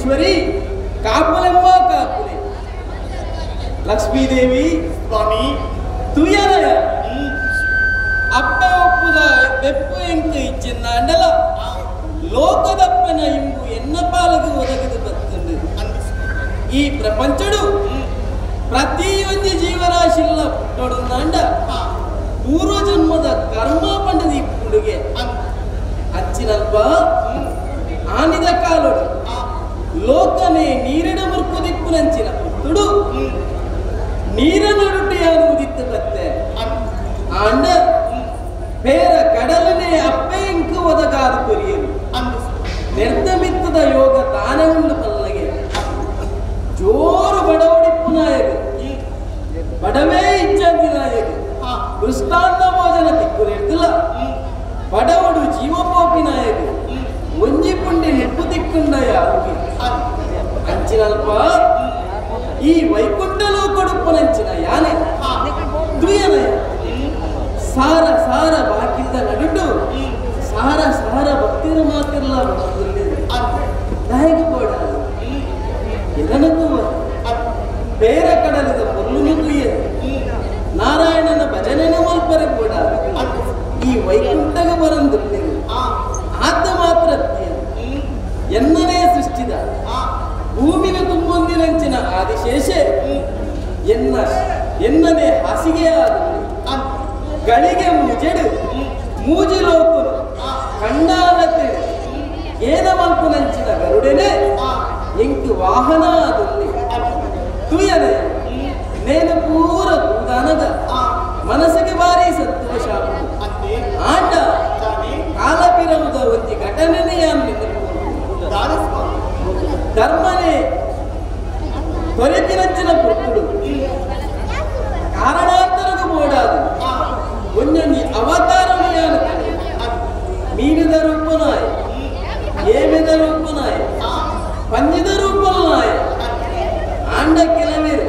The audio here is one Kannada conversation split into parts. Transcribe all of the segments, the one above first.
ಈಶ್ವರಿ ಕಾಪುಲೆಂಬ ಕಾಪುಲೆ ಲಕ್ಷ್ಮೀದೇವಿ ಸ್ವಾಮಿ ತುಯನಯ ಅಪ್ಪ ಒಪ್ಪುದ ಬೆಪ್ಪು ಎಂಕು ಇಚ್ಚಿನ ಅಂಡಲ ಲೋಕದಪ್ಪನ ಇಂಬು ಎನ್ನ ಪಾಲಗೆ ಒದಗಿದು ಬರ್ತಂದು ಈ ಪ್ರಪಂಚಡು ಪ್ರತಿಯೊಂದು ಜೀವರಾಶಿಲ್ಲ ಪುಟ್ಟೊಡಂದಾಂಡ ಪೂರ್ವ ಜನ್ಮದ ಕರ್ಮ ಪಂಡದ ಇಪ್ಪುಡುಗೆ ಅಚ್ಚಿನಲ್ಪ ಆನಿದ ಕಾಲೋಡು ಲೋಕನೇ ನೀರಿನ ಮುರ್ಕುದಿಪ್ಪುನಂಚಿನ ಪುತ್ತುಡು ನೀರನೊಡುಟಿಯಾನು ಉದಿತ್ತು ಬತ್ತೆ ಆಂಡ ಬೇರ ಕಡಲನೆ ಅಪ್ಪೆಂಕು ಒದಗಾದು ಕೊರಿಯಲು ನಿರ್ಧಮಿತ್ತದ ಯೋಗ ತಾನೇ ಉಂಡು ಪಲ್ಲಗೆ ಜೋರು ಬಡವಡಿಪ್ಪು ನಾಯಕ ಬಡವೇ ಇಚ್ಛಾಂತಿ ನಾಯಕ ದೃಷ್ಟಾಂತ ಭೋಜನ ತಿಕ್ಕುಲಿರ್ತಿಲ್ಲ ಬಡವಡು ಜೀವಪೋಪಿ ನಾಯಕ ಒಂಜಿ ಪುಂಡಿ ನೆಪ್ಪು ತಿಕ್ಕುಂಡ ಯಾರಿಗೆ ಅಂಚಿನಲ್ಪ ಈ ವೈಕುಂಠಲೂ ಕೊಡುಪ್ಪನಂಚಿನ ಯಾನೆ ದುಯನಯ ಸಾರ ಸಾರ ಬಾಕಿದ್ದ ನಡುಟು ಸಾರ ಸಾರ ಭಕ್ತಿರ ಮಾತಿರಲ್ಲ ನಾಯಕ ಬೋಡ ಎದನಕ್ಕೂ ಬೇರ ಕಡಲದ ಪೊಲ್ಲುನು ತುಯ್ಯ ನಾರಾಯಣನ ಭಜನೆನ ಮಲ್ಪರೆ ಕೂಡ ಈ ವೈಕುಂಠಗ ಬರಂದು ಆತ ಮಾತ್ರ ಎನ್ನನೇ ಸೃಷ್ಟಿದ ಭೂಮಿನ ತುಂಬೊಂದಿನಂಚಿನ ಆದಿಶೇಷೆ ಎನ್ನನೇ ಹಾಸಿಗೆಯಾದ ಗಳಿಗೆ ಮುಜೆಡು ಮೂಜಿಲೋಪುರು ಕಂಡಾಲತೆ ಏನ ಮಲ್ಪುನಂಚಿನ ಗರುಡೆನೆ ಎಂಕು ವಾಹನ ಆದಲ್ಲಿ ತುಯನೆ ನೇನು ಪೂರ ತೂದಾನದ ಮನಸ್ಸಿಗೆ ಭಾರಿ ಸಂತೋಷ ಆಟ ಕಾಲಪಿರವುದ ಒಂದು ಘಟನೆಯನ್ನು ಧರ್ಮನೇ ತೊರೆತಿನಂಚಿನ ಪುಟ್ಟುಡು ಕಾರಣಾಂತರದ ಬೋಡಾದು ಒಂದೊಂದು ಅವತಾರನೆಯಾನ ಮೀನಿದ ರೂಪನಾಯ ಏಮಿದ ರೂಪನಾಯ ಪಂಜಿದ ರೂಪನಾಯ ಆಂಡ ಕೆಲವೇರು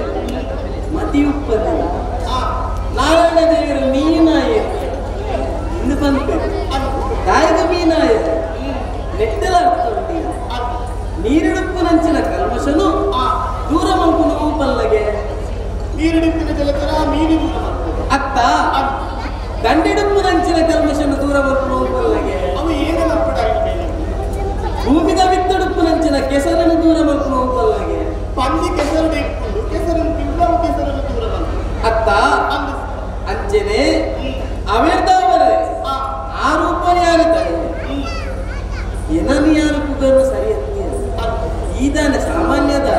ಮತಿಯುಪ್ಪದ ನಾರಾಯಣ ದೇವರು ಮೀನಾಯ ಇನ್ನು ಬಂದ್ಬೇಕು ದಾಯಕ ಮೀನಾಯ ನೆಟ್ಟಲ ನೀರಿಡುಪ್ಪುನಂಚಿನ ಕಲ್ಮಶನು ದೂರ ಮಂಕುನು ಪಲ್ಲಗೆ ನೀರಿಡುಪ್ಪಿನ ಜಲಕರ ಮೀನು ಅತ್ತ ದಂಡಿಡುಪ್ಪುನಂಚಿನ ಕಲ್ಮಶನು ದೂರ ಮಂಕುನು ಪಲ್ಲಗೆ ಅವು ಏನು ನಪ್ಪಡಾಗಿದೆ ಭೂಮಿದ ಬಿತ್ತಡುಪ್ಪುನಂಚಿನ ಕೆಸರನ್ನು ದೂರ ಮಂಕುನು ಪಲ್ಲಗೆ ಪಂದಿ ಕೆಸರು ಇಟ್ಕೊಂಡು ಕೆಸರನ್ನು ತಿಂಗಳ ಕೆಸರನ್ನು ದೂರ ಬಂತು ಅತ್ತ ಅಂಚನೆ ಅವಿರ್ದವರೇ ಆ ರೂಪನ್ಯಾನ ಏನನ್ಯಾನ ಕುಗರು ಸರಿ ಈದಾನ ಸಾಮಾನ್ಯದ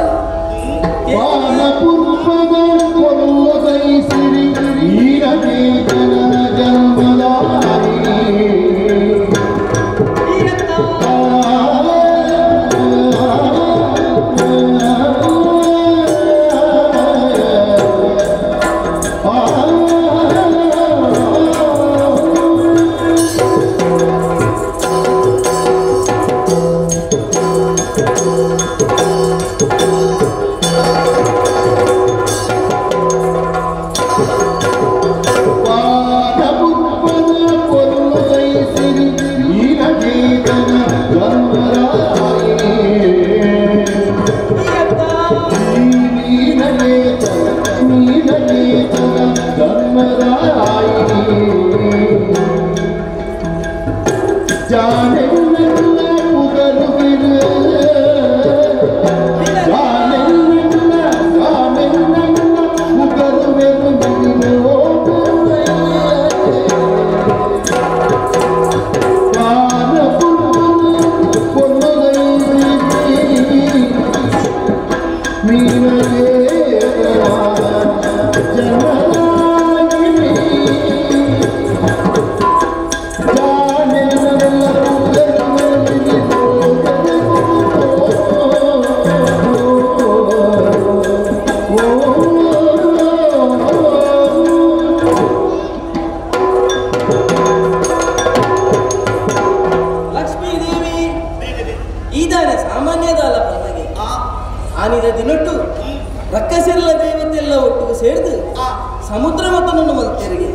ಸಮುದ್ರ ಮತನನ್ನು ಮಲ್ತೆರಿಗೆ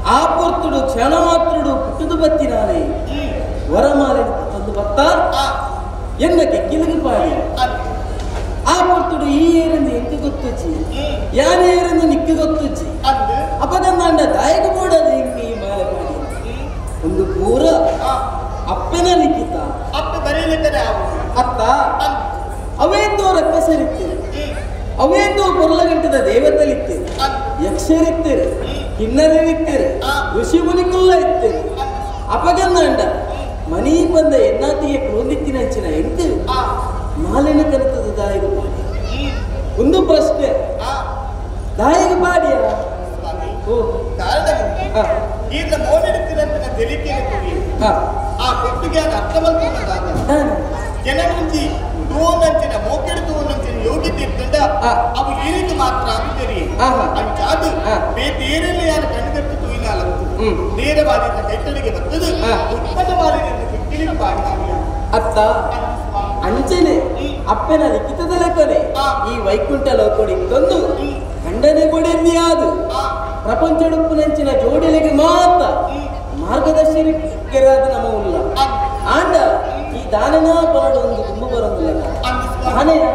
ಆ ಪೊರ್ತುಡು ಕ್ಷಣ ಮಾತ್ರಡು ಪುಟ್ಟದು ಬತ್ತಿನಾನೆ ವರಮಾಲೆ ತಂದು ಬತ್ತ എന്നൊക്കെ കിലുക് പാടി ആ പുറത്തോട് ഈ ഏരുന്ന് എനിക്ക് ಗೊತ್ತುಚ್ಚಿ ಯಾನ ಏರುന്ന് ನಿಕ್ಕೆ ಗೊತ್ತುಚ್ಚಿ ಅಪ್ಪಗಂದ ದಾಯಕ ಬೋಡದು ಹಿಂಗೆ ಈ ಮಾಲೆ ಪಾಡಿ ಒಂದು ಪೂರ ಅಪ್ಪನ ಲಿಖಿತ ಅಪ್ಪ ಬರೀಲಿಕ್ಕನೆ ಅತ್ತ ಅವೇಂದೋ ರಕ್ಕಸರಿತ್ತೇನೆ ಅವೇಂದೋ ಪೊರ್ಲಗಂಟದ ದೇವತಲಿತ್ತೇನೆ ಯಕ್ಷರಿತ್ತೇನೆ ಕಿನ್ನರಿತ್ತೇನೆ ಋಷಿ ಮುನಿಕುಲ್ಲ ಇತ್ತೇನೆ ಅಪಗಂದ ಮನಿ ಬಂದ ಎನ್ನಾತಿಗೆ ಕ್ರೋಂದಿತ್ತಿನ ಹಂಚಿನ ಎಂಟು ಮಾಲಿನ ಕಲಿತದ ದಾಯಕ ಪಾಡಿ ಒಂದು ಪ್ರಶ್ನೆ ದಾಯಕ ಪಾಡಿಯ ಈಗ ಮೋನೆಡುತ್ತಿರಂತ ತೆಲಿಕೆಯಲ್ಲಿ ಆ ಕೊಟ್ಟಿಗೆ ಅರ್ಥವಂತನಾದ ಜನಮುಂಚಿ ತೋನಂಚಿನ ಮೋಕೆಡು ತೋನಂಚಿನ ಯೋಗ್ಯತೆ ಇರ್ತಂಡ ಅವು ಈ ರೀತಿ ಮಾತ್ರ ಆಗುತ್ತೇರಿ ಅಂಚಾದು ಬೇರೇನೇ ಯಾರು ಕಣ್ಣುಗಟ್ಟು ತೂಯಿನಾಲಂತು ನೇರವಾದ ಕೈತಳಿಗೆ ಬರ್ತದೆ ಉತ್ಪನ್ನವಾದ ಕಿಕ್ಕಿಲಿ ಪಾಡಿನಾಗ ಅತ್ತ ಅಂಚನೆ ಅಪ್ಪನ ಲಿಖಿತದ ಲೆಕ್ಕನೆ ಈ ವೈಕುಂಠ ಲೋಕಡಿ ತಂದು ಖಂಡನೆ ಕೊಡಿಂದಿ ಆದು ಪ್ರಪಂಚಡುಪ್ಪುನಂಚಿನ ಜೋಡಿಲಿಗೆ ಮಾತ್ರ ಮಾರ್ಗದರ್ಶನಕ್ಕೆರಾದ ನಮ್ಮ ಉಲ್ಲ ಆಂಡ ಈ ದಾನನ ಪರಡು ಒಂದು ತುಂಬ ಬರೋದಿಲ್ಲ ಆನೆಯ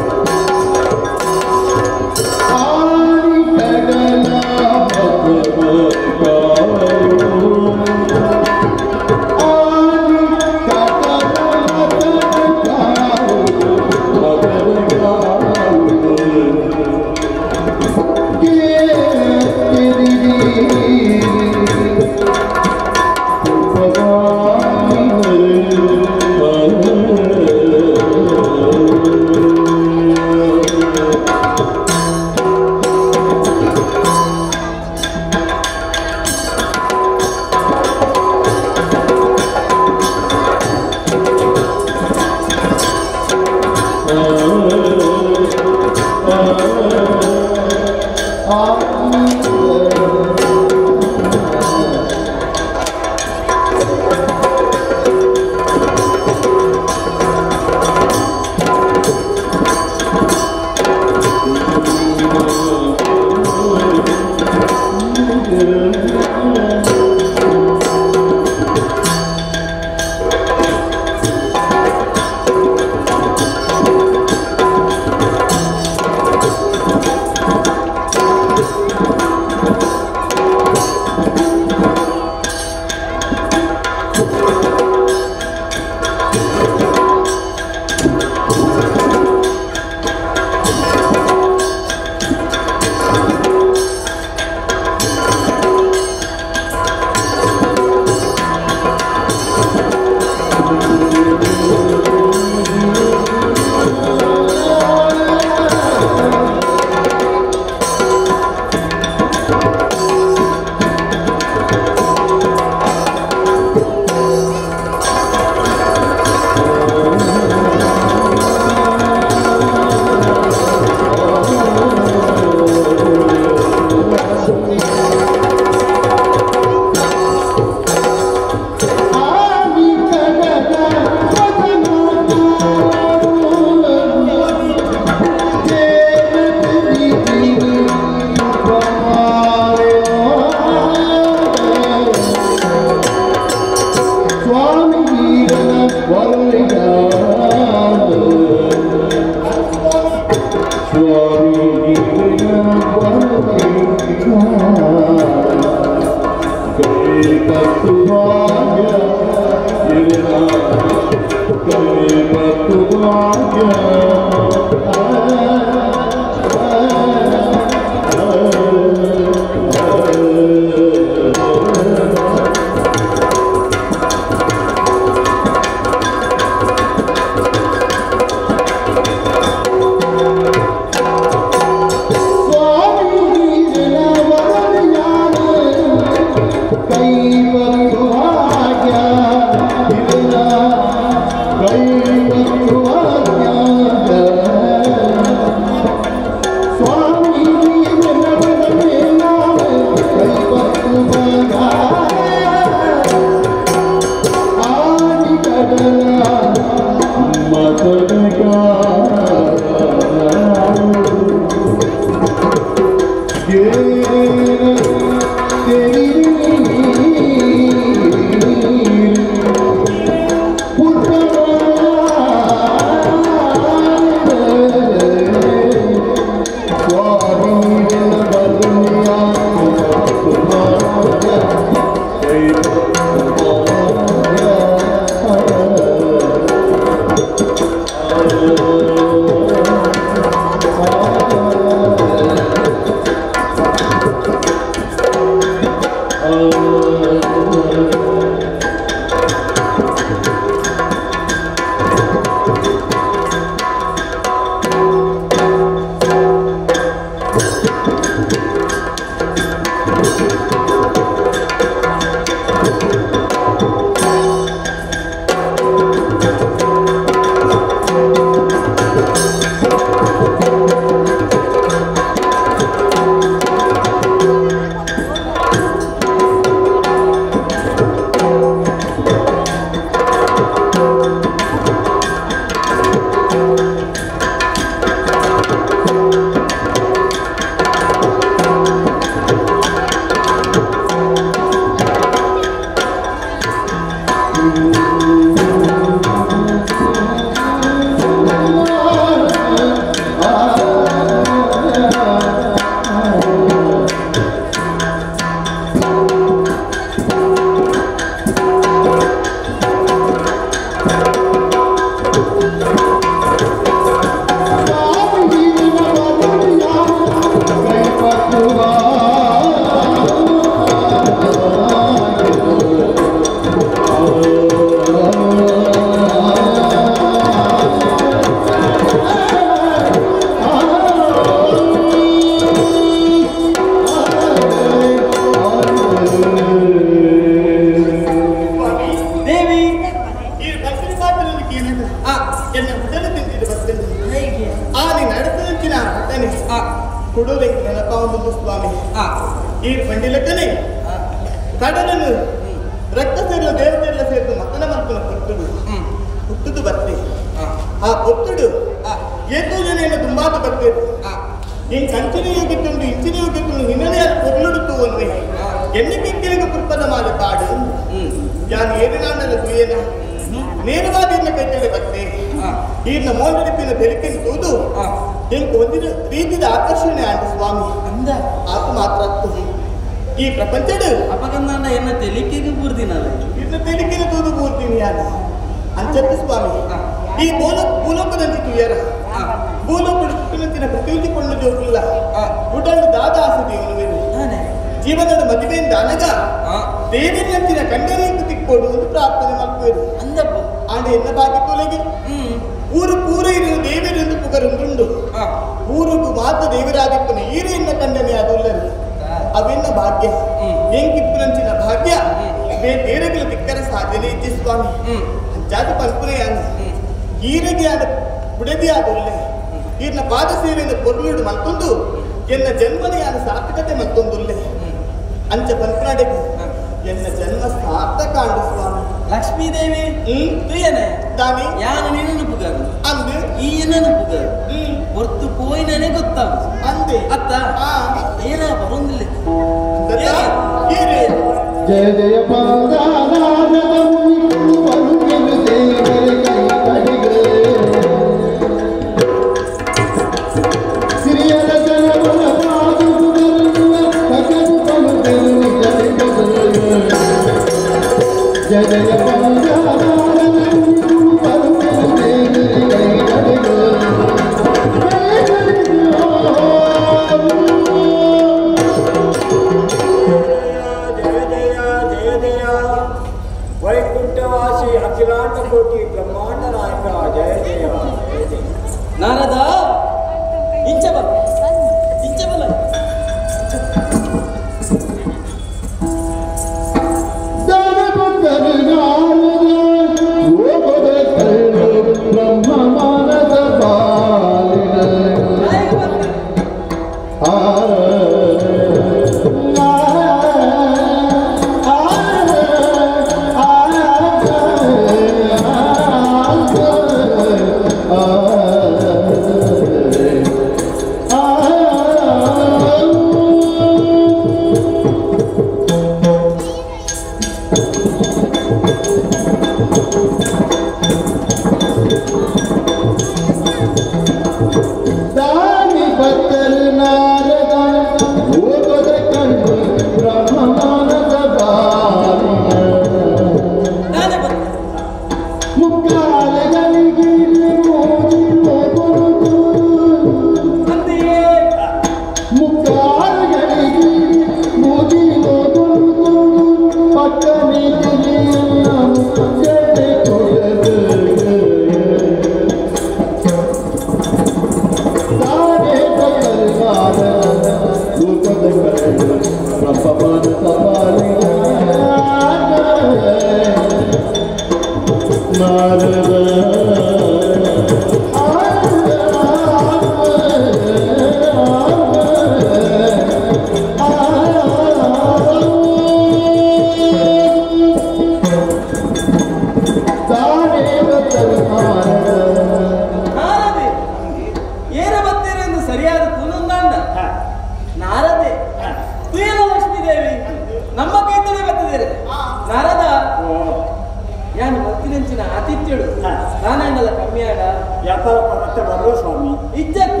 ಕಮ್ಮಿಯಾಡ ವ್ಯಾಪಾರ ಮತ್ತೆ ಬರುವ ಸ್ವಾಮಿ ಇಜ್ಜಕ್ಕ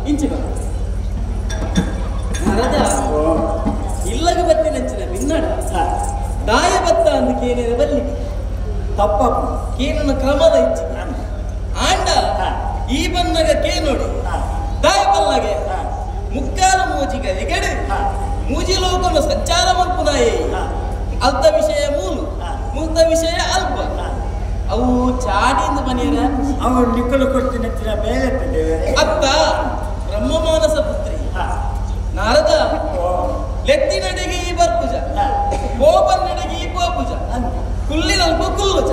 ಇಂಚು ನಾರದ ಇಲ್ಲಗ ಬತ್ತಿನಂಚಿನ ಬಿನ್ನಡ ದಾಯ ಬತ್ತ ಅಂದಕ್ಕೆ ಏನೇನು ಬಲ್ಲಿ ತಪ್ಪ ಕೇನನ ಕ್ರಮದ ಇಚ್ಚಿ ಆಂಡ ಈ ಬನ್ನಗ ಕೇ ನೋಡಿ ದಾಯ ಬಲ್ಲಗೆ ಮುಕ್ಕಾಲ ಮೂಜಿಗ ಎಗಡೆ ಮೂಜಿ ಲೋಕನ ಸಂಚಾರ ಮಲ್ಪುನಾಯೇ ಅಲ್ತ ವಿಷಯ ಮೂಲು ಮುಕ್ತ ವಿಷಯ ಅಲ್ಪ ಅವು ಚಾಡಿಯಿಂದ ಮನೆಯರ ಅವನು ನಿಕ್ಕಲು ಕೊಡ್ತೀನಿ ಮೇಲೆ ಅತ್ತ ಬ್ರಹ್ಮ ಮಾನಸ ಪುತ್ರಿ ನಾರದ ಲೆತ್ತಿನಡೆಗೆ ಈ ಬರ್ಪುಜ ಗೋಪನ್ನಡೆಗೆ ಈ ಗೋಪುಜ ಕುಲ್ಲಿನಲ್ಪ ಕುಲ್ಲುಜ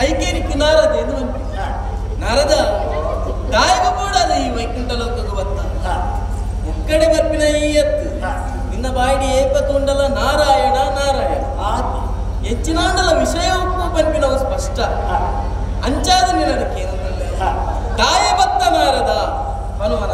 ಐಕೇರಿಕೆ ನಾರದ ಎಂದು ನಾರದ ದಾಯಕ ಕೂಡದ ಈ ವೈಕುಂಠ ಲೋಕಕ್ಕೆ ಬತ್ತ ಒಕ್ಕಡೆ ಬರ್ಪಿನ ಈ ಎತ್ತು ನಿನ್ನ ಬಾಯಿಡಿ ಏಪತ್ತುಂಡಲ ನಾರಾಯಣ ನಾರಾಯಣ ಹೆಚ್ಚಿನಾಂಡಲ ವಿಷಯ ಉಪ್ಪು ಪಂಪಿನವು ಸ್ಪಷ್ಟ ಅಂಚಾದ ನಿನಕ್ಕೆ ಏನಂತಲ್ಲ ದಾಯ ಬತ್ತ ನಾರದ ಹನುಮನ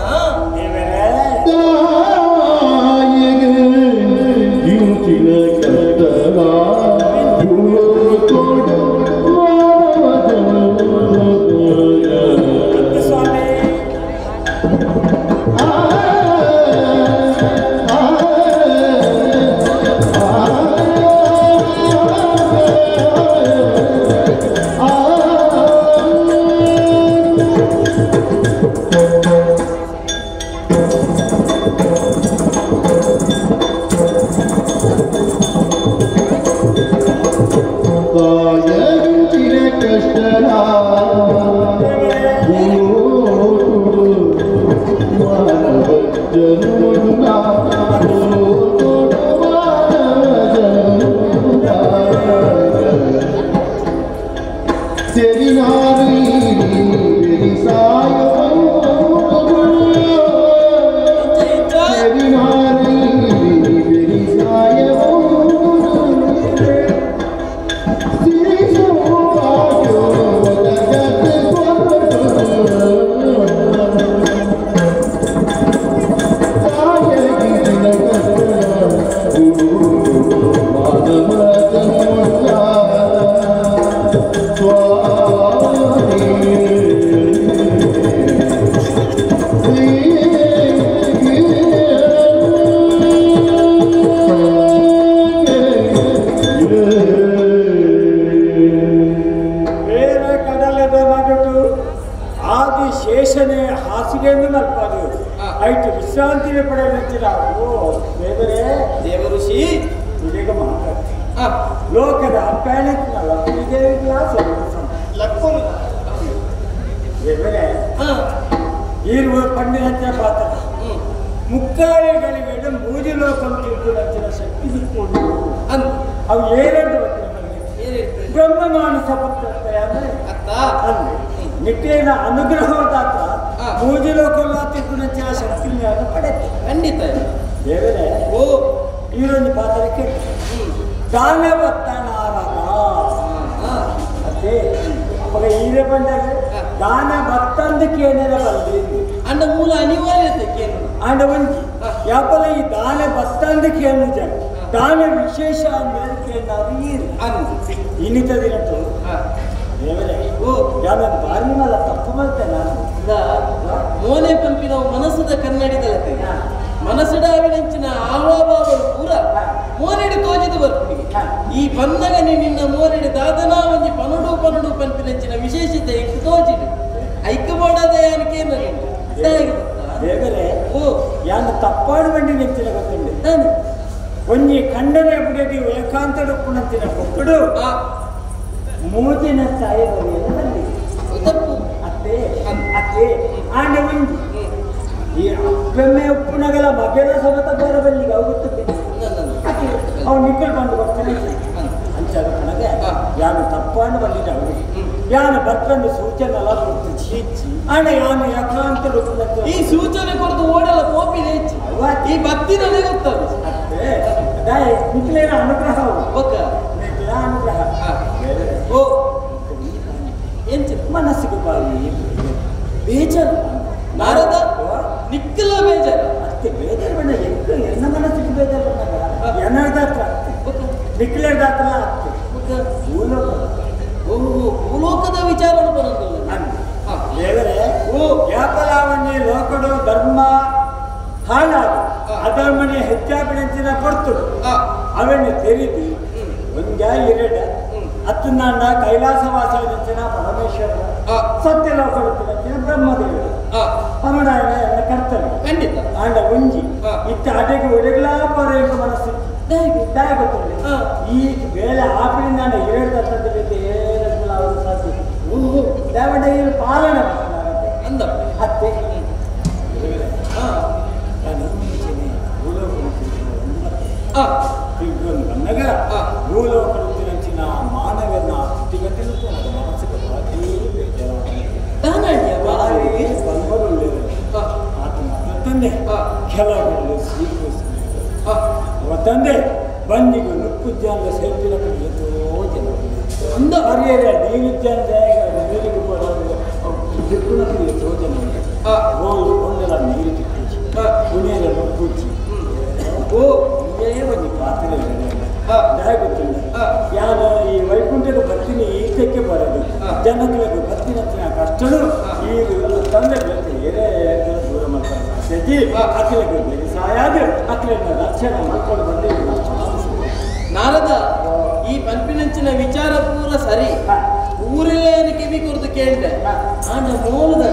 ಲೋಕದ ಇರುವ ಪಂಡಿತ ಪಾತ್ರ ಮುಕ್ಕಾಯಗಳಿಗೆ ಮೂಜಿ ಲೋಕಂ ತಿಳ್ಕೊಳ್ಳೋ ಶಕ್ತಿ ಬಿಟ್ಕೊಂಡು ಅವು ಏನೆಂದು ಬ್ರಹ್ಮ ಮಾನಸ ಪುತ್ರ ನಿತ್ಯನ ಅನುಗ್ರಹವಾದ ಮೂಜಿ ಲೋಕಲ್ಲ ತಿಳ್ಕೊಂಡ ಶಕ್ತಿ ಪಡೆಯುತ್ತೆ ಖಂಡಿತ ದೇವರೇ ಓ ಈರೊಂದು ಪಾತ್ರಕ್ಕೆ ದಾನ ಬತ್ತ ನಾರದ ಅದೇ ಅವಾಗ ಈರೇ ಬಂದಾಗ ದಾನ ಬತ್ತಂದಕ್ಕೆ ಏನೇನ ಬಂದಿ ಅಂಡ ಮೂಲ ಅನಿವಾರ್ಯತೆ ಕೇನು ಅಂಡ ಒಂಜಿ ಯಾಪಲ ಈ ದಾನ ಬತ್ತಂದಕ್ಕೆ ಏನು ದಾನ ವಿಶೇಷ ಅಂದ್ರೆ ಇನ್ನಿತ ದಿನಟ್ಟು ದೇವರೇ ಓ ಯಾವ್ದು ಬಾರಿ ಮಲ್ಲ ತಪ್ಪು ಮಾಡ್ತೇನೆ ನಾನು ಮೋನೆ ಪಂಪಿನ ಮನಸ್ಸದ ಕನ್ನಡಿದಲತೆ ಮನಸ್ಸಿಡಾವಿನಂಚಿನ ಆವಾಭಾವಗಳು ಪೂರ ಮೋನೆಡಿ ತೋಜಿದು ಬರ್ತೀನಿ ಈ ಬಂದಗನೆ ನಿನ್ನ ಮೋನೆಡಿ ದಾದನಾ ಒಂಜಿ ಪನಡು ಪಂಪಿನಂಚಿನ ವಿಶೇಷತೆ ಎಂಕು ತೋಜಿಡು ಐಕ್ಯ ಬೋಡದ ಯಾನಕೇನು ದೇವರೇ ಓ ಯಾನ ತಪ್ಪಾಡು ಬಂಡಿ ನೆಚ್ಚಿನ ಗೊತ್ತುಂಡು ನಾನು ಒಂಜಿ ಖಂಡನೆ ಬುಡದಿ ಏಕಾಂತಡ ಪುಣಂತಿನ ಕೊಕ್ಕಡು ಮೂಜಿನ ಛಾಯೆ ಬರೆಯದಲ್ಲಿ ತಪ್ಪು ಅತ್ತೆ ಅತ್ತೆ ಆಂಡ ಒಂಜಿ ಈ ಅಪ್ಪೆಮ್ಮೆ ಉಪ್ಪುನಗಲ ಬಗೆದ ಸಬತ ಬರಬಲ್ಲಿಗೆ ಆಗುತ್ತದೆ ಅವ್ನು ನಿಕ್ಕಲು ಬಂದು ಬರ್ತಾನೆ ಅಂಚಾದ ಕಣಗೆ ಯಾನು ತಪ್ಪಾಂಡು ಬಂದಿದ್ದ ಅವನಿಗೆ ಯಾನು ಬರ್ತಂದು ಸೂಚನೆ ಎಲ್ಲ ಕೊಡ್ತು ಆಂಡ ಯಾನು ಏಕಾಂತ ಈ ಸೂಚನೆ ಕೊಡ್ತು ಓಡಲ್ಲ ಕೋಪಿನ ಹೆಚ್ಚು ಈ ಭಕ್ತಿನಲ್ಲೇ ಗೊತ್ತದು ಅತ್ತೆ ಅದಾಯ ನಿಕ್ಲೇನ ಅನುಗ್ರಹ ಒಕ್ಕ ನಿಕ್ಲ ಅನುಗ್ರಹ ಓ ಎಂಚ ಮನಸ್ಸಿಗೆ ಬಾರಿ ಬೇಜಾರು ನಾರದ ನಿಕ್ಕಲ ಬೇಜಾರು ಅಷ್ಟೇ ಬೇಜಾರು ಬಣ್ಣ ಎಂಟು ಎನ್ನ ಮನಸ್ಸಿಗೆ ಬೇಜಾರು ಬಂದಾಗ ಎನ್ನರ್ದಾತ್ರ ನಿಕ್ಲೇರ್ದಾತ್ರ ಆಗ್ತದೆ ಭೂಲೋಕ ಭೂಲೋಕದ ವಿಚಾರ ಬರೋದಿಲ್ಲ ದೇವರೇ ವ್ಯಾಪಲಾವನ್ನೇ ಲೋಕಡು ಧರ್ಮ ಹಾಳಾಗ ಅಧರ್ಮನೆ ಹೆಚ್ಚಾಪಿನಂಚಿನ ಕೊಡ್ತುಡು ಅವನ್ನು ತೆರಿದು ಒಂದ ಎರಡ ಹತ್ತು ನಾಂಡ ಕೈಲಾಸವಾಸವಿನಂಚಿನ ಪರಮೇಶ್ವರ ಸತ್ಯಲೋಕಡುತ್ತಿನಂಚಿನ ಬ್ರಹ್ಮದೇವರು ಪರಮಾಯಣ ಕರ್ತವ್ಯ ಖಂಡಿತ ಆಂಡ ಒಂಜಿ ಇತ್ತ ಅಡೆಗೆ ಒಡೆಗಲಾ ಪರೇಕ ಮನಸ್ಸು ದಾಯ ಗೊತ್ತಿಲ್ಲ ಈ ವೇಳೆ ಆಪಿನಿಂದ ಎರಡು ಹತ್ತದ ಜೊತೆ ಅವರು ಸಾಧ್ಯ ದೇವಡ ಪಾಲನೆ ಅಂದ ಹತ್ತೆ ಬಂದಾಗ ಭೂಲೋಕಡುತ್ತಿನ ಮಾನವನ ಸ್ಥಿತಿಗತಿಗಳು ಮಾನಸಿಕವಾಗಿ ತಂದೆ ಕೆಲವರು ಸ್ವೀಕರಿಸಿದ ತಂದೆ ಬಂದಿಗೂ ನುಕ್ಕುದ್ಯಾನ ಸೇರ್ಪಿನ ಎಷ್ಟೋ ಜನ ಒಂದು ಹರಿಯರ ನೀರುದ್ಯಾನ ನೀರಿಗೆ ದಿಕ್ಕುನಕ್ಕೆ ಎಷ್ಟೋ ಜನ ಒಂದೆಲ್ಲ ನೀರು ತಿಕ್ಕಿಸಿ ಪುಣ್ಯದ ನುಕ್ಕುಚ್ಚಿ ಒಂದು ಪಾತ್ರೆ ಗೊತ್ತಿಲ್ಲ ಯಾರು ಈ ವೈಕುಂಠದ ಬರ್ತೀನಿ ಈಚಕ್ಕೆ ಬರೋದು ಜನಗಳಿಗೆ ಬರ್ತೀನಿ ಕಷ್ಟನು ಈಗ ತಂದೆ ಬೇರೆ ದೂರ ಮಾಡ್ತಾರೆ ಸಾಧ್ಯತೆ ಅಖಿಲಕ್ಕೆ ಬೇರೆ ಸಾಯಾದ ಅಖಿಲನ್ನ ರಕ್ಷಣೆ ಮಾಡ್ಕೊಂಡು ಬಂದಿಲ್ಲ ನಾರದ ಈ ಪಂಪಿನಂಚಿನ ವಿಚಾರ ಪೂರ ಸರಿ ಊರಲ್ಲೇನು ಕಿವಿ ಕುರಿತು ಕೇಳಿದೆ ಆನ ಮೂಲದ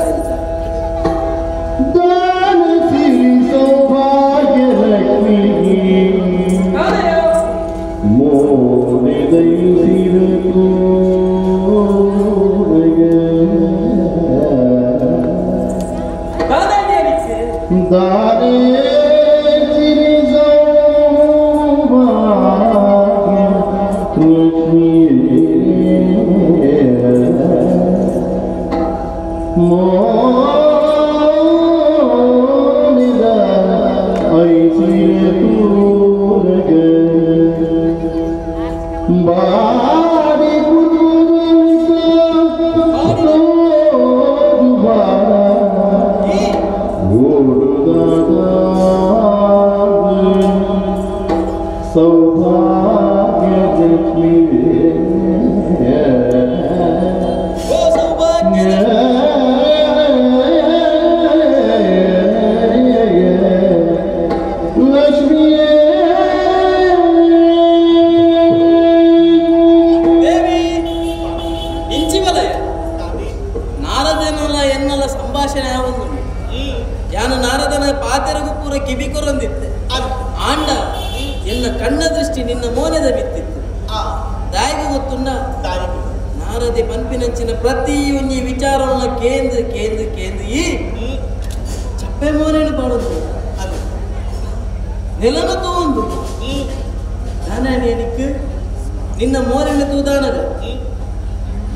ನಿನ್ನ ಮೋರಿನ ತೂದಾನದ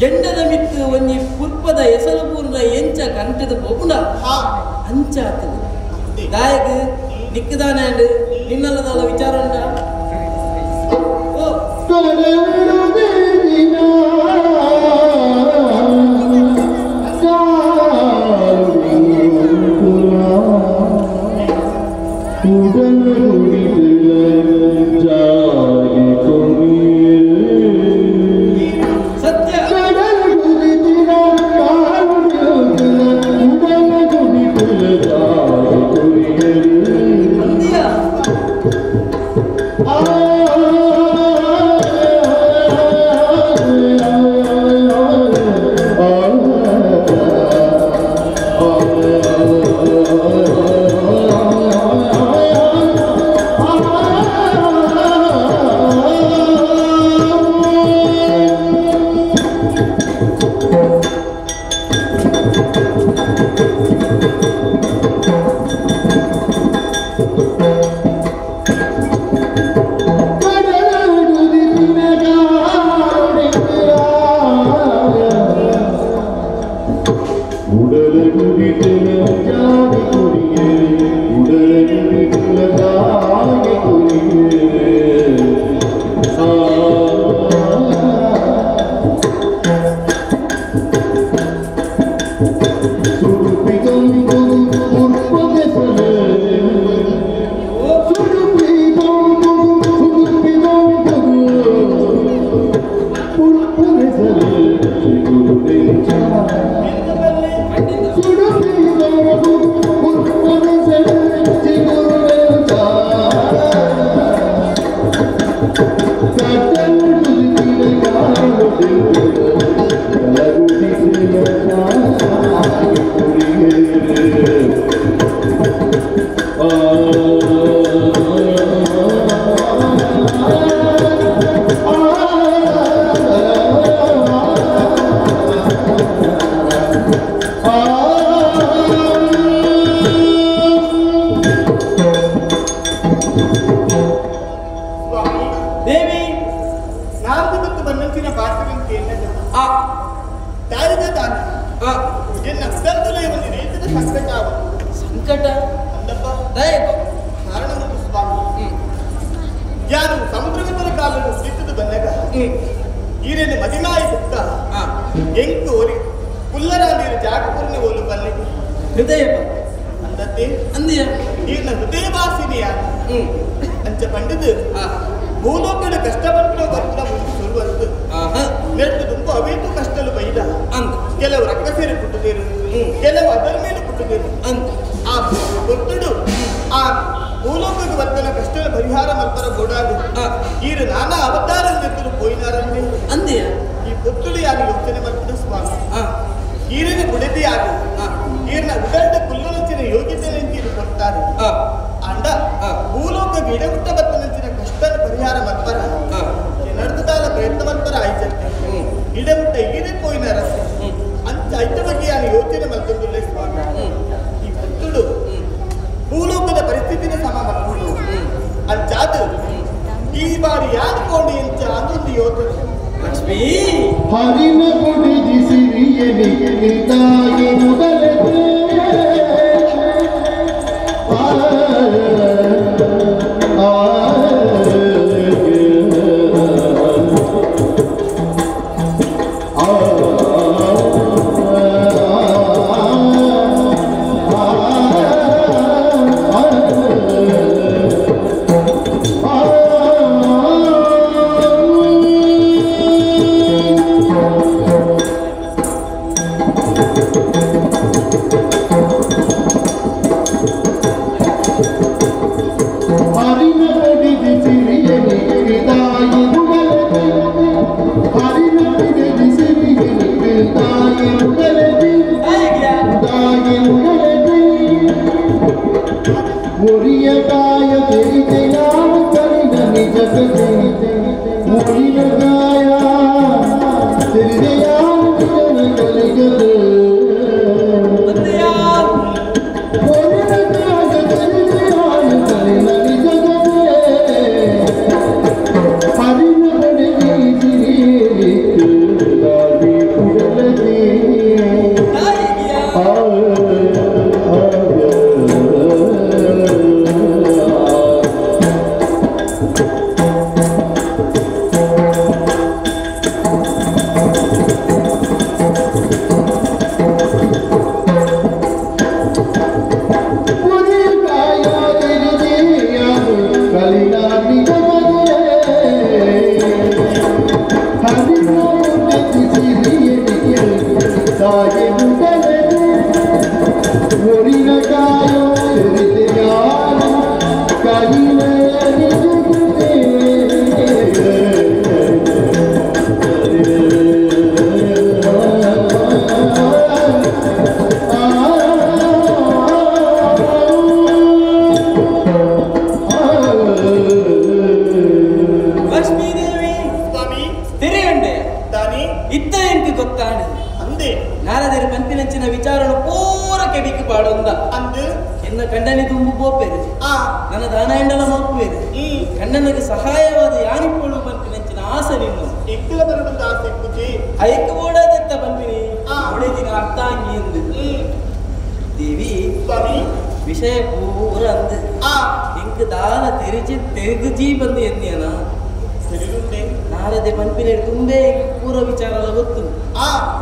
ಜಂಡದ ಮಿತ್ತು ಒಂಜಿ ಪುರ್ಪದ ಹೆಸರು ಪೂರ್ಣ ಎಂಚ ಕಂಟದ ಬೋಗುಂಡ ಅಂಚ ಆತದ ದಾಯಕ ನಿಕ್ಕದಾನ ನಿನ್ನಲ್ಲದ ವಿಚಾರ ಉಂಟ ದೇವಿ ನಾಲ್ಕು ಮತ್ತು ಬನ್ನಂಚಿನ ಪಾತ್ರವಂತೆ ಆ ತಾಯಿದ ದಾನ ಆ ಎನ್ನ ಅರ್ಥದಲ್ಲಿ ಒಂದು ರೀತಿಯ ಸಂಕಟ ಸಂಕಟ ಅಂದಪ್ಪ ದಾಯಕ ಕಾರಣ ಮತ್ತು ಸ್ವಾಮಿ ಯಾರು ಸಮುದ್ರವಿತರ ಕಾಲನ್ನು ಸಿಕ್ಕಿದು ಬಂದಾಗ ಈರೇನು ಮದಿನಾಯಿ ಸುತ್ತ ಎಂಕು ಓರಿ ಪುಲ್ಲರ ನೀರು ಜಾಗಪೂರ್ಣ ಓಲು ಬಲ್ಲೆ ಹೃದಯ ಅಂದತ್ತೆ ಅಂದಿಯ ಈರ್ನ ಹೃದಯ ವಾಸಿನಿಯ ಅಂಚ ಪಂಡಿತು ಭೂಲೋಕದ ಕಷ್ಟಪಟ್ಟು ಬರ್ಪುರ ಮುಂದೆ ಸುರುವಂತು ನೆಟ್ಟು ತುಂಬ ಅವೇತು ಕಷ್ಟಲು ಬೈದ ಕೆಲವು ರಕ್ತ ಸೇರಿ ಪುಟ್ಟದೇರು ಕೆಲವು ಅದರ ಮೇಲೆ ಪುಟ್ಟದೇರು ಆ ಗೊತ್ತುಡು ಆ ಭೂಲೋಕಕ್ಕೆ ಬರ್ತನ ಕಷ್ಟದ ಪರಿಹಾರ ಮಲ್ಪರ ಗೋಡಾದು ಈರು ನಾನಾ ಅವತಾರ ನೆತ್ತರು ಪೋಯಿನಾರಂತೆ ಅಂದಿಯ ಈ ಪುತ್ತುಡಿಯಾಗಿ ಯೋಚನೆ ಮಾಡ್ತಿದ್ದ ಸ್ವಾಮಿ ಈರಿನ ಗುಡದಿಯಾಗಿ ಈರಿನ ಉದರ್ದ ಕುಲ್ಲನಂಚಿನ ಯೋಗ್ಯತೆ ನಂಚಿನ ಕೊಡ್ತಾರೆ ಅಂಡ ಭೂಲೋಕ ಗಿಡಗುಟ್ಟ ಬತ್ತನಂಚಿನ ಕಷ್ಟದ ಪರಿಹಾರ ಮಲ್ಪರ ನಡೆದಾಲ ಪ್ರಯತ್ನ ಮಲ್ಪರ ಆಯ್ತಂತೆ ಗಿಡಗುಟ್ಟ ಈರೇ ಪೋಯಿನಾರ ಅಂಚ ಐತ ಬಗ್ಗೆ ನಾನು ಯೋಚನೆ ಮಲ್ಕೊಂಡಿಲ್ಲ ಸ್ವಾಮಿ ಈ ಪುತ್ತುಡು ಭೂಲೋಕದ ಪರಿಸ್ಥಿತಿನ ಸಮ ಮಾಡ್ಕೊಂಡು ಅಂಚಾದು ಈ ಬಾರಿ ಯಾದುಕೊಂಡು ಎಂಚ ಅದೊಂದು ಯೋಚನೆ ಲಕ್ಷ್ಮೀ ಹರಿನ ಗುಡಿದಿ ಸಿರಿಯಲಿ ತಾಯಿ ಮುಗಲದೆ ಕಣ್ಣನಿಗೆ ಸಹಾಯವಾದ ಯಾನಿಪ್ಪಳು ಬಂಪಿನಂಚಿನ ಆಸೆ ನಿನ್ನು ಎಕ್ಕಲ ಬರಬಂದ ಆಸೆ ಕುಜಿ ಐಕ ಓಡಾದತ್ತ ಬಂಪಿನಿ ಒಡೆದಿನ ಅರ್ಥಾಂಗಿ ಎಂದು ದೇವಿ ಸ್ವಾಮಿ ವಿಷಯ ಪೂರ ಅಂದು ಎಂಕ ದಾನ ತೆರುಜಿ ಬಂದು ಎನ್ನಿಯನ ಸರಿಗುಂಡೆ ನಾರದೆ ಬಂಪಿನ ತುಂಬೇ ಪೂರ ವಿಚಾರಲ ಗೊತ್ತು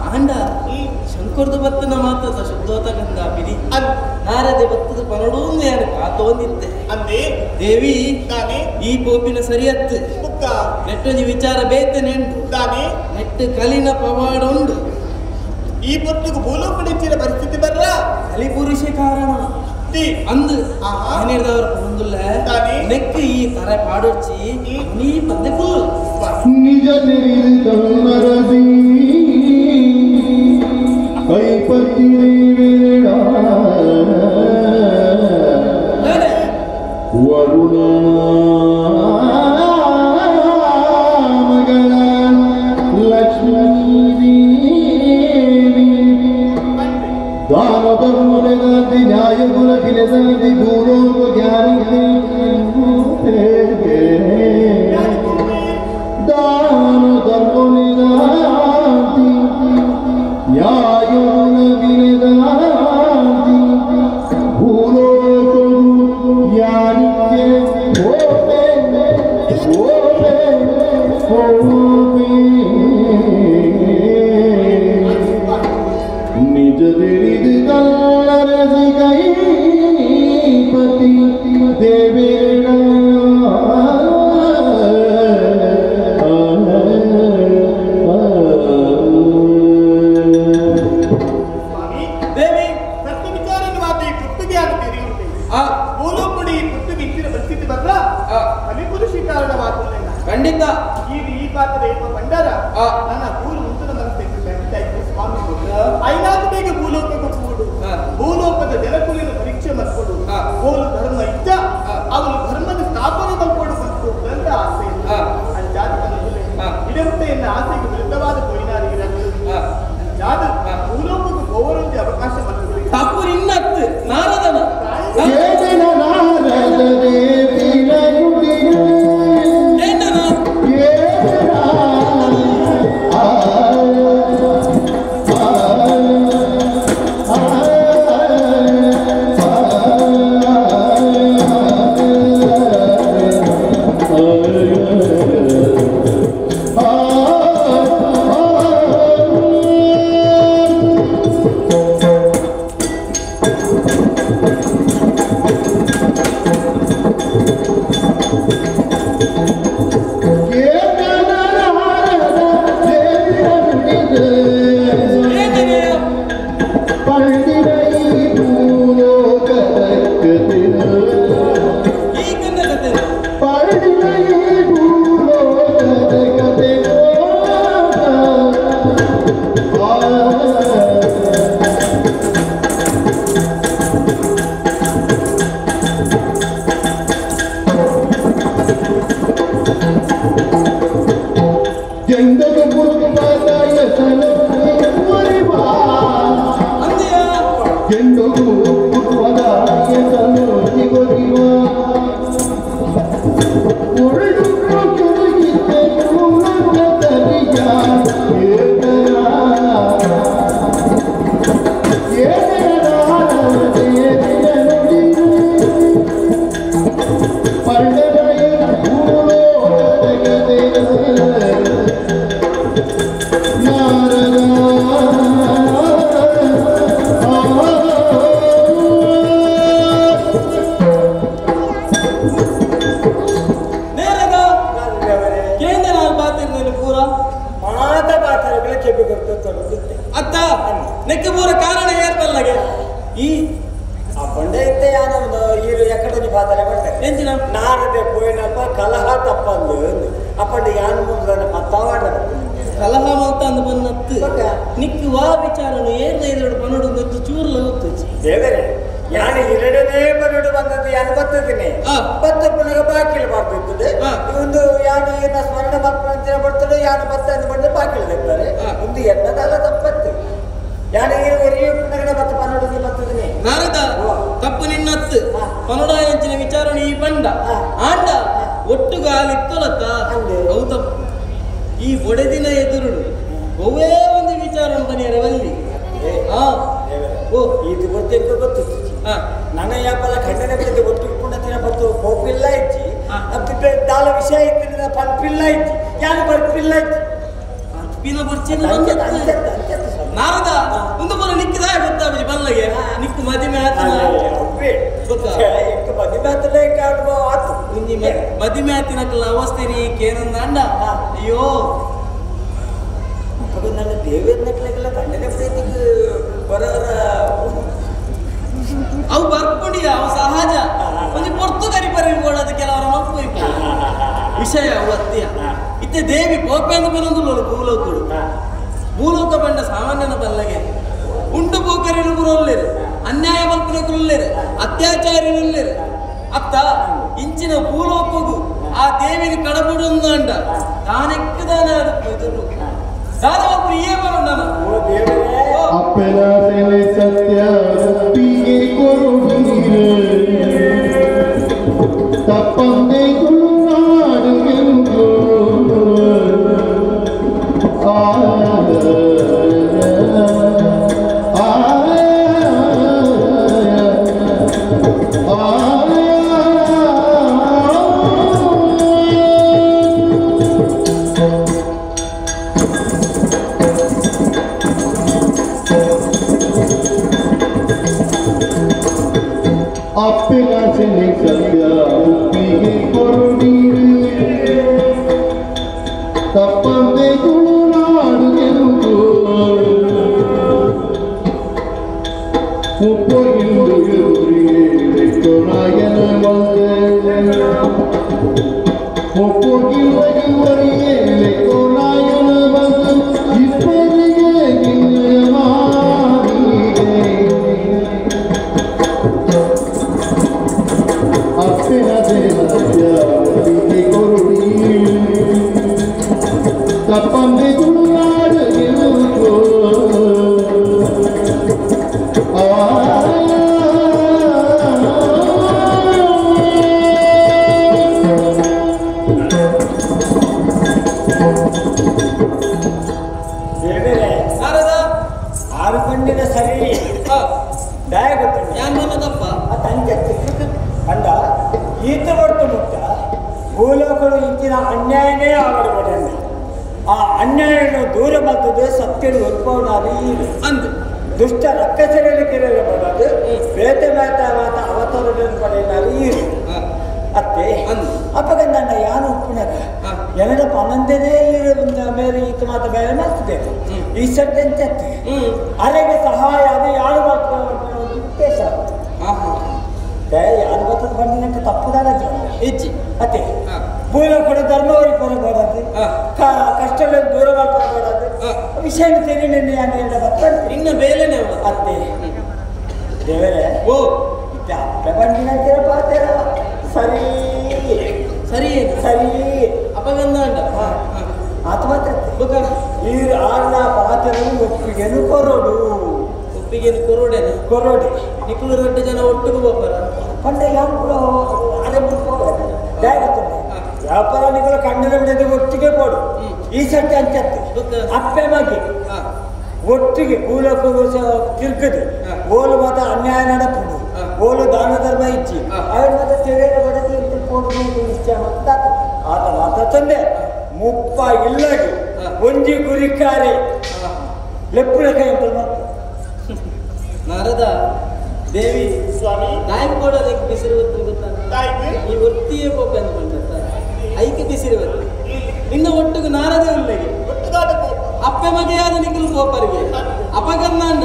ಆಂಡ ಶಂಕರ್ದು ಬತ್ತನ ಮಾತ್ರ ಶುದ್ಧೋತ ಗಂಧ ಬಿಡಿ ನಾರದೆ ಬತ್ತದ ಪನಡೂಂದು ಯಾರು ಕಾತೋಂದಿತ್ತೆ ಅಂದೆ ದೇವಿ ತಾನೆ ಈ ಪೋಪಿನ ಸರಿಯತ್ತು ಬುಕ್ಕ ನೆಟ್ಟೊಂದು ವಿಚಾರ ಬೇತೆ ನೆಂಟು ತಾನೆ ನೆಟ್ಟು ಕಲಿನ ಪವಾಡ ಉಂಡು ಈ ಪೊತ್ತಿಗೆ ಭೂಲೋಕಡಿಚ್ಚಿನ ಪರಿಸ್ಥಿತಿ ಬರ್ರ ಕಲಿ ಪುರುಷ ಕಾರಣ ಅಂದು ಏನಿರ್ದವ್ರ ಒಂದುಲ್ಲ ನೆಕ್ ಈ ತರ ಪಾಡೊಚ್ಚಿ ನೀ ಪದ್ದೆ ಪುಲ್ ನಿಜ ಕಮ್ಮರದಿ ಕೈ ಪತ್ತಿರೇ ಬೇಡ ವರುಣ ಮಗಳ ಲಕ್ಷ್ಮೀ ದಾನ ಧರ್ಮದ ನ್ಯಾಯ ಗುಣ ಗಿಲದಿ ಗೂಢ ಜ್ಞಾನಿ निज दिरिद कल्लरज गईपति देवेड़ा ದೇವಿ ಸತ್ಯ ವಿಚಾರವಾದ ಈ ಪುಸ್ತಕ ಆಗುತ್ತೀರಿ ಭೂಲೋಕಡಿ ಈ ಪುಸ್ತಕ ಇಚ್ಚಿನ ಪರಿಸ್ಥಿತಿ ಬಂದ್ರ ಕಲಿಪುರುಷಿ ಕಾರಣವಾಗುವುದಿಲ್ಲ ಖಂಡಿತ ಈ ಪಾತ್ರೆ ಬಂಡಾರ ನನ್ನ ಭೂಲು ಮುಂಚಿನ ಮನಸ್ಸಿಗೆ ಸ್ವಾಮಿ ಐನಾದ ಬೇಗ ಭೂಲೋಕಕ್ಕೆ ಕೂಡು ಭೂಲೋಕದ ಜನಕುಲಿನ ಪರೀಕ್ಷೆ ಮಾಡ್ಕೊಡು ಗೋಲು ಧರ್ಮ ಇದ್ದ ಅವನು ಧರ್ಮದ ಸ್ಥಾಪನೆ ಮಾಡ್ಕೊಂಡು ಅಂತ ಆಸೆ ಜಾತಿ ಇಡಂತೆ ಎನ್ನ ಆಸೆಗೆ ವಿರುದ್ಧವಾದ ಕೊಯ್ನಾರಿಗೆ ಜಾತ ಭೂಲೋಕಕ್ಕೆ ಹೋಗರಂತೆ ಅವಕಾಶ ಮಾಡ್ಕೊಳ್ಳಿ ತಪ್ಪು ನಿನ್ನತ್ತು ನಾರದನ ತಪ್ಪಂದೆ ತುಳುನಾಡು ಗೆಲುವು ಮುಪ್ಪೊಂದು ಎದುರಿಗೆ ಕೊನಾಯನ ಮುಪ್ಪೊಗಿವರಿಗೆ ಕೊನಾಯನ ಬಂದು ಇಬ್ಬರಿಗೆ ಅಪ್ಪಿನ ಕೊರುಡಿ ತಪ್ಪಂದೆ ತುಳುನಾಡು ಗೆಲುವು ಆರು ಕಂಡಿನ ಸರಿ ದಯ ಗೊತ್ತಿಲ್ಲ ಯಾನಪ್ಪ ತಂದೆ ಕಂಡ ಈತ ಹೊರತು ಮುಕ್ತ ಭೂಲೋಕಗಳು ಇಂಚಿನ ಅನ್ಯಾಯನೇ ಆಗಬಾರ್ದು ಆ ಅನ್ಯಾಯವನ್ನು ದೂರ ಬರ್ತದೆ ಸತ್ಯದ ಉತ್ಪವನಾಗಿ ಅಂದು ದುಷ್ಟ ರಕ್ಕಸರಲ್ಲಿ ಕೆರಳಬಾರದು ಬೇತೆ ಮಾತ ಮಾತ ಅವತಾರಗಳನ್ನು ಪಡೆಯಲಾಗಿ ಇರು ಅತ್ತೆ ಅಪ್ಪಗಂದ ಯಾನು ಉಪ್ಪಿನಾಗ ಎನಡ ಪನಂದನೇ ಮೇಲೆ ಈತ ಮಾತ ಬೇರೆ ಮಾಡ್ತಿದ್ದೆ ಈ ಸತ್ಯಂತೆ ಅಲೆಗೆ ಸಹಾಯ ಅದು ಯಾರು ಮಾಡ್ತಾರೆ ಉದ್ದೇಶ ಯಾರು ಬರ್ತದ ಬಂದಿನಂತೆ ತಪ್ಪುದಾರ ಹೆಚ್ಚಿ ಅತ್ತೆ ಭೂಲೋಕದ ಧರ್ಮವರಿಗೆ ಬರಬಾರದು ಕಷ್ಟಗಳನ್ನು ದೂರ ಮಾಡಬಾರದು ವಿಷಯ ತೆರಿ ನಿನ್ನೆ ಬರ್ತಾರೆ ಇನ್ನ ಬೇಲೆನೆ ಅತ್ತೆ ದೇವರೇ ಓ ಅಪ್ಪ ಬಂದಿನಂತೀರ ಬರ್ತೀರ ಸರಿ ಸರಿ ಸರಿ ಅಪಗಂಧ ಅಂಡ ಅಥವಾ ಈ ಆರ್ನ ಪಾತ್ರನು ಒಪ್ಪಿಗೆನು ಕೊರೋಡು ಒಪ್ಪಿಗೆನು ಕೊರೋಡೆನು ಕೊರೋಡೆ ನಿಕ್ಕಲು 2 ಜನ ಒಟ್ಟಿಗೆ ಹೋಗ್ಬಾರ ಪಂಡ ಯಾರು ಅರೆ ಬಿಡ್ಕೋಬಾರ್ದು ವ್ಯಾಪಾರ ನಿಕ್ಕಲು ಕಣ್ಣಿನ ಬಿಡದೆ ಒಟ್ಟಿಗೆ ಕೊಡು ಈ ಸತ್ಯ ಅಂತ ಅಪ್ಪೆ ಮಗಿ ಒಟ್ಟಿಗೆ ಭೂಲೋಕ ತಿರ್ಗದು ಓಲು ಮಾತ ಅನ್ಯಾಯ ನಡಪುಡು ಓಲು ದಾನ ಧರ್ಮ ಇಚ್ಚಿ ಅವ್ರ ಮಾತ ತೆರೆಯ ಬಡದಿ ಅಂತ ಕೊಡುವುದು ನಿಶ್ಚಯ ಅಂತ ಆತ ಮಾತ ತಂದೆ ಮುಪ್ಪ ಇಲ್ಲಗಿ ಒಂಜಿ ಗುರಿಕಾರೆ ಲೆಪ್ಪುಳ ಕೈ ಅಂತ ನಾರದ ದೇವಿ ಸ್ವಾಮಿ ನಾಯಕ ಕೊಡೋದಕ್ಕೆ ಬಿಸಿರುವತ್ತು ಗೊತ್ತಾ ಈ ಒತ್ತಿಯೇ ಕೋಪ ಅಂದ್ಕೊಂಡ ಐಕೆ ಬಿಸಿರುವತ್ತು ನಿನ್ನ ಒಟ್ಟಿಗೆ ನಾರದೇ ಉಳ್ಳಗೆ ಅಪ್ಪೆ ಮಗೆಯಾದ ನಿಖಿಲ್ ಕೋಪರಿಗೆ ಅಪಗನ್ನ ಅಣ್ಣ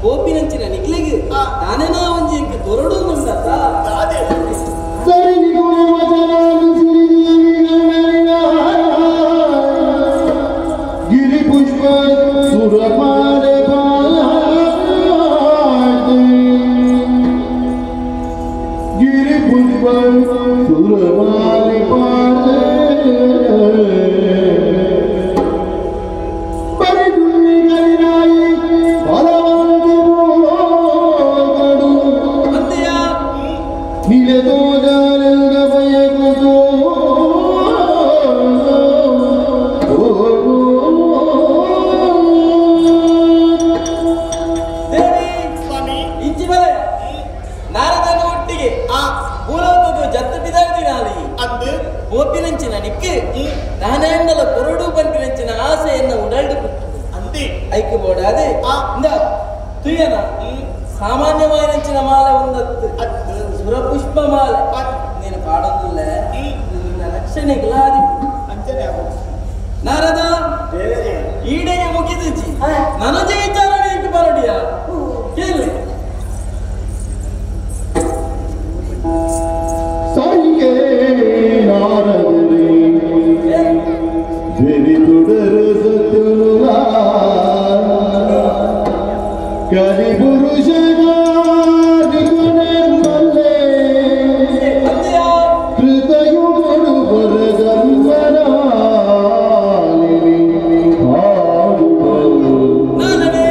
ಕೋಪಿನಂಚಿನ ನಿಖಿಲಿಗೆ ನಾನೇನೋ ಒಂಜಿ ದೊರಡು ನುಂಡ ಸರಿ ಗಿರಿ ಪುಷ್ಪ ಸುರಮಾಲೆ ಗಿರಿ ಪುಷ್ಪ ಸುರಮಾಲೆ ಕೋಪಿನಂಚಿನ ನಿಕ್ಕೆ ನಾನೆಂಡಲ ಕೊರಡು ಪಂಪಿನಂಚಿನ ಆಸೆಯನ್ನು ಉಡಲ್ಡು ಅಂತೆ ಐಕ್ಯ ಬೋಡಾದೆ ತುಯ್ಯನ ಸಾಮಾನ್ಯವಾಯಿನಂಚಿನ ಮಾಲೆ ಒಂದತ್ತು ಸುರಪುಷ್ಪ ಮಾಲೆ ನೀನು ಪಾಡೋದಿಲ್ಲ ನಿನ್ನ ರಕ್ಷಣೆ ಗಿಲಾದಿ ಅಂಚನೆ ನಾರದ ಈಡೆಗೆ ಮುಗಿದುಚಿ ನನ್ನ ಜಯಿಚಾರ ನೀಕೆ ಬರಡಿಯ ಕೇಳಿ ಸಾಯಿಗೆ ನಾರದರೆ ಬೆರಿ ತುಡರ ಸತ್ತುಲ ಕಲಿ ಪುರುಷಗಾದಿ ಕೊನೆಂಬಲ್ಲೆ ಹೃದಯುಗಳು ಬರಗಂಬರ ಹಾಡುವರು ನಾನನೇ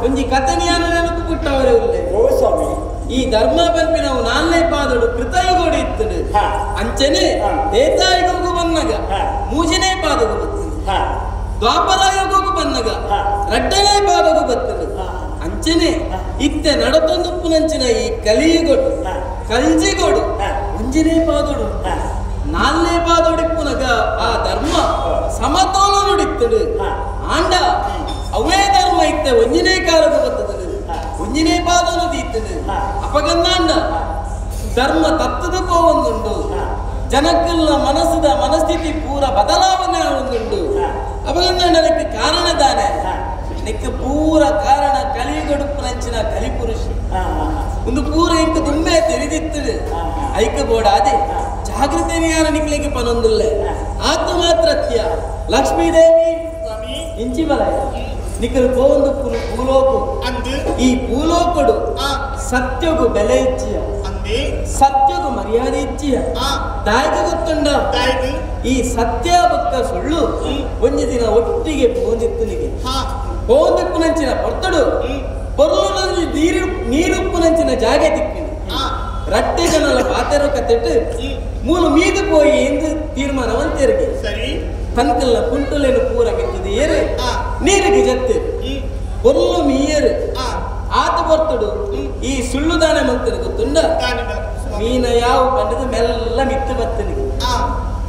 ಒಂಜಿ ಕಥೆನಿಯನ್ನು ನೆನಪು ಬಿಟ್ಟವರೇ ಉಳ್ಳೆ ಓ ಸ್ವಾಮಿ ಈ ಧರ್ಮ ಬಂಪಿನವು ನಾಲ್ನೇ ಪಾದಡು ಕೃತಯುಗೋಡು ಇತ್ತಡು ಅಂಚನೆ ದೇತಾಯುಗು ಬನ್ನಗ ಮೂಜನೇ ಪಾದಗು ಬರ್ತದೆ ದ್ವಾಪರ ಯುಗಗೂ ಬನ್ನಗ ರಡ್ಡನೇ ಪಾದಗು ಬರ್ತದೆ ಅಂಚನೆ ಇತ್ತೆ ನಡತೊಂದು ಪುನಂಚಿನ ಈ ಕಲಿಯುಗೋಡು ಕಲ್ಜಿಗೋಡು ಒಂಜನೇ ಪಾದೋಡು ನಾಲ್ನೇ ಪಾದೋಡಿಪ್ಪುನಗ ಆ ಧರ್ಮ ಸಮತೋಲ ನುಡಿತ್ತಡು ಆಂಡ ಅವೇ ಧರ್ಮ ಇತ್ತೆ ಒಂಜನೇ ಕಾಲದ ಬರ್ತದೆ ಒಂಜನೇ ಪಾದನು ದೀತದೆ ಅಪಗಂದಾಂಡ ಧರ್ಮ ತತ್ವದ ಒಂದುಂಡು ಜನಕ್ಕಲ್ಲ ಮನಸ್ಸದ ಮನಸ್ಥಿತಿ ಪೂರ ಬದಲಾವಣೆ ಒಂದುಂಡು ಅಪಗಂದಾಂಡ ನೆಕ್ಕ ಕಾರಣದಾನೆ ನೆಕ್ಕ ಪೂರ ಕಾರಣ ಕಲಿಯುಗಡುಪ್ಪು ನಂಚಿನ ಕಲಿಪುರುಷ ಒಂದು ಪೂರ ಇಂಕ ದುಮ್ಮೆ ತೆರೆದಿತ್ತದು ಐಕ ಬೋಡಾದೆ ಜಾಗೃತಿ ಜ್ಞಾನ ನಿಕ್ಲಿಕ್ಕೆ ಪನೊಂದುಲ್ಲೆ ಆತ ಮಾತ್ರತ್ಯ ಲಕ್ಷ್ಮೀದೇವಿ ಇಂಚಿ ಬಲಯ ನಿಖಲು ಗೋಂದು ಭೂಲೋಕು ಅಂದು ಈ ಭೂಲೋಕಡು ಸತ್ಯಗು ಬೆಲೆ ಇಚ್ಚಿಯ ಅಂದೆ ಸತ್ಯಗು ಮರ್ಯಾದೆ ಇಚ್ಚಿಯ ದಾಯ್ಗ ಗೊತ್ತುಂಡ ಈ ಸತ್ಯ ಬಕ್ಕ ಸುಳ್ಳು ಒಂದು ದಿನ ಒಟ್ಟಿಗೆ ಪೋಂದಿತ್ತನಿಗೆ ಪೋಂದಿಪ್ಪುನಂಚಿನ ಪೊರ್ತಡು ಪೊರ್ಲು ನೀರುಪ್ಪುನಂಚಿನ ಜಾಗ ದಿಕ್ಕಿನ ರಟ್ಟೆ ಜನಲ ಪಾತೆರೋ ಕತ್ತೆಟ್ಟು ಮೂಲು ಮೀದು ಪೋಯಿ ಎಂದು ತೀರ್ಮಾನವಂತೆರಿಗೆ ಸರಿ ತನಕಲ್ಲ ಕುಂಟುಲೇನು ಪೂರ ಗೆದ್ದದು ಏರು ನೀರಿಗೆ ಜತ್ತು ಒಲ್ಲು ಮೀಯರು ಆತ ಬರ್ತಡು ಈ ಸುಳ್ಳು ದಾನ ಮಂತ್ರ ಗೊತ್ತುಂಡ ಮೀನ ಯಾವ ಬಂಡದು ಮೆಲ್ಲ ಮಿತ್ತು ಬತ್ತನಿಗೆ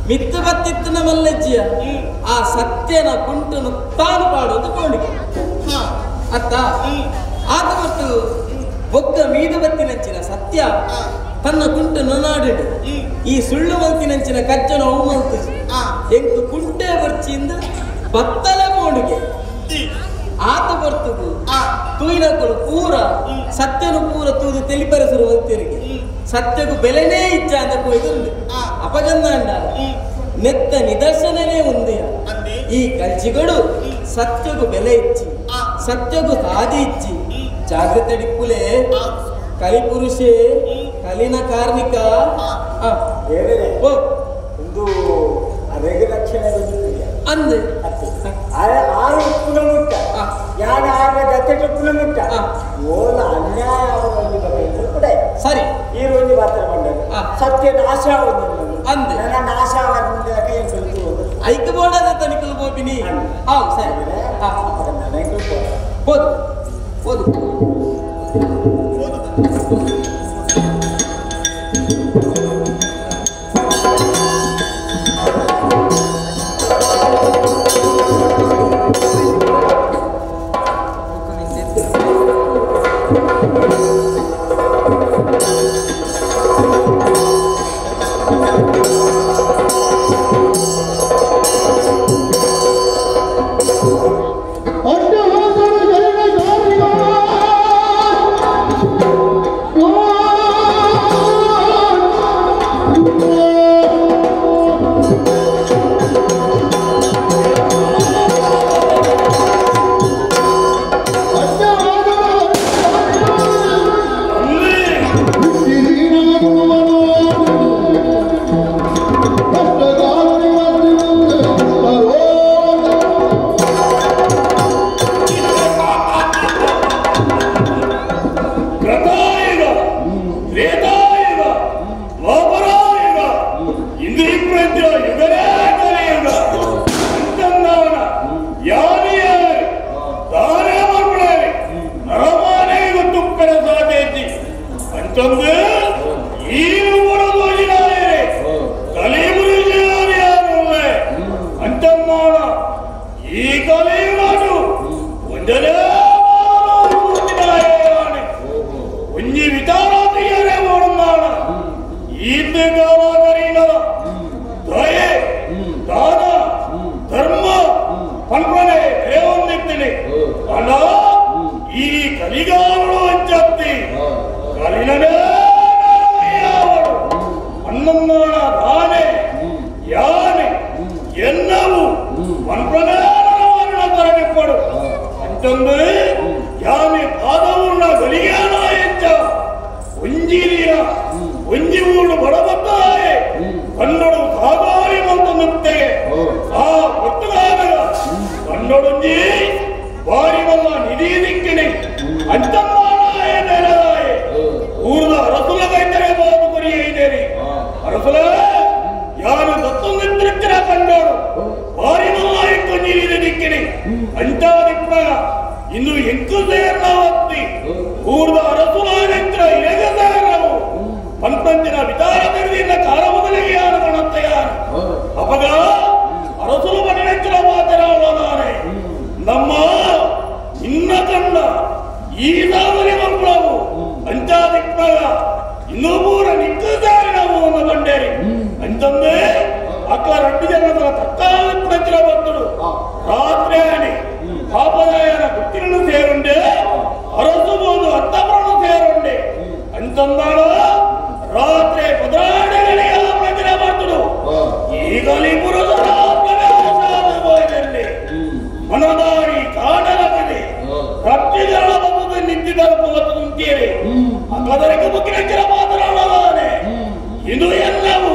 ಮಿತ್ತು ಬತ್ತಿತ್ತನ ಮಲ್ಲಜ್ಜಿಯ ಆ ಸತ್ಯನ ಕುಂಟುನು ತಾನು ಪಾಡೋದು ಕೋಣಿಗೆ ಅತ್ತ ಆತ ಬರ್ತು ಒಕ್ಕ ಮೀದು ಬತ್ತಿನಂಚಿನ ಸತ್ಯ ತನ್ನ ಕುಂಟು ನೊನಾಡಿಡು ಈ ಸುಳ್ಳು ಮಂತಿನಂಚಿನ ಕಚ್ಚನ ಅವಮಂತು ಎಂಕು ಕುಂಟೆ ಬರ್ಚಿಂದ ಬತ್ತಲ ಕೋಣಿಗೆ ಆತ ಬರ್ತದು ತೂಯಿನಕ್ಕಳು ಪೂರ ಸತ್ಯನು ಪೂರ ತೂದು ತೆಲಿಪರಿಸರು ಅಂತಿರಿಗೆ ಸತ್ಯಗೂ ಬೆಲೆನೇ ಇಚ್ಛ ಅಂತ ಕೊಯ್ದುಂಡು ಅಪಗಂದಾಂಡ ನೆತ್ತ ನಿದರ್ಶನನೇ ಒಂದೇ ಈ ಕಲ್ಚಿಗಳು ಸತ್ಯಗೂ ಬೆಲೆ ಇಚ್ಚಿ ಸತ್ಯಗೂ ತಾದಿ ಇಚ್ಚಿ ಜಾಗೃತಿ ಡಿಪ್ಪುಲೆ ಕಲಿಪುರುಷೇ ಕಲಿನ ಕಾರ್ಮಿಕ ಒಂದು ಅರೆಗೆ ಲಕ್ಷಣ ಅಂದೆ ಆರು ಉಪ್ಪುನ ಮುಟ್ಟ ಯಾರು ಆರ ಜೊತೆ ಉಪ್ಪುನ ಮುಟ್ಟ ಓಲ ಅನ್ಯಾಯ ಕೂಡ ಸರಿ ಈ ಒಂದು ಮಾತ್ರ ಬಂದಾಗ ಸತ್ಯ ನಾಶ ಅಂದೆ ನನ್ನ ನಾಶ ಐಕ ಬೋಡದ ತನಿಖಲು ಗೋಪಿನಿ ಹೌದು ಸರಿ ಹೋದು ಹೋದು ಬಾರಿ ದಿಕ್ಕಿಣೆ ಅಂತಂದಾಯ ನೆಲದಾಯ ಊರ್ದ ಅರಸುಲ ಕೈತರೆ ಬಾಬು ಕೊರಿಯೈದೇರಿ ಅರಸುಲ ಯಾರು ದತ್ತೊಂದಿತ್ತಿರ ಕಂಡೋರು ಭಾರಿ ಮಲ್ಲಾಯಿ ಕೊಂಜಿರಿದ ದಿಕ್ಕಿಣೆ ಅಂಟಾದಿಪ್ರಾಗ ಇನ್ನು ಎಂಕು ಸೇರ್ನಾವತ್ತಿ ಊರ್ದ ಅರಸುಲಾನೆತ್ರ ಇರಗ ಸೇರವು ಪಂಪಂಚಿನ ವಿಚಾರ ತೆರೆದಿಲ್ಲ ಕಾಲ ಮೊದಲಿಗೆ ಯಾರು ಕಾಣುತ್ತೆ ಯಾರು ಅಪಗ ಅರಸುಲು ಬನ್ನೆಚ್ಚರ ಮಾತನಾಡೋದಾನೆ ನಮ್ಮ ಇನ್ನ ಕಂಡ ಈ ಸಾವರಿ ಮಕ್ಕಳು ಅಂಚಾದಿಕ್ಕಾಗ ಇನ್ನೂ ಮೂರ ನಿಕ್ಕದಾರಿ ನಾವು ಒಂದು ಬಂಡೇರಿ ಅಂತಂದ್ರೆ ಅಕ್ಕ 2 ಜನರ ತಕ್ಕಾಲ ಬಂದರು ರಾತ್ರಿ ಆನೆ ಪಾಪದಾಯನ ಗುತ್ತಿಗಳನ್ನು ಸೇರುಂಡೆ ಅರಸುಬೋದು ಅತ್ತಪುರನು ಸೇರುಂಡೆ ಅಂತಂದಾಳ ರಾತ್ರಿ ಪದಾಡಿಗಳಿಗೆ ಪ್ರಚನೆ ಮಾಡ್ತರು ಈಗಲೇ ಪುರುಷರ ಮನದಾರಿ ಕಾಣಲಕದೆ ರಕ್ತಿಗಳ ಬಂದು ನಿಂತಿದ್ದಪ್ಪವತ್ತು ನಿಂತೀರಿ ಅಕ್ಕದರಿಗೆ ಮುಖ್ಯನ ಮಾತನಾಡಲಾನೆ ಇದು ಎಲ್ಲವೂ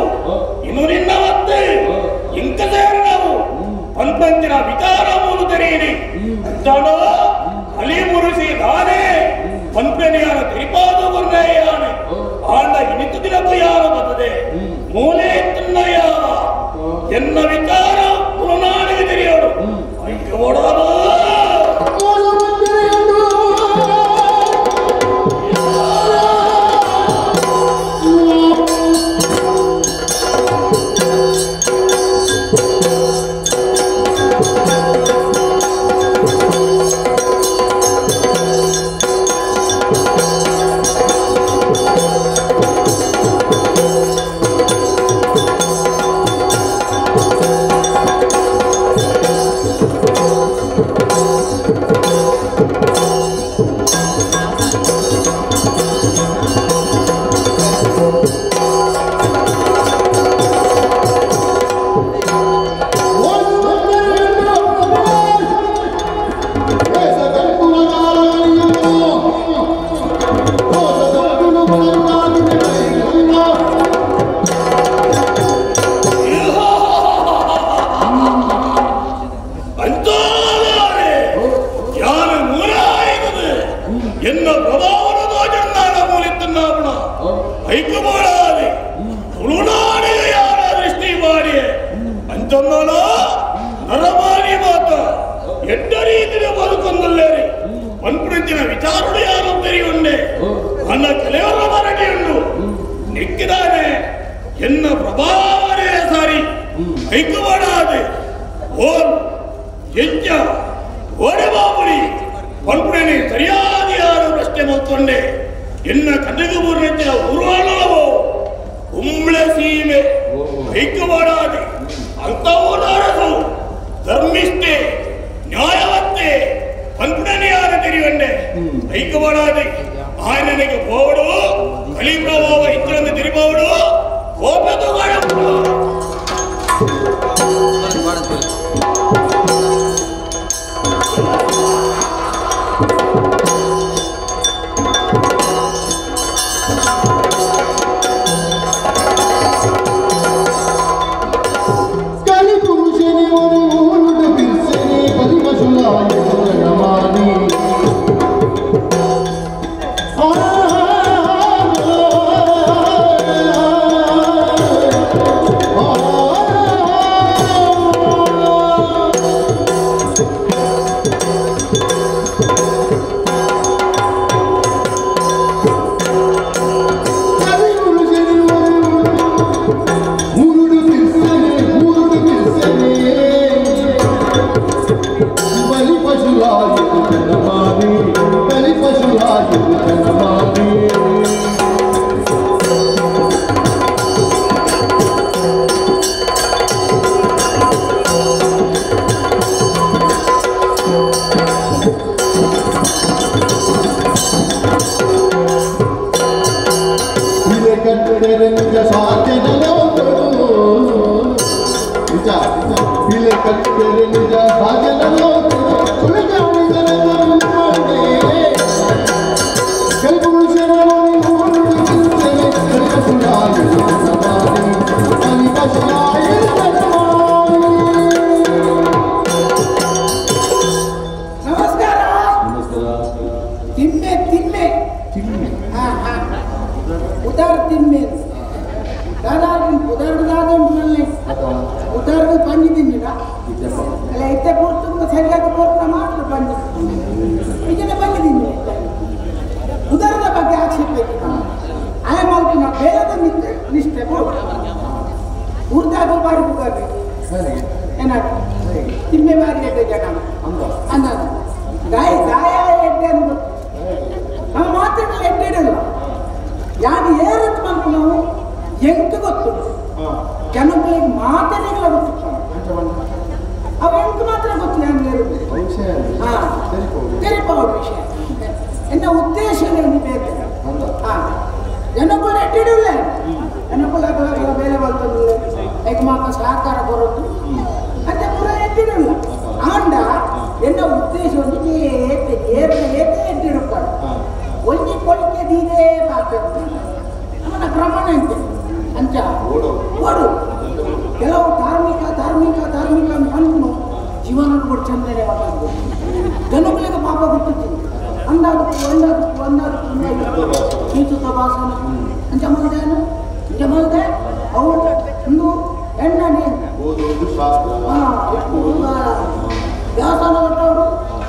ಇನ್ನು ನಿನ್ನವತ್ತೆ ಇಂಕ ಸೇರಿ ನಾವು ಪಂಪಂಚಿನ ವಿಚಾರ ಮೂಲು ತೆರೆಯಿರಿ ಅಂತಾಡ ಅಲಿ ಮುರುಸಿ ದಾನೆ ಪಂಪನೆಯಾನ ತಿರಿಪಾದ ವರ್ಣಯಾನೆ ಆಂಡ ಇನಿತು ದಿನಕ್ಕೂ ಯಾರ ಬರ್ತದೆ ಮೂಲೆ ತಿನ್ನಯ್ಯ ಎನ್ನ ವಿಚಾರ ಪುರನಾಡಿಗೆ ತೆರೆಯೋಡು ಐಕ್ಯ ಓಡೋದು ನರಮಾನಿ ಮಾತ ಎಡ್ಡ ರೀತಿಯ ಬದುಕೊಂದಲ್ಲೇರಿ ಪಂಪುಣಿಂಚಿನ ವಿಚಾರಣೆ ಯಾರು ತೆರೆಯುಂಡೆ ನನ್ನ ಕೆಲವರ ಮರಟಿಯುಂಡು ನಿಕ್ಕಿದಾನೆ ಎನ್ನ ಪ್ರಭಾವನೇ ಸಾರಿ ಐಕ್ಯವಾಡಾದೆ ಓಲ್ ಹೆಜ್ಜ ಓಡೆಬಾಪುರಿ ಪಂಪುಣಿ ಸರಿಯಾದ ಯಾರು ಪ್ರಶ್ನೆ ಮಲ್ಕೊಂಡೆ ಎನ್ನ ಕನ್ನಗ ಮೂರ್ನೆಚ್ಚಿನ ಊರ್ವಾಣವು ಕುಂಬಳೆ ಸೀಮೆ ಐಕ್ಯವಾಡಾದೆ ಅಂತವನಾರದು ಧರ್ಮಿಷ್ಠೆ ನ್ಯಾಯವಂತೆ ಪಂಪನೆಯಾದ ತೆರೆಯುಂಡೆ ಐಕ್ಯವಾಡಾದೆ ಆಯನನಿಗೆ ಹೋವಡು ಕಲಿ ಪ್ರಭಾವ ಇಚ್ಚರಂದು ತಿರುಪವಡು ಕೋಪದ Kali ಗೊತ್ತು ಜನಗಳಿಗೆ ಮಾತಾಡಿಗಳ ಗೊತ್ತು ಅವ ಎಂಟು ಮಾತ್ರ ಗೊತ್ತಿಲ್ಲ ಹಂಗೆ ತೆರಿಪೌಡು ವಿಷಯ ಎನ್ನ ಉದ್ದೇಶನೇ ಬೇಕು ಜನಗಳು ಎಟ್ಟಿಡಿಲ್ಲ ಜನಗಳ ಬೇರೆ ಬರ್ತದೆ ಏಕಮಾತ್ರ ಸಹಕಾರ ಬರೋದು ಮತ್ತೆ ಪುರ ಎಟ್ಟಿಡಿಲ್ಲ ಆಂಡ ಎನ್ನ ಉದ್ದೇಶ ಒಂದು ಏತೆ ಎಟ್ಟಿಡುತ್ತಾರೆ ಒಂಜಿ ಕೊಳಿಕೆ ದೀದೇ ಬಾಕಿ ನಮ್ಮನ್ನ ಪ್ರಮಾಣ ಅಂಚ ಓಡು ಕೆಲವು ಧಾರ್ಮಿಕ ಅನ್ಕೊಂಡು ಜೀವನ ಕೂಡ ಚಂದನೆ ಮಾತಾಡ್ಬೋದು ಜನಗಳಿಗೆ ಪಾಪ ಗೊತ್ತಿತ್ತು ಅಂದಾದಕ್ಕೂ ಭಾಷಣ ಅಂಚ ಮಲ್ದೆ ಅವಳು ಒಂದು ಎಣ್ಣೆ ದೇವಸ್ಥಾನ ಕೊಟ್ಟವರು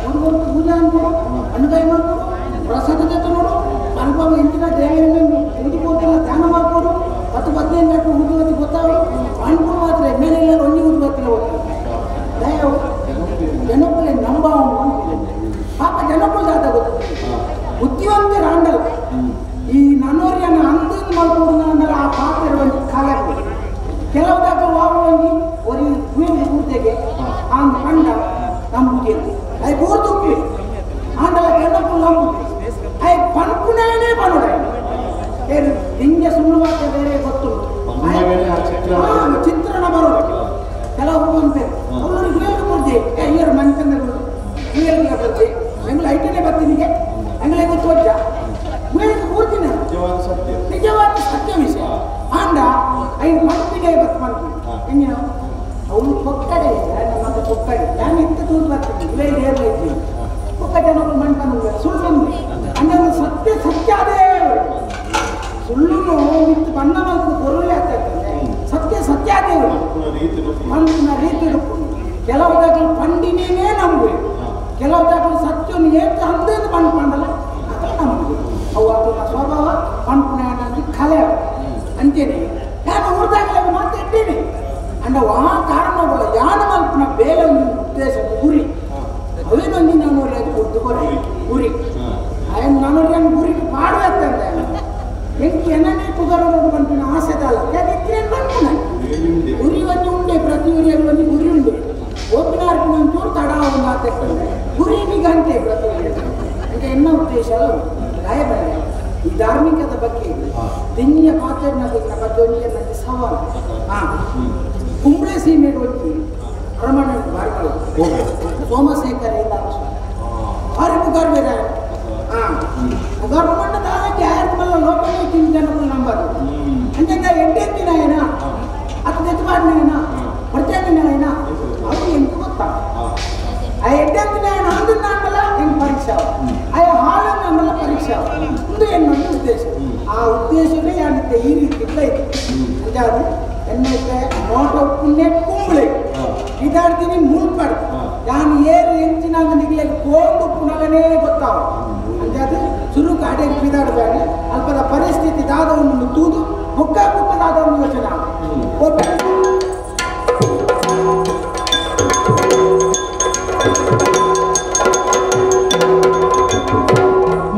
ಒಂದು ಪೂಜೆ ಅನ್ಕೊಡು ಹಣ್ಣುಗಾಯಿ ಮಾಡ್ಕೊಡು ಪ್ರಸಾದ ನೋಡು ಅಲ್ಪ ಇಂಚಿನ ದೇವಿಯನ್ನು ಉದಿಗೋತಿಲ್ಲ ಧ್ಯಾನ ಮಾಡ್ಕೊಡು 10-15 ಗಂಟೆ ಉದಿಗೋತಿ ಗೊತ್ತಾವರು ಅನ್ಕೊಂಡು ಮಾತ್ರ ಮೇಲೆ ಇಲ್ಲ ಒಂದಿ ಉದಿಗೋತಿಲ್ಲ ದಯವು ಜನಕ್ಕಲ್ಲಿ ನಂಬ ಪಾಪ ಜನಕ್ಕೂ ಜಾತ ಗೊತ್ತಿಲ್ಲ ಬುದ್ಧಿವಂತರ ಅಂಡಲ್ಲ ಈ ನನ್ನೋರಿಯನ್ನು ಅಂದಿನ ಮಾಡ್ಕೊಂಡು ಅಂದ್ರೆ ಆ ಪಾತ್ರ ಒಂದು ಕಾಲ ಕೆಲವು ದಾಖಲೆ ವಾವಲ್ಲಿ ಒಂದು ಭೂಮಿ ಪೂರ್ತಿಗೆ ಆ ಕಂಡ ನಂಬುಗೆ ಅದು ಪೂರ್ತಿ ಆಂಡಲ ಜನಕ್ಕೂ ನಂಬುಗೆ ಅದು ಪನ್ಪುನೇನೇ ಬರೋಣ ಏನು ಹಿಂಗೆ ಸುಳ್ಳು ಮಾತ್ರ ಬೇರೆ ಗೊತ್ತು ಚಿತ್ರಣ ಬರೋದು ಕೆಲವು ಅಂತೆ ಅವ್ರಿಗೆ ಹೇಳಿ ಕೊಡ್ದೆ ಅಯ್ಯರು ಮನೆತನಗಳು ಹೇಳಿಗೆ ಬರ್ತೆ ಹೆಂಗ್ಳು ಐಟನೇ ಬರ್ತೀನಿಗೆ ಹೆಂಗ್ಳೆ ಗೊತ್ತು ವಜ್ಜ ಹೇಳಿಗೆ ಕೂರ್ತೀನಿ ನಿಜವಾದ ಸತ್ಯ ವಿಷಯ ಆಂಡ ಐದು ಮನಸ್ಸಿಗೆ ಬತ್ತು ಮಾಡ್ತೀನಿ ಹೆಂಗೆ ಅವನು ಕೊಕ್ಕಡೆ ಮತ್ತೆ ಕೊಕ್ಕಡೆ ನಾನು ಇಂಥ ದೂರ ಬರ್ತೀನಿ ಇವೇ ಹೇರ್ಲೈತಿ ಕೊಕ್ಕ ಜನಗಳು ಮಣ್ತನ ಸುಳ್ಳು ಬಂದು ಅಂದ್ರೆ ಸತ್ಯ ಅದೇ ಸುಳ್ಳು ನಿಂತು ಬಣ್ಣ ಮಾಡ್ಕೊಂಡು ಕೊರಲೆ ಆಗ್ತಾ ಇರ್ತದೆ ಸತ್ಯ ಅದೇ ಮಣ್ಣಿನ ರೀತಿ ಹಿಡ್ಕೊಂಡು ಕೆಲವು ದಾಖಲೆ ಪಂಡಿನೇ ನಂಬುವೆ ಕೆಲವು ದಾಖಲೆ ಸತ್ಯವನ್ನು ಏತು ಅಂದೇನು ಪಂಡ್ಕೊಂಡಲ್ಲ ಅದನ್ನು ನಂಬುವೆ ಅವು ಅದನ್ನ ಸ್ವಭಾವ ಪಂಡ್ಪುಣ ಕಲೆ ಅಂತೇನೆ ನಾನು ಊರ್ದಾಗಲೇ ಮಾತು ಇಟ್ಟೀನಿ ಅಂಡ ಆ ಕಾರಣಗಳ ಯಾನ ಮಲ್ಪನ ಬೇರೆ ಒಂದು ಉದ್ದೇಶ ಗುರಿ ಅವೇನೊಂದು ನಾನು ಕೊಡ್ತುಕೊರೆ ಗುರಿ ನಾನು ಗುರಿಗೆ ಮಾಡುವಂತಂದೆ ಹೆಂಗೆ ಎಣ್ಣೆ ಪುಗರ ಬಂದಿನ ಆಸೆದಲ್ಲ ಗುರಿ ಒಂದು ಉಂಡೆ ಪ್ರತಿ ಊರಿಯಲ್ಲಿ ಒಂದು ಗುರಿ ಉಂಡೆ ಒಪ್ಪಿನಾರ್ಗೆ ಒಂಚೂರು ತಡ ಒಂದು ಮಾತಾಡ್ತಾರೆ ಗುರಿ ನಿಗಂತೆ ಪ್ರತಿ ಊರಿಯಲ್ಲಿ ಅಂತ ಎನ್ನ ಉದ್ದೇಶ ರಾಯಬಾರ ಈ ಧಾರ್ಮಿಕದ ಬಗ್ಗೆ ದಿನ್ಯ ಪಾತ್ರನ ಬಗ್ಗೆ ಒಂದು ಸವಾಲು ಕುಂಬಳೆ ಸೀಮೆಗೆ ಹೋಗಿ ಪ್ರಮಾಣ ಬಾರ್ಗಳು ಸೋಮಶೇಖರ ಇಲ್ಲ ಅವ್ರಿಗೆ ಗರ್ಬೇಡ ಗೌರ್ಮೆಂಟ್ ದಾಲಕ್ಕೆ ಯಾರ ಲೋಕಲ್ ಜನಗಳು ನಂಬರು అంటే ఎంటెత్తిన ఆయన అతను ఎత్తుబాడిన ఆయన ప్రత్యేకిన ఆయన అవి ఎంత ಗೊತ್ತಾ ಆ ಎಂಟೆತ್ತಿನ ఆయన అందున్నాంటల నేను పరీక్ష ఆ హాల్ నమ్మల పరీక్ష ముందు ఎన్నొంది ఉద్దేశం ఆ ఉద్దేశమే అంటే ఈ ರೀತಿ ಇಲ್ಲೈತೆ అంటే ಅದು ಎನ್ನೈತೆ ನೋಟ ಪುಣ್ಯ ಕುಂಬಳೆ ಇದಾಡ್ತೀನಿ ಮುಳ್ಪಾಡು ನಾನು ಏರು ಎಂಚಿನಾಗ ನಿಗಲೆ ಕೋಂಡು ಪುನಗನೇ ಗೊತ್ತಾವ అంటే ಅದು ಶುರು ಕಾಡೆ ಬಿದಾಡಬೇಡ ಅಲ್ಪದ ಪರಿಸ್ಥಿತಿ ದಾದವನ್ನು ತೂದು ಮುಕ್ಕ ದಾದವನ್ನು ಯೋಚನೆ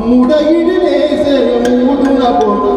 ಮುಡಗಿಡಲೇ ಸರಿ ಮೂಡುನ ಪೊಂದು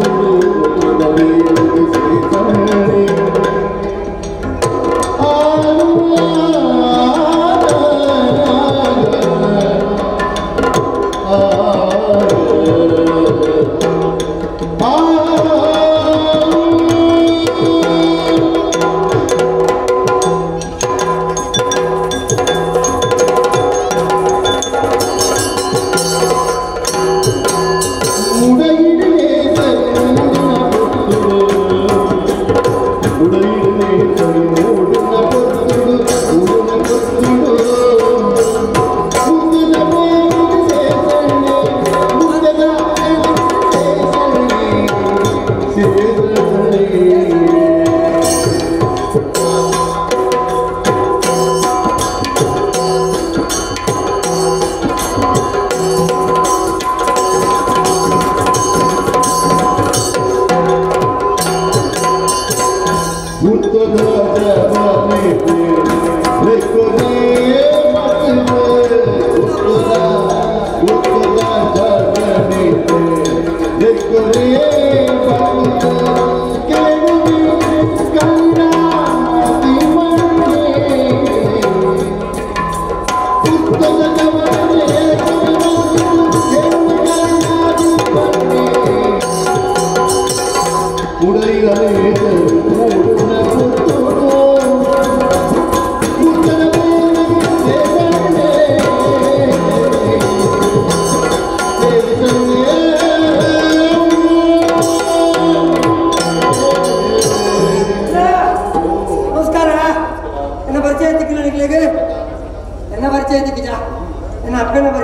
Let's go.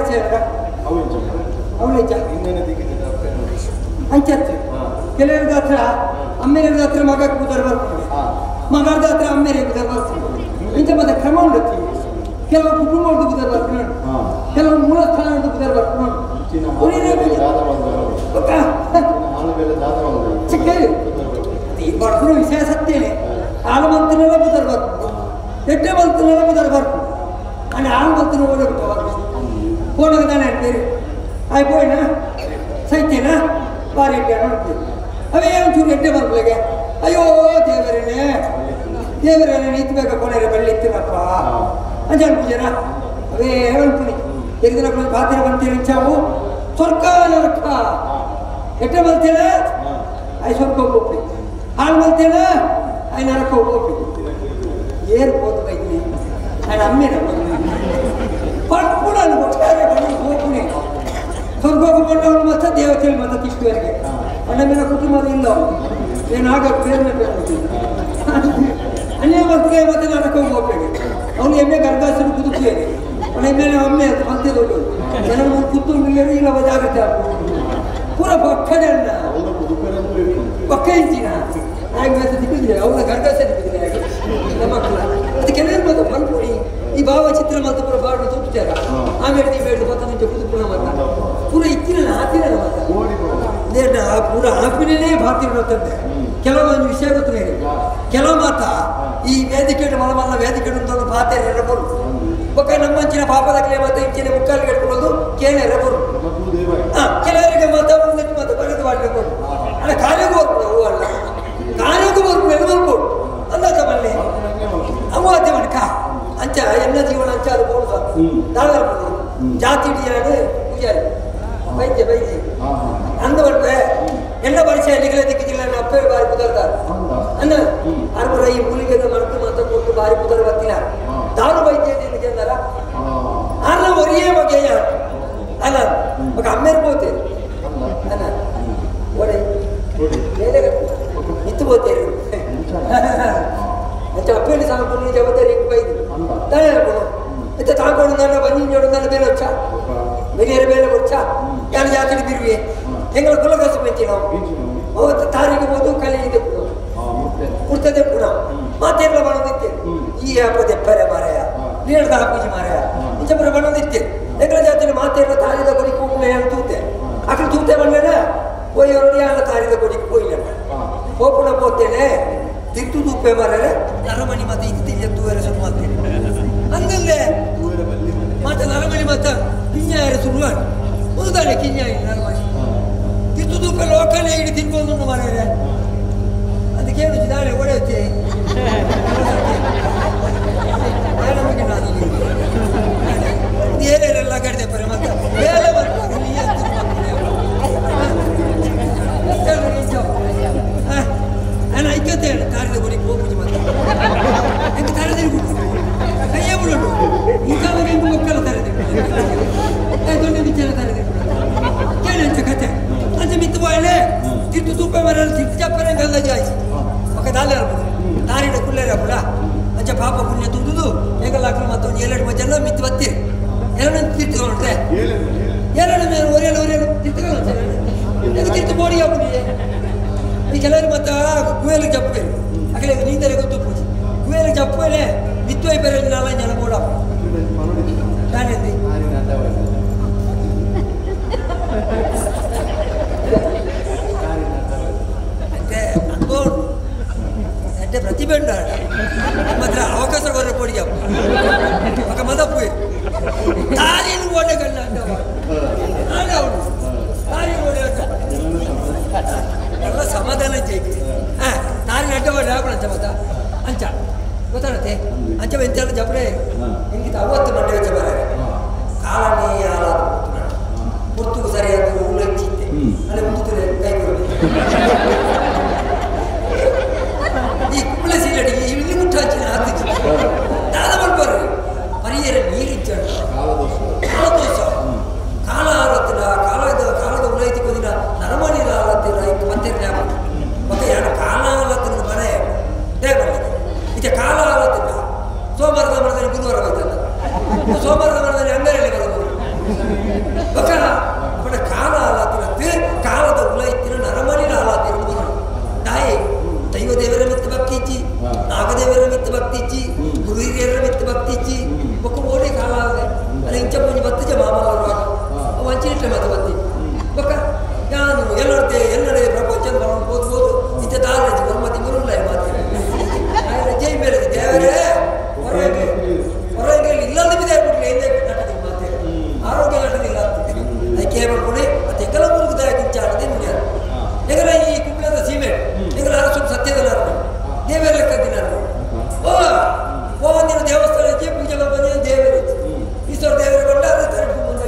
ಪರಿಚಯ ಅವಳೆ ಅಂಚತ್ತು ಕೆಲವರದ ಹತ್ರ ಅಮ್ಮೆರದ ಹತ್ರ ಮಗ ಕೂದಲು ಬರ್ತದೆ, ಮಗದ ಹತ್ರ ಅಮ್ಮೆರೆ ಕೂದಲು ಬರ್ತದೆ. ಇಂಥ ಮತ್ತೆ ಕ್ರಮ ಉಂಟು. ಕೆಲವು ಕುಟುಂಬದ ಕೂದಲು ಬರ್ತದೆ, ಕೆಲವು ಮೂಲಸ್ಥಾನದ ಕೂದಲು ಬರ್ತದೆ. ಚಿಕ್ಕ ಈ ಬರ್ತನ ವಿಷಯ ಸತ್ತೇನೆ. ಆಲಮಂತನೆಲ್ಲ ಕೂದಲು ಬರ್ತದೆ, ಎಟ್ಟೆ ಮಂತನೆಲ್ಲ ಕೂದಲು ಬರ್ತದೆ. आणि आलमंतन ओढ कोण ಬೇರೆ ಆಯ್ಬೋಯ್ನ ಸೈತೇನ ಬಾರಿ ನೋಡ್ತೀವಿ. ಅವೇ ಒಂಚೂರು ಎಡ್ಡೆ ಬರ್ಬಲೆಗೆ ಅಯ್ಯೋ ದೇವರೇನೆ ನಿಂತ್ಬೇಕ ಕೊನೆರೆ ಬಳ್ಳಿತ್ತಿನಪ್ಪ ಅಂಜಾನ್ ಪೂಜೆನ ಅವೇ ಹೇಳ್ತೀನಿ. ಎಗ್ದಿನ ಪಾತ್ರ ಬಂತೀರಿ ಚಾವು ಸ್ವರ್ಗ ನರಕ ಎಡ್ಡೆ ಬಲ್ತೇನ ಅಯ್ಯ ಸ್ವರ್ಗ ಹೋಗ್ಬೇಕು, ಹಾಳು ಬಲ್ತೇನ ಅಯ್ಯ ನರಕ ಹೋಗ್ಬೇಕು. ಏರು ಹೋದ ಬೈದ್ನಿ ఆయన అమ్మేనా పడుకున్నాను ఒక్కసారి పోకునే స్వర్గకు పండుగలు మొత్తం దేవతలు మొత్తం తీసుకువెరిగే అంటే మీద కుటుంబం ఇల్లు నేను ఆగ పేరు అన్నీ మొత్తం మొత్తం నరకం పోపేది. అవును ఎమ్మె గర్భాసుడు కుదుకుయేది మన ఎమ్మెల్యే అమ్మే మంత్రి జనం కుత్తూరు ఇలా జాగ్రత్త పూర పక్కనే అన్న పక్క ఇచ్చిన నాకు మెత్త దిక్కుతుంది. అవును గర్భాసరి ಮಕ್ಕಳ ಅದಕ್ಕೆ ಮತ್ತೆ ಮಲ್ಪುರಿ ಈ ಭಾವಚಿತ್ರ ಮತ್ತು ಪೂರ ಬಾಡು ತುಟ್ಟಾರ ಆಮೇಲೆ ನೀವು ಪತ್ತ ಮುಂಚೆ ಕುದುಪುಣ ಮತ್ತ ಪೂರ ಇತ್ತಿನ ಹಾಕಿನ ಮತ್ತ ಪೂರ ಹಾಪಿನೇ ಭಾತಿರೋ ತಂದೆ. ಕೆಲವೊಂದು ವಿಷಯ ಗೊತ್ತೇ ಕೆಲವು ಮಾತ ಈ ವೇದಿಕೆ ಮಲಮಲ್ಲ ವೇದಿಕೆ ಒಂದು ಪಾತೆ ಎರಬರು ಒಕ್ಕ ನಮ್ಮಂಚಿನ ಪಾಪದ ಕ್ಲೇ ಮತ್ತೆ ಇಂಚಿನ ಮುಕ್ಕಾಲು ಕಟ್ಕೊಳ್ಳೋದು ಕೇಳ ಎರಬರು ಕೆಲವರಿಗೆ ಮತ ಬಂದಿಟ್ಟು ಮತ್ತೆ ಬರೆದು ಮಾಡಬೇಕು ಅಲ್ಲ ಕಾರ್ಯಕ್ಕೂ ಬರ್ಬೋದು ಹೂ ಅಲ್ಲ ಕಾರ್ಯಕ್ಕೂ ಬರ್ಬೋದು ಎಲ್ಲಿ ಬರ್ಬೋದು ಅಂದಾಜ ಬನ್ನಿ ಅವಾದ್ಯ ಮಣಕ ಅಂಚ ಎನ್ನ ಜೀವನ ಅಂಚ ಅದು ಬೋಳ್ದ ದಾಳರ್ಬೋದು ಜಾತಿ ಹಿಡಿಯಾಡು ಪೂಜಾರಿ ವೈದ್ಯ ಅಂದ ಬರ್ಬೇ ಎಲ್ಲ ಪರಿಚಯ ಎಲ್ಲಿಗೆ ದಿಕ್ಕಿಲ್ಲ ಅಪ್ಪೇ ಬಾರಿ ಕುದರ್ತಾರೆ ಅನ್ನ ಅರ್ಬರ ಈ ಮೂಲಿಗೆದ ಮರತು ಮಾತ್ರ ಕೊಟ್ಟು ಬಾರಿ ಕುದರ್ ಬರ್ತಿಲ್ಲ ದಾರು ವೈದ್ಯ ಅಂದಾರ ಅಲ್ಲ ಒರಿಯೇ ಬಗೆಯ ಅಲ್ಲ ఒక అమ్మేరిపోతే అన్న ఓడే నిత్తుపోతారు అంటే అప్పేళ్ళు సాగుకుని చెబుతారు ఎక్కువైంది దాని అయితే తాగకూడదన్న పని చూడదన్న పేరు వచ్చా వెయ్యి వేలు వచ్చా యాన జాతిని తిరిగి ఎంగళ కుల కసు పెంచినాం ತಾರಿಗೆ ಹೋದು ಕಲಿ ತೆಪ್ಪು ಕುರ್ತ ತೆಪ್ಪುನ ಮಾತೆಲ್ಲ ಬಣ್ಣದಿತ್ತೆ ಈ ಹಬ್ಬ ತೆಪ್ಪರೆ ಮಾರಾಯ ನೀಡ್ದ ಹಾಪೂಜಿ ಮಾರಾಯ ಇಂಚಪುರ ಬಣ್ಣದಿತ್ತೆ ಎಂಗಳ ಜಾತಿನ ಮಾತೆಲ್ಲ ತಾರಿದ ಕೊಡಿ ಕೂಗ್ಲೆ ತೂತೆ ಅక్కడ ತೂತೆ ಬಂದೇನೆ ಹೋಯ್ ಹೊರಡಿ ಅಲ್ಲ ತಾರಿದ ಕೊಡಿ ಹೋಯ್ಲ ಹೋಪುಣ ಹೋಗ್ತೇನೆ ತಿತ್ತು ತೂಪೆ ಮಾರಾಯ ನರಮಣಿ ಮತ್ತೆ ಇದು ತಿಳಿಯತ್ತುವರೆ ಶುರು ಮಾಡ್ತೇನೆ ಅಂದಲ್ಲೇ ಮತ್ತೆ ನರಮಣಿ ಮತ್ತ ಕಿಂಜಾಯರ ಶುರುವಾಡ ಮುದುದಾನೆ ಕಿಂಜಾಯಿ ನರಮಣಿ ತಿತ್ತು ತೂಪೆ ಲೋಕಲೇ ಹಿಡಿ ತಿನ್ಕೊಂಡು ಮಾರಾಯ ಅದಕ್ಕೆ ಏನು ದಾಳೆ ಒಡೆಯುತ್ತೆ ಏನೇನೆಲ್ಲ ಕಡಿದೆ ಪರಿ ಮತ್ತೆ ಬೇಲೆ ಬರ್ತಾರೆ ನಾನು ಐಕ್ಯತೆ ಹೇಳಿ ತಾರಿದ ಗುರಿಗೆ ಹೋಗುದು ಮತ್ತೆ ಹೆಂಗೆ ತರದಿರಿ ಕೈಯೇ ಬಿಡೋದು ಈಗ ಹೆಂಗೆ ಮಕ್ಕಳ ತರದಿರಿ ದೊಡ್ಡ ವಿಚಾರ ತರದಿರಿ ಕೇಳಿ ಅಂಚ ಕತೆ ಅಂಚೆ ಮಿತ್ತು ಬಾಯಲೆ ತಿಟ್ಟು ತೂಪ ಮರ ತಿಟ್ಟು ಚಪ್ಪರೆ ಗಲ್ಲ ಜಾಯ್ಸಿ ఒక దాని దారిన కుళ్ళేరా కూడా అంచే పాప పుణ్య తుందుదు ఏకలాకులు మొత్తం ఏలేడు మధ్యలో మిత్తి వత్తి ఏలడం తిట్టుకుంటే ఏలడం నేను ఒరేలు తిట్టుకోవాలి తిట్టు పోడి అప్పుడు ఈ ಕೆಲವರು ಮತ್ತೆ ಕುವೇಲಿಗೆ చెప్పలేదు అక్కడ నీందరే ಗೊತ್ತು ಪೂಜೆ ಕುವೇಲಿಗೆ చెప్పలే మిత్తు అయిపోయారు నాల జన కూడా దానింది అంటే అనుకోండి అంటే ప్రతిభ ఉండాలి మాత్ర అవకాశం కొర పొడి ఒక మద పోయి తారీని ఓడే కన్నా అంటే తారీ ఓడే ಎಲ್ಲ ಸಮಾಧಾನ ಜೈತಿ ತಾರಿನ ಅಡ್ಡವಾಡ ಹಾಕೋಣ ಮತ ಅಂಚ ಗೊತ್ತಾಗತ್ತೆ ಅಂಚ ಎಂತೆಲ್ಲ ಜಪ ಅವನ ಕಾಲ ಆಲಾತಿರತ್ತೆ ಕಾಲದ ಉಲ ಇತ್ತಿನ ನರಮಣಿನ ಆಲಾತಿರುವುದು ತಾಯಿ ದೈವ ದೇವರ ಮಿತ್ತ ಭಕ್ತಿ ಇಚ್ಚಿ ನಾಗದೇವರ ಮಿತ್ತ ಭಕ್ತಿ ಇಚ್ಚಿ ಗುರುಹಿರಿಯರ ಮಿತ್ತ ಭಕ್ತಿ ಇಚ್ಚಿ ಒಕ್ಕ ಓಡಿ ಕಾಲ ಆಗಿದೆ ಅಲ್ಲಿ ಇಂಚ ಪೂಜೆ ಬತ್ತಿಜ ಮಾಮಲ್ಲ ವಂಚಿನಿಟ್ಟ ಮತ್ತೆ ಬತ್ತಿ ಬೊಕ್ಕ ನಾನು ಎಲ್ಲಡೆ ಪ್ರಪಂಚದ ಬರೋದು ಓದ್ಬೋದು ಇಂಥ ತಾಲಜಿ ಬರ್ಮತಿ ಗುರುಲ್ಲ ಮಾತು ಜೈ ಬೇರೆ ದೇವರೇ ಹೊರಗೆ ಇಲ್ಲದ ಬಿದೆ ಆಗ್ಬಿಟ್ರೆ ಹಿಂದೆ ನಟದಿ ಮಾತೆ ಆರೋಗ್ಯ ನಟದಿಲ್ಲ ಆಗ್ತಿದೆ ಅದಕ್ಕೆ ಮಾಡ್ಕೊಂಡು ಮತ್ತೆ ಎಂಗಲ ಮುರುಗುದಾಯ ಕಿಂಚಾಡದೆ ಮುಗಿಯಾರ ಎಂಗಲ ಈ ಕುಂಬಳದ ಸೀಮೆ ಎಂಗಲ ಅರಸು ಸತ್ಯದಲ್ಲ ದೇವರ ಲೆಕ್ಕ ದಿನ ಒಂದಿನ ದೇವಸ್ಥಾನ ಇಚ್ಚಿ ಪೂಜೆ ಬಂದ ದೇವರ ಈಶ್ವರ ದೇವರ ಬಂದ ಅದು ಕರೆಕ್ಟ್ ಮುಂದೆ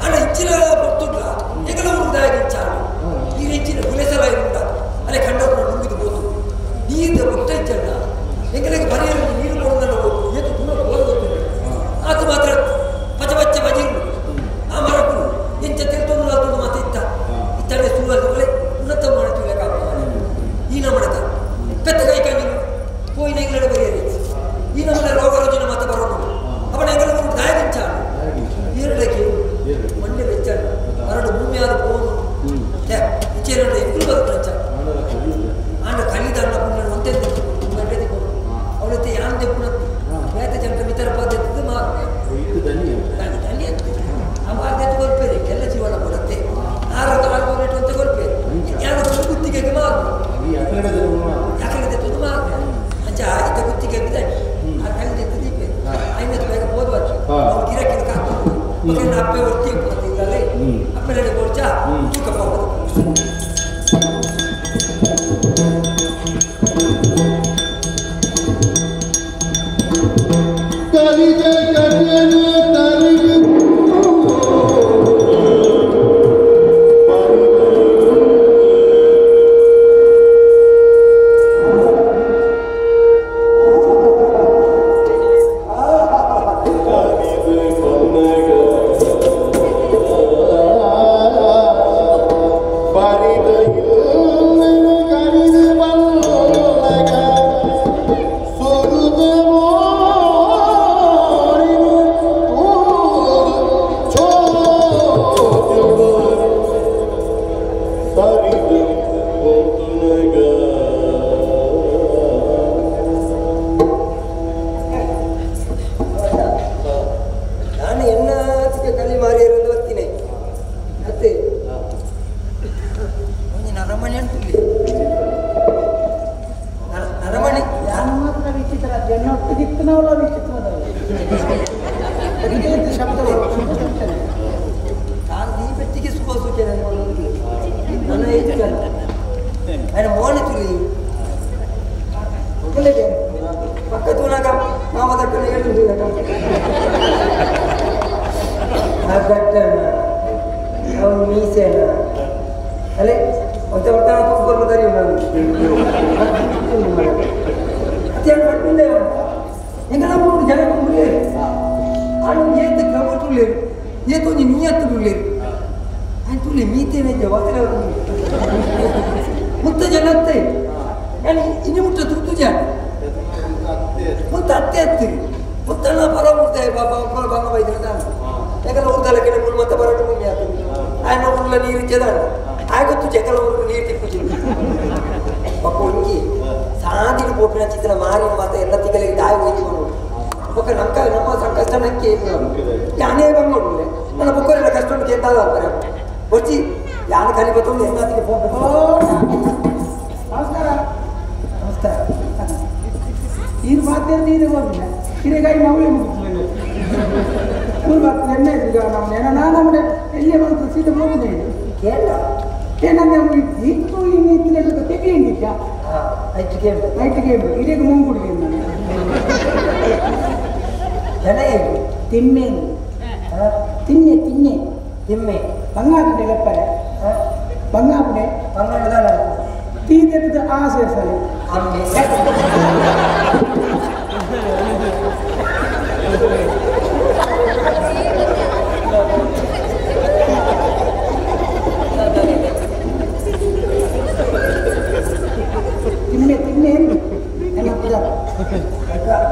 ಅಣ್ಣ ಇಚ್ಚಿನ ಗೊತ್ತುಡ್ಲ ಎಂಗಲ ಮುರುಗುದಾಯ ಕಿಂಚಾಡ ಈ ಹೆಚ್ಚಿನ ಗುಲೆಸಲ ಇರುಂಟ ಅಲ್ಲೇ ಕಂಡವರು ಮುಗಿದು ಹೋದು ನೀರು ಗೊತ್ತ ಇಚ್ಚಲ್ಲ ಎಂಗಲಿಗೆ ಬರೆಯಲು ನೀರು ನೋಡಿದ ಎದ್ದು ತುಂಬ ಹೋಗುತ್ತದೆ ಅದು ಮಾತ್ರ ಪಚ ಪಚ್ಚ ಬಜಿರು ಆ ಮರಕು ಎಂಚ ತಿಳ್ತೊಂದು ಅದೊಂದು ಮಾತು ಇತ್ತಡೆ ಸುಳ್ಳು ಉನ್ನತ ಮಾಡ್ತೀವಿ ಈ ನಮ್ಮಡತ ಪೆತ್ತ ಕೈ ಕಂಡಿರು ಹೋಗಿ ನೆಂಗಲಡೆ ಬರೆಯಲಿ ಈ ನಮ್ಮನೆ ರೋಗ ರುಜಿನ ಮಾತು ಬರೋದು ಅವನ ಎಂಗಲ ದಾಯಗಿಂಚ ಈರಡಕ್ಕೆ ಮಂಡ್ಯ ವೆಚ್ಚ ಮರಡು ಭೂಮಿ ಆದ ಹೋಗುದು ಇಚ್ಚೇರಡ ಇಬ್ಬರು ಬದುಕಂಚ ಆಂಡ ಕಲಿದ ಅಣ್ಣ ಪುಣ್ಯ ಒಂದೇ ಅವಳತ್ತೆ ಯಾನ್ ದೆಪ್ಪುನ ಬೇತ ಜನರ ಮಿತರ ಪದ್ಧತಿ ಆ ಮಾರ್ಗದ ಕೊಲ್ಪೇರಿ ಕೆಲ್ಲ ಜೀವನ ಬರುತ್ತೆ ಆರೋಗ್ಯ ಅಂತ ಕೊಲ್ಪೇರಿ ಯಾರು ಗುತ್ತಿಗೆಗೆ ಮಾರು ಯಾಕಂದ್ರೆ ತುದು ಮಾರ್ಗ ಅಂಚ ಆಯ್ತ ಗುತ್ತಿಗೆ ಬಿದ್ದಾನೆ ಆ ಕಲಿದ ದೀಪೆ ಐವತ್ತು ಬೇಗ ಹೋದ್ವಾರು ಅವ್ರು ಗಿರಾಕಿನ ಕಾಕು ಅಪ್ಪೆ ಒತ್ತಿ ಇಲ್ಲೇ ಅಪ್ಪೆಡೆ ಬೋರ್ಚ ತೂಕ ಹೋಗೋದು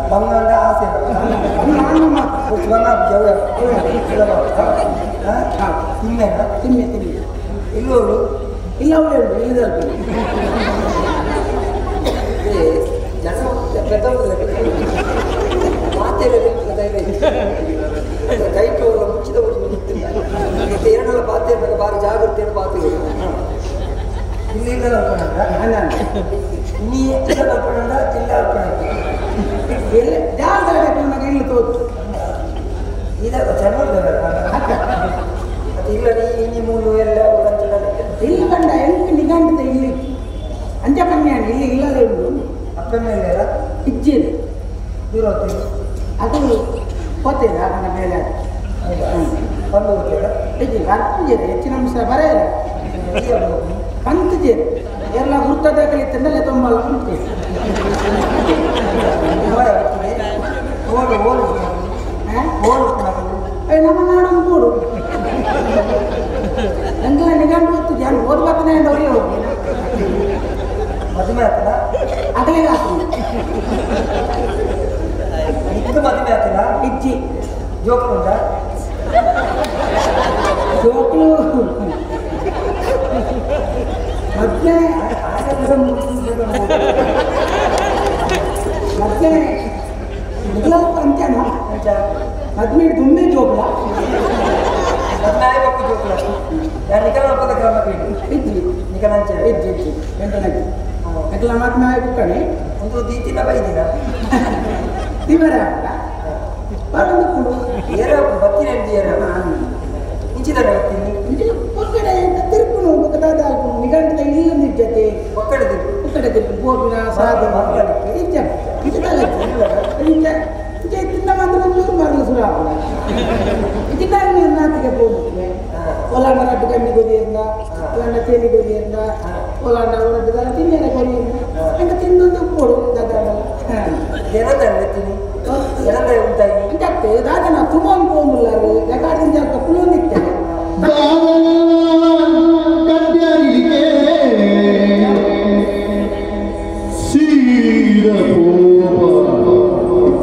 Bangga ada hasil. Bangga jauh ya. ತಿಮ್ಮೆನಾ? ತಿಮ್ಮೆ ಇಲ್ಲೋರು ಇಲ್ಲ ಅವಳು ಹೇಳು ಇಲ್ಲದಲ್ಪ ಜನ ಕೈಟು ಮುಚ್ಚಿದ ಮತ್ತೆ ಎರಡೆಲ್ಲ ಪಾತ್ರೆ ಬಾರಿ ಜಾಗ್ರತೆಯನ್ನು ಪಾತ್ರೆ ಇಲ್ಲಿ ಇಲ್ಲ ಅಲ್ಪಣ ನೀ ಇಲ್ಲ ಅಲ್ಪಣ ಇಲ್ಲ ಅಲ್ಪಣ ಜಾಗ ನನಗೆ ಇಲ್ಲಿ ತೋತು ಇದಾಗ ಚೆನ್ನಾಗಿ ಮತ್ತೆ ಇಲ್ಲ ನೀ ಮೂರು ಎಲ್ಲ ಇಲ್ಲಿ ಕಂಡ ಎಲ್ಲಿ ನಿಗಂಟದ ಇಲ್ಲಿ ಅಂಚ ಕನ್ಯಾಣ ಇಲ್ಲಿ ಇಲ್ಲದೆ ಉಂಟು ಅಪ್ಪ ಮೇಲೆ ಇಜ್ಜಿದೆ ದೂರ ಹೋಗ್ತೀವಿ ಅದು ಹೋಗ್ತೇನೆ ನನ್ನ ಮೇಲೆ ಬಂದು ಹೋಗ್ತೀರಾ ಇಜ್ಜಿ ಅರ್ಪುಜೇರಿ ಹೆಚ್ಚಿನ ಅಂಶ ಬರೆಯಲ್ಲ ಕಂತುಜೇರಿ ಎಲ್ಲ ಗುರ್ತದ ಕಲಿತಂದಲೇ ತುಂಬಲ್ಲ ಉಂಟು ಓಡು ಓಡು ಓಡು ನಮ್ಮ ನಾಡೊಂದು ಕೂಡು ನಂಗೆ ನಿಗಂಟು ಗೊತ್ತಿದೆ ಅಲ್ಲಿ ಓದ್ಬೇಕನೇ ಅವ್ರಿಗೆ ಹೋಗಿ ಮದುವೆ ಆಗ್ತದ ಅಗಲೇ ಹಾಕಿ ಇದು ಮದುವೆ ಆಗ್ತದ ಇಜ್ಜಿ ಜೋಕು ಉಂಟಾ ಜೋಕ್ಳು ಮತ್ತೆ ಮತ್ತೆ ಅಂತ್ಯನ ಹದಿನೈದು ದುಂಬೆ ಜೋಕ್ಲ ಹದಿನಾಲ್ಕು ಜೋಕು ಯಾರು ನಿಖಲ ಹಬ್ಬದ ಕ್ರಮ ಬೇಡಿ ಇಜ್ಜಿ ನಿಖಲಂಚ ಇಜ್ಜಿ ಇಜ್ಜಿ ಎಂಟನಾಗಿ ಅಟ್ಲ ಮತ್ತೆ ನಾಯಿ ಬುಕ್ಕಣೆ ಒಂದು ದೀತಿನ ಬೈದಿನ ಇವರ ಬರೋದು ಏರ ಬತ್ತೀನಿ ಅಂತ ಏರ ಇಂಚಿದಾಗ ಬರ್ತೀನಿ ಒಕ್ಕಡೆ ತಿರುಪು ಹೋಗ್ಬೇಕಾದ ನಿಗಂಟದ ಇಲ್ಲೊಂದು ಇಜ್ಜತೆ ಒಕ್ಕಡೆ ಒಕ್ಕಡೆ ತಿರುಪು ಗೋಪಿನ ಸಾಧು ಇಜ್ಜ ಇಜ್ಜಲ್ಲ ಇಜ್ಜ ಇಜ್ಜ ತಿನ್ನ ಮಂದಿ ಒಂಚೂರು ಮರಲು ಸುರ ಹಾಕೋಣ ಇಜ್ಜಿನ ನಾತಿಗೆ ಹೋಗ್ಬಿಟ್ರೆ ಒಲಾಂಡ ರಡ್ಡು ಗಂಡಿ ಗೊರಿಯಿಂದ ಒಲಾಂಡ ತೇಲಿ ಗೊರಿಯಿಂದ ಒಲಾಂಡ ಹೊರಡ್ಡ ತಿನ್ನೇನ ಗೊರಿಯಿಂದ ಹಂಗೆ ತಿನ್ನೊಂದು ಕೊಡು ದಾದಲ್ಲ ಏನಂತ ಹೇಳ್ತೀನಿ ಏನಂತ ಉಂಟಾಗಿ ಇಂಟಕ್ಕೆ ದಾದನ ತುಮನ್ ಹೋಗುಲ್ಲಾರು ಯಾಕಾಡ್ದಿಂದ ಜಾಗ ಪುಳು ನಿಕ್ತಾರೆ ಕಡ್ಡಾಯಿಗೆ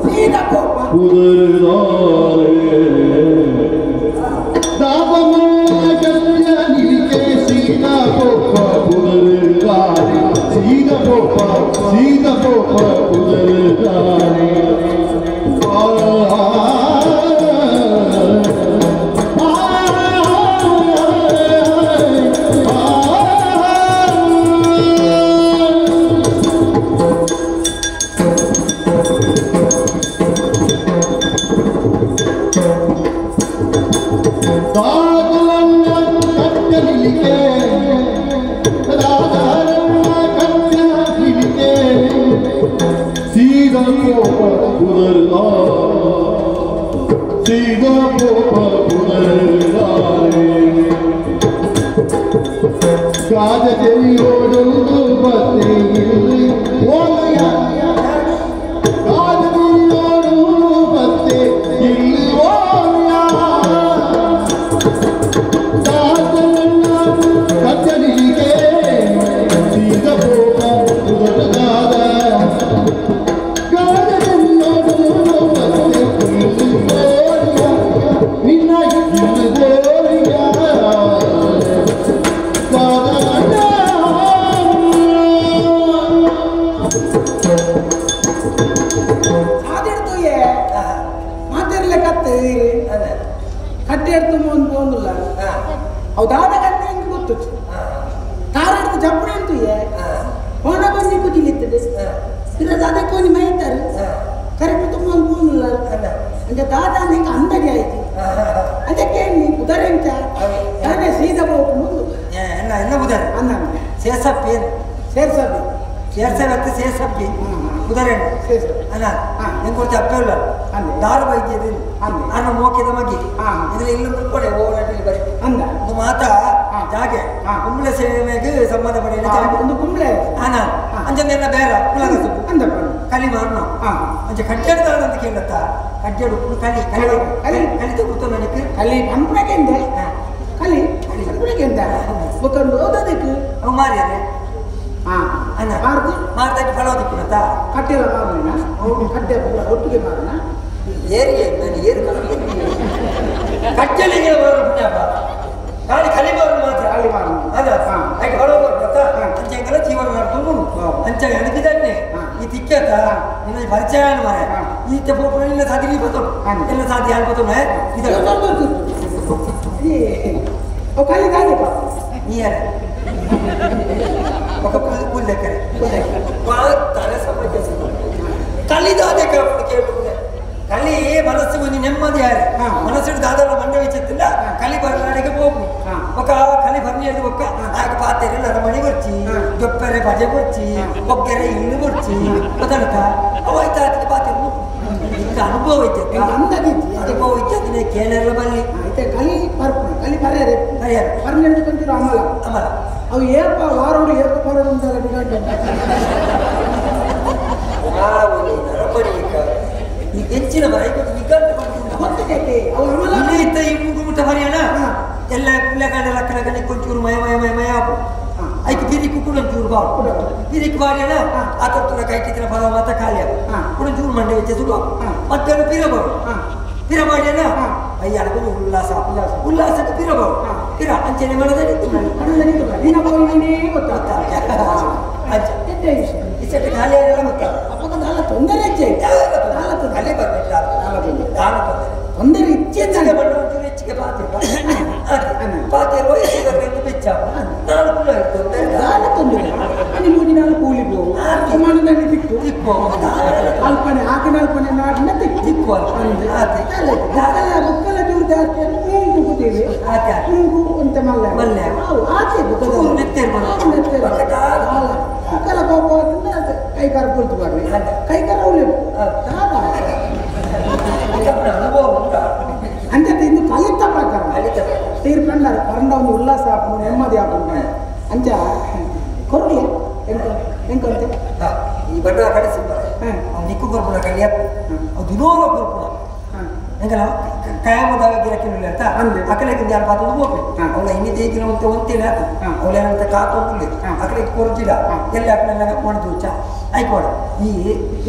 ಸೀದಾ ಕೋಪ ಅಂಚಾಗ ಅಣಗಿದನ್ನೇ ಈ ತಿಕ್ಕತ್ತ ನಿನ್ನ ಪರಿಚಯ ಮಾರ ಈ ತೆಪ್ಪು ಇಲ್ಲ ಸಾದಿ ನೀ ಬತ್ತು ಎಲ್ಲ ಸಾದಿ ಯಾರು ಬತ್ತು ಖಾಲಿ ಗಾದೆ ನೀ ಯಾರ ఒక పుల్ దగ్గర తల సమస్య కలి దాదే కలి మనస్సు కొంచెం నెమ్మది మనసుడు దాదాపు మండ వెచ్చిల్ల కలి బర్లాడికి పోపు ఒక కలి బర్నేది ఒక్క నాకు పాతేరు నరమణి వచ్చి జొప్పెరే భజ వచ్చి ఒక్కరే ఇల్లు వచ్చి మొదలక అవైతే అతికి పాతేరు ఇంకా అనుభవం అయితే అందది అనుభవం అయితే అదే కేనర్ల బల్లి అయితే కలి పర్పు కలి పరేరే పరియారు పర్నేది కొంచెం అమల అమల ಅವು ಏಪ ವಾರೋಡು ಏಪ ಪರೋಡು ಅಂತಾರೆ ಈ ಹೆಚ್ಚಿನ ಬರೈಕೊಟ್ಟು ನಿಗಂಟು ಹೊತ್ತಿಗೆ ಅವು ಅಮಲ ಇಲ್ಲಿ ಇತ್ತ ಈ ಮುಗುಮುಟ್ಟ ಬರೆಯೋಣ ಎಲ್ಲ ಕುಳ್ಳೆಗಾಡ ಲಕ್ಕನ ಕೊಂಚೂರು ಮಯ ಮಯ ಮಯ ಮಯ ಐದು ಗಿರಿಕು ಕೂಡ ಒಂಚೂರು ಬಾವು ಗಿರಿಕು ಬಾರಿಯಣ ಆ ತೊಟ್ಟರ ಕೈಟಿನ ಬರ ಮಾತ ಖಾಲಿ ಕೂಡ ಚೂರು ಮಂಡೆ ವೆಚ್ಚ ಸುಡುವ ಮತ್ತೆ ಪಿರಬರು ಪಿರಮಾಡಿಯಣ ಅಯ್ಯ ಅದೊಂದು ಉಲ್ಲಾಸ ಉಲ್ಲಾಸಕ್ಕೆ ಪಿರಬರು ಪಿರ ಅಂಚನೆ ಮನದಲ್ಲಿ ನೀನು ಬೋಯಿನೇ ಗೊತ್ತಾಗ್ತಾ ಅಂಚ ಇಷ್ಟಕ್ಕೆ ಖಾಲಿ ಆಗಲ್ಲ ಗೊತ್ತಾ ಅಪ್ಪ ನಾಲ ತೊಂದರೆ ಹೆಚ್ಚೆ ಖಾಲಿ ಬರ್ಬೇಕು ತೊಂದರೆ ಇಚ್ಛೆ ಬಣ್ಣ ಒಂಚೂರು ಹೆಚ್ಚಿಗೆ ಪಾತಿರುವ ಹೆಚ್ಚಿಗೆ ಬೆಚ್ಚ ನಾನು ಕೂಡ ತೊಂದರೆ ನಿಮಗೆ ನಾನು ಕೂಲಿಗೂ ಸಮಾನದಲ್ಲಿ ತಿಕ್ಕು ಅಲ್ಪನೆ ಆಗಿನ ಅಲ್ಪನೆ ನಾಡಿನ ತಿಕ್ಕು ಬುಕ್ಕಲ ಚೂರು ಜಾಸ್ತಿ ಮೂಗು ಕೂತೀವಿ ಮೂಗು ಅಂತ ಮಲ್ಲೆ ಮಲ್ಲೆ ಆಚೆ ಬುಕ್ಕಲ ಪಾಪ ಕೈಕಾರ ಕುಳಿತು ಬರ್ರಿ ಕೈಕಾರ ಅವಳು ಅನುಭವ ಉಂಟಾ అంటే ఇది కలిత ప్రకారం తీర్పండారు పరండ ఉంది ఉల్లాస ఆపము నెమ్మది ఆపము అంచ కొరడి ఎంకంతే ఈ బడ్డ కడిసి నిక్కు కొరపున కలియ దినోల కొరపున ಎಂಗಲ ಕಾಯಮದಾಗ ಗಿರಕಿಲ್ಲ ಅಂತ ಅಕಲೆಗೆ ಯಾರು ಪಾತ್ರ ಹೋಗ್ಬೇಕು ಅವಳ ಇನ್ನಿ ದೇಗಿನ ಅಂತ ಒಂತೇನೆ ಆತ ಅವಳೇನಂತ ಕಾತೋಗ್ಲಿ ಅಕಲೆಗೆ ಕೊರಚಿಲ್ಲ ಎಲ್ಲಿ ಅಕಲೆಲ್ಲ ಮಾಡಿದ್ದು ಚ ಆಯ್ಕೋಡ ಈ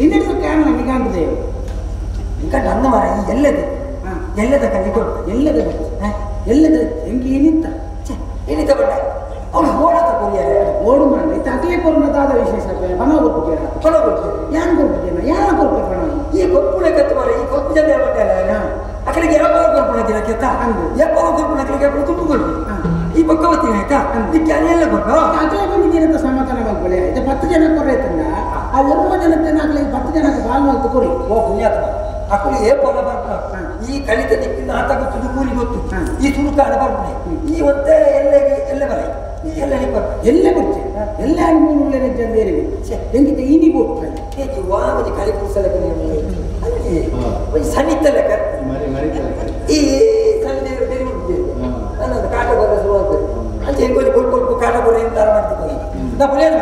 ಇನ್ನಿಟ್ಟು ಕ್ಯಾನ್ ನಿಗಾಂತಿದೆ ಈಗ ನನ್ನ ಮರ ಈ ಎಲ್ಲದೆ ಎಲ್ಲದ ಕಲಿಕೊಡು ಎಲ್ಲದ ಎಲ್ಲದ ಎಂಕಿ ಏನಿತ್ತ ಏನಿತ್ತ ಬಡ್ಡ ಅವಳು ಓಡತ ಕೊರಿಯಾರೆ ಓಡು ಮಾಡಿ ಇದು ಅಕಲೆ ಕೊರನದಾದ ವಿಶೇಷ ಪಣ ಕೊಡ್ತೀರ ಪಣ ಕೊಡ್ತೀರಿ ಯಾರು ಕೊಡ್ತೀನ ಯಾರ ಕೊಡ್ತೀರ ಪಣ ಈ ಕೊಪ್ಪುಳೆ ಕತ್ತು ಮರ ಈ ಕೊಪ್ಪು ಜನ ಬಡ್ಡ ಅಕಡೆಗೆ ಯಾವಾಗ ಕೊರ್ಪುಣ ದಿನಕ್ಕೆತ್ತ ಯಾವಾಗ ಕೊರ್ಪುಣ ಅಕಡೆಗೆ ತುಂಬ ಕೊಡ್ಬೇಕು ಈ ಪಕ್ಕ ಬರ್ತೀನಿ ಆಯ್ತಾ ಇದಕ್ಕೆ ಅಲ್ಲೆಲ್ಲ ಕೊಟ್ಟು ಅಕಲೆ ಬಂದಿದ್ದೀರಂತ ಸಮಾಧಾನ ಮಾಡ್ಕೊಳ್ಳಿ ಇದು 10 ಜನ ಕೊರೈತಂದ ಆ 1 ಜನಕ್ಕೆ ಅಕಲೆ 10 ಜನಕ್ಕೆ ಬಾಲ್ ಮಾಡ್ತು ಕೊಡಿ ಓ ಪುಣ್ಯಾತ್ಮ ಅಕ್ಕಳು ಏ ಪೊಲ ಬರ್ಪ ಈ ಕಲಿತ ದಿಕ್ಕಿನ ಆತ ಗೊತ್ತು ದುಗೂರಿ ಗೊತ್ತು ಈ ತುರುಕಾಡ ಬರ್ಪಣೆ ಈ ಒಂದೇ ಎಲ್ಲ ಬರ ಎಲ್ಲ ಎಲ್ಲ ಬರ್ತೆ ಎಲ್ಲ ಅನುಭವ ಜಂದೇರಿ ಎಂಗಿತ ಈನಿ ಹೋಗ್ತಾರೆ ಹೇಗೆ ವಾಮದಿ ಕಲಿ ಕುಸಲಕ್ಕೆ ಅಲ್ಲಿ ಸನ್ನಿತ್ತಲ್ಲ ಈ ಸನ್ನಿ ಬೇರೆ ಉಂಟು ನನ್ನದು ಕಾಟ ಬರ ಶುರುವಾಗ್ತದೆ ಅಂತ ಹೆಂಗೆ ಕೊಟ್ಟು ಕಾಟ ಬರ ಅಂತ ಮಾಡ್ತಿದ್ದೆ ನಾ ಪುಳಿಯಲ್ಲ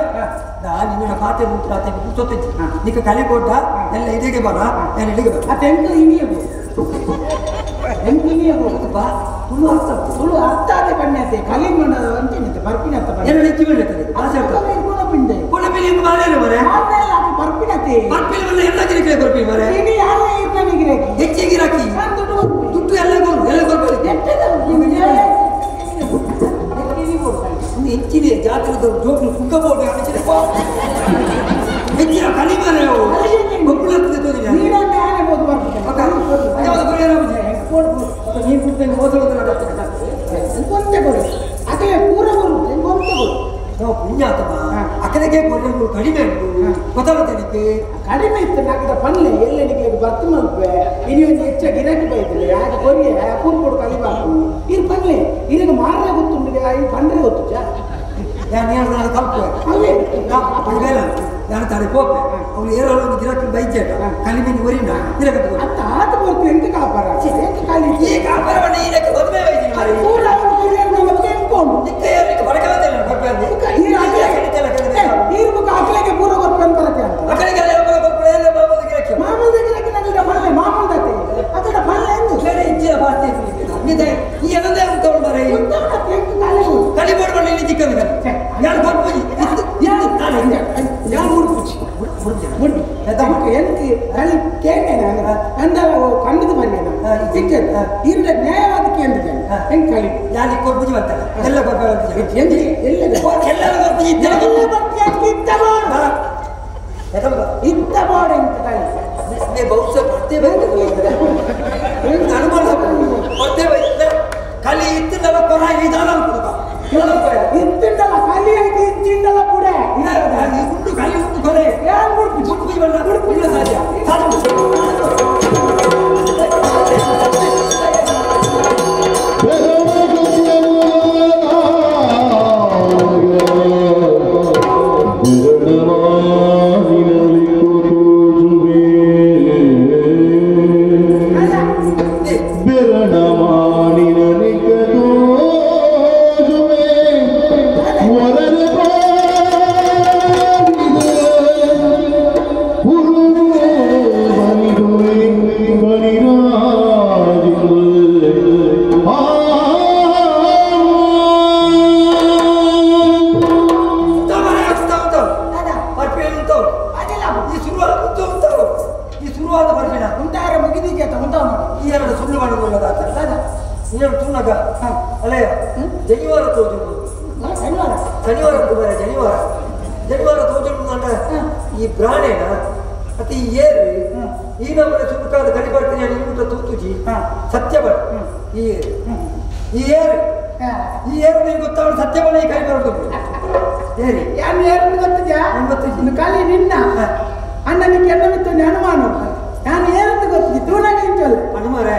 ನಾನು ನಿನ್ನ ಪಾತೆ ಮುಟ್ಟು ಆತ ಕೂತೊತ್ತಿದ್ದೆ ನಿಕ್ಕ ಕಲಿ ಕೊಟ್ಟ ಎಲ್ಲ ಇದಿಗೆ ಬರ ನಾನು ಇಲ್ಲಿಗೆ ಬರ ಆ ತೆಂಕು ಇನಿಯಬಹುದು ಬಾ ತುಳು ಅರ್ಥ ಆದ ಪಣ್ಯತೆ ಕಲಿ ಮಾಡೋದು ಅಂತೇನಿದೆ ಬರ್ಪಿನತ್ತ ಎಲ್ಲ ಹೆಚ್ಚು ಬೀಳುತ್ತದೆ ಆಸೆ ಗುಣಪಿಂಡೆ ಗುಣಪಿಲಿ ಮಾರೇನು ಮರೆ ಅದು ಬರ್ಪಿನತೆ ಬರ್ಪಿಲಿ ಎಲ್ಲ ಗಿರಿಕೆ ಬರ್ಪಿ ಮರೆ ಇನಿ ಯಾರ ಇರ್ತಾನೆ ಗಿರಾಕಿ ಹೆಚ್ಚಿಗೆ ಗಿರಾಕಿ ದುಡ್ಡು ಎಲ್ಲ ಕೊಡ್ಬೇಕು ಹೆಚ್ಚಿನ ಜಾತ್ರೆ ಜೋಕ್ಲು ಕುಕ್ಕಬಹುದು ಹೆಚ್ಚಿನ ಕಲಿಮಾರೆ ನೀರು ಕುಡ್ತೇನೆ ಅದೇ ಪೂರ ಬರುತ್ತೆ ನಾವು ಪುಣ್ಯಾತಮ ಅಕಡೆಗೆ ಕೊರಲು ಕಡಿಮೆ ಉಂಟು ಗೊತ್ತಾಗುತ್ತೆ ಕಡಿಮೆ ಇತ್ತು ನಾಕಿದ ಪನ್ಲೆ ಎಲ್ಲೆನಿಗೆ ಬರ್ತು ಮಲ್ಪೆ ಇನಿ ಒಂದು ಹೆಚ್ಚ ಗಿರಾಕಿ ಬೈತಿಲ್ಲ ಯಾಕೆ ಕೊರಿಯ ಪೂರ್ ಕೊಡು ಕಲಿಬಾರ್ದು ಇದು ಪನ್ಲೆ ಇದೀಗ ಮಾರೇ ಗೊತ್ತುಂಡಿದೆ ಇದು ಪಂಡ್ರೆ ಗೊತ್ತು ಚಾ ನಾನು ಹೇಳಿದ ಕಲ್ಪುವೆ ಅವೇ ಬೇಡ ನಾನು ತಾಳೆ ಪೋಪೆ ಅವಳು ಏರೋಳು ಗಿರಾಕಿ ಬೈಜೇಟ ಕಲಿಮೀನು ಒರಿನ ಗಿರಕತ್ತು ಅತ್ತ ಆತ ಬರ್ತು ಎಂತ ಕಾಪಾರ ಎಂತ ಕಾಲಿ ಈ ಕಾಪಾರ ಬಣ್ಣ ಇದಕ್ಕೆ ಮದುವೆ ಬೈತೀನಿ ಪೂರ ಅವನು ಕೊರಿಯರ್ ನಮಗೆ ಎಂಕೊಂಡು ನಿಕ್ಕ ಬರಕವಂತೆ ನೀರು ಮುಖ ಅಕಲೆಗೆ ಪೂರ ಬರ್ಪನ್ ಬರಕ್ಕೆ ಅಂತ ಅಕಡೆಗೆಲ್ಲ ಎಲ್ಲ ಮಾಮೂಲು ಗಿರಾಕಿ ಮಾಮೂಲು ಗಿರಾಕಿ ನನಗೆ ಪಲ್ಲೆ ಮಾಮೂಲು ದತ್ತೆ ಅಕಡೆ ಪಲ್ಲೆ ಎಂದು ಬೇರೆ ಹೆಚ್ಚಿನ ಬಾಸ್ತಿ ಇದೆ ಈ ಎಲ್ಲದೇ ಉಂಟವಳು ಮರೆ ಕಲಿಬೋರ್ಡ್ ಬಣ್ಣ ಇಲ್ಲಿ ಚಿಕ್ಕಂದ ನಾನು ಬರ್ಬೋದು ഞാൻ എനിക്ക് കേൾക്കാൻ കണ്ടത് പറയുന്ന ഇതിന്റെ ന്യായവാദിക്ക് എന്ത് കളി ഞാൻ കൊർപ്പുജി ಬರ್ತಾರೆ ಎಲ್ಲ ಕೊರ್ಪೆ ಎಲ್ಲರೂ ಇಂಥ ಬೋರ್ಡ್ ಇಂತ ಕಳಿ ಬಹುಶಃ ಬರ್ತೇವೆ ಅನುಮಾನ ಬರ್ತೇವೆ ಕಲಿ ಇತ್ತಿಂದಲ ಕೊರ ಇದಾನ ಇಂತಿಂದಲ ಕಲಿ ಐತಿ ಇಂತಿಂದಲ ಕೂಡ ಉಂಟು ಕಲಿ ಉಂಟು ಕೊರೆ ಜನಿವಾರ ತೋಜನ ಈ ಪ್ರಾಣೇನ ಅತಿ ಏರು ಈ ನಮ್ಮನೆ ಸುಖಾದ ಕಡಿ ಬರ್ತೀನಿ ಊಟ ತೂತುಜಿ ಸತ್ಯ ಬಟ್ ಈ ಏರು ನಿಂಗೆ ಗೊತ್ತಾಗ ಸತ್ಯ ಬಳ ಈ ಕೈ ಬರೋದು ಏರಿ ಯಾರು ಏರು ಗೊತ್ತಿದ್ಯಾ ಗೊತ್ತಿದ್ದು ಖಾಲಿ ನಿನ್ನ ಅಣ್ಣ ನಿಂಗೆ ಎಣ್ಣ ಬಿತ್ತು ಅನುಮಾನ ನಾನು ಏನಂತ ಗೊತ್ತಿದ್ದೆ ತೂನಾಗ ಇಂಚಲ್ಲ ಅನುಮಾರ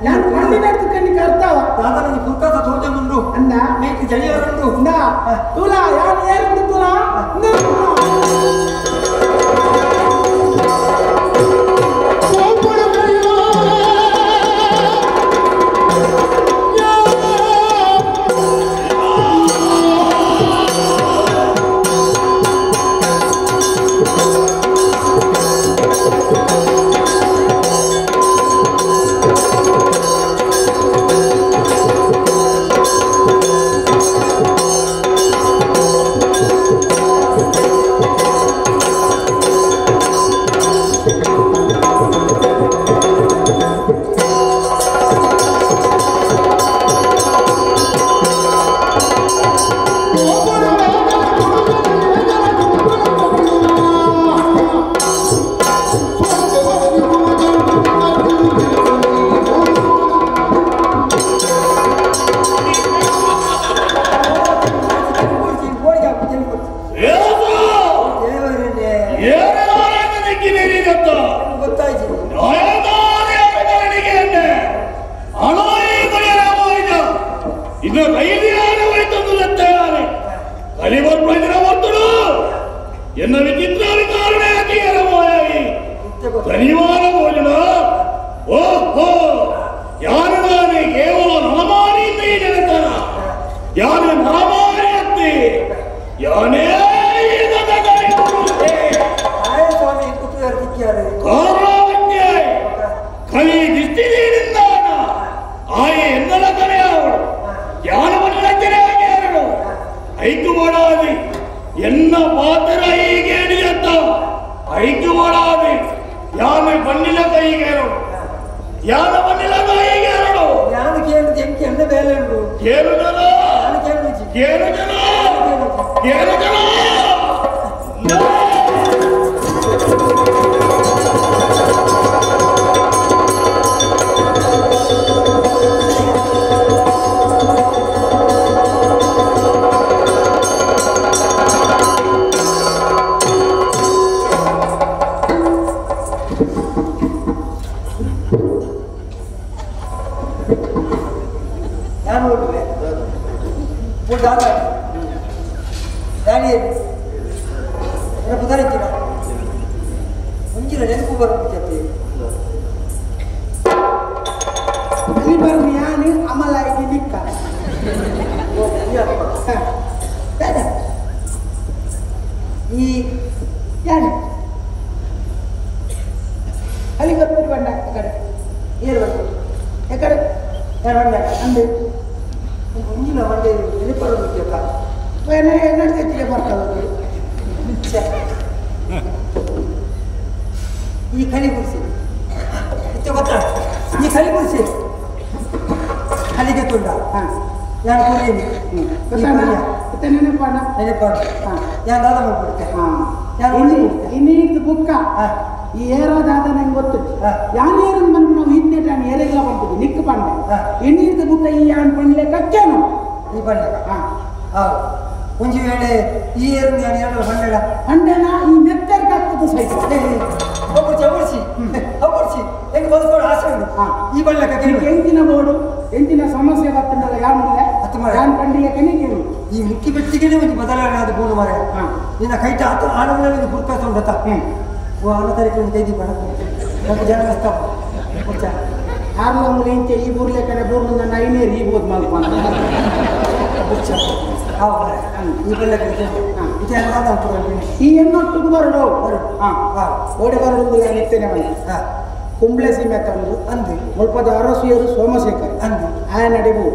ನಾನು ಕಣ್ಣಿನ ಕಣ್ಣಿಗೆ ಅರ್ಥವ ದಾದಾ ನೀನು ಕುರ್ಕಾಸ ತೋಜನುಂಡು ಅಣ್ಣ ಮೇಯ್ತು ಜನಿವಾರುಂಡು ತುಲಾ ಯಾರು ಏರಂತ ತುಲಾ ಶನಿವಾರ ಭೋಜನ ಓಹೋ ಯಾರು ನಾನೇ ಕೇವಲ ನಲಮಾರಿಯಿಂದ ಈ ಜನತನ ಯಾರು ನಲಮಾರಿಯತ್ತಿ ಯಾನೇ ಕಲಿ ದಿಷ್ಟಿನಿಂದ ಆಯೆ ಎಂದಲ ಕರೆಯವಳು ಜ್ಞಾನವನ್ನು ಐದು ಮಾಡಾದಿ ಎನ್ನ ಪಾತ್ರ ಹೀಗೆ ಹಿಡಿಯತ್ತ ಐದು ಮಾಡಾದಿ ಯಾನೆ ಬಣ್ಣಿಲ ಕೈಗೇರು ಯಾನ ಬಣ್ಣಿಲ ಕೈಗೇರು ಯಾನು ಕೇಳು ಎಂಕಿ ಎನ್ನ ಬೇಲೆ ಉಂಟು ಕೇಳು ಜನ ಕೇಳು ಜನ ಕೇಳು ಜನ ಈ ಕಲಿ ಗುಡಿಸಿ ಗೊತ್ತಾ ಈ ಕಲಿ ಗುಡಿಸಿ ಕಲಿಗೆ ತುಂಡ ನಾನು ಕೂಲಿ ನೆನಪಾಡ ನೆನಪಾಡು ನಾನು ದಾದ ಮಾಡ್ಬಿಡ್ತೆ ಇನ್ನೀರ್ದು ಬುಕ್ಕ ಈ ಏರೋದಾದ ನಂಗೆ ಗೊತ್ತು ಯಾನೇರು ಬಂದು ನಾವು ಹಿಂದೆ ಏರೆಲ್ಲ ಬಂತು ನಿಕ್ಕು ಬಂದೆ ಇನ್ನೀರ್ದು ಬುಕ್ಕ ಈ ಯಾನ್ ಪಂಡ್ಲೆ ಕಚ್ಚೇನು ಈ ಪಂಡ್ಲೆ ಒಂಜಿ ವೇಳೆ ಈ ಏರು ಎರಡು ಹಂಡೆಡ ಹಂಡೆನ ಈ ನೆತ್ತರ್ಗೆ ಆಗ್ತದೆ ಸಹಿತ ಒಬ್ಬರ್ಸಿ ಹೆಂಗೆ ಬದುಕೋಡು ಆಸೆ ಉಂಟು ಈ ಬಣ್ಣ ಎಂಚಿನ ಬೋರ್ಡು ಎಂಚಿನ ಸಮಸ್ಯೆ ಬರ್ತದಲ್ಲ ಯಾನಿಲ್ಲ ಯಾನ್ ಪಂಡಿಗೆ ಕೆನಿಗೇನು ಈ ಮುಕ್ಕಿ ಬೆಟ್ಟಿಗೆ ಒಂದು ಬದಲಾವಣೆ ಆದ ಬೋರ್ಡು ಮಾರೆ ನಿನ್ನ ಕೈಟ ಆನಂದಲ್ಲಿ ಗುರುಕಾಸ ಉಂಟತ್ತ ಓ ಆನ ತಾರೀಕು ಒಂದು ಕೈದಿ ಬಣ ನಮ್ಗೆ ಜನ ಕಷ್ಟಪ್ಪ ಆರ್ಲಂಗ್ಲಿ ಇಂಚೆ ಈ ಬೂರ್ಲೆ ಕಡೆ ಬೋರ್ಡು ನನ್ನ ಐನೇರು ಈ ಬೋದು ಮಲ್ಪ ಈ ಬೆಲ್ಲ ಈ ಎನ್ನೊಟ್ಟಿಗೆ ಬರಡು ಓಡಿ ಬರಡು ನಿತ್ತೇನೆ ಮನೆ ಕುಂಬ್ಳೆ ಸೀಮೆ ತಂದು ಅಂದು ಮುಲ್ಪದ ಅರಸಿಯರು ಸೋಮಶೇಖರ್ ಅಂದು ಆಯನ ಅಡಿಗು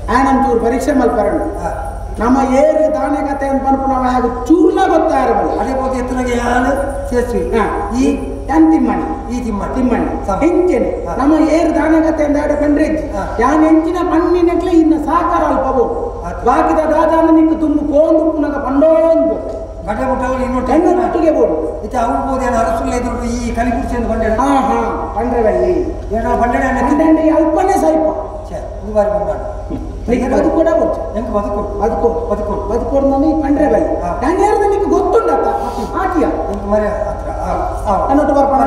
ಆಯನಂಚೂರು ಪರೀಕ್ಷೆ ಮಲ್ಪರಂಡು ನಮ್ಮ ಏರು ದಾನೆಗತೆ ಅಂತ ಬಂದ್ಬಿಟ್ಟು ನಾವು ಹಾಗೆ ಚೂರ್ಲ ಗೊತ್ತಾ ಇರಬಲ್ಲ ಅದೇ ಹೋಗಿ ಎತ್ತನಾಗೆ ಯಾನು ಸೇರಿಸಿ ಈ ಯಾನ್ ತಿಮ್ಮಣ್ಣಿ ಈ ತಿಮ್ಮಣ್ಣಿ ಹೆಂಚೆನೆ ನಮ್ಮ ಏರು ದಾನೆಗತೆ ಅಂತ ಆಡ ಕಂಡ್ರೆಜ್ಜಿ ಯಾನ್ ಹೆಂಚಿನ ಪಣ್ಣಿನಕ್ಲೆ ಇನ್ನ ಸಾಕಾರ ಅಲ್ಪ ಬೋದು ಬಾಕಿದ ದಾದಾನ ನಿಕ್ಕು ತುಂಬ ಪೋಂದು ಪುನಗ ಪಂಡೋಂದು ಗಡ್ಡೆ ಮುಟ್ಟಗಳು ಇನ್ನೊಟ್ಟು ಹೆಣ್ಣೊಟ್ಟಿಗೆ ಬೋದು ಇದು ಅವ್ಬೋದು ಏನು ಅರಸುಲ್ಲ ಎದುರು ಈ ಕಲಿಕುರ್ಚಿ ಅಂತ ಬಂಡೆ ಪಂಡ್ರೆವಲ್ಲಿ ಏನೋ ಬಂಡೆ ಅಲ್ಪನೇ ಸ್ವಲ್ಪ ಇದು ಬಾರಿ ಬಂದಾಡು ಅದು ಕೂಡ వచ్చు ಹೆಂಗೆ ಬದುಕೋಡು ನಾನು ಈ ಪಂಡ್ರೆ ಬೈ ನಾನು ಹೇಳಿದ್ರೆ ನಿಮಗೆ ಗೊತ್ತುಂಡತ್ತ ಆಟಿಯ ಹೆಂಗೆ ಮರೆ ಹತ್ರ ಅನ್ನೋಟ್ಟು ಬರ್ಪಣ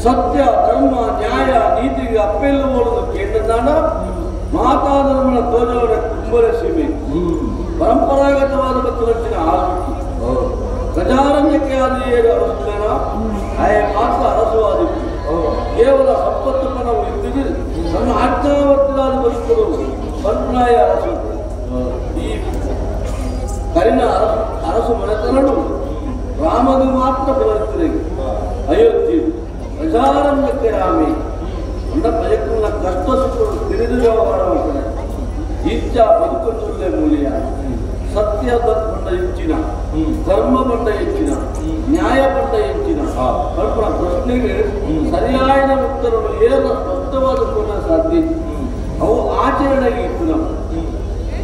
ಸತ್ಯ ಧರ್ಮ ನ್ಯಾಯ ನೀತಿಗೆ ಅಪ್ಪೆಲ್ಲುವುದು ಕೇಂದ್ರದಾನ ಮಾತಾಧರ್ಮನ ತೋಜವರ ಕುಂಬರ ಸೀಮೆ ಪರಂಪರಾಗತವಾದ ಮತ್ತು ರಚನೆ ಆಲೋಚನೆ ಗಜಾರಣ್ಯಕ್ಕೆ ಆದಿಯೇರು ಅರಸುತ್ತೇನ ಆಯ ಮಾತ್ರ ಅರಸುವಾದಿತ್ತು ಕೇವಲ ಸಂಪತ್ತು ಪಣವು ಇದ್ದಿದ್ದು ತನ್ನ ಆಜ್ಞಾವರ್ತಿಯಾದ ಬದುಕುವುದು ಪಂಪ್ರಾಯ ಅರಸು ಈ ಕರಿನ ಅರಸು ಮನೆತನಡು ರಾಮಗೆ ಮಾತ್ರ ಬರುತ್ತದೆ ಅಯೋಧ್ಯೆ ಪ್ರಜಾರಂಭಕ್ಕೆ ರಾಮಿ ಅಂದ ಪ್ರಜೆಗಳ ಕಷ್ಟ ಸುಖಗಳು ತಿಳಿದು ವ್ಯವಹಾರ ಮಾಡ್ತಾರೆ ಇಚ್ಛ ಬದುಕುತ್ತಲೇ ಮೂಲ್ಯ ಸತ್ಯ ಬಂಡ ಹೆಚ್ಚಿನ ಧರ್ಮ ಬಂಡ ಹೆಚ್ಚಿನ ನ್ಯಾಯ ಬಂಡ ಹೆಚ್ಚಿನ ಕಲ್ಪನ ಪ್ರಶ್ನೆಗೆ ಸರಿಯಾದ ಉತ್ತರವನ್ನು ಏನು ಸ್ಪಷ್ಟವಾದ ಸಾಧ್ಯ ಅವು ಆಚರಣೆಗೆ ಇತ್ತು ನಾವು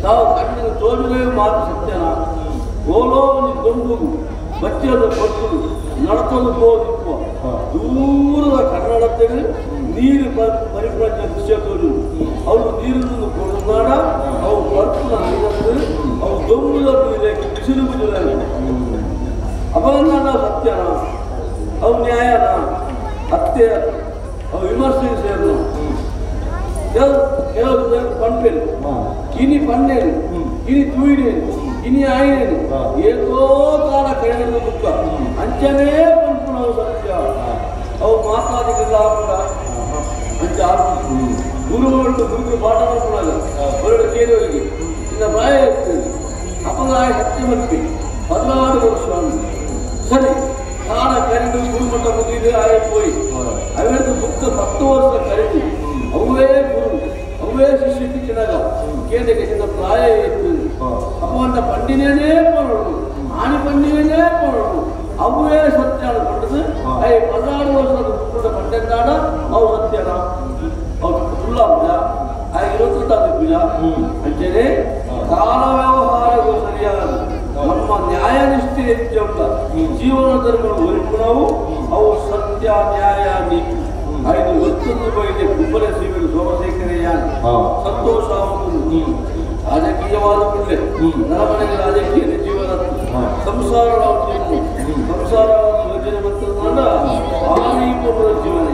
ತಾವು ಕಣ್ಣಿನ ತೋರಿನೇ ಮಾತು ಸತ್ಯನ ಓಲೋವನಿ ದೊಂಬುಗು ಬಚ್ಚದ ಪಟ್ಟು ನಡತಲು ಬೋದಿಪ್ಪ ದೂರದ ಕನ್ನಡತೆಗೆ ನೀರು ಪರಿಪ್ರಜ್ಞ ದೃಶ್ಯ ತೋರು ಅವರು ನೀರನ್ನು ಕೊಂಡಾಡ ಅವು ಬರ್ಪುನ ನೀರಂದ್ರೆ ಅವು ದೊಂಬುದ ನೀರೇ ಬಿಸಿಲು ಬಿಸಿಲ ಅಪಗಂಧ ಸತ್ಯನ ಅವು ನ್ಯಾಯನ ಹತ್ಯೆ ಅವು ವಿಮರ್ಶೆಗೆ ಸೇರನು ಕೆಲವು ಪಂಪೇನು ಇನಿ ಪನ್ನೇನು ಇನಿ ತುಯಿಡೇನು ಇನಿ ಆಯ್ನೇನು ಏಕೋ ಕಾಲ ಕಳೆದ ದುಃಖ ಅಂಚನೇ ಪಂಪು ನಾವು ಸತ್ಯ ಅವು ಮಾತಾಡಿಲ್ಲ ಅಂಚ ಗುರುಗಳು ಪಾಠ ಮಾಡ್ಕೊಳ್ಳಲ್ಲ ಹೊರಡು ಕೇಳುವರಿಗೆ ಇನ್ನ ಪ್ರಾಯ ಇರ್ತದೆ ಅಪಗಾಯ ಸತ್ಯಮರ್ಪಿ 16 ವರ್ಷ ಸರಿ ಕಾಲ ಕರೆದು ಗುರುಮಠ ಮುಗಿದು ಆಯೆ ಪೋಯಿ ಅವೆರಡು ದುಃಖ 10 ವರ್ಷ ಕರೆದು ಅವೇ ಗುರು ಅವೇ ಶಿಷ್ಯ ಕಿಚ್ಚನಾಗ ಕೇಂದ್ರಕ್ಕೆ ಚಿನ್ನ ಪ್ರಾಯ ಇತ್ತು ಅಪ್ಪಂತ ಪಂಡಿನೇನೇ ಮಾಡೋದು ಆಣಿ ಪಂಡಿನೇನೇ ಮಾಡೋದು ಅವೇ ಸತ್ಯ ಕೊಂಡದು 16 ವರ್ಷದ ದುಃಖದ ಪಂಡೆಂದಾಡ ಅವು ಸತ್ಯನ ಅವ್ರು ಫುಲ್ಲ ಆ 22 ಬೀಜ ಅಂಚನೆ ಕಾಲ ವ್ಯವಹಾರಗಳು ಸರಿಯಾದ ನಮ್ಮ ನ್ಯಾಯನಿಷ್ಠೆ ಹೆಚ್ಚು ಅಂತ ಜೀವನ ಧರ್ಮಗಳು ಒಲಿಪು ನಾವು ಅವು ಸತ್ಯ ನ್ಯಾಯ ನೀತಿ 5 ಬೈಗೆ ಕುಂಬಲೆ ಶ್ರೀಗಳು ಸೋಮಶೇಖರಯ್ಯ ಸಂತೋಷ ರಾಜಕೀಯವಾದ ಕೂಡಲೇ ನರಮನೆಗೆ ರಾಜಕೀಯ ಜೀವನ ಸಂಸಾರ ಯೋಜನೆ ಮತ್ತು ಆನೀಪುರ ಜೀವನ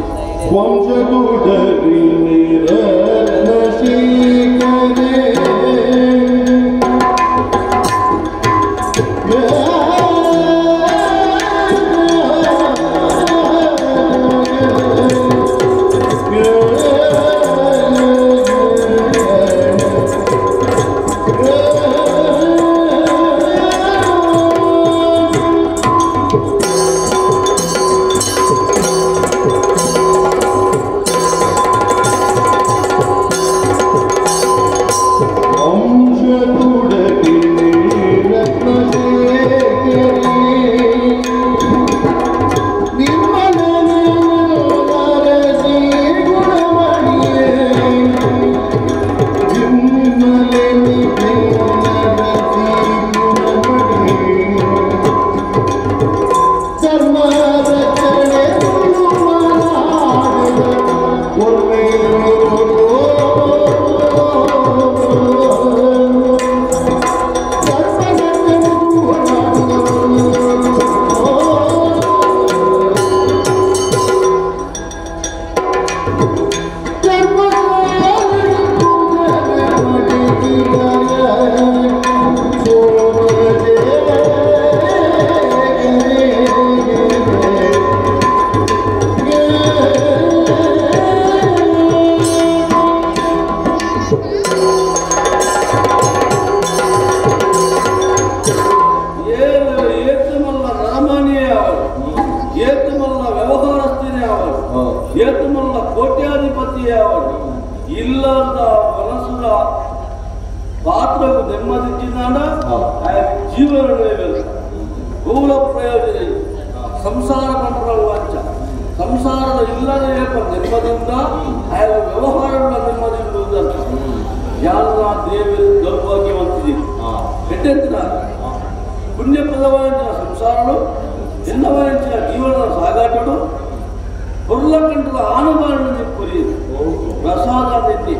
ಪುಣ್ಯಪ್ರದವಾದ ಸಂಸಾರಗಳು ಎಲ್ಲವಾದ ಜೀವನದ ಸಾಗಾಟಗಳು ಹೊರಲಕಂಠದ ಆನುಭಾವನೆ ಕೊರಿಯುದು ಪ್ರಸಾದ ನೆನ್ನೆ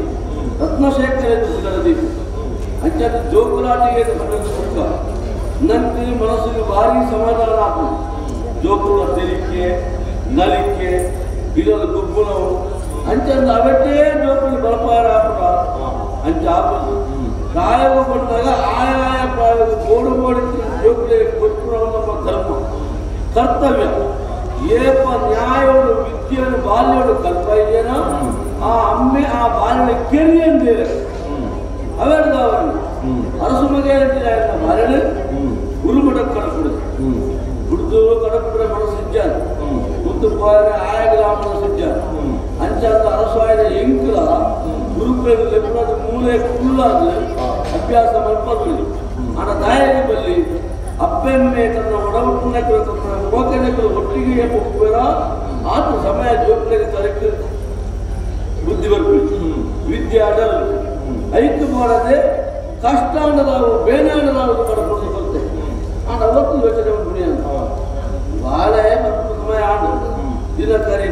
ರತ್ನಶೇಖರ ದೀಪ ಅಂಚದ ಜೋಕುಲಾಟಿಗೆ ಸುಖ ನಂತರ ಮನಸ್ಸಿಗೆ ಭಾರಿ ಸಮಾಧಾನ ಆಗ್ತದೆ ಜೋಕುಳ ತೆರಿಕೆ ನಲಿಕೆ ಇದರ ದುರ್ಗುಣವು ಅಂಚಂದ ಅವತ್ತೇ ಜೋಕುಲಿ ಬಲಪಾರ ಹಾಕುವ ಅಂಚ ಹಾಕೋದು ಪ್ರಾಯೋಗ ಬಂದಾಗ ಆಯಾಯ ಪ್ರಾಯೋಗ ಗೋಡು ಮಾಡಿ ಜೋಕುಲಿಗೆ ಕೊಟ್ಟು ನಮ್ಮ ಧರ್ಮ ಕರ್ತವ್ಯ ಏಪ ನ್ಯಾಯವನ್ನು ವಿದ್ಯೆಯನ್ನು ಬಾಲ್ಯವನ್ನು ಕಲ್ಪಯ್ಯನ ಆ ಅಮ್ಮೆ ಆ ಬಾಲ್ಯ ಕೆರಿಯಂದೇವೆ ಅವೆಲ್ಲ ಅರಸು ಮಗೆಯ ಬಾಲ್ಯ ಉರುಮಡ ಕಡಪುಡು ಹುಡ್ದು ಕಡಪುಡ ಮನಸ್ಸಿಜ್ಜ ಮುದ್ದು ಆಯ ಗ್ರಾಮದ ಮೂಲೆ ಕುಳ್ಳಾದ ಅಭ್ಯಾಸ ಮಲ್ಪಲ್ಲಿ ಹಣ ದಾಯಗೆ ಬಲ್ಲಿ ಅಪ್ಪೆಮ್ಮೆ ತನ್ನ ಒಡಹುಟ್ಟಿನಗಳು ತನ್ನ ಮೋಕನೆಗಳು ಒಟ್ಟಿಗೆ ಹೋಗ್ಬೇಡ ಆತ ಸಮಯ ಜೋಕ್ಲೆಗೆ ತರಕ್ಕೆ ಬುದ್ಧಿ ಬರ್ಬೇಕು ವಿದ್ಯೆ ಆಡಲು ಐಕ್ಯ ಮಾಡದೆ ಕಷ್ಟ ಅನ್ನೋದಾವು ಬೇನೆ ಅನ್ನೋದಾವು ಪಡ್ಕೊಂಡು ಬರ್ತೇವೆ ನಾನು ಅವತ್ತು ಯೋಚನೆ ಮಾಡ್ತೀನಿ ಅಂತ ಬಾಳೆ ಮತ್ತು ಸಮಯ ಆಡು ದಿನ ಕರಿ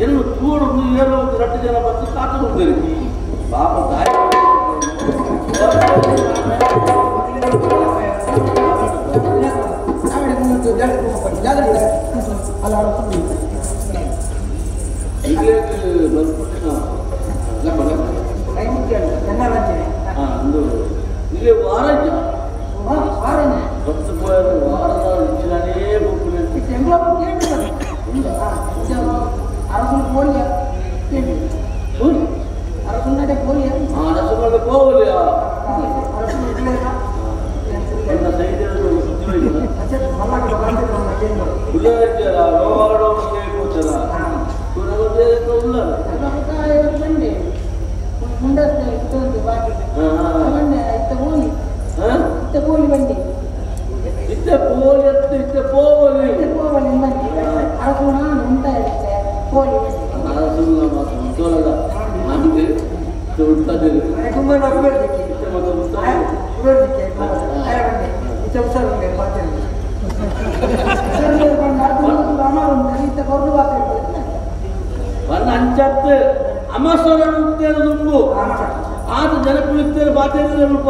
ಏನು ತೂಡು ಏನೋ ಒಂದು 2 ಜನ ಬಂದು ಕಾತು ಹೋಗ್ತಾರೆ ಪಾಪ ದಾಯ ಇಲ್ಲಿ ವಾರಜ್ಯ ವಾರದ ಇಚ್ಚಿನೇ ಅರಸುಗಳ ಹೋಗಲಿಲ್ಲ ಅಂಚತ್ತೆ ಅಮಸರ ಉತ್ತೇರದುಂಬು ಆತ ಜನ ಕುಳಿತೇನೆ ಬಾತೇರಿದ್ರೆ ಸ್ವಲ್ಪ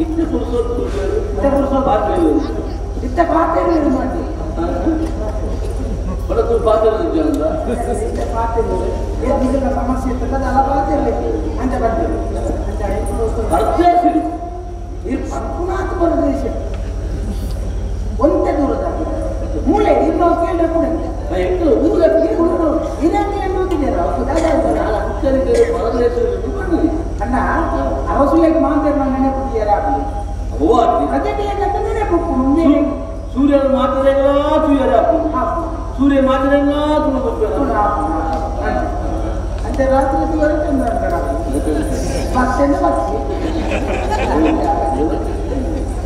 ಇತ್ತೆ ಪುರುಸೋದು ಬಾತೇರಿ ಇತ್ತೆ ಬಾತೇರಿ ಮಾಡಿ ಹೊರತು ಬಾತೇರಿ ಜನ ಸಮಸ್ಯೆ ಅಂತ ಅರ್ಥ ಪ್ರದೇಶ ಒಂದೇ ದೂರದ ಮೂಲೆ ಇನ್ನೂ ಕೇಳಿದ್ರೆ ಕೂಡ ಅಣ್ಣ ಅರಸುಲೆಗೆ ಮಾತ್ರ ನೆನಪಿದ್ಯಾರ ಸೂರ್ಯನ ಮಾತ್ರೆಗಳ ತುಯ್ಯರ ಸೂರ್ಯ ಮಾತ್ರೆಗಳ ಅಂತೆ ರಾತ್ರಿ ಮತ್ತೆ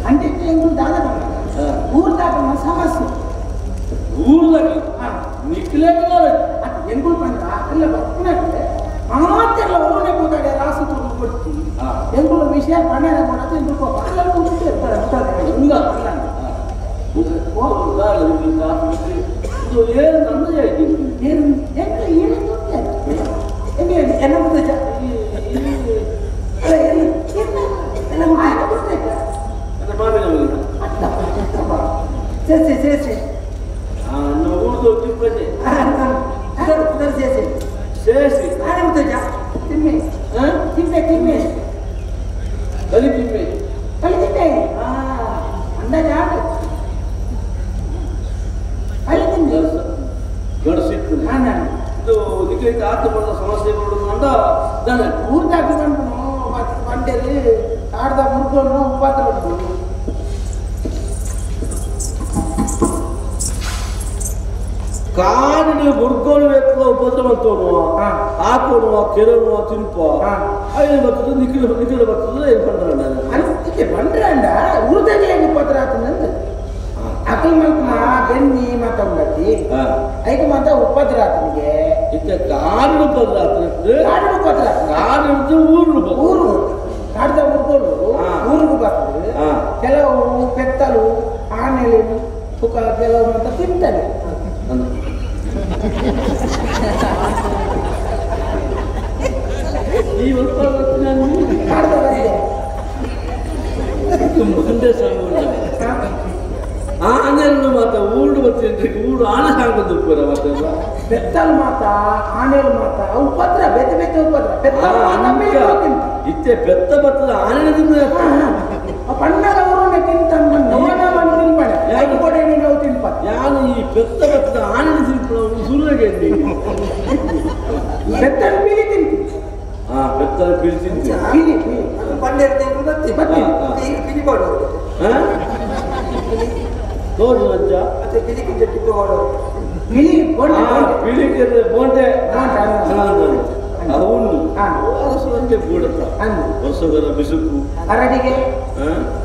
అంటే దాదాపు ఊరు దాకా సమస్య ఊరు దాకా నిక్కులే ఎంగులు పంట అక్కడ బతుకున్నట్లే మాత్రలో ఊరినే పోతాడే రాసి కొట్టి ఎంగుల విషయాలు పండుగ కూడా ఎందుకు పక్కన ಕಾಡಿನ ಗುಡ್ಕೊಂಡು ಬೇಕು ಉಪದ್ರವಂತವನು ಹಾಕೋನು ಕೆರನು ತಿನ್ಪ ಐದು ಬರ್ತದೆ ನಿಖಿಲ ಬರ್ತದೆ ಏನು ಪಂಡ್ರಂಡ ಪಂಡ್ರಂಡ ಉಳಿದಾಗ ಏನು ಉಪದ್ರ ಆತಂದ ಅಕಲ್ ಮಲ್ಕ ಬೆನ್ನಿ ಮಾತ ಉಂಡತಿ ಐದು ಮಾತ ಉಪದ್ರ ಆತನಿಗೆ ಇತ್ತೆ ಕಾಡಿನ ಉಪದ್ರ ಆತನದ್ದು ಕಾಡಿನ ಉಪದ್ರ ಕಾಡಿನ ಊರು ಕಾಡ್ದ ಉರ್ಕೊಂಡು ಊರಿಗೂ ಬರ್ತದೆ ಕೆಲವು ಪೆತ್ತಲು ಆನೆಲೆ ಸುಖ ಕೆಲವು ಅಂತ ತಿಂತಾನೆ ಆನೆಯನ್ನು ಮಾತ ಊರು ಬರ್ತೀನಿ ಊರು ಆನೆ ಸಾಂಗದು ಮತ್ತೆ ಬೆತ್ತಲು ಮಾತ ಆನೆಲು ಮಾತ ಉಪದ್ರ ಬೆತ್ತ ಬೆತ್ತ ಉಪದ್ರ ಇತ್ತೆ ಬೆತ್ತ ಬರ್ತದ ಆನೆ ಪಣ್ಣಗ ಊರನ್ನ ತಿಂತ ಯಾರು ಈ ಬೆತ್ತ ಬರ್ತದ ಆನೆ ತಿಂತ ಸುಳ್ಳಿಗೆ ಬೆತ್ತಲು ಬೀಳಿ ತಿಂತಿ ಬೆತ್ತಲು ಬೀಳಿ ತಿಂತಿ ಪಂಡೆ ಪಿಲಿ ಮಾಡೋದು ತೋರು ಲಂಚ ಮತ್ತೆ ಪಿಲಿಕ್ಕೆ ಜಟ್ಟಿ ಮಾಡೋದು ಪಿಲಿ ಬೋಂಡೆ ಬೋಂಡೆ ಅವನು ಹಾ. ಅರಸುವಂತೆ ಬೂಡತ್ತ ಅಂದು ಹೊಸಗರ ಬಿಸುಕು ಕರಡಿಗೆ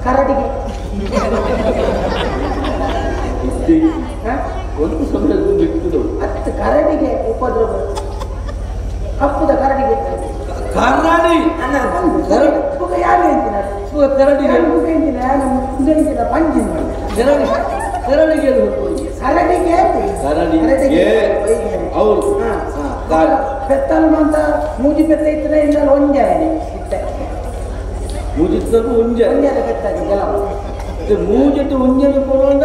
ಕರಡಿಗೆ ಇದ್ದಿ ಹಾ? ಒಂದು ಸಮಯ ಬಿಟ್ಟು ಹತ್ತು ಕರಡಿಗೆ ಉಪದ್ರವ ಕಪ್ಪುದ ಕರಡಿಗೆ ಕರಡಿ ಯಾರು ಹೇಳ್ತೀನಿ ಕರಡಿಗೆ ಹೇಳ್ತೀನಿ ಪಂಜಿನ ಕರಡಿಗೆ ಕರಡಿಗೆ ಕರಡಿಗೆ ಹೌದು ಪೆತ್ತಲು ಅಂತ ಮೂಜಿ ಪೆತ್ತ ಇತ್ತನೆ ಇಲ್ಲ ಒಂಜಾನೆ ಮೂಜಿತ್ತರು ಒಂಜ ಒಂಜಾನೆ ಪೆತ್ತಾಗಿ ಕೆಲವು ಮೂಜೆಟ್ಟು ಒಂಜಲು ಕೊರೋಂಡ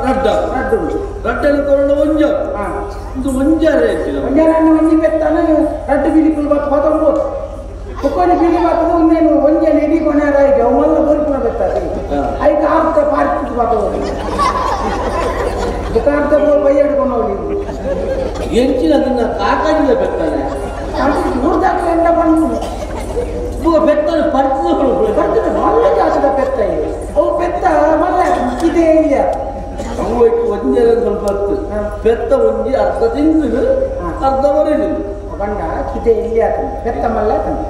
ರಡ್ಡ ರಡ್ಡಲ್ಲಿ ಕೊರೋಂಡ ಒಂಜ ಇದು ಒಂಜಾರೆ ಒಂಜಾನೆ ಒಂಜಿ ಪೆತ್ತನು ರಡ್ಡು ಬಿಲಿಕುಲು ಬತ್ತು ಹೊತ್ತೊಂಬೋದು ಒಕ್ಕೊಂದು ಬಿಲಿ ಬರ್ತದೆ ಒಂದೇನು ಒಂಜಾನೆ ಎಡಿ ಕೊನೆಯಾರ ಈಗ ಅವಲ್ಲ ಬೋರಿಪುಣ ಪೆತ್ತಾಗಿ ಐಕ ಆರ್ತ ಪಾರ್ಟಿ ಬರ್ತದೆ ದುಕಾನ್ತ ಬೈ ಹಿಡ್ಕೊಂಡು ಹೋಗಿ ಎಂಚಿನ ಅದನ್ನ ಕಾಕಾಡಿದ ಬೆತ್ತಾನೆ ನೋಡ್ದಾಗ ಎಲ್ಲ ಬಂದು ಬೆತ್ತಾನೆ ಪರಿಚಯಗಳು ಬರ್ತದೆ ಮಲ್ಲ ಜಾತದ ಪೆತ್ತ ಇದೆ ಅವು ಪೆತ್ತ ಮಲ್ಲ ಇದೇ ಇಲ್ಲ ಅವು ಒಂಜರ ಸ್ವಲ್ಪ ಹೊತ್ತು ಬೆತ್ತ ಒಂಜಿ ಅರ್ಧ ತಿಂದು ಅರ್ಧ ಹೊರಗಿಲ್ಲ ಬಂಡ ಕಿದೆ ಇಲ್ಲಿ ಆತನು ಪೆತ್ತ ಮಲ್ಲ ಆತನು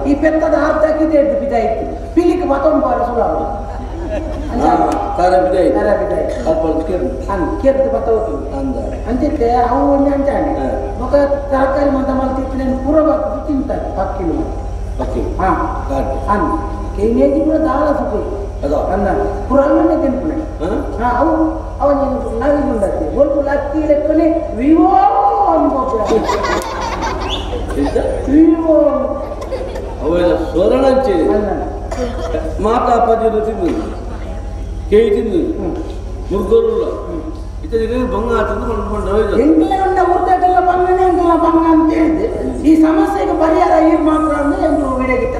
ಈ ಪೆತ್ತದ ಅರ್ಧ ಕಿದೆ ಹಿಡಿದು ಬಿದ ಇತ್ತು ಪಿಲಿಕ್ ಮತ್ತೊಂದು ಬಾರ ಸುಲಭ ತರ ಬಿದ ತರ ಬಿದ ಕೆರ್ದು ಬತ್ತ ಹೋಗ್ತೀನಿ ಅಂತಿತ್ತೆ ಅವು ಒಂದು ಅಂಚಾನೆ ಮಗ ತರಕಾರಿ ಮಂತ ಮಲ್ತಿತ್ತು ಪೂರ ಬರ್ತದೆ ತಿಂತಾರೆ ಪಕ್ಕಿಲು ಹಾ ಅನ್ನ ಕೇನೇಜಿ ಕೂಡ ದಾಳ ಸುಖಿ ಅನ್ನ ಪುರಾಣನೇ ತಿನ್ಪುಣೆ ಅವು ಅವನ ನವಿಗುಂಡತ್ತೆ ಒಲ್ಪು ಲಕ್ಕಿ ಲೆಕ್ಕನೆ ವಿವೋ ಅನ್ಬೋದು ವಿವೋ ಅವೆಲ್ಲ ಸ್ವರಣಂಚೆ ಮಾತಾ ಪದ್ಯರು ತಿಂದು ಕೇಳಿ ತಿಂದು ಮುರ್ಗೋರುಲ್ಲ ಇತ್ತೀಚೆಗೆ ಬಂಗ ತಿಂದು ಮಾಡ್ಕೊಂಡು ಎಂಗ್ಲೆಂಡ ಊಟಕ್ಕೆಲ್ಲ ಬಂಗನೆ ಎಂಗೆಲ್ಲ ಬಂಗ ಅಂತ ಹೇಳಿದೆ ಈ ಸಮಸ್ಯೆಗೆ ಪರಿಹಾರ ಏನು ಮಾತ್ರ ಅಂದ್ರೆ ಎಂದು ವಿಡಿಯೋಗಿತ್ತ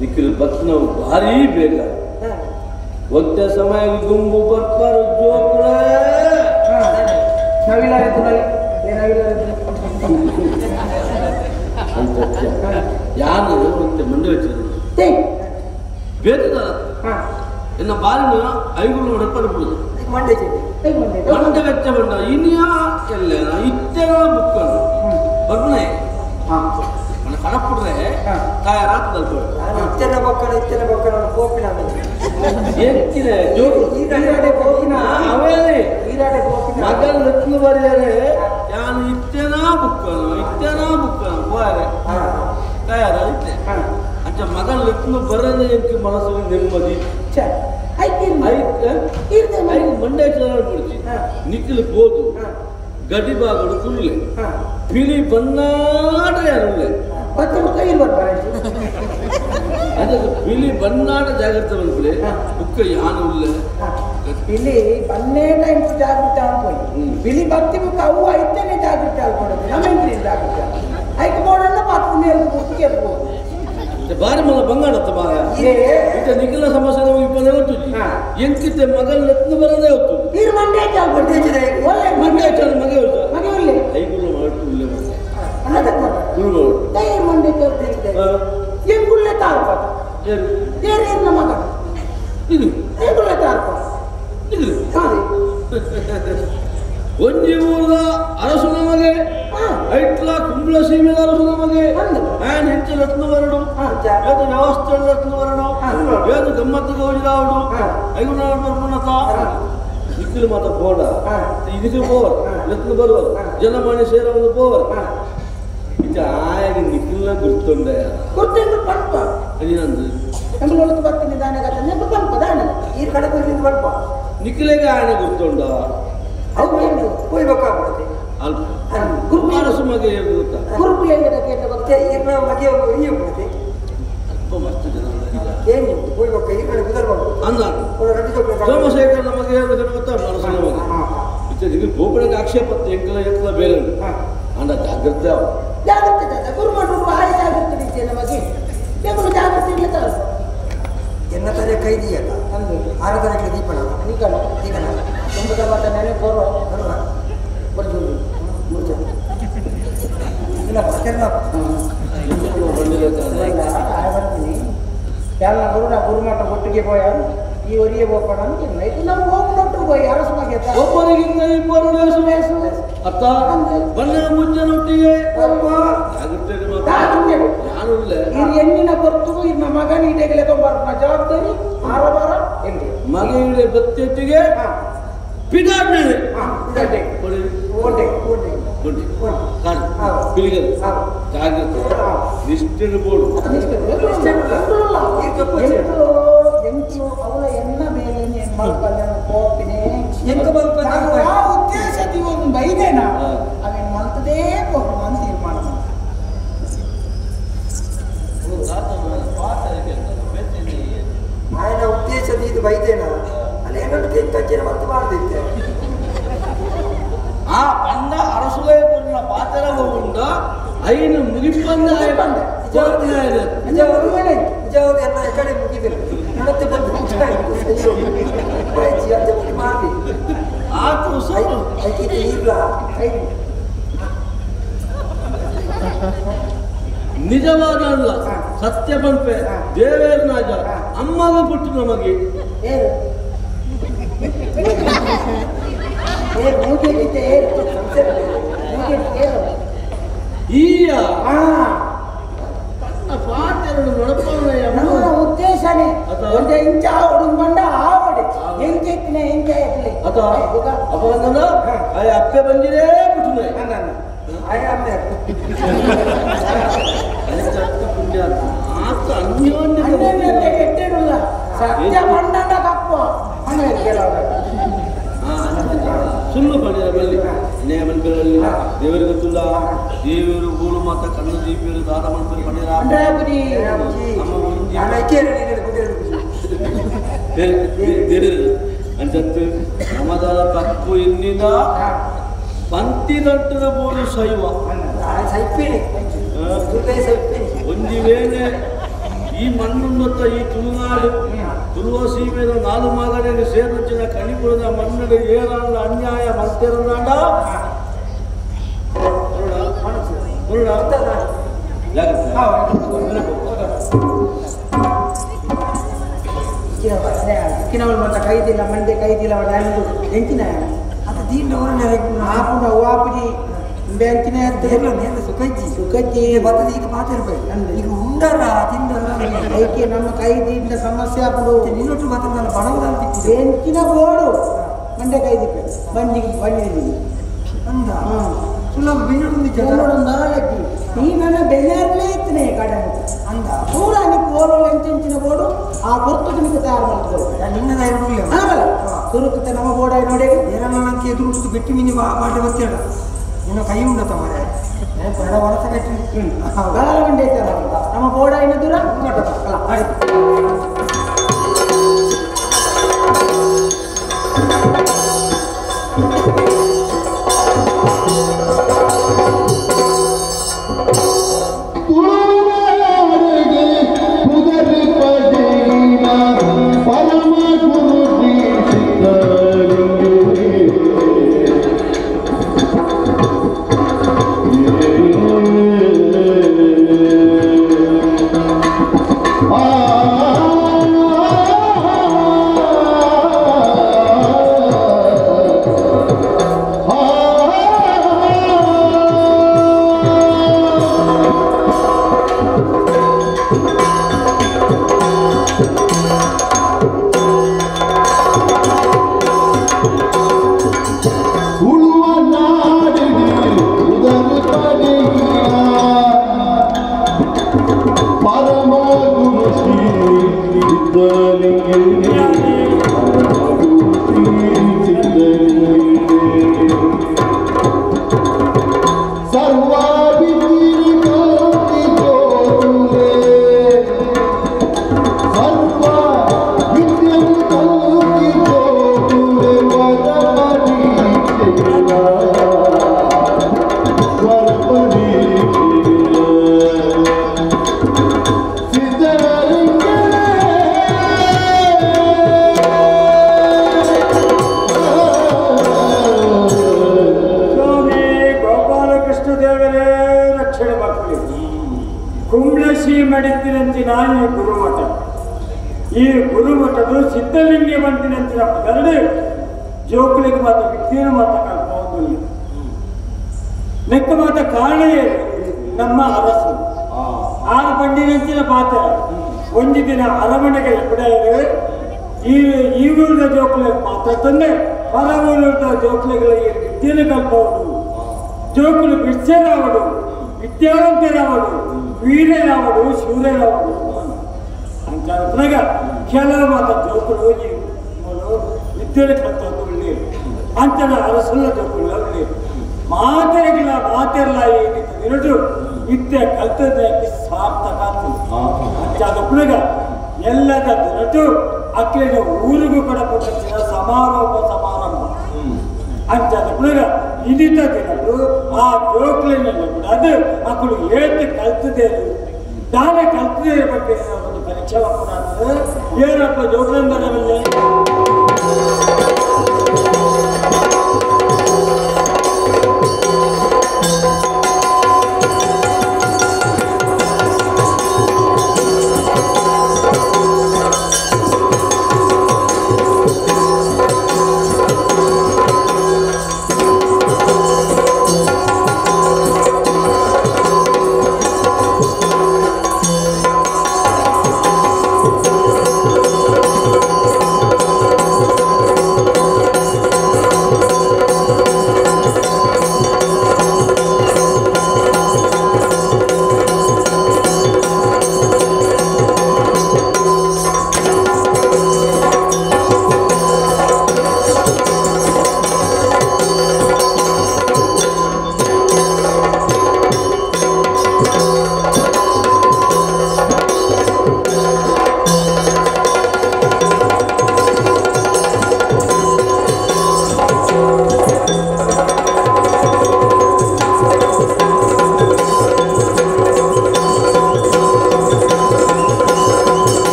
ನಿಖಿಲ್ ಬತ್ ನಾವು ಭಾರಿ ಬೇಗ ಒತ್ತೆ ಸಮಯ ಗುಂಬು ಬರ್ತಾರೆ ಜೋಕುಳ ನವಿಲಾರಿದ್ದು ಯಾರು ಮತ್ತೆ ಮಂಡೆ ವೆಚ್ಚರು ಬೇಕದ ಎನ್ನ ಬಾರಿನ ಐಗುಳು ಹೊಡೆಪಡ್ಬೋದು ಮಂಡೆ ವೆಚ್ಚ ಬಂದ ಇನ್ಯಾ ಎಲ್ಲ ಇತ್ತೆನ ಬುಕ್ಕನು ಬರ್ಬನೆ ಕಡಪುಡ್ರೆ ತಯಾರಾಗ್ತದೆ ಇತ್ತೆನ ಬಕ್ಕನ ಕೋಪಿನ ಹೆಚ್ಚಿನ ಅವೇನೆ ಮಗನ ಲಕ್ಷ್ಮಿ ಬರೆಯರೆ ಯಾನು ಇತ್ತೆನ ಬುಕ್ಕನು ಹೋರೆ ತಯಾರ ಇತ್ತೆ ಅಂಚ ಮಗನ ಲಕ್ಷ್ಮಿ ಬರದೆ ಎಂಕಿ ಮನಸ್ಸು ನೆಮ್ಮದಿ ಮಂಡ್ಯ ಬಿಡ್ತಿ ನಿಖಿಲ್ ಬೋದು ಗಡಿ ಬಾಗಡು ಕುಳ್ಳೆ ಪಿಳಿ ಬನ್ನಾಟ ಯಾರುಳ್ಳೆ ಅದಕ್ಕೆ ಪಿಳಿ ಬನ್ನಾಟ ಜಾಗ್ರತೆ ಬಂದ್ಬಿಡಿ ಬುಕ್ಕ ಯಾನು ಉಳ್ಳೆ ಇಲ್ಲಿ ಬನ್ನೇ ಟೈಮ್ ಜಾಗೃತಿ ಅನ್ಕೊಳ್ಳಿ ಬಿಳಿ ಭಕ್ತಿ ಬುಕ್ ಅವು ಐತೇನೆ ಜಾಗೃತಿ ಅನ್ಕೊಳ್ಳೋದು ನಮಗೆ ಜಾಗೃತಿ ಐಕ ಬೋರ್ಡನ್ನ ಪಾತ್ರದ ಮೇಲೆ ಮುಟ್ಟಿಗೆ ಇರ್ಬೋದು ಬಾರಿ ಮಗ ಬಂಗಾಡತ್ತ ಬಾರ ಈಗ ನಿಖಿಲ ಸಮಸ್ಯೆ ನಮಗೆ ಇಪ್ಪದೇ ಹೊತ್ತು ಎಂಕಿತ್ತೆ ಮಗನ ಎತ್ತು ಬರದೇ ಹೊತ್ತು ನೀರು ಮಂಡ್ಯ ಒಳ್ಳೆ ಮಂಡ್ಯ ಮಗೆ ಹೊತ್ತು ಮಗೆ ಒಳ್ಳೆ ಐಗುರು ಮಾಡ್ತು ಇಲ್ಲೇ ಗುರುಗಳು ಮಂಡ್ಯ ಎಂಗುಳ್ಳೆ ತಾರ್ಪಾತ ಏನೇನು ಮಗ ಇದು ಎಂಗುಳ್ಳೆ ತಾರ್ಪಾತ ಇದು ಒಂಜಿ ಊರದ ಅರಸು ನಮಗೆ ಐಟ್ಲ ಕುಂಬಳ ಸೀಮೆದ ಅರಸು ನಮಗೆ ಹ್ಯಾನ್ ಹೆಚ್ಚು ರತ್ನ ಬರಡು ಏದು ವ್ಯವಸ್ಥೆ ರತ್ನ ಬರಡು ಏದು ಗಮ್ಮತ್ತು ಗೌಜಿದಾವಡು ಐಗುನಾಡು ಬರ್ಮನತ ನಿಖಿಲ್ ಮಾತ ಬೋಡ ಇದಕ್ಕೆ ಬೋರ್ ರತ್ನ ಬರುವರು ಜನಮಣಿ ಸೇರವನ್ನು ಬೋರ್ ಇದು ಆಯಾಗ ನಿಖಿಲ್ನ ಗುರ್ತೊಂಡೆ ಗುರ್ತಿಂದು ಪಂಪ ಅದೇನಂದು ಎಂಬುದು ಬರ್ತೀನಿ ದಾನಗತ ನೆಂಬ ಪಂಪ ದಾನ ಈ ಕಡೆ ಬರ್ತಿದ್ದು ಪಂಪ ನಿಖಿಲೆಗೆ ಆಯನ ಗುರ್ತೊಂಡ ಅವು ಏನು ಹೋಗ್ಬೇಕಾಗ್ಬಿಡುತ್ತೆ ಅಲ್ಪ ಗುರುಪು ಅರಸು ಮಗೆ ಏನು ಗೊತ್ತಾ ಗುರುಪು ಹೇಳಿದಕ್ಕೆ ಮತ್ತೆ ಇರ್ನ ಮಗೆ ಒಯ್ಯ ಬಿಡುತ್ತೆ ಅಲ್ಪ ಮಸ್ತ್ ಜನ ಏನು ಹೋಗ್ಬೇಕು ಈ ಕಡೆ ಕುದರ್ಬೋದು ಅಂದ ಸೋಮಶೇಖರ್ ನಮಗೆ ಏನು ಗೊತ್ತಾ ಮನಸ್ಸು ನಮಗೆ ಇತ್ತೀಚೆಗೆ ಗೋಪುರಕ್ಕೆ ಆಕ್ಷೇಪ ಎಂಕಲ ಬೇರೆ ಅಂದ ಜಾಗ್ರತೆ ಜಾಗೃತಿ ಗುರು ಮಾಡುವ ಆಯ ಜಾಗೃತಿ ರೀತಿಯ ನಮಗೆ ಬೇಗು ಜಾಗೃತಿ ಇಲ್ಲ ತರ ಎನ್ನ ತರ ಕೈದಿಯಲ್ಲ ಆರಾಧನೆಗೆ ದೀಪಣ ಈಗಲ್ಲ ಈಗನ ತುಂಬದ ಮಾತ ನೆನೆ ಬರುವ ಬರುವ ಬರ್ಜೋದು ಇಲ್ಲ ಬರ್ತಿರಲ್ಲ ಬರ್ತೀನಿ ಎಲ್ಲ ಗುರು ಗುರುಮಠ ಒಟ್ಟಿಗೆ ಹೋಯ ಈ ಒರಿಯ ಹೋಗೋಣ ಅಂತಿಲ್ಲ ಇದು ನಾವು ಹೋಗ್ಬಿಟ್ಟು ಹೋಗಿ ಅರಸನಾಗೆ ಒಬ್ಬರಿಗಿಂತ ಇಬ್ಬರು ಅರ್ಥ ಬಣ್ಣ ಮುಂಚೆನೊಟ್ಟಿಗೆ ಯಾರು ಇಲ್ಲ ಇದು ಹೆಣ್ಣಿನ ಬರ್ತು ಇದು ನಮ್ಮ ಮಗನ ಈಟೆಗೆ ತೊಂಬಾರ ಜವಾಬ್ದಾರಿ ಆರವಾರ ಹೆಂಗೆ ಮಗನಿಗೆ ಬತ್ತೆಟ್ಟಿಗೆ ಪಿಡಾಡ್ನೆ ಇಷ್ಟಿರ್ಬೋದು ಅವಳ ಎನ್ನ ಮೇಲೆ ಉದ್ದೇಶ ಒಂದು ಬೈದೇನಾ ಅವೇನು ಮಂತದೇ ಹೋಗುವ ಅಂತ ತೀರ್ಮಾನ ఆయన ఉద్దేశం ఇది బయటేనా అని ఏమంటే తగ్గిన వర్త ಮಾಡ್ತಿದ್ದೆ ಆ ಪಂಡ ಅರಸುಲೇ ಪುಣ್ಣ ಪಾತ್ರ ಹೋಗುಂಡ ಐನು ಮುಗಿಪಂದ ನಿಜವಾದ ಎಲ್ಲ ಕಡೆ ಮುಗಿದಿಲ್ಲ ನಡತೆ ಬಂದು ಮಾಡಿ ಆತು ಇಲ್ಲ ನಿಜವಾದ ಅಲ್ಲ ಸತ್ಯ ಪಂಪೆ ದೇವೇರ ನಾಜ ಅಮ್ಮಗ ಪುಟ್ಟು ನಮಗೆ ಈಯ ಪಾತೆರಡು ನಡಪವನ ಉದ್ದೇಶನೇ ಒಂದು ಇಂಚ ಹುಡುಗ ಬಂಡ ಆವಡೆ ಹೆಂಗೆ ಹೆಂಗೆ ಅದ ಅಪಂಗನ ಅಪ್ಪೆ ಬಂದಿರೇ ಬಿಟ್ಟು ಕೆಟ್ಟಿರಲ್ಲ ಸತ್ಯ ಬಂಡ ಕಪ್ಪು ಸುಳ್ಳು ಪಡೆದ ಬಲ್ಲಿ ನೇಮನ್ಗಳಲ್ಲಿ ದೇವರಿಗೆ ಗೊತ್ತಿಲ್ಲ ದೇವರು ಗೂಳು ಮಾತ ಕಣ್ಣು ದೀಪಿಯರು ದಾದ ಮನ್ಪರು ಪಡೆದ ಅಂಚತ್ತು ನಮದ ತಪ್ಪು ಎನ್ನಿದ ಪಂಕ್ತಿ ತಟ್ಟದ ಬೋಡು ಶೈವ ಒಂಜಿ ವೇಳೆ ಈ ಮಣ್ಣುತ್ತ ಈ ತುಳುನಾಡು ತುಳುವ ಸೀಮೆಯ ನಾಲು ಮಗನಿಗೆ ಸೇರಿನ ಕಣಿಪುರದ ಮಣ್ಣಿಗೆ ಏರಾಳ ಅನ್ಯಾಯ ಮತ್ತೆರನಾಡ ಮತ್ತ ಕೈದಿಲ್ಲ ಮಂಡೆ ಕೈದಿಲ್ಲ ಎಂಕಿನ ಅದು ದೀನವರನ್ನ ಆಪುನ ವಾಪುಡಿ ಬೆಂಕಿನ ಸುಖಜ್ಜಿ ಬರ್ತದೆ ಈಗ ಮಾತಾಡ್ಬೇಕು ಈಗ ಉಂಡರ ತಿಂದರ ಐಕೆ ನಮ್ಮ ಕೈದಿಯಿಂದ ಸಮಸ್ಯೆ ಆಪುಡು ನಿನ್ನೊಟ್ಟು ಮಾತಾಡಲ್ಲ ಬಡವರಲ್ಲಿ ಬೆಂಕಿನ ಬೋಡು ಮಂಡೆ ಕೈದಿಪ್ಪೆ ಬಂದಿದ್ದೀನಿ ಅಂದ ಸುಲಭ ಬೆನ್ನೊಂದಾಲಕ್ಕಿ ನೀ ನನ್ನ ಬೆನ್ನರಲ್ಲೇ ಇತ್ತನೆ ಕಡೆ ಅಂದ ಪೂರ ನಿಕ್ಕೆ ಓರೋ ಎಂಚಿನ ಬೋಡು ಆ ಗುರುತು ನಿಮಗೆ ತಯಾರು ಮಾಡ್ಕೊಳ್ಳಿ ನಿನ್ನದ ಇರಲಿಲ್ಲ ಆಮೇಲೆ ಸುರುಕುತ್ತೆ ನಮ್ಮ ಬೋಡ ನೋಡಿ ಏನಕ್ಕೆ ಎದುರು ಬಿಟ್ಟು ಮಿನಿ ಮಾಡಿ ಬರ್ತೇಳ ನಿನ್ನ ಕೈ ಉಂಡತ ಮಾರೆ ಬಡ ಹೊರತ ಕಟ್ಟಿ ಗಾಲ ಮಂಡೆ ಐತಲ್ಲ ನಮ್ಮ ಬೋಡ ಇನ್ನು ದೂರ ಈ ಗುರುಮಠದ ಸಿದ್ಧಲಿಂಗ ಬಂದಿನಂತಿನ ಪದರಡು ಜೋಕುಲಿಗೆ ಮಾತ್ರ ವಿದ್ಯೆನ ಮಾತ್ರ ಕಲ್ಪೋದಿಲ್ಲ ಲೆಕ್ಕ ಮಾತ್ರ ಕಾರಣ ನಮ್ಮ ಅರಸು ಆರು ಬಂಡಿನಂಚಿನ ಪಾತ್ರ ಒಂದು ದಿನ ಅರಮನೆಗೆ ಬಿಡೋದು ಈ ಊರಿನ ಜೋಕುಲಿಗೆ ಮಾತ್ರ ತಂದೆ ಹೊರ ಊರಿನ ಜೋಕುಲಿಗಳಿಗೆ ವಿದ್ಯೆನ ಕಲ್ಪೋದು ಜೋಕುಲು ಬಿಡ್ಸೇರಾವಡು ವಿದ್ಯಾವಂತರಾವಡು ವೀರರಾವಡು ಶೂರರಾವಡು ಅಂತಾಗ ಕೆಲವು ಮಾತ್ರ ಜೋಕುಲು ವಿದ್ಯೆನ ಕಲ್ಪೋದು ಒಳ್ಳೆ ಅಂಚನ ಅರಸುಲ್ಲ ಜೋಕುಲು ಒಳ್ಳೆ ಮಾತೆರಗಿಲ್ಲ ಮಾತೆರಲ್ಲ ಏನಿತ್ತು ವಿದ್ಯೆ ಕಲ್ತದಕ್ಕೆ ಸಾರ್ಥಕ ಅಂಚಾದ ಎಲ್ಲದ ದಿನಟು ಅಕ್ಕಿನ ಊರಿಗೂ ಕೂಡ ಕೊಟ್ಟಿನ ಸಮಾರಂಭ ಅಂಚಾದ ಇದಿತ ದಿನಟು ಆ ಜೋಕ್ಲಿನಲ್ಲಿ ಬಿಡದು ಅಕ್ಕಳು ಏತು ಕಲ್ತದೆ ದಾನೆ ಕಲ್ತದೆ ಬಗ್ಗೆ ಒಂದು ಪರೀಕ್ಷೆ ಮಾಡ್ಕೊಂಡು ಏನಪ್ಪ ಜೋಕ್ಲಿನ ಬರವಲ್ಲೇ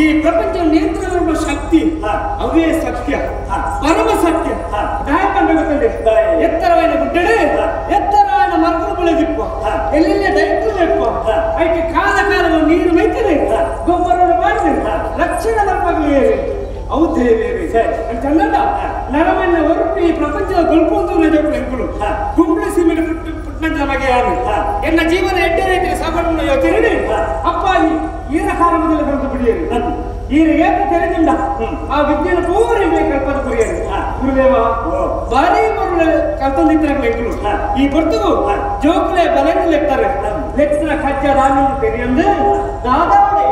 ಈ ಪ್ರಪಂಚ ನಿಯಂತ್ರಣ ಶಕ್ತಿ ಅವೇ ಸತ್ಯ ಪರಮ ಸತ್ಯ ಗೊತ್ತದೆ ಎತ್ತರವಾದ ಗುಡ್ಡಡೆ ಎತ್ತರವಾದ ಮರಗಳು ಬೆಳೆದಿಪ್ಪ ಎಲ್ಲೆಲ್ಲ ದೈತ್ಯ ಐಕೆ ಕಾಲ ಕಾಲವನ್ನು ನೀರು ಮೈತದೆ ಗೊಬ್ಬರ ಮಾಡಿ ಲಕ್ಷಣ ನಮ್ಮಲ್ಲಿ ಹೌದೇವೆ ಕನ್ನಡ ನರಮನ್ನ ಹೊರಟು ಈ ಪ್ರಪಂಚದ ಗೊಲ್ಪೊಂದು ನೆನಪುಗಳು ಗುಂಬಳ ಸೀಮೆಗೆ ಪುಟ್ಟಂತ ಬಗೆ ಯಾರು ಎನ್ನ ಜೀವನ ಎಡ್ಡೆ ರೀತಿಯ ಸಾಗರವನ್ನು ಯೋಚನೆ ಅಪ್ಪಾಜಿ ಈರ ಕಾರಣದಲ್ಲಿ ಕರೆದು ಬಿಡಿಯರು ಈರ ಏಕೆ ತೆರೆದಿಲ್ಲ ಆ ವಿದ್ಯೆನ ಪೂರಿಗೆ ಕಲ್ಪದ ಕುರಿಯರು ಗುರುದೇವ ಬಾರಿ ಬರುಳ ಕಲ್ತಂದಿತ್ತಿನ ಲೆಕ್ಕಲು ಈ ಬರ್ತುಗು ಜೋಕುಲೆ ಬಲಂದು ಲೆಕ್ತಾರೆ ಲೆಕ್ಕಿನ ಕಚ್ಚ ರಾಮಿ ತೆರೆಯಂದು ದಾದಾವಡೆ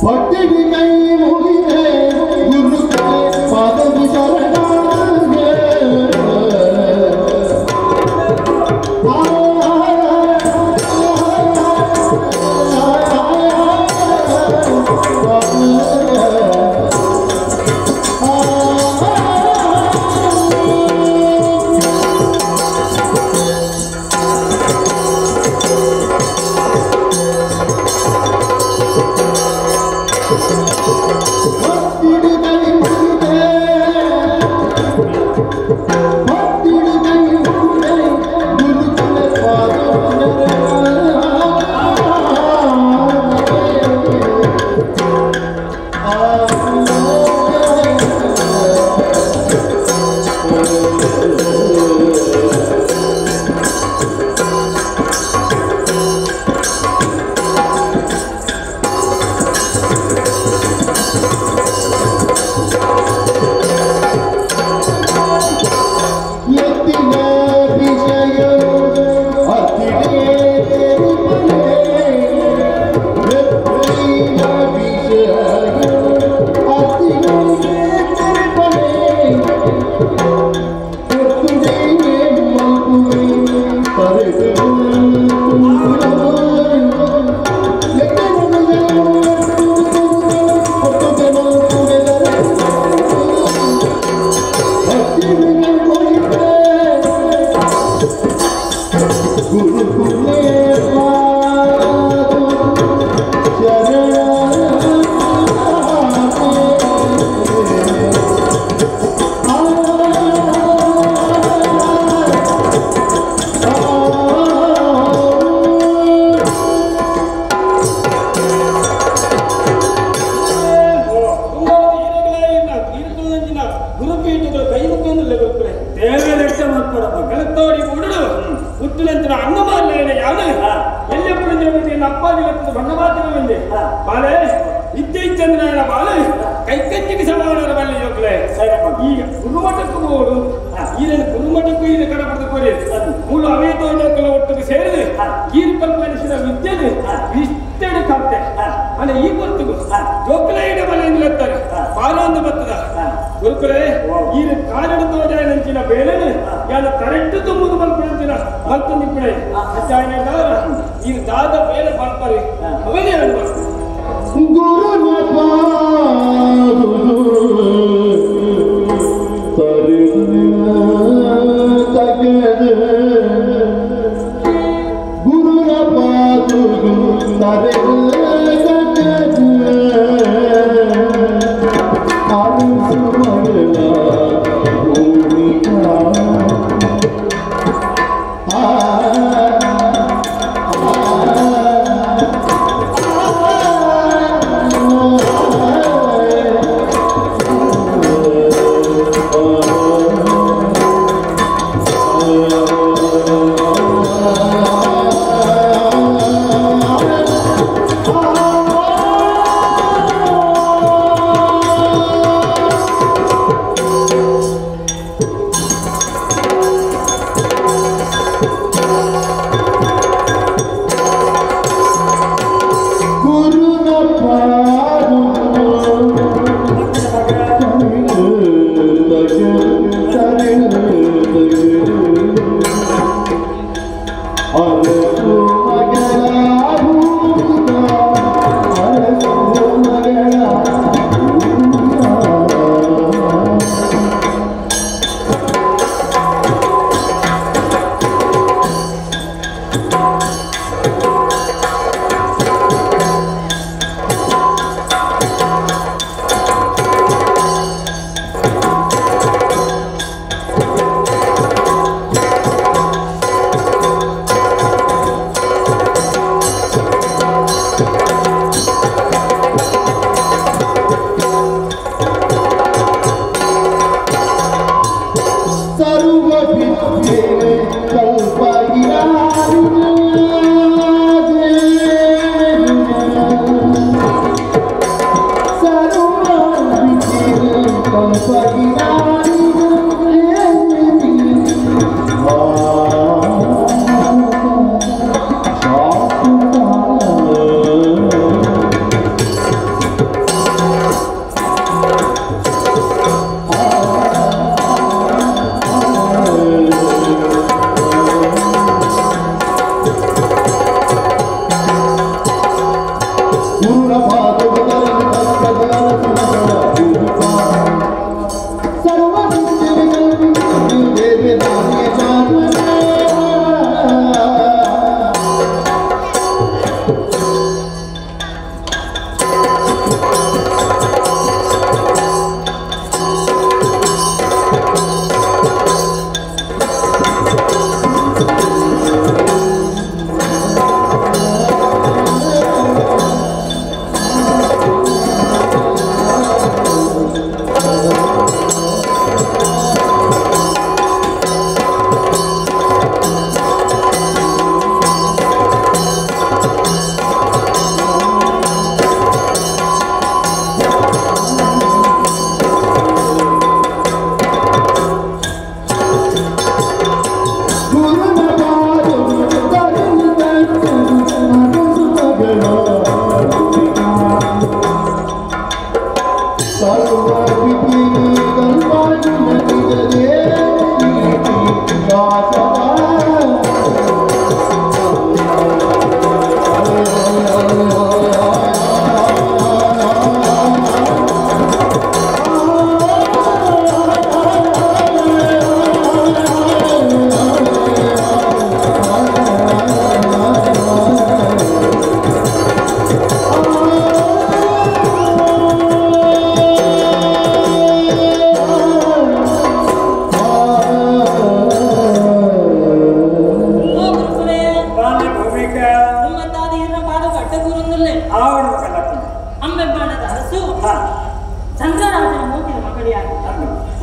ಭಕ್ತಿಗೆ ಕೈ ಮುಗಿದೆ ಗುರು ಪಾದದಿ ಶರಣಾಗೆ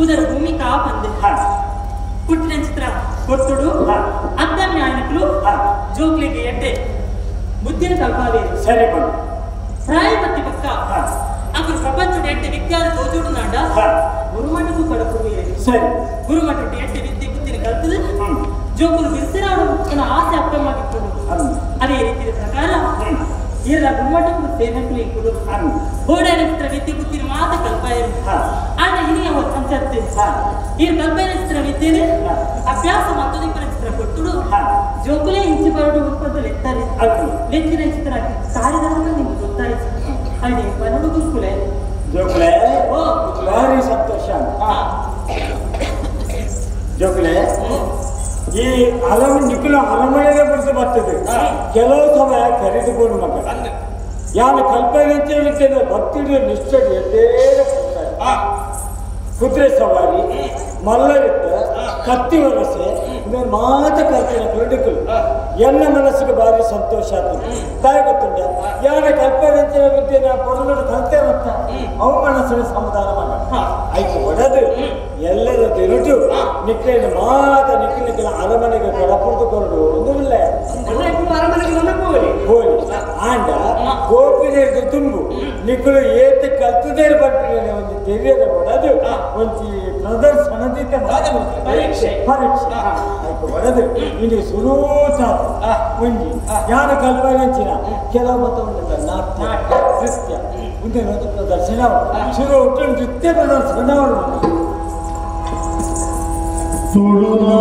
ಉದರ ಭೂಮಿಕಾ ಬಂದೆ ಪುಟ್ಟಿನ ಚಿತ್ರ ಕೊಟ್ಟುಡು ಅದ್ದಮ್ಯ ಆಯ್ನಕ್ಲು ಜೋಗ್ಲಿಗೆ ಎಡ್ಡೆ ಬುದ್ಧಿನ ಕಲ್ಪಾವೆ ಸರಿ ಬಂದು ಪ್ರಾಯಪತ್ತಿ ಪಕ್ಕ ಅಂಕಲ್ ಪ್ರಪಂಚದ ಎಡ್ಡೆ ವಿಖ್ಯಾತ ತೋಜುಡು ನಾಡ ಗುರುಮಠಕ್ಕೂ ಕಡಪುವೆ ಸರಿ ಗುರುಮಠ ಎಡ್ಡೆ ವಿದ್ಯೆ ಬುದ್ಧಿನ ಕಲ್ತದ ಜೋಗುಲು ಬಿರ್ಸಿರಾಡು ಆಸೆ ಅಪ್ಪಮ್ಮಾಗಿತ್ತು ಅದೇ ರೀತಿಯ ಪ್ರಕಾರ ಇಲ್ಲ ಗುಮ್ಮಟಕ್ಕೂ ಸೇನಕ್ಕೂ ಇಕ್ಕುಡು ಗೋಡಾನ ಚಿತ್ರ ವಿದ್ಯೆ ಬುದ್ಧಿನ ಮಾತ ಕಲ್ಪಾಯರು ಆಗ ಹಿರಿಯ ಸಂಚರ್ತೆ ಈ ಕಲ್ಪನೆ ಚಿತ್ರ ವಿದ್ಯೆನೆ ಅಭ್ಯಾಸ ಮತ್ತೊಂದಿಪ್ಪನ ಚಿತ್ರ ಕೊಟ್ಟುಡು ಜೋಗುಲೇ ಇಂಚು ಬರಡು ಉತ್ಪತ್ತಲ್ಲಿ ಎತ್ತಾರೆ ಲೆಕ್ಕಿನ ಚಿತ್ರ ಕಾರ್ಯದರ್ಶನ ನಿಮ್ಗೆ ಗೊತ್ತಾಯಿತು ಅಲ್ಲಿ ಬರಡು ಗುರುಕುಲೆ ಜೋಗುಲೆ ಓ ಭಾರಿ ಸಂತೋಷ ಜೋಗುಲೆ ಈ ಹಲವು ನಿಖಿಲ ಹಲಮಳೆಗೆ ಬಿಡಿಸಿ ಬರ್ತದೆ ಕೆಲವು ಸಮಯ ಕರೆದುಕೊಂಡು ಮಗ ಯಾರು ಕಲ್ಪನೆ ಭಕ್ತಿ ನಿಷ್ಠೆ ಎದ್ದೇ ಕುದುರೆ ಸವಾರಿ ಮಲ್ಲಯುದ್ಧ ಕತ್ತಿ ವರಸೆ ಇದನ್ನು ಮಾತ ಕಲ್ಪನೆ ಕ್ರೀಡಕಲು ಎನ್ನ ಮನಸ್ಸಿಗೆ ಭಾರಿ ಸಂತೋಷ ಆಗ್ತದೆ ತಾಯಿ ಗೊತ್ತುಂಟ ಯಾರ ಕಲ್ಪನೆ ವಿದ್ಯೆ ಪೊಡಲು ಕಲ್ತೆ ಮತ್ತ ಅವ ಮನಸ್ಸಿನ ಸಮಾಧಾನ ಮಾಡ ಆಯ್ತು ಹೊಡೆದು ಎಲ್ಲರ ತಿರುಟು ನಿಖಿಲ ಮಾತ ನಿಖಿಲ ಅರಮನೆಗೆ ಕಡಪುಡುಕೊಂಡು ಒಂದು ಇಲ್ಲ ಹೋಗಿ ಆಂಡ ಗೋಪಿನ ತುಂಬು ನಿಖಲು ಏತ ಕಲ್ತದೇ ಬರ್ತೀನಿ ಒಂದು ತೆರೆಯದ ಹೊಡೆದು ಒಂದು ಪ್ರದರ್ಶನದಿಂದ ಪರೀಕ್ಷೆ ಆಯ್ತು ಹೊಡೆದು ಇಲ್ಲಿ ಸುರೂತ ಒಂಜಿ ಯಾರ ಕಲ್ಪನೆಂಚಿನ ಕೆಲವು ಮತ ಉಂಟು ನಾಟ್ಯ ನೃತ್ಯ ಮುಂದೆ ಪ್ರದರ್ಶನ ಶುರು ಒಟ್ಟು ನೃತ್ಯ ಪ್ರದರ್ಶನ ಸೂರ್ಯೋದಯ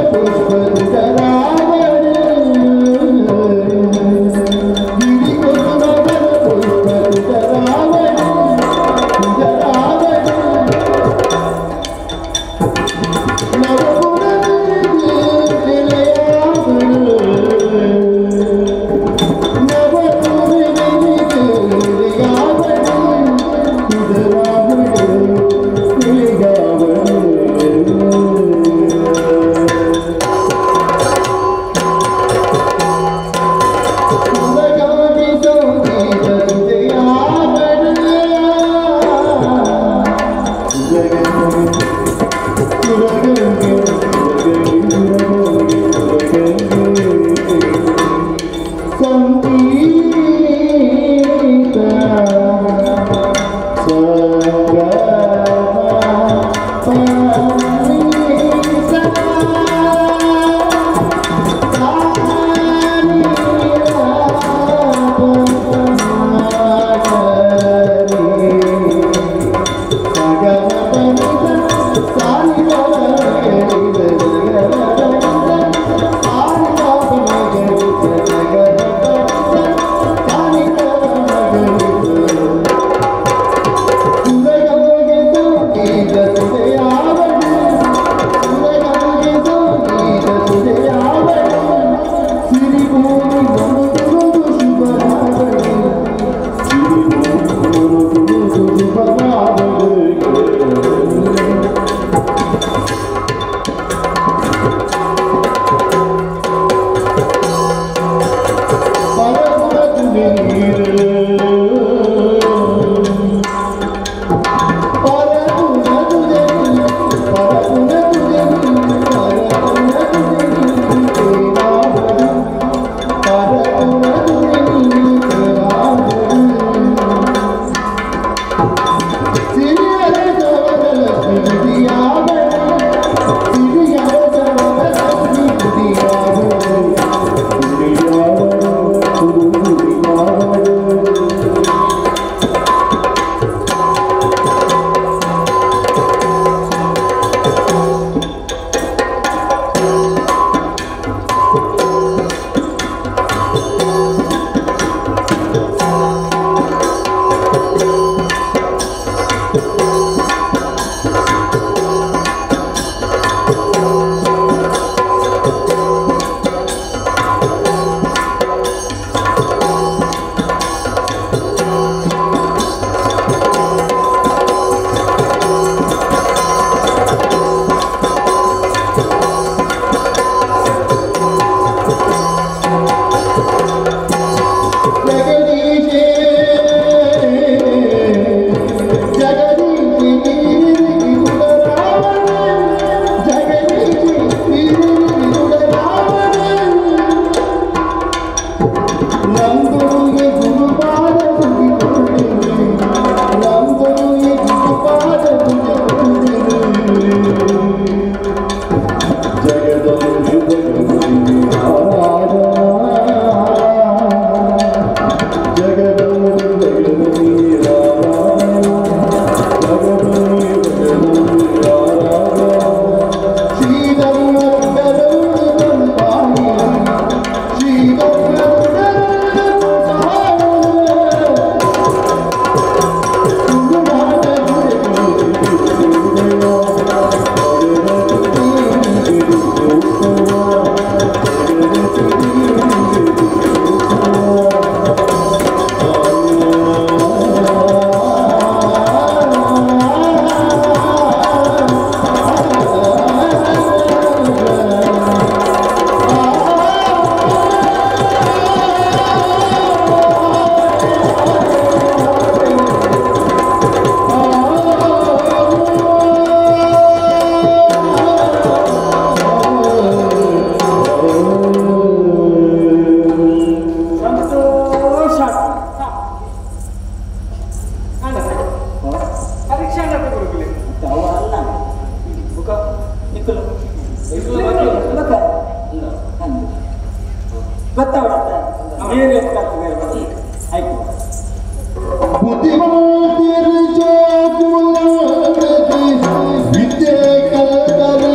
Pushpa ಗೊತ್ತಾಗುತ್ತೆ ಏನು ಗೊತ್ತಾಗ್ತದೆ ಆಯ್ತು ಬುದ್ಧಿವಂತಿರು ಜೋಗುಲಾಗದೆ ವಿದ್ಯೆ ಕಲಿತರೆ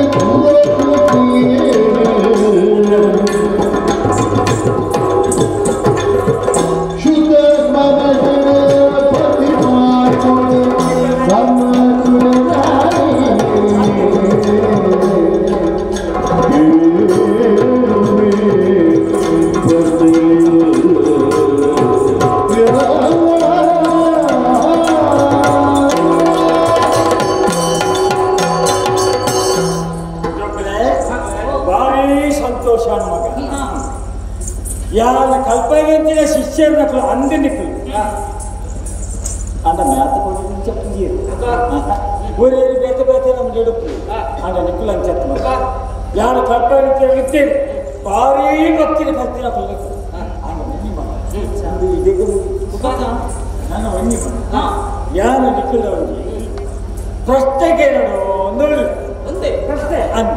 ಶುದ್ಧ ಮನದ ಪತಿ ಮಾಡಿಕೊಂಡು ಯಾರ ಕಲ್ಪನೆಂಚಿನ ಶಿಷ್ಯರ ಅಂದು ನಿಕ್ಕಲು ಅಂದ ಮ್ಯಾತ ಕೊಡಿ ಚೆಪ್ಪಿಗೆ ಊರೇ ಬೇತೆ ಬೇತೆ ನಮ್ಗೆ ಎಡುಕು ಅಂದ ನಿಕ್ಕಲು ಅಂಚತ್ತ ಯಾರ ಕಲ್ಪನೆಂಚಿನ ಇದ್ದೇನೆ ಭಾರಿ ಭಕ್ತಿನ ಕಲ್ತಿನ ಕೊಲ್ಲಕ್ಕೆ ಅಂದ ಮಣ್ಣಿ ಮನ ಇದಕ್ಕೆ ನನ್ನ ಮಣ್ಣಿ ಮನ ಯಾರು ನಿಕ್ಕಲು ಅವರಿಗೆ ಪ್ರಶ್ನೆ ಕೇಳೋಣ ಒಂದೇ ಪ್ರಶ್ನೆ ಅಂದ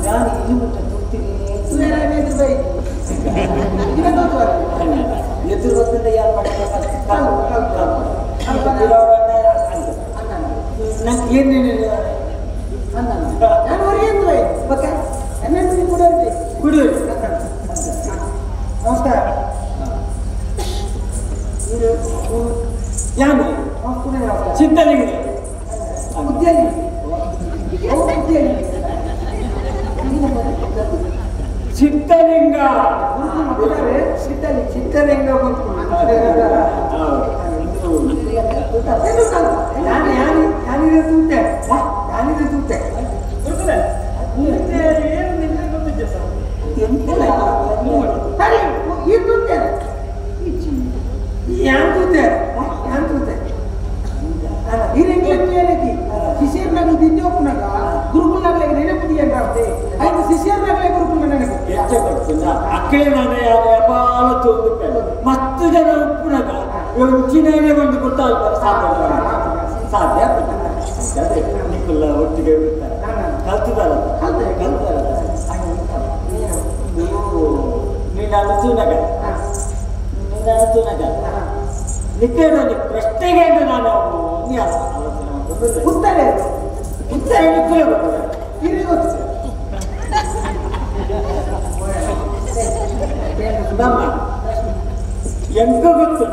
ನಾನು ಇಲ್ಲಿ ಮುಟ್ಟ ತುರ್ತೀನಿ ಎದುರು ಗೊತ್ತಿಲ್ಲ ಯಾರು ನಂಗೆ ಏನೇನಿಲ್ಲ ನಾನು ಹೊರಗೆ ಓಕೆ ಎಣ್ಣೆ ಕುಡಿಯೋರಿ ಕುಡಿಯೋರಿ ನಮಸ್ಕಾರ ಯಾರು ಚಿಂತನೆ ಉದ್ಯಮಿ ಚಿತ್ತಲಿಂಗ ಚಿತ್ತಲಿಂಗ ಯಾನಿದೆ ತೂತೆ ಯಾನಿದೆ ತೂತೆ ಶಿಷ್ಯರ್ನಾಗ ದಿದ್ಯೋಪನಾಗ ಗುರುಕುಲ್ನಾಗ್ಲಾಗ ನೆನಪುದಿ ಏನ್ರಾಗ್ತೆ ಆಯ್ತು ಶಿಷ್ಯರ್ನಾಗ್ಲೇ ಗುರುಕುಲ್ನ ನೆನಪು ಹೆಚ್ಚೆ ಕೊಡ್ತೀನಿ ಅಕ್ಕಳೆ ನಾನು ಯಾರು ವ್ಯಾಪಾರ ತೋರ್ಬಿಟ್ಟೆ ಮತ್ತು ಜನ ಉಪ್ಪುನಾಗ ಒಂಚಿನೇ ಒಂದು ಗೊತ್ತಾಗ್ತಾರೆ ಸಾಧ್ಯ ಅದೇ ನಿಕ್ಕಲ್ಲ ಒಟ್ಟಿಗೆ ಇರ್ತಾರೆ ಕಲ್ತಿದಾರಲ್ಲ ನೀನು ಅನುಚೂನಾಗ ನಿಕ್ಕೇಳ ಪ್ರಶ್ನೆಗೆ ನಾನು ಉತ್ತರ ಉತ್ತರ ನಿಕ್ಕಲೇ ಬರ್ತದೆ ನಮ್ಮ ಎಂಕ ಗೊತ್ತು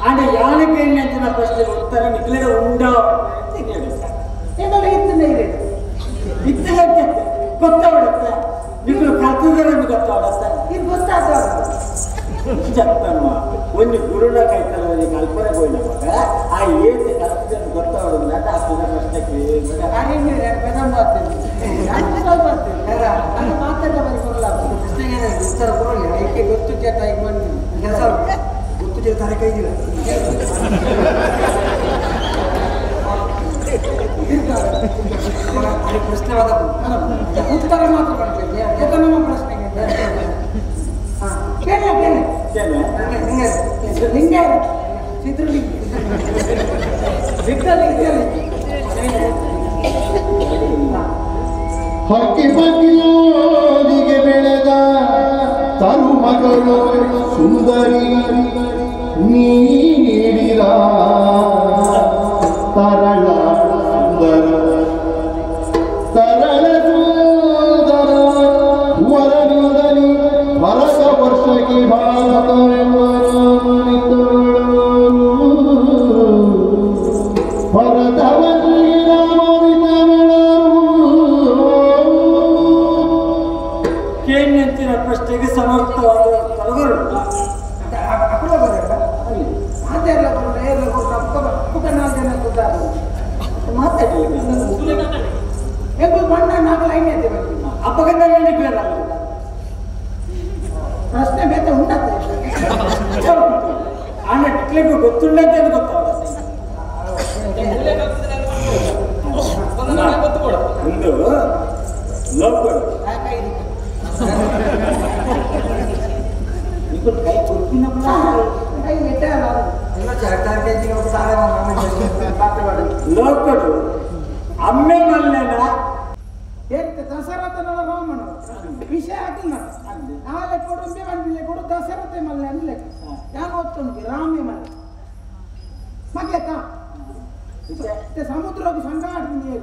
ಆಗ ಯಾನಕ್ಕೆ ಅಂತ ಪ್ರಶ್ನೆ ಉತ್ತರ ನಿಕ್ಕಲೇ ಉಂಡಾ ಇತ್ತಲಕ್ಕೆ ಗೊತ್ತಾಗುತ್ತೆ ನಿಕ್ಕಲು ಕಲ್ತಿದಾರಂದು ಗೊತ್ತಾಗುತ್ತೆ ಇದು ಗೊತ್ತಾಗ చెప్తాను కొన్ని గురువుల కైతలని కల్పన పోయినప్పుడు ఆ ఏది కల్పన ಗೊತ್ತಾಗೋದಿಲ್ಲ ಆ ಪುನಃ ಪ್ರಶ್ನೆಗೆ ನಾನು ಬೆದಂ ಮಾಡ್ತೇನೆ ನಾನು ಮಾಡ್ತೇನೆ ನಾನು ಮಾತಾಡ ಬರಲ್ಲ ಪ್ರಶ್ನೆಗೆ ಉತ್ತರ ಕೊಡಲ್ಲ ಏಕೆ ಗೊತ್ತು ಕೇಟ ಈಗ ಬಂದು ಕೆಲಸ ಗೊತ್ತು ಕೇಟ ತಾರೆ ಕೈದಿಲ್ಲ ಪ್ರಶ್ನೆ ಉತ್ತರ ಮಾತ್ರ ಮಾಡ್ತೇನೆ ಯಾಕೆ ನಮ್ಮ ಪ್ರಶ್ನೆಗೆ ಹಕ್ಕಿ ಬಗ್ಗಿಯೋದಿಗೆ ಬೆಳೆದ ತರು ಮಗಳು ಸುಂದರಿ ನೀ ನೀಡಿದ ತರಳ ಸುಂದರ ತರಳ ಸುಂದರ ವರನುದನಿ ಭರತ ವರ್ಷಕ್ಕೆ ಭಾರತ ಕೇಳಿನ ಪ್ರಶ್ನೆಗೆ ಸಮರ್ಥವಾದ ತಲೆಗಳು ಪ್ರಶ್ನೆ ಬೇತ ಉಂಟು ಆನ ಟಿಕ್ಲಿಗೂ ಗೊತ್ತುಂಡಂತೆ ಗೊತ್ತಾಗುತ್ತೆ ಒಂದು ಲೋಕಗಳು ಲೋಕಡು ಅಮ್ಮೆ ಮಲ್ಲೆನ ದಸರಥನ ರಾಮನ ವಿಷಯ ಆಗಿಲ್ಲ ನಾಳೆ ಕೊಡುಂಬೆ ಬಂದಿಲ್ಲ ಕೊಡು ದಸರಥೆ ಮಲ್ಲೆ ಅನ್ಲೆ ಯಾರು ಓದ್ಕೊಂಡು ರಾಮೆ ಮಲ್ಲೆ ಮಗ್ಲೆಕ್ಕ ಸಮುದ್ರಕ್ಕೆ ಸಂಗಾಡಿನಿ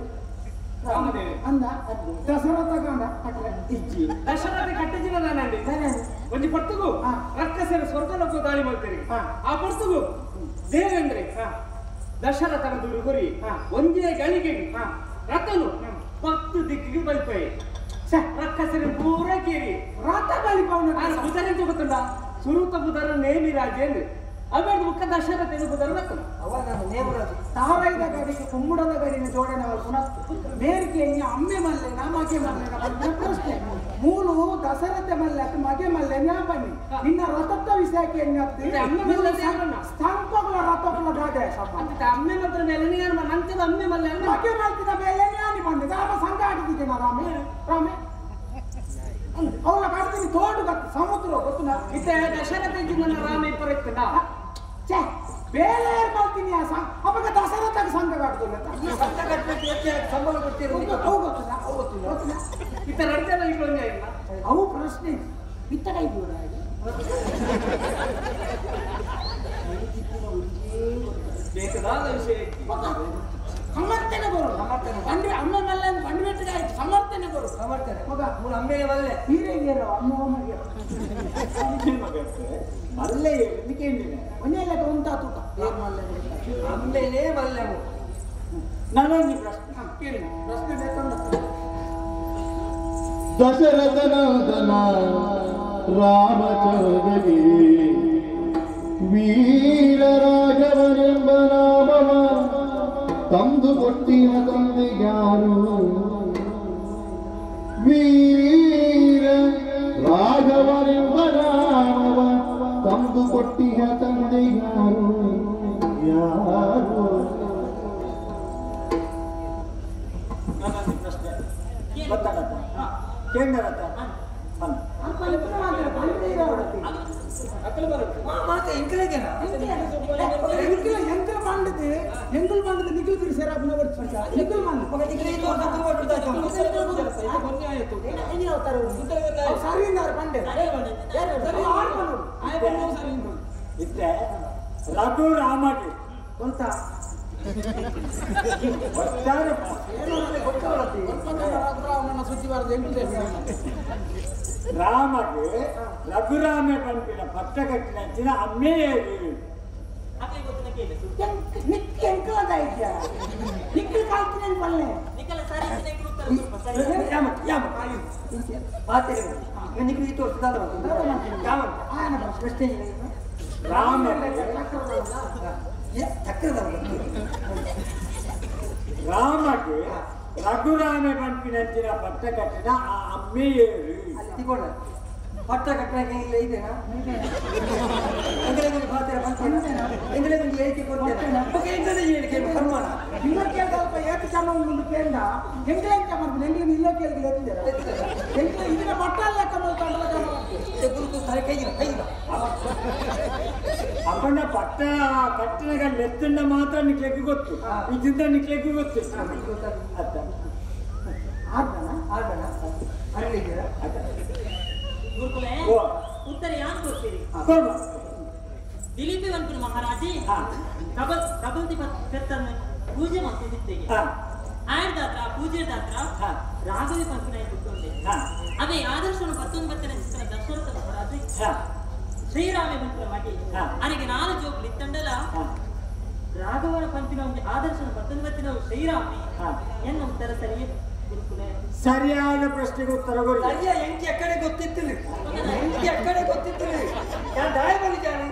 ಅಂದ ದಸರಥ ಕಾಂಡ ಇಜ್ಜಿ ದಶರಥ ಕಟ್ಟಿಜಿನ ನಾನಲ್ಲಿ ಒಂದು ಪರ್ತುಗು ರಕ್ಕಸರ ಸ್ವರ್ಗಲೋಕ ದಾಳಿ ಮಾಡ್ತೀರಿ ಆ ಪರ್ತುಗು ದೇವೇಂದ್ರೆ ದಶರಥನ ದೂರು ಗುರಿ ಒಂದೇ ಗಳಿಗೆ ರಥನು 10 ದಿಕ್ಕಿಗೆ ಬಲ್ಪೈ ರಕ್ಕಸರ ಪೂರ ಕೇರಿ ರಾತ ಬಲಿಪವನ ಬುಧರಂತ ಗೊತ್ತುಂಡ ಸುರುತ ಬುಧರ ನೇಮಿ ರಾಜೇಂದ್ರ ಅವೇದು ಮುಖ ದಶರಥ ಬುಧರ ರಥನು ತಾರೈದ ಗಡಿಗೆ ಕುಂಬುಡದ ಗಡಿನ ಜೋಡಣೆ ಪುನಃ ಬೇರಿಕೆ ಅಮ್ಮೆ ಮಲ್ಲೆನ ಮಗೆ ಮಲ್ಲೆನ ಪ್ರಶ್ನೆ ಮೂಲು ದಸರಥ ಮಲ್ಲೆ ಅಥವಾ ಮಗೆ ಮಲ್ಲೆ ಬನ್ನಿ ನಿನ್ನ ರಥತ್ವ ವಿಷಯಕ್ಕೆ ಸ್ತಂಭಗಳ ರಥಗಳ ಗಾದೆ ಅಮ್ಮೆ ಮಾತ್ರ ಮೇಲೆ ನಂತರ ಅಮ್ಮೆ ಮಲ್ಲೆ ಮಗೆ ಮಲ್ತಿದ ಮೇಲೆ ನಾನು ಬಂದಿದ್ದೆ ಅವ ಸಂಘ ಆಡಿದ್ದೀನಿ ರಾಮೆ ರಾಮೆ ಅವಳ ಕಾಡ್ತೀನಿ ತೋಡು ಸಮುದ್ರ ಗೊತ್ತು ಇತ್ತೆ ದಶರಥ ನನ್ನ ರಾಮ ಇಬ್ಬರು ಇತ್ತಲ್ಲ ಬೇರೆ ಮಾಡ್ತೀನಿ ಅವಾಗ ದಸರಥಗೆ ಸಂಘ ಕಾಡ್ತೀನಿ ಸಂಘ ಕಟ್ಟಬೇಕು ಸಂಬಳ ಕೊಡ್ತೀರಿ ಅವು ಗೊತ್ತಿಲ್ಲ ಅವು ಗೊತ್ತಿಲ್ಲ ಇತ್ತ ನಡ್ತೇನೆ ಇಲ್ಲ ಅವು ಪ್ರಶ್ನೆ ಇತ್ತ ಕೈ ಬೇಕಾದ ವಿಷಯ ಸಮರ್ಥನೆ ಬರು ಅಂದ್ರೆ ಅಮ್ಮ ಮಲ್ಲ ಕಂಡುಬಿಟ್ಟಿಗೆ ಆಯ್ತು ಸಮರ್ಥನೆ ಬರು ಸಮರ್ಥನೆ ಮಗ ಮೂರು ಅಮ್ಮೆಯ ಮಲ್ಲೆ ಹೀರೇಗೇರೋ ಅಮ್ಮ ಅಮ್ಮಗೆ ಮಲ್ಲೆ ಹೇಳಿದ್ದೇನೆ ಮನೆಯಲ್ಲ ಉಂಟಾ ತೂಕ ಏನ್ ಮಲ್ಲೆ ಅಮ್ಮೆನೇ ಮಲ್ಲೆವು ನಾನೊಂದು ಪ್ರಶ್ನೆ ಕೇಳಿ ಪ್ರಶ್ನೆ ಬೇಕಂದ ದಶರಥನಾದನ ರಾಮಚಂದ್ರಗೆ ವೀರರಾಘವನೆಂಬ ನಾಮವ ತಂದು ಕೊಟ್ಟಿನ ತಂದೆಗಾರು ವೀರ ರಾಘವನೆಂಬ ನಾಮವ ತಂದು ಕೊಟ್ಟಿನ ತಂದೆಗಾರು ಯಾರು ನಾನೊಂದು ಪ್ರಶ್ನೆ ಗೊತ್ತಾಗತ್ತ ಕೇಂದ್ರತ್ತ ಮಾತೆ ಇಂಕಲೇಗೇನಾ ಎಂಕಲ್ ಬಂಡದು ಎಂಕಲ್ ಬಂಡದು ನಿಖಿಲ್ ಬಿಡಿ ಸೇರ ಅಭಿನವ ಬರ್ತಿದ್ದ ನಿಖಿಲ್ ಬಂಡ ಮಗ ನಿಖಿಲ್ ಇದು ಅಂತ ಬರ್ತಾ ಸರಿಯಿಂದಾರು ಬಂಡೆ ಇತ್ತೆ ರಘು ರಾಮಗೆ ಅಂತ ಸುದ್ದಿ ಬಾರದು ರಾಮಗೆ ರಘುರಾಮೆ ಪಂಪಿನ ಪಟ್ಟ ಕಟ್ಟಿನ ಅಮ್ಮೇ ಎಂಕಲದ ಇದೆಯಾ ನಿಖಿಲ್ ಕಾಲ್ತೀನಿ ಬಲ್ಲೆ ನಿಖಿಲ್ ತೋರಿಸಿದ ಪ್ರಶ್ನೆ ರಾಮಗೆ ರಘುರಾಮೆ ಪಂಪಿನಂಚಿನ ಪಟ್ಟ ಕಟ್ಟಿನ ಆ ಅಮ್ಮೆಯೇರು ಅಲ್ಲಿ ತಿಗೊಂಡ ಪಟ್ಟ ಕಟ್ಟಕ್ಕೆ ಇಲ್ಲ ಇದೆನಾ ಎಂಗಲೇ ಪಾತ್ರ ಬಂತೇನಾ ಎಂಗಲೇ ಏಕೆ ಕೊಡ್ತೇನೆ ಓಕೆ ಎಂಗಲೇ ಹೇಳಿಕೆ ಕರ್ಮಣ ಇಲ್ಲ ಕೇಳ್ದಪ್ಪ ಏಕೆ ಚೆನ್ನಾಗಿ ಮುಂದೆ ಕೇಳ್ದ ಹೆಂಗೆ ಅಂತ ಮಾಡ್ತೀನಿ ಹೆಂಗೆ ಇಲ್ಲ ಕೇಳಿದ್ರೆ ಎತ್ತಿದ್ದಾರೆ ಹೆಂಗೆ ಇದನ್ನ ಬಟ್ಟ ಲೆಕ್ಕ ಮಾಡ್ಕೊಂಡ್ರೆ ಗುರುತು ತಲೆ ಕೈಗಿನ ಅಪ್ಪಣ್ಣ ಪಟ್ಟ ಕಟ್ಟಿನಗ ಲೆತ್ತಂಡ ಮಾತ್ರ ನಿಕ್ಲೆಕ್ಕೆ ಗೊತ್ತು ಇದ್ದಿಂದ ನಿಕ್ಲೆಕ್ಕೆ ಗೊತ್ತು ಅತ್ತ ಆಡಣ ಅಲ್ಲಿದ್ದೀರಾ ಗುರುಕುಲೆ ಉತ್ತರ ಯಾರು ಕೊಡ್ತೀರಿ ದಿಲೀಪಿ ವಂತರು ಮಹಾರಾಜಿ ಕಬಲ್ತಿ ಪೆತ್ತನ್ನು ಪೂಜೆ ಮಾಡ್ತಿದ್ದೇನೆ ಆಯ್ದಾತ್ರ ಪೂಜೆ ದಾತ್ರ ರಾಘವಿ ಪಂಪಿನ ಇಟ್ಟುಕೊಂಡೆ ಅವೇ ಆದರ್ಶನು 19ನೇ ಚಿತ್ರ ದಶರಥ ಮಹಾರಾಜಿ ಶ್ರೀರಾಮೆ ಬಂತ್ರ ಮಗೆ ಅವನಿಗೆ 4 ಜೋಕ್ಲಿ ತಂಡಲ ರಾಘವನ ಪಂಪಿನ ಒಂದು ಆದರ್ಶನ 19ನೇ ಶ್ರೀರಾಮಿ ಎನ್ನ ಉತ್ತರ ಸರಿಯೇ ಗುರುಕುಲೆ ಸರಿಯಾದ ಪ್ರಶ್ನೆಗೆ ಉತ್ತರ ಕೊಡಿ ಅಯ್ಯ ಎಂಕಿ ಅಕ್ಕಡೆ ಗೊತ್ತಿತ್ತಿಲ್ಲ ಎಂಕಿ ಅಕ್ಕಡೆ ಗೊತ್ತಿತ್ತಿಲ್ಲ ಯಾರು ದಾಯ ಬಂದಿದ್ದಾನೆ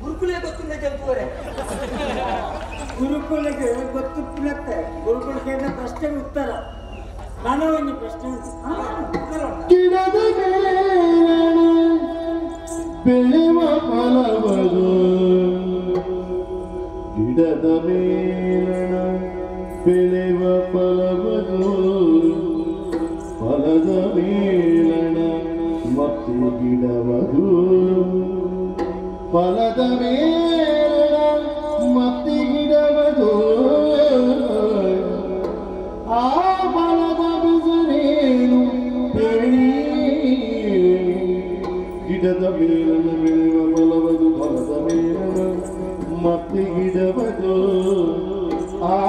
ಗುರುಕುಲೇ ಗೊತ್ತಿಲ್ಲ ಜಂತುವರೆ ಗುರುಕುಲಕ್ಕೆ ಗೊತ್ತಿರುತ್ತೆ ಗುರುಕುಲಕ್ಕೆ ಪ್ರಶ್ನೆಗೆ ಉತ್ತರ ನಾನು ಒಂದು ಪ್ರಶ್ನೆ ಗಿಡದ ಬೆಳೆವ ಫಲವದು ಗಿಡದ ಮೇಲಣ ಬೆಳೆವ ಫಲವದು ಫಲದ ಮೇಲಣ ಮತ್ತೆ ಗಿಡವದು ಫಲದ ಮೇಲಣ ಮತ್ತಿಗಿಡವದು ಆ ಬಲದ ಬಿಸರೇನು ಬೇಡಿ ಗಿಡದ ಮೇಲನ್ನು ಬೆಳೆಯುವ ಬಲವದು ಬಲದ ಮೇಲನ್ನು ಮತ್ತಿಗಿಡವದು ಆ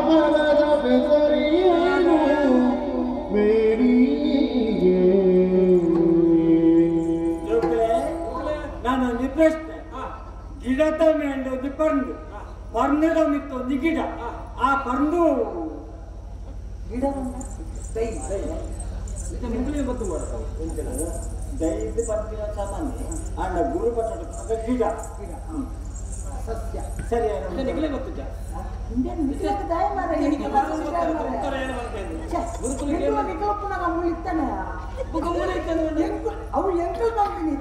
ಬಲದ ಬೆಸರೇನು ಬೇಡಿಗೆ ನಾನು ಪ್ರಶ್ನೆ ಗಿಡದ ಮೇಲೆ ಒಂದು ಪರ್ಣದ ಮಿತ್ತು ಒಂದು ಗಿಡ ಆ ಪರ್ಣು ಗಿಡ ಗೊತ್ತು ದೈದ ಬರ್ತಿರ ಸಾಮಾನ್ಯ ಅಣ್ಣ ಗುರು ಬಟ್ಟ ಗಿಡ ಸಸ್ಯ ಸರಿ ಗೊತ್ತಿದ್ದ ಅವು ಎಂಕಲ್ ಮಾಡ್ತೀನಿ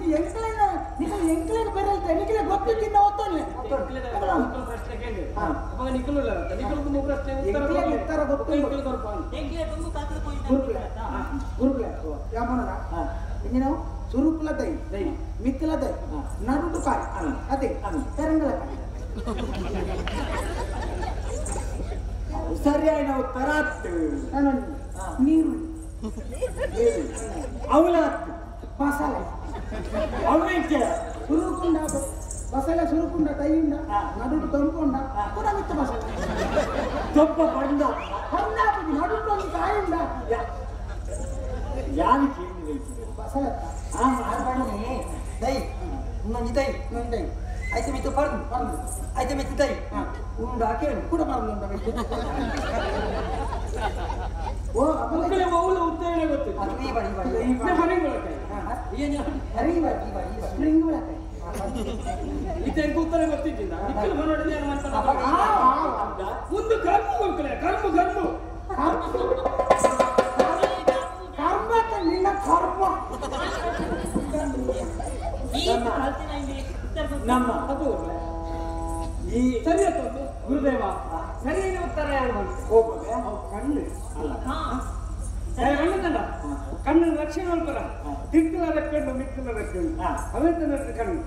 ಎಂಕಲ್ ಬರಲ್ತ ನಿಖಿಲ ಗೊತ್ತಿದ್ದ ಓದ್ತಾನೆ ಉತ್ತರ ಗೊತ್ತಿಲ್ಲ ಸುರುಪುಲ ದೈ ಮಿಕ್ಕಲ ದೈ ನಡುಟು ಕಾಯಿ ಅದೇ ತೆರಂಗಲ ಕಾಯಿ ಸರಿಯಾಗಿ ನಾವು ತರಾತ್ ನೀರು ಅವಳ ಮಸಾಲೆ ಅವಳಿಗೆ ಸುರುಕುಂಡ ಮಸಾಲೆ ಸುರುಕುಂಡ ದೈಯಿಂದ ನಡುಟು ತಂಪುಂಡ ಪುನಃ ಮಿತ್ತ ಮಸಾಲೆ ದೊಪ್ಪ ಬಣ್ಣ ನಡುಟು ಒಂದು ಕಾಯಿಂದ ಯಾರಿಗೆ ಮಸಾಲೆ ದೈ ಇನ್ನೊಂದು ದೈ ದೈ ಆಯ್ತು ಮಿತ್ತು ಪರ್ದು ಆಯ್ತು ಮಿತ್ತು ದೈ ಉಂಡು ಹಾಕೇಳು ಕೂಡ ಬರಲು ಓ ಮಕ್ಕಳಿಗೆ ಮೌಲ ಉತ್ತೇಜನ ಗೊತ್ತಿಲ್ಲ ಅದು ಈ ಬಡಿ ಸ್ಪ್ರಿಂಗ್ ಬೆಳಕಾಯಿ ಇದಕ್ಕೆ ಉತ್ತರ ಗೊತ್ತಿದ್ದಿಲ್ಲ ನಿಖಿಲ್ ಮನೋಡಿದ್ರೆ ಏನು ಮಾಡ್ತಾರೆ ಒಂದು ಕರ್ಮ ಮಕ್ಕಳೇ ಕರ್ಮ ನಿನ್ನ ಕರ್ಮ ನಮ್ಮ ಅದು ಈ ಸರಿಯಾದ ಗುರುದೇವ ಸರಿಯಾದ ಉತ್ತರ ಯಾರು ಹೋಗ್ಬೋದೆ ಕಣ್ಣು ಅಲ್ಲ ಕಣ್ಣಲ್ಲ ಕಣ್ಣು ರಕ್ಷಣೆ ಮಾಡ್ತಾರ ತಿಕ್ಕಲ ರಕ್ಕಂಡು ಮಿಕ್ಕಲ ರಕ್ಕಂಡು ಅವೆಂತ ಕಣ್ಣು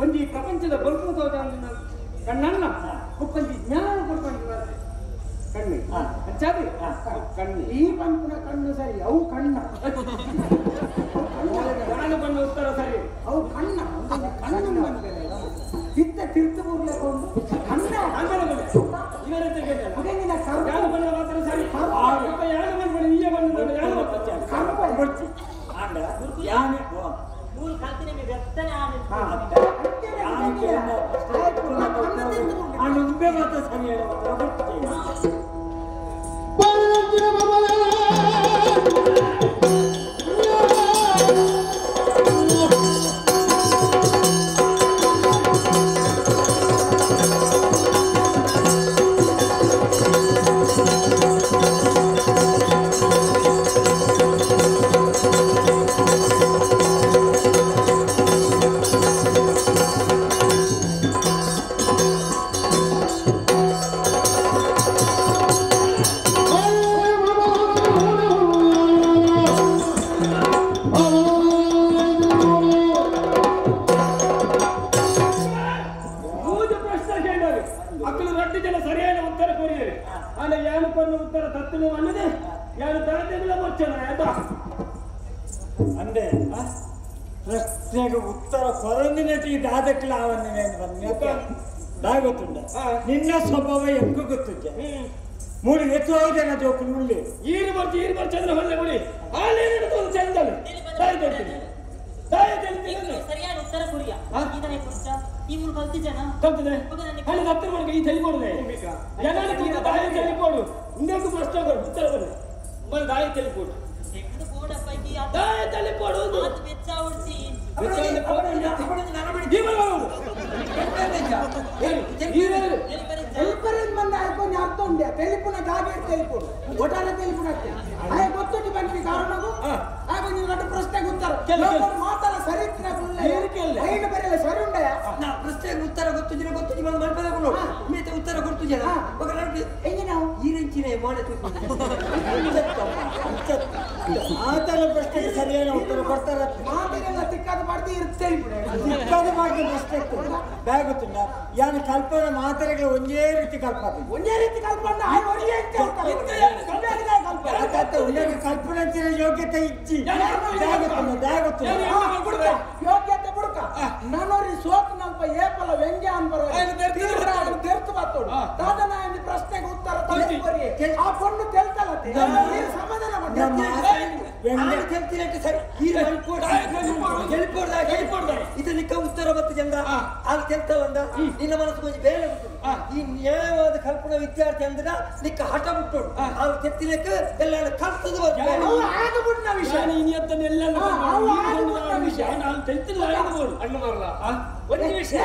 ಒಂದು ಈ ಪ್ರಪಂಚದ ಬಲ್ಪದ ಕಣ್ಣಲ್ಲ ಒಪ್ಪಂದಿ ಜ್ಞಾನ ಕೊಡ್ಕೊಂಡಿದ್ದಾರೆ ಕಣ್ಣು ಅಂಚಾದಿ ಕಣ್ಣು ಈ ಪಂಪನ ಕಣ್ಣು ಸರಿ ಅವು ಕಣ್ಣ ನಾನು ಬಂದ ಉತ್ತರ ಸರಿ ಅವು ಕಣ್ಣ ಕಣ್ಣು ಚಿತ್ತ ತಿರ್ತು ಬರ್ಲಿಕೊಂಡು ಕಣ್ಣ ಇವರ ಹುಡುಗಿನ ಯಾರು ಬಂದ ಮಾತ್ರ ಸರಿ ಯಾರು ಬಂದ ನೀಯೇ ಬಂದ ಯಾರು ಬರ್ತಿ ಆಂಡ ಯಾನೆ ಮೂರು ಕಲ್ತಿನ ವ್ಯಕ್ತನೇ ಆಂಡ ಉಂಬೆ ಮಾತ್ರ ಸರಿ ಅಂದೆ ಪ್ರಶ್ನೆಗೆ ಉತ್ತರ ಕೊರಂದಿನಟಿ ದಾದಕ್ಲಾವನ್ನೇ ಗೊತ್ತುಂಡ ನಿನ್ನ ಸ್ವಭಾವ ಎಂಗೂ ಗೊತ್ತಿದ್ದೆ ಮೂಡಿ ಎಷ್ಟೋ ಜನ ಜೋಕು ಮುಳ್ಳಿ ಈರು ಬರ್ತಿ ಚಂದ್ರ ಹೊಳ್ಳೆ ಮುಡಿ ಚಂದಲು ಸರಿಯಾದ ಉತ್ತರ ಕೊಡಿಯ ಇದನ್ನೇ ಕುರಿತ ಈ ಮೂರು ಕಲ್ತಿದ್ದೇನ ಕಲ್ತಿದೆ ಅಲ್ಲಿ ಹತ್ತಿರ ಮಾಡಿ ಈ ತೆಲಿಕೊಡುದೆ ಜನಕ್ಕೆ ದಾಯ ತೆಲಿಕೊಡು ಇನ್ನೊಂದು ಪ್ರಶ್ನೆ ಉತ್ತರ ಬರು ಮನೆ ದಾಯ ತೆಲಿಕೊಡು ದಾಯ ತೆಲಿಕೊಡುವುದು ವೆಚ್ಚ ಉಳಿಸಿ ಬಂದ ಅರ್ಥ ಉಂಡೆ ತೆಲಿಪುನ ಜಾಗ ತೆಲಿಪುಡು ಒಟ್ಟಾರೆ ತೆಲಿಪುನ ಅದೇ ಗೊತ್ತುಂಟು ಬಂದ್ರಿ ಕಾರಣಗೂ ಆಗ ನೀವು ನಟ ಪ್ರಶ್ನೆಗೆ ಉತ್ತರ ಮಾತಲ್ಲ ಸರಿ ಐದು ಬರೆಯಲ್ಲ ಸರಿ ಉಂಡೆ ನಾ ಪ್ರಶ್ನೆಗೆ ಉತ್ತರ ಗೊತ್ತು ಬಂದು ಮಲ್ಪದಕೊಂಡು ಮಿತ ಉತ್ತರ ಕೊಡ್ತು ಜನ ಹೆಂಗೆ ನಾವು ಈ ರೆಂಚಿನ ಮಾಡ ಮಾತಾಡೋ ಪ್ರಶ್ನೆಗೆ ಸರಿಯಾದ ಉತ್ತರ ಕೊಡ್ತಾರೆ. ಮಾತಿಗೆಲ್ಲ ತಿಕ್ಕಾದ ಮಾಡ್ತಿ ಇರ್ತೇನೆ ತಿಕ್ಕಾದ ಮಾಡಿ ಪ್ರಶ್ನೆ ಬ್ಯಾಗುತ್ತುಂಡ ಯಾನು ಕಲ್ಪನೆ ಮಾತಾಡಿಗೆ ಒಂದೇ ರೀತಿ ಕಲ್ಪನೆ ಒಂದೇ ರೀತಿ ಕಲ್ಪನೆ ಕಲ್ಪನೆ ಅಂತಿನ ಯೋಗ್ಯತೆ ಇಚ್ಚಿ ಬ್ಯಾಗುತ್ತುಂಡ ಯೋಗ್ಯತೆ ಬಿಡುಕ ನಾನೋರಿ ಸೋತು ನಲ್ಪ ಏಪಲ ವ್ಯಂಗ್ಯ ಅನ್ಬರೋ ತೆರ್ತು ಬರ್ತೋಡು ದಾದನ ಪ್ರಶ್ನೆಗೆ ಉತ್ತರ ಆ ಪೊಣ್ಣು ತೆಲ್ತಲತ್ತೆ ಸಮಾಧಾನ ಮಾಡಿ ಇದಕ್ಕೆ ಉತ್ತರ ಬತ್ತು ಜಂಗ ಅಲ್ಲಿ ತೆಲ್ತವಂದ ನಿನ್ನ ಮನಸ್ಸು ಕೊಂಚ ಬೇರೆ ಈ ನ್ಯಾಯವಾದ ಕಲ್ಪನಾ ವಿದ್ಯಾರ್ಥಿ ಅಂದ್ರೆ ನಿಕ್ಕ ಹಠ ಬಿಟ್ಟೋಡು ಅವ್ರು ತೆತ್ತಿನಕ್ಕ ಎಲ್ಲ ಕಲ್ತದ ವಿಷಯ ನಾನು ತೆಲ್ತಿಲ್ಲ ಅಣ್ಣ ಮಾರಲ್ಲ ಒಂದು ವಿಷಯ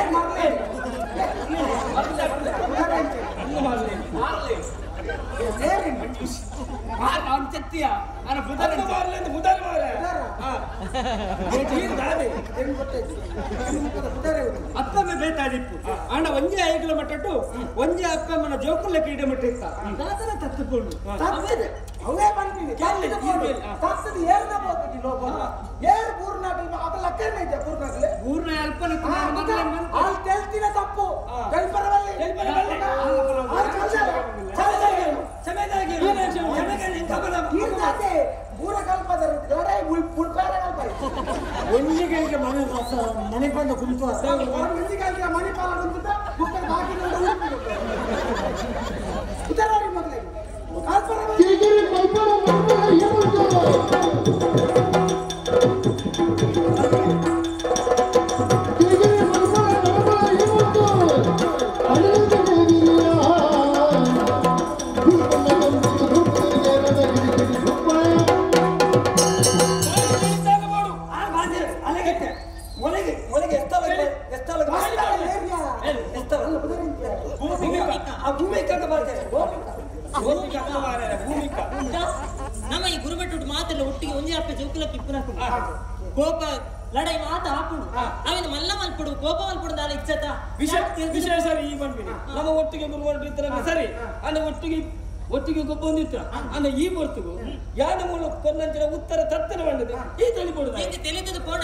ಅಪ್ಪಮ್ಮ ಬೇತಾದಿತ್ತು ಅಣ್ಣ ಒಂದೇ ಐದು ಮಟ್ಟಟ್ಟು ಒಂದೇ ಅಪ್ಪಮ್ಮನ ಜೋಕುಲ್ಲ ಕ್ರೀಡೆ ಮಟ್ಟಿತ್ತ ದಾದನ ತತ್ತುಕೊಂಡು ಅವೇ ಬಂದಿನಿ ತತ್ತದು ಏರ್ನ ಬೋಗಿ ಲೋಕ ಏರ್ ಪೂರ್ಣಾಗಲ್ ಅದು ಲಕ್ಕನೆ ಇದೆ ಪೂರ್ಣಾಗಲೇ ಪೂರ್ಣ ಅಲ್ಪನ ಅಲ್ಲಿ ತೆಲ್ತಿನ ತಪ್ಪು ಕಲ್ಪರವಲ್ಲಿ ಪೂರ ಕಲ್ಪದ ಒಂಜಿಗಳಿಗೆ ಮನೆ ಬಂದು ಕುಂತು ಒಂಜಿಗಳಿಗೆ ಮನೆ ಪಾಲ ಕುಂತ ಮುಖದ ಬಾಕಿ ಉತ್ತರವಾಗಿ ಮಕ್ಕಳಿಗೆ ನಮ್ಮ ಈ ಗುರುಬೆಟ್ಟು ಮಾತೆಲ್ಲ ಒಟ್ಟಿಗೆ ಒಂದೇ ಅಪ್ಪ ಜೋಕುಲ ಪಿಪ್ಪುನ ಕೋಪ ಲಡೈ ಮಾತ ಹಾಕೊಂಡು ಅವಿನ ಮಲ್ಲ ಮಲ್ಪಡು ಕೋಪ ಮಲ್ಪಡು ನಾಳೆ ಇಚ್ಛತ ವಿಷಯ ಸರಿ ಈ ಬಂದ್ಬಿಡಿ ನಮ್ಮ ಒಟ್ಟಿಗೆ ಗುರುಬೆಟ್ಟು ಸರಿ ಅಂದ್ರೆ ಒಟ್ಟಿಗೆ ಗೊಬ್ಬೊಂದಿತ್ತು ಅಂದ್ರೆ ಈ ಬರ್ತಿಗೂ ಯಾನ ಮೂಲ ಕೊಂದಂಚಿನ ಉತ್ತರ ತತ್ತರ ಬಂದಿದೆ ಈ ತಿಳಿಕೊಡುದು ತಿಳಿದು ಕೋಣ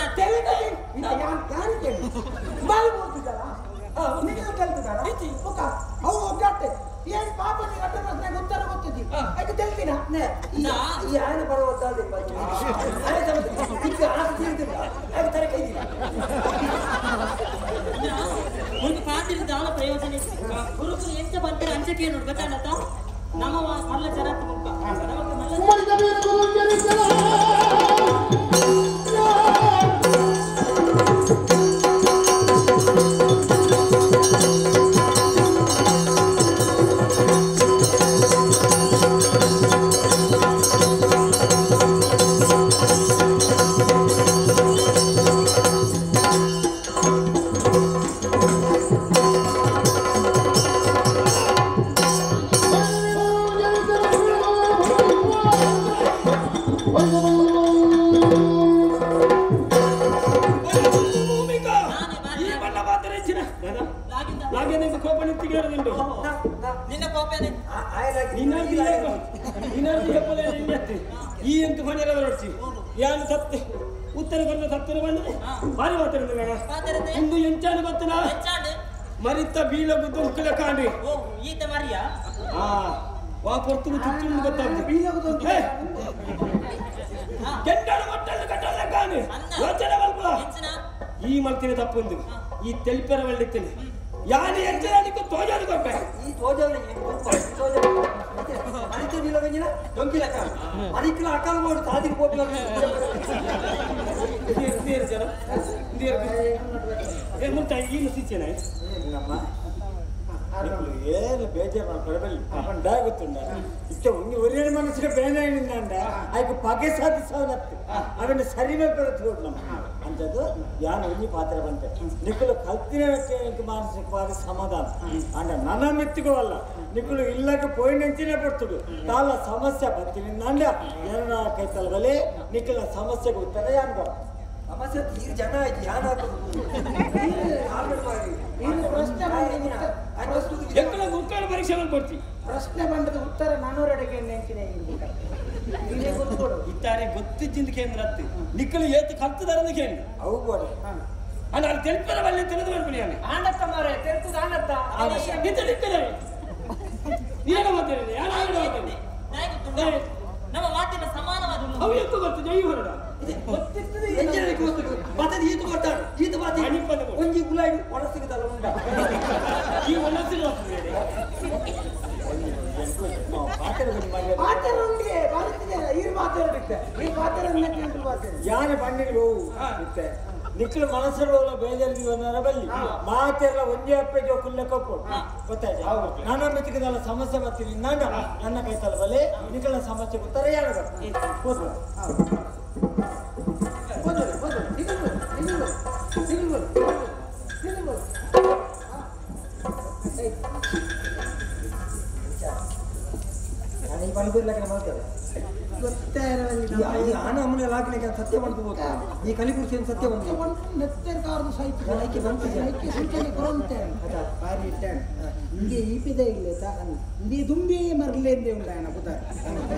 ಏನ್ ಪಾಪ ನೀವು ಉತ್ತರ ಗೊತ್ತಿದ್ದಿ ಅದಕ್ಕೆ ತಿಳಿತೀನ ಈ ಆಯನ ಬರುವಂತಾದ ಒಂದು ಪಾತ್ರದ ದಾನ ಪ್ರಯೋಜನ ಗುರುಗಳು ಎಂತ ಬರ್ತಾರೆ ಅಂಚಕ್ಕೆ ನೋಡಿ ಗೊತ್ತಾಗತ್ತ ನಮ್ಮ ಮಲ್ಲ ಜನ ನಿನ್ನ ಕೋಪನೆ ಈ ಎಂಟು ಮನೆಯಲ್ಲ ಹೊರಡ್ಸಿ ಯಾನು ಸತ್ತೆ ಉತ್ತರ ಬಂದ ಸತ್ತರ ಬಂದ್ರೆ ಭಾರಿ ಮಾತಾಡಿದ್ರೆ ಒಂದು ಎಂಚಾನು ಗೊತ್ತಿಲ್ಲ ಮರಿತ ಬೀಳಗುದ್ದು ಉಕ್ಕಿಲ ಕಾಣ್ರಿ ಈತ ಮರಿಯ ವಾ ಕೊಡ್ತು ಚುಚ್ಚು ಗೊತ್ತಾಗ್ತದೆ ಬೀಳಗುದು ಕೆಂಡಾಡು ಮಟ್ಟಲ್ಲಿ ಕಟ್ಟಲ್ಲ ಕಾಣಿ ಯೋಚನೆ ಮಲ್ಪಲ ಈ ಮಲ್ತಿನ ತಪ್ಪೊಂದು ಈ ತೆಲ್ಪೆರ ಒಳ್ಳಿತ್ತೇನೆ ಯಾರು ಎಂಚನಿಗೆ ತೋಜಾದು ಕೊಟ್ಟೆ ಈ ತೋಜಾವಳಿ ಅನಿತ ನಿಲಗಂಜಿನ ಡೊಂಕಿಲ ಕಾಣ ಅದಕ್ಕೆಲ್ಲ ಅಕಾಲ ಮಾಡಿ ಸಾಧಿಗೆ ಹೋಗ್ಲ ಮುಟ್ಟ ಏನು ಶಿಕ್ಷಣ ಏನು ಬೇಜಾರು ಪಡಬಲ್ಲಿ ಗೊತ್ತುಂಡ ಇಷ್ಟ ಒಂದು ಒರೇ ಮನಸ್ಸಿಗೆ ಬೇನಾಡಿಂದ ಅದಕ್ಕೆ ಪಗೆ ಸಾಧಿಸೋದತ್ತು ಅವನ್ನ ಸರಿ ಮಾಡ್ಕೊಳತ್ತು ನಮ್ಮ ಅಂಥದ್ದು ಯಾನು ಒಂಜಿ ಪಾತ್ರ ಬಂತೆ ನಿಕ್ಕಲು ಕಲ್ತಿನ ಮಾನಸಿಕವಾದ ಸಮಾಧಾನ ಅಂದ್ರೆ ನನ್ನ ಮೆತ್ತಿಗೋಲ್ಲ ನಿಕ್ಕಲು ಇಲ್ಲಕ್ಕೆ ಪೋಯಿನಂಚಿನೇ ಬರ್ತುಡು ಕಾಲ ಸಮಸ್ಯೆ ಬರ್ತೀನಿ ನಂಡ ಏನ ಕೈತಲ್ಲ ಬಲೆ ನಿಕ್ಕಲ ಸಮಸ್ಯೆಗೆ ಉತ್ತರ ಯಾನ್ ಬರ ಸಮಸ್ಯೆ ತೀರ್ ಜನ ಆಯ್ತು ಯಾನ್ ಪ್ರಶ್ನೆ ಬಂದದ ಉತ್ತರ ನಾನೂರಡೆಗೆ ನೆಂಚಿನ ಇತ್ತಾರೆ ಗೊತ್ತಿದ್ದಿಂದ ಕೇಂದ್ರ ಹತ್ತಿ ನಿಕ್ಕಲು ಏತು ಕಲ್ತದಾರಂದ ಕೇಂದ್ರ ಅವು ಕೂಡ ಅಣ್ಣ ಅಲ್ಲಿ ತೆಲ್ಪರ ಬಲ್ಲೆ ತಿಳಿದು ಮಾಡ್ಬಿಡಿ ಅವನು ಆನತ್ತ ಮಾರೆ ತೆರ್ತದ ಆನತ್ತ ಇದು ನಿಕ್ಕಲು ಏನು ಮಾತಾಡಿ ಯಾರು ನಮ್ಮ ಮಾತಿನ ಸಮಾನವಾದ ಅವು ಎಷ್ಟು ಗೊತ್ತು ಜೈ ಹೊರಡ ಗೊತ್ತಿರ್ತದೆ ಎಂಜನಕ್ಕೆ ಗೊತ್ತು ಮತ್ತೆ ಈತು ಬರ್ತಾನೆ ಈತು ಬಾತಿ ಒಂಜಿ ಗುಲಾಡಿ ಒಣಸಿಗದಲ್ಲ ಉಂಟ ಈ ಒಣಸಿನ ಯಾನೆ ಬಂಡಿಗಳು ನಿಕ್ಕಲು ಮನಸ್ಸಲ್ಲಿ ಬೇಜಾರಿಗೆ ಬಂದ ಬಲ್ಲಿ ಮಾತೆಲ್ಲ ಒಂದೇ ಅಪ್ಪೆ ಕುಲ್ಲ ಕಪ್ಪು ಗೊತ್ತಾಯ್ತು ನನ್ನ ಮೆಚ್ಚಿಗೆಲ್ಲ ಸಮಸ್ಯೆ ಬರ್ತೀನಿ ನನ್ನ ಕೈತಲ್ಲ ಬಲ್ಲಿ ನಿಕ್ಕಲ ಸಮಸ್ಯೆ ಗೊತ್ತಾರೆ ಯಾರು ಸತ್ಯ ಮಾಡ್ಕೋಬಹುದು ಈ ಕಲಿಕುರ್ಸಿ ಸತ್ಯ ఇంకే ఈపిదే ఇల్లేత ఇంది దుంబి మర్లేందే ఉండాయన పుత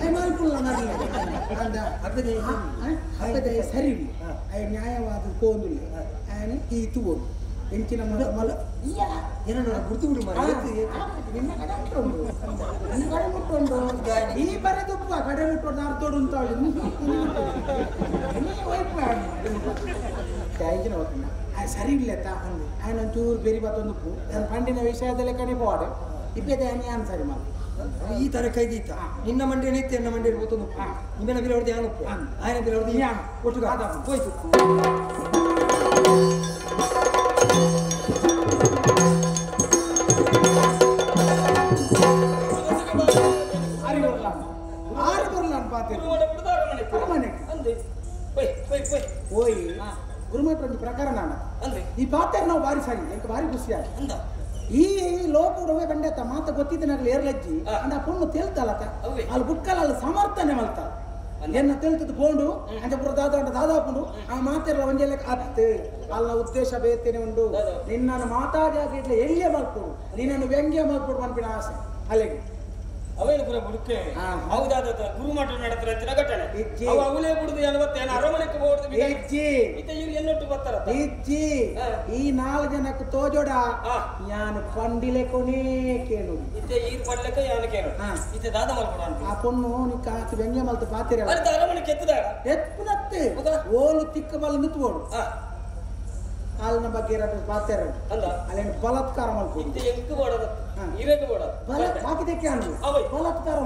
ఐ మాల్పుల్ల మర్లే అంద అప్పదే సరి ఐ న్యాయవాద కోందులే ఆయన ఈ తువు ಎಂಚಿನ ಮಲ ಏನೋ ಗುರ್ತು ಬಿಡು ನಿನ್ನ ಕಡೆ ಮುಟ್ಟುಂಡು ಈ ಬರೆದುಪ್ಪ ಕಡೆ ಮುಟ್ಟೋದು ಅರ್ಥೋಡು ಅಂತ ಎಂಚಿನ ಹೋಗ್ತಾನ ಸರಿ ಇಲ್ಲತ್ತ ಅಂದು ఆయన ಒಂಚೂರು ಬೇರೆ ಬತ್ತೊಂದು ಪಂಡಿನ ವಿಷಯದಲ್ಲಿ ಕಡೆ పోడు ಇಪ್ಪದೆ అని ಆನ್ಸರ್ ಮಾಡಿ ಈ ತರ ಕೈದೀತ ನಿನ್ನ ಮಂಡಿ ನಿತ್ಯ ನನ್ನ ಮಂಡಿ ಗೊತ್ತು ನಿಮ್ಮನ ಬಿಲ್ ಹೊಡೆದು ಯಾನು ಆಯನ ಬಿಲ್ ಹೊಡೆದು ಯಾನು ಒಟ್ಟು ಹೋಯ್ತು ಗುರುಮಠ ಒಂದು ಪ್ರಕರಣ ಈ ಪಾತ್ರ ನಾವು ಬಾರಿ ಸರಿ ಎಂತ ಬಾರಿ ಖುಷಿಯಾಗಿ ಈ ಲೋಕುಡವೆ ಬಂಡೆತ ಮಾತ ಗೊತ್ತಿದ್ದನಾಗ್ಲಿ ಏರ್ಲಜ್ಜಿ ಅಂದ ಪುಣ್ಣು ತೇಲ್ತಲ್ಲತ್ತ ಅಲ್ಲಿ ಬುಕ್ಕಲ್ಲ ಅಲ್ಲಿ ಸಮರ್ಥನೆ ಮಲ್ತಾರ ಎನ್ನ ತೇಲ್ತದ್ದು ಕೊಂಡು ಅಂಚ ಪುರ ದಾದಾಪುಂಡು ಆ ಮಾತೆಲ್ಲ ಒಂಜೆಲ್ಲ ಅತ್ತೆ ಅಲ್ಲ ಉದ್ದೇಶ ಬೇತೇನೆ ಉಂಡು ನಿನ್ನನ್ನು ಮಾತಾಡಿ ಆಗಿಟ್ಲೆ ಎಲ್ಲಿಯೇ ಮಲ್ಕೊಡು ನಿನ್ನನ್ನು ವ್ಯಂಗ್ಯ ಮಲ್ಕೊಡು ಅನ್ಪಿನ ಆಸೆ ಅಲ್ಲಿಗೆ ಅವೇನು ಪುರ ಬುಡಕ್ಕೆ ಹೌದಾದ ಗುರುಮಠ ನಡೆತ್ರ ಹೆಚ್ಚಿನ ಘಟನೆ ಅವ ಅವಲೇ ಬಿಡುದು ಏನವತ್ತೆ ಅರಮನೆಗೆ ಹೋಗುದು ಎಲ್ಲೊಟ್ಟು ಬರ್ತಾರ ಈ 4 ಜನಕ್ಕೆ ತೋಜೋಡ ಯಾನು ಪಂಡಿಲೆ ಕೊನೆ ಕೇಳು ಇತ್ತೆ ಈ ಪಡ್ಲಕ್ಕೆ ಯಾನು ಕೇಳು ಇತ್ತೆ ದಾದ ಮಲ್ಕೊಡ ಆ ಪೊಣ್ಣು ನಿಕ್ಕ ಹಾಕಿ ವ್ಯಂಗ್ಯ ಮಲ್ತು ಪಾತಿರ ಅಲ್ಲಿ ಅರಮನೆಗೆ ಎತ್ತುನತ್ತೆ ಓಲು ತಿಕ್ಕ ಬಲ್ ನಿಂತ್ಕೋಡು ಹಾಲಿನ ಬಗ್ಗೆ ಪಾತ್ರ ಅಲ್ಲೇನು ಬಲಾತ್ಕಾರ ಮಾಡ್ಕೊಂಡು ಎಂಕು ಮಾಡೋದು ಇರೇಕು ಮಾಡೋದು ಬಾಕಿದಕ್ಕೆ ಅನ್ರು ಬಲಾತ್ಕಾರ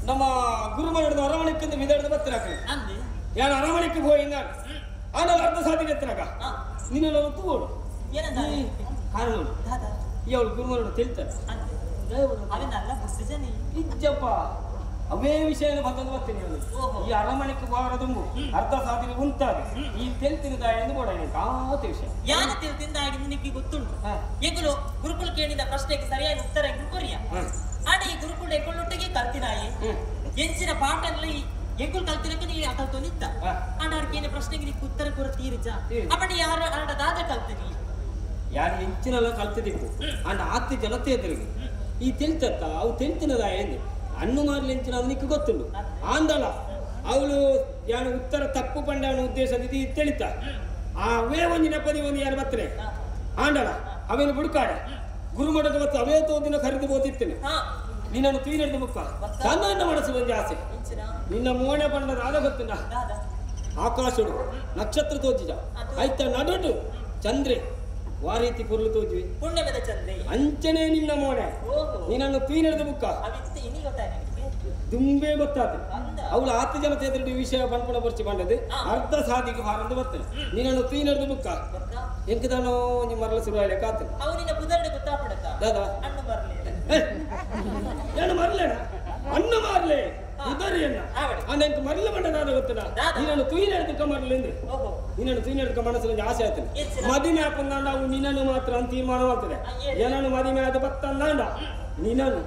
ನಮ್ಮ ಗುರುಮಠದ ಅರಮನೆಕ್ಕಿಂದ ವಿಧಾನದ ಬತ್ತಿರಾಕ ಯಾರು ಅರಮನೆಕ್ಕೆ ಹೋಗಿ ಆನಲ್ಲ ಅರ್ಧ ಸಾಧಿಗೆ ಎತ್ತನಾಗ ನಿನ್ನೆಲ್ಲ ತೂಗೋಡು ಅವಳು ಗುರುಮಠ ತಿಳ್ತಾರೆ ನಿಜಪ್ಪ ಅವೇ ವಿಷಯ ಬಂದದ್ದು ಬರ್ತೀನಿ ಈ ಅರಮನೆಗೆ ಬಾರದುಂಬು ಅರ್ಧ ಸಾಧಿಗೆ ಉಂಟಾಗ ಈ ತೆಲ್ತಿನ ಎಂದು ಕೂಡ ಕಾತ ವಿಷಯ ಯಾನ ತಿಳ್ತಿಂದಾಗಿ ನಿನಗೆ ಗೊತ್ತುಂಟು ಎಗಳು ಗುರುಕುಲ ಕೇಳಿದ ಪ್ರಶ್ನೆಗೆ ಸರಿಯಾಗಿ ಉತ್ತರ ಕೊರಿಯ ಆಡ ಈ ಗುರುಕುಲ ಎಗೊಳ್ಳೊಟ್ಟಿಗೆ ಕಲ್ತಿನಾಯಿ ಎಂಚಿನ ಪಾಠಲ್ಲಿ ಎಂಕುಲ್ ಕಲ್ತಿನಕ್ಕೆ ನೀ ಕಲ್ತು ನಿಂತ ಆಡ ಅಡ್ಕೇನೆ ಪ್ರಶ್ನೆಗೆ ನೀ ಉತ್ತರ ಕೊರ ತೀರಿಜ ಅಪ್ಪಡಿ ಯಾರ ಆಡ ದಾದ ಕಲ್ತಿನಿ ಯಾರು ಎಂಚಿನೆಲ್ಲ ಕಲ್ತಿದ್ದಿತ್ತು ಅಂಡ್ ಆತಿ ಜನತೆ ಎದುರಿಗೆ ಈ ತೆಲ್ತತ್ತ ಅವು ತೆಲ್ತಿನದ ಏನು ಹಣ್ಣು ಮಾರ್ಲಿ ಎಂಚಿನ ಅದು ನಿಕ್ಕ ಗೊತ್ತುಂಡು ಆಂದಳ ಅವಳು ಯಾರು ಉತ್ತರ ತಪ್ಪು ಪಂಡ ಅವನ ಉದ್ದೇಶದಿದ್ದು ತೆಳಿತ ಅವೇ ಒಂದು ನೆಪದಿ ಒಂದು ಯಾರು ಬತ್ತರೆ ಆಂಡಳ ಅವೇನು ಬುಡ್ಕಾಡ ಗುರುಮಠದ ಹೊತ್ತು ಅವೇ ತೋದಿನ ಖರೀದಿ ಓದಿರ್ತೇನೆ ನಿನ್ನನ್ನು ತೀರಿದ ಮುಖ ತನ್ನ ಮನಸ್ಸು ಬಂದ ಆಸೆ ನಿನ್ನ ಮೋಣೆ ಬಣ್ಣದ ಆದ ಗೊತ್ತಿನ ಆಕಾಶಡು ನಕ್ಷತ್ರ ತೋಜಿದ ಆಯ್ತಾ ನಡುಟು ಚಂದ್ರೆ ವಾರೀತಿ ಪುರ್ಲು ತೋಜ್ವಿ ಪುಣ್ಯದ ಚಂದ್ರೆ ಅಂಚನೆ ನಿನ್ನ ಮೋಣೆ ನಿನ್ನನ್ನು ತೀರಿದ ಮುಖ ದುಂಬೆ ಗೊತ್ತಾತ ಅವಳು 10 ಜನ ಎದುರು ವಿಷಯ ಪಂಪಣ ಬರ್ಚಿ ಬಂದದ್ದು ಅರ್ಧ ಸಾಧಿಗೆ ಬಾರಂದು ಬರ್ತೇನೆ ನಿನ್ನನ್ನು ತೀರಿದ ಮುಖ ಎಂಕದಾನೋ ನಿಮ್ಮ ಮರಳ ಶುರು ಕಾತ ಅವನಿನ ಪುದರ್ಡೆ ಗೊತ್ತಾಪಡತಾ ದಾದಾ ಅಣ್ಣ ಬರಲಿ ಏನು ಮರಲೇನ ಅಣ್ಣ ಮಾರ್ಲೆ ಉದರಿಯನ್ನ ಅಂದೆಂಕು ಮರಲ ಬಂಡನಾದ ಗೊತ್ತನ ನಿನ್ನನ್ನು ತುಯಿನೆಡ್ದಕ್ಕ ಮರಲೆಂದು ನಿನ್ನನ್ನು ತುಯಿನೆಡ್ದಕ್ಕ ಮನಸ್ಸಲ್ಲಿ ಆಸೆ ಆಯ್ತದೆ ಮದಿಮೆ ಹಾಕೊಂಡ ನಾವು ನಿನ್ನನ್ನು ಮಾತ್ರ ಅಂತ ತೀರ್ಮಾನ ಮಾಡ್ತದೆ ಏನನ್ನು ಮದಿಮೆ ಆದ ಬತ್ತಂದ ನಿನ್ನನ್ನು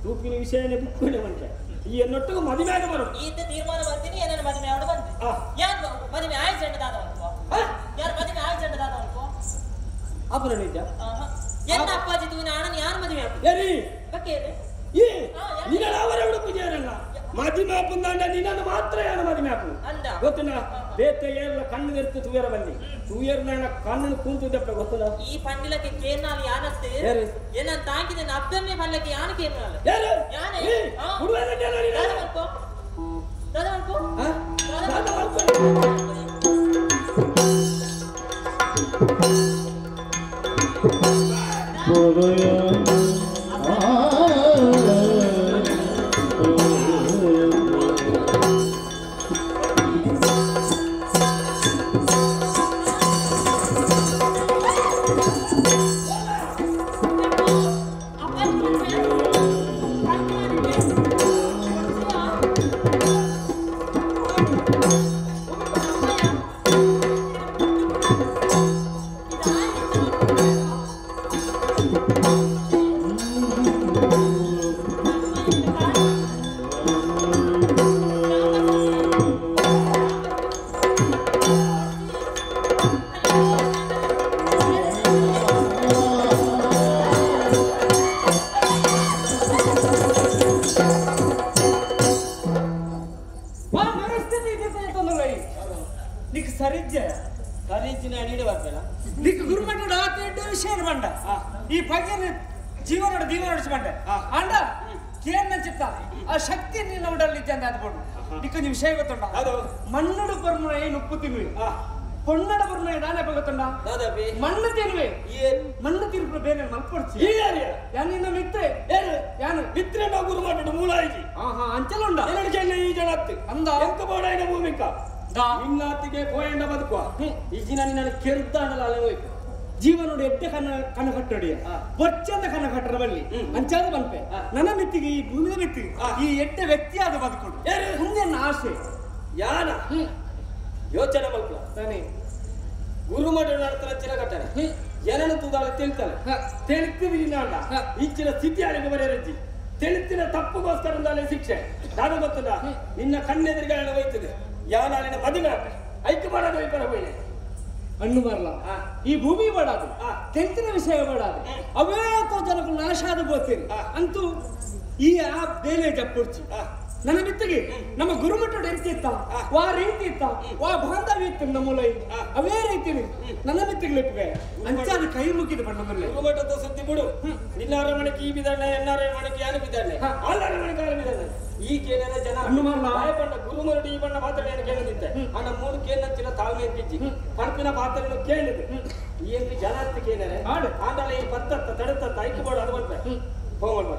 ತೂಪಿನ ವಿಷಯನೇ ಬಿಟ್ಕೊಂಡೆ ಮಂಟೆ ಈ ಎನ್ನೊಟ್ಟಿಗೆ ಮದುವೆ ಆಗ ಬರೋದು ಈತ ತೀರ್ಮಾನ ಮಾಡ್ತೀನಿ ಏನನ್ನ ಮದುವೆ ಆಡ ಬಂದ್ರಿ ಯಾರು ಮದುವೆ ಆಯ್ತು ಜಂಡದಾದ ಅನ್ಕೋ ಯಾರು ಮದುವೆ ಆಯ್ತು ಜಂಡದಾದ ಅನ್ಕೋ ಅಪರ ನಿಜ ಎನ್ನ ಅಪ್ಪಾಜಿ ತೂವಿನ ಅಣ್ಣನ ಯಾರು ಮದುವೆ ಆಗ್ತದೆ ಏರಿ ಬಕ್ಕೇರಿ ಈ ನಿನ್ನ ಅವರೆವಳು ಪೂಜಾರಲ್ಲ ಮದುವೆ ಹಾಕುಂದಾಂಡ ನಿನ್ನನ್ನು ಮಾತ್ರ ಯಾರು ಮದುವೆ ಹಾಕು ಗೊತ್ತಿಲ್ಲ ಬೇತೆ ಏರ್ಲ ಕಣ್ಣು ಎರ್ತು ತೂಯರ ಬಂದಿ ತೂಯರ್ನ ಕಣ್ಣನ್ನು ಕೂಂತುದಪ್ಪ ಗೊತ್ತಲ್ಲ ಈ ಪಂಡಿಲಕ್ಕೆ ಕೇರ್ನಾಲ್ ಯಾನತ್ತೆ ಏನ ತಾಕಿದ ಅಬ್ಬಮ್ಮೆ ಪಲ್ಲಕ್ಕೆ ಯಾನ ಕೇರ್ನಾಲ್ ಯಾರು ಯಾನೆ ಹುಡುಗನ ಜನರಿ ರಾಧವನ್ಕೋ ಈ ಬಗ್ಗೆ ಜೀವನ ನಡೆಸಬಂಡೆ ಅಂಡ ಕೇನ್ ಚಿತ್ತ ಆ ಶಕ್ತಿ ನಿನ್ನ ಉಡಲಿದ್ದೆ ಅಂತ ಅದ್ಕೊಂಡು ನಿಕ್ಕೊಂದು ವಿಷಯ ಗೊತ್ತುಂಡ ಮಣ್ಣಡು ಬರ್ಮಣ ಏನು ಉಪ್ಪು ತಿನ್ವಿ ಪೊನ್ನಡ ಬರ್ಮಣ ನಾನೇ ಗೊತ್ತುಂಡ ಮಣ್ಣು ತಿನ್ವಿ ಮಣ್ಣು ತಿರುಪು ಬೇರೆ ಮಲ್ಪಡ್ಸಿ ಯಾನಿನ್ನ ಮಿತ್ರೆ ಯಾನು ಮಿತ್ರೆ ನಾವು ಗುರು ಮಾಡಿಟ್ಟು ಮೂಲಾಯಿಸಿ ಅಂಚಲ ಉಂಡ ಈ ಜನ ಅಂದ ಎಂಕ ಬೋಡಾಯಿನ ಭೂಮಿಕ ಇನ್ನಾತಿಗೆ ಕೋಯಂಡ ಬದುಕುವ ಈ ದಿನ ನಿನ್ನ ಕೆರುತ್ತಾಡಲ್ಲ ಅಲೆ ಹೋಯ್ತು ಜೀವನೋಡು ಎಡ್ಡೆ ಕಣ್ಣ ಕಟ್ಟೋಡಿಯ ಬೊಚ್ಚಂದ ಕಣ್ಣ ಕಟ್ಟರ ಬಲ್ಲಿ ಅಂಚಾದ ಬಲ್ಪೆ ನನ್ನ ಮಿತ್ತಿಗೆ ಈ ಭೂಮಿಯ ಮಿತ್ತಿಗೆ ಈ ಎಡ್ಡೆ ವ್ಯಕ್ತಿ ಆದ ಬದುಕೊಡು ಮುಂದೆ ಆಸೆ ಯಾನ ಯೋಚನೆ ಬಲ್ಪ ತಾನೇ ಗುರು ಮಾಡಿ ನಡ್ತಾರೆ ಚಿರ ಕಟ್ಟನೆ ಜನನ ತೂದಾಳೆ ತಿಳ್ತಾಳೆ ತಿಳಿತೀವಿ ನಾಡ ಈಚಿನ ಸ್ಥಿತಿ ಆಳಿಗೆ ಬರೆಯರಜ್ಜಿ ತಿಳಿತಿನ ತಪ್ಪುಗೋಸ್ಕರ ಶಿಕ್ಷೆ ನಾನು ಗೊತ್ತದ ನಿನ್ನ ಕಣ್ಣೆದುರಿಗೆ ಹೋಯ್ತದೆ ಯಾನಿನ ಮದುವೆ ಐಕ್ಯ ಮಾಡೋದು ಈ ಪರ ಹೋಯ್ನೆ ಹಣ್ಣು ಬರಲ್ಲ ಈ ಭೂಮಿ ಬಡಾದು ತೆಂತಿನ ವಿಷಯ ಬಡಾದು ಅವೇ ಜನಗಳು ನಾಶ ಆದ ಬೋತೀರಿ ಅಂತೂ ಈ ಆ ಬೇಲೆ ಜಪ್ಪುಡ್ಚಿ ನನ್ನ ಮಿತ್ತಿಗೆ ನಮ್ಮ ಗುರುಮಠ ರೀತಿ ಇತ್ತ ವಾ ರೀತಿ ಇತ್ತ ವಾ ಬಾಂಧವ್ಯ ಇತ್ತು ನಮ್ಮ ಅವೇ ರೀತಿ ನನ್ನ ಮಿತ್ತಿಗೆ ಅಂಚಾದ ಕೈ ಮುಗಿದು ಬಣ್ಣ ಮೇಲೆ ಗುರುಮಠದ ಸುದ್ದಿ ಬಿಡು ನಿನ್ನ ಅರಮನೆಗೆ ಈ ಬಿದ್ದಾನೆ ಎನ್ನ ಅರಮನೆಗೆ ಯಾರು ಬಿದ್ದಾನೆ ಅಲ್ಲ ಅರಮನೆಗೆ ಯಾರು ಬಿದ್ದಾನೆ ಈ ಕೇಳಿದ ಜನ ಬಣ್ಣ ಗುರುಮರಡಿ ಈ ಬಣ್ಣ ಪಾತ್ರ ಕೇಳಿದ್ದೆ ಅಣ್ಣ ಮೂರು ಕೇಳಿನ ತಾಳ್ಮೆ ಎತ್ತಿಜ್ಜಿ ಪಣಪಿನ ಪಾತ್ರವನ್ನು ಕೇಳಿದೆ ಈ ಜನ ಅಂತ ಕೇಳಿದರೆ ಆಮೇಲೆ ಈ ಬತ್ತತ್ತ ತಡೆತತ್ತ ಐಕ್ಯಬೋಡು ಅದು ಬಂದ್ರೆ ಹೋಗೋಣ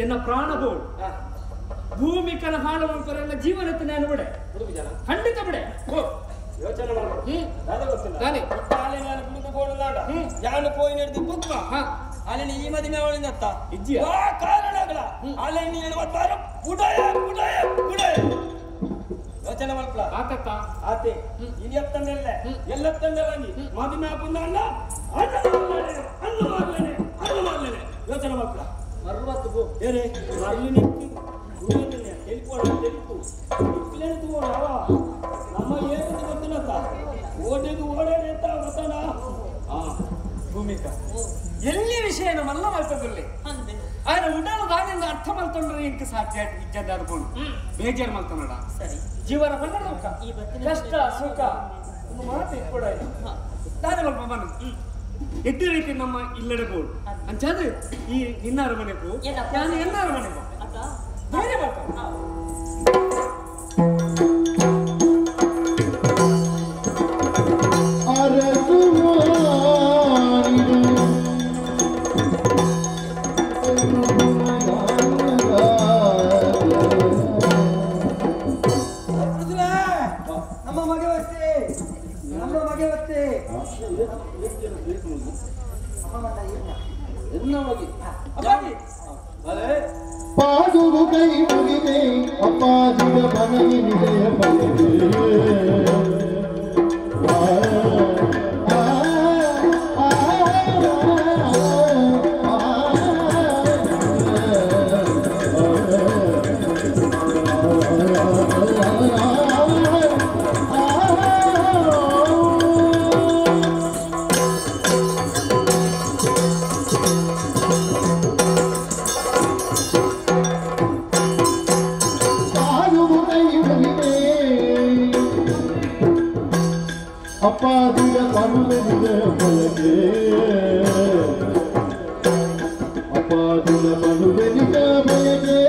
ಎನ್ನ ಪ್ರಾಣ ಬೋಡು ಭೂಮಿಕನ ಹಾಳು ಮಾಡ್ತಾರೆ ಜೀವನಕ್ಕೆ ನಾನು ಬಿಡೆ ಜನ ಖಂಡಿತ ಬಿಡೆ ಯೋಚನೆ ಮಾಡ್ತೀನಿ ಯಾನು ಪೋಯಿ ನಡೆದು ಬುಕ್ಕ ಅಲ್ಲಿ ಈ ಮದುವೆ ಅವಳಿಂದತ್ತ ಕಾರಣಗಳ ಅಲ್ಲಿ ನೀನು ಯೋಚನೆ ಮಾಡ್ಲ ಆತಕ್ಕ ಆತೆ ಇನಿ ಎತ್ತಂಡೆಲ್ಲ ಎಲ್ಲತ್ತಂಡೆ ಬನ್ನಿ ಮದುವೆ ಹಾಕುಂದ ಅಲ್ಲ ಹಣ್ಣು ಮಾಡ್ಲೇನೆ ಯೋಚನೆ ಮಾಡ್ಲ 60 ಏನೇ ಅಲ್ಲಿ ನಿಂತು తెలుపు ఇట్లేదు రావా ನಮ್ಮ ಏನು ಗೊತ್ತಿಲ್ಲತ್ತ ಓಡಿದು ಓಡೇತ ಗೊತ್ತನಾ ಭೂಮಿಕ ಎಲ್ಲಿ ವಿಷಯ ನಮ್ಮಲ್ಲ ಮಾಡ್ತದಲ್ಲಿ ಆದ್ರೆ ಉಡಾಲ ದಾನಿಂದ ಅರ್ಥ ಮಾಡ್ಕೊಂಡ್ರೆ ಇಂಕ ಸಾಧ್ಯ ಇಜ್ಜದ ಅನ್ಕೊಂಡು ಬೇಜಾರು ಮಾಡ್ಕೊಂಡ ಸರಿ ಜೀವನ ಬಂದ ಕಷ್ಟ ಸುಖ ಒಂದು ಮಾತು ಇಟ್ಕೊಡ ದಾರಿ ಸ್ವಲ್ಪ ಬನ್ನ ಎಡ್ಡಿ ರೀತಿ ನಮ್ಮ ಇಲ್ಲಡಗೋಡು ಅಂಚಾದ್ರೆ ಈ ನಿನ್ನ ಅರಮನೆಗೂ ನಾನು ಎಲ್ಲ ಅರಮನೆಗೂ ಬೇರೆ ಬರ್ತಾವ ನಮ್ಮ ಮಗೆ ಬರ್ತೇ ಪಾದುರು ಕೈ ಮುಗಿದೆ ಅಪ್ಪಾಜಿಗ ಮನೆಗೆ ನಿಜಯ ಕೈ ಮುಗಿದೆ ಅಪ್ಪಾಜಿಯ ಪನುವೆನಿದ ಬಯಕೆ ಅಪ್ಪಾಜಿಯ ಪನುವೆನಿದ ಬಯಕೆ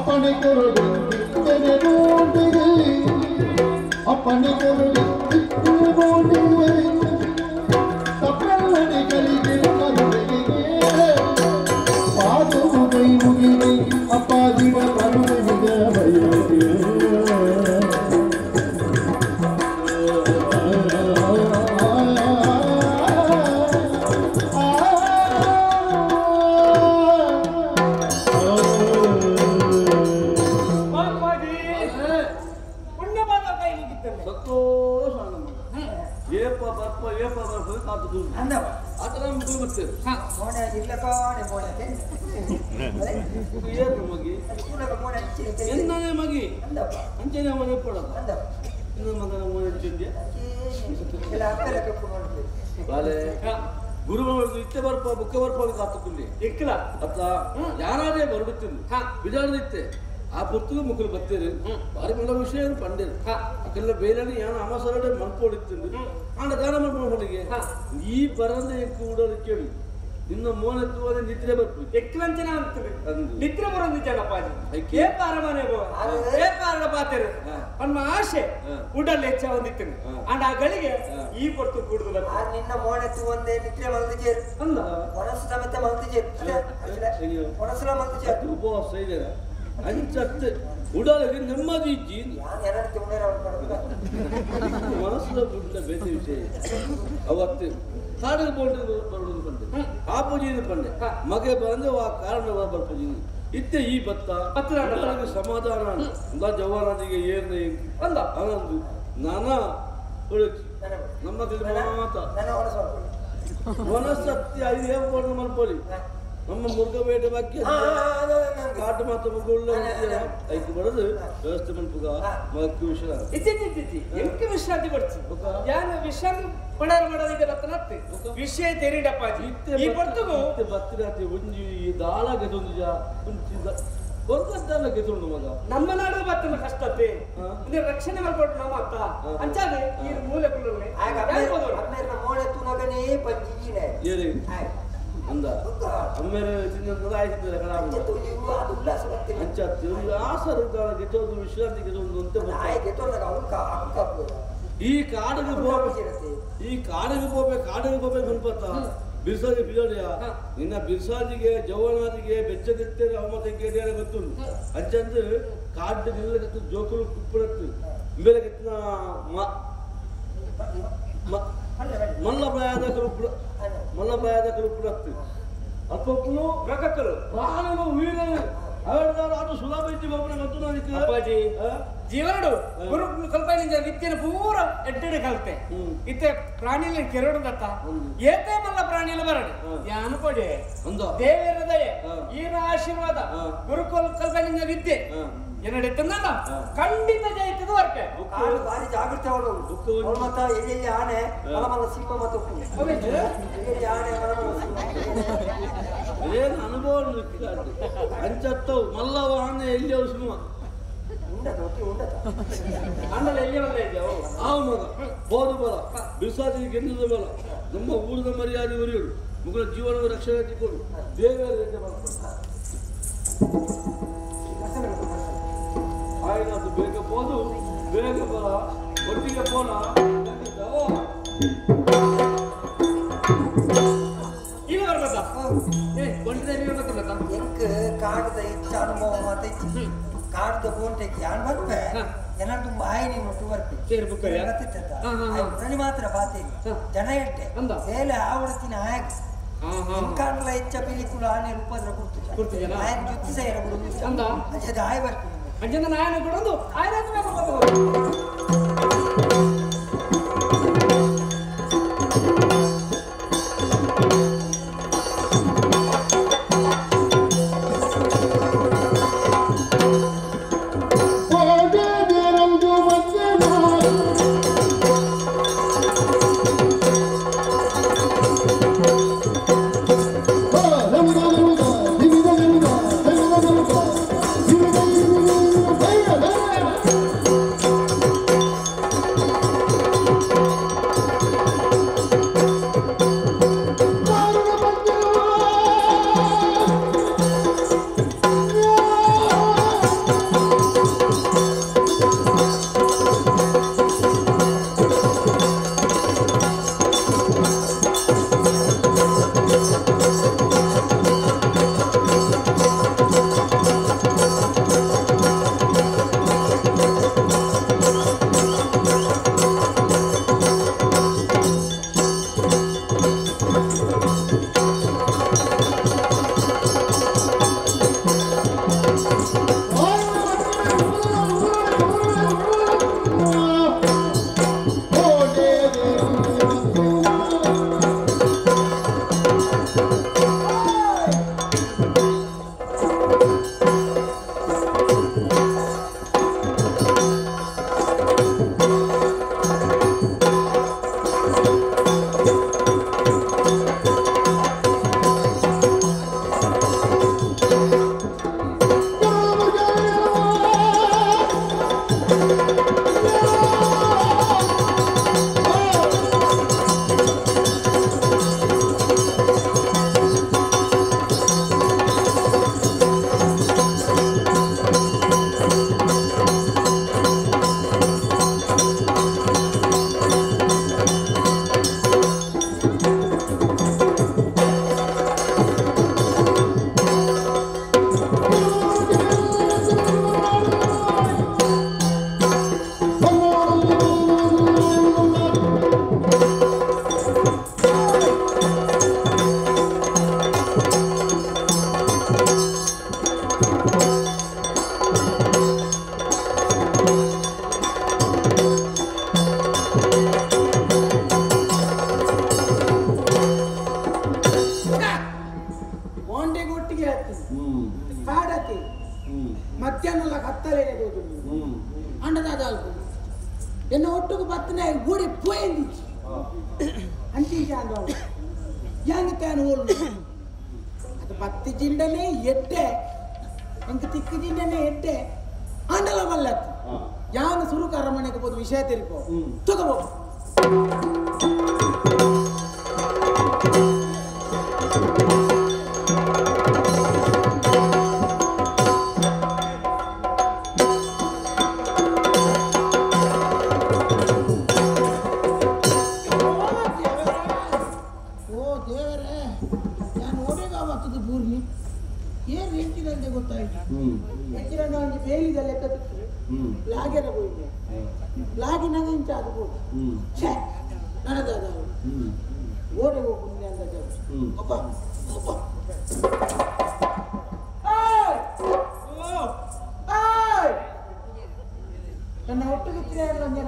अपने करोड़ तेरे बोंडे अपने करोड़ तेरे बोंडे तपलने गली के मरने पादो गई मुगी अपा जीव पनुवे निगे भैया ಮಗಿ ಅಂಚನೆ ಮನೆ ಪಡ ಮಗನ ಗುರುಗಳು ಇತ್ತೆ ಬರ್ಪ ಬುಕ್ಕ ಬರ್ಪ ಕಾತುಕುಲ್ಲಿ ಇಕ್ಕಲ ಅತ್ತ ಯಾರೇ ಬರುತ್ತಿದ್ದು ಬಿಜಾಡದಿತ್ತೆ ಆ ಪುಸ್ತಕ ಮುಕ್ಕಲು ಬತ್ತೇರಿ ಬಾರಿ ಮಲ್ಲ ವಿಷಯ ಪಂಡೇರು ಅಕ್ಕೆಲ್ಲ ಬೇರೆ ಯಾನು ಅಮಾಸರಡೆ ಮನ್ಕೊಂಡಿತ್ತು ಆಂಡ ದಾನ ಮಾಡ್ಕೊಂಡು ಹೊಲಿಗೆ ಈ ಬರಂದ ಕೂಡ ಕೇಳಿ ನಿನ್ನ ಮೋನೆತ್ತುವಾದ ನಿದ್ರೆ ಬರ್ಬೋದು ಎಕ್ಲಂಚನ ಆಗ್ತದೆ ನಿದ್ರೆ ಬರೋದು ಜನಪ್ಪಾಜಿ ಕೇಪಾರಮನೆ ಕೇಪಾರಣ ಪಾತೆರು ನಮ್ಮ ಆಶೆ ಉಡಲ್ ಹೆಚ್ಚ ಒಂದಿತ್ತು ಅಂಡ್ ಆ ಗಳಿಗೆ ಈ ಕೊಟ್ಟು ಕೂಡುದು ನಿನ್ನ ಮೋನೆತ್ತು ಒಂದೇ ನಿದ್ರೆ ಮಲ್ದಿಜೇರು ಅಂದ ಮನಸ್ಸು ಸಮೇತ ಮಲ್ದಿಜೇರು ಮನಸ್ಸುಲ ಮಲ್ದಿಜೇರು ಉಪವಾಸ ಇದೆ ಅಂಚತ್ತೆ ಉಡಾಲಿಗೆ ನೆಮ್ಮದಿ ಇಜ್ಜಿ ಮನಸ್ಸುಲ ಬಿಡ್ಲ ಬೇರೆ ವಿಷಯ ಅವತ್ತು ಕಾಡಿಗೆ ಬರೋದು ಬಂದೆ ಆ ಪೂಜೆಯನ್ನು ಬಂದೆ ಮಗೆ ಬಂದು ಆ ಕಾರಣ ಬರ್ಪೂಜೆ ಇತ್ತೆ ಈ ಭತ್ತ ಸಮಾಧಾನ ಜವಾನಿಗೆ ಏರ್ನೆ ಅಂದ ಅನ್ನೊಂದು ನಾನಾ ನಮ್ಮ ಮಾತ ವನಸತ್ಯ ಐದು ಹೇಳ್ಕೊಂಡು ಮಲ್ಪೊಲಿ ನಮ್ಮ ಮುರುಘಬೇಟೆ ಬಗ್ಗೆ ಕಾಟು ಮಾತು ಮುಗುಳ್ಳ ಐದು ಬರೋದು ವ್ಯವಸ್ಥೆ ಮಲ್ಪುಗ ಮಕ್ಕಳು ವಿಶ್ರಾಂತಿ ಎಂಕ ವಿಶ್ರಾಂತಿ ಕೊಡ್ತು ಯಾನು ವಿಶ್ರಾಂತಿ ಪಡಾರ ಮಾಡೋದಿದೆ ಬತ್ತನತ್ತೆ ವಿಷಯ ತೆರಿಡಪ್ಪಾಜಿ ಈ ಬರ್ತಗು ಬತ್ತಿರತ್ತೆ ಒಂಜಿ ದಾಳ ಗೆದೊಂದು ಕುಂಚಿದ ಬರ್ಗದ್ದಾಲ ಗೆದೊಂದು ಮಗ ನಮ್ಮ ನಾಡು ಬತ್ತನ ಕಷ್ಟತೆ ಅಂದ್ರೆ ರಕ್ಷಣೆ ಮಾಡ್ಕೊಟ್ಟು ನಮ್ಮ ಅತ್ತ ಅಂಚಾದೆ ಈ ಮೂಲೆ ಕುಳ್ಳನೆ ಮೋಳೆ ತುನಗನೇ ಪಂಜಿಜಿನೆ ಏರಿ ಅಂದ ಅಮ್ಮೇರೆ ತಿನ್ನೋದು ಆಯ್ತಿದ್ದಾರೆ ಅಂಚತ್ತಿ ಒಂದು ಆಸರ ಗೆದ್ದೊಂದು ವಿಶ್ರಾಂತಿ ಗೆದ್ದೊಂದು ಅಂತ ಈ ಕಾಡಿಗೆ ಹೋಗ್ಬೇಕು ಅನ್ಪತ್ತ ಬಿರ್ಸಾಜಿ ಬಿಜೋಳಿಯ ನಿನ್ನ ಬಿರ್ಸಾಜಿಗೆ ಜವನಾದಿಗೆ ಬೆಚ್ಚದಿತ್ತೆ ಅವಮತಕ್ಕೆ ಗೊತ್ತುಂಟು ಅಂಚಂದು ಕಾಡು ನಿಲ್ಲಕತ್ತು ಜೋಕುಲು ಕುಪ್ಪಳತ್ತು ಬೇರೆ ಕೆತ್ತಿನ ಮಲ್ಲ ಪ್ರಾಯದ ಕರುಪ್ಪಳತ್ತು ಅಪ್ಪಕ್ಕೂ ರಕಕ್ಕಲು ಪ್ರಾಣನು ವೀರನು ಅದು ಸುಲಭ ಇದ್ದು ಒಬ್ಬನ ಗೊತ್ತು ನನಗೆ ಅಪ್ಪಾಜಿ ಜೀವನಡು ಗುರು ಸ್ವಲ್ಪ ನಿಂಜ ವಿದ್ಯೆನ ಪೂರ ಎಡ್ಡೆ ಕಲ್ತೆ ಇತ್ತೆ ಪ್ರಾಣಿಲ ಕೆರಡುದತ್ತ ಏತೆ ಮಲ್ಲ ಪ್ರಾಣಿಲ ಬರಡು ಯಾನು ಕೊಡೆ ದೇವರ ದಯೆ ಈನ ಆಶೀರ್ವಾದ ಗುರುಕುಲ ಕಲ್ಪ ನಿಂಜ ವಿದ್ಯೆ ಏನಡೆತ್ತಂದಲ್ಲ ಖಂಡಿತ ಜಯಿತದ ವರ್ಕೆ ಭಾರಿ ಜಾಗೃತಿ ಅವಳು ಮತ್ತ ಎಲ್ಲಿ ಆನೆ ಮಲಮಲ ಸಿಂಹ ಮತ್ತು ಎಲ್ಲಿ ಆನೆ ಮಲಮಲ ಸಿಂಹ ಏನು ಅನುಭವ ಅಂಚತ್ತವು ಮಲ್ಲವ ಆನೆ ಎಲ್ಲಿ ಅವು ಸಿಂಹ ಅಂಡಲ ಎಲ್ಲಿ ಬಂದ ಇದ್ದಾವು ಆ ಮಗ ಬೋದು ಬಲ ಬಿಸಾದಿ ಗೆಲ್ಲದ ಬಲ ನಮ್ಮ ಊರದ ಮರ್ಯಾದೆ ಉರಿಯೋಡು ಮುಗಳ ಜೀವನದ ರಕ್ಷಣೆ ತಿಕ್ಕೊಂಡು ದೇವರ ರೆಡ್ಡೆ ಮಾಡ್ಕೊಂಡು ಆಯ್ತು ಬೇಗ ಬೋದು ಬೇಗ ಬಲ ಒಟ್ಟಿಗೆ ಪೋನ ಈಗ ಬರ್ಬೇಕ ಕೊಂಡ್ರೆ ಎಂಕ್ ಕಾಡದ ಹೆಚ್ಚ ಅನುಭವ ಮತ್ತೆ ಕಾಡದ ಬೋಂಟೆಗೆ ಯಾನ್ ಬರ್ಪೆ ಏನಾದ್ರು ತುಂಬ ಆಯ್ನಿ ನೋಟು ಬರ್ಪೆ ನನಿ ಮಾತ್ರ ಬಾತೇನಿ ಜನ ಎಡ್ಡೆ ಬೇಲೆ ಆವಡತಿನ ಆಯಕ್ ಕಾಣಲ ಹೆಚ್ಚ ಪಿಲಿಕುಳ ಆನೆ ಉಪದ್ರ ಕೊಡ್ತು ಆಯನ್ ಜೊತೆ ಸೇರ ಬಿಡುದು ಅಜ್ಜದ ಆಯ್ ಬರ್ತೀನಿ ಅಂಜನ ನಾಯನ ಕೊಡೋದು ಆಯ್ತು ಕಾಡತಿ ಮಧ್ಯಾಹ್ನ ಕತ್ತಲೆ ಅಂಡದಾದ ಎನ್ನ ಒಟ್ಟಿಗೆ ಬತ್ತನೆ ಗೂಡಿ ಪೋಯಿಂದಿ ಅಂತೀಜ ಅಂದ ಯಾಂಗ ತಾನು ಓಲು ಅದು ಬತ್ತಿ ಜಿಂಡನೆ ಎಟ್ಟೆ ಎಂಕ ತಿಕ್ಕು ಜಿಂಡನೆ ಎಟ್ಟೆ ಅಂಡಲ ಬಲ್ಲತ್ತು ಯಾನ ಸುರುಕಾರ ಮನೆಗೆ ಬೋದು ವಿಷಯ ತಿರುಕೋ ತಗೋಬೋ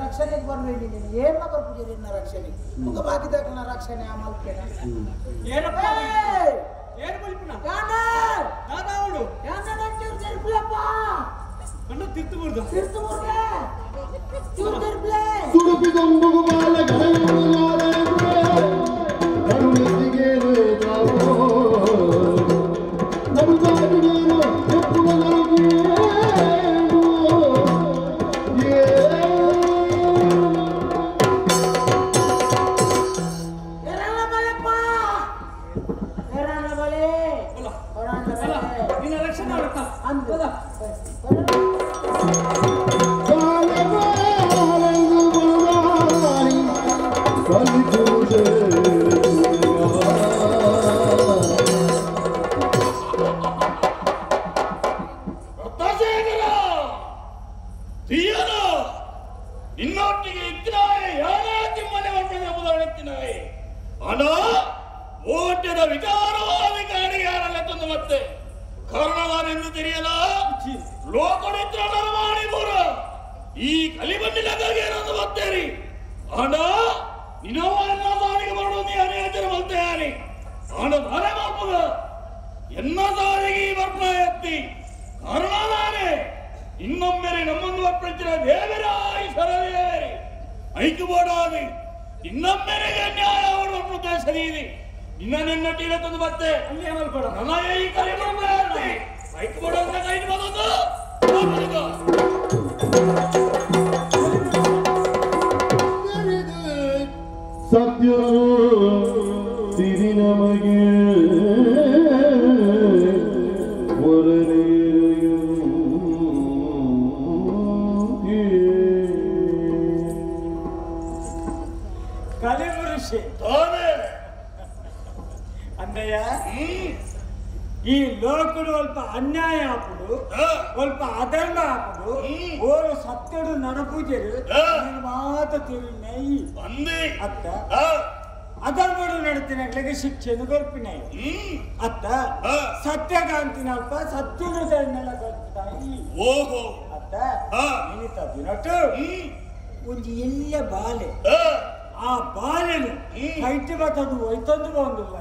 ರಕ್ಷಣೆಗೆ ಬರ್ಬೇಡಿ ನೀನು ಏನ ಬರ್ಬಿಡಿ ರಕ್ಷಣೆ ಮುಖ ಬಾಕಿದಾಗ ರಕ್ಷಣೆ ಆ ಮಲ್ಪೇನ ಏನಪ್ಪ ಏನು ಬಲ್ಪನ ನಾನವಳು ಯಾನಂಚೂರು ತಿರ್ಪ್ಲಪ್ಪ ಕಣ್ಣು ತಿರ್ತುಬಾರ್ದು ಚೂರು ತಿರ್ಪ್ಲೆ ಸುಡುಕಿದೊಂಬುಗು ಬಾಲ ಕರುಣಿಸಿಗೇನು ತಾವೋ ನಡುಗಾಡಿಗೇನು ಇನ್ನೊಟ್ಟಿಗೆ ಇತ್ತಿನಾವೆ ಯಾರೇ ತಿಮ್ಮನೆ ಎಂಬುದನ್ನೆತ್ತಿನಾವೆ ಹಣ ಓಟ್ಯದ ವಿಚಾರವಾದಿ ಕಾಣಿಗೆ ಯಾರಲ್ಲ ತಂದು ಮತ್ತೆ ಕರ್ಣವಾನೆಂದು ತಿಳಿಯಲ ಲೋಕಡಿತ್ರ ನರಮಾಣಿ ಮೂರ ಈ ಕಲಿಬಂಡಿಲಗಾಗಿ ಏನಂದು ಬರ್ತೇರಿ ಹಣ ನಿನವ ಎನ್ನ ಸಾರಿಗೆ ಬರೋದು ನೀ ಅನೇಕರ ಬಲ್ತೇರಿ ಹಣ ಧಾರೆ ಮಾಡ್ಬೋದ ಎನ್ನ ಸಾರಿಗೆ ಈ ಬರ್ಪ ಎತ್ತಿ ಕರ್ಣದಾನೆ ಇನ್ನೊಮ್ಮೆರೆ ನಮ್ಮನ್ನು ಅರ್ಪಿಸಿದ ದೇವರಾಯಿ ಸರದೇವರಿ ಐಕ್ಯಬೋಡಾದಿ ಇನ್ನೊಮ್ಮೆರೆಗೆ ನ್ಯಾಯವನ್ನು ಉದ್ದೇಶದೀರಿ ನಿನ್ನ ಟೀಲ ತಂದು ಮತ್ತೆ ಅಲ್ಲೇ ಮಲ್ಕೊಡ ನನಗೆ ಈ ಕರೆ ಮಾಡ್ತಾರೆ ಐಕ್ಯಬೋಡ ಕೈ ಬಂದದ್ದು ಸತ್ಯ ಸಿರಿ ನಮಗೆ ಅಂದಯ್ಯ ಈ ಲೋಕಡು ಸ್ವಲ್ಪ ಅನ್ಯಾಯ ಹಾಕುದು ಸ್ವಲ್ಪ ಅಧರ್ಮ ಹಾಕುದು ಓರು ಸತ್ಯಡು ನಡಪೂಜೆರು ಮಾತ ತಿರು ನೈ ಅತ್ತ ಅಧರ್ಮಡು ನಡತಿನಾಗ್ಲಿಗೆ ಶಿಕ್ಷೆನು ಗೊಲ್ಪಿನ ಅತ್ತ ಸತ್ಯಗಾಂತಿನ ಅಲ್ಪ ಸತ್ಯಡು ನೆಲ ಓಹೋ ಅತ್ತ ನಿಮಿತ್ತ ದಿನಟ್ಟು ಒಂದು ಎಲ್ಲ ಬಾಲೆ ಆ ಬಾಲೆನು ಕೈಟಿ ಬತ್ತದು ಒಯ್ತಂದು ಬಂದಿಲ್ಲ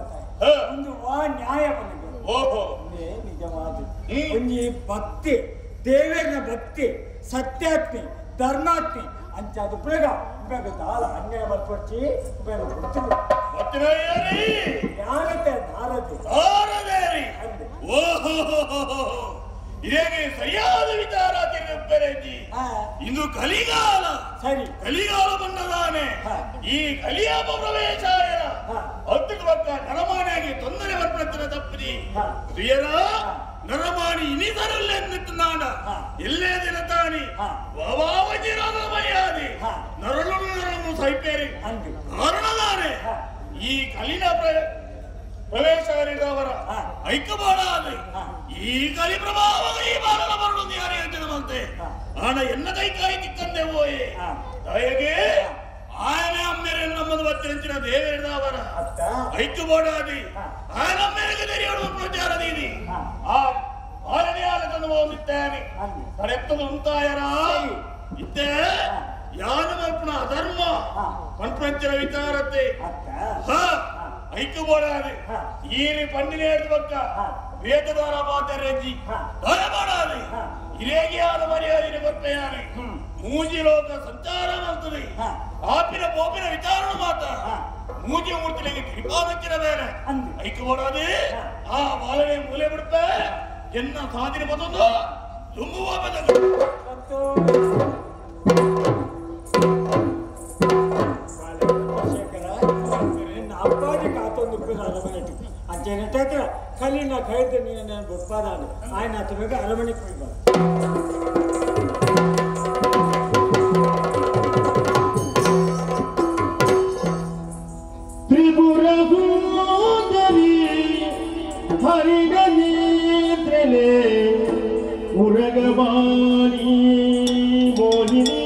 ಒಂದು ನ್ಯಾಯ ಬಂದಿದೆ ನಿಜವಾದ ಒಂದು ಭಕ್ತಿ ದೇವರ ಭಕ್ತಿ ಸತ್ಯಾತ್ಮೆ ಧರ್ಮಾತ್ಮೆ ಅಂಚ ಅದು ಬೇಗ ಬೇಗ ದಾಳ ಅನ್ಯಾಯ ಬರ್ಪಡ್ಸಿ ಬೇಗ ಯಾರತ್ತೆ ನಾರದೆ ಇದೇಗೆ ಸರಿಯಾದ ವಿಚಾರ ತಿರುಪರೇಜಿ ಇಂದು ಕಲಿಗಾಲ ಸರಿ ಕಲಿಗಾಲ ಬಂದದಾನೆ ಈ ಕಲಿಯಾಪ ಪ್ರವೇಶಾಯನ ಹತ್ತಿರ ಪಕ್ಕ ನರಮಾಣಿಯಾಗಿ ತೊಂದರೆ ಬರ್ಪಡ್ತಿನ ತಪ್ಪದಿ ಪ್ರಿಯರ ನರಮಾಣಿ ಇನಿತರಲ್ಲೆಂದಿತ್ತು ನಾಡ ಎಲ್ಲೇ ದಿನ ತಾನಿ ವಾವಾವಜಿರಾದ ಮರ್ಯಾದೆ ನರಳು ಸೈಪೇರಿ ಕಾರಣದಾನೆ ಈ ಕಲಿನ ಪ್ರವೇಶವರ ಐಕ್ಯಬೋಡಾದ ಈ ಕಲಿ ಪ್ರಭಾವ ಈ ಬಾಲನ ಬರಲು ಯಾರೇ ಅಂತೆ ಹಣ ಎನ್ನ ಕೈ ಕಾಯಿ ತಿಕ್ಕಂದೆ ಹೋಯೆ ದಯಗೆ ಆಯನೆ ಅಮ್ಮೆರೆ ನಮ್ಮದು ಬತ್ತಿನ ದೇವೇರದವರ ಐಕ್ಯಬೋಡಾದಿ ಆಯನ ಅಮ್ಮೆರೆಗೆ ತೆರೆಯೋಡು ಪ್ರಚಾರದೀನಿ ಆ ಆರನೇ ಆಲಕನ್ನು ಹೋಗಿದ್ದೇನೆ ಕರೆತ್ತದು ಉಂಟಾಯರ ಇದ್ದೆ ಯಾನ ಮಲ್ಪನ ಅಧರ್ಮ ಪಂಚರ ವಿಚಾರತೆ ಐಕ್ಯಬೋಡಾದಿ ಈರಿ ಪಂಡಿನ ಪಕ್ಕ ವೇದದಾರ ಮಾತೆರೆಜ್ಜಿ ದಯಮಾಡಾದೆ ಇರೇಗೆ ಆದ ಮರ್ಯಾದೆ ಕೊಟ್ಟೆಯಾನೆ ಮೂಜಿ ಲೋಕ ಸಂಚಾರ ಮಾಡ್ತದೆ ಆಪಿನ ಬೋಪಿನ ವಿಚಾರ ಮಾತ ಮೂಜಿ ಮೂರ್ತಿಗೆ ಕಿರಿಪಾದಕ್ಕಿನ ಮೇಲೆ ಐಕೆ ಮಾಡೋದೇ ಆ ಬಾಲನೆ ಮೂಲೆ ಬಿಡುತ್ತೆ ಎನ್ನ ಸಾಧಿನ ಮತ್ತೊಂದು ತುಂಬುವ అబ్బాయి కాతోంది అరమణికి అంతేనట్టు కలి నా ఖైతే నేను గొప్పదాను ఆయన అతనికి అరమణికి పోయి త్రిపుర సుందరి హరిగనేత్రలే ఉరగవాణి మోహిని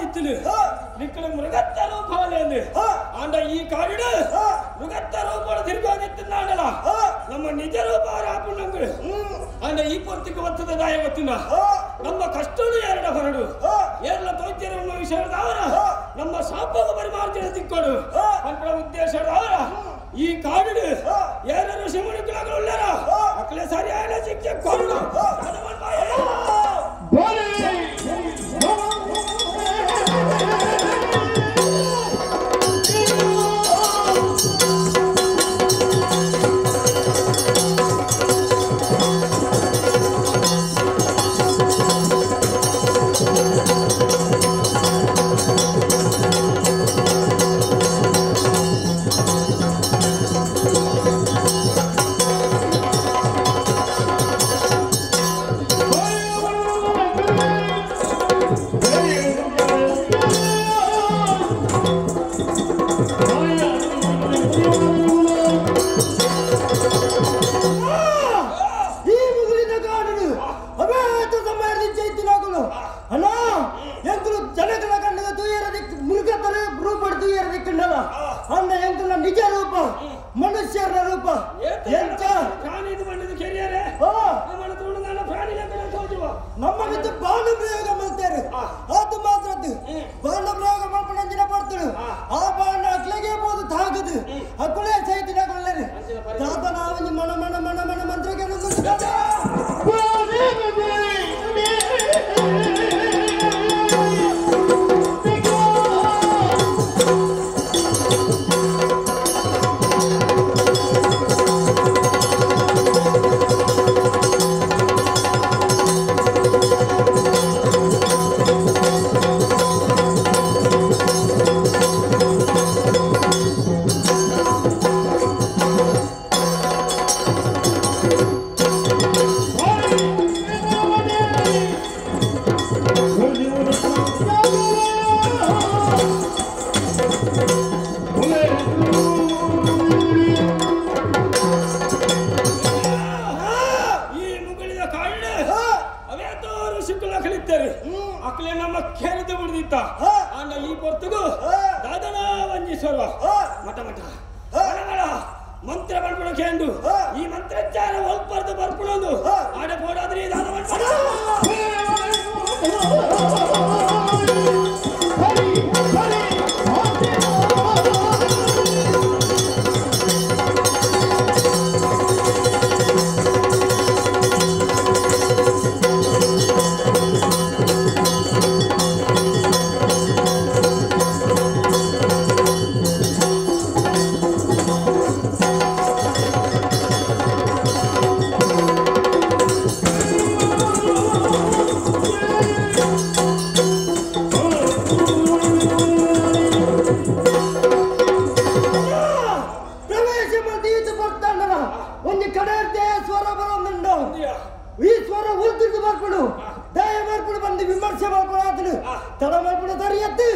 ಇತ್ತು ನಿಕ್ಕಳ ಮೃಗತ್ತ ರೂಪವಲ್ಲಿ ಅಂದ ಈ ಕಾಡಿಡ ಮೃಗತ್ತ ರೂಪ ತಿರ್ಗೋದಿತ್ತು ನಾಡಲ್ಲ ನಮ್ಮ ನಿಜ ರೂಪ ರಾಪುಣ್ಣಂಗಳು ಅಂದ ಈ ಪೊತ್ತಿಗೆ ಒತ್ತದ ದಾಯ ಗೊತ್ತಿಲ್ಲ ನಮ್ಮ ಕಷ್ಟನು ಎರಡ ಹೊರಡು ಎಲ್ಲ ತೋಯ್ತಿರುವ ವಿಷಯದವರ ನಮ್ಮ ಶಾಪದ ಪರಿಮಾರ್ಜನೆ ತಿಕ್ಕೊಡು ಅಂತ ಉದ್ದೇಶದವರ ಈ ಕಾಡಿಡು ಏನಾರು ಶಿವನಿಗಳಾಗಲುಳ್ಳರ ಅಕ್ಕಲೆ ಸರಿಯಾದ ಶಿಕ್ಷೆ ಕೊಡು ನಿಜ ರೂಪ ಮನುಷ್ಯರ ರೂಪ ನಮ್ಮ ಬಿದ್ದು ಬಾಣ ಪ್ರಯೋಗ ಮಾಡ್ತಾರೆ ಅದು ಮಾತ್ರ ಬಾಣ ಪ್ರಯೋಗ ಮಾಡ್ಕೊಂಡು ಬರ್ತಾರೆ ಆ ಬಾಣ ಅಕ್ಲೆಗೆ ಬೋದು ತಾಗದು ಅಕ್ಕಳೇ ಸೈತಿನ ಕೊಳ್ಳರೆ ತಾತ ನಾವು ಮನ ಮನ ಮನ ಮನ ಮಂತ್ರಕ್ಕೆ ಅಕ್ಲೆ ನಮ್ಮ ಕೇಳಿದ ಬಿಡ್ದಿತ್ತ ಅಂಡ ಈ ಪೊರ್ತುಗು ದಾದನ ವಂಜಿಸುವ ಮಠ ಮಠ ಮಂತ್ರ ಬರ್ಬಿಡೋ ಕೇಂದು ಈ ಮಂತ್ರೋಚ್ಚಾರ ಒಲ್ಪರ್ದು ಬರ್ಬಿಡೋದು ಆಡ ಪೋಡಾದ್ರಿ ದಾದ ಈ ಸ್ವರ ಉಲ್ತಿದ್ದು ಮಾಡ್ಕೊಡು ದಯ ಮಾಡ್ಕೊಡು ಬಂದು ವಿಮರ್ಶೆ ಮಾಡ್ಕೊಡು ಆತನು ತಡ ಮಾಡ್ಕೊಡು ತರಿಯತ್ತು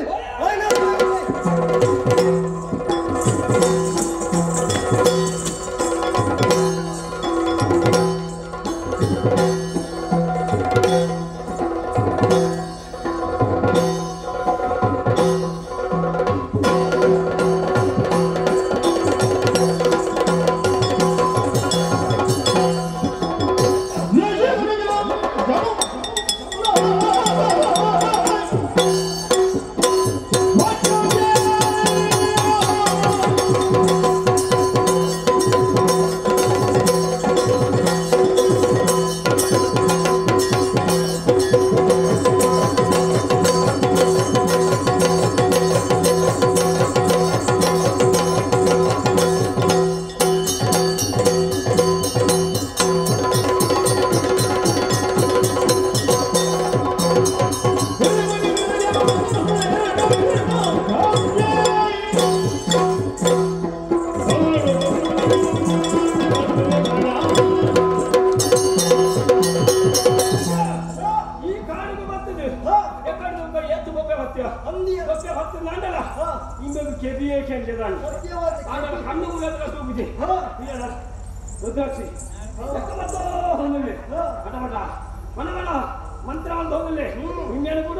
ಮಂತ್ರ ಒಂದು ಹೋಗಲೇ ನಿಮ್ಮೇಲೆ ಕೂಡ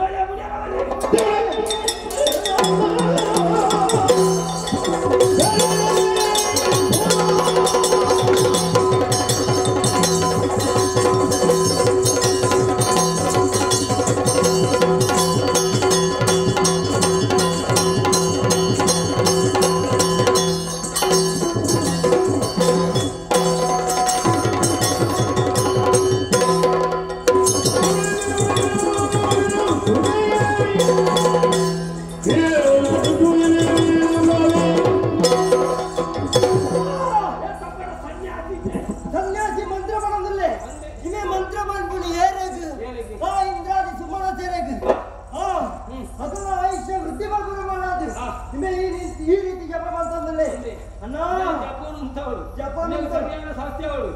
ಸನ್ಯಾಸಿ ಮಂತ್ರ ಮಾಡೋದಿಲ್ಲ ಇವೆ ಮಂತ್ರ ಮಾಡ್ಕೊಂಡು ಏರೇಗು ಇಂದ್ರಾದಿ ಸುಮನ ಸೇರೆಗು ಅದನ್ನ ಆಯುಷ್ಯ ವೃದ್ಧಿ ಮಾಡ್ಕೊಂಡು ಮಾಡೋದು ಇವೆ ಈ ರೀತಿ ಜಪ ಮಾಡ್ತಂದಲ್ಲೇ ಅಣ್ಣ ಜಪ ಶಾಸ್ತ್ರಿ ಅವಳು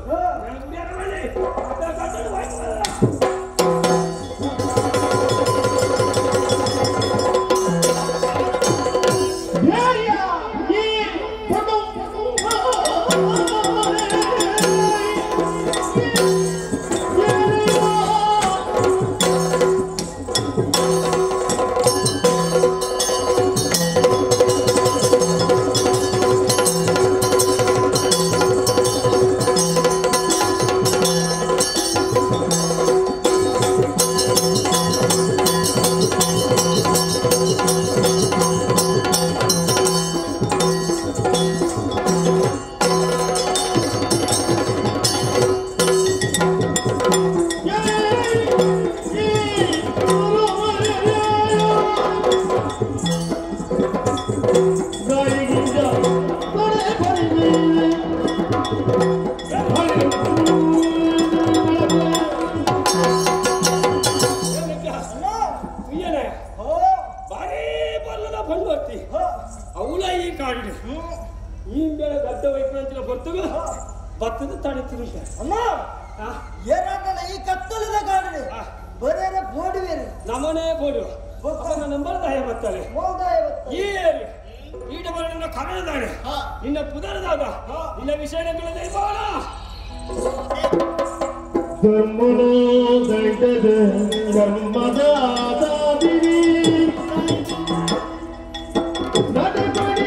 ಅವಳ ಈ ಕಾಡಿನ ಈ ಮೇಲೆ ಗಡ್ಡ ವೈಪಂಚಿನ ಬರ್ತಗ ಭತ್ತದ ತಡಿತಿರುಂಟೆ ಅಮ್ಮ ಏನಾಗಲ್ಲ ಈ ಕತ್ತಲದ ಕಾಡಿನ ಬರೇರ ಬೋಡುವೇರು ನಮನೇ ಬೋಡು ನಂಬರ್ ದಾಯ ಬರ್ತಾರೆ ಈ ಈಟ ಬರ ನಿನ್ನ ಕನ್ನಡದಾನೆ ನಿನ್ನ ಪುದರದಾಗ ನಿನ್ನ ವಿಷಯಗಳ ದೈವಾಣ ಧರ್ಮನೋ ದಂಡದ ಧರ್ಮದಾದಿರಿ ನಡಬಡೆ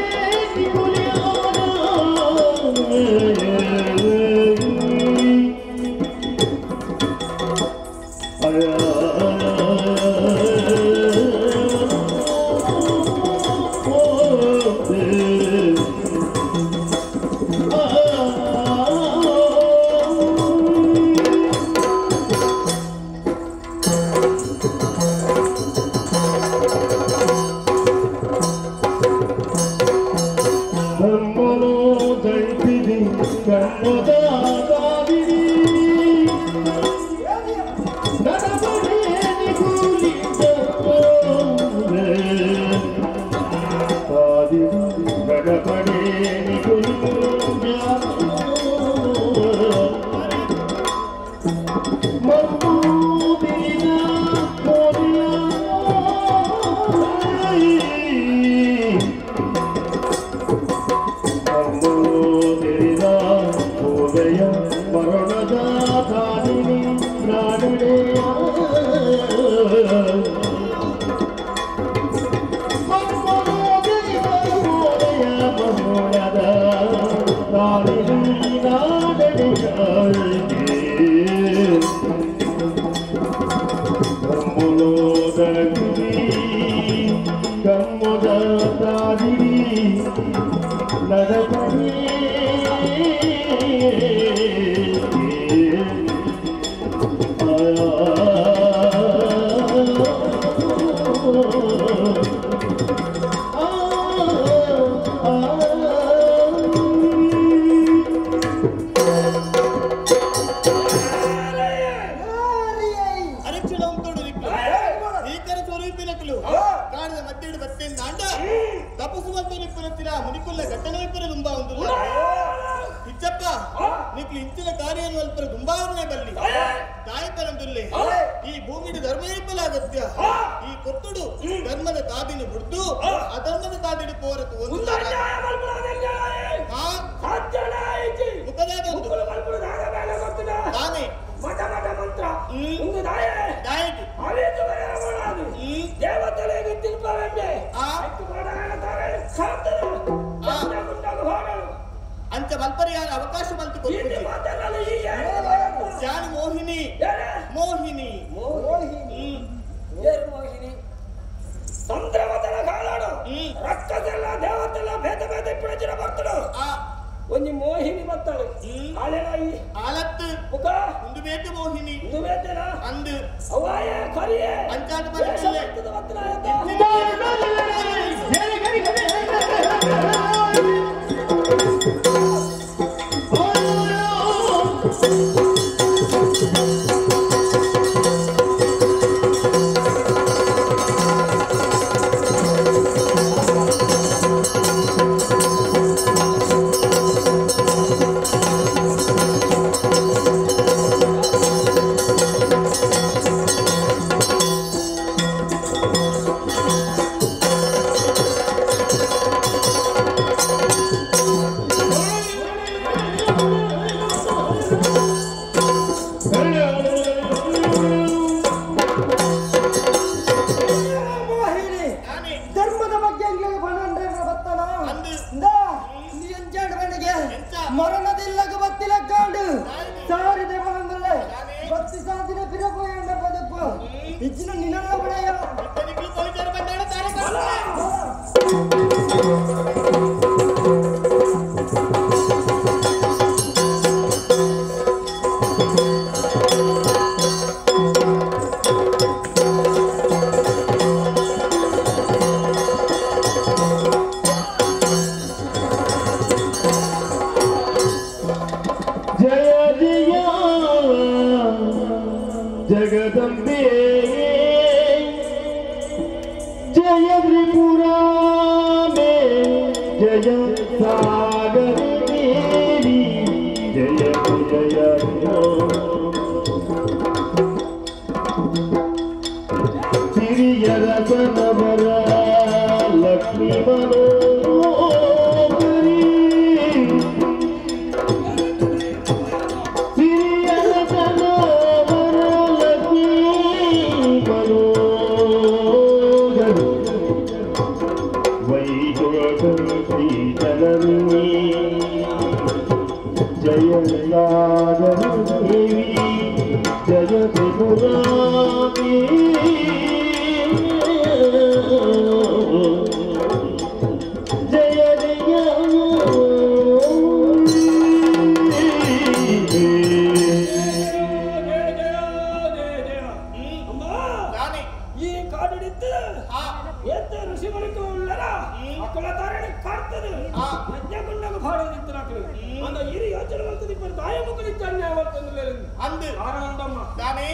ದಾಯಕ ಮಲ್ಪರಿಯಾದ ಅವಕಾಶ ಬಂತು ಜಾನಿ ಮೋಹಿನಿ ಮೋಹಿನಿ ಮೋಹಿನಿ ಸಂದ್ರಮತನ ಕಾಲಾಡು ರಕ್ಕಸೆಲ್ಲ ದೇವತೆಲ್ಲ ಭೇದ ಭೇದ ಇಪ್ಪಳ ಬರ್ತಳು ಒಂಜಿ ಮೋಹಿನಿ ಬತ್ತಳು ಆಳೆನಾಯಿ ಆಲತ್ತು ಮುಖ ಒಂದು ಬೇಟ ಮೋಹಿನಿ ಒಂದು ಬೇಟನ ಅಂದು ಅವಾಯ ಕರಿಯೆ ಅಂಚಾಟ ಪರೀಕ್ಷೆ ಮರಣದಿಲ್ಲಗ ಬತ್ತಿಲಕ್ಕಾಂಡು ಸಾರಿದೆ ಮನಂದಲ್ಲೇ ಬತ್ತಿ ಸಾಧಿನ ಪಿರಪೋಯಂಡ ಪದಪ್ಪ ಇಚ್ಚಿನ ನಿನಗ ಬಡೆಯ ಇತ್ತನಿಗಳು ಪವಿತ್ರ ಬಂದಾಡ जगदम्बे जय त्रिपुरा में जय सागर देवी जय जय सिरिय रतन वर लक्ष्मी मनोहरी जय सागर देवी जय त्रिपुरा जय जय ಈ ಕಾಡಿಡಿತ್ತು ಎತ್ತ ಋಷಿಮಣಿಗೂ ಉಳ್ಳರ ಅಕ್ಕಳ ತಾರಣ ಕಾಡ್ತದೆ ಅಜ್ಞಾಕೊಂಡಾಗ ಭಾಡೋದಿತ್ತು ನಾಕಲು ಅಂದ ಹಿರಿ ಯೋಚನೆ ಮಾಡ್ತದೆ ಇಬ್ಬರು ದಾಯ ಮುಖದಿತ್ತು ಅನ್ಯಾಯ ಮಾಡ್ತಂದ್ರೆ ಅಂದು ಆನಂದಮ್ಮ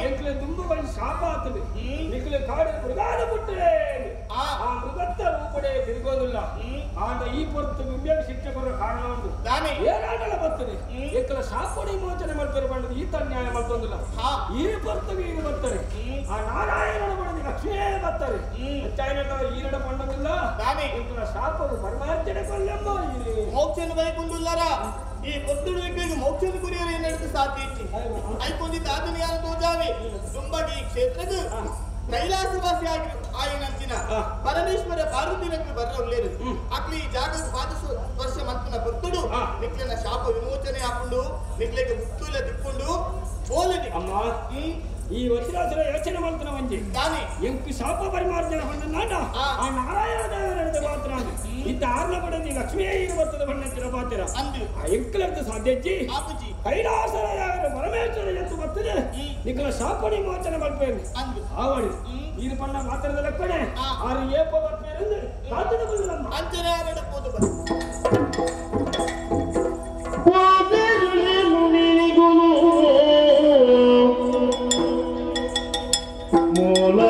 ಎಂಕ್ಲೆ ತುಂಬುಗಳು ಶಾಪ ಆಗ್ತದೆ ನಿಕ್ಲೆ ಕಾಡು ಮೃಗಾದ ಬಿಟ್ಟರೆ ಆ ಮೃಗತ್ತ ರೂಪಡೆ ತಿರುಗೋದಿಲ್ಲ ಆದ ಈ ಪೊರ್ತು ವಿವೇಕ ಶಿಕ್ಷಕರ ಕಾರಣ ಒಂದು ಏನಾಗಲ್ಲ ಬರ್ತದೆ ಎಂಕಲ ಶಾಪಡಿ ಮೋಚನೆ ಮಾಡ್ತಾರೆ ಬಂಡದು ಈತ ಅನ್ಯಾಯ ಮಾಡ್ತಂದಿಲ್ಲ ಈ ಪೊರ್ತಗೆ ಇದು ಬರ್ತಾರೆ ಆ ನಾರಾಯಣನ ಬಡದಿ ಲಕ್ಷ್ಮೀ ಬರ್ತಾರೆ ಚೈನದ ಈರಡ ಪಂಡವಿಲ್ಲ ಎಂಕಲ ಶಾಪವು ಪರಮಾರ್ಥನೆ ಕೊಲ್ಲೆಂಬ ಮೋಕ್ಷನ ಬೈಕೊಂಡುಲ್ಲಾರ ಈ ಪೊತ್ತುಡು ವ್ಯಕ್ತಿಗೆ ಮೋಕ್ಷದ ಕುರಿಯರು ಏನೆಂದು ಸಾಧ್ಯ ಇತ್ತು ಐಕೊಂದಿದ್ದ ಆಧುನಿಯಾದ ತೋಜಾವೆ ತುಂಬಾಗಿ ಈ ಕ್ಷೇತ್ರಕ್ಕೆ ಕೈಲಾಸವಾಸಿ ಆಯಿನಂಚಿನ ಪರಮೇಶ್ವರ ಪಾರ್ವತಿನಕ್ಕೆ ಬರಲೇರು ಅಕ್ಲಿ ಈ ಜಾಗದ ವರ್ಷ ಮಂತನ ಪೊತ್ತುಡು ನಿಕ್ಲೆನ ಶಾಪ ವಿಮೋಚನೆ ಹಾಕೊಂಡು ನಿಕ್ಲೆಗೆ ಮುತ್ತುಲ ತಿಕ್ಕೊಂಡು ಬೋಲದಿ ಅಮ್ಮ ಈ ವಜ್ರಾಸುರ ಯೋಚನೆ ಮಾಡ್ತಾನ ಒಂಜಿ ಎಂಕು ಶಾಪ ಪರಿಮಾರ್ಜನ ಹೊಂಡ ನಾಟ ಆ ನಾರಾಯಣ ದೇವರ ಮಾತ್ರ ಇದ್ದ ಆರ್ಲ ಬಡದಿ ಲಕ್ಷ್ಮೀ ಬರ್ತದ ಬಣ್ಣತ್ತಿರ ಪಾತಿರ ಆ ಎಂಕಲದ್ದು ಸಾಧ್ಯಜ್ಜಿ ಕೈಲಾಸರ ದೇವರ ಪರಮೇಶ್ವರ ಎತ್ತು ಬರ್ತದೆ ನಿಖಲ ಶಾಪಡಿ ಮೋಚನ ಬಲ್ಪೇನು ಆವಡಿ ಇದು ಪಣ್ಣ ಮಾತ್ರದ ಲೆಕ್ಕಣೆ ಆರು ಏಪ ಬರ್ತೇನೆ ಕಾತದ ಬಂದಮ್ಮ ಅಂಚನೆ ಆರಡ ಪೋದು ಮೂಲ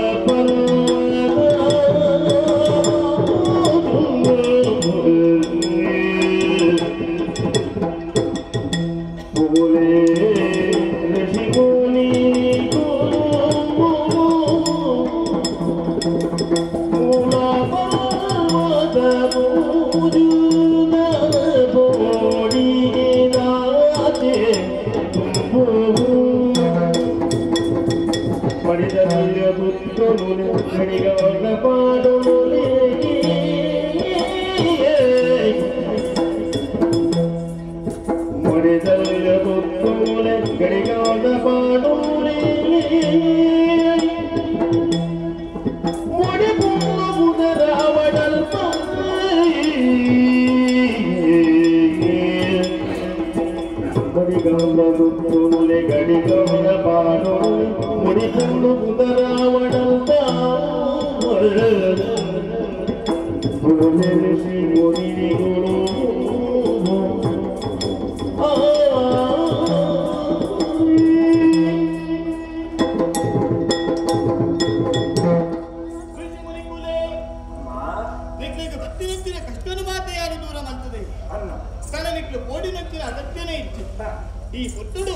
ಈ ಪುತ್ತುಡು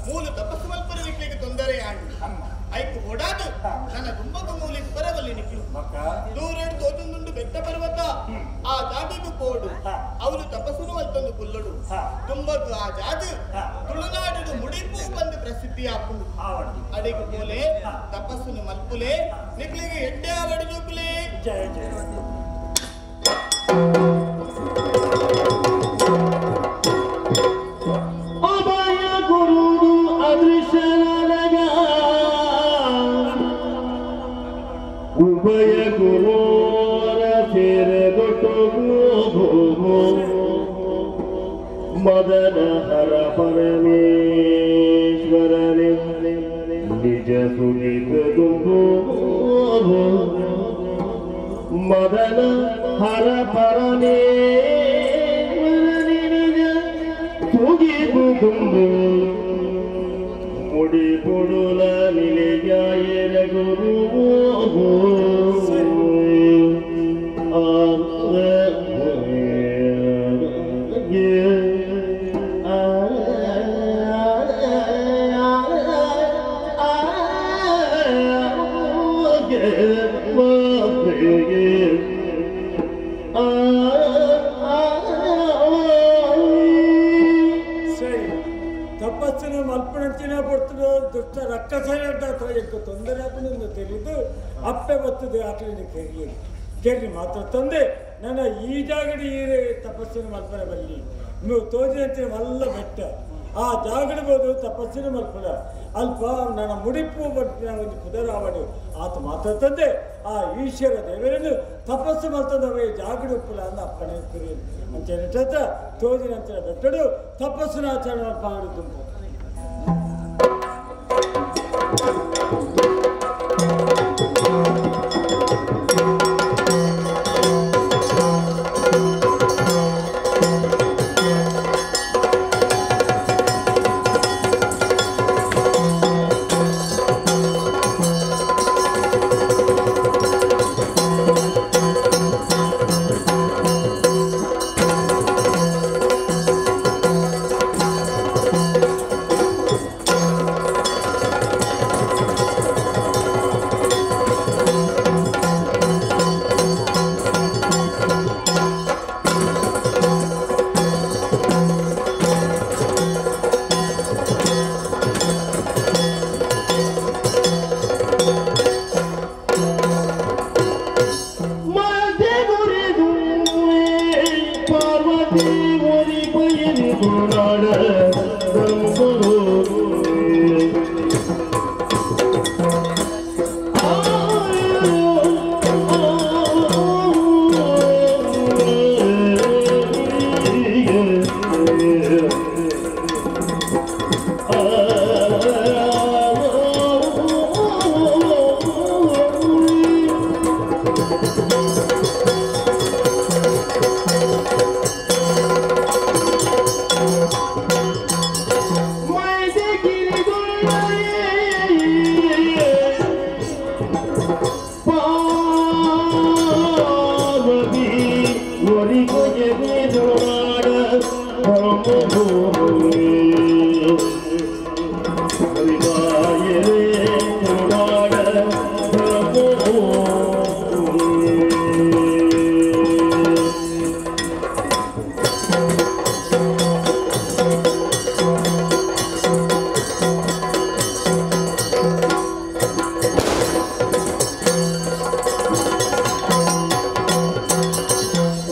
ಮೂಲ ತಪಸ್ಸು ಮಲ್ಪರ ನಿಕ್ಲಿಗೆ ತೊಂದರೆ ಆಗಿ ಐಕು ಓಡಾದು ನನ್ನ ದುಂಬಕ ಮೂಲಿಗೆ ಬರಬಲ್ಲಿ ನಿಕ್ಲು ದೂರಡು ತೋತೊಂದುಂಡು ಬೆಟ್ಟ ಪರ್ವತ ಆ ಜಾಗಕ್ಕೆ ಕೋಡು ಅವಳು ತಪಸ್ಸುನು ಮಲ್ತೊಂದು ಕುಲ್ಲಡು ದುಂಬಕ ಆ ಜಾಗ ತುಳುನಾಡು ಮುಡಿಪು ಬಂದು ಪ್ರಸಿದ್ಧಿ ಆಪುಂಡು ಅಡಿಗೆ ಪೋಲೆ ತಪಸ್ಸುನು ಮಲ್ಪುಲೆ ನಿಕ್ಲಿಗೆ ಎಡ್ಡೆ ಅವಡಿದುಕುಲೆ ಜಯ ಜಯ ಉಭಯ ಗುರುವರ ಸೇರಗೊಟ್ಟು ಮದನ ಹರ ಪರಮೇಶ್ವರನೇ ನಿಜ ಸುಗಿತ ತುಂಬು ಮದನ ಹರ ಪರಮೇಶ್ವರನೇ ನಿಜ ಸುಗಿತ ತುಂಬು ಮುಡಿ ಪುಡುಲ ನಿಲೆಯಾಯರ ಗುರು ತಪಸ್ಸಿನ ಮಲ್ಪಣಂಚಿನ ಪಡ್ತದೆ ದುಷ್ಟ ರಕ್ಕಸೇನ ತೊಂದರೆ ಆಪನಿಂದ ತಿಳಿದು ಅಪ್ಪೆ ಬರ್ತದೆ ಆಕಲಿನ ಕೇಳಿ ಮಾತ್ರ ತಂದೆ ನನ್ನ ಈ ಜಾಗಡಿ ತಪಸ್ಸಿನ ಮಲ್ಪನ ಬಲ್ಲಿ ನೀವು ತೋಜಿನಂಚಿನ ಮಲ್ಲ ಬೆಟ್ಟ ಆ ಜಾಗಡ್ಬೋದು ತಪಸ್ಸಿನ ಮಲ್ಪನ ಅಲ್ಪ ನನ್ನ ಮುಡಿಪು ಬಟ್ಟಿನ ಒಂದು ಕುದರಾವಡು ಆತ ಮಾತ್ರ ತಂದೆ ಆ ಈಶ್ವರ ದೇವರನ್ನು ತಪಸ್ಸು ಮಲ್ತದವೇ ಜಾಗಡಿ ಉಪ್ಪುಲ ಅಂದ ಅಪ್ಪಣೆ ಕುರಿ ಅಂಚೆ ತೋಜಿನಂಚಿನ ಬೆಟ್ಟಡು ತಪಸ್ಸಿನ ಆಚರಣೆ ಮಾಡಿದ್ದು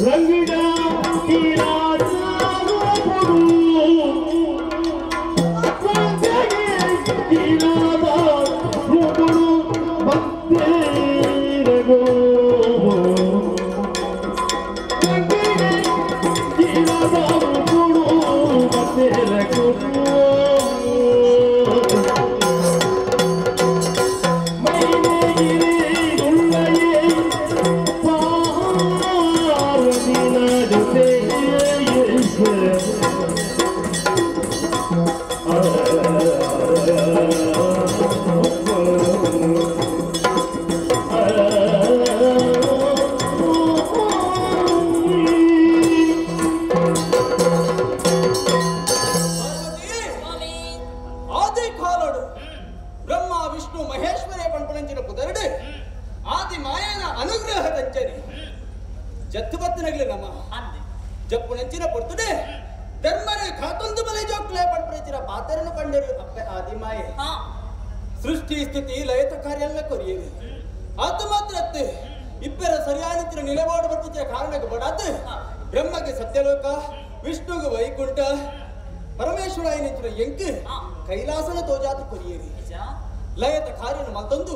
ರಂಗಿಡ ಜತ್ತು ಬತ್ತನಗ್ಲಿ ನಮ್ಮ ಜಪ್ಪು ನೆಂಚಿನ ಪಡ್ತದೆ ಧರ್ಮನೆ ಕಾತೊಂದು ಬಲೆ ಜೋಕ್ಲೆ ಪಡ್ಪಡಿಸಿರ ಪಾತ್ರನ ಕಂಡರು ಅಪ್ಪೆ ಆದಿಮಾಯೆ ಸೃಷ್ಟಿ ಸ್ಥಿತಿ ಲಯತ ಕಾರ್ಯ ಎಲ್ಲ ಕೊರಿಯೇವೆ ಅದು ಮಾತ್ರ ಅತ್ತೆ ಇಬ್ಬರ ಸರಿಯಾದ ನಿಲವಾಡು ಬರ್ಪಿಸಿದ ಕಾರಣಕ್ಕೆ ಬಡಾತ್ ಬ್ರಹ್ಮಗೆ ಸತ್ಯಲೋಕ ವಿಷ್ಣುಗೆ ವೈಕುಂಠ ಪರಮೇಶ್ವರ ಏನಿತ್ರ ಎಂಕ್ ಕೈಲಾಸನ ತೋಜಾತು ಕೊರಿಯೇವೆ ಲಯತ ಕಾರ್ಯನ ಮತ್ತೊಂದು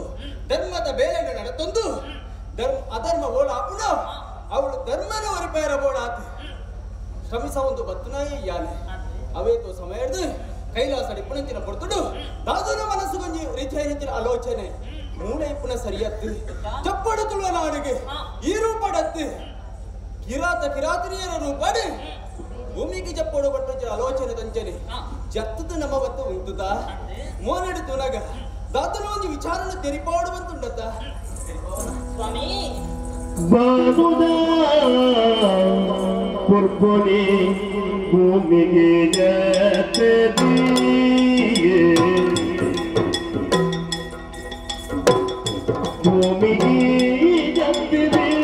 ಧರ್ಮದ ಬೇರೆಗೆ ನಡೆತೊಂದು ಅಧರ್ಮ ಓಡ ಆಪುಣ ಅವಳು ಧರ್ಮನ ಒರಿಪೇರ ಬೋಡಾತ್ ಶ್ರಮಿಸ ಒಂದು ಬತ್ತುನಾಯಿ ಯಾನೆ ಅವೇತು ಸಮಯದ ಕೈಲಾಸ ಡಿಪ್ಪಣಂಚಿನ ಪಡ್ತುಡು ದಾದನ ಮನಸ್ಸು ಗೊಂಜಿ ರೀತಿಯ ಆಲೋಚನೆ ಮೂಳೆ ಇಪ್ಪಣ ಸರಿಯತ್ತು ಚಪ್ಪಡು ತುಳುವ ನಾಡಿಗೆ ಈ ರೂಪಡತ್ತು ಕಿರಾತರಿಯರ ರೂಪಡೆ ಭೂಮಿಗೆ ಚಪ್ಪಡು ಪಟ್ಟು ಆಲೋಚನೆ ದಂಚನೆ ಜತ್ತದ ನಮ್ಮ ಬತ್ತು ಉಂಟುದ ಮೋನಡಿ ತುನಗ ದಾದನ ಒಂದು ವಿಚಾರನ ತೆರಿಪಾಡುವಂತುಂಡತ್ತ ಸ್ವಾಮಿ ಬಾನುದ ಪುರ್ಪುನಿ ಭೂಮಿಗೆ ಜತೆದಿಯೇ ಭೂಮಿಗೆ ಜತೆದಿಯೇ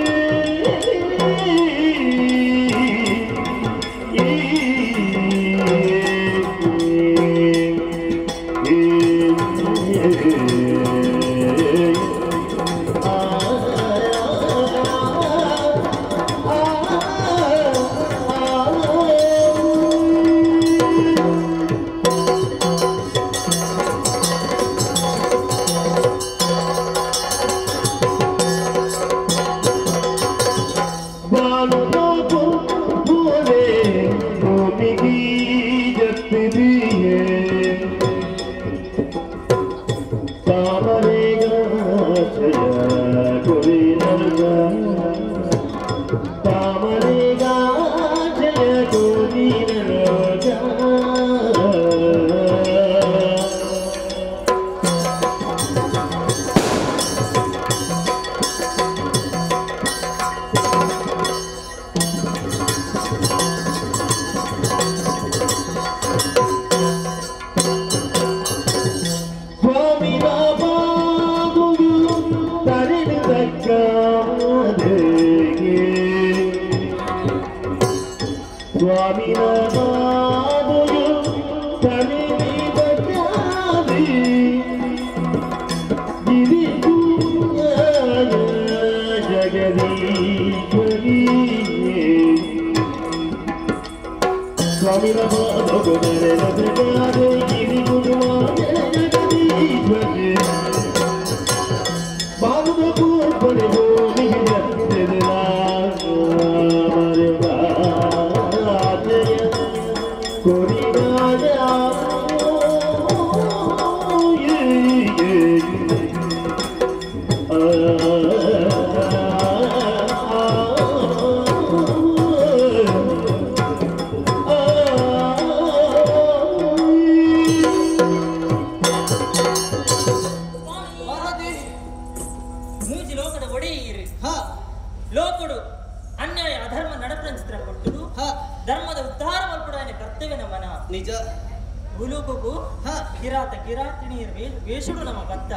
ವೇಷುಡು ನಮ್ಮ ಭತ್ತ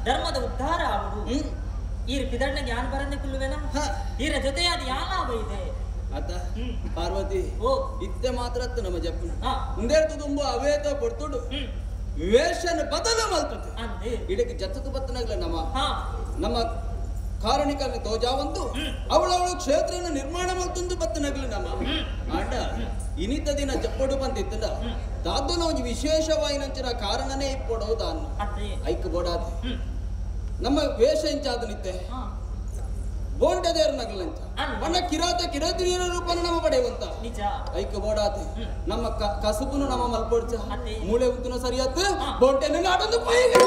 ಧರ್ಮದ ಉದ್ಧಾರ ಆಗುದು ಈ ಪಿದಣ್ಣಗೆ ಯಾನ್ ಬರಂದೆ ಕುಲ್ಲುವೆನ ಈರ ಜೊತೆಯಾದ ಯಾ ಲಾಭ ಇದೆ ಅತ್ತ ಪಾರ್ವತಿ ಇತ್ತೆ ಮಾತ್ರ ನಮ್ಮ ಜಪ್ಪು ಮುಂದೇರ್ತು ತುಂಬ ಅವೇತ ಕೊಡ್ತುಡು ವೇಷನ ಬದಲ ಮಲ್ತತೆ ಇದಕ್ಕೆ ಜತ್ತದು ಬತ್ತನಾಗ್ಲ ನಮ್ಮ ಕಾರಣಿಕಾಗಿ ತೋಜಾವಂತು ಅವಳವಳು ಕ್ಷೇತ್ರನ ನಿರ್ಮಾಣ ಮಲ್ತೊಂದು ಬತ್ತನಾಗ್ಲಿ ನಮ್ಮ ಆಂಡ ಇನಿತ ದಿನ ಜಪ್ಪಡು ಬಂದಿತ್ತಂಡ ದಾದನ ಒಂದು ವಿಶೇಷವಾಯಿನಂಚಿನ ಕಾರಣನೇ ಇಪ್ಪೊಡೋದು ಅನ್ನ ಐಕ್ ಬೋಡಾದ ನಮ್ಮ ವೇಷ ಇಂಚಾದ ನಿತ್ತೆ ಬೋಂಡದೇರ ನಗಲಂಚ ಬಣ್ಣ ಕಿರಾತಿರಿಯರ ರೂಪನ ನಮ್ಮ ಪಡೆಯುವಂತ ಐಕ್ ಬೋಡಾದ ನಮ್ಮ ಕಸುಬುನು ನಮ್ಮ ಮಲ್ಪೊಡ್ಚ ಮೂಳೆ ಉಂತುನ ಸರಿಯಾತ್ ಬೋಂಟೆನ ನಾಡೊಂದು ಪೈಗೆ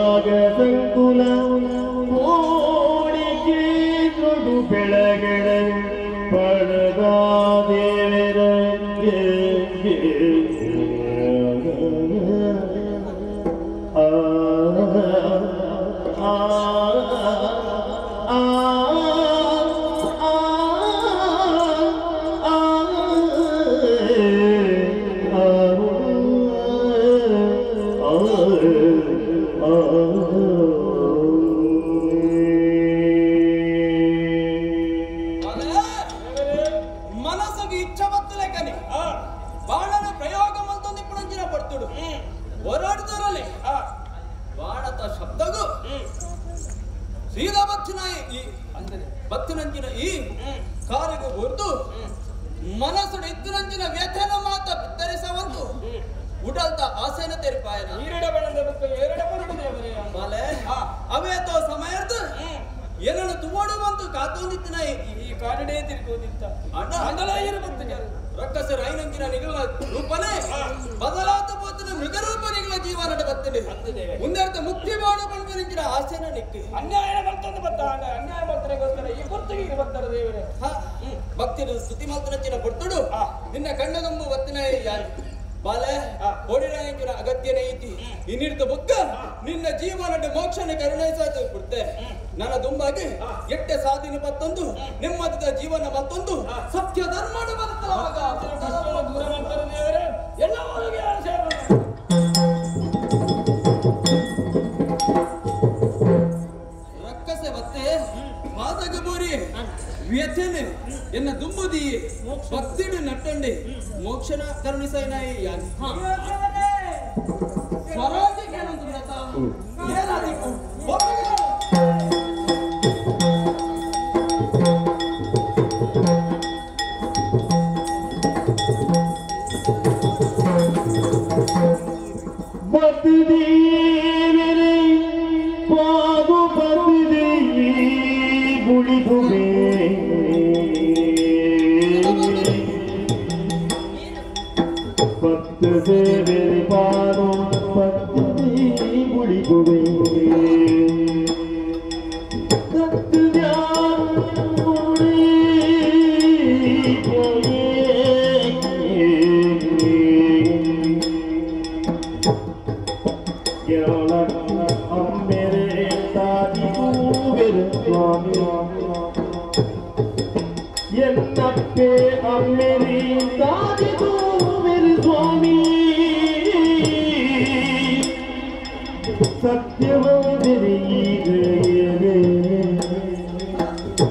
ನಾಗಸಂಕುಲ ಬೆಳಗಡೆ ಪಡೆದ ದೇವರ ಮನಸ್ಸಿಗೆ ಇಚ್ಛ ಬತ್ತಲೆಕ್ಕನೆ ಬಾಣನ ಪ್ರಯೋಗ ಮಂತೊಂದು ಇಪ್ಪಣಂಚಿನ ಪಡ್ತುಡು ಹೋರಾಡ್ತಾರಲ್ಲಿ ಬಾಣತ ಶಬ್ದಗೂ ಸೀದಾ ಬತ್ತಿನ ಈ ಅಂದರೆ ಬತ್ತಿನಂಚಿನ ಈ ಕಾರಿಗೆ ಹೊರತು ಮನಸ್ಸು ಎದ್ದಿನಂಚಿನ ವ್ಯಥನ ಮಾತ ಬಿತ್ತರಿಸವಂತು ಉಡಲ್ತ ಆಸೆನ ತೆರಿಪಾಯನ ಮಾಲೆ ಅವೇತೋ ಸಮಯದ ಏನನ್ನು ತುಮೋಡು ಬಂತು ಕಾತೊಂದಿತ್ತಿನ ಈ ಕಾರಡೆ ತಿರುಗೋದಿತ್ತ ಅಣ್ಣ ಅಂಡಲಾಯಿರ ಬಂತು ರಕ್ಕಸರ ಐನಂಚಿನ ನಿಗಲ ರೂಪನೇ ಬದಲಾತ ಪೋತನ ಮೃಗರೂಪ ನಿಗಲ ಜೀವನದ ಬತ್ತನೆ ಮುಂದರ್ಥ ಮುಕ್ತಿ ಬಾಣ ಬಂದಿನ ಆಸೆನ ನಿಕ್ಕಿ ಅನ್ಯಾಯ ಬರ್ತಂದು ಬತ್ತ ಅನ್ಯಾಯ ಬರ್ತನೆಗೋಸ್ಕರ ಈ ಗುರ್ತಿಗೆ ಬರ್ತಾರೆ ದೇವರೇ ಭಕ್ತಿನ ಸ್ತುತಿ ಮಾತನಂಚಿನ ಪಡ್ತುಡು ನಿನ್ನ ಕಣ್ಣಗಂಬು ಬತ್ತಿನ ಯಾರು ಬಾಲೆ ಓಡಿರಾಯಂಕಿನ ಅಗತ್ಯನೇ ಐತಿ ಇನ್ನಿರ್ತ ಬುಕ್ಕ ನಿನ್ನ ಜೀವನದ ಮೋಕ್ಷನ ಕರುಣೈಸಾದ ಬಿಡ್ತೆ ನನ್ನ ದುಂಬಾಗಿ ಎಟ್ಟೆ ಸಾಧಿನ ಮತ್ತೊಂದು ನೆಮ್ಮದಿದ ಜೀವನ ಮತ್ತೊಂದು ಸತ್ಯ ಧರ್ಮದ ಎಲ್ಲವರಿಗೆ ರಕ್ಕಸೆ ಮತ್ತೆ ಮಾತಗ ಬೋರಿ ವ್ಯಥನೆ ಎನ್ನ ದುಂಬುದಿ ಭಕ್ತಿಡು ನಟ್ಟಂಡೆ ಮೋಕ್ಷನ ಕರುಣಿಸೈನಾಯಿ ಯಾನಿ ಸ್ವರಾಜ್ಯ ಕೇಳಂತ ವ್ರತ ಏನಾದಿಕು ಬತ್ತಿದೇವರೇ ಪಾದು ಬತ್ತಿದೇವಿ ಗುಳಿಗುವೆ ಬತ್ತಿದೇವರೇ ಪಾದು ಬತ್ತಿದೇವಿ ಗುಳಿಗುವೆ ಎನ್ನಪ್ಪೆ ಅಮ್ಮೆರಿ ತಾದಿದು ಮೇರಿ ಸ್ವಾಮಿ ಸತ್ಯವಂತರಿ ಈಗ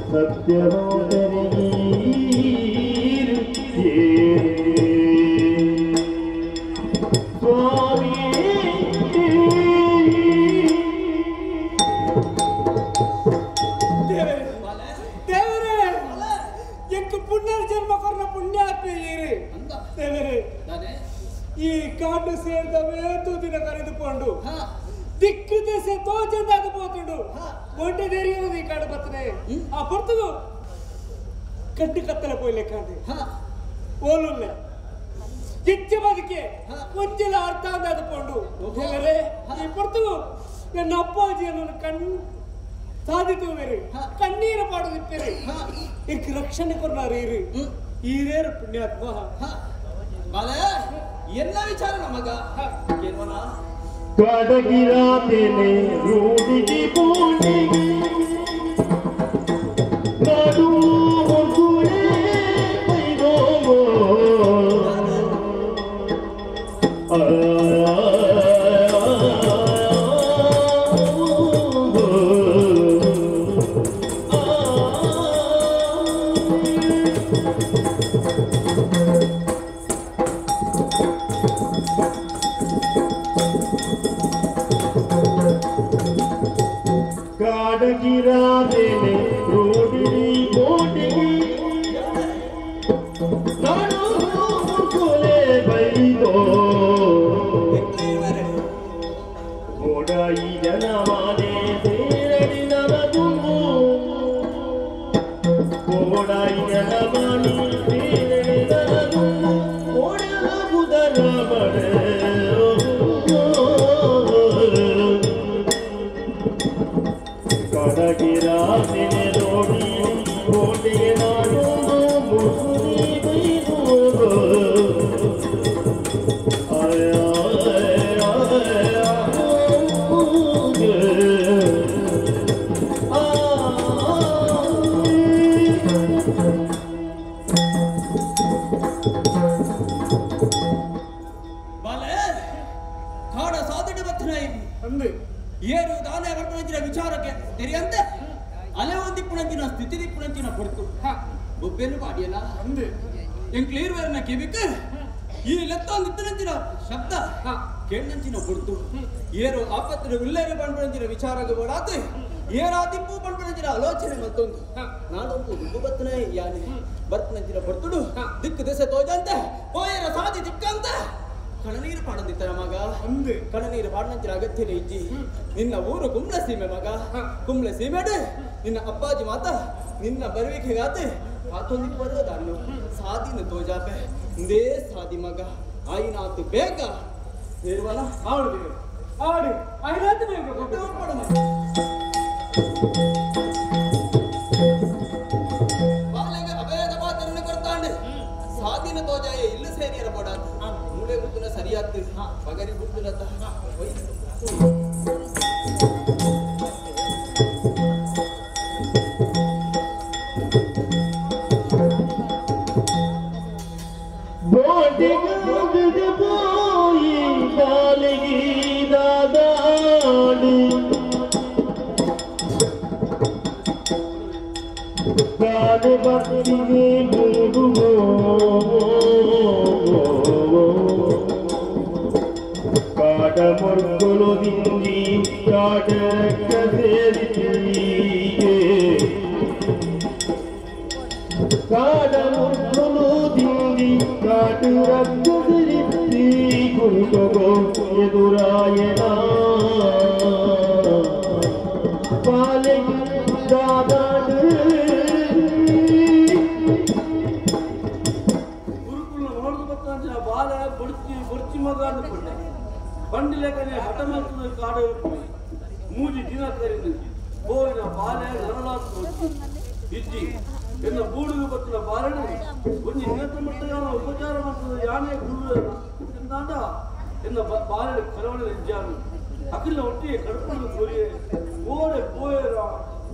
ಸತ್ಯವಂತರಿ ಸ್ವಾಮಿ ಪುನರ್ಜನ್ಮ ಕೊರ್ನ ಪುಣ್ಯಾತ್ಮೆ ದೇವರೇ ಈ ಕಾಡು ಸೇರಿದವೇ ದಿನ ಕರೆದುಕೊಂಡು ದಿಕ್ಕು ದೆಸೆ ತೋಚಂದಾದ ಪೋತುಂಡು ಒಂಟೆ ದೇರಿಯೋದು ಈ ಕಾಡು ಬರ್ತದೆ ಆ ಪೊರ್ತುಗು ಕಡ್ಡು ಕತ್ತಲ ಪೋಯ್ಲೆ ಕಾಂಡೆ ಓಲುಲ್ಲೆ ಹೆಚ್ಚು ಬದುಕೆ ಒಂಚೆಲ್ಲ ಅರ್ಥ ಅಂದಾದ ಪೋಂಡು ದೇವರೇ ಈ ಪೊರ್ತುಗು ನನ್ನ ಅಪ್ಪಾಜಿಯನ್ನು ಸಾಧಿತು ಬೇರೆ ಕಣ್ಣೀರ ಪಾಡೋದಿಪ್ಪೇರಿ ಇದಕ್ಕೆ ರಕ್ಷಣೆ ಕೊರ್ನಾರೀರಿ ಈರೇರು ಪುಣ್ಯಾತ್ಮ ಬಾಲೆ ಎಲ್ಲ ವಿಚಾರ ನಮಗ ಕೇಳ್ವನ ಕಡಗಿರಾತೇನೆ ರೂಢಿಗೆ ಪೂಣಿಗೆ ನಡು ಹೊಂದುಳೆ ಪೈದೋಮೋ ಕಾಡಗಿರಾದೇನೆ ರೋಡಿಗೆ ಬೋಟಿಗೆ ನಾನು ಮುಕುಲೆ ಬೈದೋ ಓಡಾಯಿ ಜನವಾನೆ ಸೇರಡಿನವ ತುಂಬು ಓಡಾಯಿ ಜನವಾನೆ ಸೇರಡಿನವ ತುಂಬು ಓಡಲ ಬುಧರ ಬಡೆ ಕಾಡಗಿರಾದೇನೆ ರೋಡಿ ಕೋಟೆಗೆ ನಾನು ಮುಸುರಿ ಬೈದು ಏರು ದಾನೆ ಬರ್ತನಂಚಿನ ವಿಚಾರಕ್ಕೆ ತೆರೆಯಂತೆ ಅಲೆ ಒಂದಿಪ್ಪುನಂಚಿನ ಸ್ಥಿತಿ ದಿಪ್ಪುನಂಚಿನ ಕೊಡ್ತು ಬೊಬ್ಬೆನ್ನು ಪಾಡಿಯಲ್ಲ ಎಂಕ್ಲೀರ್ ವೇರ್ನ ಕಿವಿಕ್ ಈ ಲೆತ್ತೊಂದಿತ್ತನಂಚಿನ ಶಬ್ದ ಕೇಳಂಚಿನ ಕೊಡ್ತು ಏರು ಆಪತ್ತಿನ ಉಲ್ಲೇರ ಪಂಪನಂಚಿನ ವಿಚಾರಕ್ಕೆ ಓಡಾತು ಏರಾ ದಿಪ್ಪು ಪಂಪನಂಚಿನ ಆಲೋಚನೆ ಮತ್ತೊಂದು ನಾನೊಂದು ದುಡ್ಡು ಬತ್ತನೆ ಯಾನೆ ಬರ್ತನಂಚಿನ ಕೊಡ್ತುಡು ದಿಕ್ಕು ದೆಸೆ ತೋಜಂತೆ ಓಯರ ಸಾಧಿ ದಿಕ್ಕಂತೆ ಕಣನೀರು ಪಾಡಂದಿತ್ತ ಮಗ ಕಣನೀರು ಪಾಡನಂಚಿನ ಅಗತ್ಯನೇ ಇಜ್ಜಿ ನಿನ್ನ ಊರು ಕುಂಬ್ಳ ಸೀಮೆ ಮಗ ಕುಂಬ್ಳ ಸೀಮೆಡು ನಿನ್ನ ಅಪ್ಪಾಜಿ ಮಾತ ನಿನ್ನ ಬರುವಿಕೆಗಾತೆ ಆತೊಂದಿಗೆ ಬರೋದಾನು ಸಾದಿನ ತೋಜಾಪೆ ಇಂದೇ ಸಾದಿ ಮಗ ಆಯಿನಾತು ಬೇಗ ಸೇರುವಲ್ಲ ಆಡು ಆಡು ಆಯ್ನಾತು ಬೇಗ ಬಾಲೆಗೆ ಅಭಯದ ಪಾತ್ರವನ್ನು ಕೊಡ್ತಾಂಡೆ ಸಾದಿನ ತೋಜಾಯ ಇಲ್ಲ ಸೇರಿಯರ ಬೋಡಾತ ಮೂಳೆ ಗುರ್ತುನ ಸರಿಯಾಗ್ತದೆ ಪಗರಿ ಗುರ್ತುನತ್ತ ಬೋಟಿಗೆ ಪೋಯಿ ಬಾಲಿಗೆ ದಾದಾಡು ಕಾಡು ಬತ್ತಿಗೆ ಗುಡುಗೋ ಕಾಡ ಮೊರ್ಕೊಳು ದಿಂದಿ ಕಾಡ ರಕ್ತ ಸೇರಿಸಿಗೆ ಕಾಡ ಮೊರ್ಕೊಳು ದಿಂದಿ ಕಾಡು ರಕ್ತ ಸೇರಿಸಿ ಕುಣಿತಗೋ ಎದುರಾಯಣ ಪಾಲೆಗೆ ದಾದಾಡು ಬಾಲ ಬೊಡ್ಚಿ ಮಗ ಅಂದ್ಕೊಂಡೆ ಬಂಡಿ ಲೆಕ್ಕನೆ ಹಠ ಮಾಡ್ತದೆ ಕಾಡು ಮೂಜಿ ದಿನ ಕರೀದು ಬೋಯಿನ ಬಾಲೆ ನರಳಾತು ಇಜ್ಜಿ ಎನ್ನ ಬೂಡಿಗೆ ಬತ್ತಿನ ಬಾರಣ ಒಂಜಿ ನೇತ್ರ ಮಟ್ಟದ ಉಪಚಾರ ಮಾಡ್ತದೆ ಯಾನೆ ಗುರು ತಿಂದಾಂಡ ಎನ್ನ ಬಾಲೆ ಕರವಣ ಇಜ್ಜಾನು ಅಖಿಲ ಒಟ್ಟಿಗೆ ಕಡ್ಕೊಂಡು ಕೋರಿಯೆ ಓಡೆ ಬೋಯರ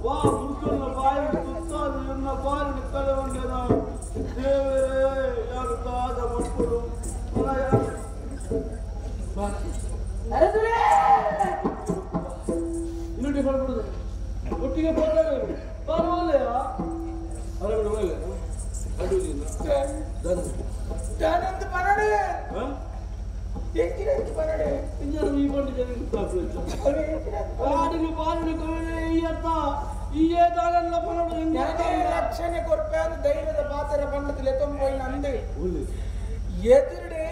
ವಾ ಮುರುಕನ್ನ ಬಾಯಿ ತುತ್ತಾದು ಎನ್ನ ಬಾಲಿನ ಕಲವಂಡೆನ ದೇವರೇ ಯಾರು ಕಾದ ಮಕ್ಕಳು ಇನ್ನೊಂದು ಹೊರಬಿಡುದು ಒಟ್ಟಿಗೆ ಪರವಾಗಿಲ್ಲ ಹೊರಬಿಡುವ ಅಡುವುದಿಲ್ಲ ಈ ಬಂಡಿ ಕಾಡಿನ ಬಾಲಿನ ಕವನೆ ಈಯೇ ದಾಳೆಲ್ಲ ರಕ್ಷಣೆ ಕೊಡ್ಪಾರು ಧೈರ್ಯದ ಪಾತ್ರ ಪಂಡದಲ್ಲಿ ತೊಂಬೋಯಿನ ಅಂದೆ ಎದುರುಡೆ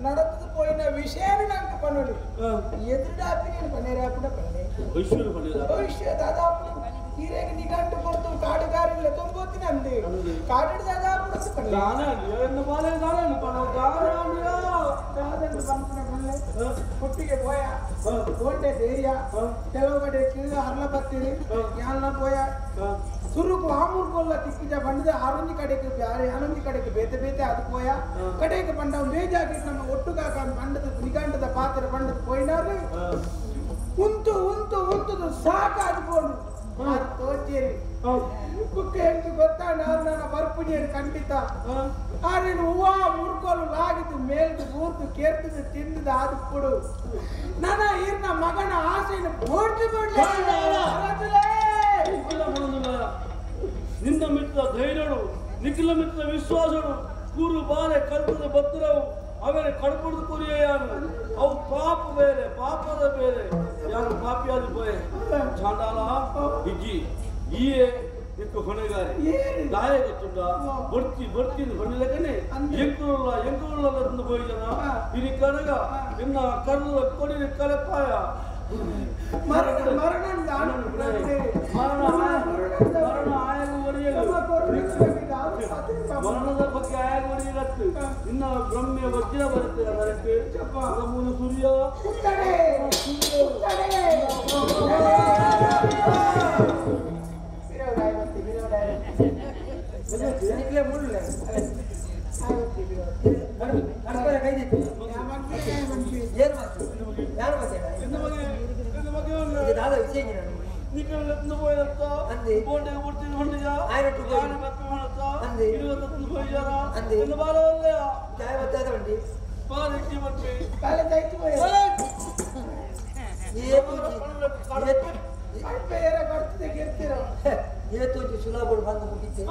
நடந்து போயின விஷயம் நாங்க பண்ணணும் எதிரடா ஆப்பினேன் பண்ணேராப்புட பண்ணே ಐಶ್ವರ್ಯ பண்ணிರಾ ಭವಿಷ್ಯ ದಾದಾಪುಡ ಈರೆಗೆ ನಿಗಂಟು ಕೊಡ್ತು ಕಾಡುಗಾರಿಲ್ಲ ತೊಂಬೋತಿನ ಅಂದೆ ಕಾಡಿಡ ದಾದಾಪುಡ பண்ணே ನಾನೇ ಏನು ಬಾಲೆ ನಾನೇ ಪಣ ದಾರಾಣಿಯ ದಾದಂತ ಬಂತನ ಬಲ್ಲೆ ಕೊಟ್ಟಿಗೆ ಹೋಯ ಕೋಟೆ ಧೈರ್ಯ ತೆಲೋಗಡೆಕ್ಕೆ ಹರ್ಲ ಬತ್ತಿರಿ ಯಾಲ್ನ ಹೋಯ ಸುರುಕು ಆಮೂರ್ ಕೊಲ್ಲ ತಿಕ್ಕಿದ ಬಂಡದ ಆರೊಂದು ಕಡೆಗೆ ಬ್ಯಾರೆ ಆನೊಂದು ಕಡೆಗೆ ಬೇತೆ ಬೇತೆ ಅದು ಹೋಯ ಕಡೆಗೆ ಬಂಡ ಮೇಜಾಗಿ ನಮ್ಮ ಒಟ್ಟುಗಾಕ ಬಂಡದ ನಿಗಂಡದ ಪಾತ್ರ ಬಂಡದ ಹೋಯಿನಾರು ಉಂಟು ಉಂಟು ಉಂಟು ಸಾಕ ಅದ್ಕೊಂಡು ತೋಚೇರಿ ಕುಕ್ಕೆ ಎಂಟು ಗೊತ್ತಾಂಡ ನನ್ನ ಬರ್ಪುಣಿಯರು ಖಂಡಿತ ಆರೇನು ಹೂವ ಮುರ್ಕೋಲು ಲಾಗಿದ್ದು ಮೇಲ್ದು ಊರ್ದು ಕೇರ್ದು ತಿಂದಿದ ಆದ ಕೊಡು ನನ್ನ ಈರ್ನ ಮಗನ ಆಸೆಯನ್ನು ಬೋಡ್ದು ನಿನ್ನ ಮಿತ್ರ ಧೈರ್ಯಗಳು ನಿಖಿಲ ಮಿತ್ರ ವಿಶ್ವಾಸಗಳು ಕೂರು ಬಾಲೆ ಕಲ್ಪದ ಭದ್ರವು ಅವರೇ ಕಡ್ಪುಡ್ದು ಕುರಿಯ ಯಾರು ಅವು ಪಾಪದ ಬೇರೆ ಯಾರು ಪಾಪಿಯಾದ ಬಯೆ ಚಾಂಡಾಲ ಇಜ್ಜಿ ಈಯೇ ఎక్కువ ಹೊಣೆಗಾರಿ ದಾಯ ಗೊತ್ತುಂಡ ಬರ್ತೀನಿ ಹೊಣೆಲಕ್ಕನೆ ಎಂಕುರುಳ್ಳ ತಂದು ಹೋಯ್ತನ ಇನಿ ಕನಗ ಇನ್ನ ಕರ್ದ ಕೊಡಿ ಕಲೆಪಾಯ ಮರಣ ಮರಣದ ಬಗ್ಗೆ ಆಯಾಗುವರಿಗತ್ತು ಇನ್ನ ಬ್ರಹ್ಮ್ಯ ವಜ್ರ ಬರುತ್ತೆ ಅದಕ್ಕೆ ಮೂಲ ಸೂರ್ಯ ವಿರೋಧ ಇಲ್ಲೇ ಮುಳ್ಳೆ ಕಡ್ಪರೆ ಕೈದಿತ್ತು ಏನು ಮಾಡ್ತೀವಿ ಯಾರು ಮಾತಾಡ ದಾದ ವಿಷಯ ಸುಲಭ ಬಂದು ಮುಗಿತೆ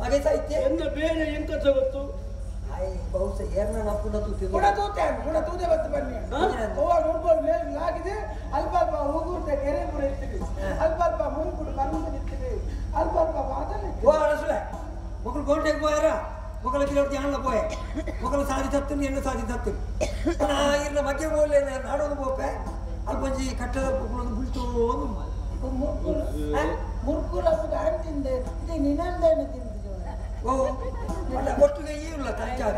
ಹಾಗೆ ಸಾಹಿತ್ಯ ಬೇರೆ ಎಂತ ಗೊತ್ತು ಬಹುಶಃ ಏರ್ನ ನಪ್ಪುನ ತೂತೆ ಬತ್ತು ಬನ್ನಿ ನೋಡ್ಬೋದು ಆಗಿದೆ ಅಲ್ಪ ಅಲ್ಪ ಹೋಗುತ್ತೆ ಕೆರೆ ಕೂಡ ಇರ್ತೀವಿ ಅಲ್ಪ ಅಲ್ಪ ಮುಂದ್ಬಿಟ್ಟು ಬಂದು ನಿಂತೀವಿ ಅಲ್ಪ ಅಲ್ಪ ಮಾತಾಡಿ ಮಕ್ಕಳು ಗೋಲ್ಟೆಗೆ ಹೋಯಾರ ಮಕ್ಕಳ ಕಿಲೋಡಿ ಅಣ್ಣ ಪೋಯೆ ಮಕ್ಕಳು ಸಾಧಿ ತತ್ತು ಎಣ್ಣೆ ಸಾಧಿ ತತ್ತು ಇರ್ನ ಬಗ್ಗೆ ಹೋಗ್ಲೇ ನಾಡೋದು ಹೋಪೆ ಅಲ್ಲಿ ಬಂಜಿ ಕಟ್ಟದ ಬಿಟ್ಟು ಮುರ್ಕುಲ ತಿಂದೆ ಇದು ನಿನ್ನಂದೇನು ತಿಂದಿದ್ದು ಓ ಒಟ್ಟಿಗೆ ಇಲ್ಲ ತಂಚಾರ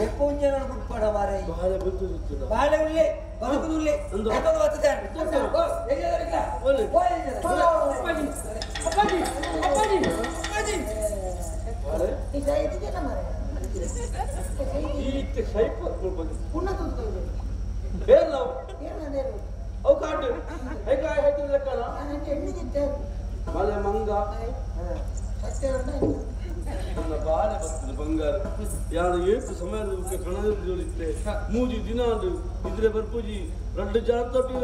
ಎಪ್ಪೊಂಜನ ಬಿಟ್ಕೊಡ ಮಾರೆ ಬಾಳೆ ಉಳ್ಳೆ ಬದುಕುದುಳ್ಳೆ ಯಾಕಂದ್ರೆ ಬರ್ತದೆ ಮಳೆ ಮಂಗ ನನ್ನ ಬಾಳೆ ಬರ್ತದೆ ಬಂಗಾರ ಯಾರು ಏತು ಸಮಯದ ಕಣದಿತ್ತೆ ಮೂಜಿ ದಿನ ಇದ್ರೆ ಬರ್ಪೂಜಿ ರಡ್ಡು ಜನ ತೊಟ್ಟಿ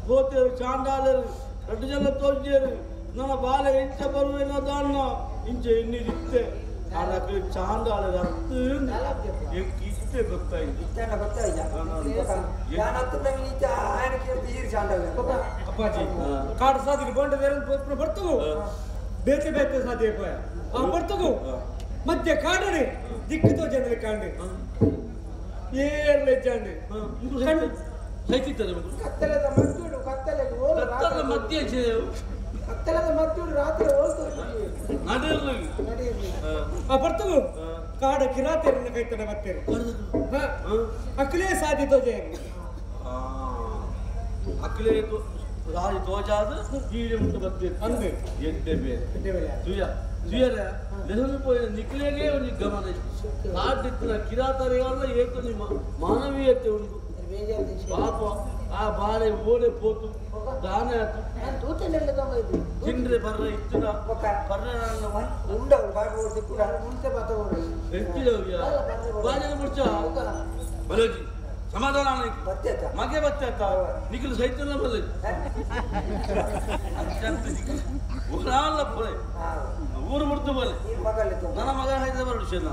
ಹೋತೇರು ಚಾಂಡಾಲರು ರಡ್ಡು ಜನ ತೋಜೇರು ನನ್ನ ಬಾಳೆ ಇಂಚ ಬರುವೇನೋ ದಾಣ್ಣ ಇಂಚೆ ಇನ್ನಿದಿತ್ತೆ ಅದಕ್ಕೆ ಚಾಂಡಾಲರ ಇಷ್ಟೇ ಗೊತ್ತಾಯ್ತು ಅಪ್ಪಾಜಿ ಕಾಡು ಸಾಧಿ ಗೊಂಡ ಬರ್ತವು ಬೇತೆ ಬೇತೆ ಸಾಧ್ಯ ಬರ್ತವು ಮಧ್ಯ ಕಾಡರೆ ದಿಕ್ಕಿತೋ ಜನರಿಗೆ ಕಾಂಡೆ ಏರ್ಲೆ ಜಾಂಡೆ ಕತ್ತಲದ ಮದ್ದೂಡು ಕತ್ತಲದ ಮಧ್ಯ ಕತ್ತಲದ ಮದ್ದೂಡು ರಾತ್ರಿ ಹೋಲ್ತು ಬರ್ತವು ಕಾಡ ಕಿರಾತೇರನ್ನ ಕೈತಡ ಬರ್ತೇನೆ ಅಕ್ಲೇ ಸಾಧ್ಯತೋ ಜಯ ಅಕ್ಲೇ ರಾಜ ತೋಜಾದ ಕೀಳೆ ಮುಟ್ಟು ಬರ್ತೇನೆ ಅಂದೆ ಎಂಟೆ ಬೇರೆ ತುಯರ ನೆಹರು ಪೋಯ ನಿಕ್ಲೆಗೆ ಒಂದು ಗಮನ ಕಾಡಿತ್ತಿನ ಕಿರಾತರಿಗಲ್ಲ ಏಕ ನಿಮ್ಮ ಮಾನವೀಯತೆ ಉಂಟು ಪಾಪ ಆ ಬಾಳೆ ಓಡೆ ಪೋತು ದಾನ ಆಯ್ತು ತಿಂಡ್ರೆ ಬರ್ರ ಇತ್ತಿನ ಬರ್ರ ಉಂಡವ್ರು ಬಾಗುವುದು ಕೂಡ ಮುಂಚೆ ಬತ್ತವರು ಎತ್ತಿದವ್ಯ ಬಾಜನ ಮುಡ್ಚ ಬಲೋಜಿ ಸಮಾಧಾನ ಮಗೆ ಬತ್ತ ನಿಖಿಲ್ ಸೈತಲ್ಲ ಬಲ್ಲ ಊರು ಮುಡ್ತು ಬಲೆ ನನ್ನ ಮಗ ಹಾಯ್ದ ಬರಡು ಶನ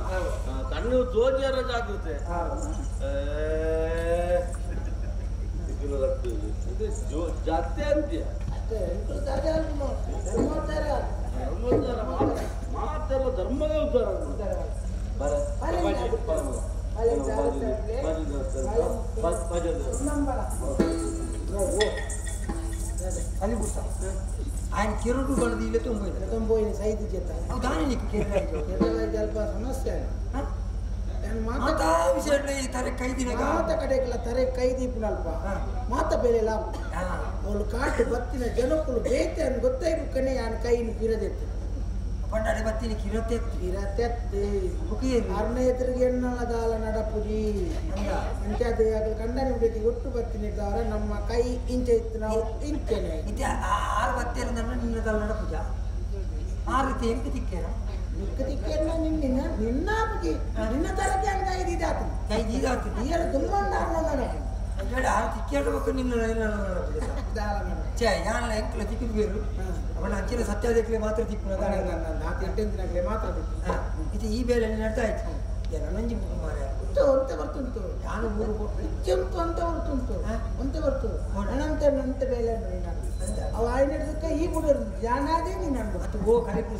ಕಣ್ಣು ತೋಜಾರ ಜಾಗೃತೆ ಜಾತೆ ಅಂತ್ಯ ಮಾತೆಲ್ಲ ಧರ್ಮದ ಉದ್ಧಾರ ಬರ ಅಲ್ಲಿ ಬಿಡ್ತ ఆయన కిరుడు బలది ఇల్లే తొంభైని సైజు చేస్తాను దాని నీకు ಸ್ವಲ್ಪ ಸಮಸ್ಯೆ ಮಾತಾ ವಿಷಯ ತರೆ ಕೈದಿನ ಮಾತ ಕಡೆಗೆಲ್ಲ ತರೆ ಕೈದೀಪನಲ್ಪ ಮಾತ ಬೆಲೆ ಲಾಭ ಅವಳು ಕಾಟು ಬತ್ತಿನ ಜನಕ್ಕಳು ಬೇತೆ ಅನ್ ಗೊತ್ತಾಯ್ತು ಕಣೆ ಆನ ಕೈನು ಕಿರದೆತ್ತು ಪಂಡಾಡೆ ಬತ್ತಿನ ಕಿರತೆತ್ತೆ ಅರ್ನ ಎದುರಿಗೆ ಎನ್ನಳದಾಲ ನಡಪುಜಿ ಅಂತ್ಯಾದ ಕಂಡನೆ ಬೇತಿ ಒಟ್ಟು ಬತ್ತಿನಿದ್ದವರ ನಮ್ಮ ಕೈ ಇಂಚೆ ಇತ್ತು ನಾವು ಇಂಚೆನೆ ಆರು ಬತ್ತೇರ ನಿನ್ನದಲ್ಲ ನಡಪುಜ ಆ ರೀತಿ ಎಂಕ ತಿಕ್ಕೇರ ನಿನ್ನ ನಿನ್ನ ನಿನ್ನ ತರಕ್ಕೆ ಅಂತ ಕೈದಿದಾತು ನೀರು ತುಂಬ ಆರು ತಿಕ್ಕೇಳಬೇಕು ನಿನ್ನ ಛೇ ಯಾನ ಎಂಕಲ ತಿಕ್ಕಿದ್ ಬೇರು ಅವನ ಅಂಚಿನ ಸತ್ಯಾದಕ್ಕೆ ಮಾತ್ರ ತಿಕ್ಕುನ ಎಂಟೆಂದಿನಾಗಲೇ ಮಾತ್ರ ಇದು ಈ ಬೇರೆ ನಡ್ತಾ ಇತ್ತು ನಂಜಿ ಮಾರ ಅಂತ ಬರ್ತುಂಟು ನಾನು ಮೂರು ಉಂಟು ಅಂತ ಬರ್ತುಂಟು ಅಂತ ಬರ್ತು ಅನಂತ ನಂತ ಬೇಲೆ ಅವ ಆಯ್ನಕ್ಕೆ ಈ ಬಿಡೋದು ಜಾನಾದೇ ನೀನು ಅನ್ಬೋದು ಅದು ಗೋ ಕರೆಕ್ಟ್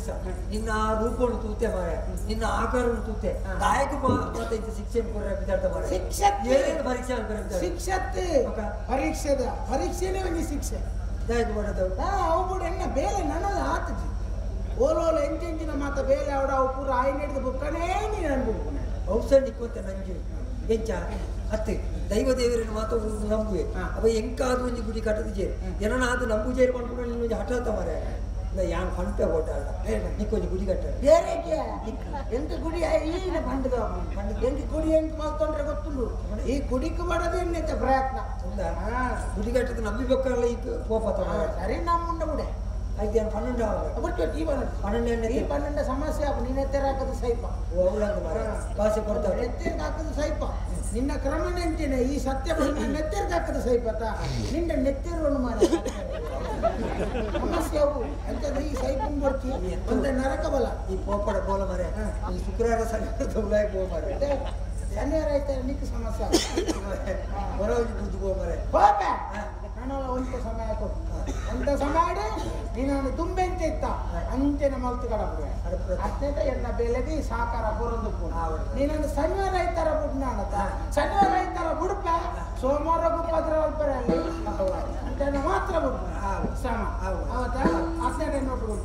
ನಿನ್ನ ರೂಪವನ್ನು ತೂತೆ ಮಾರ ನಿನ್ನ ಆಕಾರವನ್ನು ತೂತೆ ದಾಯಕ ಮತ್ತೆ ಶಿಕ್ಷೆ ವಿದ್ಯಾರ್ಥ ಮಾರ ಏನೇನು ಪರೀಕ್ಷೆ ಶಿಕ್ಷತೆ ಪರೀಕ್ಷೆದ ಪರೀಕ್ಷೆನೇ ಒಂದು ಶಿಕ್ಷೆ ದಾಯಕ ಮಾಡೋದು ಅವು ಬಿಡು ಎನ್ನ ಬೇಲೆ ನನ್ನದು ಆತಜಿ ಓಲೋಲ ಎಂಟೆಂಟಿನ ಮಾತ ಬೇಲೆ ಅವಡ ಅವು ಪೂರ ಆಯ್ನ ಹಿಡಿದು ಬುಕ್ಕನೇ ನೀನು ಅನ್ಬೋದು ಔಷಧ ನಿಕ್ಕೋತೆ ನಂಜು ಎಂಚ ಅತ್ತೆ ದೈವ ದೇವರನ್ನು ಮಾತ್ರ ನಂಬುವೆ ಅವ ಎಂಕಾದು ಒಂದು ಗುಡಿ ಕಟ್ಟದ ಜೇರು ಏನನ ಅದು ನಂಬು ಜೇರು ಮಾಡ್ಕೊಂಡು ನೀನು ಹಠಾತ ಮಾರ ಯಾನ್ ಪಂಪೆ ಓಟಾಡ ನಿಕ್ಕೊಂದು ಗುಡಿ ಕಟ್ಟಾಡ ಬೇರೆಗೆ ಎಂತ ಗುಡಿ ಈನ ಪಂಡದ ಎಂತ ಗುಡಿ ಎಂತ ಮಾಡ್ಕೊಂಡ್ರೆ ಗೊತ್ತುಂಡು ಈ ಗುಡಿಗೆ ಮಾಡೋದು ಎನ್ನೈತೆ ಪ್ರಯತ್ನ ಗುಡಿ ಕಟ್ಟದ ನಂಬಿಬೇಕಲ್ಲ ಈ ಕೋಪ ಸರಿ ನಮ್ಮುಂಡ ಬಿಡೆ అయితే 12 అప్పుడు ఈ 12 సమస్య నేను ఎత్తరాకదు సైప భాష కొడతాడు ఎత్తేరాకదు సైప నిన్న క్రమణంటేనే ఈ సత్యం నెత్తేరాకదు సైపత నిన్న నెత్తేరు మార సమస్య అంటే ఈ సైపం కొడుతు కొంత నరకబల ఈ పోపడ పోల మరే ఈ శుక్రవారం సంగతి తొలై పో మరే శనివారం అయితే నీకు సమస్య మరోజు గుర్తు పో మరే పోపే ನಾನು ಒಂದು ಸಮಯ ಕೊಟ್ಟು ಅಂತ ಸಮಯ ನೀನು ತುಂಬೆಂತ ಇತ್ತ ಅಂತೆನ ಮಲ್ತು ಕಡಬಿಡುವೆ ಅತ್ಯಂತ ಎನ್ನ ಬೆಲೆಗೆ ಸಾಕಾರ ಬರೋದು ನೀನೊಂದು ಶನಿವಾರ ಐತರ ಬಿಡ್ನ ಅನ್ನತ್ತ ಶನಿವಾರ ಐತರ ಬಿಡ್ಪ ಸೋಮವಾರ ಗುಪ್ಪದ್ರ ಅಲ್ಪರಲ್ಲಿ ಅಂತ ಮಾತ್ರ ಬಿಡ್ಪ ಸಮ ಅವತ್ತ ಹತ್ತೆರಡು ನೋಡ್ಬಿಡು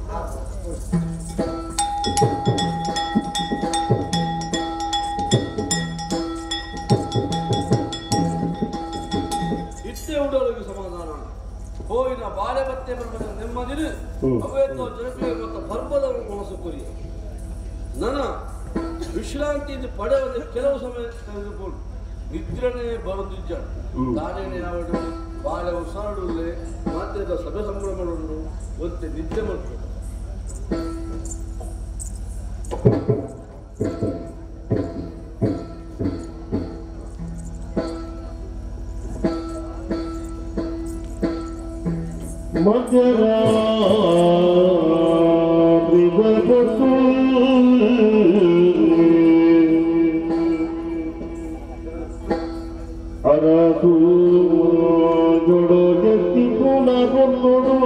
ಉಡೋರಿಗೆ ಸಮಾಧಾನ ಹೋಯಿನ ಬಾಳೆ ಬತ್ತೆ ಬರ್ತದೆ ನೆಮ್ಮದಿರು ಅವೇತೋ ಜನಕ್ಕೆ ಮತ್ತು ಪರ್ವದ ಮನಸ್ಸು ಕುರಿ ನನ್ನ ವಿಶ್ರಾಂತಿ ಪಡೆಯುವ ಕೆಲವು ಸಮಯ ತೆಗೆದುಕೊಂಡು ನಿದ್ರನೇ ಬರುದಿಜ್ಜ ತಾನೇನೆ ಯಾವಡು ಬಾಳೆ ಉಸಾಡುಳ್ಳೆ ಮಾತ್ರದ ಸಭೆ ಸಂಭ್ರಮಗಳನ್ನು ಒತ್ತೆ ನಿದ್ದೆ ಮಾಡ್ಕೊಂಡು ಮಧ್ಯರಾತ್ರಿ ಬರಪಟ್ಟು ಅರಸು ಜೋಡೋ ಜಸ್ತಿ ಪೂನ ಕೊಂಡೋಡು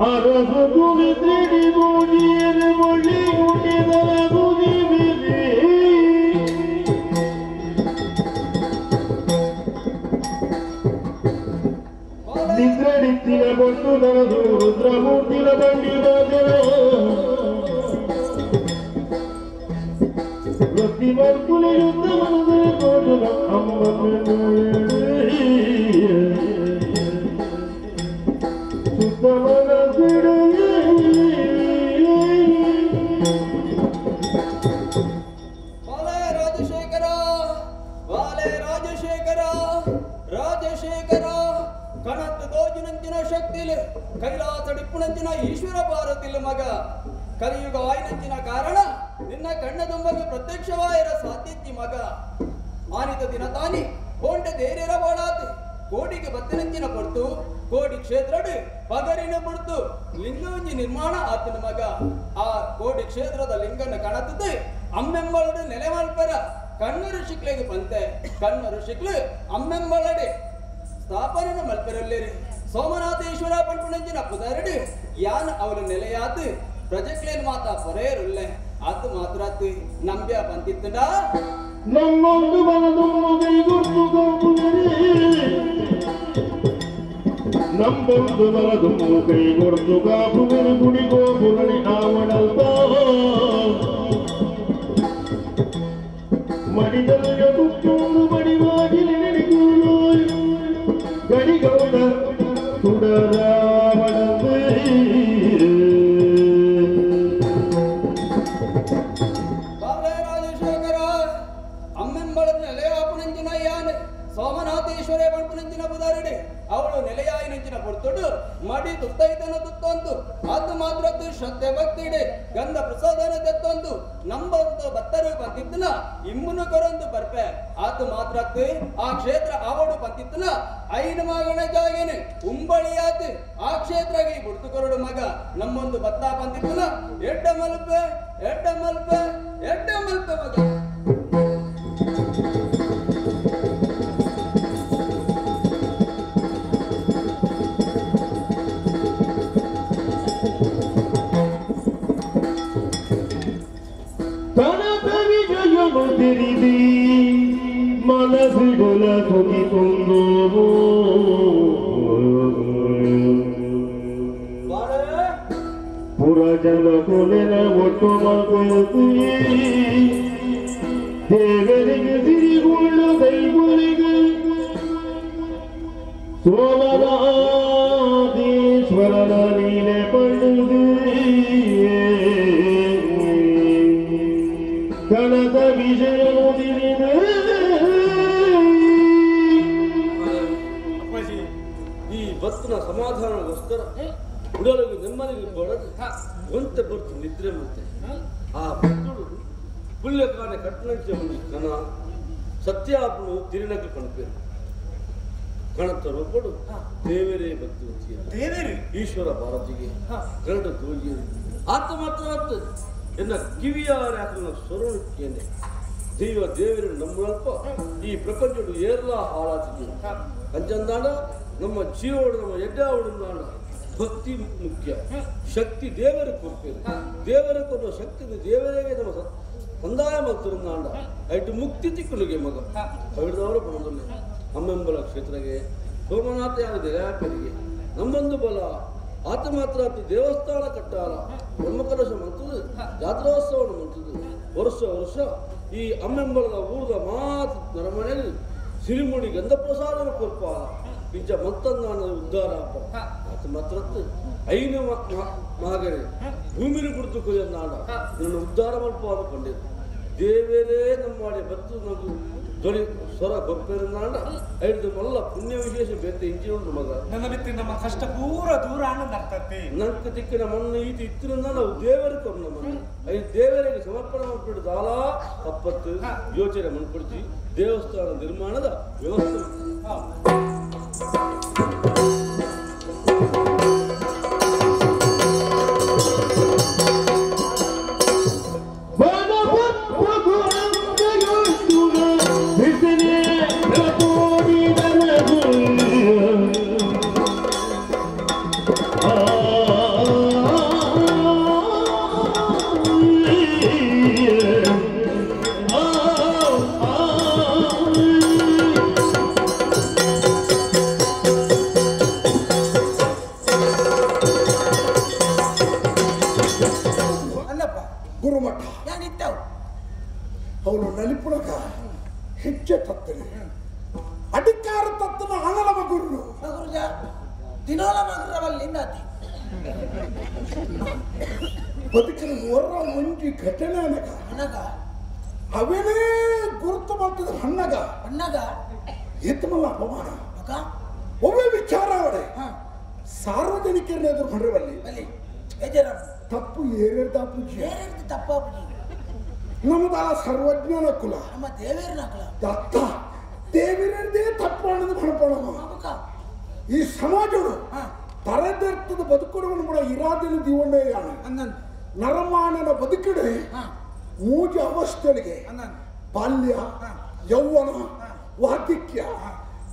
ಅರಸು ತುಳಿ ತಿಳಿ ಗೋಜಿಯರೆ ಮೊಳ್ಳಿ ಹುಟ್ಟಿದರ ಗುಗಿ ಬಿಸಿ ನಿದ್ರಡಿತ್ತಿನ ಬೊಟ್ಟು ನನದು ರುದ್ರಮೂರ್ತಿನ ಬಂಡಿದ ವೃತ್ತಿ ಮರ್ಕುಲ ಯುದ್ಧ ಮನದ ಕೋಟದ ಶುದ್ಧ ಮನಸ್ಸಿಡ ರಾಜಶೇಖರ ಬಾಲೆ ರಾಜಶೇಖರ ರಾಜಶೇಖರ ಕಣತ್ ದೋಜಿನಂಚಿನ ಶಕ್ತಿಲ್ ಕೈಲಾಸ ಡಿಪ್ಪುನಂಚಿನ ಈಶ್ವರ ಭಾರತಿಲ್ ಮಗ ಕಲಿಯುಗ ಆಯ್ನಂಚಿನ ಕಾರಣ ನಿನ್ನ ಕಣ್ಣದೊಂಬಗೆ ಪ್ರತ್ಯಕ್ಷವಾಯಿರ ಸಾಧ್ಯತಿ ಮಗ ಮಾನಿತ ದಿನ ತಾನಿ ಕೋಂಟೆ ಧೈರ್ಯರ ಬಾಡಾತ್ ಕೋಡಿಗೆ ಬತ್ತಿನಂಚಿನ ಪಡ್ತು ಕೋಡಿ ಕ್ಷೇತ್ರಡ್ ಪಗರಿನ ಬಿಡ್ತು ಲಿಂಗವಂಜಿ ನಿರ್ಮಾಣ ಆತನ ಮಗ ಆ ಕೋಡಿ ಕ್ಷೇತ್ರದ ಲಿಂಗನ ಕಣತದ ಅಮ್ಮೆಂಬಳಡು ನೆಲೆ ಮಲ್ಪರ ಕಣ್ಣರು ಶಿಕ್ಲೆಗೆ ಬಂತೆ ಕಣ್ಣರು ಶಿಕ್ಲು ಅಮ್ಮೆಂಬಳಡೆ ಸ್ಥಾಪನ ಮಲ್ಪೆರಲ್ಲೇರಿ ಸೋಮನಾಥೇಶ್ವರ ಪಂಪುನಂಚಿನ ಪುದರಡು ಯಾನ್ ಅವಳ ನೆಲೆಯಾತ್ ಪ್ರಜೆಕ್ಲೇನ್ ಮಾತಾ ಪೊರೆಯರುಲ್ಲೆ ಆತು ಮಾತ್ರಾತ್ ನಂಬ್ಯ ಬಂತಿತ್ತಂಡ ನಮ್ಮೊಂದು ಬಲದೊಂದು ಕೈಗೊಟ್ಟು ಕಾಪುಗರಿ ನಮ್ಮೊಂದು ಬಲದೊಂದು ಕೈಗೊಟ್ಟು ಕಾಪುಗರಿ ಗುಡಿಗೋ ಗುರಳಿ ಆವಡಲ್ತ ಮಡಿದಲ್ಗ ಕುತ್ತೊಂದು ಮಡಿವಾಗಿ ನೆನೆಡಿಗೂರು ಗಡಿಗೌಡ ಸುಡರಾವಣಂದು ಸೋಮನಾಥೇಶ್ವರೇ ಪಂಪುನಂಚಿನ ಬುದಾರಡೆ ಅವಳು ನೆಲೆಯಾಯಿ ನಂಚಿನ ಪೊರ್ತುಡು ಮಡಿ ತುತ್ತೈತನ ತುತ್ತೊಂದು ಅದು ಮಾತ್ರದ್ದು ಶ್ರದ್ಧೆ ಭಕ್ತಿಡೆ ಗಂಧ ಪ್ರಸಾದನ ತೆತ್ತೊಂದು ನಂಬಂತು ಬತ್ತರು ಬಂತಿತ್ತನ ಇಮ್ಮನು ಕೊರಂದು ಬರ್ಪೆ ಅದು ಮಾತ್ರದ್ದು ಆ ಕ್ಷೇತ್ರ ಅವಡು ಬಂತಿತ್ತನ ಐನ ಮಗನ ಜಾಗೇನೆ ಉಂಬಳಿಯಾತು ಆ ಕ್ಷೇತ್ರಗೆ ಬುಡ್ತು ಕೊರಡು ಮಗ ನಮ್ಮೊಂದು ಬತ್ತ ಬಂತಿತ್ತನ ಎಡ್ಡ ಮಲ್ಪೆ ಎಡ್ಡ ಮಲ್ಪೆ ಎಡ್ಡ ಮಲ್ಪೆ ಮಗ ತಿರಿದಿ ಮನಸ್ಸಿಗೊಲ ಸುಗಿಕೊಂಡು ಪುರಜನ ಕೊಲೆನ ಒಟ್ಟು ಮಗುತಿ ದೇವರಿಗೆ ಸಿರಿಗೊಳ್ಳು ದೈವರಿಗೆ ಸೋಮನಾಥೀಶ್ವರನ ನೀನೆ ಪಡೆದು ಕಣದ ವಿಷಯ ತಿಳಿದ ಅಪ್ಪಾಜಿ ಈ ಬಸ್ನ ಸಮಾಧಾನಗೋಸ್ಕರ ಉಡಲಿಗೆ ನೆಮ್ಮದಿಗೆ ಬಡದು ಒಂತೆ ಬರ್ತು ನಿದ್ರೆ ಮತ್ತೆ ಆ ಭಕ್ತರು ಪುಲ್ಯಕಾನೆ ಕಟ್ಟಣಕ್ಕೆ ಒಂದು ಕಣ ಸತ್ಯಾಪನು ತಿರುನಕ್ಕೆ ಕಣಪೇರು ಕಣತ ರೂಪಡು ದೇವರೇ ಭಕ್ತಿ ದೇವರೇ ಈಶ್ವರ ಭಾರತಿಗೆ ಕರಡ ತೋಗಿ ಆತ ಮಾತ್ರ ಎನ್ನ ಕಿವಿಯಾರ ಸ್ವರೂಪೇನೆ ದೈವ ದೇವರು ನಮ್ಮಲ್ಪ ಈ ಪ್ರಪಂಚಡು ಏರ್ಲಾ ಹಾಳಾತಿದೆ ಅಂಚಂದಾಣ ನಮ್ಮ ಜೀವೋಡು ನಮ್ಮ ಎಡ್ಡಾವಡುಂದಾಣ ಭಕ್ತಿ ಮುಖ್ಯ ಶಕ್ತಿ ದೇವರ ಕೊಡ್ತೇವೆ ದೇವರ ಕೊಡುವ ಶಕ್ತಿ ದೇವರೇ ನಮ್ಮ ಸಂದಾಯ ಮಾಡ್ತಿರುಂದಾಂಡ ಐಟು ಮುಕ್ತಿ ತಿಕ್ಕುನಿಗೆ ಮಗ ಕವಿದವರು ಬಂದಲ್ಲ ಅಮ್ಮೆಂಬಲ ಕ್ಷೇತ್ರಗೆ ಸೋಮನಾಥ ಯಾವುದು ದೇವರಿಗೆ ನಮ್ಮೊಂದು ಬಲ ಆತ ಮಾತ್ರ ದೇವಸ್ಥಾನ ಕಟ್ಟಾಲ ಬ್ರಹ್ಮಕಲಶ ಮಂತದ್ದು ಜಾತ್ರೋತ್ಸವವನ್ನು ಮಂತದ್ದು ವರ್ಷ ವರ್ಷ ಈ ಅಮ್ಮೆಂಬಲದ ಊರದ ಮಾತು ನರಮನೆಯಲ್ಲಿ ಸಿರಿಮುಡಿ ಗಂಧಪ್ರಸಾದನ ಕೊರ್ಪಾಲ ನಿಜ ಮತ್ತೊಂದು ಉದ್ಧಾರ ಹಬ್ಬ ಆತ ಮಾತ್ರ ಐನ ಮಗನೇ ಭೂಮಿಲಿ ಕುರಿತು ಕೊಯ್ಯನ್ನಾಡ ನನ್ನ ಉದ್ಧಾರ ಮಲ್ಪ ಕೊಂಡಿದ್ದು ದೇವರೇ ನಮ್ಮ ಮಾಡಿ ಬತ್ತು ನಗು ದೊಡಿ ಸ್ವರ ಕೊಪ್ಪೇರನ್ನಾಡ ಐದು ಮಲ್ಲ ಪುಣ್ಯ ವಿಶೇಷ ಬೇತೆ ಇಂಜಿನ ಮಗ ನನ್ನ ಬಿತ್ತಿ ನಮ್ಮ ಕಷ್ಟ ಪೂರ ದೂರ ಆಗ್ತದೆ ನಂಕ ತಿಕ್ಕಿನ ಮಣ್ಣು ಈತಿ ಇತ್ತಿನಿಂದ ನಾವು ದೇವರ ಕೊನ್ನ ಮಣ್ಣು ಐದು ದೇವರಿಗೆ ಸಮರ್ಪಣೆ ಮಾಡ್ಬಿಟ್ಟು ದಾಲ ತಪ್ಪತ್ತು ಯೋಚನೆ ಮಾಡ್ಕೊಡ್ತಿ ದೇವಸ್ಥಾನ ನಿರ್ಮಾಣದ ವ್ಯವಸ್ಥೆ ಅವನು ನಲಿಪುಳಕ ಹೆಚ್ಚೆ ತತ್ತನೆ ಅಧಿಕಾರ ತತ್ತನ ಆಂಗಲ ಮಗುರು ಮಗುರುಜ ದಿನೋಲ ಮಗುರವಲ್ಲಿಂದಾತಿ ಬದುಕಿನ ಹೊರ ಒಂಜಿ ಘಟನೆ ಅನಗ ಅನಗ ಅವೇನೇ ಗುರುತು ಮಾಡ್ತಿದ ಹಣ್ಣಗ ಅಣ್ಣಗ ಎತ್ತಮಲ್ಲ ಅಪಮಾನ ಮಗ ಒಮ್ಮೆ ವಿಚಾರ ಅವಡೆ ಸಾರ್ವಜನಿಕರನ್ನ ಎದುರು ಹೊರವಲ್ಲಿ ಅಲ್ಲಿ ಬೇಜಾರ ತಪ್ಪು ಏರೇರ್ದಾಪುಜಿ ಏರೇರ್ದು ತಪ್ಪಾಪುಜಿ ನಮ್ಮದಾಲ ಸರ್ವಜ್ಞಾನ ಕುಲ ನಮ್ಮ ದೇವೇರನ ಕುಲ ದತ್ತ ದೇವರದೇ ತಪ್ಪು ಅನ್ನೋದು ಮನಪೋಣ ಈ ಸಮಾಜಗಳು ತರದರ್ಥದ ಬದುಕುಗಳನ್ನು ಕೂಡ ಇರಾದಿನ ದಿವಣ್ಣೆ ನರಮಾನನ ಬದುಕಡೆ ಮೂಜ ಅವಸ್ಥೆಗಳಿಗೆ ಬಾಲ್ಯ ಯೌವನ ವಾರ್ಧಿಕ್ಯ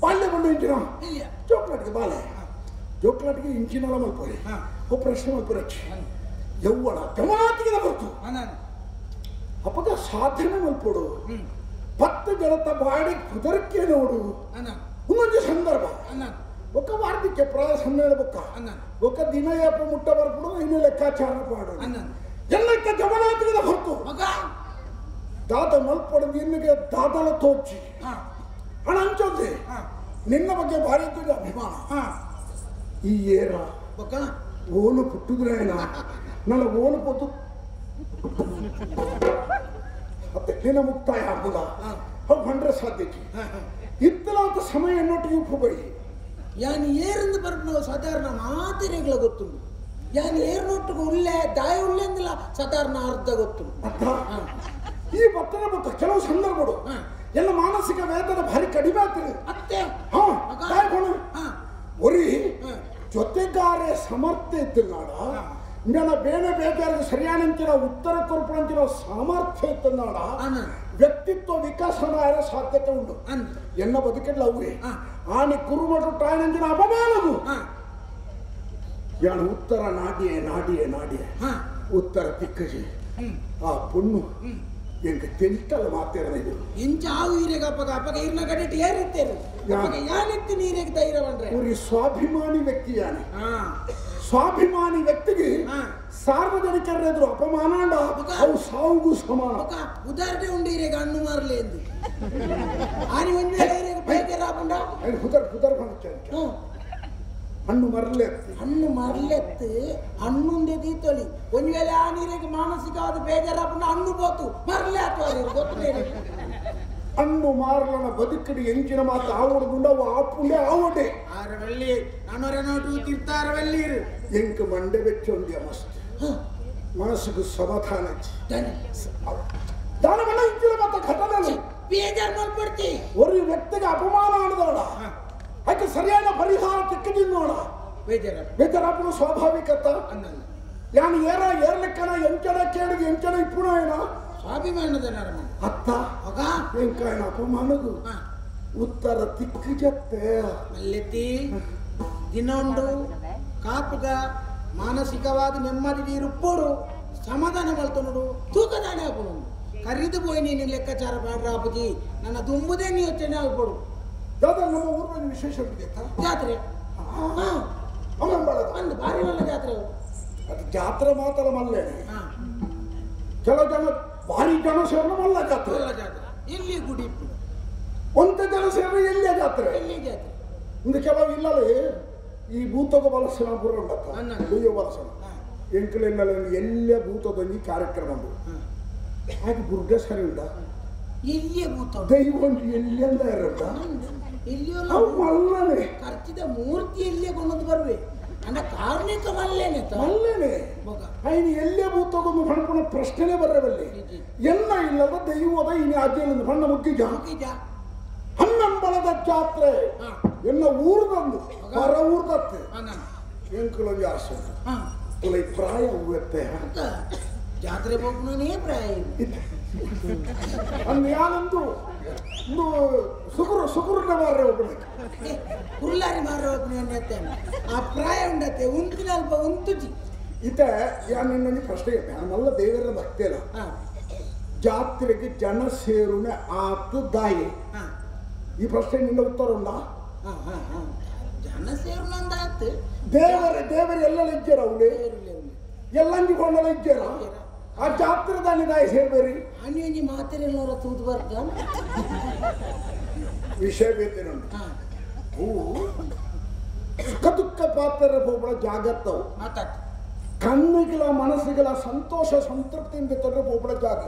ಬಾಲ್ಯ ಬಂದು ಇಂಚಿನ ಜೋಕ್ಲಾಟಿಗೆ ಬಾಲೆ ಜೋಕ್ಲಾಟಿಗೆ ಇಂಚಿನಲ್ಲ ಮಲ್ಪೋರಿ ಓ ಪ್ರಶ್ನೆ ಮಲ್ಪರಚ್ಚಿ ಯೌವನ ಗಮನಾತಿಗೆ ಬರ್ತು ಅಪ್ಪಗ ಸಾಧನೆ ಮಲ್ಪೋಡು ಪತ್ತು ಗೆಳತ ಬಾಡಿ ಕುದರ್ಕೆ ನೋಡು ಇನ್ನೊಂದು ಸಂದರ್ಭ ఒక వార్ధిక్య ప్రాయ సమ్మేళన బొక్క ఒక ದಿನ ಯಾಪ ಮುಟ್ಟ ಬರ್ಬಿಡು ಇನ್ನು ಲೆಕ್ಕಾಚಾರ ಮಾಡು ಎಲ್ಲಕ್ಕೆ ಗಮನಾತಿಗೆ ಹೊರತು ದಾದ ಮಲ್ಪಡದು ಇನ್ನಿಗೆ ದಾದಲ ತೋಚಿ ಹಣ ಹಂಚೋದೆ ನಿನ್ನ ಬಗ್ಗೆ ಭಾರಿ ಇದ್ದ ಅಭಿಮಾನ ಈ ಏರ ಓನು ಪುಟ್ಟುದ್ರೇನ ನನ್ನ ಓನು ಪೊತ್ತು ನಿನ್ನ ಮುಕ್ತಾಯ ಆಗುದ ಅವು ಬಂದ್ರೆ ಸಾಧ್ಯಕ್ಕೆ ಇತ್ತಲಾದ ಸಮಯ ಎನ್ನೊಟ್ಟಿಗೆ ಉಪ್ಪುಬಡಿ ಯಾನ್ ಏರಿಂದ ಬರ್ಬೇಕು ಸಾಧಾರಣ ಮಾತಿರೆಗಳ ಗೊತ್ತುಂಟು ಯಾನ್ ಏರ್ನೊಟ್ಟಿಗೆ ಉಳ್ಳೆ ದಾಯ ಉಳ್ಳೆ ಅಂದಿಲ್ಲ ಸಾಧಾರಣ ಅರ್ಧ ಗೊತ್ತುಂಟು ಈ ಭಕ್ತನ ಬಗ್ಗೆ ಕೆಲವು ಸಂದರ್ಭಗಳು ಎಲ್ಲ ಮಾನಸಿಕ ವೇದನೆ ಭಾರಿ ಕಡಿಮೆ ಆಗ್ತದೆ ಅತ್ತೆ ಒರಿ ಜೊತೆಗಾರೆ ಸಮರ್ಥ್ಯ ಇತ್ತಿಲ್ಲ ನಾಡ ನನ್ನ ಬೇನೆ ಬೇಜಾರಿಗೆ ಸರಿಯಾನಂತಿರೋ ಉತ್ತರ ಕೊರ್ಪಣಂತಿರೋ ಸಾಮರ್ಥ್ಯ ಇತ್ತು ನಾಡ ವ್ಯಕ್ತಿತ್ವ ವಿಕಾಸನ ಸಾಧ್ಯತೆ ಉಂಟು ಎನ್ನ ಬದುಕಿಲ್ಲ ಅವೇ ಆನೆ ಕುರುಮಟು ಟಾಯನಂತಿನ ಅಪಮಾನವು ಯಾನು ಉತ್ತರ ನಾಡಿಯೇ ನಾಡಿಯೇ ನಾಡಿಯೇ ಉತ್ತರ ದಿಕ್ಕಜಿ ಆ ಪುಣ್ಣು ಎಂಕ ತೆಂಟಲ್ಲ ಮಾತೇರದು ಇಂಚಾವು ಈರೆಗ ಅಪ್ಪಗ ಇರ್ನ ಕಡೆ ಏರಿತ್ತೇರು ಯಾನಿತ್ತು ನೀರಿಗೆ ಧೈರ್ಯ ಬಂದ್ರೆ ಊರಿ ಸ್ವಾಭಿಮಾನಿ ವ್ಯಕ್ತಿ ಯಾನೆ ಸ್ವಾಭಿಮಾನಿ ವ್ಯಕ್ತಿಗೆ ಸಾರ್ವಜನಿಕರ ಎದುರು ಅಪಮಾನ ಅವು ಸಾವುಗೂ ಸಮಾನ ಉದಾಹರಣೆ ಉಂಡು ಈರೆಗ ಹಣ್ಣು ಮಾರಲಿ ಎಂದು ಆನಿ ಒಂದು ಬೇಜಾರಾಪುಂಡ ಹುದರ್ ಬಂದು ಹಣ್ಣು ಮರಲೆತ್ತು ಹಣ್ಣುಂದೆ ದೀತೊಳಿ ಒಂದು ವೇಳೆ ಆ ನೀರಿಗೆ ಮಾನಸಿಕವಾದ ಬೇಜಾರಾಪುಂಡ ಹಣ್ಣು ಬೋತು ಮರಲೆ ಅಥವಾ ಗೊತ್ತೇನೆ ಹಣ್ಣು ಮಾರಲನ ಬದುಕಡಿ ಎಂಚಿನ ಮಾತು ಆವಡುಂಡ ಆಪುಂಡೆ ಆವಡೆ ಆರವಲ್ಲಿ ನಾನೂರನೋಟು ತಿರ್ತಾರವಲ್ಲಿ ಎಂಕ ಮಂಡೆ ಬೆಚ್ಚೊಂದಿಯ ಮಸ್ತ್ ಮನಸ್ಸಿಗೆ ಸಮಾಧಾನ ದಾನ ಮಣ್ಣ ಇಂಚಿನ ಮಾತು ಘಟನೆ ಬೇಜಾರು ಮಾಡ್ಬಿಡ್ತಿ ஒரு ವ್ಯಕ್ತಿಗೆ ಅಪಮಾನ ಆಡದೋಡ ಅದಕ್ಕೆ ಸರಿಯಾದ ಪರಿಹಾರ ತಿಕ್ಕದಿಲ್ಲ ನೋಡ ಬೇಜಾರಾಪುನ ಸ್ವಾಭಾವಿಕತ ಯಾನು ಏರ್ಲಿಕ್ಕನ ಎಂಚನ ಕೇಳಿಗೆ ಎಂಚನ ಇಪ್ಪುಣ ಏನ ಸ್ವಾಭಿಮಾನದ ನರಮ ಅತ್ತ ಎಂಕಾಯನ ಅಪಮಾನದು ಉತ್ತರ ತಿಕ್ಕು ಜತ್ತೆ ಮಲ್ಲೆತ್ತಿ ದಿನೊಂದು ಕಾಪುಗ ಮಾನಸಿಕವಾದ ನೆಮ್ಮದಿ ನೀರುಪ್ಪೋಡು ಸಮಾಧಾನ ಬಲ್ತನೋಡು ತೂಕದಾನೆ ಹಾಕೋಣ ಕರಿದು போய் ನೀನು ಲೆಕ್ಕಾಚಾರ ಮಾಡ್ರ ಅಪ್ಪಜಿ ನನ್ನ ತುಂಬುದೇ ನೀ ಯೋಚನೆ ಆಗ್ಬೋಡು ಜಾತ್ರೆ ನಮ್ಮ ಊರಿನ ವಿಶೇಷ ಜಾತ್ರೆ ಒಂದು ಭಾರಿ ಒಳ್ಳೆ ಜಾತ್ರೆ ಅದು ಜಾತ್ರೆ ಮಾತ್ರ ಮಲ್ಲೇನೆ ಕೆಲವು ಜನ ಭಾರಿ ಜನ ಸೇರಿದ ಮಲ್ಲ ಜಾತ್ರೆ ಎಲ್ಲಿ ಗುಡಿ ಒಂದ ಜನ ಸೇರಿದ ಎಲ್ಲಿಯ ಜಾತ್ರೆ ಇಂದು ಕೆಲವು ಇಲ್ಲಲ್ಲಿ ಈ ಭೂತಕ ಬಲಸನ ಪುರ ಉಂಡತ್ತ ಬಲಸನ ಎಂಕಲೆಲ್ಲ ಎಲ್ಲ ಭೂತದಲ್ಲಿ ಕಾರ್ಯಕ್ರಮ ಉಂಟು ಹಾಗೆ ಬುರ್ಗ ಸರಿ ಉಂಟ ಎಲ್ಲಿಯ ಭೂತ ದೈವ ಎಲ್ಲಿಂದ ಇರುತ್ತ ಮಲ್ಲನೆ ಖರ್ಚಿದ ಮೂರ್ತಿ ಎಲ್ಲಿಯೇ ಕೊಂಡೊಂದು ಬರ್ವೆ ಅಂದ್ರೆ ಕಾರ್ಮಿಕ ಮಲ್ಲೇನೆ ಐನು ಎಲ್ಲೇ ಭೂತಗೊಂದು ಹಣಪುಣ ಪ್ರಶ್ನೆನೇ ಬರಬಲ್ಲಿ ಎಲ್ಲ ಇಲ್ಲದ ದೈವದ ಇನ್ನು ಅಜ್ಜಿಯಲ್ಲಿ ಹಣ್ಣ ಮುಗ್ಗಿಜ ಹನ್ನಂಬಳದ ಜಾತ್ರೆ ಎಲ್ಲ ಊರ್ದಂದು ಹೊರ ಊರ್ದತ್ತೆ ಎಂಕುಲೊಂದು ಆಸೆ ತುಲೈ ಪ್ರಾಯ ಹೂವತ್ತೆ ಜಾತ್ರೆ ಹೋಗ್ನೇ ಪ್ರಾಯ ಅಂದು ಯಾನಂದು ಸುಗುರುನ ಮಾರ್ರೆ ಒಬ್ಬನೇ ಕುರ್ಲಾರಿ ಮಾರ್ರೆ ಒಬ್ಬನೇ ಆ ಪ್ರಾಯ ಉಂಡತ್ತೆ ಉಂಟಿನ ಅಲ್ಪ ಉಂಟುಜಿ ಇತ ಯಾನೊಂದು ಪ್ರಶ್ನೆ ನಲ್ಲ ದೇವರ ಭಕ್ತಿ ಅಲ್ಲ ಜಾತ್ರೆಗೆ ಜನ ಸೇರುನೆ ಆತು ದಾಯಿ ಈ ಪ್ರಶ್ನೆ ನಿನ್ನ ಉತ್ತರ ಉಂಡ ಜನ ಸೇರುನ ಅಂದಾತು ದೇವರು ಎಲ್ಲ ಇಜ್ಜರ ಅವಳು ಎಲ್ಲಂಗಿ ಕೊಂಡಲ್ಲ ಇಜ್ಜರ ಆ ಜಾತ್ರೆ ದಾನಿ ದಾಯಿ ಸೇರ್ಬೇರಿ ಅನ್ಯಂಜಿ ಮಾತೆರೆಲ್ಲರ ತೂತು ಬರ್ತ ವಿಷಯ ಬೇತೇನುಂಟು ಸುಖ ದುಃಖ ಪಾತ್ರ ಹೋಗ್ಬಳ ಜಾಗತ್ತವು ಕಣ್ಣಿಗಳ ಮನಸ್ಸುಗಳ ಸಂತೋಷ ಸಂತೃಪ್ತಿಯಿಂದ ತೊಂದರೆ ಹೋಗ್ಬಳ ಜಾಗ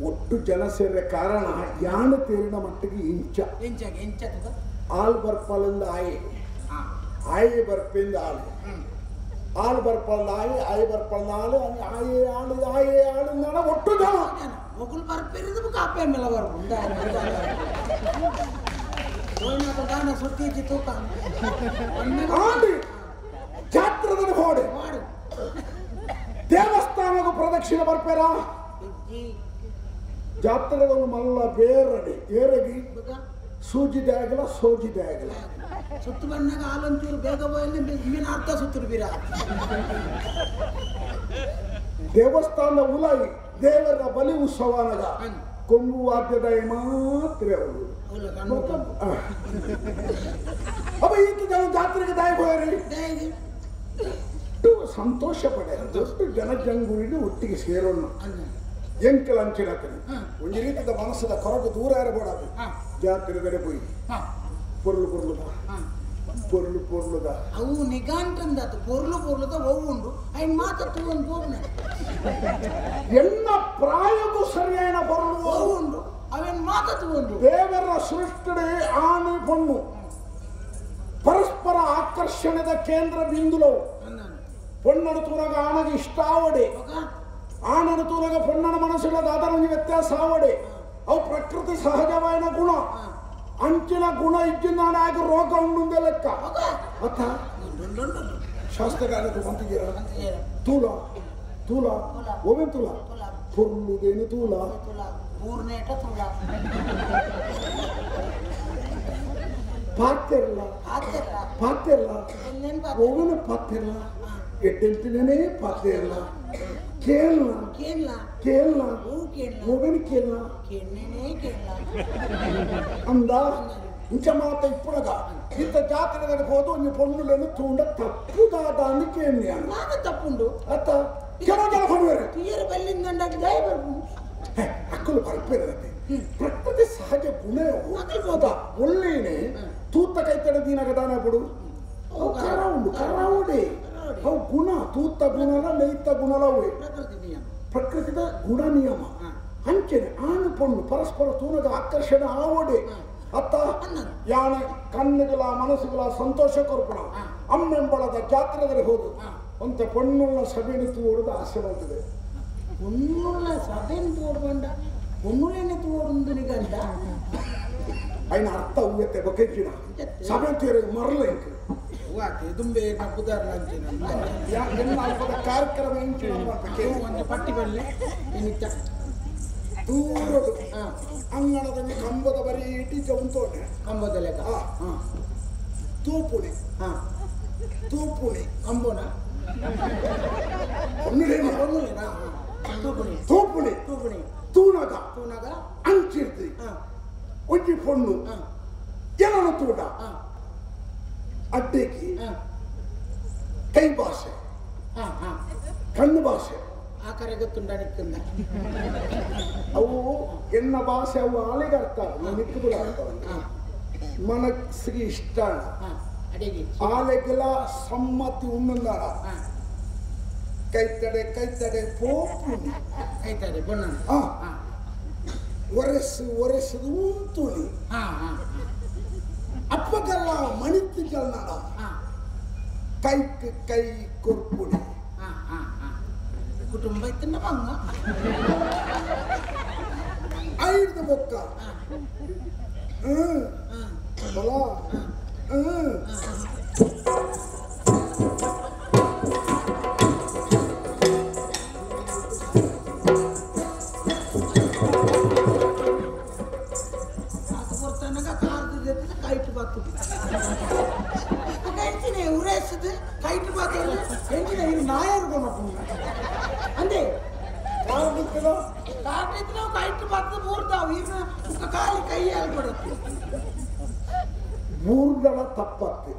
ಒಟ್ಟು ಜನ ಸೇರಿದ ಕಾರಣ ಯಾಣ ತೇರಿನ ಮಟ್ಟಿಗೆ ಇಂಚ ಆಲ್ ಬರ್ಪಲಿಂದ ಆಯೆ ಬರ್ಪಿಂದ ಆಳು ಬರ್ಪಲ್ಲ ಆಯೆ ಬರ್ಪಲ್ಲ ಆಯೆ ಆಳು ಒಟ್ಟು ಜನ ಮೊಗಲು ಬರ್ಪಿರಿದು ಕಾಪೆ ಮೇಲೆ ಬರ್ಬ ಸುತ್ತಿ ತೂಕ ಜಾತ್ರದ ಹೋಡೆ ದೇವಸ್ಥಾನದ ಪ್ರದಕ್ಷಿಣೆ ಬರ್ಪೇರ ಜಾತ್ರೆಗಳು ಮಲ್ಲ ಬೇರಡಿ ಏರಗಿ ಸೂಜಿದೆ ಆಗಲ್ಲ ಸೋಜಿದೆ ಆಗಲ್ಲ ಸುತ್ತು ಬಣ್ಣಗ ಹಾಲೊಂಚೂರು ಬೇಗ ಹೋಯಲ್ಲಿ ಮೀನು ಅರ್ಧ ಸುತ್ತರು ಬೀರ ದೇವಸ್ಥಾನದ ಉಲಾಯಿ ದೇವರ ಬಲಿ ಉತ್ಸವನಗ ಕೊಂಬು ವಾದ್ಯದ ಮಾತ್ರ ಅವರು ಅವ ಈತ ಜನ ಜಾತ್ರೆಗೆ ದಾಯ ಹೋಯರಿ ಸಂತೋಷ ಪಡೆ ಅಷ್ಟು ಜನಜಂಗುಳಿನ ಒಟ್ಟಿಗೆ ಸೇರೋಣ ಎಂಕಲ್ ಅಂಚಿಡಕರಿ ಒಂದು ರೀತಿಯ ಮನಸ್ಸದ ಕೊರಗು ದೂರ ಇರಬೇಡದು ಜಾತ್ರೆ ಬೇರೆ ಹೋಗಿ ಪೊರ್ಲುದ ಅವು ನಿಗಾಂಟಂದತ್ತು ಪೊರ್ಲುದ ಹೋಗುಂಡು ఆయన ಮಾತತ್ತು ಒಂದು ಹೋಗ್ನ ಎಲ್ಲ ಪ್ರಾಯಗೂ ಸರಿಯಾದ ಪೊರ್ಲು ಹೋಗುಂಡು ಅವನ್ ಮಾತತ್ತು ಒಂದು ದೇವರ ಸೃಷ್ಟಿಡೆ ಆನೆ ಪೊಣ್ಣು ಪರಸ್ಪರ ಆಕರ್ಷಣೆದ ಕೇಂದ್ರ ಬಿಂದುಲವು ಪೊಣ್ಣನ ತೂರಾಗ ಆನೆಗೆ ಇಷ್ಟ ಆವಡೆ ಆನನ ತೂರಾಗ ಪೊಣ್ಣನ ಮನಸ್ಸುಳ್ಳದ ಅದರ ವ್ಯತ್ಯಾಸ ಆವಡೆ ಅವು ಪ್ರಕೃತಿ ಸಹಜವಾದ ಗುಣ ಅಂಚಿನ ಗುಣ ಇಜ್ಜಿನ ಆಗ ರೋಗ ಉಂಡು ಲೆಕ್ಕ ಅತ್ತ ಶಾಸ್ತ್ರಗಾರಕ್ಕೆ ಬಂತಿದ್ದೀರ ತೂಲ ಒಮ್ಮೆ ತೂಲ ಪೊರ್ಲುದೇನು ತೂಲ ಪಾತ್ಯರಲ್ಲ ಒಮ್ಮನ ಪಾತ್ಯರಲ್ಲ ಎಡ್ಡೆಂಟಿನೇ ಪಾತ್ಯರಲ್ಲ ಕೇಳಲ್ಲ ಒಮ್ಮನ ಕೇಳಲ್ಲ ಅಂದ ಇಂಚ ಮಾತ ಇಪ್ಪುಳಗ ಇಂಥ ಜಾತ್ರೆ ಹೋದು ಒಂದು ಪೊಣ್ಣುలను ತೂಂಡ ತಪ್ಪುದಾದ అని ಕೇಳಿ ತಪ್ಪುಂಡು ಅತ್ತ ಕೆಲವು ಜನ ಕೊಡುವರು ಬಲ್ಲಿಂದ ಅಕ್ಕಲು ಬರ್ಪಿರತ್ತೆ ಪ್ರಕೃತಿ ಸಹಜ ಗುಣ ಓದಿಲ್ಬೋದ ಒಳ್ಳೆಯೇ ತೂತ ಕೈತಡ ದೀನಗದಾನ ಬಿಡು ಅವು ಕರಾವುಡೆ ಅವು ಗುಣ ತೂತ ಗುಣಲ ನೈತ ಗುಣಲವೇ ಪ್ರಕೃತಿದ ಗುಣ ನಿಯಮ ಅಂಚೆನೆ ಆನು ಪೊಣ್ಣು ಪರಸ್ಪರ ತೂನದ ಆಕರ್ಷಣೆ ಆವಡೆ ಅತ್ತ ಯಾನ ಕಣ್ಣುಗಳ ಮನಸ್ಸುಗಳ ಸಂತೋಷ ಕೊರ್ಪಣ ಅಮ್ಮೆಂಬಳದ ಜಾತ್ರೆದಲ್ಲಿ ಹೋದು ಅಂತ ಪೊಣ್ಣುಳ್ಳ ಸಭೆಯನ್ನು ತೋಡದ ಆಸೆ ಬರ್ತದೆ പൊന്നുള്ള സഭയും തോടുകൊണ്ട് പൊന്നുള്ളിനെ തോടുന്നതിനുകണ്ട അതിന് അർത്ഥ ഊയത്തെ ബക്കെച്ചിന സഭ തീരെ മറല ഇതും ಕಾರ್ಯಕ್ರಮ ಒಂದು ಪಟ್ಟಿ ಬರಲಿ ದೂರದು ಅಂಗಣದಲ್ಲಿ ಕಂಬದ ಬರೀ ಇಟ್ಟಿದ್ದ ಉಂಟೋಣೆ ಕಂಬದ ಲೆಕ್ಕ ತೂಪುಣಿ ತೂಪುಣಿ ಕಂಬೋನ ತೂಪುಣಿ ತೂನಗ ಅಂಚಿರ್ತಿ ಒಂಜಿ ಪೊಣ್ಣು ಏನನ್ನು ತೂಡ ಅಡ್ಡೆಕಿ ಕೈ ಭಾಷೆ ಕಣ್ಣು ಭಾಷೆ ಆ ಕರೆಗೆ ತುಂಡ ನಿಕ್ಕಂದ ಅವು ಎನ್ನ ಭಾಷೆ ಅವು ಆಳಿಗೆ ಅರ್ಥ ನಿಕ್ಕುಗಳು ಅರ್ಥ ಮನಸ್ಸಿಗೆ ಇಷ್ಟ ಆಲೆಗೆಲ್ಲ ಸಮ್ಮತಿ ಉಣ್ಣಂದಾರ ಕೈತಡೆ ಪೋಪುಣಿ ಕೈತಡೆ ಬಣ್ಣ ಒರೆಸದು ಉಂತುಳಿ ಅಪ್ಪಗೆಲ್ಲ ಮಣಿತು ಜಲ್ನಾಡ ಕೈ ಕೊರ್ಪುಡಿ ಕುಟುಂಬ ಇತ್ತನ್ನ ಬಂಗ ಐದು ಬೊಕ್ಕ ಬಲ ಕೈಟ್ ಬಾತು ಎಂಚಿನ ಉರೇಸದು ಕೈಟ್ ಬಾತು ಎಂಚಿನ ಇದು ನಾಯರ್ಗೋ ಅಂದೆ ಕಾರಣಕ್ಕೆ ನಾವು ಕೈಟ್ ಬಾತು ಮೂರ್ತಾವು ಈಗ ಕಾಲಿ ಕೈ ಹೇಳ್ಬಿಡುತ್ತೆ ಮೂರ್ದಳ ತಪ್ಪತ್ತೆ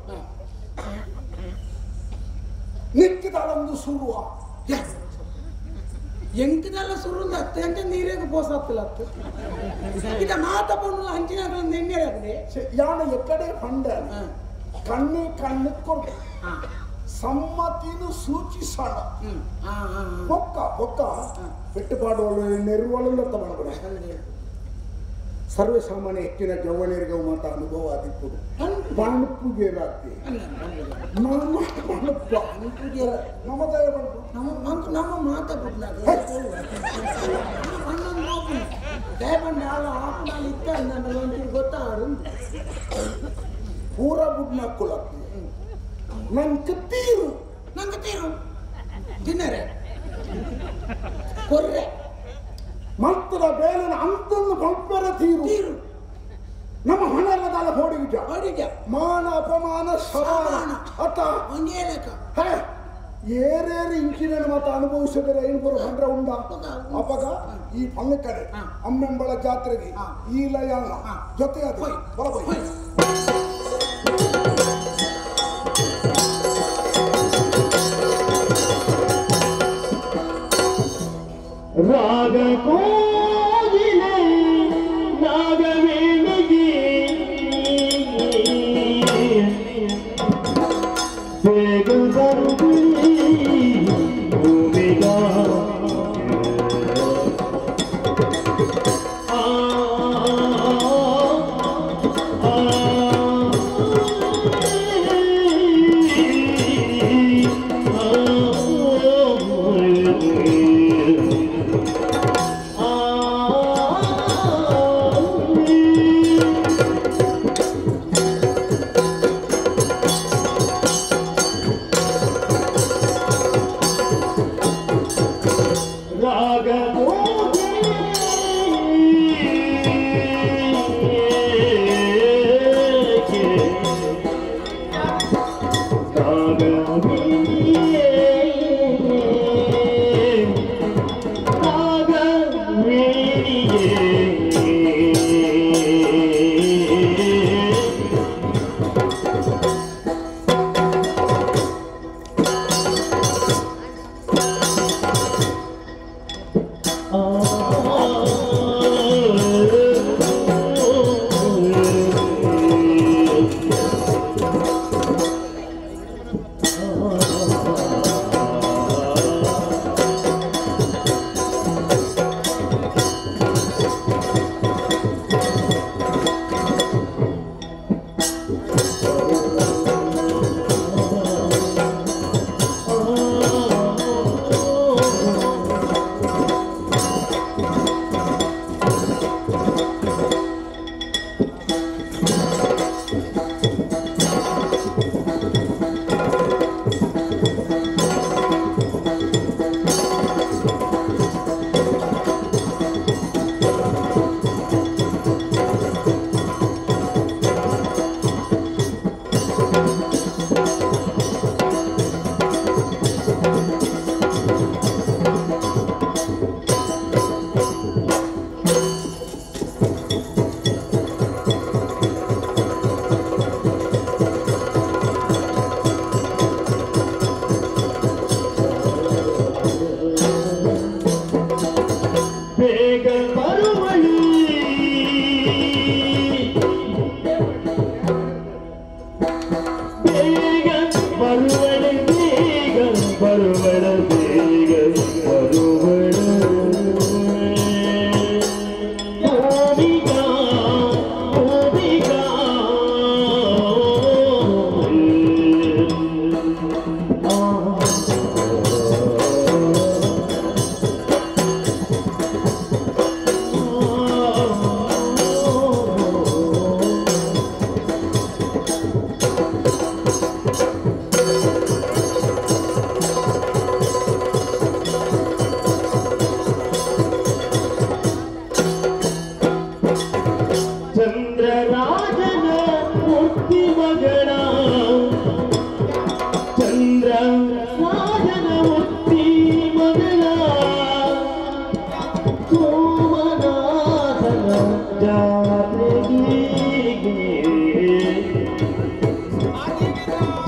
ನಿಕ್ಕಿದಳೊಂದು ಸುರುವ ಎಂಕಿದೆಲ್ಲ ಸುರುಂದ ಹತ್ತೆ ಅಂತ ನೀರಿಗೆ ಪೋಸಾಗ್ತಿಲ್ಲತ್ತು ಇದ ಮಾತ ಬಂದು ಹಂಚಿನ ಎಣ್ಣೆ ಯಾನ ಎಕ್ಕಡೆ ಫಂಡ ಕಣ್ಣು ಕೊಡು ಸಮ್ಮತಿನು ಸೂಚಿಸೋಣ ಬೊಕ್ಕ ಪೆಟ್ಟುಪಾಡುವಳು ನೆರುವಳು ತಗೊಂಡು ಸರ್ವಸಾಮಾನ್ಯ ಹೆಚ್ಚಿನ ಜವಣಿಯರಿಗೆ ಮಾತ ಅನುಭವ ಆದಿಪ್ಪುಡು ಬಣ್ಣಪ್ಪುಗೆ ರಾತ್ರಿ ನಮ್ಮದಯ ನಮ್ಮ ಮಾತಾಡ್ಬಿಟ್ಟಾಗ ದಯಪಂಡ ಹಾಕೊಂಡು ಇತ್ತ ನನ್ನ ಗೊತ್ತಾಡು ಪೂರ ಬುಡ್ನ ಕುಲಕ್ಕೆ ನಂಗೆ ತೀರು ತಿನ್ನರೆ ಕೊರ್ರೆ ಮಂತ್ರ ಬೇಲಿನ ಅಂತಂದು ಬಲ್ಪರ ತೀರು ನಮ್ಮ ಹಣದ ಹೊಡಿಗೆ ಮಾನ ಅಪಮಾನ ಸಮಾನ ಅತ್ತ ಏರೇರು ಇಂಚಿನ ಮತ ಅನುಭವಿಸಿದರೆ ಐನೂರು ಹಂಡ್ರ ಉಂಡ ಅಪಗ ಈ ಪಲ್ಲೆ ಕಡೆ ಅಮ್ಮೆಂಬಳ ಜಾತ್ರೆಗೆ ಈ ಲಯಲ್ಲ ಜೊತೆ ಅದು ಬರಬೈ ರಾಗ ಕೋಗಿಲೆ ನಾಗವೇಣಿಗೆ ಬೇಗ ಬಂದು ಭೂಮಿಗ ಚಂದ್ರರಾಜನ ಮೂರ್ತಿ ಮಗಳ ಚಂದ್ರರಾಜನ ಮೂರ್ತಿ ಮಗಳ ಸೋಮನಾಥನ ಜಾತ್ರೆಗೆ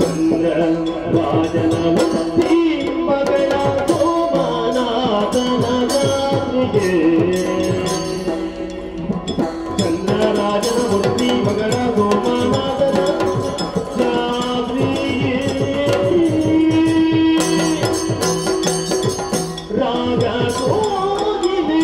ಚಂದ್ರರಾಜನ ಮೂರ್ತಿ ಮಗಳ ಸೋಮನಾಥನ ಜಾತ್ರೆಗೆ ರಾಜನ ಮೂರ್ತಿ ಮಗಳ ಸೋಮನಾಥನ ಜಾತ್ರೆಗೆ ರಾಗ ಹೋಗಿದೆ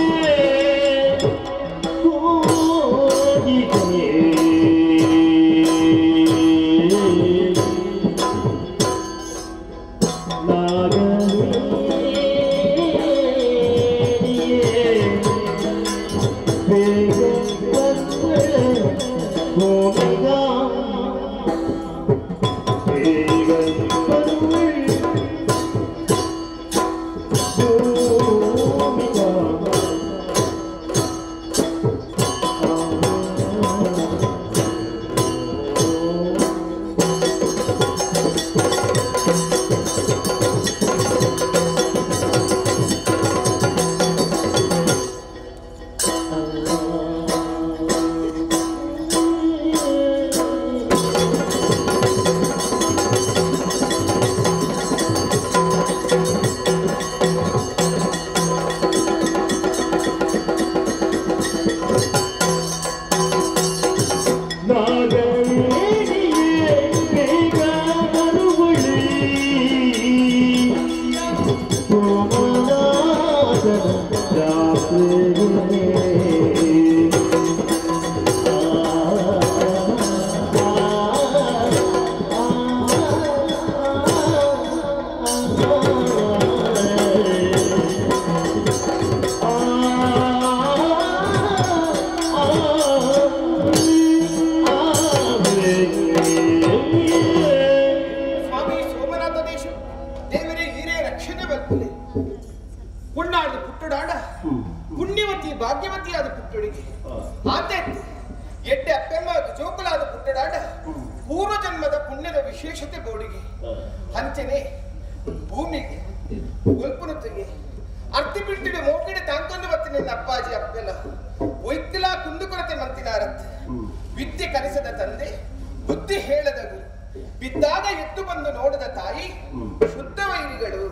ಭಾಗ್ಯವತಿಯಾದ ಪುಟ್ಟಳಿಗೆ ಆತೈತೆ ಎಡ್ಡೆ ಅಪ್ಪೆಮ್ಮ ಜೋಕುಲಾದ ಪುಟ್ಟಡಾಡ ಪೂರ್ವ ಜನ್ಮದ ಪುಣ್ಯದ ವಿಶೇಷತೆ ಬೋಡಿಗೆ ಹಂಚನೆ ಭೂಮಿಗೆ ಒಲ್ಪುನತೆಗೆ ಅರ್ತಿ ಬಿಟ್ಟಿಡೆ ಮೋಕಿಡೆ ತಾಂಕೊಂಡು ಬತ್ತಿನ ಅಪ್ಪಾಜಿ ಅಪ್ಪೆಲ್ಲ ಒಯ್ತಿಲ ಕುಂದುಕೊರತೆ ಮಂತಿನಾರತ್ ವಿದ್ಯೆ ಕಲಿಸದ ತಂದೆ ಬುದ್ಧಿ ಹೇಳದ ಗುರು ಬಿದ್ದಾಗ ಎತ್ತು ಬಂದು ನೋಡದ ತಾಯಿ ಶುದ್ಧ ವೈರಿಗಳು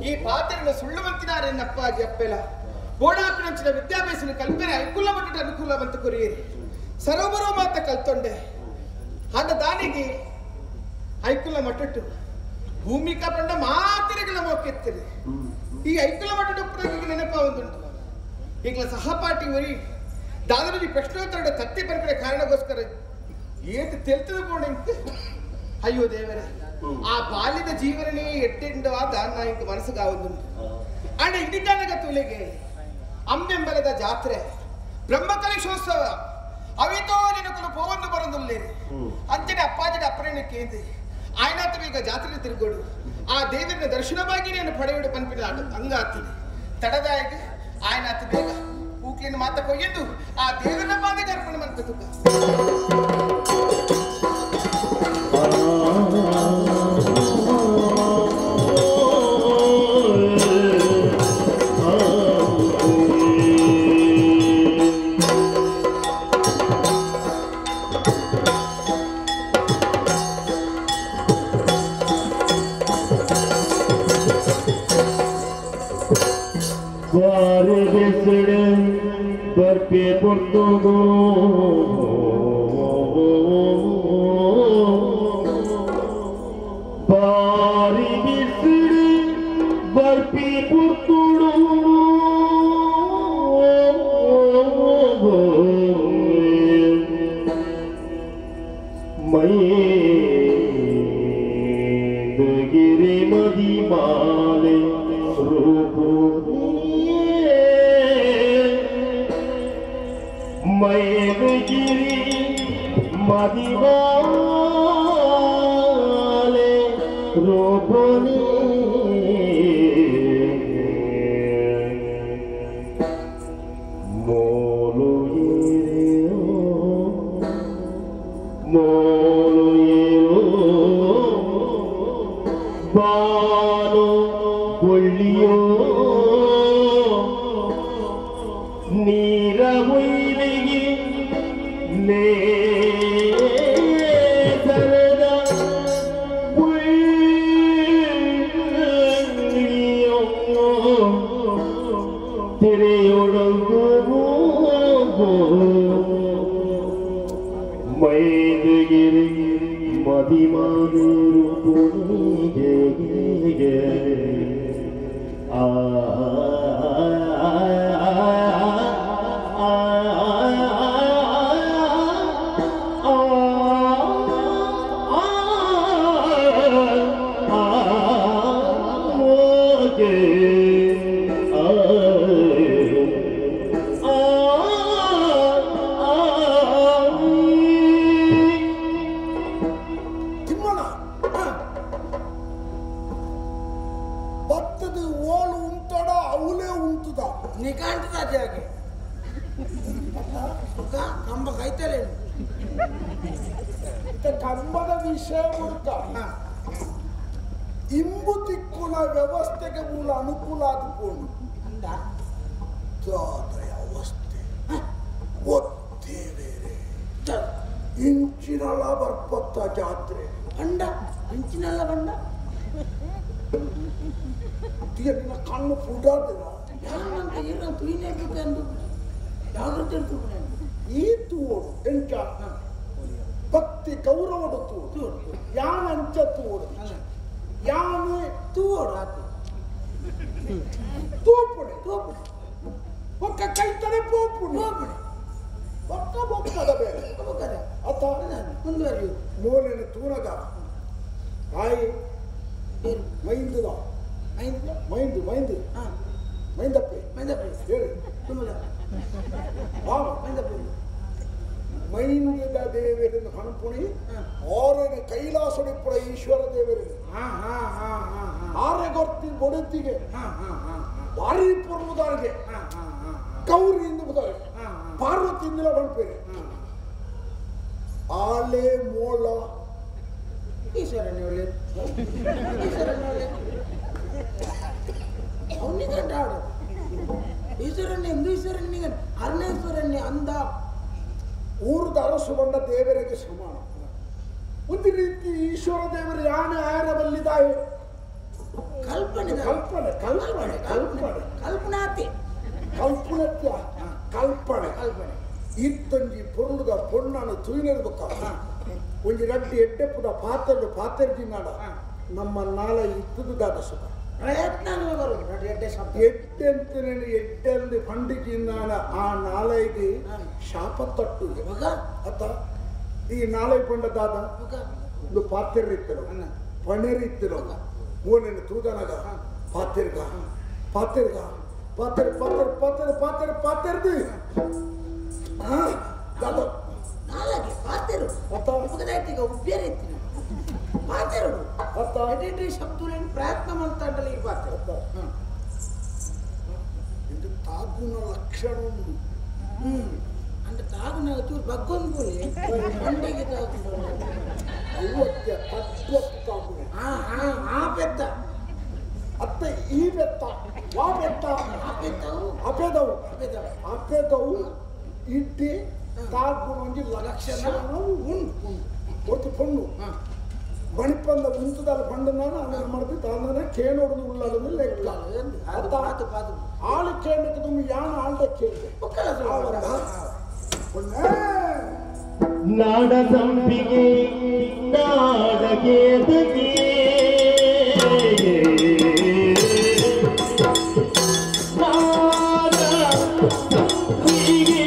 ಈ ಪಾತ್ರೆಯನ್ನು ಸುಳ್ಳು ಮಂತಿನಾರೆನ್ನ ಅಪ್ಪಾಜಿ ಅಪ್ಪೆಲ್ಲ ಬೋಡಾಪಿನಂಚಿನ ವಿದ್ಯಾಭ್ಯಾಸನ ಕಲ್ಪನೆ ಐಕುಲ ಮಟ್ಟ ಅನುಕೂಲ ಬಂತು ಕೊರಿಯರಿ ಸರೋಬರೋ ಮಾತ ಕಲ್ತೊಂಡೆ ಆದ ದಾನಿಗೆ ಐಕುಲ ಮಟ್ಟಟ್ಟು ಭೂಮಿಕಾ ಪಂಡ ಮಾತಿರೆಗಳ ಮೋಕೆತ್ತಿರಿ ಈ ಐಕುಲ ಮಟ್ಟದ ಉಪಯೋಗ ನೆನಪ ಒಂದುಂಟು ಈಗಲ ಸಹಪಾಠಿ ವರಿ ದಾದರಲ್ಲಿ ಪ್ರಶ್ನೋತ್ತರ ತತ್ತಿ ಬರ್ಕಡೆ ಕಾರಣಗೋಸ್ಕರ ಏತು ತೆಲ್ತದ ಬೋಣೆಂತೆ ಅಯ್ಯೋ ದೇವರೇ ಆ ಬಾಲ್ಯದ ಜೀವನನೇ ಎಟ್ಟೆಂಡವಾದ ನಾ ಇಂಕ ಮನಸ್ಸಿಗೆ ಒಂದುಂಟು ಅಂಡ ಇಡಿಗಾನಗ ತುಲೆಗೆ ಅಂಬೆಂಬಲದ ಜಾತ್ರೆ ಬ್ರಹ್ಮಕಲಶೋತ್ಸವ ಅವಿತೋ ನೆನಕಲು ಪೋವನ್ನು ಬರೋದಿಲ್ಲೇರಿ ಅಂಚನೆ ಅಪ್ಪಾಜಿನ ಅಪ್ಪರನ್ನು ಕೇಂದ್ರಿ ಆಯ್ನಾತ ಬೇಗ ಜಾತ್ರೆ ತಿರುಗೋಡು ಆ ದೇವರನ್ನ ದರ್ಶನವಾಗಿ ನಾನು ಪಡೆಯುಡು ಪಂಪಿನ ಹಂಗಾಗ್ತದೆ ತಡದಾಯಿಗೆ ಆಯ್ನಾತ ಬೇಗ ಕೂಕ್ಲಿನ ಮಾತ ಕೊಯ್ಯದು ಆ ದೇವರನ್ನ ಪಾದಕ್ಕೆ ಅರ್ಪಣೆ ಮಾಡ್ತ Porque por todo Pari bisri barpi por todo Maindagiri madimale rupo Maindagiri madimale ರೂಪನೇ Banu ಕೊಳ್ಳಿಯೋ ನೀರ ಮುಯ್ಲಿಗೆ ನೇಸರದ ಮುಯ್ಲಿಯೋ ತೆರೆಯೊಳಗು ಮೈದಗಿರಿ ಮದಿಮಾರು ಪುಣಿಗೆ ಆ ಕಂಬದ ವಿಷಯ ಮೂಲಕ ಇಂಬು ತಿಕ್ಕುನ ವ್ಯವಸ್ಥೆಗೆ ಮೂಲ ಅನುಕೂಲ ಆದುಕೊಂಡು ಅವಸ್ಥೆ ಒತ್ತೇವೆ ಇಂಚಿನಲ್ಲ ಬರ್ಪತ್ತ ಜಾತ್ರೆ ಬಂಡ ಇಂಚಿನಲ್ಲ ಬಂಡ ನಿನ್ನ ಕಣ್ಣು ಪುಡಾದಿಲ್ಲ ಜಾಗ್ರತೆ ಈ ತೂಡು ಎಂಚ ಭಕ್ತಿ ಗೌರವದ ತೂಡು ಯಾನ ಅಂಚ ತೂಡು ಯಾನು ತೂಡು ಆತು ತೂಪುಡೆ ತೂಪುಡೆ ಒಕ್ಕ ಕೈತನೆ ಪೋಪುಡೆ ಪೋಪುಡೆ ಒಕ್ಕ ಬೊಕ್ಕದ ಬೇರೆ ಅತ್ತ ಮುಂದುವರಿಯು ಮೂಲೆನ ತೂನಗ ಆಯಿ ಮೈಂದುದ ಮೈಂದು ಮೈಂದು ಮೈಂದಪ್ಪೆ ಮೈಂದಪ್ಪೆ ಹೇಳಿ ಮೈಂದ ದೇವರನ್ನು ಹಣಪುಣಿ ಆರನೇ ಕೈಲಾಸಡಿಪ್ಪುಳ ಈಶ್ವರ ದೇವರಿಗೆ ಆರೆ ಗೊತ್ತಿ ಬೊಡತಿಗೆ ಭಾರಿ ಪೂರ್ವದಾರಿಗೆ ಗೌರಿಯಿಂದ ಬುದಾರಿಗೆ ಪಾರ್ವತಿಯಿಂದ ಬಣ್ಪೇರೆ ಆಲೆ ಮೋಳ ಈಶ್ವರನೇ ಒಳ್ಳೆ ಈಶ್ವರನೇ ಒಳ್ಳೆ ಅವನಿಗೆ ಆಡು ಈಶ್ವರನ್ನೇ ಎಂದು ಈಶ್ವರನ್ನೇ ಅರ್ಣೇಶ್ವರನ್ನೇ ಅಂದ ಊರದ ಅರಸು ಬಂದ ದೇವರಿಗೆ ಸಮಾನ ಒಂದು ರೀತಿ ಈಶ್ವರ ದೇವರು ಯಾನೆ ಆಯರ ಬಲ್ಲಿದಾವೆ ಕಲ್ಪನೆ ಕಲ್ಪನೆ ಕಲ್ಪನೆ ಕಲ್ಪನೆ ಕಲ್ಪನಾತಿ ಕಲ್ಪನತ್ಯ ಕಲ್ಪನೆ ಕಲ್ಪನೆ ಇತ್ತಂಜಿ ಪೊರುಳುದ ಪೊಣ್ಣನ್ನು ತುಯಿನಿರ್ಬೇಕ ಒಂಜಿ ರಡ್ಡಿ ಎಡ್ಡೆಪ್ಪುದ ಪಾತ್ರೆ ನಾಡ ನಮ್ಮ ನಾಳ ಇತ್ತುದಾದ ಸುಖ ಪ್ರಯತ್ನ ಎಡ್ಡೆಂದು ಪಂಡಿಜಿಂದಾನ ಆ ನಾಳೆಗೆ ಶಾಪ ತಟ್ಟು ಅತ್ತ ಈ ನಾಳೆ ಪಂಡದಾದ ಒಂದು ಪಾತ್ರೆ ಇತ್ತರು ಪಣೇರಿ ಇತ್ತರು ಮೂರನೇ ತೂದನಗ ಪಾತ್ರೆಗ ಪಾತ್ರೆಗ ಪಾತ್ರೆ ಪಾತ್ರೆ ಪಾತ್ರೆ ಪಾತ್ರೆ ಪಾತ್ರೆದು ನಾಳೆಗೆ ಪಾತ್ರೆರು ಮುಗದಾಯ್ತೀಗ ಉಬ್ಬೇರೆ ಇತ್ತಿನ ಪಾತ್ರೆರು ಎಡಿಟರಿ ಶಬ್ದಗಳನ್ನು ಪ್ರಯತ್ನ ಮಾಡ್ತಾ ಉಂಟಲ್ಲ ಈ ಪಾತ್ರೆ ಇದು ತಾಗುನ ಲಕ್ಷಣ ಉಂಟು అంటే తాగున చూడు బగ్గొందు పండేకి తాగుతున్నాడు ಐವತ್ಯ ತತ್ವ ತಾಗುನ ఆ పెద్ద ಅತ್ತೆ ಈ ಬೆತ್ತ ವಾ ಬೆತ್ತ ಅಪೆದವು ಅಪೆದವು ಇಡ್ಡಿ ತಾಗುನ ಒಂಜಿ ಲಕ್ಷಣ ಉಂಟು ಒತ್ತು ಪೊಣ್ಣು ಬಣಿಪಂದ ಉಂಟುದಲ್ಲ ಪಂಡು ನಾನು ಅದನ್ನು ಮಾಡಿದ್ದು ತಾನೇ ಕೇಳೋದು ಉಳ್ಳಾಡೋದು ಲೆಕ್ಕ ಆಳು ಕೇಳಕ್ಕೆ ತುಂಬ ಯಾನ ಆಳ್ದ ಕೇಳಿದೆ ನಾಡ ಸಂಪಿಗೆ ನಾಡಗೇದಗೆ ನಾಡ ಸಂಪಿಗೆ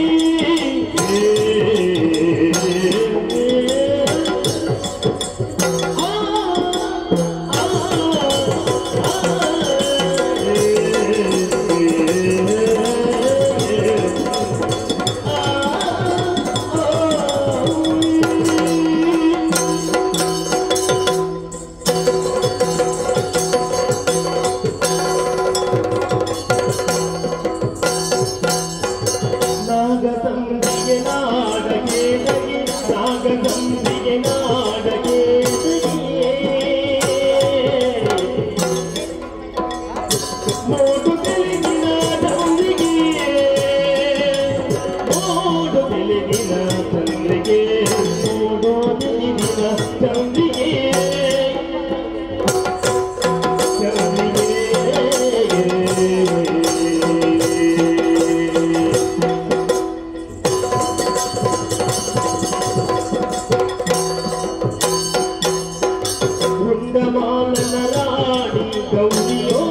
ರುಂಡಮಾಲನ ರಾಣಿ ಗೌರಿಯೋ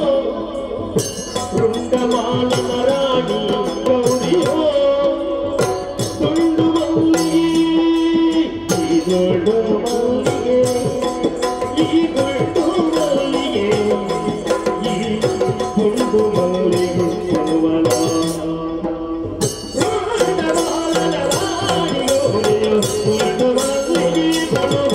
ರುಂಡಮಾಲನ ರಾಣಿ ಗೌರಿಯೋ ತುಂಡು ಮಲ್ಲಿಗೆ ಈ ದೊಡ್ಡ ಮಲ್ಲಿಗೆ ಈ ದೊಡ್ಡ ಮಲ್ಲಿಗೆ ಈ ತುಂಡು ಮಲ್ಲಿಗೆ ಕೊಡುವಳ ರುಂಡಮಾಲನ ರಾಣಿ ಗೌರಿಯೋ ತುಂಡು ಮಲ್ಲಿಗೆ ಕೊಡುವಳ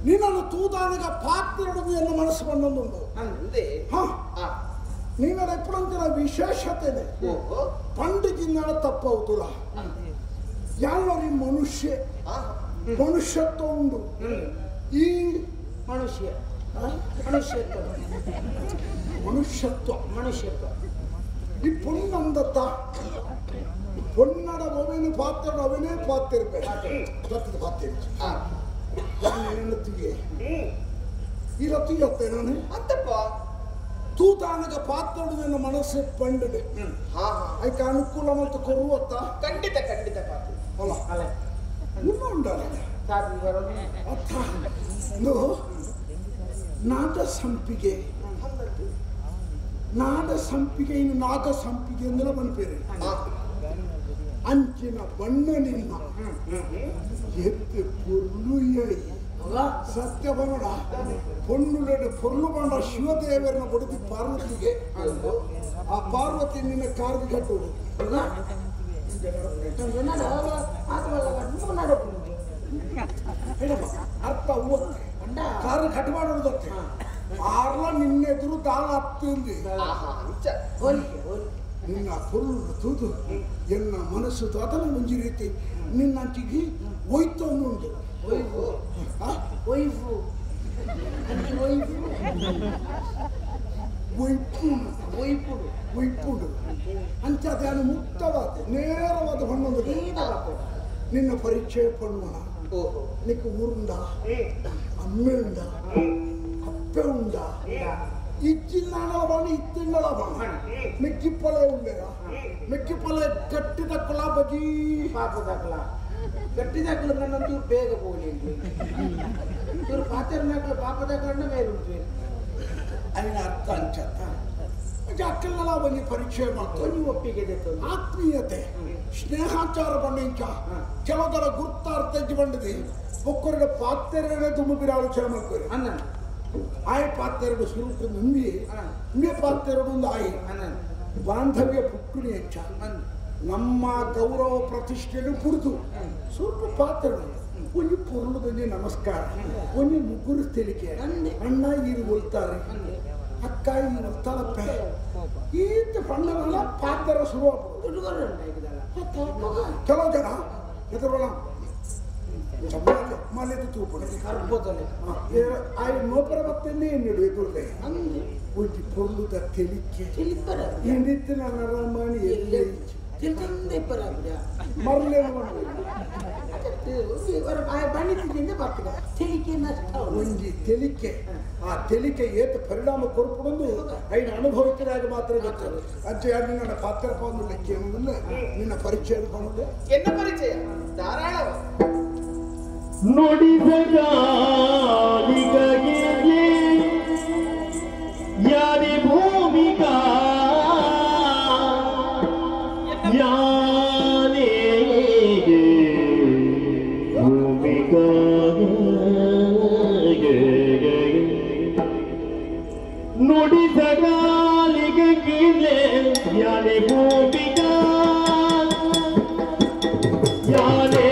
ನೀನನ್ನು ತೂದಾನಗ ಪಾತ್ರೆಡುದು ಎನ್ನ ಮನಸ್ಸು ಬಂದೊಂದುಂಟು ನೀನಡ ಎಪ್ಪಡಂತಿನ ವಿಶೇಷತೆ ಪಂಡಿತಿನ ತಪ್ಪವುತುಲ ಯಾವರಿ ಮನುಷ್ಯ ಮನುಷ್ಯತ್ವ ಉಂಡು ಈ ಮನುಷ್ಯತ್ವ ಈ ಪೊನ್ನಂದತ್ತ ಪೊನ್ನಡ ಅವನೇ ಪಾತ್ರ ಅವನೇ ಪಾತಿರ್ಬೇಕು ಪಾತಿರ್ಬೇಕು ಇರತ್ತಿಗೆ ನಾನು ಅಂತಪ್ಪ ತೂತಾನಗ ಪಾತ್ರದ ನನ್ನ ಮನಸ್ಸು ಪಂಡಿದೆ ಅದಕ್ಕೆ ಅನುಕೂಲ ಮತ್ತು ಕೊರುವತ್ತ ಖಂಡಿತ ಖಂಡಿತ ಅಲ್ಲ ಇನ್ನೂ ಉಂಟಲ್ಲ ಅತ್ತ ನಾಡ ಸಂಪಿಗೆ ಇನ್ನು ನಾಗ ಸಂಪಿಗೆ ಅಂದ್ರೆ ಬಂದ್ಬೇರೆ ಅಂಚಿನ ಬಣ್ಣ ನಿನ್ನ ಎತ್ತು ಪೊರ್ಲು ಸತ್ಯ ಬರೋಣ ಪೊನ್ನುಲೆಡೆ ಪೊರ್ಲು ಬಂಡ ಶಿವದೇವರನ್ನ ಬಡಿದು ಪಾರ್ವತಿಗೆ ಆ ಪಾರ್ವತಿ ನಿನ್ನ ಕಾರ್ಗೆ ಕಟ್ಟುವುದು ಅರ್ಥ ಕಾರ್ ಕಟ್ ಮಾಡೋದಕ್ಕೆ ಆರ್ಲ ನಿನ್ನೆದುರು ದಾಳ ಹತ್ತಿಂది ನಿನ್ನ ಪೊರ್ಲು ತೂದು ಎನ್ನ ಮನಸ್ಸು ಅದನ್ನು ಮುಂಜಿ ರೀತಿ ನಿನ್ನಂಚಿಗೆ ಒಯ್ತೊಂದುಂಟು ಒಯ್ಪುಡು ಅಂಚದೆ ಅದು ಮುಕ್ತವಾದ ನೇರವಾದ ಹೊಣ್ಣೊಂದು ನಿನ್ನ ಪರಿಚಯ ಪಣ್ಣುವಣ ನಿಕ್ಕ ಊರುಂಡ ಅಮ್ಮೆ ಉಂಡ ಅಪ್ಪೆ ಉಂಡ ಇಚ್ಚಿನ್ನಾಡಲಬಾಣ ಇತ್ತಿನ್ನಡಬಾಣ ಮೆಕ್ಕಿಪ್ಪಲೆ ಉಂಡೆರ ಮೆಕ್ಕಿಪ್ಪಲೆ ಗಟ್ಟಿದಕ್ಕಲ ಬಜಿ ಪಾಪದಕ್ಕಲ ಗಟ್ಟಿದಕ್ಕಲ ನನ್ನಂತೂ ಬೇಗ ಹೋಗಿ ಇವರು ಪಾತ್ರನಕ್ಕಲ ಪಾಪದಕ್ಕಲ ಮೇಲುಂಟು ಅಲ್ಲಿನ ಅರ್ಥ ಅಂಚತ್ತ ಅಕ್ಕಲ್ನೆಲ್ಲ ಬಂದು ಪರಿಚಯ ಮಾಡ್ತಾರೆ ಒಪ್ಪಿಗೆ ಆತ್ಮೀಯತೆ ಸ್ನೇಹಾಚಾರ ಬಂದಿಂಚ ಕೆಲವರ ಗುರ್ತಾರ್ಥ ಬಂದಿದೆ ಒಕ್ಕರ ಪಾತ್ರೆರೇ ತುಂಬ ಆಲೋಚನೆ ಮಾಡ್ತಾರೆ ಅನ್ನ ಆಯ್ ಪಾತ್ರೆರಡು ಸ್ವರೂಪ ನಂಬಿ ನಿಮ್ಮೆ ಪಾತ್ರೆರಡು ಒಂದು ಆಯಿ ಬಾಂಧವ್ಯ ಪುಕ್ಕುಣಿ ಹೆಚ್ಚ ನಮ್ಮ ಗೌರವ ಪ್ರತಿಷ್ಠೆಯನ್ನು ಕುರಿತು ಸ್ವಲ್ಪ ಪಾತ್ರೆಗಳು ಒಂದು ಪೊರ್ಲು ಬಂದು ನಮಸ್ಕಾರ ಒಂದು ಮುಗ್ಗುರು ತಿಳಿಕೆ ಅಣ್ಣ ಈರು ಒಲ್ತಾರೆ ಅಕ್ಕ ಈ ಒಲ್ತಾಳಪ್ಪ ಈತ ಬಣ್ಣಗಳ ಪಾತ್ರ ಶುರು ಕೆಲವು ಜನ ಎದುರಲ್ಲ ಮಲೆದು ತೂಪುಣಿ ನೋಪರ ಮತ್ತೇನೆ ನೀಡು ಎದುರಲೆ ಒಂದು ಪೊರ್ಲುದ ತಿಳಿಕೆ ಎಂದಿತ್ತಿನ ನರಮಣಿ ಎಲ್ಲೇ ಮರಲೇ ಒಂಜಿ ತೆಲಿಕೆ ಆ ತೆಲಿಕೆ ಏತ ಪರಿಣಾಮ ಕೊರ್ಪುಡೊಂದು ಐನ ಅನುಭವಿಸಿದಾಗ ಮಾತ್ರ ಗೊತ್ತದು ಅಜ್ಜ ನಿನ್ನ ಪಾತ್ರ ಬಂದು ಲೆಕ್ಕ ಎನ್ನುವುದಿಲ್ಲ ನಿನ್ನ ಪರಿಚಯ ಬಂದು ಎನ್ನ ಪರಿಚಯ ಧಾರಾಳ ನುಡಿದಾಗ ಯಾರಿ ಭೂಮಿಕಾ ಯಾನೇ ಭೂಮಿಕಾ ನುಡಿದಾಗ ಯಾನೇ ಭೂಮಿಕಾ ಯಾನೇ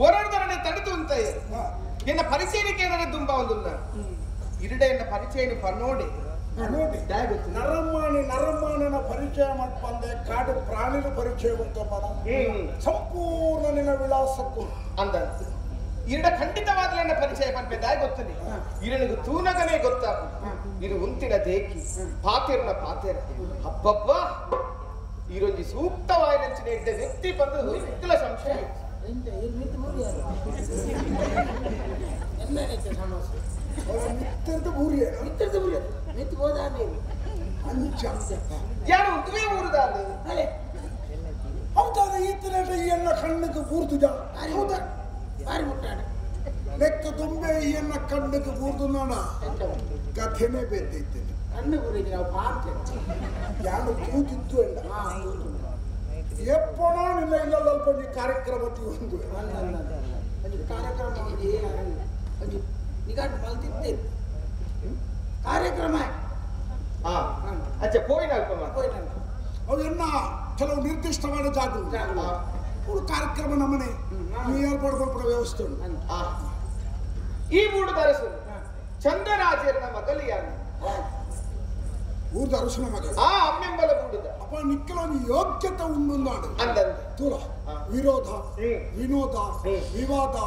ಒರಡದರನೆ ತಡೆದು ಅಂತಾಯ ಎನ್ನ ಪರಿಚಯಕ್ಕೆ ಏನಾರ ದುಂಬ ಒಂದುಲ್ಲ ಇರಡೆ ಎನ್ನ ಪರಿಚಯನ ಪನ್ನೋಡಿ ನರಮಾನನ ಪರಿಚಯ ಮಾಡ್ಕೊಂಡೆ ಕಾಡು ಪ್ರಾಣಿನ ಪರಿಚಯ ಮಾಡ್ಕೊಂಬಾರ ಸಂಪೂರ್ಣ ನಿನ್ನ ವಿಳಾಸಕ್ಕೂ ಅಂದ ಇರಡ ಖಂಡಿತವಾದ ನನ್ನ ಪರಿಚಯ ಪನ್ಪೆದಾಯ ಗೊತ್ತನಿ ಇರನಿಗೆ ತೂನಗನೇ ಗೊತ್ತಾಗ ಇದು ಉಂತಿನ ದೇಕಿ ಪಾತೆರ್ನ ಪಾತೆರ ಹಬ್ಬಬ್ಬ ಈರೊಂದು ಸೂಕ್ತವಾಯಿನಂಚಿನ ಇದ್ದ ವ್ಯಕ್ತಿ ಬಂದು ಇಕ್ಕಲ ಸಂಶಯ ಯಾರು ಉದ್ವೇ ಊರುದಾನೆ ಹೌದಾ ಈತನ ಎನ್ನ ಕಣ್ಣಿಗೆ ಊರ್ದುದ ಹೌದಾ ಬಾರಿ ಮುಟ್ಟಾಡ ಲೆಕ್ಕ ತುಂಬೆ ಎನ್ನ ಕಣ್ಣಿಗೆ ಊರ್ದು ನೋಡ ಕಥೆನೇ ಬೇದಿದ್ದೇನೆ ಕಣ್ಣು ಊರಿಗೆ ನಾವು ಪಾಡ್ತೇವೆ ಯಾರು ತೂತಿತ್ತು ಎಂದ ಎಪ್ಪಣ ನಿನ್ನ ಇಲ್ಲಲ್ಪ ನೀ ಕಾರ್ಯಕ್ರಮಕ್ಕೆ ಒಂದು ಕಾರ್ಯಕ್ರಮ ನಿಗಾಟ್ ಮಲ್ತಿದ್ದೆ ಕಾರ್ಯಕ್ರಮ ಅಚ್ಚ ಪೋಯಿನ ಅವು ಎನ್ನ ಕೆಲವು ನಿರ್ದಿಷ್ಟವಾದ ಜಾಗ ಕಾರ್ಯಕ್ರಮ ನಮ್ಮನೆ ನೀ ಏರ್ಪಾಡ್ಕೊಳ್ಪಡ ವ್ಯವಸ್ಥೆ ಉಂಟು ಈ ಮೂಡು ದರಸು ಚಂದ್ರರಾಜನ ಮಗಲಿಯಾನ ಊರ್ದ ಅರಸನ ಮಗ ಅಮ್ಮೆಂಬಲ ಬೂಡುದ ಅಪ್ಪ ನಿಕ್ಕಲೊಂದು ಯೋಗ್ಯತೆ ಉಂಡುಂದಾಡು ತೂರ ವಿರೋಧ ವಿನೋದ ವಿವಾದ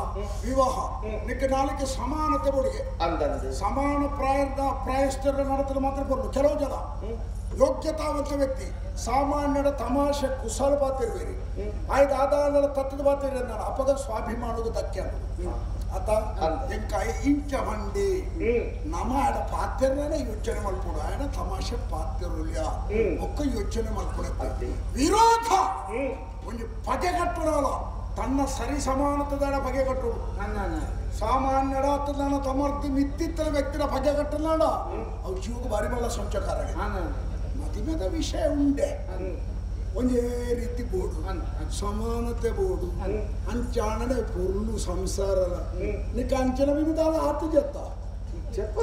ವಿವಾಹ ನಿಕ್ಕ ನಾಲ್ಕು ಸಮಾನತೆ ಬುಡಿಗೆ ಸಮಾನ ಪ್ರಾಯಸ್ಥರ ನಡತಲು ಮಾತ್ರ ಬರಲು ಕೆಲವು ಜನ ಯೋಗ್ಯತಾವಂತ ವ್ಯಕ್ತಿ ಸಾಮಾನ್ಯರ ತಮಾಷೆ ಕುಶಲ ಬಾತಿರ್ಬೇರಿ ಆಯ್ತು ಆದಾಯ ತತ್ವದ ಬಾತಿರಿ ನಾನು ಅಪದ ಸ್ವಾಭಿಮಾನದ ಧಕ್ಕೆ ಅತ ಎಂಕಾಯಿ ಇಂಚ ಮಂಡಿ ನಮ್ಮ ಆಡ ಪಾತ್ರನೇ ಯೋಚನೆ ಮಾಡ್ಕೊಡು ಆಡ ತಮಾಷೆ ಪಾತ್ರರುಲ್ಯ ಒಕ್ಕ ಯೋಚನೆ ಮಾಡ್ಕೊಡತ್ತೆ ವಿರೋಧ ಒಂದು ಬಗೆಗಟ್ಟುವಲ್ಲ ತನ್ನ ಸರಿ ಸಮಾನತದ ಬಗೆಗಟ್ಟು ಸಾಮಾನ್ಯಡ ನನ್ನ ತಮರ್ತಿ ಮಿತ್ತಿತ್ತಲ ವ್ಯಕ್ತಿನ ಬಗೆಗಟ್ಟಲಾಡ ಅವು ಜೀವಕ್ಕೆ ಬಾರಿ ಬಲ್ಲ ಸಂಚಕಾರ ಮಧ್ಯಮದ ವಿಷಯ ಉಂಡೆ ಒಂದೇ ರೀತಿ ಬೋಡು ಸಮಾನತೆ ಬೋಡು ಅಂಚಾಣನೆ ಪೊರ್ಲು ಸಂಸಾರ ನಿಕ್ಕ ಅಂಚನ ವಿವಿಧಾಲ ಆತು ಜತ್ತ చెప్ప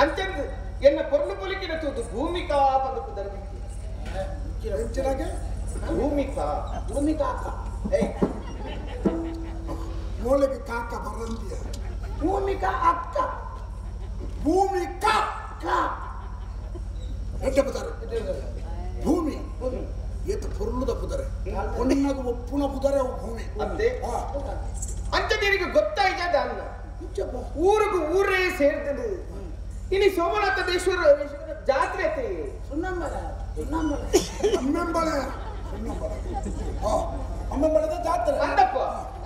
అంచెందు ఎన్న పొర్లు పొలికిన తూదు భూమిక పందుకు దర్మికి అంచనగే భూమిక ಅಕ್ಕ ಮೂಲೆಗೆ ಕಾಕ ಬರಂದಿಯ ಭೂಮಿಕ ಅಕ್ಕ ಭೂಮಿಕ ಎಡ್ಡ ಪುದರೆ ಭೂಮಿ ಎತ್ತು ಪೊರ್ಲುದ ಪುದರೆ ಒಣ್ಣಗ ಒಪ್ಪುನ ಪುದರೆ ಭೂಮಿ ಅಂತೆ ಅಂಚೆ ನಿನಗೆ ಗೊತ್ತಾಯ್ತದ ಅನ್ನ ಊರಿಗೂ ಊರೇ ಸೇರ್ತದೆ ಇನಿ ಸೋಮನಾಥೇಶ್ವರ ಜಾತ್ರೆ ಐತಿ ಅಮ್ಮಂಬಳದ ಜಾತ್ರೆ ಅಂದಪ್ಪ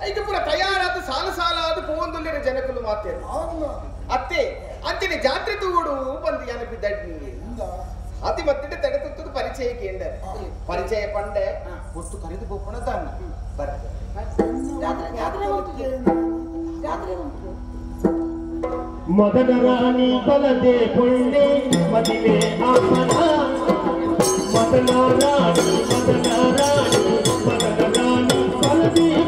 ಐದು ಪುರ ತಯಾರಾದ ಸಾಲಾದ ಪೋಂದುಲ್ಲಿರ ಜನಕಲು ಮಾತೇನು ಅತ್ತೆ ಅಂತಿನ ಜಾತ್ರೆ ತೂಡು ಬಂದು ಯಾನಪಿದ್ದಡ್ನಿ ಅತಿ ಮತ್ತಿಟ್ಟು ತಡೆತುತ್ತದು ಪರಿಚಯ ಕೇಂದ್ರ ಪರಿಚಯ ಪಂಡೆ ಒಟ್ಟು ಕರೆದು ಬೋಪಣ ತನ್ನ ಬರ್ತದೆ ಮದನ ರಾಣಿ ಬಲದೆ ಪೊಳ್ಳೆ ಮದಿವೆ ಆಪನ ಮದನ ರಾಣಿ ಬಲದೆ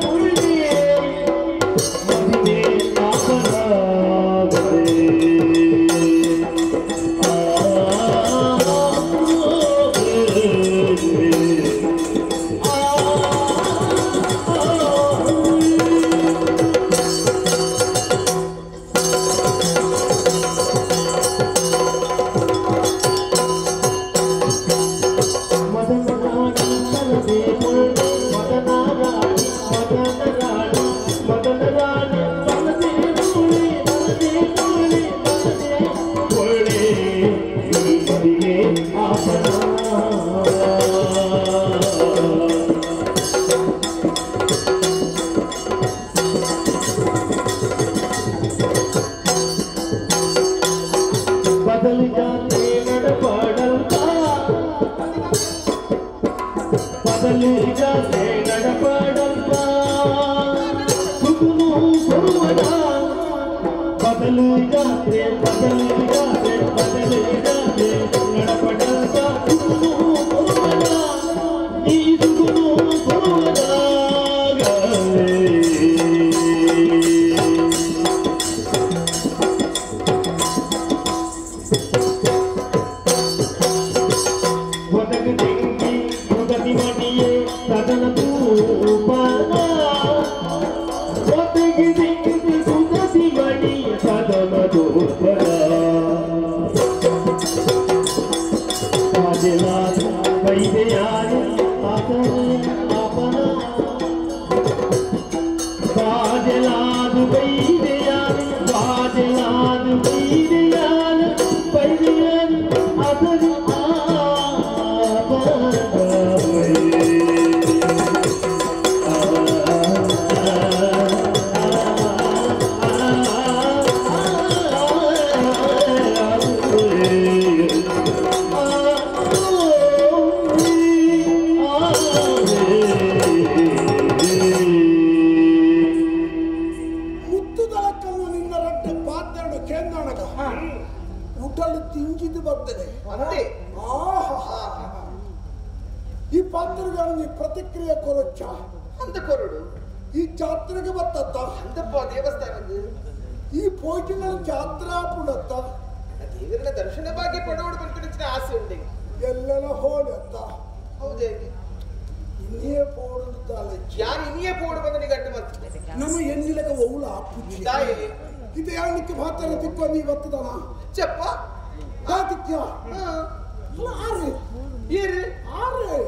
ಪೊಳ್ಳೆ ಮದಿವೆ ಆಪನ ಈ ಪಾತ್ರಗಾರನಿ ಪ್ರತಿಕ್ರಿಯೆ ಕೊರಚ್ಚ ಅಂತ ಕೊರಡು ಈ ಜಾತ್ರೆಗೆ ಬತ್ತತ್ತ ಅಂತಪ್ಪ ದೇವಸ್ಥಾನದ ಈ ಪೋಜಿನ ಜಾತ್ರಾ ಪುಡತ್ತ ದೇವರ ದರ್ಶನ ಭಾಗ್ಯ ಪಡೋಡು ಬರ್ತಿನ ಆಸೆ ಉಂಟೆ ಎಲ್ಲೆಲ್ಲ ಹೋಲತ್ತ ಹೌದೇ ಇನ್ನೇ ಪೋಡು ತಾಲೆ ಯಾರು ಇನ್ನೇ ಪೋಡು ಬಂದ ನಿಗಟ್ಟ ಮಾಡ್ತಿದ್ದೆ ನಮ್ಮ ಎನ್ನಿಲಕ ಒವ್ಲ ಅಪ್ಪುಚ್ಚಿ ತಾಯಿ ಇದು ಯಾನಿಕ್ಕೆ ಪಾತ್ರ ತಿಕ್ಕೊಂಡು ನೀ ಬತ್ತದನ ಚಪ್ಪ ಕಾತಿಕ್ಯ ಆರೆ ಏರಿ ಆರೆ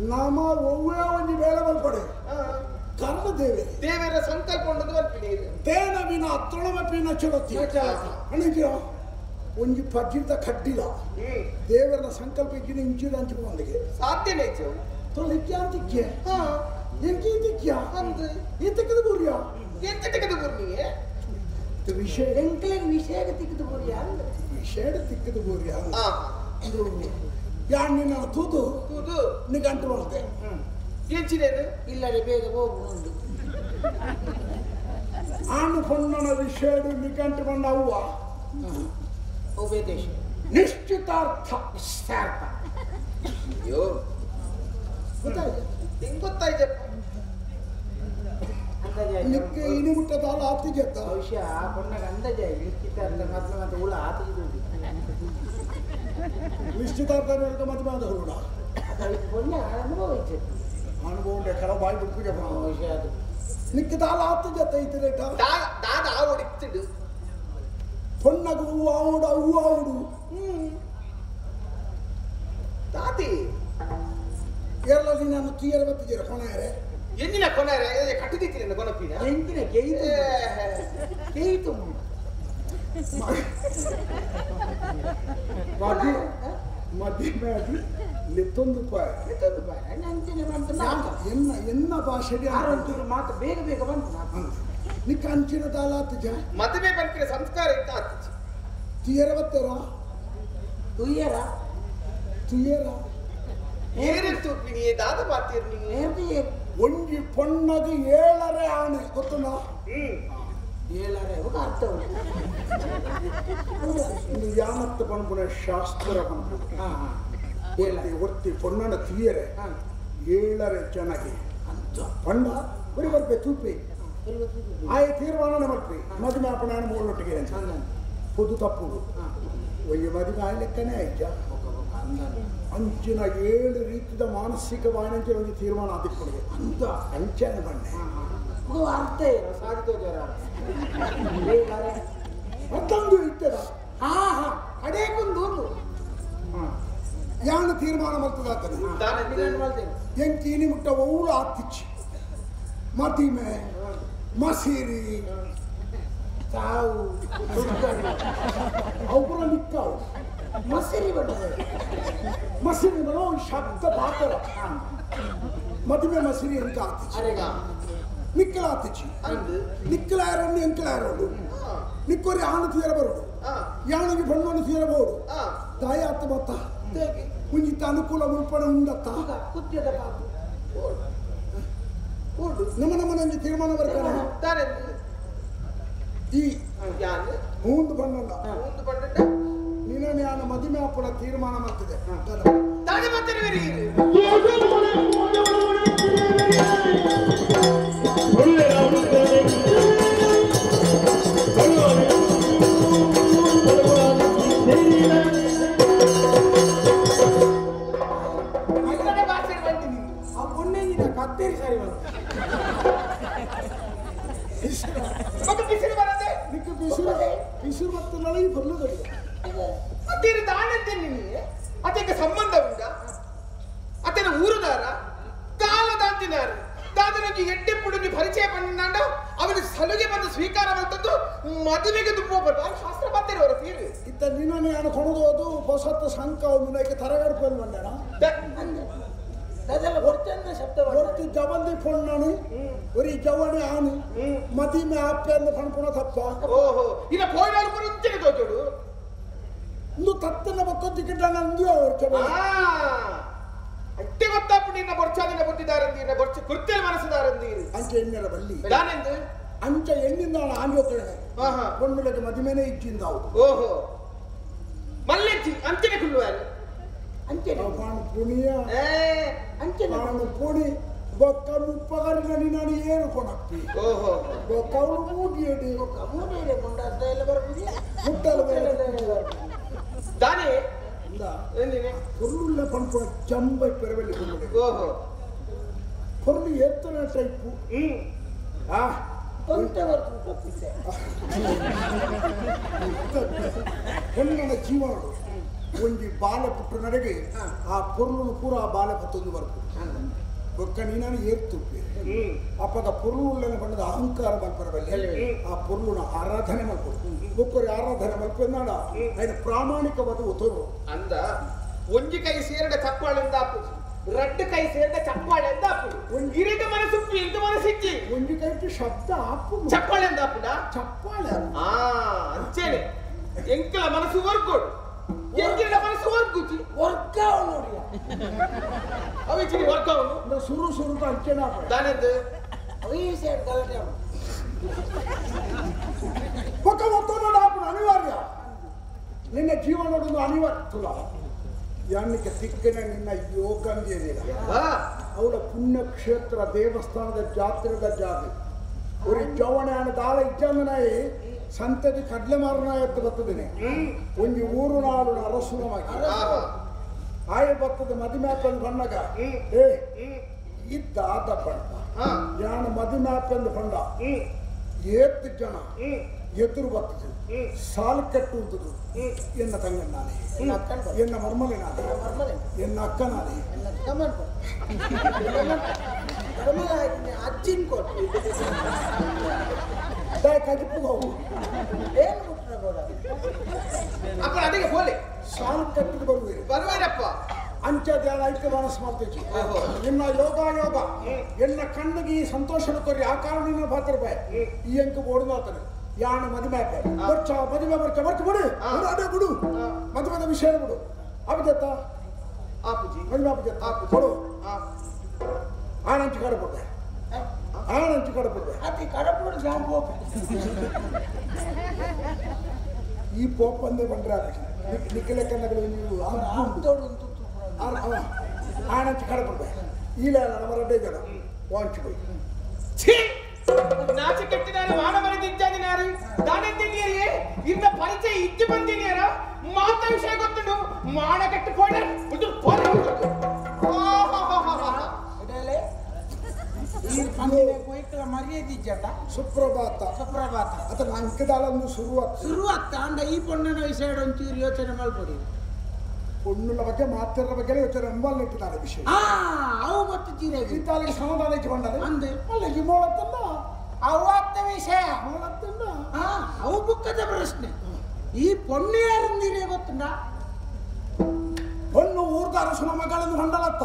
ನಾಮ ಒವ್ವೇ ಒಂದು ಬೇಳೆ ಬಲ್ಪಡೆ ಕರ್ಮ ದೇವರ ಸಂಕಲ್ಪ ಉಂಟು ಬರ್ತೀನಿ ತೇನ ವಿನ ಅತ್ರೊಳಮ ಪೀನ ಚಲೋತಿ ಅಣಿದ್ಯೋ ಒಂಜಿ ಪಜ್ಜಿದ ಕಡ್ಡಿಲ ದೇವರ ಸಂಕಲ್ಪ ಇಕ್ಕಿನ ಇಂಚಿದ ಹಂಚಿಕೊಂದಿಗೆ ಸಾಧ್ಯನೇ ತೊಳಿಕ್ಯ ಅಂತಿಕ್ಯ ಎಂಕಿ ತಿಕ್ಯ ಅಂದು ಈತಕ್ಕದ ಬುರ್ಯ ಎಂತ ತೆಗೆದು ಬುರ್ನಿಯೇ ವಿಷಯ ಎಂಕ್ಲೆಗ್ ವಿಷಯಕ್ಕೆ ತಿಕ್ಕಿದು ಬುರ್ಯ ವಿಷಯ ತಿಕ್ಕದ ಬುರ್ಯ ಯಾರು ನಿನ್ನ ತೂದು ನಿಗಂಟು ಮಾಡ್ತೆ ಎಂಚಿನೇನು ಇಲ್ಲದೆ ಬೇಗ ಹೋಗುವುದು ಆನು ಪೊನ್ನನ ವಿಷಯ ನಿಗಂಟು ಬಂದ ಅವ್ವ ಉಪದೇಶ ನಿಶ್ಚಿತಾರ್ಥ ನಿಶ್ಚಾರ್ಥ. ಅಯ್ಯೋ ಹೆಂಗ್ ಗೊತ್ತಾಯ್ತಪ್ಪ? ನಿಕ್ಕೆ ಇನಿ ಮುಟ್ಟದಾಲ ಆತಿಗೆತ್ತ ಭವಿಷ್ಯ ಪೊಣ್ಣಗ ಅಂದಾಜೆ ನಿಶ್ಚಿತಾರ್ಥ ಮೊದಲು ಮತ್ತೆ ಹುಳ ಆತಿಗೆ ನಿಶ್ಚಿತಾರ್ಥ ಮದುವೆ ಆದ ಹುಡುಗ ಪೊಣ್ಣೆ ಅನುಭವ ಇತ್ತು. ಅನುಭವ ಉಂಡೆ ಕೆಲವು ಬಾಯಿ ಬಿಟ್ಟು ಭವಿಷ್ಯ ಅದು ನಿಕ್ಕೆ ದಾಲ ಆತಿಗೆತ್ತ ಇತ್ತಿರೇಟ ದಾದ ಹೊಡಿತಿಡು ಪೊಣ್ಣಗ ಹೂವು ಆವುಡು ಹೂವು ಆವುಡು ತಾತಿ ಎರಡಲ್ಲಿ ನಾನು ತೀಯರ ಬತ್ತಿದ್ದೀರ ಕೊನೆಯರೆ ಎಂದಿನ ಕೊನೆಯರೆ ಕಟ್ಟಿದಿಕ್ಕಿಲ್ಲ ಕೊನಪಿನ ಎಂದಿನ ಕೇಯಿತು ಕೇಯಿತು ಮದುವೆ ಆಗಿ ಲೆತ್ತೊಂದು ಎನ್ನ ಭಾಷೆಗೆ ಮಾತು ಬೇಗ ಬೇಗ ಬಂತು ನಿಕ್ಕ ಅಂಚಿನ ದಾಲ ಆತಿಜ ಮದುವೆ ಬಂದ್ರೆ ಸಂಸ್ಕಾರ ಇತ್ತ ಆತಿಜ ತೀಯರ ಬತ್ತೇರ ತುಯ್ಯರ ತೀಯರ ಏನೇನು ತೂಪಿನಿ ದಾದ ಪಾತಿರ್ನಿ ಒಂಜಿ ಪೊಣ್ಣಗೆ 7 ಆಣೆ ಗೊತ್ತುಂಡ 7 ಅರ್ಥ ಇದು ಯಾಮತ್ತ ಪಂಪುನ ಶಾಸ್ತ್ರ ಒತ್ತಿ ಪೊಣ್ಣನ ತೀಯರೆ 7 ಜನಗೆ ಪಂಡ ಬರೀ ಬರ್ಬೇ ತೂಪಿ ಆಯ ತೀರ್ಮಾನ ಮಾಡ್ತೀವಿ ಮದುವೆ ಅಪ್ಪಣ ಮೂರೊಟ್ಟಿಗೆ ಪುದು ತಪ್ಪುದು ಒಯ್ಯ ಮದುವೆ ಆಯ ಲೆಕ್ಕನೇ ಆಯ್ತ ಅಂಚಿನ 7 ರೀತಿಯ ಮಾನಸಿಕ ವಾಣಿಜ್ಯ ಒಂದು ತೀರ್ಮಾನ ಆದಿಕ್ಕೊಳ್ಬೇಕು ಅಂತ ಅಂಚನೆ ಬಣ್ಣೆ ಅರ್ಥ ಇಲ್ಲ ಸಾಧಿತ ಮತ್ತೊಂದು ಇತ್ತದ ಅಡೇಕೊಂದು ಯಾನ ತೀರ್ಮಾನ ಮಾಡ್ತದಾಗ್ತದೆ ಎಂಕೀನಿ ಮುಟ್ಟ ಒವ್ಳು ಆತಿಚ್ಚಿ ಮದಿಮೆ ಮಸೀರಿ ತಾವು ಅವುಗಳ ನಿಕ್ಕಾವು ಮಸೀರಿ ಬಣ್ಣ ಮಸೀರಿ ಬರೋ ಶಬ್ದ ಪಾತ್ರ ಮದುವೆ ಮಸೀರಿ ಅಂತ ಆತಿಚ್ಚಿ ನಿಕ್ಕಲ ಆತಿಚ್ಚಿ ನಿಕ್ಕಲ ಯಾರನ್ನು ಎಂಕಲ ಯಾರೋಡು ನಿಕ್ಕೋರಿ ಆನು ತೀರಬರೋಡು ಯಾನಿಗೆ ಬಣ್ಣವನ್ನು ತೀರಬಹುದು ತಾಯಿ ಅತ್ತ ಬತ್ತ ಮುಂಜಿತ್ತ ಅನುಕೂಲ ಮುಲ್ಪಣ ಉಂಡತ್ತ ಕುತ್ಯದ ನಮ್ಮ ನಂಗೆ ತೀರ್ಮಾನ ಬರ್ತಾರೆ ಈ ಮೂಂದು ಬಣ್ಣಲ್ಲ ನೀನೇ ನಾನು ಮದುವೆ ಅಪ್ಪಳ ತೀರ್ಮಾನ ಮಾಡ್ತಿದೆ ಆ ಪೊಣ್ಣೆಂಗಿನ ಕತ್ತೇರಿ ಸರಿ ಬಿಸಿರು ಮತ್ತು ನಳಗಿ ಬಲ್ಲುಗಳು ಅದೇನು ದಾನಂತೆ ನಿನಗೆ ಅದಕ್ಕೆ ಸಂಬಂಧ ಉಂಟ ಅತನ ಊರುದಾರ ಕಾಲದಾಂತಿನಾರ ದಾದನಿಗೆ ಎಡ್ಡೆಪ್ಪುಡಿಗೆ ಪರಿಚಯ ಪಣ್ಣಿನಾಂಡ ಅವನಿಗೆ ಸಲುಗೆ ಬಂದು ಸ್ವೀಕಾರ ಮಾಡ್ತದ್ದು ಮದುವೆಗೆ ದುಪ್ಪೋಬಾರ್ದು ಅವ್ರು ಶಾಸ್ತ್ರ ಬರ್ತಾರೆ ಅವರ ತೀರು ಇತ್ತ ನಿನ್ನ ನಾನು ಕೊಣೋದು ಹೊಸತ್ತು ಸಂಕ ಮುನಕ್ಕೆ ತರಗಡ್ಕೊಂಡು ಬಂದಣ ಅದೆಲ್ಲ ಹೊರಚಂದ ಶಬ್ದ ಹೊರತು ಜಬಂದಿ ಪೊಣ್ಣನು ಒರಿ ಜವಣಿ ಆನು ಮದಿಮೆ ಆಪ್ಪೆ ಅಂದ ಕಣ್ಕೊಣ ತಪ್ಪ ಓಹೋ ಇನ್ನ ಪೋಯ್ನಾಳು ಬರುತ್ತೇನೆ ತೋಚೋಡು ಇಂದು ತತ್ತನ ಬಕ್ಕೊತ್ತಿಕ್ಕಿಟ್ಟ ನಂದು ಅವ್ರು ಅಟ್ಟೆ ಗೊತ್ತಾಪು ನಿನ್ನ ಬರ್ಚಾದಿನ ಬುದ್ಧಿದಾರಂದೀರ ಬರ್ಚ ಕೃತ್ಯ ಮನಸ್ಸುದಾರಂದೀರು ಅಂಚೆ ಎಣ್ಣೆರ ಬಲ್ಲಿ ದಾನೆಂದು ಅಂಚೆ ಎಣ್ಣಿಂದ ಆಂಜೋಕಳೆ ಪೊಣ್ಣುಲಕ್ಕೆ ಮದಿಮೆನೆ ಇಚ್ಚಿಂದಾವು ಓಹೋ ಮಲ್ಲೆಚ್ಚಿ ಅಂಚನೆ ಕುಳ್ಳುವಾರು ಅಂಚೆ ನಾನು ಪುಣಿಯ ಅಂಚೆ ನಾನು ಪುಣಿ ಬೊಕ್ಕ ಮುಪ್ಪಗರಿನ ನಾನು ಏನು ಕೊಡಪ್ಪಿ ಓಹೋ ಬೊಕ್ಕ ಅವಳು ಮೂಡಿಯಡಿ ಮೂಡಿಯಡಿ ಮುಂಡ ಅರ್ಧ ಎಲ್ಲ ಬರ್ಬೋದು ಮುಟ್ಟಲು ಬೇರೆ ದಾನೆ பொருளுள்ள பண்பு ஜம்பை பெறவில்லை கொண்டு ஓஹோ பொருள் எத்தனை டைப்பு ಹೆಣ್ಣಿನ ಜೀವನ ಒಂಜಿ ಬಾಲೆ ಪುಟ್ಟು ನಡೆಗೆ ಆ ಪೊರುಳು ಪೂರ ಆ ಬಾಲೆ ಪತ್ತೊಂದು ಬರ್ಕು ಬೊಕ್ಕ ನೀನಾನು ಏರ್ತುಪ್ಪಿ ಅಪ್ಪದ ಪೊರುಳುಳ್ಳನ ಬಣ್ಣದ ಅಹಂಕಾರ ಮಲ್ಪರಬಲ್ಲಿ ಆ ಪೊರುಳುನ ಆರಾಧನೆ ಮಾಡ್ಕೊಡು ಬೊಕ್ಕರಿ ಆರಾಧನೆ ಮಲ್ಪೆನ್ನಾಡ ఆయన ಪ್ರಾಮಾಣಿಕವಾದ ಉತ್ತರು ಅಂದ ಒಂಜಿ ಕೈ ಸೇರಿದ ಚಪ್ಪಾಳೆಂದ ಆಪುದು ರಡ್ಡು ಕೈ ಸೇರಿದ ಚಪ್ಪಾಳೆಂದ ಆಪುದು ಇರಿದ ಮನಸ್ಸುಪ್ಪಿ ಇಂದು ಮನಸ್ಸಿಚ್ಚಿ ಒಂಜಿ ಕೈ ಶಬ್ದ ಆಪು ಚಪ್ಪಾಳೆಂದ ಆಪುದ ಚಪ್ಪಾಳೆ ಅಂಚೇನೆ ಎಂಕಲ ಮನಸ್ಸು ವರ್ಕೋಡು ಎಂಕಿನ ಮನಸ್ಸು ವರ್ಗುಚ್ಚಿ ವರ್ಕಾವ್ ನೋಡಿ ಅವಿಚ್ಚಿ ವರ್ಕಾವನು ಸುರು ಸುರು ಅಂಚೆನ ದಾನೆಂದು ಅವಿ ಸೇಡ್ ಗಲಾಟೆ ಪಕ್ಕ ಒತ್ತೋಣ ಆಪುದು ಅನಿವಾರ್ಯ ನಿನ್ನ ಜೀವನದೊಂದು ಅನಿವಾರ್ಯ ಯಾನಿಗೆ ತಿಕ್ಕನೆ ನಿನ್ನ ಯೋಗಂಗೇನಿಲ್ಲ ಅವಳ ಪುಣ್ಯಕ್ಷೇತ್ರ ದೇವಸ್ಥಾನದ ಜಾತ್ರೆದ ಜಾಗ ஒரு ಜವಣೆ ದಾಳ ಇಜ್ಜಂದನಾಯಿ ಸಂತದಿ ಕಡ್ಲೆ ಮಾರನ ಎತ್ತು ಬರ್ತದೇನೆ ಒಂದು ಊರು ನಾಡು ಅರಸುರವಾಗಿ ಆಯ ಬರ್ತದೆ ಮದಿಮ್ಯಾಪಂದು ಬಣ್ಣಗ ಇದ್ದ ಆದ ಬಣ್ಣ ಯಾನು ಮದಿಮ್ಯಾಪಂದು ಬಣ್ಣ ಏತ್ತು ಜನ ಎದುರು ಬರ್ತದೆ ಸಾಲು ಕಟ್ಟುವುದು ಎನ್ನ ತಂಗನ್ ನಾನೇ ಎನ್ನ ಮರ್ಮಲೆ ನಾನೇ ಎನ್ನ ಅಕ್ಕ ನಾನೇ ಅಜ್ಜಿನ ಕೊಟ್ಟು ಕಜಿಪ್ಪು ಹೋಗು ಏನು ಮುಟ್ಟ ಅಪ್ಪ ಅಡಿಗೆ ಹೋಲಿ ಸಾಲು ಕಟ್ಟಿದ್ದು ಬರುವೆ ಬರುವೇನಪ್ಪ ಅಂಚೆ ಐಕ್ಯ ಮನಸ್ಸು ಮಾಡ್ತೀವಿ ನಿನ್ನ ಯೋಗ ಎನ್ನ ಕಣ್ಣಿಗೆ ಈ ಸಂತೋಷನ ಕೊರಿ ಆ ಕಾರಣ ಪಾತ್ರ ರೂಪಾಯಿ ಈ ಅಂಕ ಓಡಿದಾತನೆ ಯಾಣ ಮದುವೆ ಬರ್ಚ ಮದುವೆ ಬರ್ಚ ಬರ್ಚ ಬಿಡು ಅದೇ ಬಿಡು ಮದುವೆದ ವಿಷಯ ಬಿಡು ಅಭಿಜತ್ತ ಮದುವೆ ಅಭಿಜತ್ತ ಕೊಡು ಆನಂಚಿ ಕಡಬಿಡ್ದೆ ಆನಂಚಿ ಕಡಬಿಡ್ದೆ ಅತಿ ಕಡಬಿಡು ಜಾಂಬು ಈ ಪೋಪಂದೇ ಬಂದ್ರೆ ನಿಖಿಲಕ್ಕನ್ನಗಳು ನೀವು ಆನಂಚಿ ಕಡಬಿಡ್ದೆ ಇಲ್ಲ ನಮ್ಮರಡ್ಡೇ ಜನ ವಾಂಚಿ போய் ನಾಚ ಕೆಟ್ಟಿದಾರ ವಾಣ ಮರೆದು ಇದ್ದಾದಿನಾರು ದಾನೆಂದಿನಿಯರೇ ಇಂದ ಪರಿಚಯ ಇದ್ದು ಬಂದಿನಿಯರ ಮಾತ ವಿಷಯ ಗೊತ್ತುಂಡು ಮಾಣ ಕೆಟ್ಟು ಪೋಡ ಒಂದು ಪೋಡ ಇದೆಲೆ ಈ ಪಂದಿನ ಕೊಯ್ಕಲ ಮರ್ಯಾದೆ ಇಜ್ಜಟ ಸುಪ್ರಭಾತ ಅತ ಅಂಕದಾಲೊಂದು ಶುರುವಾತ ಅಂಡ ಈ ಪೊಣ್ಣನ ವಿಷಯ ಒಂಚೂರು ಯೋಚನೆ ಮಾಡ್ಕೊಡಿ ಪೊಣ್ಣುల ಬಗ್ಗೆ ಮಾತ್ರ ಬಗ್ಗೆ ಯೋಚನೆ ಅಂಬಲ್ ಇಟ್ಟಿದ್ದಾರೆ ವಿಷಯ ಅವು ಗೊತ್ತು ಚೀರೆ ಇದ್ದಾಲಿಗೆ ಸಮಾಧಾನ ಇಟ್ಕೊಂಡಾರೆ ಅಂದೆ ಅಲ್ಲಿಗೆ ಮೋಳತ್ತಲ್ಲ ಅವು ಆಗ್ತ ವಿಷಯ ಮೋಳತ್ತಲ್ಲ ಅವು ಬುಕ್ಕದ ಪ್ರಶ್ನೆ ಈ ಪೊಣ್ಣು ಯಾರಂದಿರೇ ಗೊತ್ತುಂಡ ಪೊಣ್ಣು ಊರ್ದಾರ ಸುನ ಮಗಳನ್ನು ಹೊಂಡಲತ್ತ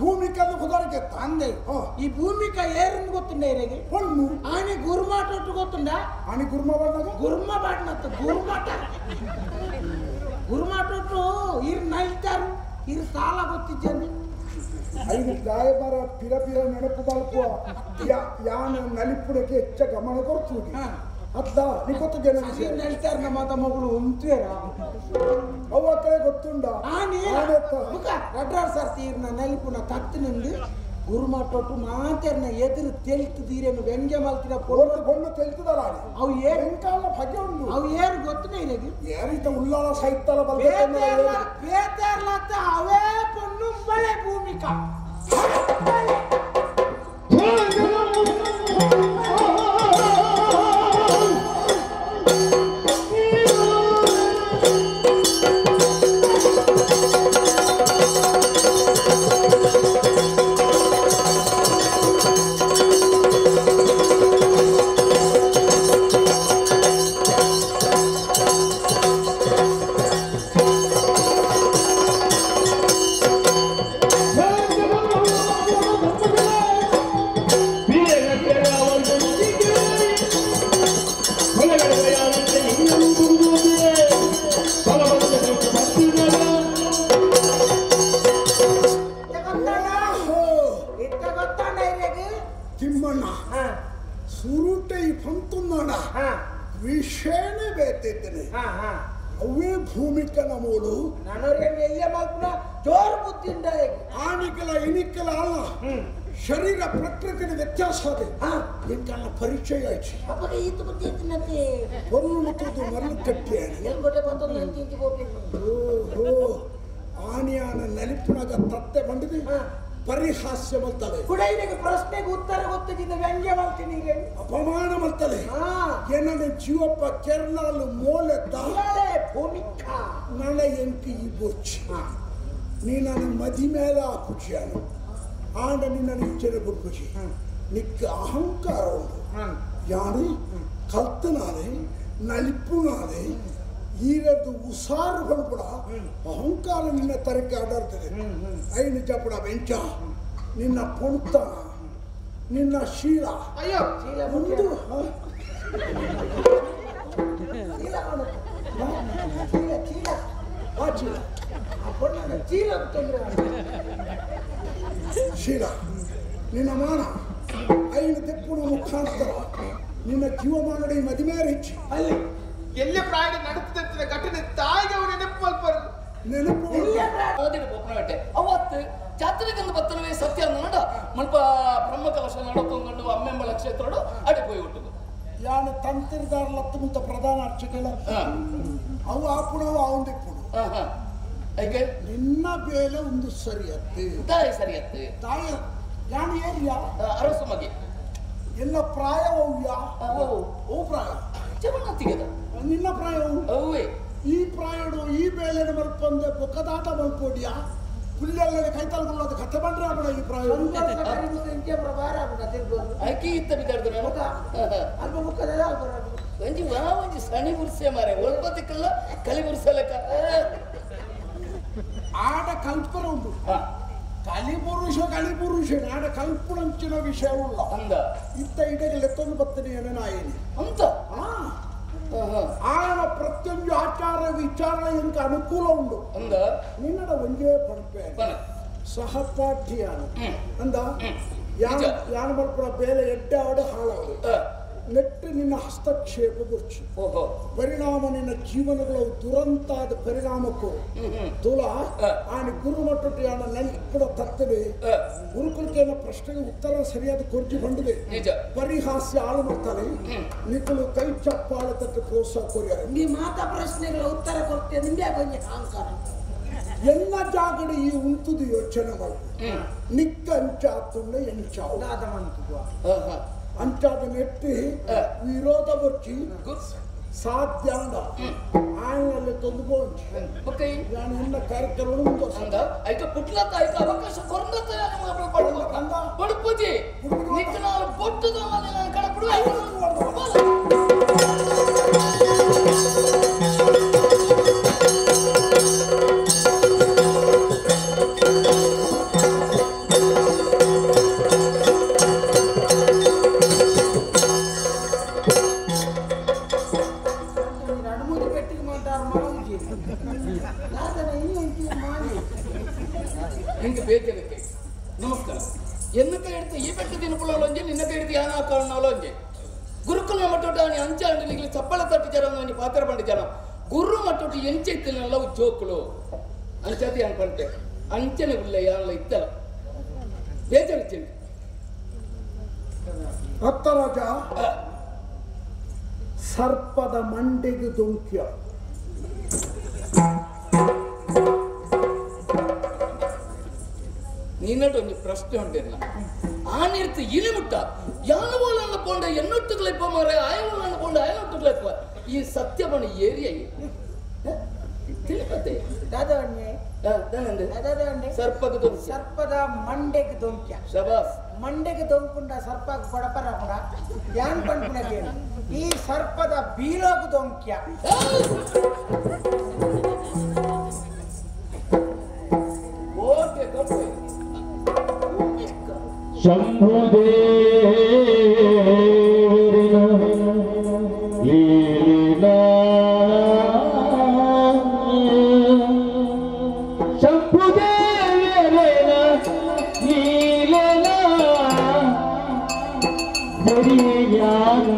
ಭೂಮಿಕನ್ನು ಕುದರಕ್ಕೆತ್ತ ಅಂದೆ ಈ ಭೂಮಿಕ ಏರನ್ನು ಗೊತ್ತುಂಡ ಇರೆಗೆ ಪೊಣ್ಣು ಆನೆ ಗುರುಮಾಟೊಟ್ಟು ಗೊತ್ತುಂಡ ಆನೆ ಗುರ್ಮ ಬಣ್ಣಗ ಗುರ್ಮ ಬಾಡ್ನತ್ತ ಗುರುಮಾಟ ಗುರುಮಾಟೊಟ್ಟು ಇರ್ ನೈತಾರು ಇರ್ ಸಾಲ ಗೊತ್ತಿದ್ದಂತೆ ಐದು ದಾಯಬರ ಪಿರ ನೆನಪು ಬಲ್ಪುವ ಯಾನ ನಲಿಪುಡಕ್ಕೆ ಹೆಚ್ಚ ಗಮನ ಕೊಡ್ತೀವಿ ಅದ್ದ ನಿಗೊತ್ತು ಜನ ನಲ್ತಾರ ನಮ್ಮ ಮಗಳು ಉಂತೇರ ಅವ ಕಡೆ ಗೊತ್ತುಂಡ ರಡ್ರಾಡ್ ಸರ್ತಿ ಇರ್ನ ನಲಿಪುನ ತತ್ತು ನಿಂದು ಗುರುಮಾಟೊಟ್ಟು ಮಾತೇರ್ನ ಎದುರು ತೆಲ್ತುದೀರೇನು ವ್ಯಂಗ್ಯ ಮಲ್ತಿನ ಪೊಣ್ಣು ತೆಲ್ತದಲ್ಲ ಅವು ಏನ್ ಕಾಲ ಬಗೆ ಉಂಡು ಅವು ಏರು ಗೊತ್ತನೇ ಇರಗಿ ಏರಿತ ಉಳ್ಳಾಳ ಸಾಹಿತ್ಯಲ ಬೇತಾರ್ಲತ್ತ ಅವೇ ಪೊಣ್ಣು ಬಳೆ ಭೂಮಿಕ ತಿಮ್ಮಣ್ಣ ಸುರುಟೈ ಪಂತುನ್ನೋಣ ವಿಷಯನೇ ಬೇತಿದ್ದೇನೆ ಅವೇ ಭೂಮಿಕನ ಮೂಲು ಜೋರ್ ಬುದ್ಧಿಂದ ಆನಿಕಲ ಇನಿಕಲ ಅಲ್ಲ ಶರೀರ ಪ್ರಕೃತಿಯ ವ್ಯತ್ಯಾಸ ಅದೇ ಎಂಕಲ್ಲ ಪರಿಚಯ ಆಯ್ತು ಅಪ್ಪಗೆ ಈತ ಬುದ್ಧಿ ಇತ್ತಿನಂತೆ ಹೊರಲು ಮುತ್ತದು ಮರಳು ಕಟ್ಟಿ ಎಲ್ಗೊಟ್ಟೆ ಬಂತು ನಂತಿ ಓಹೋ ಆನಿಯಾನ ನಲಿಪಿನಾಗ ತತ್ತೆ ಬಂದಿದೆ ಪರಿಹಾಸ್ಯ ಮಲ್ತಲೆ ಕುಡೈನಿಗೆ ಪ್ರಶ್ನೆಗೆ ಉತ್ತರ ಗೊತ್ತಿದ್ದ ವ್ಯಂಗ್ಯ ಮಾಡ್ತೀನಿ ಅಪಮಾನ ಮಲ್ತಲೆ ಏನನ್ನ ಜೀವಪ್ಪ ಕೆರ್ನಾಲು ಮೋಲೆ ಭೂಮಿಕ ನಾಳೆ ಎಂಕಿ ಈ ಬೊಚ್ಚಿ ನೀ ನನ್ನ ಮದಿ ಮೇಲೆ ಹಾಕುಚಿಯಾನು ಆಂಡ ನಿನ್ನ ಇಚ್ಛೆ ಬುಡ್ಕುಚಿ ನಿಕ್ಕ ಅಹಂಕಾರ ಉಂಟು ಯಾರು ಕಲ್ತನಾಲೆ ನಲಿಪುನಾಲೆ ಈರದ್ದು ಉಸಾರುಗಳು ಕೂಡ ಅಹಂಕಾರ ನಿನ್ನ ತರಕ್ಕೆ ಆಡಾಡ್ತದೆ ಐನು ಚಪಡ ಬೆಂಚ ನಿನ್ನ ಪೊಣ್ತನ ನಿನ್ನ ಶೀಲ ಒಂದು ಶೀಲ ನಿನ್ನ ಮಾನ ಐನು ತೆಪ್ಪುನ ಮುಖಾಂತರ ನಿನ್ನ ಜೀವಮಾನಡಿ ಮದುವೆ ಹೆಚ್ಚಿ ಅಲ್ಲಿ ಎಲ್ಲ ಪ್ರಾಯ ನಡುತ್ತದೆ ನಡೆಸಿದ ಘಟನೆ ತಾಯಿಗೆ ಅವನು ನೆನಪು ಮಲ್ಪರು ನೆನಪು ಬೋಪನಗಟ್ಟೆ ಅವತ್ತು ಜಾತ್ರೆಗೊಂದು ಬತ್ತನವೇ ಸತ್ಯ ನೋಡ ಮಲ್ಪ ಬ್ರಹ್ಮಕಲಶ ನಡಕೊಂಡು ಅಮ್ಮೆಂಬಳ ಕ್ಷೇತ್ರ ಅಡೆ ಪೋಯಿ ಹುಟ್ಟುದು ಯಾನು ತಂತ್ರಿದಾರ ಲತ್ತು ಮುಂತ ಪ್ರಧಾನ ಅರ್ಚಕಲ ಅವು ಆಪುಣವು ಅವಂದಿಪ್ಪುಡು ಐಕೆ ನಿನ್ನ ಬೇಲೆ ಒಂದು ಸರಿಯತ್ತೆ ತಾಯಿ ಸರಿಯತ್ತೆ ತಾಯಿ ಯಾನು ಏರಿಯಾ ಅರಸು ಮಗೆ ಎಲ್ಲ ಪ್ರಾಯ ಅವ್ಯಾ ಓ ಪ್ರಾಯ ಚವಣ್ಣತ್ತಿಗೆದ ನಿನ್ನ ಪ್ರಾಯ ಅವೇ ಈ ಪ್ರಾಯಡು ಈ ಬೇಲೆನ ಮಲ್ಪಂದೆ ಬೊಕ್ಕದಾಟ ಮಲ್ಪೋಡಿಯಾ ಪುಲ್ಲೆಲ್ಲ ಕೈತಲ್ಗೊಳ್ಳೋದು ಕಥೆ ಬಂದ್ರೆ ಆಗೋಣ ಈ ಪ್ರಾಯ ಅಕ್ಕಿ ಇತ್ತ ಬಿದ್ದಾಡ್ದು ಅಲ್ಪ ಮುಖದ ಒಂಜಿ ಒಂಜಿ ಸಣಿ ಬುರ್ಸೆ ಮಾರೆ ಒಳ್ಪತಿಕ್ಕಲ್ಲ ಕಲಿ ಬುರ್ಸೆ ಲೆಕ್ಕ ಆಡ ಕಲ್ಪನ ಉಂಟು ಕಲಿಪುರುಷ ಆಡ ಕಲ್ಪನಂಚಿನ ವಿಷಯ ಉಳ್ಳ ಅಂದ ಇತ್ತ ಇಡೆಗೆ ಲೆತ್ತೊಂದು ಬರ್ತನೆ ಏನೇನಾಯಿನಿ ಅಂತ ಆನ ಪ್ರತಿಯೊಂದು ಆಚಾರ ವಿಚಾರ ಎಂಕ ಅನುಕೂಲ ಉಂಡು ಅಂದ ನಿನ್ನಡ ಒಂದೇ ಪಂಪೆ ಸಹಪಾಠಿಯಾನು ಅಂದ ಯಾನ ಮಲ್ಪುರ ಬೇರೆ ಎಡ್ಡಾಡು ಹಾಳಾಡು ನೆಟ್ಟು ನಿನ್ನ ಹಸ್ತಕ್ಷೇಪ ಗುರ್ಚು ಪರಿಣಾಮ ನಿನ್ನ ಜೀವನಗಳು ದುರಂತಾದ ಪರಿಣಾಮಕ್ಕೂ ತುಲ ಆನೆ ಗುರುಮಟ್ಟುಟ್ಟು ಆನ ನೆನಪಿಡ ತತ್ತವೆ ಗುರುಕುಲಕ್ಕೆ ಪ್ರಶ್ನೆಗೆ ಉತ್ತರ ಸರಿಯಾದ ಕೊರ್ಜಿ ಬಂದಿದೆ ಪರಿಹಾಸ್ಯ ಆಳು ಮಾಡ್ತಾನೆ ನಿಕ್ಕಲು ಕೈ ಚಪ್ಪಾಳ ತಟ್ಟು ಪ್ರೋತ್ಸಾಹ ಕೊರಿಯಾರೆ ನೀ ಮಾತಾ ಪ್ರಶ್ನೆಗಳ ಉತ್ತರ ಕೊಡ್ತೇನೆ ನಿಂದೆ ಕೊಂಚ ಅಹಂಕಾರ ಎಲ್ಲ ಜಾಗಡೆ ಈ ಉಂಟುದು ಯೋಚನೆ ಮಾಡಿ ನಿಕ್ಕ ಅಂಚಾತುಂಡ ಎಂಚಾವು ಅಂಚಾದ ನೆಟ್ಟಿ ವಿರೋಧ ಬರ್ಚಿ ಸಾಧ್ಯ ಆಯ್ನಲ್ಲಿ ತೊಂದುಕೊಂಚಿ ನಾನು ಇನ್ನ ಕಾರ್ಯಕ್ರಮ ಪುಟ್ಲತ್ತ ಅವಕಾಶ ಪಡುಪೂಜಿ ನಿಕ್ಕ ನಾನು ಪೊಟ್ಟದ ನಾನು ಕಡಪಡು ಹಿಂಗೆ ಬೇಜಾರಕ್ಕೆ ನಮಸ್ಕಾರ ಎನ್ನ ಕೈ ಹಿಡಿದು ಈ ಬೆಟ್ಟ ದಿನಪುಳೊಂಜೆ ನಿನ್ನ ಕೈ ಹಿಡಿದು ಯಾನ ಕಾರಣೊಂಜೆ ಗುರುಕುಲ ಮಟ್ಟೊಟ್ಟು ಅವನಿ ಅಂಚ ಅಂಡಲಿಗೆ ಚಪ್ಪಳ ತಟ್ಟು ಜನ ಅವನಿ ಪಾತ್ರ ಬಂಡ ಜನ ಗುರು ಮಟ್ಟೊಟ್ಟು ಎಂಚೆ ಇತ್ತಿನಲ್ಲ ಜೋಕುಲು ಅಂಚತಿ ಅನ್ಕೊಂಡೆ ಅಂಚನೆ ಉಳ್ಳ ಯಾನಲ್ಲ ಇತ್ತಲ್ಲ ಬೇಜಾರಿಚ್ಚೇನೆ ಹತ್ತ ರಾಜ ಸರ್ಪದ ಮಂಡೆಗೆ ದೊಂಕ್ಯ ನಿನ್ನಟ್ಟು ಒಂದು ಪ್ರಶ್ನೆ ಉಂಟಿಲ್ಲ ಆ ನಿರ್ತಿ ಇಲಿ ಮುಟ್ಟ ಯಾನವೋಲನ್ನು ಕೊಂಡ ಎನ್ನೊಟ್ಟುಗಳಿಪ್ಪ ಮಾರೆ ಆಯವೋಲನ್ನು ಕೊಂಡ ಆಯನೊಟ್ಟುಗಳಿಪ್ಪ ಈ ಸತ್ಯವನ ಏರಿಯ ತಿಳಿಪತ್ತೆ ಸರ್ಪದ ಮಂಡೆಗೆ ದೊಂಕ್ಯ ಶಬಾಸ್ ಮಂಡೆಗೆ ದೊಂಕುಂಡ ಸರ್ಪ ಕೊಡಪರ ಕೂಡ ಯಾನ್ ಪಂಪನಕ್ಕೆ ಈ ಸರ್ಪದ ಬೀಳೋಗು ದೊಂಕ್ಯ ಶಂಭುದೇವರಿನ ಲೀಲಾ ಶಂಭುದೇವರಿನ ಲೀಲಾ ಹರಿಯಾನ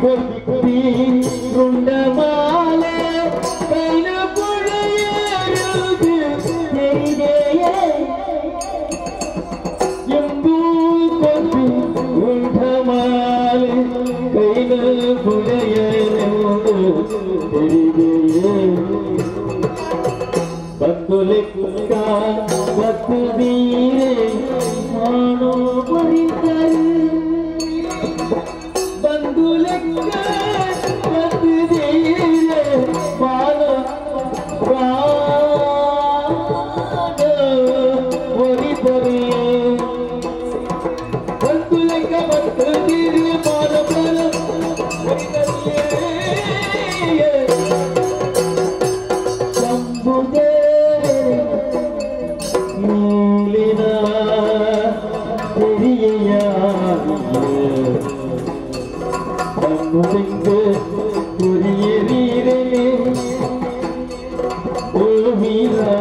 ಕೊಟ್ಟಿ ರುಂಡಮಾಲೆ ಕೈಲ ಪುಳೆಯರುದು ತೆರಿಗೆಯೇ ಎಂದು ಕೊಟ್ಟು ರುಂಡಮಾಲೆ ಕೈಲ ಪುಳೆಯರುದು ತೆರಿಗೆಯೇ ಬಂದು ಲೆಕ್ಕ ಬತ್ತು ನೀರೇ ಮಾಡೋ ಬರಿತಾರೆ ಬಂದು ಲೆಕ್ಕ ಬತ್ತು ನೀರೇ ಮಾಡೋ ಬರಿತಾರೆ ಬಂದು ಲೆಕ್ಕ ಬತ್ತು ನೀರೇ ಮಾಡೋ ಶಂಭುದೇ ನೀಲಿನ பெரியாரியே புரிய நீரே ஓவிரா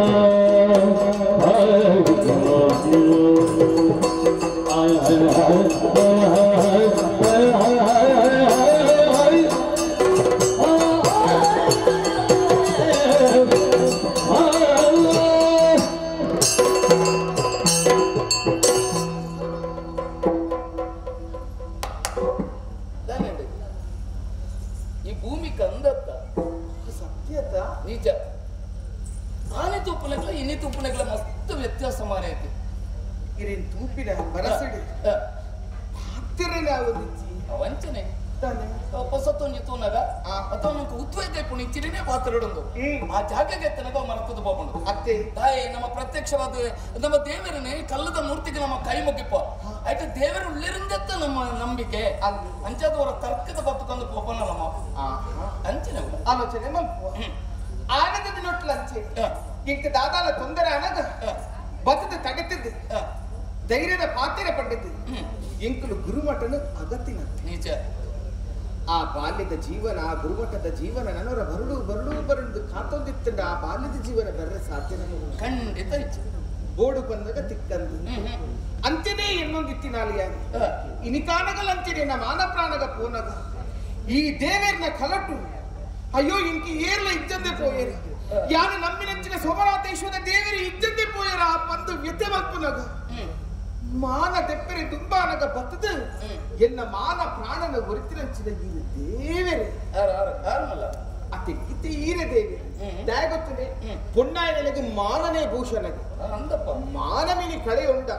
ಈ ಭೂಮಿ ಕಂದತ್ತ ಸತ್ಯತ ನಿಜ ಆನೆ ತುಪ್ಪನಗಳ ಇನ್ನಿ ತುಪ್ಪನಗಳ ಮಸ್ತ್ ವ್ಯತ್ಯಾಸ ಮಾರೈತಿ ಇರೇನ್ ತೂಪಿನ ಬರಸಡಿ ಹತ್ತಿರನೇ ಆಗೋದಿಚ್ಚಿ ವಂಚನೆ ಹೊಸತೊಂದು ತೂನಗ ಅಥವಾ ನಮ್ಗೆ ಉದ್ವೈತ ಪುಣಿ ಚಿರಿನೇ ಪಾತ್ರಡೊಂದು ಆ ಜಾಗಗೆ ತನಕ ಮರತದ ಬೋಪಂಡು ಅತ್ತೆ ತಾಯಿ ನಮ್ಮ ಪ್ರತ್ಯಕ್ಷವಾದ ನಮ್ಮ ದೇವರನ್ನೇ ಕಲ್ಲದ ಮೂರ್ತಿಗೆ ನಮ್ಮ ಕೈ ಮುಗಿಪ್ಪ ಆಯ್ತು ದೇವರ ಉಳ್ಳಿರಿಂದತ್ತ ನಮ್ಮ ನಂಬಿಕೆ ಅಂಚದವರ ತರ್ಕದ ಬತ್ತುಕೊಂಡು ಪೋಪನ ನಮ್ಮ ಅಂಚನೆ ಆಲೋಚನೆ ಮಲ್ಪು ಆನಂದದ ನೊಟ್ಲ ಅಂಚೆ ಇಂಕ ದಾದಾಲ ತೊಂದರೆ ಅನಗ ಬತ್ತದ ತಗತಿದ್ದು ಧೈರ್ಯದ ಪಾತ್ರ ಪಡ್ಡದ್ದು ಎಂಕಲು ಗುರುಮಠನ ಅಗತ್ತಿನ ನಿಜ ಆ ಬಾಲ್ಯದ ಜೀವನ ಆ ಗುರುಮಠದ ಜೀವನ ನನವರ ಬರಡು ಕಾತೊಂದಿತ್ತಂಡ ಆ ಬಾಲ್ಯದ ಜೀವನ ಬರಲು ಸಾಧ್ಯ ಖಂಡಿತ ಬೋಡು ಬಂದಾಗ ತಿಕ್ಕಂದು ಅಂತೆನೇ ಇನ್ನೊಂದಿತ್ತಿನಾಲಿಯ ಇನಿಕಾನಗಲಂತೆನೆ ನಮ್ಮ ಮಾನ ಪ್ರಾಣಗ ಪೋನಗ ಈ ದೇವೇರ್ನ ಕಲಟು ಅಯ್ಯೋ ಇಂಕಿ ಏರ್ಲ ಇದ್ದಂದೆ ಪೋಯೇರು ಯಾರು ನಮ್ಮಿನಂಚಿನ ಸೋಮನಾಥೇಶ್ವರ ದೇವರಿ ಇದ್ದಂದೆ ಪೋಯರ ಆ ಪಂದು ವ್ಯತ್ಯ ಮಲ್ಪುನಗ ಮಾನ ತೆಪ್ಪರೆ ದುಂಬಾನಗ ಬತ್ತದು ಎನ್ನ ಮಾನ ಪ್ರಾಣನ ಒರಿತಿರಂಚಿದ ಈ ದೇವರೇ ಅತಿ ಗೀತೆ ಈರೆ ದೇವಿ ದಯಗೊತ್ತನೆ ಪೊನ್ನಾಯನೆಗೆ ಮಾನನೇ ಭೂಷಣಗೆ ಮಾನವಿನಿ ಕಳೆಯೊಂಡ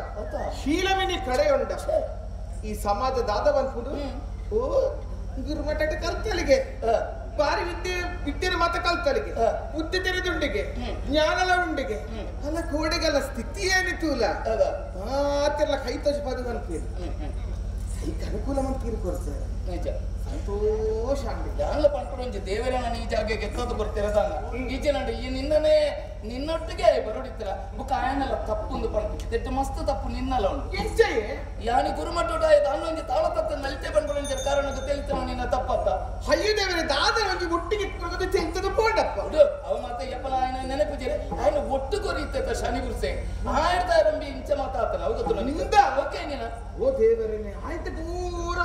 ಶೀಲವಿನಿ ಕಳೆಯೊಂಡ ಈ ಸಮಾಜ ದಾದವನ್ಪುಡು ಓ ಗುರುಮಠದ ಕಲ್ತಲಿಗೆ ಬಾರಿ ವಿದ್ಯೆನ ಮಾತ ಕಲ್ತಲಿಗೆ ಬುದ್ಧಿ ತೆರೆದುಂಡಿಗೆ ಜ್ಞಾನಲ ಉಂಡಿಗೆ ಅಲ್ಲ ಕೋಡೆಗಲ್ಲ ಸ್ಥಿತಿ ಏನಿತ್ತು ಇಲ್ಲ ಆತೆಲ್ಲ ಕೈ ತೋಚ ಪದ ಅನ್ಕೀರಿ ಕೈಗೆ ಅನುಕೂಲ ಮಂತೀರಿ ಕೊಡ್ತಾರೆ ನಿಜ ಸಂತೋಷ ಯಾನ್ಲ ಪಂಪುಂಜಿ ದೇವರನ್ನ ಈ ಜಾಗಕ್ಕೆ ಎತ್ತದು ಬರ್ತಿರದಾನ ಈಚೆ ನಡು ಈ ನಿನ್ನೊಟ್ಟಿಗೆ ಬರೋಡಿತ್ತಿರ ಬುಕ್ಕ ಆಯನೆಲ್ಲ ತಪ್ಪುಂದು ಪಂಪು ತೆಟ್ಟು ಮಸ್ತ್ ತಪ್ಪು ನಿನ್ನಲ್ಲ ಉಂಟು ಎಂಚಯೇ ಯಾನಿ ಗುರುಮಠೋಡ ಅನ್ನೊಂದು ತಾಳ ತತ್ತ ನಲಿತೆ ಬಂದ್ಬಿಡ ಕಾರಣಕ್ಕೆ ತಿಳಿತವ ನಿನ್ನ ತಪ್ಪತ್ತ ಅಯ್ಯೋ ದೇವರೇ ದಾದ ಒಂದು ಒಟ್ಟಿಗೆ ಇಟ್ಕೊಂಡು ತಿಳಿತದ ಬೋಂಡಪ್ಪ ಅವ ಮತ್ತೆ ಯಪ್ಪಲ ಆಯ್ನ ನೆನಪಿದ್ದೀರಿ ಆಯ್ನ ಒಟ್ಟು ಕೊರಿಯುತ್ತೆ ಶನಿ ಗುರುಸೆ ಆಯ್ದಾರಂಬಿ ಇಂಚ ಮಾತಾಡ್ತಾನೆ ಅವು ಗೊತ್ತು ನಿಂದ ಓಕೆ ನೀನ ಓ ದೇವರೇನೆ ಆಯ್ತು ಪೂರ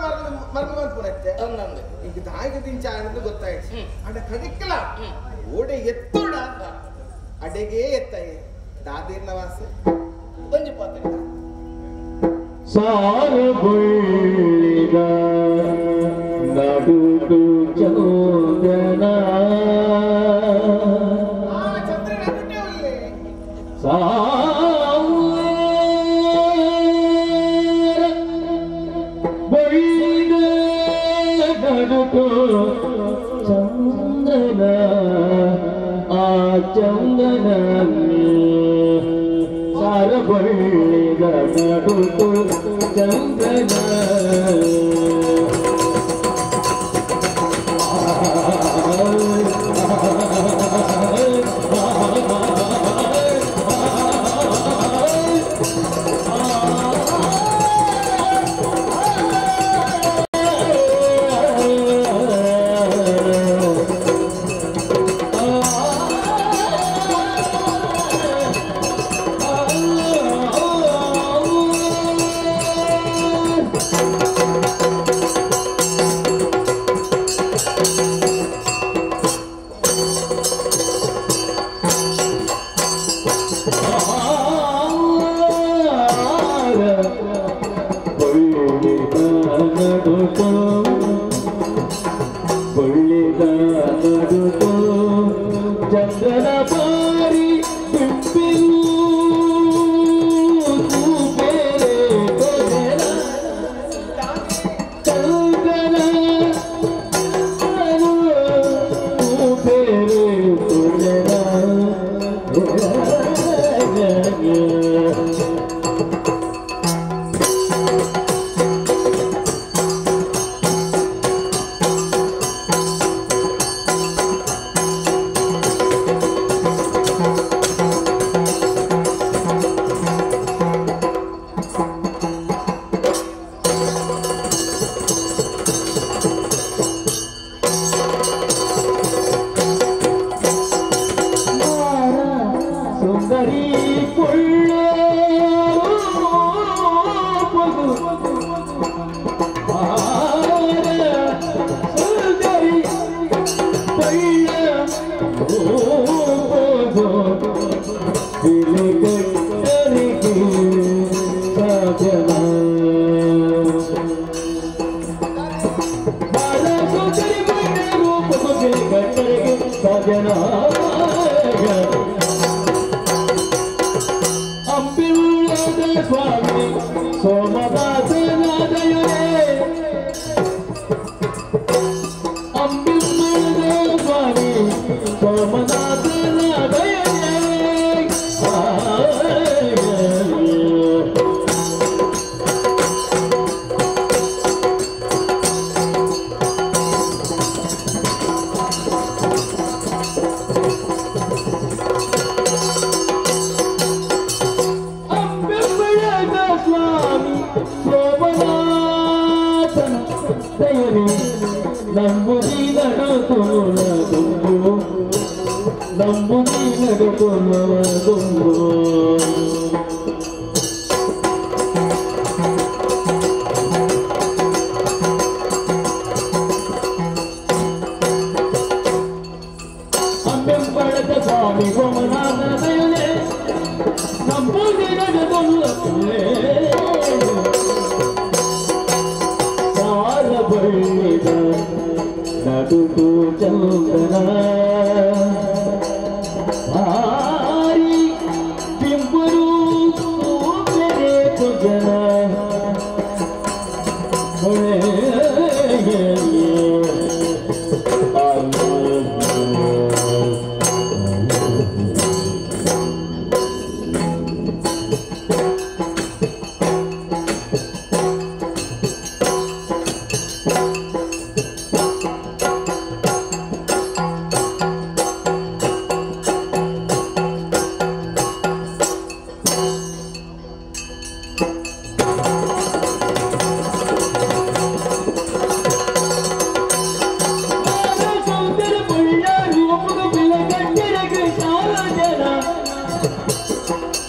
ಮರಳು ಬಂದ್ಬಿಡತ್ತೆ ನಂದೆ ಈಗ ದಾಯದಿಂದ ಆನಂದ ಗೊತ್ತಾಯ್ತು ಅಡ ಕದಿಕ್ಕಲ ಓಡೆ ಎತ್ತೋಡ ಅಡೆಗೆ ಎತ್ತಾಯ ದಾದಿರ್ನ ವಾಸೆ ಬಂಜಿ ಪಾತ್ರೆ ಸಾರ ಬಳ್ಳಿಗ ನಡುಡು ಚಂದನ ಬಳ್ಳಿಗ ನಡುಡು ಚಂದನ ಆ ಚಂದನ ಸಾರ ಬಳ್ಳಿಗ ನಡುಡು ಚಂದನ ಸ್ವಾಮಿ ಸೋಮದಾಸನಾದಯನೇ ಅಂಬಿಂಬಳದ ಸ್ವಾಮಿ ಸೋಮದಾಸನಾದಯನೇ ನಂಬುದಿ ನಡುಕೊಳ್ಳುವ ಗುಂಬು ಅಂಬೆಂಬಳದ ಸ್ವಾಮಿ ಸೋಮನಾಥ ದಯನೆ ನಂಬುದಿ ನಡುಕೊಳ್ಳುತ್ತಲೇ ಸಾರ ಬಳ್ಳಿದ ನಡುಕು ಚಂದನ ಭಾರಿ ಬಿಂಬರು ಬೇರೆ ಜನ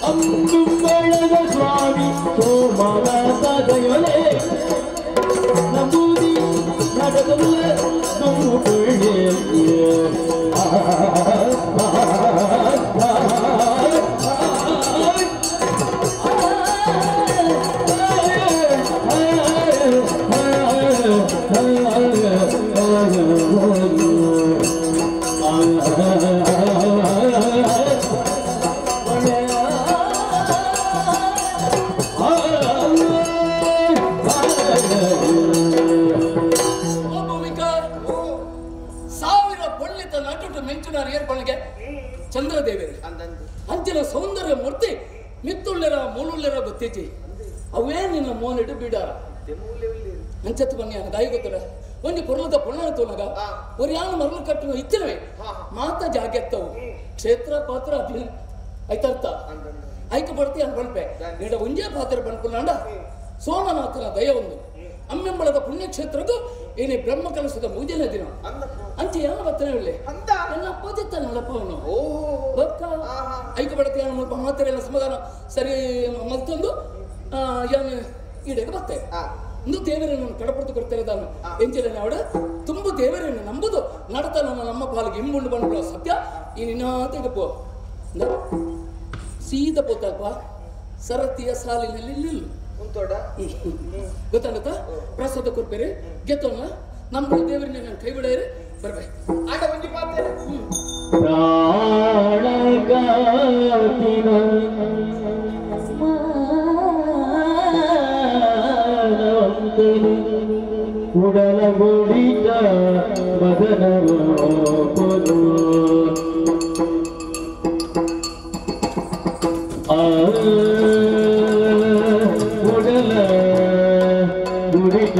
ಅಂಬೆಂಬಳದ ಸ್ವಾಮಿ ಸೋಮನಾಥ ದಯನೆ ನಂಬುದಿ ನಡುಕೊಳ್ಳುವ ಗುಂಬು ಚಂದ್ರದೇವರೇ ಅಂಚಿನ ಸೌಂದರ್ಯ ಮೂರ್ತಿ ಮಿತ್ತುಳ್ಳೆರ ಮೂಲುಳ್ಳೆರ ಗೊತ್ತಿಜ್ಜಿ ಅವೇ ನಿನ್ನ ಮೋನಿಡು ಬಿಡಾರ ಅಂಚತ್ತು ಬನ್ನಿ ದಾಯಿ ಗೊತ್ತಡ ಒಂದು ಪೊರ್ಲದ ಪೊಣ್ಣನ ತೋನಗ ஒரு ಯಾನು ಮರಳು ಕಟ್ಟುವ ಇತ್ತಿನವೆ ಮಾತ ಜಾಗೆತ್ತವು ಕ್ಷೇತ್ರ ಪಾತ್ರ ಐತರ್ಥ ಐಕ ಪಡ್ತಿ ಅನ್ಕೊಳ್ಪೆ ನೀಡ ಒಂಜೇ ಪಾತ್ರ ಬಣ್ಕೊಂಡ ಸೋಮನಾಥನ ದಯ ಒಂದು ಅಂಬೆಂಬಳದ ಪುಣ್ಯಕ್ಷೇತ್ರಕ್ಕೂ ಏನೇ ಬ್ರಹ್ಮ ಕಲಸದ ಮೂಜನ ದಿನ ಅಂಚೆ ಎಲ್ಲ ಬರ್ತನೆ ಒಳ್ಳೆ ಎಲ್ಲ ಪೋದಿತ್ತಾನೆ ಅಲ್ಲಪ್ಪವನು ಐಕ ಪಡ್ತಿ ಮುಲ್ಪ ಮಾತ್ರ ಎಲ್ಲ ಸಮಾಧಾನ ಸರಿ ಮತ್ತೊಂದು ಯಾನು ಈಡೆಗೆ ಬರ್ತೆ ಒಂದು ದೇವರನ್ನು ಕಡಪಡ್ತು ಕೊಡ್ತಾರೆ ತಾನು ಎಂಜಿನ ಅವಡ ತುಂಬ ದೇವರನ್ನು ನಂಬುದು ನಡತ ನಮ್ಮ ಪಾಲಿಗೆ ಇಂಬುಂಡು ಬಂದು ಸತ್ಯ ಈ ನಿನ್ನ ತೆಗಪ್ಪು ಸೀದ ಪೋತಲ್ಪ ಸರತಿಯ ಸಾಲಿನಲ್ಲಿ ನಿಲ್ಲು ಗೊತ್ತಾಗತ್ತ ಪ್ರಸಾದ ಕೊಡ್ಬೇರೆ ಗೆತ್ತೋಣ ನಮ್ಮ ದೇವರನ್ನ ನಾನು ಕೈ ಬಿಡೇರಿ ಬರ್ಬೇಕು ಆಟ ಒಂಜಿ ಪಾತ್ರೆ ಉಡಲ ಗೋಡಿತ ಮದನ ಉಡಲ ಗುಡಿತ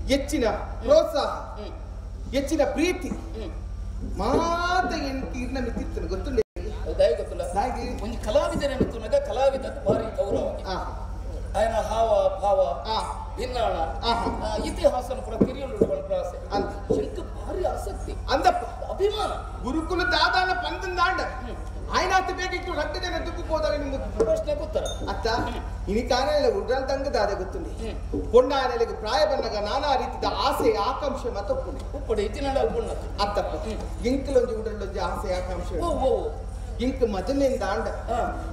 ಹೆಚ್ಚಿನ ಪ್ರೋತ್ಸಾಹ ಹೆಚ್ಚಿನ ಪ್ರೀತಿ ಮಾತ ಇರ್ನ ಮಿತ್ತಿರ್ತನೆ ಗೊತ್ತಿಲ್ಲ ಗೊತ್ತಿಲ್ಲ ಒಂದು ಕಲಾವಿದನೇ ಮಿತ್ತುನಾಗ ಕಲಾವಿದ ಭಾರಿ ಗೌರವ ఆయన హావ భావ విన్నాణ ఇతిహాసం కూడా తిరిగి ప్రాసె ఎంత భారీ ఆసక్తి అంద అభిమాన ಗುರುಕುಲ ದಾದಾನ ಪಂದಂದಾಂಡ ఆయన ಅತ್ತ ಬೇಕಿತ್ತು ರಟ್ಟದನ ತುಪ್ಪುಕೋದಾಗ ನಿಮಗೆ ಪ್ರಶ್ನೆ ಗೊತ್ತರ ಅತ್ತ ಇನಿ ಕಾರಣಲ್ಲ ಉಡ್ರಲ್ ತಂಗ ದಾದ ಗೊತ್ತುಂಡಿ ಪೊಣ್ಣಾನೆಲೆಗೆ ಪ್ರಾಯ ಬಂದಾಗ ನಾನಾ ರೀತಿಯ ಆಸೆ ಆಕಾಂಕ್ಷೆ ಮತ್ತೊಪ್ಪುಂಡಿ ಉಪ್ಪುಡಿ ಇತ್ತಿನಲ್ಲ ಉಪ್ಪುಣ್ಣ ಅತ್ತಪ್ಪ ಇಂಕಲೊಂಜಿ ಉಡ್ರಲ್ಲೊಂಜಿ ಆಸೆ ಆಕಾಂಕ್ಷೆ ಇಂಕ ಮದುವೆಯಿಂದ ಆಂಡ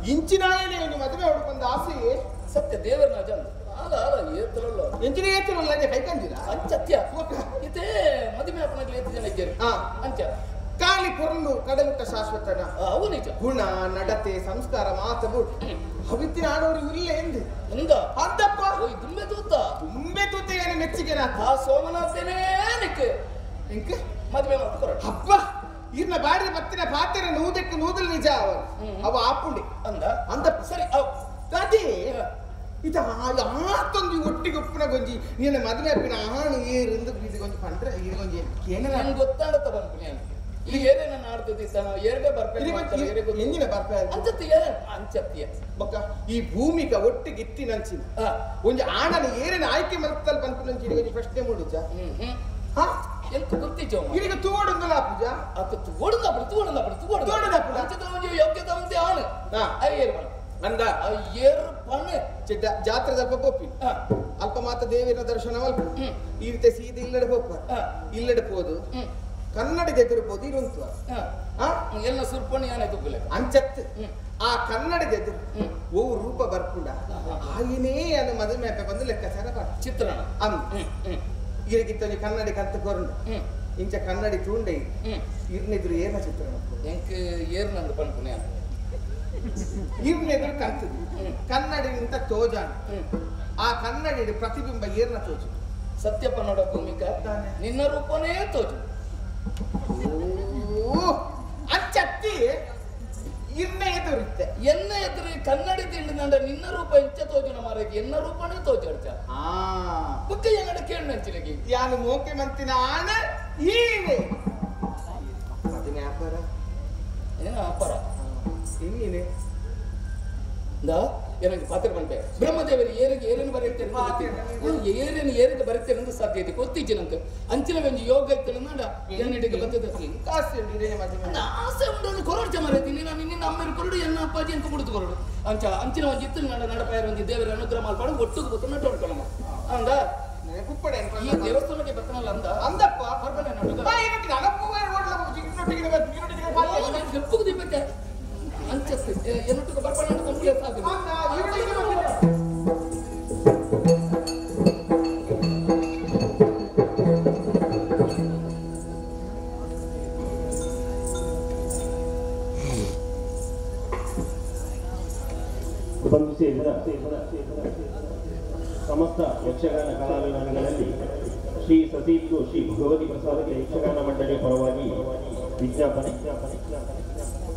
ಇಂಚಿನಾಯನೇ ಮದುವೆ ಹೊಡ್ಕೊಂಡ ಆಸೆಯೇ ಸತ್ಯ ದೇವರನ ಜನ ಆಲ ಆಲ ಏತಲಲ್ಲ ಎಂಚಿನ ಏತಲಲ್ಲ ಕೈಕಂದಿಲ್ಲ ಅಂಚತ್ಯ ಇದೇ ಮದುವೆ ಅಪ್ಪನಾಗ್ಲಿ ಎತ್ತು ಜನ ಇದ್ದಾರೆ ಅಂಚ ಕಾಲಿ ಪೊರ್ಲು ಕಡಲುಟ್ಟ ಶಾಶ್ವತನ ಅವು ನಿಜ ಗುಣ ನಡತೆ ಸಂಸ್ಕಾರ ಮಾತಬು ಅವಿತ್ತಿನ ಆಡೋರು ಇಲ್ಲೇ ಎಂದು ಎಂದ ಅಂತಪ್ಪ ದುಂಬೆ ತೂತ ಏನು ಮೆಚ್ಚಿಗೆ ಆ ಸೋಮನಾಥನೇ ನಿಕ್ಕೆ ಇಂಕ ಮದುವೆ ಮಾಡ್ಕೊರ ಅಪ್ಪ ಇರ್ನ ಬಾಡಿ ಬತ್ತಿನ ಪಾತ್ರೆ ನೂದಕ್ಕೆ ನೂದಲ್ ನಿಜ ಅವ ಆಪುಂಡಿ ಅಂತಪ್ಪ ಸರಿ ಅದೇ ಇದ ಆತೊಂದು ಒಟ್ಟಿಗೆ ಉಪ್ಪಿನ ಗೊಂಜಿ ನೀನು ಮದುವೆ ಅಪ್ಪಿನ ಆಣು ಏರಿಂದ ಇದು ಗೊಂಜಿ ಪಂಡ್ರೆ ಇದು ಗೊಂಜಿ ಏನು ನನ್ಗೆ ಗೊತ್ತಾಡತ್ತ ಬಂದ್ಬಿಡಿ ಈಗ ಏನೇ ನಾನು ಆಡ್ತಿದ್ದಾನ ಎರಡೇ ಬರ್ಪೇನೆ ಎಂದಿನ ಬರ್ಪೇ ಅಂಚತ್ತಿಯ ಅಂಚತ್ತಿಯ ಬೊಕ್ಕ ಈ ಭೂಮಿಗ ಒಟ್ಟಿಗೆ ಇತ್ತಿನಂಚಿನ ಒಂಜಿ ಆಣನ ಏನೇನು ಆಯ್ಕೆ ಮಲ್ತಲ್ಲಿ ಬಂದ್ಬಿಟ್ಟು ಗೊಂಜಿ ಪ್ರಶ್ನೆ ಮೂಡುಜ ಎಂತ ಗೊತ್ತಿಜೋ ಈಗ ತೂಡುಂದಲ್ಲ ಪೂಜ ಅಕ್ಕ ತೂಡುಂದಪ್ಪಡು ಅಂಚದ ಒಂಜಿ ಯೋಗ್ಯತೆ ಒಂದೇ ಆಣು ಅಯ್ಯೇರು ಬಣ ಅಂದ ಏರು ಪಣ್ಣೆ ಜಾತ್ರೆ ಸ್ವಲ್ಪ ಪೋಪಿ ಅಲ್ಪ ಮಾತ ದೇವಿನ ದರ್ಶನ ಮಲ್ಪ ಈ ರೀತಿ ಸೀದೆ ಇಲ್ಲಡೆ ಪೋಪ ಇಲ್ಲಡೆ ಪೋದು ಕನ್ನಡಿದ ಎದುರುಬೋದು ಇರುಂತು ಎಲ್ಲ ಸುರ್ಪಣಿ ಆನೆ ತುಪ್ಪಲೆ ಅಂಚತ್ ಆ ಕನ್ನಡಿದ ಎದುರು ಓ ರೂಪ ಬರ್ಪುಂಡ ಹಾಗೇನೇ ಅದು ಮದುವೆ ಬಂದು ಲೆಕ್ಕಾಚಾರ ಚಿತ್ರಣ ಇರಗಿತ್ತ ಕನ್ನಡಿ ಕಂತ ಕೊರಂಡು ಇಂಚ ಕನ್ನಡಿ ತೂಂಡೆ ಇರ್ನೆದುರು ಏನ ಚಿತ್ರಣ ಎಂಕ್ ಏರ್ ನಂದು ಪನ್ಪುನೆ ಇರ್ನೆದುರು ಕಂತದು ಕನ್ನಡಿಗಿಂತ ತೋಜಾಣ ಆ ಕನ್ನಡಿ ಪ್ರತಿಬಿಂಬ ಏರ್ನ ತೋಜು ಸತ್ಯಪ್ಪ ನೋಡ ಭೂಮಿಕ ನಿನ್ನ ರೂಪನೇ ತೋಜು ಅಂಚತ್ತಿ ಇರ್ನ ಎದುರುತ್ತೆ ಎನ್ನ ಎದುರು ಕನ್ನಡಿ ತಿಂಡಿ ನಂಡ ನಿನ್ನ ರೂಪ ಇಂಚ ತೋಜುನ ಮಾರಕ್ಕೆ ಎನ್ನ ರೂಪನೇ ತೋಜಾಡ್ಚ ಬುಕ್ಕ ಎಂಗಡ ಕೇಳು ನಂಚಿನಗೆ ಯಾನು ಮೋಕೆ ಮಂತಿನ ಆನ ಹೀಗೆ ಅದು ವ್ಯಾಪಾರ ಏನ ವ್ಯಾಪಾರ ಹೆಂಗೇನೆ ನನಗೆ ಪಾತ್ರ ಬಂದೆ ಬ್ರಹ್ಮದೇವರು ಏರೇನು ಬರೆಯುತ್ತೇನೆ ಏರೇನು ಬರುತ್ತೇನೆ ಎಂದು ಸಾಧ್ಯತೆ ಗೊತ್ತಿದ್ದೇನಂತ ಅಂಚಿನ ಒಂದು ಯೋಗ ಇತ್ತು ನಾಡ ಎನ್ನಿಟ್ಟಿಗೆ ಬರ್ತದೆ ಆಸೆ ಉಂಟು ಕೊರಡು ಚಮರೈತೀನಿ ನಾನು ನಿನ್ನ ಅಮ್ಮನ ಕೊರಡು ಎನ್ನ ಅಪ್ಪಾಜಿ ಅಂತ ಕುಡಿದು ಕೊರಡು ಅಂಚಿನ ಒಂದು ಇತ್ತು ನಾಡ ನಡಪಾಯ ಒಂದು ದೇವರ ಅನುಗ್ರಹ ಮಾಡ್ಕೊಂಡು ಒಟ್ಟು ಗೊತ್ತು ನಟೋಡ್ಕೊಳ್ಳಮ್ಮ ಅಂದ ಈ ದೇವಸ್ಥಾನಕ್ಕೆ ಬರ್ತಾನಲ್ಲ ಅಂದಪ್ಪ ಎಪ್ಪು ದೀಪಕ್ಕೆ ಅಂಚೆ ಎನ್ನೊಟ್ಟಿಗೆ ಬರ್ಪಣ ಕಂಪ್ಲೀಟ್ ಬಂದು ಸೇರಿದ ಸಮಸ್ತ ಯಕ್ಷಗಾನ ಕಲಾವಿಧಾನಗಳಲ್ಲಿ ಶ್ರೀ ಸತೀಶ್ ಶ್ರೀ ಭಗವತಿ ಪ್ರಸಾದಕ್ಕೆ ಯಕ್ಷಗಾನ ಮಂಡಳಿಯ ಪರವಾಗಿ ವಿಜ್ಞಾಪನೆ.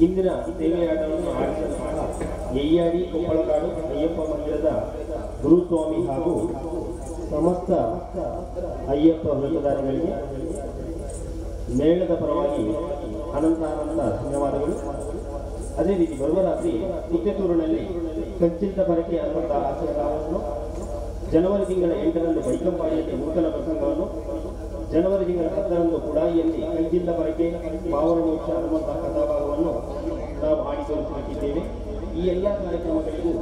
ಇಂದಿನ ಸೇವೆಯಾಟವನ್ನು ಆಡಿಸಲು ಎಯ್ಯಾಡಿ ಕೊಪ್ಪಳಕಾಡು ಅಯ್ಯಪ್ಪ ಮಂದಿರದ ಗುರುಸ್ವಾಮಿ ಹಾಗೂ ಸಮಸ್ತ ಅಯ್ಯಪ್ಪ ವ್ರತಧಾರಿಗಳಿಗೆ ಮೇಳದ ಪರವಾಗಿ ಅನಂತ ಧನ್ಯವಾದಗಳು. ಅದೇ ರೀತಿ ಬರುವ ರಾತ್ರಿ ಕುಚ್ಚತೂರಿನಲ್ಲಿ ಕಂಚಿಂತ ಪರಕೆ ಅನ್ನುವಂತಹ ಆಚರಣೆಯನ್ನು ಜನವರಿ ತಿಂಗಳ 8ರಂದು ಬೈಕಂಪಾಡಿಯಲ್ಲಿ ನೂತನ ಪ್ರಸಂಗವನ್ನು, ಜನವರಿ ತಿಂಗಳ 10ರಂದು ಕುಡಾಯಿಯಲ್ಲಿ ಕಂಚಿಂತ ಪರಕೆ ಪಾವನ ಮೋಕ್ಷ ಅನ್ನುವಂತಹ ಕಥಾಭಾಗವನ್ನು ನಾವು ಆಡಿ ತೋರಿಸುತ್ತಿದ್ದೇವೆ. ಈ ಎಲ್ಲ ಕಾರ್ಯಕ್ರಮಗಳಿಗೂ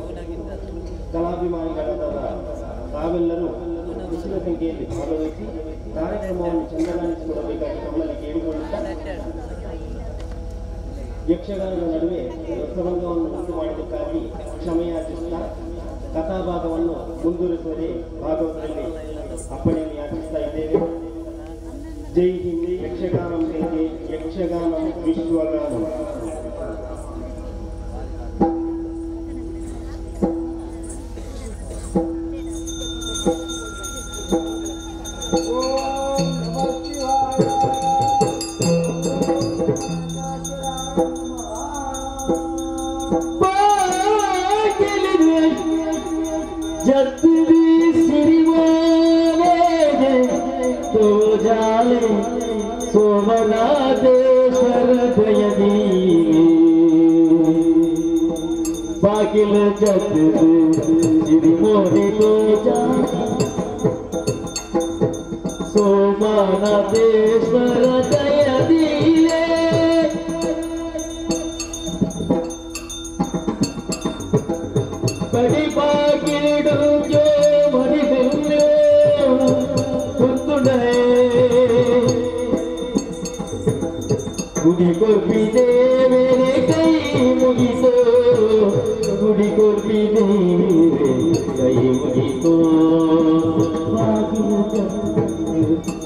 ಕಲಾಭಿಮಾನಿಗಳಾದ ತಾವೆಲ್ಲರೂ ಹೆಚ್ಚಿನ ಸಂಖ್ಯೆಯಲ್ಲಿ ಭಾಗವಹಿಸಿ ಕಾರ್ಯಕ್ರಮವನ್ನು ಚಂದಗಾಣಿಸಿಕೊಡಬೇಕಾಗಿ ನಮ್ಮಲ್ಲಿ ಕೇಳಿಕೊಳ್ಳುತ್ತಾ ಯಕ್ಷಗಾನದ ನಡುವೆ ರಸಭಂಗವನ್ನು ಉಂಟು ಮಾಡಿದ್ದಕ್ಕಾಗಿ ಕ್ಷಮೆಯಾಚಿಸುತ್ತಾ ಕಥಾಭಾಗವನ್ನು ಮುಂದುವರಿಸುವುದೇ ಭಾಗವತರಲ್ಲಿ ಅಪ್ಪಣೆಯನ್ನು ಯಾಚಿಸ್ತಾ ಇದ್ದೇವೆ. ಜೈ ಹಿಂದ್. ಯಕ್ಷಗಾನಂ ಜೈ ಯಕ್ಷಗಾನಂ ವಿಶ್ವಗಾನಂ. बाकिल जत श्री मोरे तो जा सोमनाथेश्वर दय दिले बड़ी बाकिल जो मरी बिल्लो कुंतुड़े गुड़ी को पीने मेरे कई मुगितो गुड़ी को पीने मेरे कई मुगितो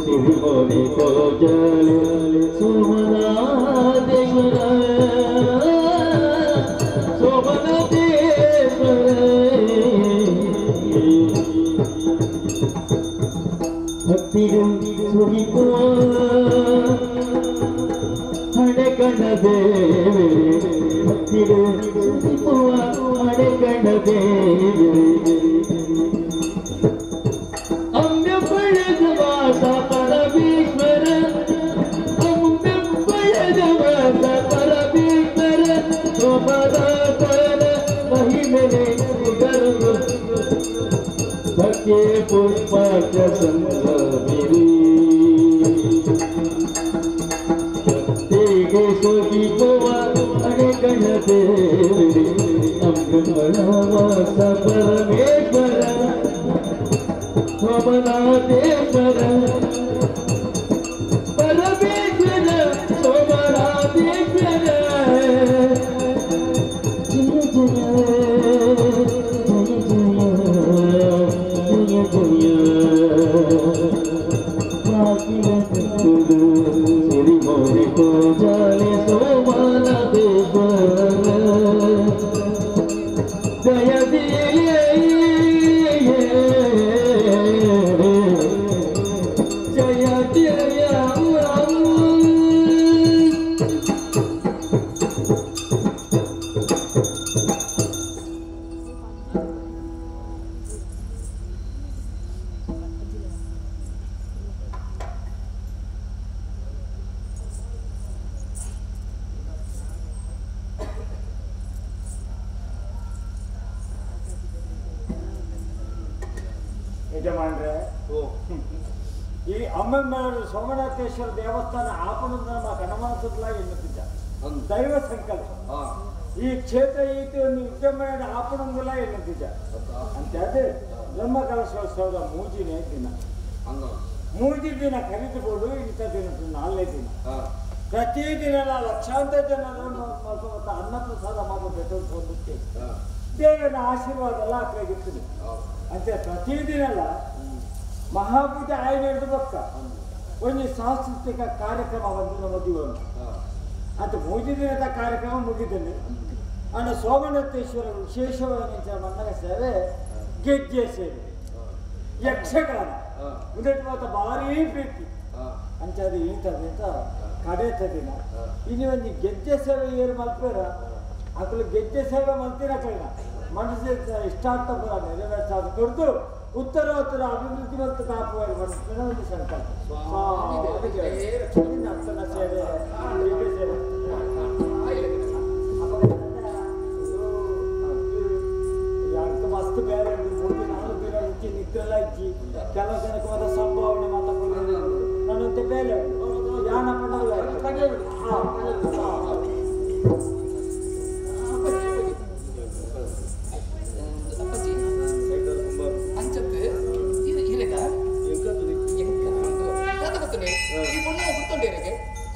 सिर मोरे को जल सोमनाथेश्वर भक्ति सुगी को हड़े कण देवे भक्ति सुगी को हड़े कण देवे अम्य पड़द वासा परमेश्वर अम्य पड़द वासा परमेश्वर सोमनाथन महिमने गर्भ भक्ति पुष्पाच संगमिरी तेगे सोगी कोवा अने कण देवे अम्बवास परमेश्वर सोमनाथेश्वर परमेश्वर सोमनाथेश्वर श्री मोरे को जाने सोमनाथेश्वर जय दिले जय ಯಜಮಾನ್ರೆ ಈ ಅಮ್ಮಮ್ಮನವರು ಸೋಮನಾಥೇಶ್ವರ ದೇವಸ್ಥಾನ ಆಪಣದ ನಮ್ಮ ಕಣಮನಸುತ್ತಲ ಎನ್ನುತ್ತಿದ್ದ ದೈವ ಸಂಕಲ್ಪ ಈ ಕ್ಷೇತ್ರ ಈತಿ ಒಂದು ಉದ್ಯಮನ ಆಪಣಂದಿಲ್ಲ ಎನ್ನುತ್ತಿದ್ದ ಅಂತ ಅದೇ ಬ್ರಹ್ಮ ಕಲಶೋತ್ಸವದ ಮೂಜಿನೇ ದಿನ ಮೂಜಿ ದಿನ ಕರೆದುಕೊಂಡು ಇಂಥ ದಿನ 4 ದಿನ ಪ್ರತಿದಿನ ಲಕ್ಷಾಂತರ ಜನರು ಮತ್ತು ಅನ್ನಪ್ರಸಾದ ಮಾಡಬೇಕು ಹೊಂದುತ್ತೆ ದೇವರ ಆಶೀರ್ವಾದ ಎಲ್ಲ ಹಾಕಿರ್ತದೆ ಅಂತೆ ಪ್ರತಿದಿನ ಮಹಾಪೂಜೆ ಆಯ್ದು ಬಕ್ಕ ಒಂದು ಸಾಂಸ್ಕೃತಿಕ ಕಾರ್ಯಕ್ರಮ ಒಂದು ಮದುವೆ ಅಂತ 3 ದಿನದ ಕಾರ್ಯಕ್ರಮ ಮುಗಿದಲ್ಲಿ ಅಣ್ಣ ಸೋಮನಾಥೇಶ್ವರ ವಿಶೇಷವಾಗಿ ಮನ್ನಗ ಸೇವೆ ಗೆಜ್ಜೆ ಸೇವೆ ಯಕ್ಷಗಾನ ಉದಟ್ ಭಾರಿ ಪ್ರೀತಿ ಅಂಚದು ಇಂಥದ್ದು ಅಂತ ಕಡೆತ ದಿನ ಇನ್ನು ಒಂದು ಗೆಜ್ಜೆ ಸೇವೆ ಏರು ಮಲ್ಪೇರ ಅಕ್ಕಳು ಗೆಜ್ಜೆ ಸೇವೆ ಮಲ್ತೀರ ಕಳ್ಳ ಮನಸ್ಸಿನ ಇಷ್ಟಾರ್ಥ ಪುರ ನೆರವೇರಿಸೋದು ದೊಡ್ಡದು ಉತ್ತರೋತ್ತರ ಅಭಿವೃದ್ಧಿವಂತ ಕಾಪುವರು ಒಂದು ಸಂಕಲ್ಪ ಅರ್ಥನ ಸೇವೆ ಗೆಜ್ಜೆ ಸೇವೆ ಮಸ್ತ್ ಬೇರೆ 3-4 ದಿನ ಇಚ್ಚಿ ನಿದ್ರೆಲ್ಲ ಇಚ್ಚಿ ಕೆಲವು ಜನಕ್ಕೆ ಹೋದ ಸಂಭಾವನೆ ಮಾತಾಡ್ಕೊಂಡು ನನ್ನಂತೆ ಬೇರೆ ಯಾನ ಪಡಲ್ಲ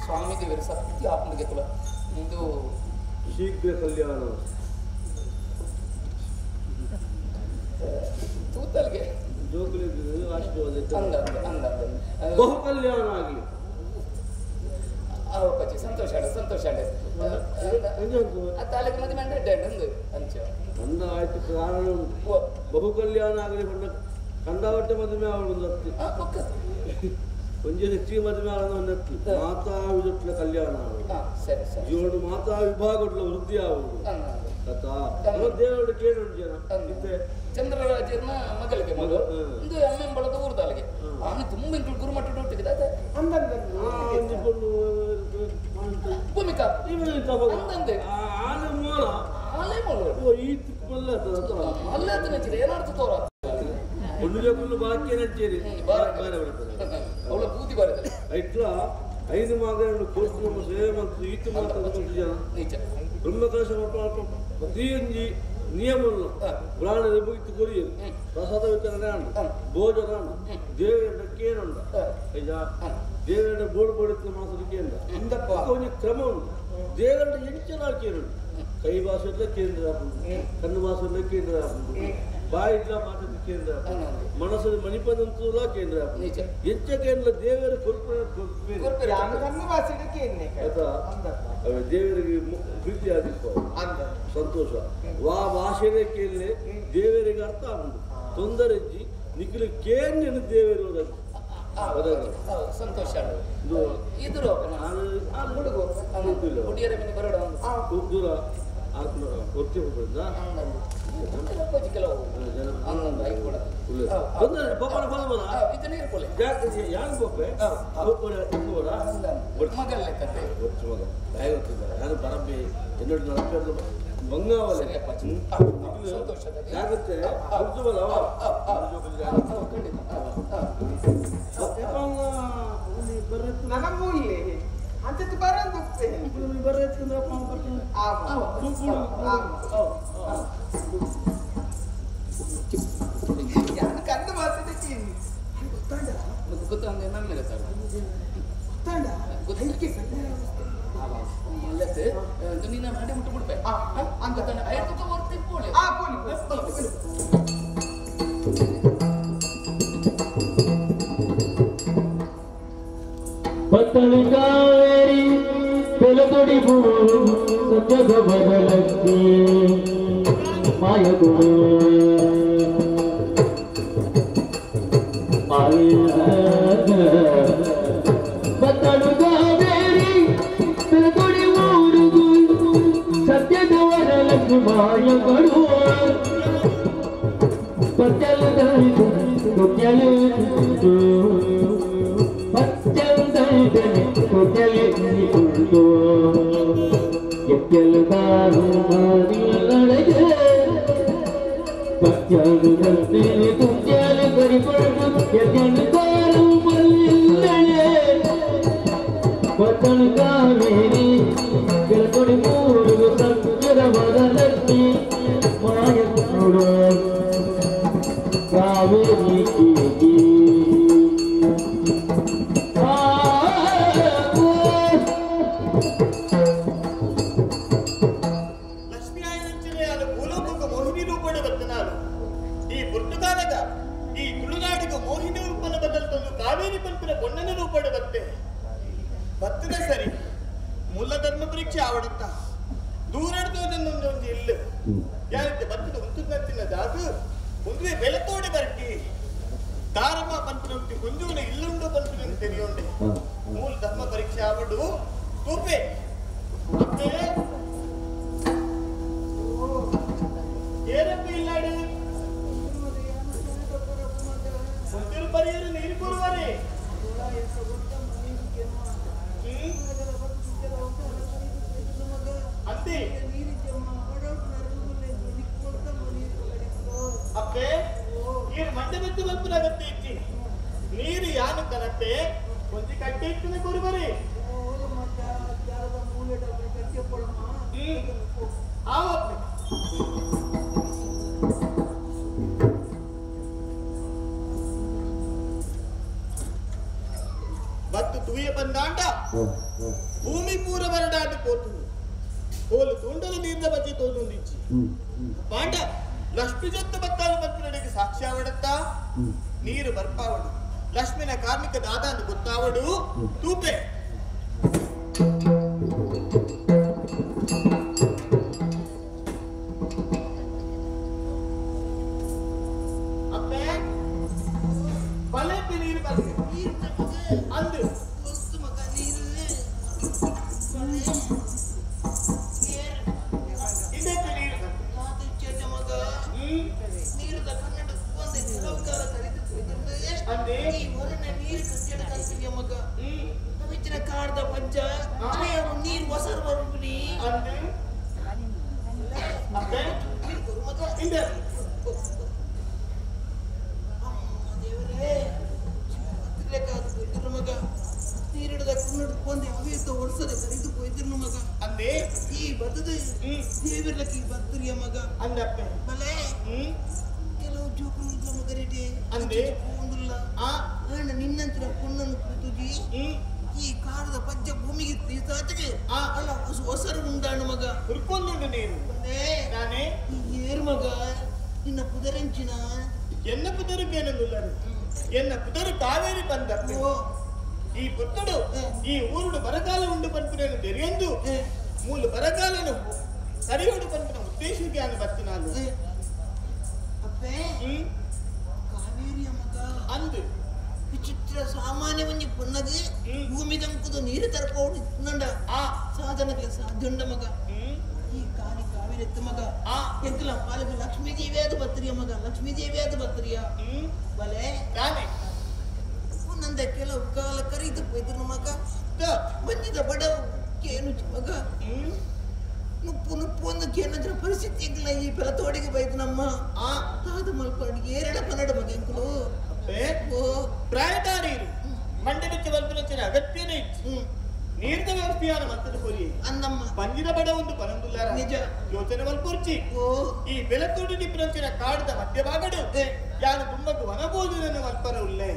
ಸ್ವಾಮಿ ದೇವರ ಸತ್ಯ ಆತ್ಮಗೆ ತುಲ ಇಂದು ಶೀಘ್ರ ಕಲ್ಯಾಣ ತೂತಲ್ಗೆ ಜೋಗುಲಿಗೆ ಆಶೀರ್ವಾದ ಬಹು ಕಲ್ಯಾಣ ಆಗಲಿ ಅವಪ್ಪಚ್ಚಿ ಸಂತೋಷ ತಾಲೂಕು ಮದುವೆ ಮಂಡ್ರೆ ಅಂಚ ಅಂದ ಆಯ್ತು ಕಾರಣ ಬಹು ಕಲ್ಯಾಣ ಆಗಲಿ ಕಂಡಾವಟ್ಟೆ ಮದುವೆ ಅವಳು ಒಂಜಿ ಹೆಚ್ಚಿಗೆ ಮದುವೆ ಆನತ್ತು ಮಾತಾ ವಿಜಟ್ಲ ಕಲ್ಯಾಣ ಜೀವನ ಮಾತಾ ವಿಭಾಗಟ್ಲ ವೃದ್ಧಿ ಆಗುದು ಕಥಾ ದೇವರ ಕೇಳು ಜನ ಚಂದ್ರರಾಜನ ಮಗಳಿಗೆ ಮಗ ಒಂದು ಅಮ್ಮೆಂಬಳದ ಊರ್ದಾಲಿಗೆ ಅವನು ತುಂಬ ಗುರುಮಟ್ಟ ಒಟ್ಟಿಗೆ ಭೂಮಿಕಾ ಅಂತಂದೆ ಅಲ್ಲೇ ನೆಚ್ಚಿದೆ ಏನಾಡ್ತು ತೋರ ಒಂದು ಬಾಕಿ ನೆಚ್ಚೇರಿ ಅವಳ ಬೂದಿ ಬರ್ತದೆ ಐಟ್ಲ 5 ಮಾದರಿಯನ್ನು ಕೋರ್ಸ್ ನಮ್ಮ ಸೇವೆ ಮತ್ತು ಈತು ಮಾತಾಡೋದು ನಿಜ ಬ್ರಹ್ಮಕಲಶ ಪ್ರತಿಯೊಂದು ನಿಯಮವನ್ನು ಪ್ರಾಣ ನಿಭವಿತು ಕೊರಿಯರು ಪ್ರಸಾದ ವಿತರಣೆ ಉಂಟು ಭೋಜನ ಉಂಟು ದೇವರ ಕೇನುಂಡ ದೇವರ ಬೋರ್ಡ್ ಪಡಿತ ಮಾಸರಿಕೆಯಿಂದ ಒಂದು ಕ್ರಮ ಉಂಟು ದೇವರ ಎಂಚನ ಕೇನುಂಟು ಕೈ ಭಾಷೆಲ್ಲ ಕೇಂದ್ರ ಕಣ್ಣು ಭಾಷೆಲ್ಲ ಕೇಂದ್ರ ಬಾಯಿಲ್ಲ ಮಾತಾಡ ಕೇಂದ್ರ ಮನಸ್ಸು ಮಣಿಪದಂತೂ ಕೇಂದ್ರ ಹೆಚ್ಚ ಕೇಂದ್ರ ದೇವರ ದೇವರಿಗೆ ಪ್ರೀತಿ ಆಗಿತ್ತು ಸಂತೋಷ ವಾ ಭಾಷೆನೇ ಕೇಳಿ ದೇವರಿಗೆ ಅರ್ಥ ಆಗುದು ತೊಂದರೆ ನಿಖಿಲ ಕೇಂದ್ರ ದೇವರು ಸಂತೋಷ ಇದ್ರು ದೂರ ಒತ್ತಿ ಹೋಗ್ಬೋದಾ ಕೆಲವು ಯಾರು ಬೋಪೆ ಯಾರು ಬರಬಿ ಎನ್ನೋಡು ಬಂಗಾವಲ್ಲ ಯಾಗುತ್ತೆ ನನಗೂ ಇಲ್ಲಿ ಅಂತದ್ದು ಕಂಡು ಮಾತಾಡ್ತೀನಿ ಗೊತ್ತಾಂದೆ ನಮ್ಗೆ ನೀನು ಮಾಡಿ ಮುಟ್ಟು ಬಿಡ್ಬೇ ಅಂತ ಐದು ಹೊರ್ತಿಪ್ಪೋಳಿ ಪತ್ತಳು ಕಾವೇರಿ ಬೆಲತೊಡಿ ಸತ್ಯದ ಬದಲಕ್ಕೆ ಮಾಯಗುರು ಪತ್ತಳು ಕಾವೇರಿ ಬೆಲತೊಡಿ ಊರುಗು ಸತ್ಯದ ವರಲಕ್ಕೆ ಮಾಯಗಳು ಪತ್ತಲು ಕೊಟ್ಟಲು ತುತ್ಯಲು ಸರಿಪಡದು ಎದ್ದಳು ಮಲ್ಲಿಲ್ಲನೆ ಕೊತ್ತಳು ಕಾವೇರಿ ಕೆಳಕೊಡಿ ಮೂರು ಸಂಜರ ವರಲಕ್ಷ್ಮಿ ಮಾಯ ನೋಡು ಕಾವೇರಿ ಕೀಗಿ ಕಾವೇರಿ ಪಂಪಿನ பொன்னನ ರೂಪಡ ಬತ್ತೆ ಬತ್ತದ ಸರಿ ಮೂಲ ಧರ್ಮ ಪರೀಕ್ಷೆ ಆವಡುತ್ತ ದೂರಡ್ತೋದನ್ನೊಂದು ಇಲ್ಲ ಯಾರಿದ್ದೆ ಬತ್ತದ ಉಂಟುತ್ತಿನ ದಾದು ಒಂದುವೆ ಬೆಳತೋಡೆ ಬರಟಿ ದಾರಮ್ಮ ಪಂಪಿನ ಉಂಟು ಕೊಂಜೂನ ಇಲ್ಲುಂಡು ಪಂಪಿನ ತೆರೆಯೋಂಡೆ ಮೂಲ ಧರ್ಮ ಪರೀಕ್ಷೆ ಆವಡು ತೂಪೆ ಏನಪ್ಪ ಇಲ್ಲಾಡು ಮುಂದಿನ ಪರಿಯರು ನೀರು ಕೊಡುವರೆ ಅಂತೆ ಅಪ್ಪೆ ನೀರು ಮಂಡ ಬೆತ್ತು ಬಂತು ಅಗತ್ಯ ಇಚ್ಚಿ ನೀರು ಯಾನು ಕನತ್ತೆ ಒಂದು ಕಟ್ಟೆ ಇಟ್ಟಿನ ಕೊಡುವರೆ ಆವಪ್ಪೆ ಬತ್ತು ತೂಯ ಬಂದಾಂಡ ಭೂಮಿ ಪೂರ ಬರಡಾಟ పోతుంది పోలు తుండల నీర్ల బజ్జి తోదుందిచ్చి పాండ లక్ష్మి జొత్త బత్తాలు బత్తునడికి సాక్షి ఆవడత్తా నీరు బర్పావడు లక్ష్మిన కార్మిక దాదాన్ని గుత్తావడు తూపే అప్పే బలెప్పి నీరు బర్పి అందు ಕಾಡ್ದ ಪಂಚ ನೀರು ಮೊಸರು ಬರ್ಬಿಡಿ ಮಗ ನೀರಿಡದ ಕುನ್ನಡ್ಕೊಂಡೆ ಅವೇತ ಒಡ್ಸದೆ ಕರಿದು ಹೋಯ್ತಿರ್ನು ಮಗ ಅಂದೆ ಈ ಬದದು ದೇವಿರ್ಲಕ್ಕಿ ಬರ್ತರಿಯ ಮಗ ಅಂದಪ್ಪ ಬಲೆ ಕೆಲವು ಜೋಕರು ಇದ್ದ ಮಗರೇಟೆ ಅಂದೆ ಒಂದಿಲ್ಲ ಅಣ್ಣ ನಿನ್ನಂತಿನ ಪುಣ್ಣನ್ನು ಕೂತುಜಿ ಈ ಕಾಡದ ಪಂಚ ಭೂಮಿಗೆ ತೀಸಾತಿಗೆ ಅಲ್ಲ ಹೊಸರು ಉಂಡಾಣ ಮಗ ಹುರ್ಕೊಂಡುಂಡು ನೀನು ನಾನೇ ಏರು ಮಗ ನಿನ್ನ ಪುದರಂಚಿನ ಎನ್ನ ಪುದರುಗೇನಲ್ಲರು ಎನ್ನ ಪುದರು ಕಾವೇರಿ ಬಂದಪ್ಪ ಈ ಪುತ್ತಡು ಈ ಊರುಡು ಬರಗಾಲ ಉಂಡು ಪಂಪಿನ ತೆರೆಯೊಂದು ಮೂಲ ಬರಗಾಲನು ಸರಿಯೋಡು ಪಂಪಿನ ಉದ್ದೇಶಕ್ಕೆ ನಾನು ಬರ್ತು ನಾನು ಅಪ್ಪೇ ಕಾವೇರಿಯ ಮಗ ಅಂದು ವಿಚಿತ್ರ ಸಾಮಾನ್ಯ ಒಂಜಿ ಪುನ್ನಗೆ ಭೂಮಿ ದಂಕುದು ನೀರು ತರ್ಕೊಂಡು ನಂಡ ಸಾಧನಕ್ಕೆ ಸಾಧ್ಯುಂಡ ಮಗ ಈ ಕಾಲಿ ಕಾವೇರಿ ಎತ್ತ ಮಗ ಎಂಕಲ ಪಾಲಕ ಲಕ್ಷ್ಮೀ ದೇವಿಯಾದ ಬತ್ತರಿಯ ಮಗ ಲಕ್ಷ್ಮೀ ದೇವಿಯಾದ ಬತ್ತರಿಯ ಬಲೆ ನಂದ ಕೆಲವು ಕಾಲ ಕರೀದು ಹೋಯ್ತು ಮಗ ಬಂದಿದ ಬಡ ಕೇನು ಮಗ ನುಪ್ಪು ನುಪ್ಪು ಒಂದು ಕೇನದ್ರ ಪರಿಸ್ಥಿತಿ ಎಂಕಲ ಈ ಬೆಳತೋಡಿಗೆ ಬೈದು ನಮ್ಮ ತಾದ ಮಲ್ಕೊಂಡು ಏರಡ ಕನ್ನಡ ಮಗ ಎಂಕಲು ಪ್ರಾಯದಾರೀರು ಮಂಡಲಕ್ಕೆ ಬಂದಿನ ಅಗತ್ಯನೇ ಇತ್ತು ನೀರಿನ ವ್ಯವಸ್ಥೆಯಾನ ಮತ್ತದ ಕೊರಿ ಅಂದಮ್ಮ ಬಂದಿನ ಬಡ ಒಂದು ಪನಂದುಲ್ಲಾರ ನಿಜ ಯೋಚನೆ ಮಲ್ಪುರ್ಚಿ ಈ ಬೆಳತೋಡಿ ನಿಪ್ರಂಚಿನ ಕಾಡದ ಮಧ್ಯಭಾಗಡು ಯಾನು ತುಂಬಕ್ಕೆ ವನಬೋದು ನನ್ನ ಮಲ್ಪರ ಉಲ್ಲೆ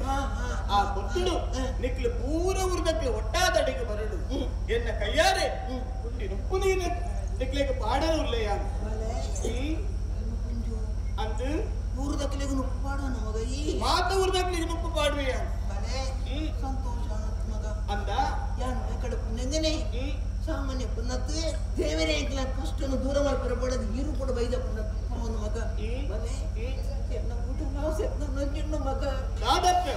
ಆ ಪುತ್ತುಡು ನಿಕ್ಲು ಪೂರ ಉರ್ದಕ್ಕೆ ಒಟ್ಟಾದಡಿಗೆ ಬರಡು ಎನ್ನ ಕೈಯಾರೆ ಉಂಡಿ ನುಪ್ಪು ನೀನು ನಿಕ್ಲಿಗೆ ಪಾಡಲು ಉಲ್ಲೆ ಯಾನು ಅಂದು ಊರ್ದಕ್ಲಿಗೆ ನುಪ್ಪು ಪಾಡೋ ನಮಗ ಈ ಮಾತ ಊರ್ದಕ್ಲಿಗೆ ನುಪ್ಪು ಪಾಡುವೆಯ ಸಂತೋಷ ಮಗ ಅಂದ ಯಾನು ಕಡೆ ಪುಣ್ಯಂಗನೆ ಸಾಮಾನ್ಯ ಪುನ್ನತ್ತು ದೇವರೇ ಎಂಕ್ಲ ಕಷ್ಟನು ದೂರ ಮಾಡಿ ಬರಬಾರದು ಈರು ಕೂಡ ಬೈದ ಪುಣ್ಯ ಒಂದು ಮಗ ಬಲೆ ಎನ್ನ ಊಟ ನಾಸೆತ್ನ ನಂಜುಣ್ಣು ಮಗ ನಾದಪ್ಪ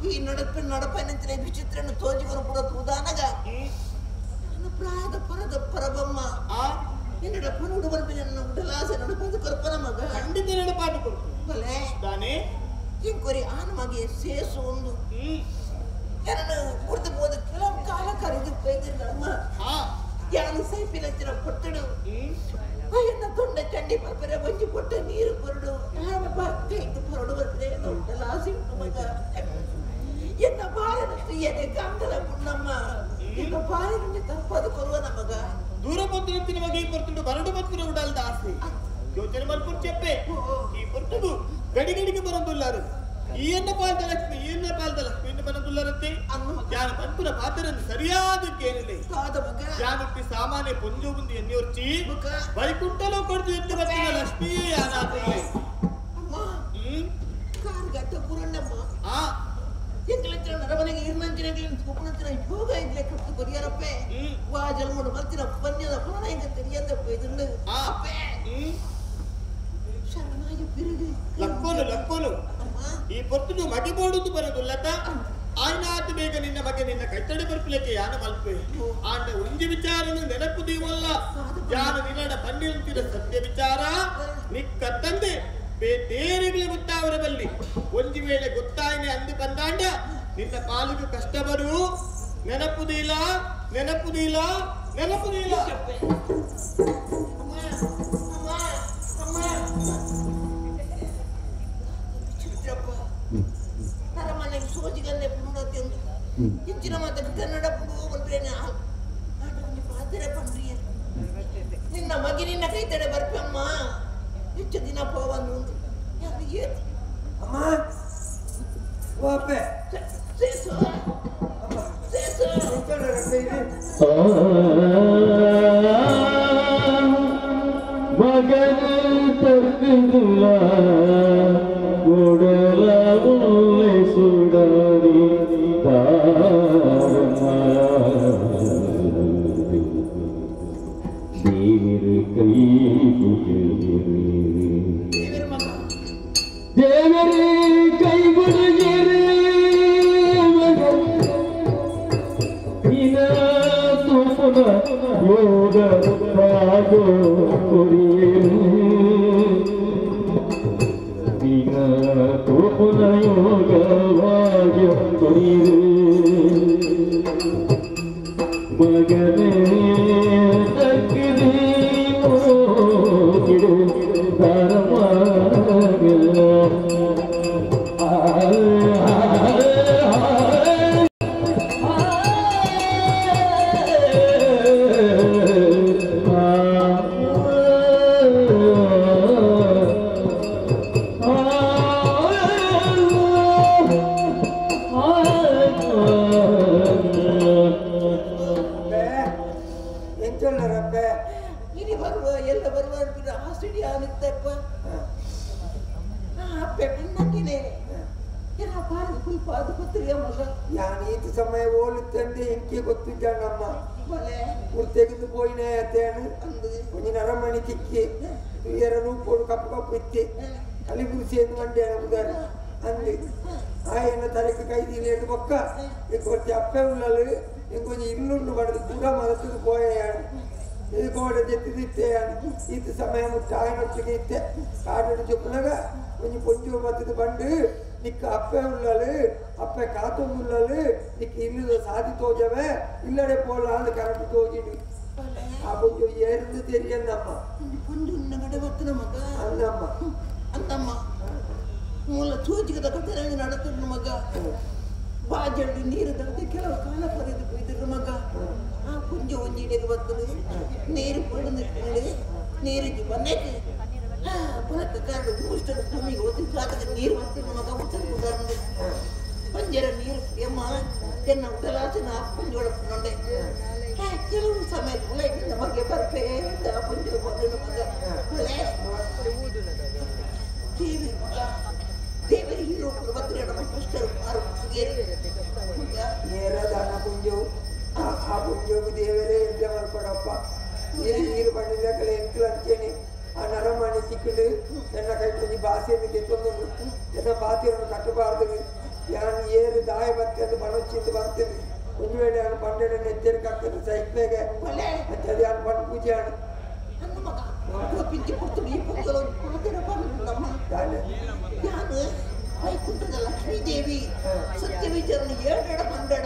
ಈ ನಡಪನಂತಿನ ವಿಚಿತ್ರನು ತೋಜಿಗರು ಕೂಡ ತೂದಾನಗ ನನ್ನ ಪ್ರಾಯದ ಪರದ ಪರಬಮ್ಮ என்னோட பொண்ணு பரப்பி என்ன உடலாசை நடப்பது கற்பனை மக ಖಂಡಿತ ನೆನಪಾಟು ಕೊಡ್ತು ಬಲೆ ದಾನೆ ಇಂಕೊರಿ ಆನ ಮಗೆ ಸೇಸು ಒಂದು ಯಾರನ್ನು ಕುರ್ದು ಹೋದ ಕೆಲವು ಕಾಲ ಕರೆದು ಬೈದಿರ್ ನಮ್ಮ ಯಾನು ಸೈಪಿನ ಹತ್ತಿರ ಕೊಟ್ಟಡು ಎನ್ನ ತೊಂಡೆ ಚಂಡಿ ಪಪ್ಪರೆ ಬಂಜಿ ಕೊಟ್ಟ ನೀರು ಕೊರಡು ನಾನು ಕೈದು ಹೊರಡು ಬಂದ್ರೆ ದೊಡ್ಡ ಲಾಸಿ ಉಂಟು ಮಗ ಎನ್ನ ಬಾಳನಷ್ಟು ಎದೆ ಕಾಂತಲ ಪುಣ್ಣಮ್ಮ ಎನ್ನ ಬಾಳಿನ ತಪ್ಪದು ಕೊರುವ ನಮಗ ದೂರ ಬಂದಿರುತ್ತಿನ ಮಗ ಈ ಪರ್ತುಡು ಬರಡು ಬತ್ತಿನ ಉಡಲ್ದ ಆಸೆ ಯೋಚನೆ ಮಾಡ್ಕೊಂಡು ಚೆಪ್ಪೆ ಈ ಪರ್ತುಡು ಗಡಿಗಡಿಗೆ ಬರಂದುಲ್ಲಾರು ಈ ಎನ್ನ ಪಾಲ್ದ ಲಕ್ಷ್ಮಿ ಇನ್ನು ಬರಂದುಲ್ಲಾರಂತೆ ಯಾನ ಪಂಪುನ ಪಾತ್ರನ್ನು ಸರಿಯಾದಕ್ಕೇನಿಲ್ಲ ಯಾನಕ್ಕೆ ಸಾಮಾನ್ಯ ಪೊಂಜು ಮುಂದೆ ಎನ್ನಿಯೊರ್ಚಿ ವೈಕುಂಠಲೋ ಕೊಡ್ದು ಎದ್ದು ಬರ್ತಿನ ಲಕ್ಷ್ಮೀ ಯಾನಾಗ್ತಿಲ್ಲ ಕಾರ್ಗಟ್ಟ ಪುರಣ್ಣಮ್ಮ ಎಂಕಲೆತ್ತಿನ ನರಮನೆಗೆ ಇರ್ನಂಚಿನ ಕುಪ್ಪನಂಚಿನ ಯೋಗ ಇದ್ಲೆ ಕಟ್ಟು ಕೊರಿಯಾರಪ್ಪೆ ವಾ ಜನ್ಮಡು ಮತ್ತಿನ ಪನ್ಯದ ಪುರಾಣ ಹೆಂಗ ತೆರಿಯಂದಪ್ಪ ಇದುಂಡು ಅಪ್ಪೆ ಶರಣಾಯ ಬಿರುದು ಲಕ್ಕೋನು ಈ ಪೊರ್ತುಡು ಮಗೆ ಬೋಡುದು ಬರೋದು ಲತ ಆಯ್ನಾತು ಬೇಗ ನಿನ್ನ ಮಗೆ ನಿನ್ನ ಕೈತಡೆ ಬರ್ಪಿಲಕ್ಕೆ ಯಾನ ಮಲ್ಪೆ ಆಂಡ ಒಂಜಿ ವಿಚಾರನು ನೆನಪು ದೀವಲ್ಲ ಯಾನ ನಿನ್ನಡ ಪಂಡಿರಂತಿನ ಸತ್ಯ ವಿಚಾರ ನಿಕ್ಕತ್ತಂದೆ ಬೇರೇರಿಗಳೇ ಗೊತ್ತಾವರ ಬಲ್ಲಿ ಒಂಜಿ ವೇಳೆ ಗೊತ್ತಾಯ್ನೆ ಅಂದು ಬಂದಾಂಡ ನಿನ್ನ ಪಾಲಿಗೆ ಕಷ್ಟ ಬರು ನೆನಪುದಿಲ್ಲ ನರಮನೆಗೆ ಸೋಜಿಗಂದೆ ಪುಣ್ಣತಿ ಒಂದು ಇಂಚಿನ ಮಾತ ಕನ್ನಡ ಪುಡು ಬಂದ್ರೇನೆ ಪಾತ್ರೆ ಪಂಡ್ರಿಯ ನಿನ್ನ ಮಗಿ ನಿನ್ನ ಕೈ ತಡೆ ಬರ್ಪಮ್ಮ ಹೆಚ್ಚು ದಿನ ಪೋವನ್ನು ಅಮ್ಮ ಓಪೆ ಮಗನ ತಗ್ಗುಲ ಗುಡಲ ಮುಲ್ಲೆ ಸುಡರಿ ದೇವಿರು ಕೈ ದೇವರೇ ಕೈ ಗುಡುಗಿರಿ ಯೋಗ ರಾಜೋ ಕೊರಿಯೇನು ದಿನ ತೋಪುನ ಯೋಗ ರಾಜ ಕೊರಿಯೇ ಮಗನೇ ತಗ್ಗಿರಿ ಹೋಗಿಡು ಸಮಯ ಓಡುತ್ತಂತೆ ಎಂಕೆ ಗೊತ್ತಿದ್ದಣ್ಣಮ್ಮ ತೆಗೆದು போயினே தேனு கொஞ்ச நேரம் மணி திக்கி துயர ரூபோடு கப்பு கப்பு இத்தி அலிபுரி சேர்ந்து வண்டியான முதல் ಅಂದು ಆಯನ ತರಕ್ಕೆ ಕೈದೀಲಿ ಎಂದು ಪಕ್ಕ ಕೊಡ್ತಿ ಅಪ್ಪೆ ಉಳ್ಳಲು ಇಂಕೊಂಚ ಇಲ್ಲುಂಡು ಬಡದು ಪೂರ ಮದತ್ತು ಪೋಯಾನು ಇದು ಕೋಡೆ ಜೆತ್ತಿದಿತ್ತೆ ಇದು ಸಮಯ ಮುಟ್ಟ ಆಯನೊಟ್ಟಿಗೆ ಇತ್ತೆ ಕಾಡು ಚೊಪ್ಪನಾಗ ಕೊಂಚ ಪೊಂಚು ಮತ್ತದು ಬಂದು ನಿಕ್ಕ ಅಪ್ಪೆ ಉಳ್ಳಲು ಅಪ್ಪೆ ಕಾತು ಉಳ್ಳಲು ನಿಕ್ಕ ಇಲ್ಲದ ಸಾದಿ ತೋಜವೆ ಇಲ್ಲಡೆ ಪೋಲಾಂದು ಕರೆಕ್ಟ್ ತೋಜಿಡು ಆ ಕೊಂಚ ಏருந்து தெரியන්නಮ್ಮ ಅನ್ನಮ್ಮ ಅಂತಮ್ಮ ಮೂಲ ಸೂಚಿಕದ ಕಥೆಯಾಗಿ ನಡೆದ್ರು ಮಗ ಬಾಜಲ್ಲಿ ನೀರು ತಡೆದು ಕೆಲವು ಕಾಲ ಪರಿದು ಕೊಯ್ದ್ರು ಮಗ ಆ ಪುಂಜ ಒಂಜಿಡೆಗೆ ಬರ್ತದೆ ನೀರು ಪಡೆದು ನೀರಿಗೆ ಬನ್ನೇಕೆ ಪುನಃ ಕಾರಣ ಮುಷ್ಟದ ಭೂಮಿಗೆ ಓದಿ ಸಾಧಕ ನೀರು ಬರ್ತದೆ ಮಗ ಉತ್ತರದು ಪಂಜರ ನೀರು ಎಮ್ಮ ಎನ್ನ ಉತ್ತಲಾಸನ ಪುಂಜೋಳ ನೊಂಡೆ ಕೆಲವು ಸಮಯ ನಮಗೆ ಬರ್ಪೇ ಪುಂಜ ಬಂದು ಮಗ ದೇವರ ಹೀರೋ ಭದ್ರನ ಪುಷ್ಟರು ದಾನ ಪುಂಜು ಆ ಪುಂಜೋಗು ದೇವರೇ ಎಂತ ಮಾಡ್ಕೊಡಪ್ಪ ನೀರು ಬಂದಿದ್ದ ಕಲೆ ಎಂಕಲು ಅಂತೇನೆ ಆ ನರಮಣಿ ಚಿಕ್ಕಡು ಎನ್ನ ಕೈ ಕೊಂಚ ಬಾಸಿಯನ್ನು ಗೆದ್ದೊಂದು ಎನ್ನ ಬಾತಿಯನ್ನು ಕಟ್ಟಬಾರ್ದು ಯಾನು ಏರು ದಾಯ ಬರ್ತದೆ ಬಣಚ್ಚಿಂದು ಬರ್ತದೆ ಒಂದು ವೇಳೆ ಅವನು ಪಂಡನ ಎಚ್ಚರಿಕೆ ಆಗ್ತದೆ ಸೈಕ್ಲೆಗೆ ಅಂತದ್ದು ಯಾನು ಪಂಡ ಪೂಜೆ ಆಡು ಪಿಂಚಿ ಕೊಡ್ತೀನಿ ಈ ಪುಂಜಲು ನಾನು ವೈಕುಂಠದ ಲಕ್ಷ್ಮೀ ದೇವಿ ಸತ್ಯ ವಿಚಾರಣೆ 7 ಪಂಡಡ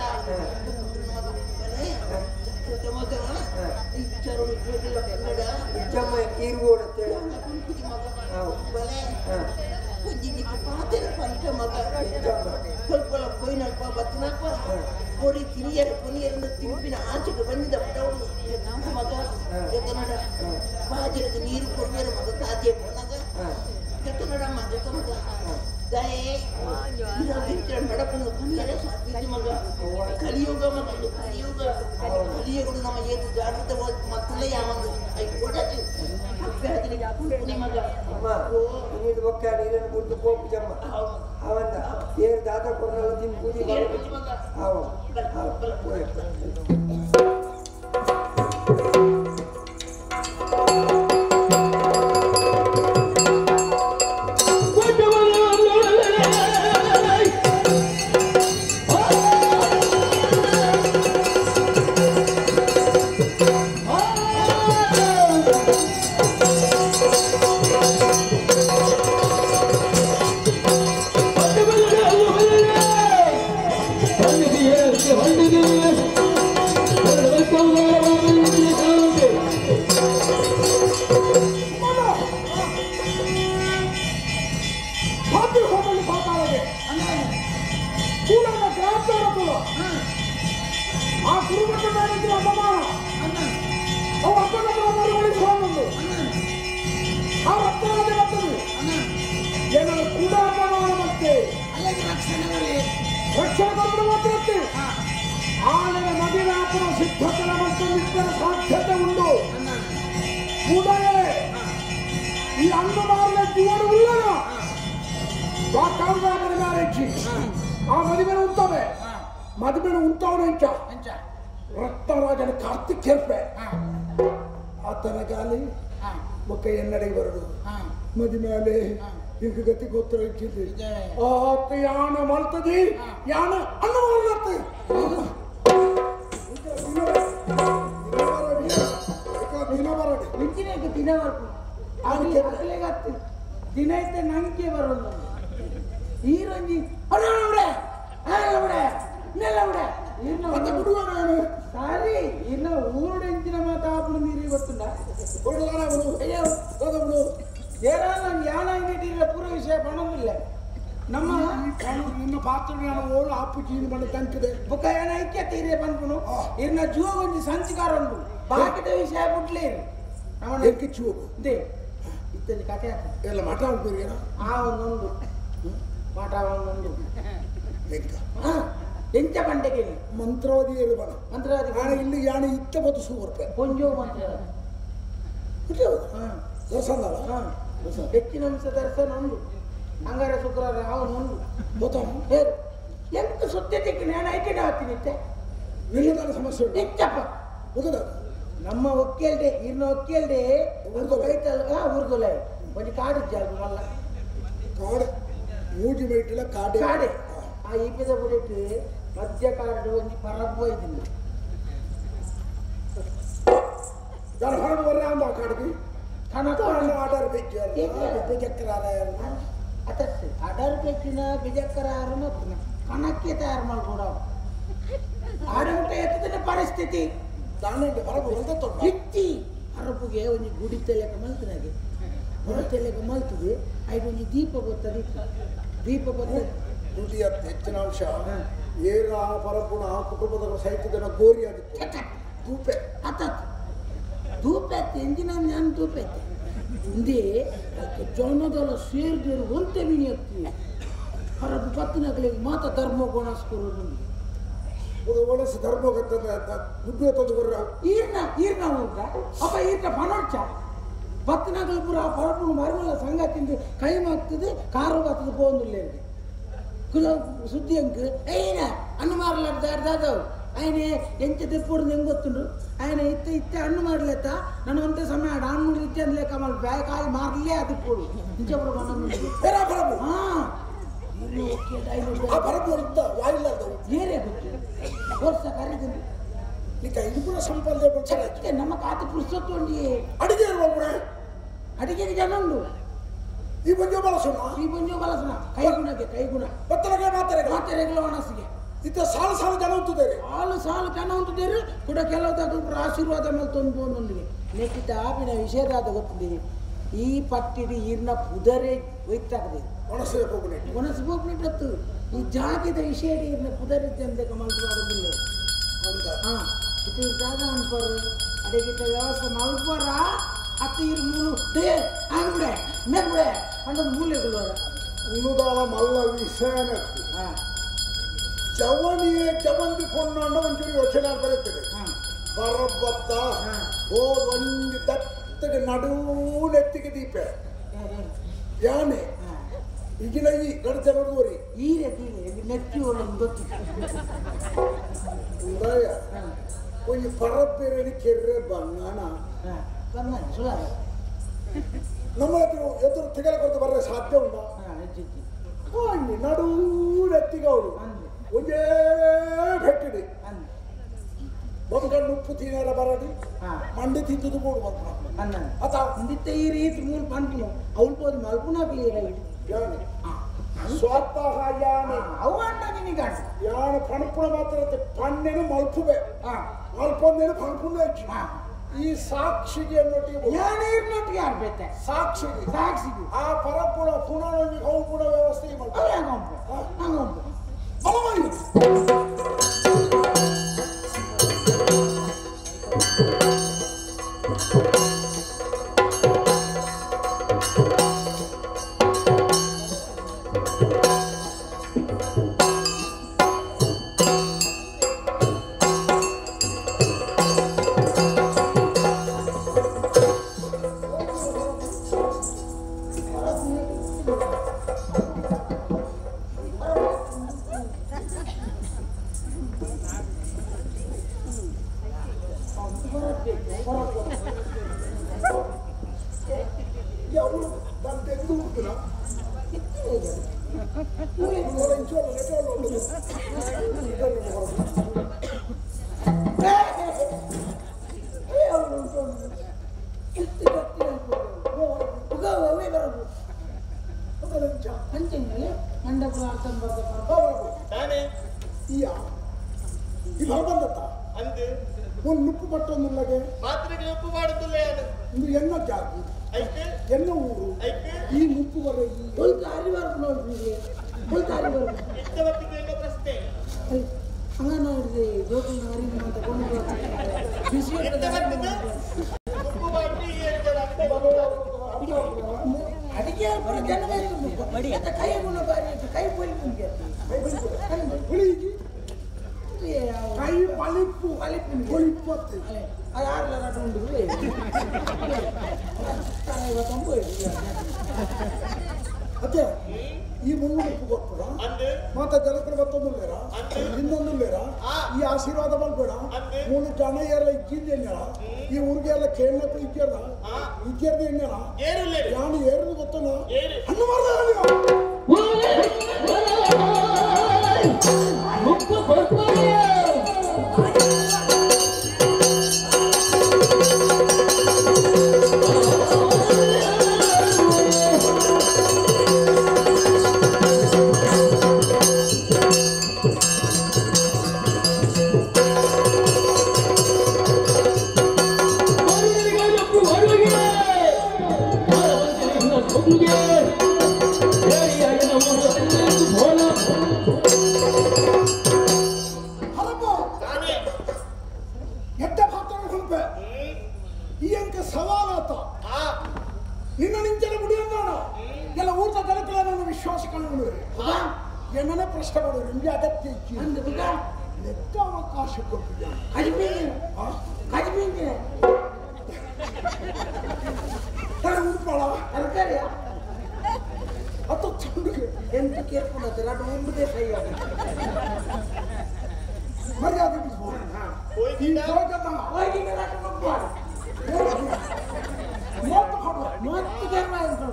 ಮಗ ಇಚ್ಚರು ಇದ್ರಲ್ಲ ಕನ್ನಡ ಇಜ್ಜಮ್ಮ ಕೀರ್ಗೋಡತ್ತೆ ಕುಂಕುದಿ ಮಗ ಬಲೆ ಕುಂಜಿನಿ ಪಾತೆರ ಪಂಚ ಮಗ ಸ್ವಲ್ಪ ಕೊಯ್ನಲ್ಪ ಬತ್ತನಪ್ಪ ಕೋಡಿ ಕಿರಿಯರು ಕೊನೆಯರನ್ನು ತಿಂಪಿನ ಆಚೆಗೆ ಬಂದಿದ್ದ ಪಟವನು ಮಗ ಕನ್ನಡ ಬಾಜರಿಗೆ ನೀರು ಕೊಡುವರ ಮಗ ಸಾಧ್ಯ ಮಗ ಕನ್ನಡ ಮಗ ದಯೆ ಬಡಪನ್ನು ಕಲಿಯರೆ ಸಾಧ್ಯ ಮಗ ಕಲಿಯುಗ ಮಗ ಕಲಿಯುಗ ನಮ್ಮ ಏದು ಜಾಗೃತ ಮಕ್ಕಳೇ ಯಾವಂದು ಐ ಕೊಡಕ್ಕೆ ಅಭ್ಯಾಸನಿಗೆ ಹಾಕೊಂಡು ಮಗ ನೀನು ಒಕ್ಕ ನೀರನ್ನು ಕುರಿತು ಕೋಪು ಜಮ್ಮ ಅವನ್ನ ಏರು ದಾದ ಕೊಡಲು ತಿನ್ ಕೂದಿ ಅವ ಆನೆಯ ಮದಿನಾಪುರ ಸಿದ್ಧತೆಯ ಮತ್ತು ನಿತ್ಯದ ಸಾಧ್ಯತೆ ಉಂಟು ಕೂಡಲೇ ಈ ಅಂಗಮಾರಿನ ಜೀವನ ಉಳ್ಳನ ಆ ಮದುವೆನ ಉಂಟವೆ ಮದುವೆನ ಉಂಟವನ ಇಂಚ ರಕ್ತರಾಜನ ಕಾರ್ತಿಕ್ ಹೇಳ್ಪೆ ಆತನ ಗಾಲಿ ಮುಖ ಎನ್ನಡೆಗೆ ಬರಡು ಮದುವೆ ಇಂಕ ಗತಿ ಗೋತ್ರ ಇಚ್ಚಿದ್ದು ಆತ ಯಾನ ಮಾಡ್ತದಿ ಯಾನ ಅನ್ನ ಮಾಡ್ಲತ್ತೆ ದಿನ ದಿನ ಐತೆ ನಂಗೆ ಬರೋದು ಈ ರಂಜಿ ಸಾರಿ ಇನ್ನು ಊರುಡೆಂಚಿನ ಮಾತಾಪುಡು ನೀರು ಗೊತ್ತುಂಡ ಯಾನಾಗಿಟ್ಟಿಲ್ಲ ಪೂರ ವಿಷಯ ಪಣವಿಲ್ಲ ನಮ್ಮ ನಿನ್ನ ಪಾತ್ರ ಓಳು ಆಪು ಜೀನು ಬಂದು ತಂಕಿದೆ ಬುಕ್ಕ ಏನ ಐಕ್ಯತೆ ಇದೆ ಬಂದ್ಬಿಡು ಇನ್ನ ಜೀವ ಒಂದು ಸಂಸ್ಕಾರ ಉಂಟು ಬಾಕಿದ ವಿಷಯ ಬಿಡ್ಲಿ ಅವನ ಚೂಗು ಇದೇ ಇತ್ತಲ್ಲಿ ಕಥೆ ಎಲ್ಲ ಮಠ ಉಂಟು ಆ ಒಂದೊಂದು ಮಠ ಒಂದೊಂದು ಎಂಚ ಬಂಡೆಗೆ ಮಂತ್ರವಾದಿ ಬಣ ಮಂತ್ರವಾದಿ ನಾನು ಇಲ್ಲಿ ಯಾಣ ಇತ್ತ ಬತ್ತು ಸೂರ್ಪೆ ಕೊಂಜೋ ಮಂತ್ರ ಹೆಚ್ಚಿನ ಅಂಶ ದರ್ಶನ ಉಂಟು ಅಂಗಾರ ಶುಕ್ರವಾರ ಅವನೊಂದು ಹೇರು ಎಂತ ಸುದ್ದಿಗೆ ನಾನು ಐಟಿನ ಹಾಕ್ತೀನಿ ನಿಲ್ಲದಾದ ಸಮಸ್ಯೆ ಹೆಚ್ಚಪ್ಪ ನಮ್ಮ ಒಕ್ಕೇಳ್ದೆ ಇನ್ನು ಒಕ್ಕೇಳ್ದೆ ಕೈತಲ್ಲ ಊರ್ದೊಲ ಒಂದು ಕಾಡು ಜಾಗ ಮಲ್ಲ ಕಾಡು ಮೂಜಿ ಬೈಟಿಲ್ಲ ಕಾಡೆ ಕಾಡೆ ಆ ಈಪಿದ ಬಿಡಿಟ್ಟು ಮಧ್ಯ ಕಾಡು ಒಂದು ಪರಬ್ಬ ಇದ್ದೀನಿ ನಾನು ಹೊರಗೆ ಬರ್ರೆ ಅಂದ ಆ ಕಾಡಿಗೆ ಆರ್ಡರ್ ಬೇಕು ಅತಸ್ಸು ಆರ್ಡರ್ ಬೇಕಿನ ಬಿಜಕ್ಕರಾರು ಕಣಕ್ಕೆ ತಯಾರು ಮಾಡ್ಕೊಡ ಆಡೂಟ ಎತ್ತದ ಪರಿಸ್ಥಿತಿ ಇತ್ತಿ ಹರಪುಗೆ ಒಂದು ಗುಡಿ ತೆಲೆಕ ಮಲ್ತನಾಗೆ ಗುಡಿ ತೆಲೆಕ ಮಲ್ತದೆ ಐದು ಒಂದು ದೀಪ ಗೊತ್ತದ ದೀಪ ಗೊತ್ತದ ದುಡಿಯ ಹೆಚ್ಚಿನ ಅಂಶ ಏರ ಪರಪುಣ ಕುಟುಂಬದ ಸಹಿತ ಜನ ಗೋರಿ ಆಗಿತ್ತು ಧೂಪೆ ಅತತ್ ಧೂಪ ಎತ್ತೆ ಎಂಜಿನ ನಾನು ಧೂಪ ಎತ್ತೆ ಹಿಂದೆ ಜೌನದಲ್ಲ ಸೇರಿದ್ರು ಒಂತೆ ಮೀನಿ ಹತ್ತಿ ಹರದು ಪತ್ತಿನಗಳಿಗೆ ಮಾತ ಧರ್ಮ ಗೋಣಸ್ಕೊರೋದು ಒಳಸ ಧರ್ಮ ದುಡ್ಡು ತಂದು ಬರ್ರ ಈರ್ನ ಉಂಟ ಅಪ್ಪ ಈರ್ನ ಪನೋಡ್ಚ ಪತ್ತಿನಗಳು ಪೂರ ಪರಪುಣ ಮರಮಲ್ಲ ಸಂಗತಿಂದು ಕೈ ಮಾಗ್ತದೆ ಕಾರು ಬರ್ತದೆ ಪೋಂದಿಲ್ಲ ಕುಲ ಸುದ್ದಿ ಅಂಕ ಏನ ಅನ್ನ ಮಾರಲಾರ್ದಾರ್ದಾದವು ఆయన ఎంత తెప్పుడు ఎంగొత్తుండ్రు ఆయన ఇత్తే అన్ను మారలేత నన్ను అంతే సమయ అన్ను ఇచ్చేది లేక మళ్ళీ కాయ మారలే అది ఇప్పుడు ఇంకెప్పుడు ವರ್ಷ ಕರೀತೀನಿ ಇದು ಕೂಡ ಸಂಪಾದನೆ ನಮ್ಮ ಖಾತೆ ಪುಸ್ತಕ ಅಡಿಗೆ ಅಡಿಗೆಗೆ ಜನ ಉಂಡು ಈ ಬಂಜೋ ಬಳಸೋಣ ಕೈಗುಣಕ್ಕೆ ಕೈಗುಣ ಮಾತ್ರೆಗಳು ಮಾತ್ರೆಗಳು ಮನಸ್ಸಿಗೆ ಇತ್ತ ಸಾಲು ಸಾಲು ಜನ ಉಂಟಿದ್ದಾರೆ ಸಾಲು ಸಾಲು ಜನ ಉಂಟಿದ್ದಾರೆ ಕೂಡ ಕೆಲವು ತಗೊಂಡ್ರು ಆಶೀರ್ವಾದ ಮೇಲೆ ತಂದು ಒಂದೊಂದಿಗೆ ನೆಕ್ಕಿತ ಆಪಿನ ವಿಷಯದಾದ ಗೊತ್ತಿದೆ ಈ ಪಟ್ಟಿಡಿ ಈರ್ನ ಪುದರೆ ಒಯ್ತಾಕದೆ ಒಣಸು ಹೋಗ್ಬಿಟ್ಟು ಈ ಜಾತಿದ ವಿಷಯ ಈರ್ನ ಪುದರಿದ್ದೆ ಅಂತ ಮಲ್ಪುದಿಲ್ಲ ಹಾ ಇದು ಜಾಗ ಅನ್ಪಾರು ಅಡಿಗಿಟ್ಟ ವ್ಯವಸ್ಥೆ ಮಲ್ಪರ ಅತ್ತ ಇರು ಮೂಲು ಆಗ್ಬಿಡೆ ನೆಗ್ಬಿಡೆ ಅಂದೊಂದು ಮೂಲೆಗಳು ಇನ್ನುದಾಳ ಮಲ್ಲ ವಿಷಯನ ಜವನಿಯೇ ಜವಂತಿ ಪೊನ್ನೊಂಡ ಒಂಚೂರು ಯೋಚನೆ ಬರುತ್ತದೆ ಬರಬತ್ತ ಓ ಒಂದು ದತ್ತಗೆ ನಡುನೆತ್ತಿಗೆ ದೀಪ ಯಾನೆ ಈಗಿನ ಈ ಗಡ್ಜ ನೋಡುವರಿ ಈ ರೀತಿ ನೆತ್ತಿ ಒಳಗೆ ಗೊತ್ತಿತ್ತು ಒಂದು ಪರಬೇರೆ ಕೆರ್ರೆ ಬಣ್ಣನ ನಮ್ಮ ಎದುರು ತೆಗಲ ಕೊರತು ಬರಲು ಸಾಧ್ಯ ಉಂಟಾ ನಡುನೆತ್ತಿಗೆ ಅವಳು ಒಂದೇ ಭೆಟ್ಟಿಡಿ ಬದುಕನ್ನು ಉಪ್ಪು ತಿನ್ನಾರ ಬರಡಿ ಮಂಡಿ ತಿಂದು ಕೂಡ ಅತ ಇಂದಿತ್ತೆ ಈ ರೀತಿ ಮೂಲ ಪಂಪು ಅವಳ್ಬೋದು ಮಲ್ಪುನ ಕ್ಲಿಯರ್ ಸ್ವತಃ ಯಾನೆ ಅವಂಡ ನಿನಗೆ ಯಾನ ಪಣಪುಣ ಮಾತ್ರ ಪಣ್ಣೆನು ಮಲ್ಪುವೆ ಮಲ್ಪೊಂದೇನು ಪಣಪುಣ ಈ ಸಾಕ್ಷಿಗೆ ಅನ್ನೊಟ್ಟಿಗೆ ಯಾನೇರ್ನೊಟ್ಟಿಗೆ ಆಗ್ಬೇಕೆ ಸಾಕ್ಷಿಗೆ ಸಾಕ್ಷಿಗೆ ಆ ಪರಪುಣ ಪುನಃ ಹೌಪುಣ ವ್ಯವಸ್ಥೆ ಮಾಡ್ತಾರೆ ಉಪ್ಪು ಪಟ್ಟೊಂದಿಲ್ಲಗೆ ಮಾತ್ರೆಗೆ ಉಪ್ಪು ಮಾಡುತ್ತಿಲ್ಲ ಇದು ಎನ್ನ ಜಾತಿ ಎನ್ನ ಊರು ಈ ಮುಪ್ಪು ಬರ ಇಷ್ಟವತ್ತಿಗೆ ಪ್ರಶ್ನೆ ಹಂಗ ನೋಡಿದೆ ಜೋತಿ ಮಾರಿ ಅಂತ ಅಡಿಗೆ ಕೈ ಮುನ್ನ ಬಾರಿ ಕೈ ಪೊಲಿ ಕೈ ಪಲಿಪ್ಪು ಪೊಲಿಪ್ಪತ್ತು ಅದು ಆರ್ಲ ಉಂಟು ಅದೇ ಈ ಮುಳ್ಳು ಉಪ್ಪು ಕೊಟ್ಟರ ಮತ್ತೆ ಜನಕರು ಮತ್ತೊಂದುಲ್ಲೇರ ಇನ್ನೊಂದುಲ್ಲೇರ ಈ ಆಶೀರ್ವಾದ ಮಾಡ್ಬೇಡ ಮೂರು ಜನ ಎಲ್ಲ ಇಕ್ಕಿದ್ದೇನ ಈ ಊರಿಗೆ ಎಲ್ಲ ಕೇಳಕ್ಕೆ ಇಕ್ಕಿರ್ದ ಎಣ್ಣೆನ ಯಾನು ಏರಿದು ಗೊತ್ತನ ಹಣ್ಣು ಪ್ರಶ್ನೆ ಮಾಡೋರು ನಿಮ್ಗೆ ಅಗತ್ಯ ಲೆಕ್ಕ ಅವಕಾಶ ಕೊಟ್ಟಿದ್ದ ಉಂಟಳ ತರಕಾರಿಯ ಅದು ಚಂಡಿಗೆ ಎಂತ ಕೇರ್ಕೊಂಡಾರೆ ಅದು ಒಂದೇ ಕೈ ಮರ್ಯಾದೆ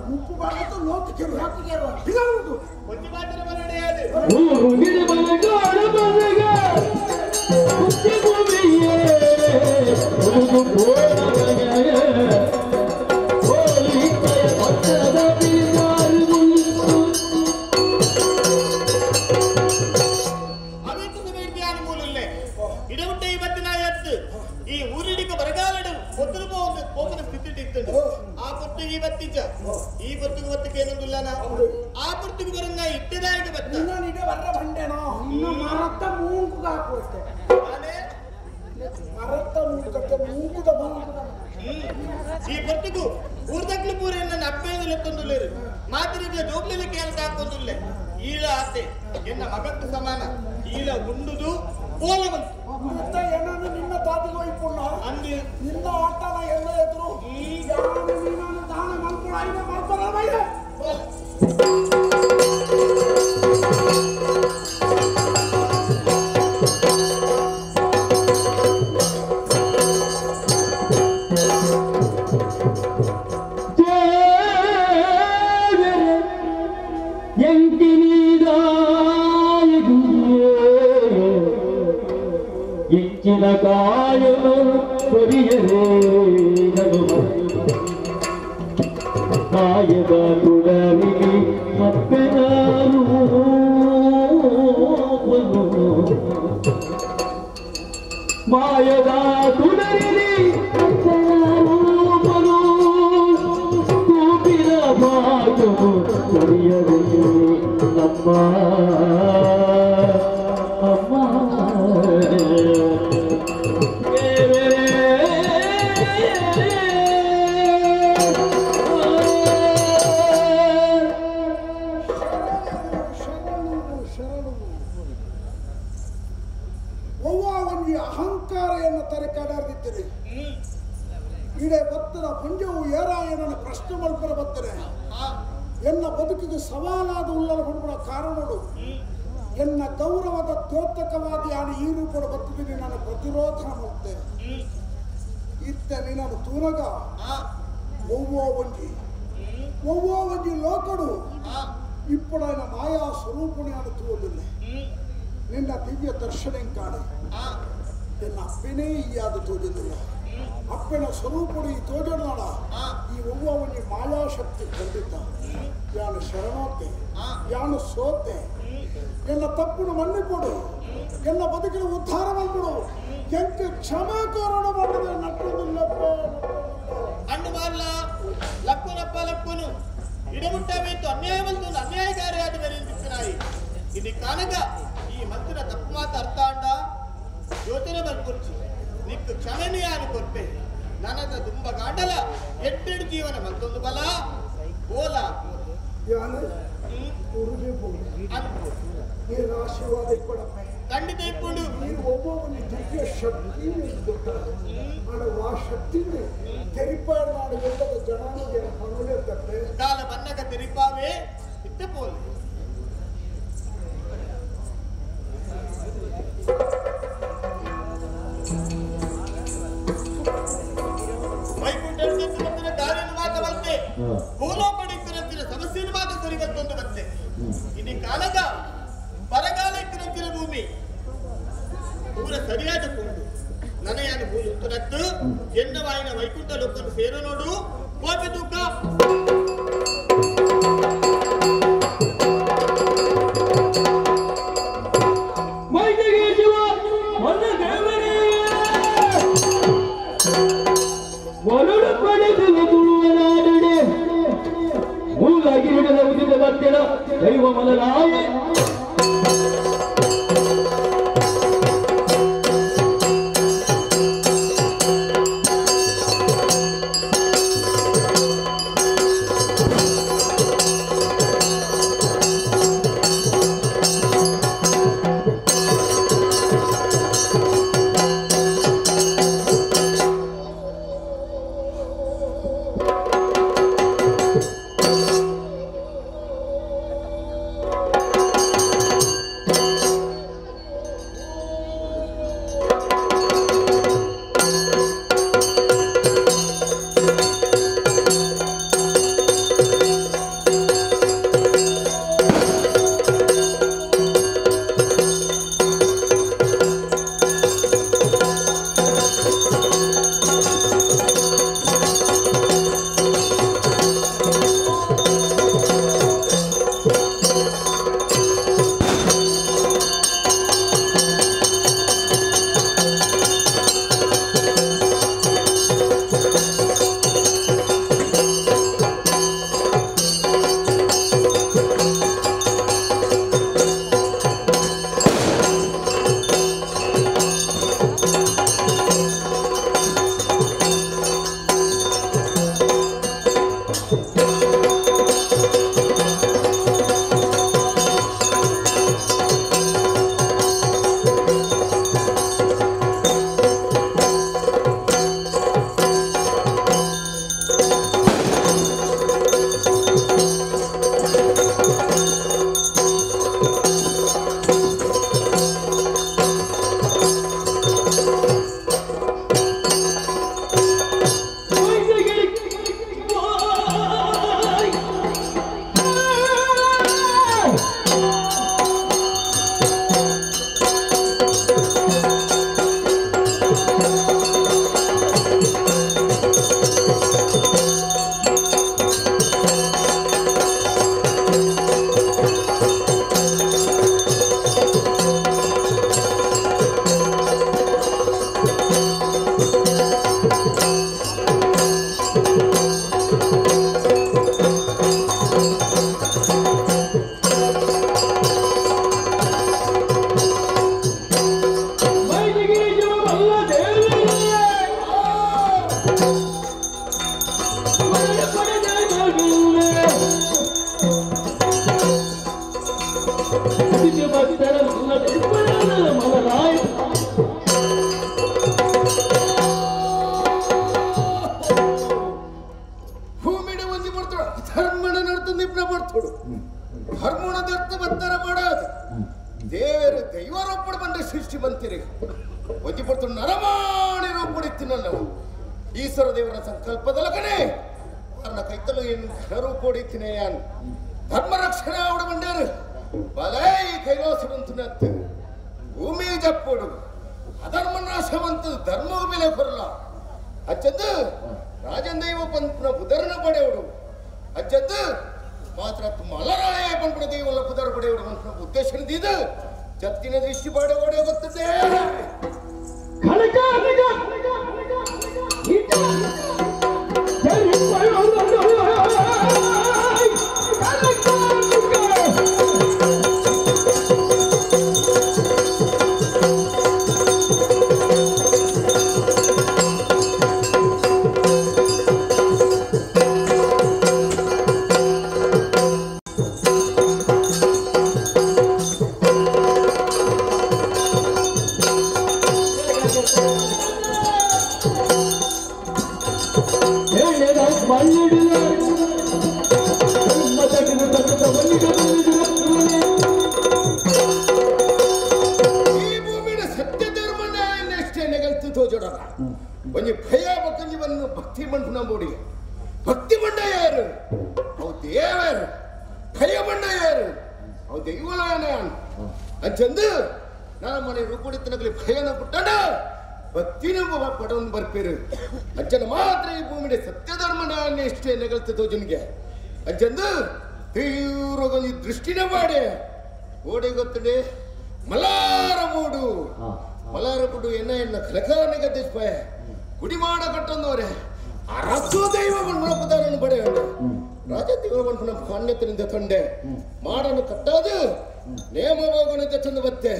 ಉಪ್ಪು ಬಾರದು ಲೋಕ ಬರ್ರ ಬಂಡೆನೋ ಇನ್ನು ಮರತ್ತ ಮೂಗು ಹಾಕುತ್ತೆ ಮರತ್ತ ಮೂಗಕ್ಕೆ ಮೂಗುದ ಈ ಪೊತ್ತಿಗೂ ಊರ್ದಕ್ಲು ಪೂರ ನನ್ನ ಅಪ್ಪೇದಲೆ ತಂದುಲ್ಲೇರು ಮಾತಿರಿಗಳ ಜೋಬ್ಲಿನ ಕೇಳ್ತಾ ಹಾಕೋದುಲ್ಲೆ ಈಲ ಆತೆ ಎನ್ನ ಮಗತ್ತು ಸಮಾನ ಈಲ ಉಂಡುದು ಪೋಲ ಬಂತು ಏನನ್ನು ನಿನ್ನ ತಾತಿಗೆ ಹೋಯ್ಪುಣ್ಣ ಅಂದು ನಿನ್ನ ಆಟನ ಎಲ್ಲ ಎದುರು ನೀನು ದಾನ ಮಲ್ಕೊಳ ಐನ ಮಲ್ಕೊಳ ಬೈದೆ ಇಂಚಿನ ಕಾಯಲು ಕೊರಿಯರೇ ಕಾಯದ ತುಳವಿಗೆ ಮತ್ತೆ ನಾನು ಮಾಯದ ತುಳರಿಲಿ ಕೂಪಿನ ಮಾತು ಕೊರಿಯರೇ ನಮ್ಮ ಅಹಂಕಾರೆಯನ್ನು ತರಕಾಡಿದ್ದೀರಿ ಇಡೇ ಬತ್ತನ ಪುಂಜವು ಏರಾಯನ ಪ್ರಶ್ನೆ ಮಲ್ಪರ ಬತ್ತನೆ ಎನ್ನ ಬದುಕಿಗೆ ಸವಾಲಾದ ಉಲ್ಲಲ ಹೊಂದುವ ಕಾರಣಗಳು ಎನ್ನ ಗೌರವದ ದ್ಯೋತಕವಾದಿ ಆನೆ ಈ ರೂಪದ ಬತ್ತಿದ್ದೀನಿ ನಾನು ಪ್ರತಿರೋಧ ಮಾಡ್ತೇನೆ ಇತ್ತೆ ನೀನು ತೂನಗ ಒವ್ವೋ ಒಂಜಿ ಲೋಕಡು ಇಪ್ಪಡೈನ ಮಾಯಾ ಸ್ವರೂಪಣೆ ಅನ್ನು ತೂವದಿಲ್ಲ ನಿನ್ನ ದಿವ್ಯ ದರ್ಶನ ಕಾಣೆ ಎನ್ನ ಅಪ್ಪನೇ ಯಾದ ತೋಜದಿಲ್ಲ ಅಪ್ಪನ ಸ್ವರೂಪಡು ಈ ತೋಜನಾಡ ಈ ಒವ್ವ ಒಂಜಿ ಮಾಯಾಶಕ್ತಿ ಖಂಡಿತ ಯಾನು ಶರಣೋತೆ ಯಾನು ಸೋತೆ ಎನ್ನ ತಪ್ಪುನು ಮನ್ನಿಕೊಡು ಎನ್ನ ಬದುಕಿನ ಉದ್ಧಾರ ಮಾಡ್ಬಿಡು ಎಂಕ ಕ್ಷಮೆ ಕೋರಣ ಮಾಡಿದ್ರೆ ನಕ್ಕುದಿಲ್ಲಪ್ಪ ಅಣ್ಣು ಮಾರ್ಲ ಲಕ್ಕುನಪ್ಪ ಲಕ್ಕುನು ಇಡಮುಟ್ಟವೇತು ಅನ್ಯಾಯ ಬಂತು ಅನ್ಯಾಯಕಾರಿಯಾದ ಮೇಲೆ ನಿಂತಿನಾಯಿ ಇದು ಕಾನಗ ಈ ಮಂತ್ರ ತಪ್ಪು ಮಾತು ಅರ್ಥ ಅಂಡ ಯೋಚನೆ ಬರ್ಕೊರ್ಚಿ ನಿಕ್ಕು ಕ್ಷಮೆನೇ ಯಾರು ಕೊಟ್ಟೆ ನನದ ತುಂಬ ಗಾಂಡಲ ಎಟ್ಟೆಡು ಜೀವನ ಮತ್ತೊಂದು ಬಲ ಓಲ ಆಶೀರ್ವಾದ ಕೊಡಪ್ಪ ಖಂಡಿತ ಇಟ್ಕೊಂಡು ನೀನು ಒಬ್ಬೊಬ್ಬನ ದಿವ್ಯ ಶಕ್ತಿ ಆ ಶಕ್ತಿನೇ ತೆರಿಪಾಡು ಮಾಡಿ ಎಲ್ಲದ ಜನಾಂಗಕ್ಕೆ ಹಣಲಿರ್ತದೆ ಕಾಲ ಬನ್ನಕ ತೆರಿಪಾವೇ ಇತ್ತೆ ಪೋಲೆ ವೈಕುಂಠ ದಾರಿಯನ್ನು ಮಾತ್ರ ಬರುತ್ತೆ ಭೂಲೋಕಡಿಕ್ಕಿನ ಸಮಸ್ಯೆಯನ್ನು ಮಾತ್ರ ಸರಿ ಬರ್ತೊಂದು ಬರುತ್ತೆ ಇನ್ನು ಕಾಲದ ಬರಗಾಲ ಇಕ್ಕಿನ ಭೂಮಿ ಪೂರ ಸರಿಯಾದ ಕೊಂಡು ನನಯಾನ ಭೂಮಿ ಉತ್ತರತ್ತು ಎನ್ನವಾಯಿನ ವೈಕುಂಠ ಲೋಕನ್ನು ಸೇರು ನೋಡು ಕೋಪೆ ತೂಕ ದೈವ ಮಲರಾಯೇ ಭೂಮಿಡೆ ಒಂಜಿ ಬರ್ತಾಳ ಧರ್ಮಣ ನಡ್ತು ನಿಪ್ನ ಬರ್ತಾಡು ಧರ್ಮಣದ ಅರ್ಥ ಬತ್ತರ ಮಾಡೋದು ದೇವರು ದೈವರೊಬ್ಬಡ ಬಂದ ಸೃಷ್ಟಿ ಬಂತೀರಿ ಒಂಜಿ ಬರ್ತಾడు ನರಮಾಣಿ ರೂಪಡಿತ್ತಿನ ನಾವು ಈಶ್ವರ ದೇವರ ಸಂಕಲ್ಪದ ಕಡೆ ಅವನ ಕೈತಲು ಏನು ಘನರೂಪಡಿತ್ತಿನೇ ಯಾನು ಧರ್ಮ ರಕ್ಷಣೆ ಅವಡ ಬಂಡಾರು ಬಲೈ ಕೈಲಾಸವಂತನತ್ತು ಭೂಮಿ ಜಪ್ಪುಡು ಅಧರ್ಮ ನಾಶವಂತ ಧರ್ಮ ಮೇಲೆ ಬರಲ್ಲ ಅಚ್ಚದ್ದು ರಾಜನ್ ದೈವ ಪಂಪನ ಬುಧರನ ಪಡೆಯುಡು ಅಚ್ಚದ್ದು ಮಾತ್ರ ಮಲರಾಯ ಪಂಪನ ದೈವಲ್ಲ ಬುಧರ ಪಡೆಯುಡು ಅಂತ ಉದ್ದೇಶದಿಂದ ಜತ್ತಿನ ದೃಷ್ಟಿ ಪಾಡೆ ಓಡೆ ಗೊತ್ತದೆ ಒಂಜಿ ಭಯ ಬಕ್ಕಂಜಿ ಬಂದು ಭಕ್ತಿ ಮಂಟು ನಂಬೋಡಿ ಭಕ್ತಿ ಮಂಡ ಯಾರು ಅವು ದೇವರು ಭಯ ಮಂಡ ಯಾರು ಅವು ದೈವಲಾಯನ ಅಂಚಂದು ನಾನು ಮನೆ ರೂಪುಡಿತನಗಲಿ ಭಯನ ಪುಟ್ಟಣ ಭಕ್ತಿನ ಪಡವನ್ನು ಬರ್ಪೇರು ಅಜ್ಜನ ಮಾತ್ರ ಈ ಭೂಮಿಡೆ ಸತ್ಯಧರ್ಮನ ಎಷ್ಟೇ ನೆಗಲ್ತದೋ ಜನ್ಗೆ ಅಜ್ಜಂದು ತೀವ್ರಗೊಂದು ದೃಷ್ಟಿನ ಮಾಡಿ ಓಡಿ ಗೊತ್ತಡೆ ಮಲಾರ ಮೂಡು ಮಲಾರ ಬಿಡು ಎನ್ನ ಕಲಕಾರನಿಗೆ ಗದ್ದಿಸ್ಪಾಯ ಗುಡಿ ಮಾಡ ಕಟ್ಟಂದವ್ರೆ ಅರಸು ದೈವ ಬಂಡ್ರಪ್ಪದಾರನ್ನು ಪಡೆಯೋಣ ರಾಜ ದೈವ ಬಂಡ್ರ ಮಾನ್ಯತೆಯಿಂದ ತಂಡೆ ಮಾಡನ್ನು ಕಟ್ಟೋದು ನೇಮವಾಗನಿಂದ ತಂದು ಬತ್ತೆ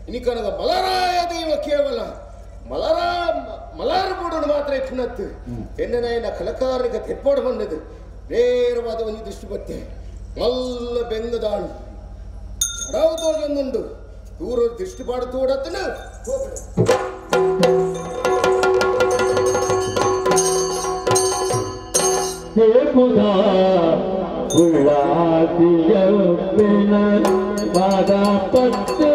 ಇನಿಕನಗ ಮಲರಾಯ ದೈವ ಕೇವಲ ಮಲಾರ ಬೂಡನ್ನು ಮಾತ್ರ ಇಪ್ಪನತ್ತು ಎನ್ನ ಕಲಕಾರನಿಗೆ ತೆಪ್ಪೋಡು ಬಂದದು ನೇರವಾದ ಒಂದು ದೃಷ್ಟಿ ಬತ್ತೆ ಮಲ್ಲ ಬೆಂಗದಾಳು ಚಡಾವು ತೋಜೊಂದುಂಡು ದೂರ ದೃಷ್ಟಿ ಪಾಡು ತೋಡತ್ತನ ಉಳ್ಳಾದಿಯೊಪ್ಪಿನ ಪಾದ ಪಟ್ಟು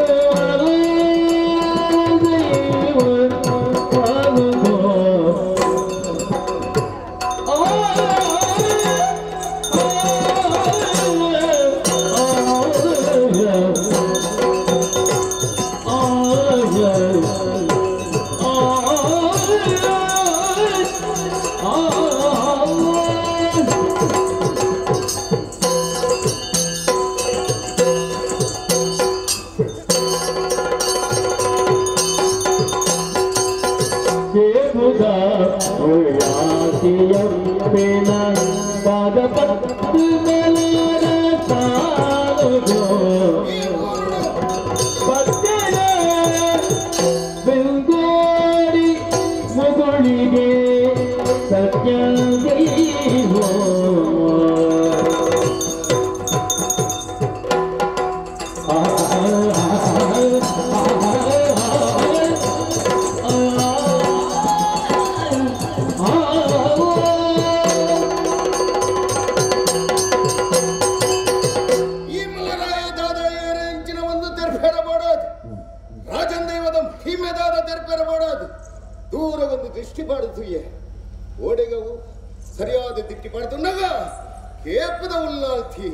ಸರಿಯಾದ ದಿಟ್ಟಿ ಪಡೆದುಂಡಾಗ ಕೇಪದ ಉಲ್ಲಾಲ್ತಿ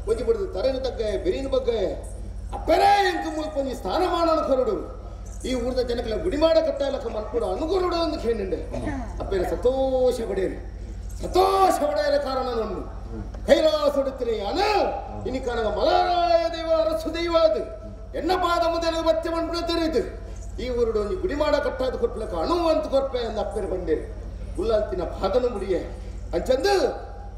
ಒಂಜಿ ಪಡೆದು ತರೆನ ತಗ್ಗಾಯ ಬೆರಿನ ಬಗ್ಗಾಯ ಅಪ್ಪರೇ ಎಂಕ ಮುಲ್ಪೊಂಜಿ ಸ್ಥಾನಮಾನನ ಕೊರಡು ಈ ಊರದ ಜನಕ್ಕೆಲ್ಲ ಗುಡಿ ಮಾಡ ಕಟ್ಟಾಲಕ್ಕ ಮನ್ಪುಡ ಅನುಗುರುಡು ಒಂದು ಕೇಳಿಂಡೆ ಅಪ್ಪೇನ ಸಂತೋಷ ಪಡೆಯಲ ಕಾರಣ ನನ್ನ ಕೈಲಾಸೊಡುತ್ತಿನ ಯಾನ ಇನಿ ಕನಗ ಮಲರಾಯ ದೈವ ಅರಸು ದೈವ ಅದು ಎನ್ನ ಪಾದ ಮುದೆಲ ಬತ್ತೆ ಮನ್ಪುಡ ತೆರೆದು ಈ ಊರುಡು ಒಂಜಿ ಗುಡಿ ಮಾಡ ಕಟ್ಟಾದ ಕೊಟ್ಲಕ್ಕ ಅಣುವಂತ ಕೊರ್ಪೆ ಅಂದ ಅಪ್ಪೇರು ಬಂಡೇರು ಉಲ್ಲಾಲ್ತಿನ ಪಾದನ ಮುಡಿಯೇ ಅಂಚಂದು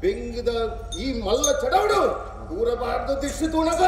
ಬೆಂಗಿದ ಈ ಮಲ್ಲ ಚಡವಡು ದೂರಬಾರ್ದು ದಿಶು ತುಣಗ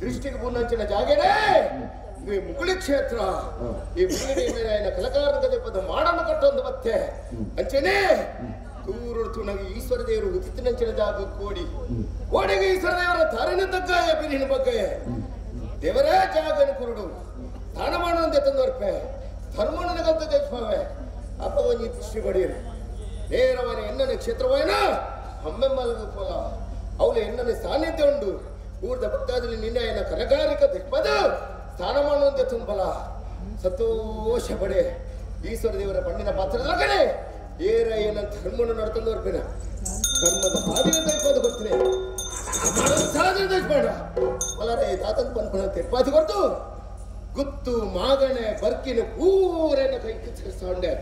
ದೃಷ್ಟಿಗೆ ಪೂರ್ಣಂಚಿನ ಜಾಗನೇ ಈ ಮುಗುಳಿ ಕ್ಷೇತ್ರ. ಈ ಮುಗುಳಿ ಮೇಲೆ ఆయన ಕಲಕಾರದ ಪದ ಮಾಡನ್ನು ಕಟ್ಟೊಂದು ಮತ್ತೆ ಅಂಚೆನೆ ದೂರತ್ತು ನನಗೆ ಈಶ್ವರ ದೇವರು ಉದಿತಿನಂಚಿನ ಜಾಗ ಕೋಡಿ ಓಡಿಗೆ ಈಶ್ವರ ದೇವರ ತಾರಿನ ತಗ್ಗಾಯ ಬಿರಿನ ಬಗ್ಗೆ ದೇವರೇ ಜಾಗನ ಕುರುಡು ದಾನ ಮಾಡುವಂತೆ ತಂದೋರ್ಪೆ ಧರ್ಮನಗಂತ ಜಜ್ಪಾವೆ ಅಪ್ಪ ಒಂಜಿ ದೃಷ್ಟಿ ಬಡೀರು ನೇರವನ ಎನ್ನನೆ ಕ್ಷೇತ್ರವಾಯನ ಹಮ್ಮೆಮ್ಮಲ್ಗ ಪೋಲ ಅವಳು ಎನ್ನನೆ ಸಾನ್ನಿಧ್ಯ ಉಂಡು ಊರ್ದ ಭಕ್ತಾದಲ್ಲಿ ನಿನ್ನೆ ఆయన ಕಲಕಾರಿಕ ದಿಕ್ಪದ ಸ್ನಾನ ಮಾಡುವಂತೆ ತುಂಬಲ ಸಂತೋಷ ಪಡೆ ಈಶ್ವರ ದೇವರ ಪಣ್ಣಿನ ಪಾತ್ರದ ಕಡೆ ಏರ ಏನಂತ ಧರ್ಮವನ್ನು ನಡ್ಕೊಂಡು ಬರ್ಬೇನ ಧರ್ಮದ ಸಾಧನೆ ತೆಗೆದು ಕೊಡ್ತೀನಿ ಸಾಧನೆ ತೆಗೆಬೇಡ ಮಲರೇ ತಾತಂತ ಬಂದ್ಕೊಂಡ ತೆಪ್ಪಾದಿ ಕೊಡ್ತು ಗುತ್ತು ಮಾಗಣೆ ಬರ್ಕಿನ ಪೂರೇನ ಕೈ ಕಿಚ್ಚಿಕೊಂಡೆ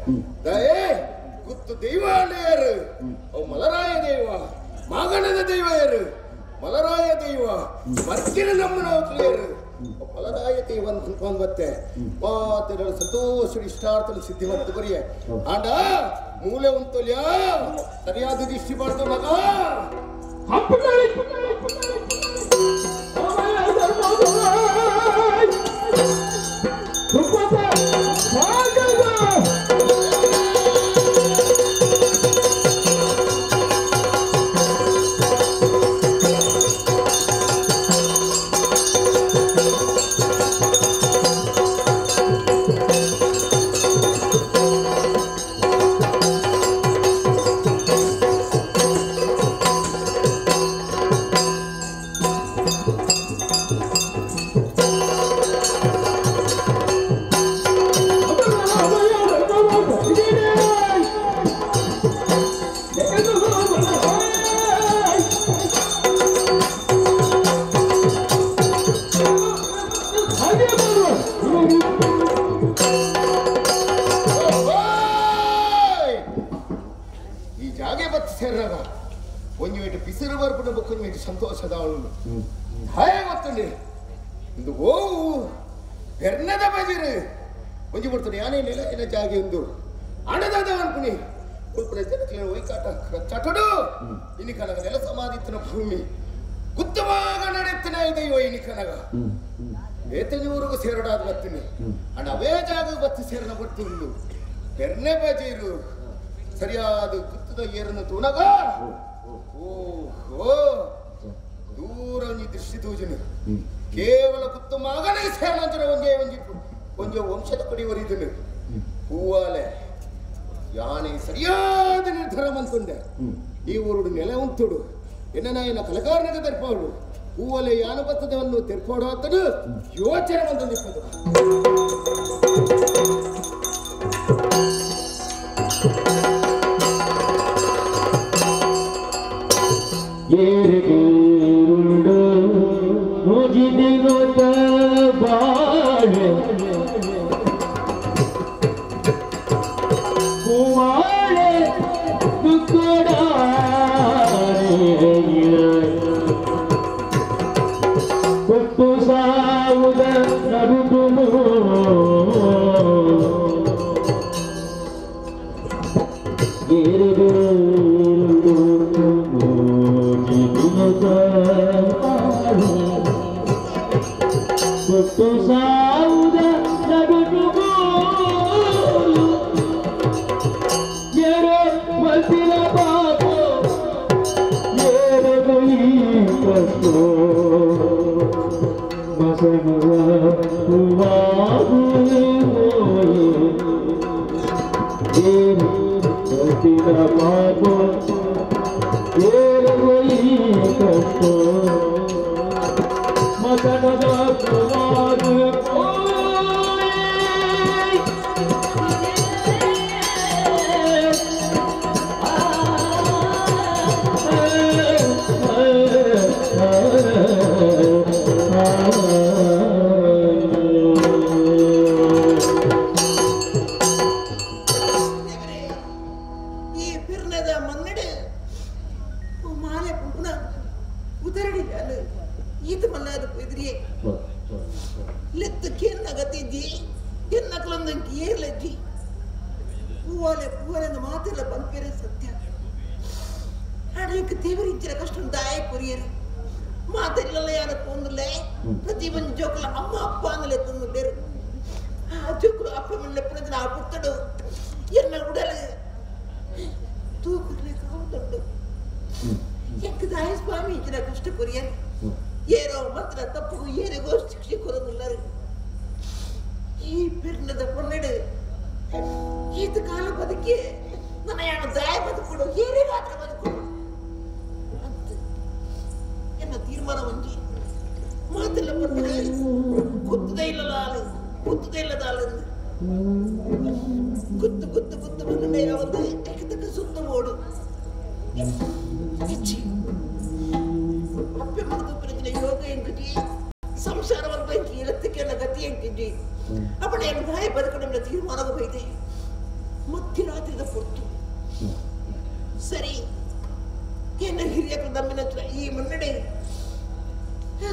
ದಯೇ ಗುತ್ತು ದೈವ ಯಾರು ಅವು ಮಲರಾಯ ದೈವ ಮಾಗಣದ ದೈವ ಯಾರು ಮಲರಾಯ ದೈವ ಬರ್ಕಿನ ನಮ್ಮನ ಕ್ಲಿಯರ್ ಮಲರಾಯ ದೈವ ಅಂತ ಬತ್ತೆ ಮಾತೆರಡು ಸಂತೋಷ ಇಷ್ಟಾರ್ಥನ ಸಿದ್ಧಿವಂತ ಬರಿಯ ಆಂಡ ಮೂಲೆ ಉಂಟಲ್ಯ ಸರಿಯಾದ ದೃಷ್ಟಿ ಮಾಡ್ತು ಮಗ ಸಂತೋಷದ ಅವಳು ಹಾಯ ಗೊತ್ತಂడి ಇಂದು ಓವು ಬೆರ್ನದ ಬಜಿರು ಒಂಜಿ ಬಿಡ್ತಾನೆ ಯಾನೇನಿಲ್ಲ ಏನ ಜಾಗೆ ಒಂದು ಹಣದಾದ ಅನ್ಪುನಿ ಉಳ್ಪಡೆ ಜನಕ್ಕೆ ಒಯ್ಕಾಟ ಚಟಡು ಇನಿ ಕನಗ ನೆಲ ಸಮಾಧಿತ್ತಿನ ಭೂಮಿ ಗುತ್ತವಾಗ ನಡೆಯುತ್ತಿನ ಇದೆಯೋ ಇನಿ ಕನಗ ಏತನಿವರೆಗೂ ಸೇರಡಾದ ಬರ್ತೀನಿ ಅಂಡ್ ಅವೇ ಜಾಗ ಬತ್ತಿ ಸೇರನ ಬರ್ತಿಂದು ಬೆರ್ನೆ ಬಜಿರು ಸರಿಯಾದ ಗುತ್ತದ ಏರನ್ನು ತೂನಗ ಓಹೋ ದೂರ ದೃಷ್ಟಿ ತೂಜನೆ ಕೇವಲ ಕುತ್ತು ಮಗನಿಗೆ ಸೇನಂತರ ಒಂಜೆ ವಂಶದ ಕಡೆ ಒರಿದನು ಹೂವಾಲೆ ಯಾನೆ ಸರಿಯಾದ ನಿರ್ಧಾರ ಮಂತುಂಡೆ ಈ ಊರುಡು ನೆಲೆ ಉಂಟುಡು ಎನ್ನ ಕಲಕಾರನಿಗೆ ತೆರ್ಪಾಡು ಹೂವಲೆ ಯಾನ ಬತ್ತದವನ್ನು ತೆರ್ಪಾಡು ಅಂತನು ಯೋಚನೆ ಮಂತಂದಿಪ್ಪದು ಏರುಡು ಮುಗಿದಿರುತ್ತ ಬಾಳೆ ಕುಮಾಳೆ ಕೊಟ್ಟು ಸಾವುದ ನಡುಗುನು ಕೊಟ್ಟು ಸಾವುದ ನಡುಗುನು ಏರೋ ಮಲ್ತಿನ ಪಾಪೋ ಏರದು ಈ ಕಷ್ಟೋ ಮಸಗುವ ಹೂವಾಗು ಏನು ಮಲ್ತಿನ ಪಾಪೋ ಏರದು ಈ ಕಷ್ಟೋ ಮಸಗದ ಹೂವಾಗು ದೇವರಿಚ್ಚಿನ ಕಷ್ಟ ದಾಯ ಕೊರಿಯರು ಮಾತೆಲ್ಲ ಯಾರ ಕೊಂದಲೇ ప్రతి మంది జోకులు అమ్మ అప్ప అని ఎత్తుండేరు ఆ జోకులు అప్ప మళ్ళీ నా పుట్టడు ఎన్న ఉడలు తూకులే కావుతుండు ಎಂಕದಾಯ ಸ್ವಾಮಿ ಇಚ್ಚಿನ ಕಷ್ಟ ಕೊರಿಯನ್ ಏರೋ ಮಾತ್ರ ತಪ್ಪು ಏರಿಗೋ ಶಿಕ್ಷೆ ಕೊರೋದಿಲ್ಲರು ಈ ಪಿರ್ನದ ಪೊನ್ನೆಡು ಈತ ಕಾಲ ಬದುಕಿ ನನ್ನ ಯಾಣ ದಾಯ ಬದುಕೊಡು ಏರಿ ಮಾತ್ರ ಬದುಕೊಡು ಅಂತ ಎನ್ನ ತೀರ್ಮಾನ ಒಂಜಿ ಮಾತೆಲ್ಲ ಬಂದರೆ ಕುತ್ತದೇ ಇಲ್ಲದ ಆಳು ಕುತ್ತು ಕುತ್ತು ಕುತ್ತು ಬಂದ ಯಾವುದು ಏಕತಕ್ಕ ಸುತ್ತ ಓಡು ಅಪ್ಪೆ ಮಗದು ಪ್ರಜ್ಞೆ ಯೋಗ ಎಂಕಟಿ ಸಂಸಾರ ವರ್ಗಕ್ಕೆ ಇಳತ್ತಕ್ಕೆ ಗತಿ ಎಂಕಿದ್ದಿ ಅಪ್ಪಣ ಏನು ದಾಯ ಬದುಕಡೆ ತೀರ್ಮಾನ ಬೈದೆ ಮಧ್ಯರಾತ್ರಿದ ಪೊತ್ತು ಸರಿ ಏನ ಹಿರಿಯಕ ದಮ್ಮಿನ ಈ ಮುನ್ನಡೆ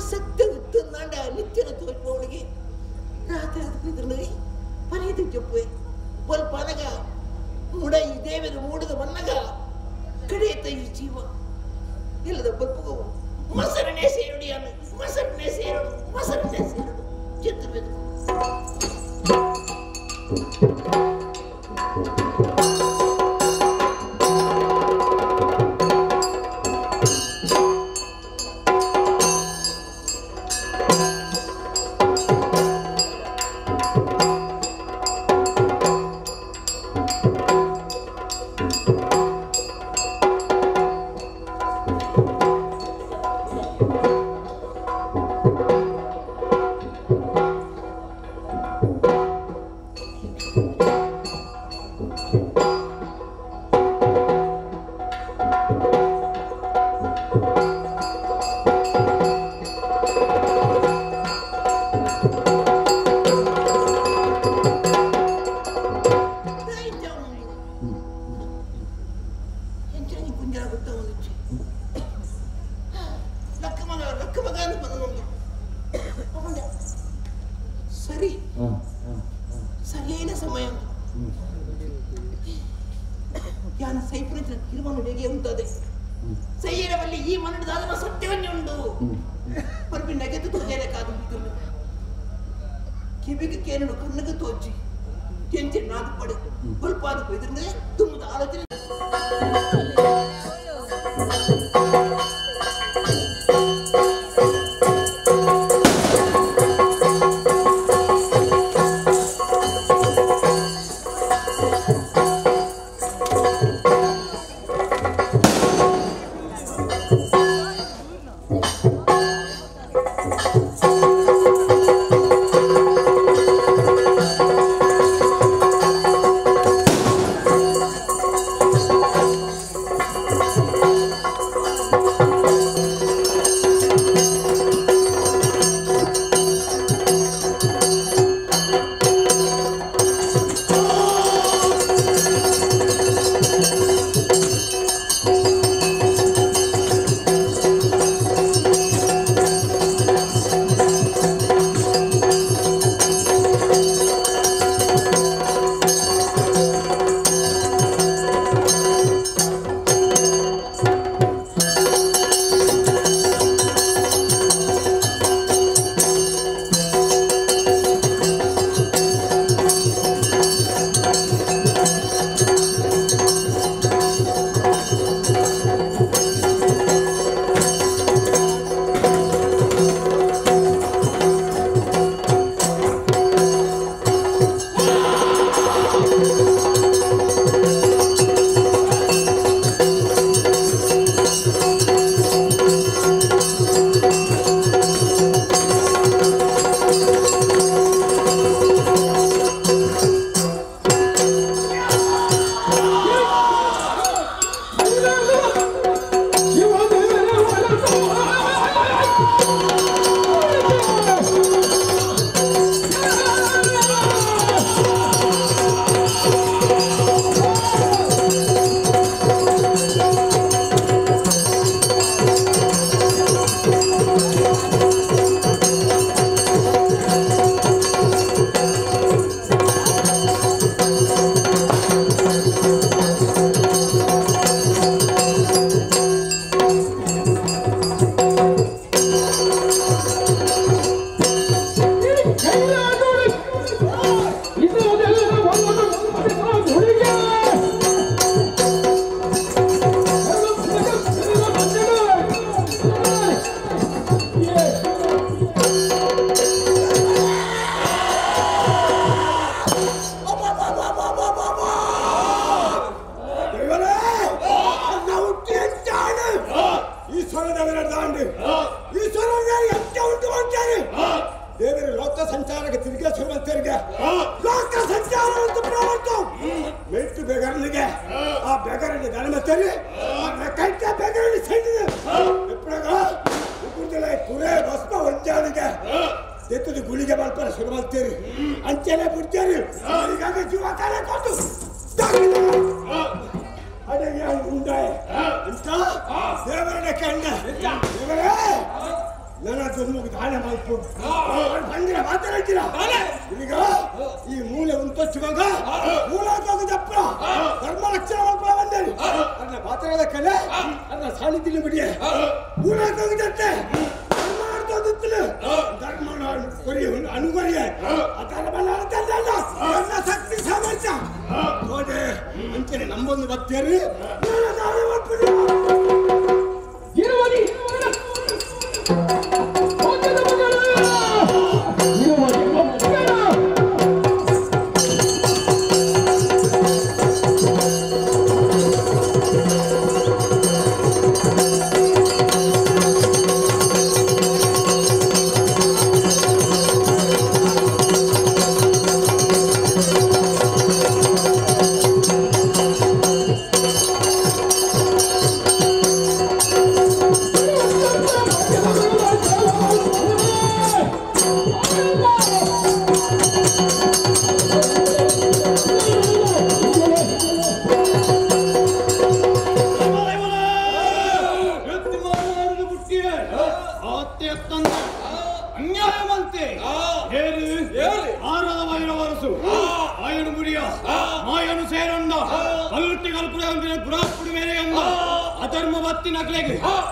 ಸತ್ಯ ಉತ್ತಂದಾಂಡ ನಿತ್ಯನ ತೋರ್ಪವಳಿಗೆ ರಾತ್ರಿ ಅದಕ್ಕೆ ಪನೇದು ಚೆಪ್ಪುವೆ ಸ್ವಲ್ಪ ಅನಗ ಮುಡ ಈ ದೇವರು ಮೂಡಿದ ಮನ್ನಗ ಕಡೆಯತ್ತ ಈ ಜೀವ ಇಲ್ಲದ ಬದುಕು ಮಸರನೆ ಸೇರುಡಿಯಾನು ಮಸರನೆ ಸೇರುಡು ಚಿತ್ರಬೇಕು ಸರಿಯಾದ ಸಮಯ ಯಾನ ಸೈಪುರಿನ ತೀರ್ಮಾನ ಹೇಗೆ ಉಂಟದೆ ಸೈಯರವಲ್ಲಿ ಈ ಮನದಾದ ಸತ್ಯವನ್ನೇ ಉಂಟು ಪರ್ಬಿ ನಗೆದು ತೋಜೇನೆ ಕಾದು ಕಿವಿಗೆ ಕೇರಳು ಕಣ್ಣಿಗೆ ತೋಚಿ ಕೆಂಚೆ ನಾದು ಪಡೆ ಸ್ವಲ್ಪ ಇದರಿಂದ ತುಂಬದ ಆಲೋಚನೆ ಸಂಚಾರಕ್ಕೆ ತಿರುಗಿ ಸುಮಂತರಿಗೆ ಲೋಕ ಸಂಚಾರ ಅಂತ ಪ್ರವರ್ತು ಮೆಟ್ಟು ಬೆಗರನಿಗೆ ಆ ಬೆಗರನಿಗೆ ಗಣಮತ್ತರಿ ಕೈಟ ಬೆಗರನಿ ಸೈಡಿದೆ ಎಪ್ಪಳಗ ಉಗುರ್ದಲ ಕುರೆ ಭಸ್ಮ ಒಂಜಾನಿಗೆ ಎತ್ತದು ಗುಳಿಗೆ ಮಾಡ್ತಾರೆ ಸುಮಂತರಿ ಅಂಚೆಲೆ ಬಿಡ್ತಾರೆ ಅವರಿಗಾಗಿ ಜೀವ ಕಾಲ ಕೊಟ್ಟು ಅಡಗೆ ಉಂಡಾಯ ಅಂತ ದೇವರನ್ನ ಕಂಡ ದೇವರೇ ನನ್ನ ಜನ್ಮಕ್ಕೆ ದಾನ ಮಾಡ್ಕೊಂಡು ಬಂದಿರ ಮಾತಾಡ್ತೀರಾ ಈಗ ಈ ಮೂಲೆ ಉಂಟೊಚ್ಚುವಾಗ ಮೂಲದಪ್ಪ ಧರ್ಮ ರಕ್ಷಣೆ ಮಾಡ್ಕೊಳ್ಳ ಬಂದೇರಿ ಅನ್ನ ಮಾತಾಡೋದ ಕಲೆ ಅನ್ನ ಸಾಲಿದ್ದೀನಿ ಬಿಡಿ ಮೂಲಕ್ಕೆ ಧರ್ಮ ಆಡ್ತೋದಿತ್ತಲು ಧರ್ಮ ಕೊರಿ ಅನುಗೊರಿಯ ಆ ಧರ್ಮ ನನ್ನ ಶಕ್ತಿ ಸಾಮರ್ಥ್ಯ ನೋಡೆ ಅಂಚನೆ ನಮ್ಮೊಂದು ಬರ್ತೀರಿ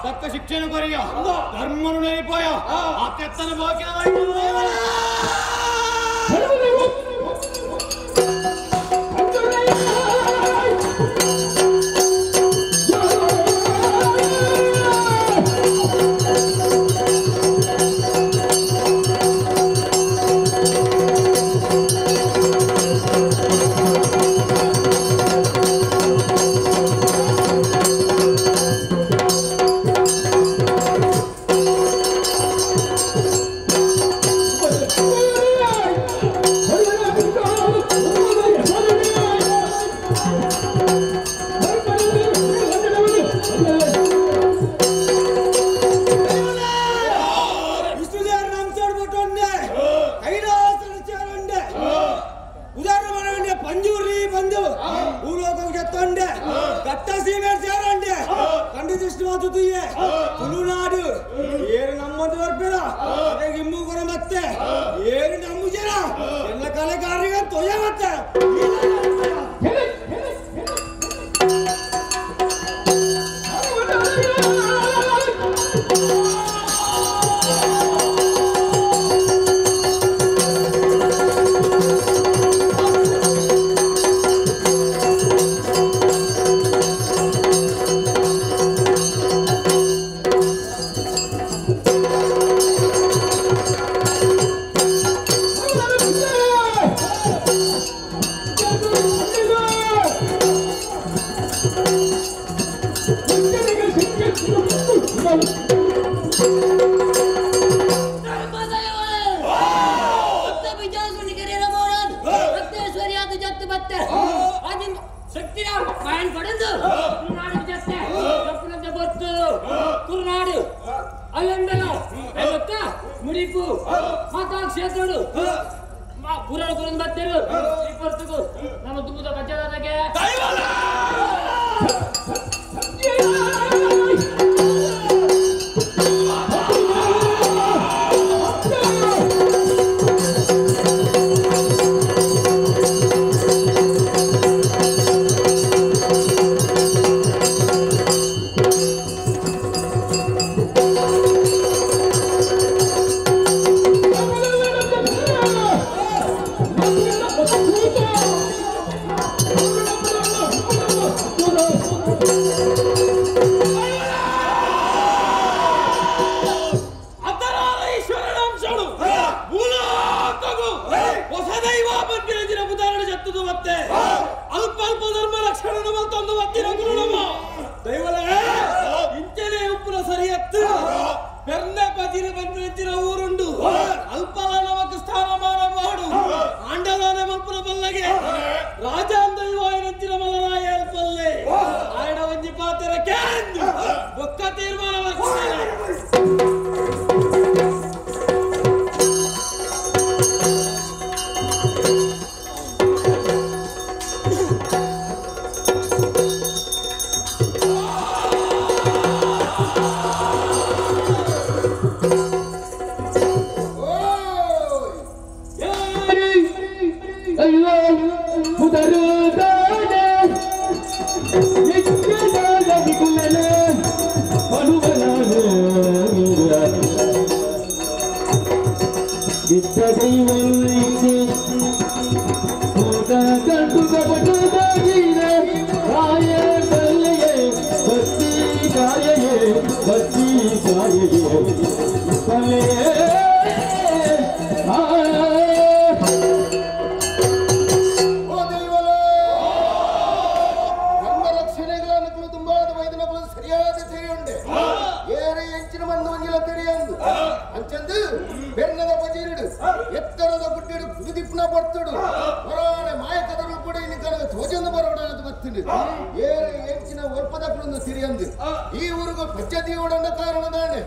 ತಕ್ಕ ಶಿಕ್ಷಣ ಕೊರಿಯ ಧರ್ಮನು ನೆನಪಾಯ ಅತ್ಯತ್ತನ ಭಾಗ್ಯ ತುಳುನಾಡು ಏನು ನಮ್ಮದು ಬರ್ಬೇಡ ಗಿಮ್ಮು ಕೊರ ಮತ್ತೆ ಏನು ನಮ್ಮ ಜನ ಎಲ್ಲ ಕಲೆಗಾರರಿಗೆ ತೊಯ್ಯ ಮತ್ತೆ ಮುಡಿಪು ಮಾತಾ ಕ್ಷೇತ್ರಗಳು ಪುರಾಣ ಕುರಿನ್ ಬತ್ತೇರು ಈ ಪರ್ತುಗು ನಮ್ಮ ದುಮ್ಮದ ಕಚ್ಚದಾಗೆ ಊರುಂಡು ಅಲ್ಪ ನಮಕ್ ಸ್ಥಾನ ರಾಜಾಂದೈವಾಯಿನಂಚಿನ ಮಲರಾಯ ಅಲ್ಪಲ್ಲೇ ಆಯಡ ಒಂಜಿ ಪಾತ್ರ ಕ್ಯಾಂದು ಒಕ್ಕ ತೀರ್ಮಾನ ಈ ಊರಿಗೂ ಪಚ್ಚದಿಯೋಡನ್ನ ಕಾರಣದಾನೆ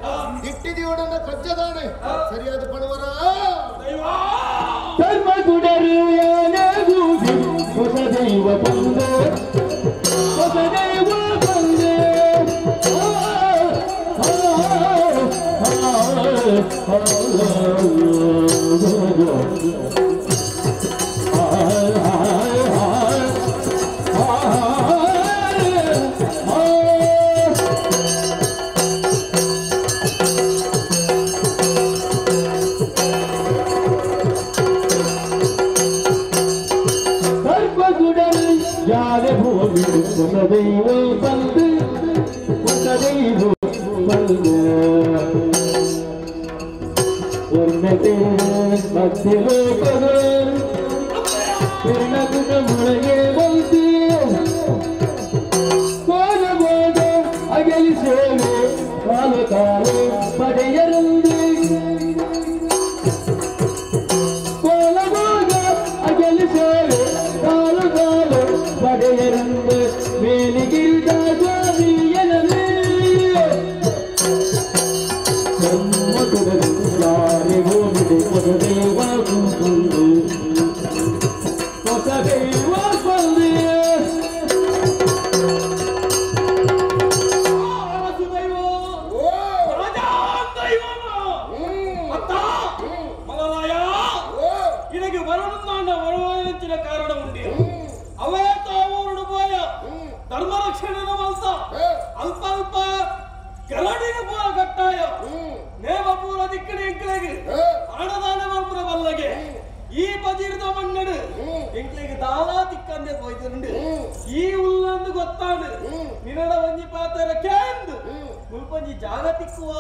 ಇಟ್ಟಿದಿಯೋಡನ್ನ ಕಚ್ಚದಾನೆ ಸರಿಯಾದ ಪಣವರ ಧರ್ಮ ಗುಡರು ಹೊಸ ದೈವ ಬಂದೆ ಹೊಸ ದೈವ ಬಂದೆ ದೈವ ಬಂದು ಹೊಸ ದೈವ ಬಂದು ಉನ್ನತೆ ಮಧ್ಯ ಲೋಕದ ಕಿರಣಗುಣ ಮೊಳಗೆ ಬಂದು ಕೋಲಬೋದ ಅಗಲಿ ಸೇವೆ ಕಾಲ ಕಾಲ ಪಡೆಯರಂದು ಕೋಲಬೋದ ಅಗಲಿ ಸೇವೆ ಕಾಲ ಕಾಲ ಪಡೆಯರಂದು ಮೇಲಿಗಿರಿದ ಸ್ವಾಮಿಯನಲ್ಲೇ ಯಾರೇ ಹೋಗಿದೆ ಹೊಸ ದೇವ ಕುಂದು ಹೊಸ ದೇವ ಬಂದೆ ಇದಕ್ಕೆ ಬರಣ ವರವಾಯಿನ ಕಾರಣ ಉಂಟು ಅವೇ ತಾವು ಪೋಯ ಧರ್ಮ ರಕ್ಷಣೆ ಮಲ್ಸ ಅಲ್ಪ ಅಲ್ಪ ಗರಡಿನ ಪೂರ ಕಟ್ಟಾಯ ನೇಮ ಪೂರ ದಿಕ್ಕಡಿ ಎಂಕ್ಲೆಗೆ ಹಣದಾನ ಪೂರ ಬಲ್ಲಗೆ ಈ ಬದಿರ್ದ ಮಣ್ಣಡು ಎಂಕ್ಲೆಗೆ ದಾಲಾ ದಿಕ್ಕಂದೆ ಹೋಯ್ತುಂಡು ಈ ಉಲ್ಲಂದು ಗೊತ್ತಾಂಡು ನಿನ್ನಡ ಒಂಜಿ ಪಾತ್ರ ಕೇಂದು ಮುಲ್ಪಂಜಿ ಜಾಗ ತಿಕ್ಕುವ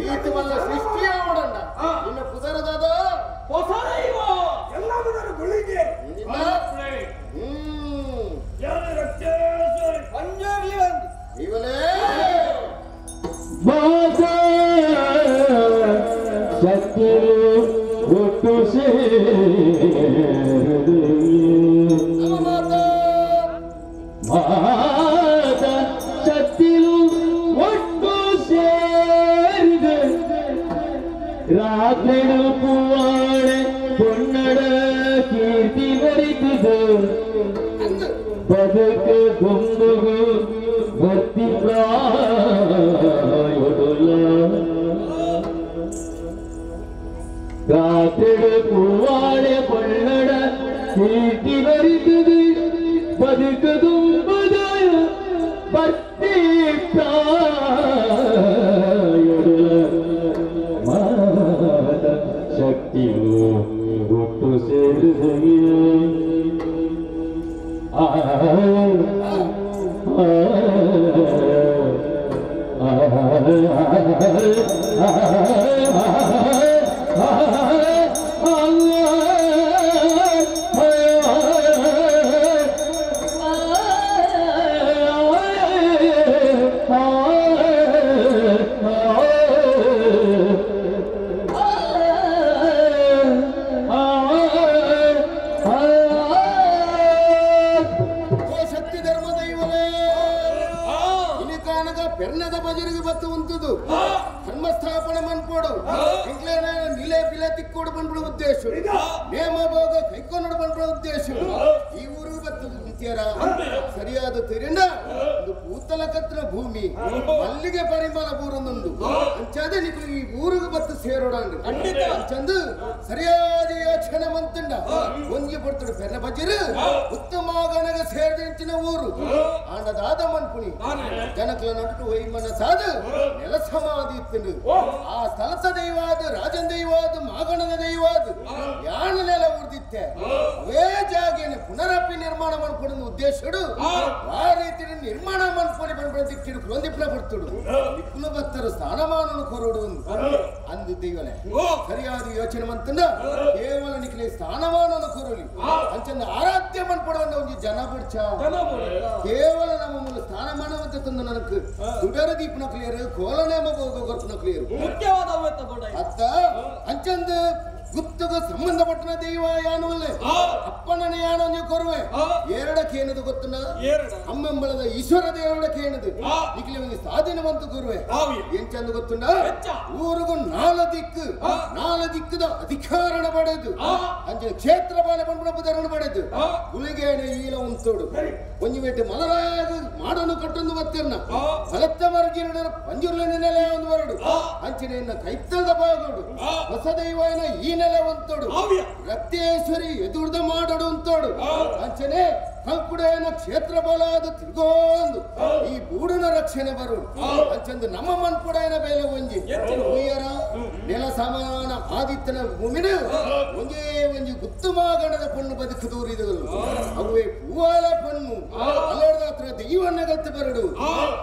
ಈತ ವಲ್ಲ ಸೃಷ್ಟಿಯ ಓಡಣ್ಣ ಇನ್ನು ಪುದರದಾದ ಹೊಸ ದೈವ ಎಲ್ಲ ಮುದರ ಗುಳಿಗೆ ಪಂಜಾರ್ಲಿ ಒಂದು ಇವಲೇ ಮಾತ ಶಕ್ತಿ ಒಟ್ಟು ಮಾತ ಶಕ್ತಿ ಒಟ್ಟು ಸೇರಿದೆ ರಾತ್ರಿ ಪೂವಾಳೆ பொன்னட கீர்த்தி மறிக்குது பதுக்கு கும்புகு பக்தி பிராயோடுல ராத்திரி பூவாಳೆ பொன்னட கீர்த்தி மறிக்குது பதுக்கு கும்புகு பக்தி பிராயோடுல மாத சக்தியோ ஒட்டு சேருகையே ತಿಕ್ಕೋಡು ಬಂದ್ಬಿಡೋ ಉದ್ದೇಶ ನೇಮ ಭೋಗ ಕೈಕೊಂಡು ಬಂದ್ಬಿಡೋ ಉದ್ದೇಶ ಈ ಊರಿಗೆ ಬರ್ತದೆ ನಿತ್ಯರ ಸರಿಯಾದ ತಿರಿನ ಒಂದು ಕೂತಲ ಕತ್ರ ಭೂಮಿ ಮಲ್ಲಿಗೆ ಪರಿಮಳ ಊರೊಂದೊಂದು ಅಂಚಾದೆ ನೀವು ಈ ಊರಿಗೆ ಬತ್ತು ಸೇರೋಣ ಚಂದ ಸರಿಯಾದ ಯೋಚನೆ ಮಂತಂಡ ಒಂಜಿ ಬರ್ತಡು ಪೆನ್ನ ಬಜ್ಜರು ಉತ್ತಮ ಗಣಗ ಸೇರಿದಂಚಿನ ಊರು ಆಂಡದಾದ ಮನ್ಪುಣಿ ಜನಕಲ ನಟು ವೈಮನ ಸಾದ ನೆಲ ಸಮಾಧಿ ಇತ್ತು ಆ ಸ್ಥಳಸ ದೈವಾದ ರಾಜನ್ ದೈವಾದ ಮಾಗಣದ ದೈವಾದ ಯಾಣ ನೆಲ ಉರ್ದಿತ್ತೆ ಅವೇ ಜಾಗೇನ ಪುನರಪಿ ನಿರ್ಮಾಣ ಮಾಡ್ಕೊಡೋ ಉದ್ದೇಶಡು ಆ ರೀತಿ ನಿರ್ಮಾಣ ಮಾಡ್ಕೊಂಡು ಬಂದ್ಬಿಡೋದಕ್ಕೆ ಒಂದಿಪ್ಲ ಬರ್ತಡು ಇಪ್ಪಲು ಬತ್ತರು ಸ್ಥಾನಮಾನನು ಕೊರಡು ಅಂದು ದೈವಲೆ ಸರಿಯಾದ ಯೋಚನೆ ಮಂತಂದ ಕೇವಲ ನಿಖಿಲೆ ಸ್ಥಾನಮಾನನು ಕೊರಲಿ ಅಂಚಂದ ಆರಾಧ್ಯ ಮಾಡ್ಕೊಡುವಂತ ಒಂದು ಜನ ಬಿಡ್ಚ ಕೇವಲ ನಮ್ಮ ಮೂಲ ಸ್ಥಾನಮಾನ ಅಂತ ತಂದ ನನಗೆ ದುಡರ ದೀಪನ ಕ್ಲಿಯರ್ ಕೋಲನೇಮ ಗೊರ್ಪನ ಕ್ಲಿಯರ್ ಮುಖ್ಯವಾದ ಅತ್ತ ಅಂಚಂದ ಗುಪ್ತಗ ಸಂಬಂಧಪಟ್ಟನ ದೈವ ಯಾನವಲ್ಲೇ ಅಪ್ಪನನೆ ಯಾನೊಂದು ಕೊರುವೆ ಎರಡಕ್ಕೇನದು ಗೊತ್ತನ ಅಮ್ಮಂಬಳದ ಈಶ್ವರ ದೇವರಡಕ್ಕೇನದು ನಿಖಿಲೆ ಒಂದು ಸಾಧನವಂತ ಕೊರುವೆ ಎಂಚಂದು ಗೊತ್ತುಂಡ ಊರಿಗೂ ನಾಲ ದಿಕ್ಕದ ಅಧಿಕಾರಣ ಪಡೆದು ಅಂಚೆ ಕ್ಷೇತ್ರ ಬಾಲ ಬಂದ್ಬಿಡ ಪಡೆದು ಗುಳಿಗೇನೆ ಈಲ ಉಂಟೋಡು ಒಂಜಿ ವೇಟೆ ಮಲರಾಗ ಮಾಡನು ಕಟ್ಟೊಂದು ಮತ್ತಿರ್ನ ಫಲತ್ತ ಮರ್ಗಿರಡ ಪಂಜುರ್ಲಿನ ನೆಲೆ ಒಂದು ಬರಡು ಅಂಚನೆಯನ್ನ ಕೈತ್ತದ ಬಾಗೋಡು ಹೊಸ ದೈವನ ಈ ನೆಲೆ ಒಂತೋಡು ರಕ್ತೇಶ್ವರಿ ಎದುರ್ದ ಮಾಡೋಡು ಅಂತೋಡು ಅಂಚನೆ ಕಲ್ಪುಡೇನ ಕ್ಷೇತ್ರ ಬಲಾದ ತಿರ್ಗೋಂದು ಈ ಬೂಡನ ರಕ್ಷಣೆ ಬರು ಅಂಚಂದು ನಮ್ಮ ಮನ್ಪುಡೇನ ಬೇಲೆ ಒಂಜಿ ಉಯ್ಯರ ನೆಲ ಸಮಾನ ಆದಿತ್ಯನ ಭೂಮಿನ ಒಂಜಿ ಗುತ್ತುಮಾಗಣದ ಪಣ್ಣು ಬದುಕು ದೂರಿದಳು ಅವೇ ಪೂವಾಲ ಪಣ್ಣು ಅಲ್ಲೋಡ್ದ ಹತ್ರ ದೈವನ್ನ ಗತ್ತು ಬರಡು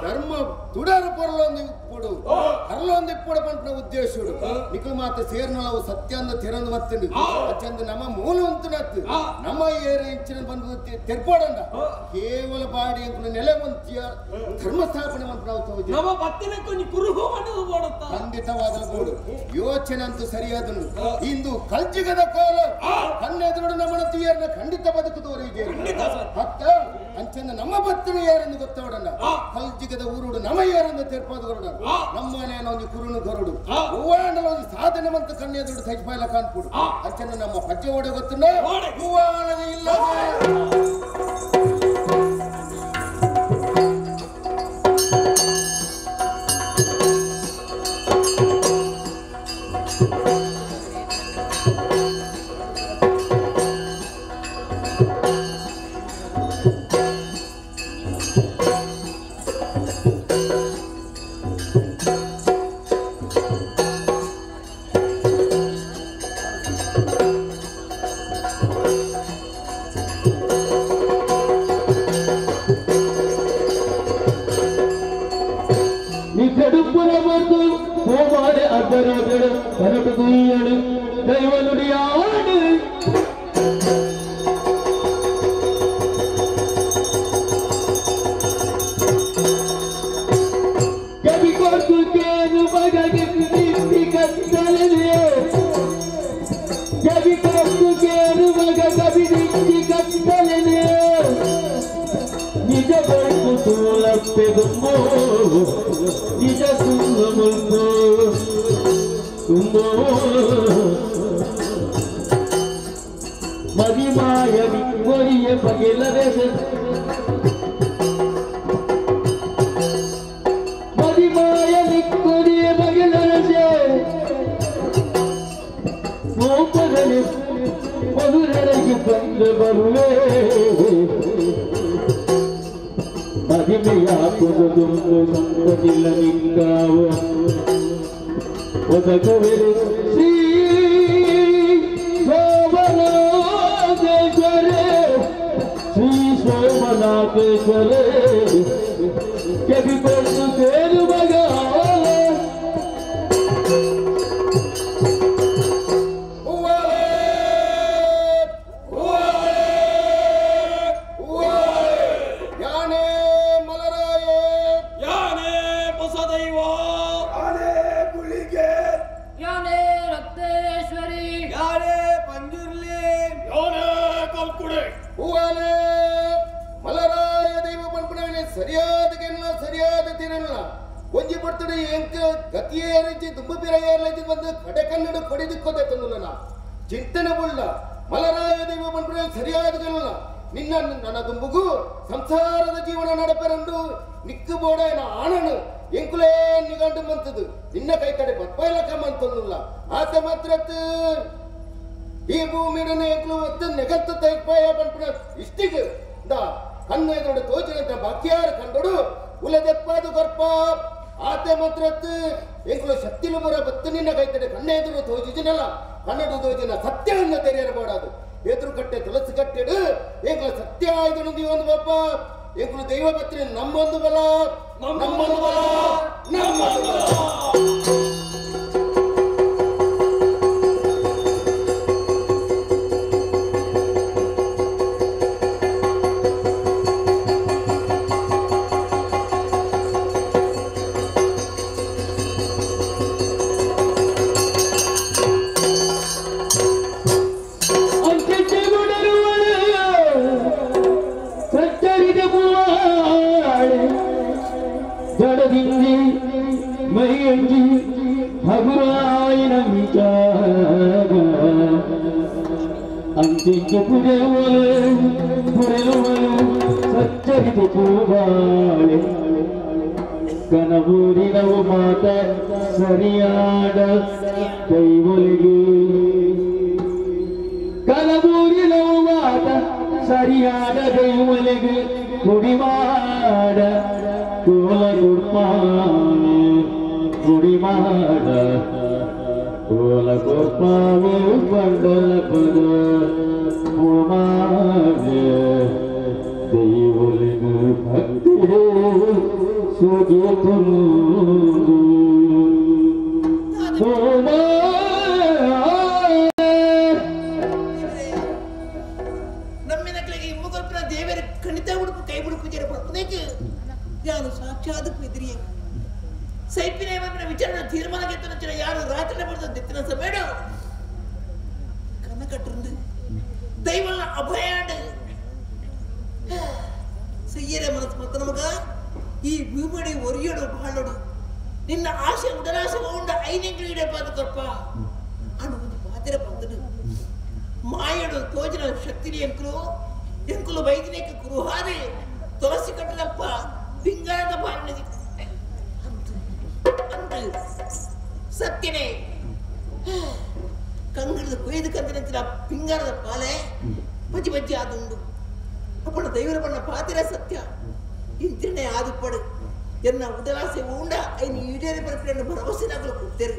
ಧರ್ಮ ತುಡರು ಪೊರಲೊಂದು ಕೊಡು ಹರಲೊಂದು ಇಪ್ಪಡ ಪಂಪನ ಉದ್ದೇಶಡು ನಿಖಲು ಮಾತ್ರ ಸೇರ್ನವು ಸತ್ಯಾಂದ ತೆರಂದು ಮತ್ತಂದು ಅಚ್ಚಂದು ನಮ್ಮ ಮೂಲ ಅಂತನತ್ತು ನಮ್ಮ ಏರಿ ಇಂಚಿನ ಬಂದು ತೆರ್ಪೋಡಂಡ ಕೇವಲ ಬಾಡಿ ಅಂತ ನೆಲೆ ಮಂತ್ಯ ಧರ್ಮ ಸ್ಥಾಪನೆ ಖಂಡಿತವಾದ ಬೋಡು ಯೋಚನೆ ಅಂತೂ ಸರಿಯಾದನು ಇಂದು ಕಲ್ಜಿಗದ ಕಾಲ ಕಣ್ಣೆದುರು ನಮ್ಮ ತೀಯರ್ನ ಖಂಡಿತ ಬದುಕು ತೋರಿದೆ ಹತ್ತ ಅಂಚಂದ ನಮ್ಮ ಬತ್ತನ ಯಾರೆಂದು ಗೊತ್ತವಡಲ್ಲ ಕಲ್ಜಿಗದ ಊರುಡು ನಮ್ಮ ಯಾರೆಂದು ತೆರ್ಪಾದ ಹೊರಡ ನಮ್ಮನೇನ ಒಂದು ಕುರುನು ಹೊರಡು ಹೂವಾಂಡಲ ಒಂದು ಸಾಧನೆ ಮಂತ ಕಣ್ಣೆದುರು ತೈಪಾಯಿಲ ಕಾಣ್ಪುಡು ಅಂಚಂದ ನಮ್ಮ ಪಜ್ಜೆ ಓಡೆ ಗೊತ್ತುಂಡ ಹೂವಾಣದ ಇಲ್ಲ ಒಂಜಿ ಬರ್ತಡೆ ಎಂಕ ಗತಿಯೇ ರೀತಿ ತುಂಬ ಬಿರ ಏರ್ಲೈತಿ ಬಂದು ಕಡೆ ಕನ್ನಡ ಕೊಡಿದಿಕ್ಕೋದೆ ತಂದುಲ್ಲ ಚಿಂತನೆ ಬುಳ್ಳ ಮಲರಾಯ ದೈವ ಬಂದ್ರೆ ಸರಿಯಾದ ನಿನ್ನ ನನ್ನ ದುಂಬುಗು ಸಂಸಾರದ ಜೀವನ ನಡಪೆರಂಡು ನಿಕ್ಕು ಬೋಡೇನ ಆಣನು ಎಂಕುಲೇ ನಿಗಂಡು ಮಂತದು ನಿನ್ನ ಕೈ ಕಡೆ ಬತ್ಪೈಲಕ ಮಂತಲ್ಲ ಆತ ಮಾತ್ರ ಈ ಭೂಮಿನ ಎಂಕುಲು ಒತ್ತು ನೆಗತ್ತು ತೈಪಾಯ ಬಂದ್ಬಿಡ ಇಷ್ಟಿಗೆ ಕಣ್ಣು ಎದುರು ತೋಚಿನಂತ ಬಾಕ್ಯಾರ ಕಂಡೋಡು ಉಲದೆಪ್ಪಾದು ಗರ್ಪ ಆತ ಮಾತ್ರ ಎಂಕುಲು ಶಕ್ತಿಲು ಬರ ಬತ್ತು ನಿನ್ನ ಕೈ ಕಡೆ ಕಣ್ಣ ಎದುರು ತೋಚಿನಲ್ಲ ಕನ್ನಡ ತೋಚಿನ ಸತ್ಯವನ್ನು ತೆರೆಯಬಾರದು ಎದುರು ಕಟ್ಟೆ ತುಳಸಿ ಕಟ್ಟೆಡು ಎಂಕುಲ ಸತ್ಯ ಆಯ್ದು ಒಂದು ಬಾಪ ಎಂಕುಲು ದೈವ ಪತ್ರಿ ನಮ್ಮೊಂದು ಬಲ ನಮ್ಮೊಂದು ಬಲ ನಮ್ಮೊಂದು ಬಲ ಮೈಯಂಜಿ ಹಗುರಾಯಿನ ವಿಚಾರ ಅಂತಿಂಚು ಪುರೆಯುವಲು ಸಚ್ಚರಿತ ಪೂವಾಳೆ ಕನಬೂರಿನವು ಮಾತ ಸರಿಯಾದ ಕೈವೊಲಿಗೆ ಕನಬೂರಿನವು ಮಾತ ಸರಿಯಾದ ಕೈವೊಲಿಗೆ ಕುಡಿಮಾಡ ಕೋಲ ಗುಡಿಮಾಡ ಕೋಲ ಕೊಪ್ಪಾವೆ ಬಂಡಲ ಪದ ಪುಮಾವೆ ದೈವಲಿಗು ಭಕ್ತಿ ಸುಗೆ ತುಂಬು ನಮ್ಮೆನಗಳಿಗೆ ಮುಗಲ್ಪನ ದೇವರ ಖಂಡಿತ ಹುಡುಕು ಕೈ ಹುಡುಕು ಜರ ಪಡ್ಕೊನೇಕೆ ಯಾರು ಸಾಕ್ಷಾತ್ ಎದುರಿಯೇ ಸೈಪಿನ ವಿಚಾರ ತೀರ್ಮಾನಕ್ಕೆ ಎತ್ತನ ಯಾರು ರಾತ್ರಿ ಬರ್ತದೆ ಎತ್ತಿನ ಸಮೇಡ ಕನಕಟ್ಟಿருந்து ದೈವಲ್ಲ ಅಭಯಾಡು ಸಯ್ಯರೆ ಮನಸ್ಸು ಮತ್ತು ನಮಗ ಈ ಭೂಮಿಡಿ ಒರಿಯೋಡು ಬಾಳೋಡು ನಿನ್ನ ಆಸೆ ಉಡಲಾಸೆ ಉಂಡ ಐನೆಂಗಳು ಇಡಬಾರ್ದು ಕಪ್ಪ ಅನ್ನು ಒಂದು ಪಾತ್ರೆ ಬಂದನು ಮಾಯಡು ತೋಜಿನ ಶಕ್ತಿನಿ ಎಂಕುಲು ವೈದ್ಯನೇಕ ಕುರುಹಾದೆ ತುಳಸಿ ಕಟ್ಟಲಪ್ಪ ಪಿಂಗಾರದ ಬಾಳಿನದಿ ಸತ್ಯನೇ ಕಂಗಡದ ಕೊಯ್ದು ಕಂದಿನ ಪಿಂಗಾರದ ಪಾಲೆ ಬಜ್ಜಿ ಬಜ್ಜಿ ಆದುಂಡು ಅಪ್ಪಣ ದೈವರ ಬಣ್ಣ ಪಾತಿರ ಸತ್ಯ ಇಂತಿಣ್ಣೆ ಆದುಪಡು ಎನ್ನ ಉದಲಾಸೆ ಉಂಡ ಐನು ಈಡೇರಿ ಬರ್ಪಿಯನ್ನು ಭರವಸೆನಾಗಲು ಕೊಡ್ತೇನೆ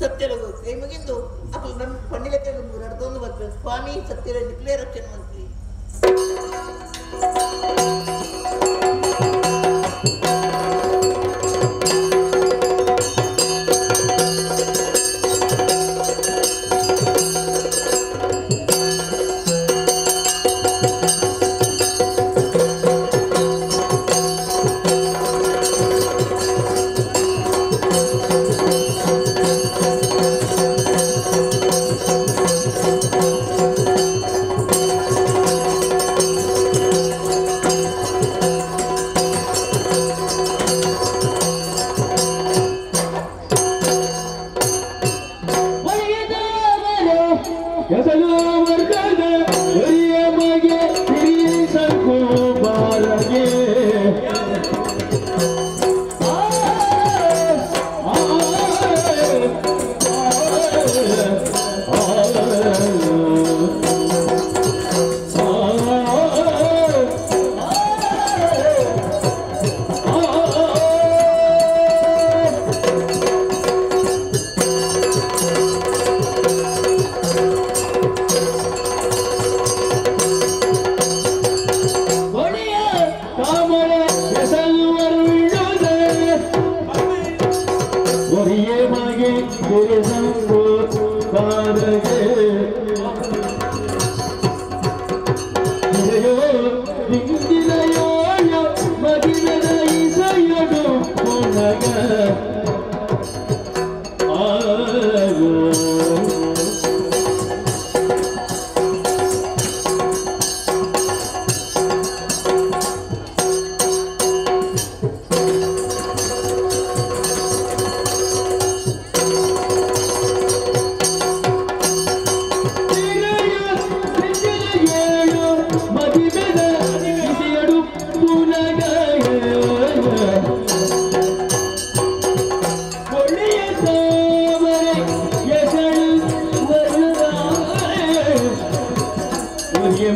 ಸತ್ಯಲಗು ಕೈ ಮುಗಿಂದು ಅಕ್ಕಳು ನನ್ನ ಪಣ್ಣಿಲಕ್ಕೆ ನಡೆದೊಂದು ಬರ್ತಾರೆ ಸ್ವಾಮಿ ಸತ್ಯರ ನಿಕ್ಲೇ ರಕ್ಷಣೆ ಮಂತ್ರಿ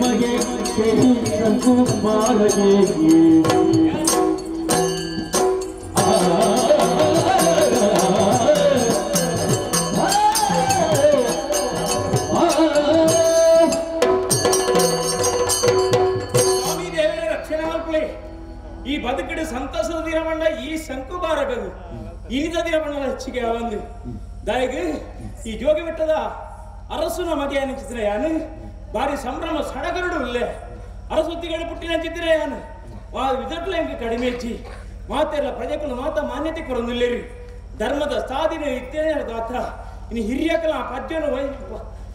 ಮಗೆ ಶಂಕು ಬಾರಗೆ ಈ ಬದುಕಿಡು ಸಂತಸದ ದಿನ ಬಂಡ ಈ ಶಂಕು ಬಾರಗದು ಇನಿದ ದಿನ ಬಂಡ ಹೆಚ್ಚಿಗೆ ಒಂದು ದಾಯಿಗೆ ಈ ಜೋಗಿ ಬೆಟ್ಟದ ಅರಸುನ ಮಗೆ ಅನಿಸಿದ್ರೆ ಯಾನು ಬಾರಿ ಸಂಭ್ರಮ ಸಡಗರಡು ಇಲ್ಲೇ ಅರಸೊತ್ತಿಗಳು ಪುಟ್ಟಿನ ಚಿತ್ರ ಯಾನು ವಿದಟ್ಲ ಹೆಂಗೆ ಕಡಿಮೆ ಹೆಚ್ಚಿ ಮಾತೆಲ್ಲ ಪ್ರಜೆಗಳು ಮಾತ ಮಾನ್ಯತೆ ಕೊರೊಂದಿಲ್ಲೇರಿ ಧರ್ಮದ ಸಾಧಿನ ಇದ್ದೇನೆ ಗಾತ್ರ ಇನ್ನು ಹಿರಿಯಕಲ ಪದ್ಯನು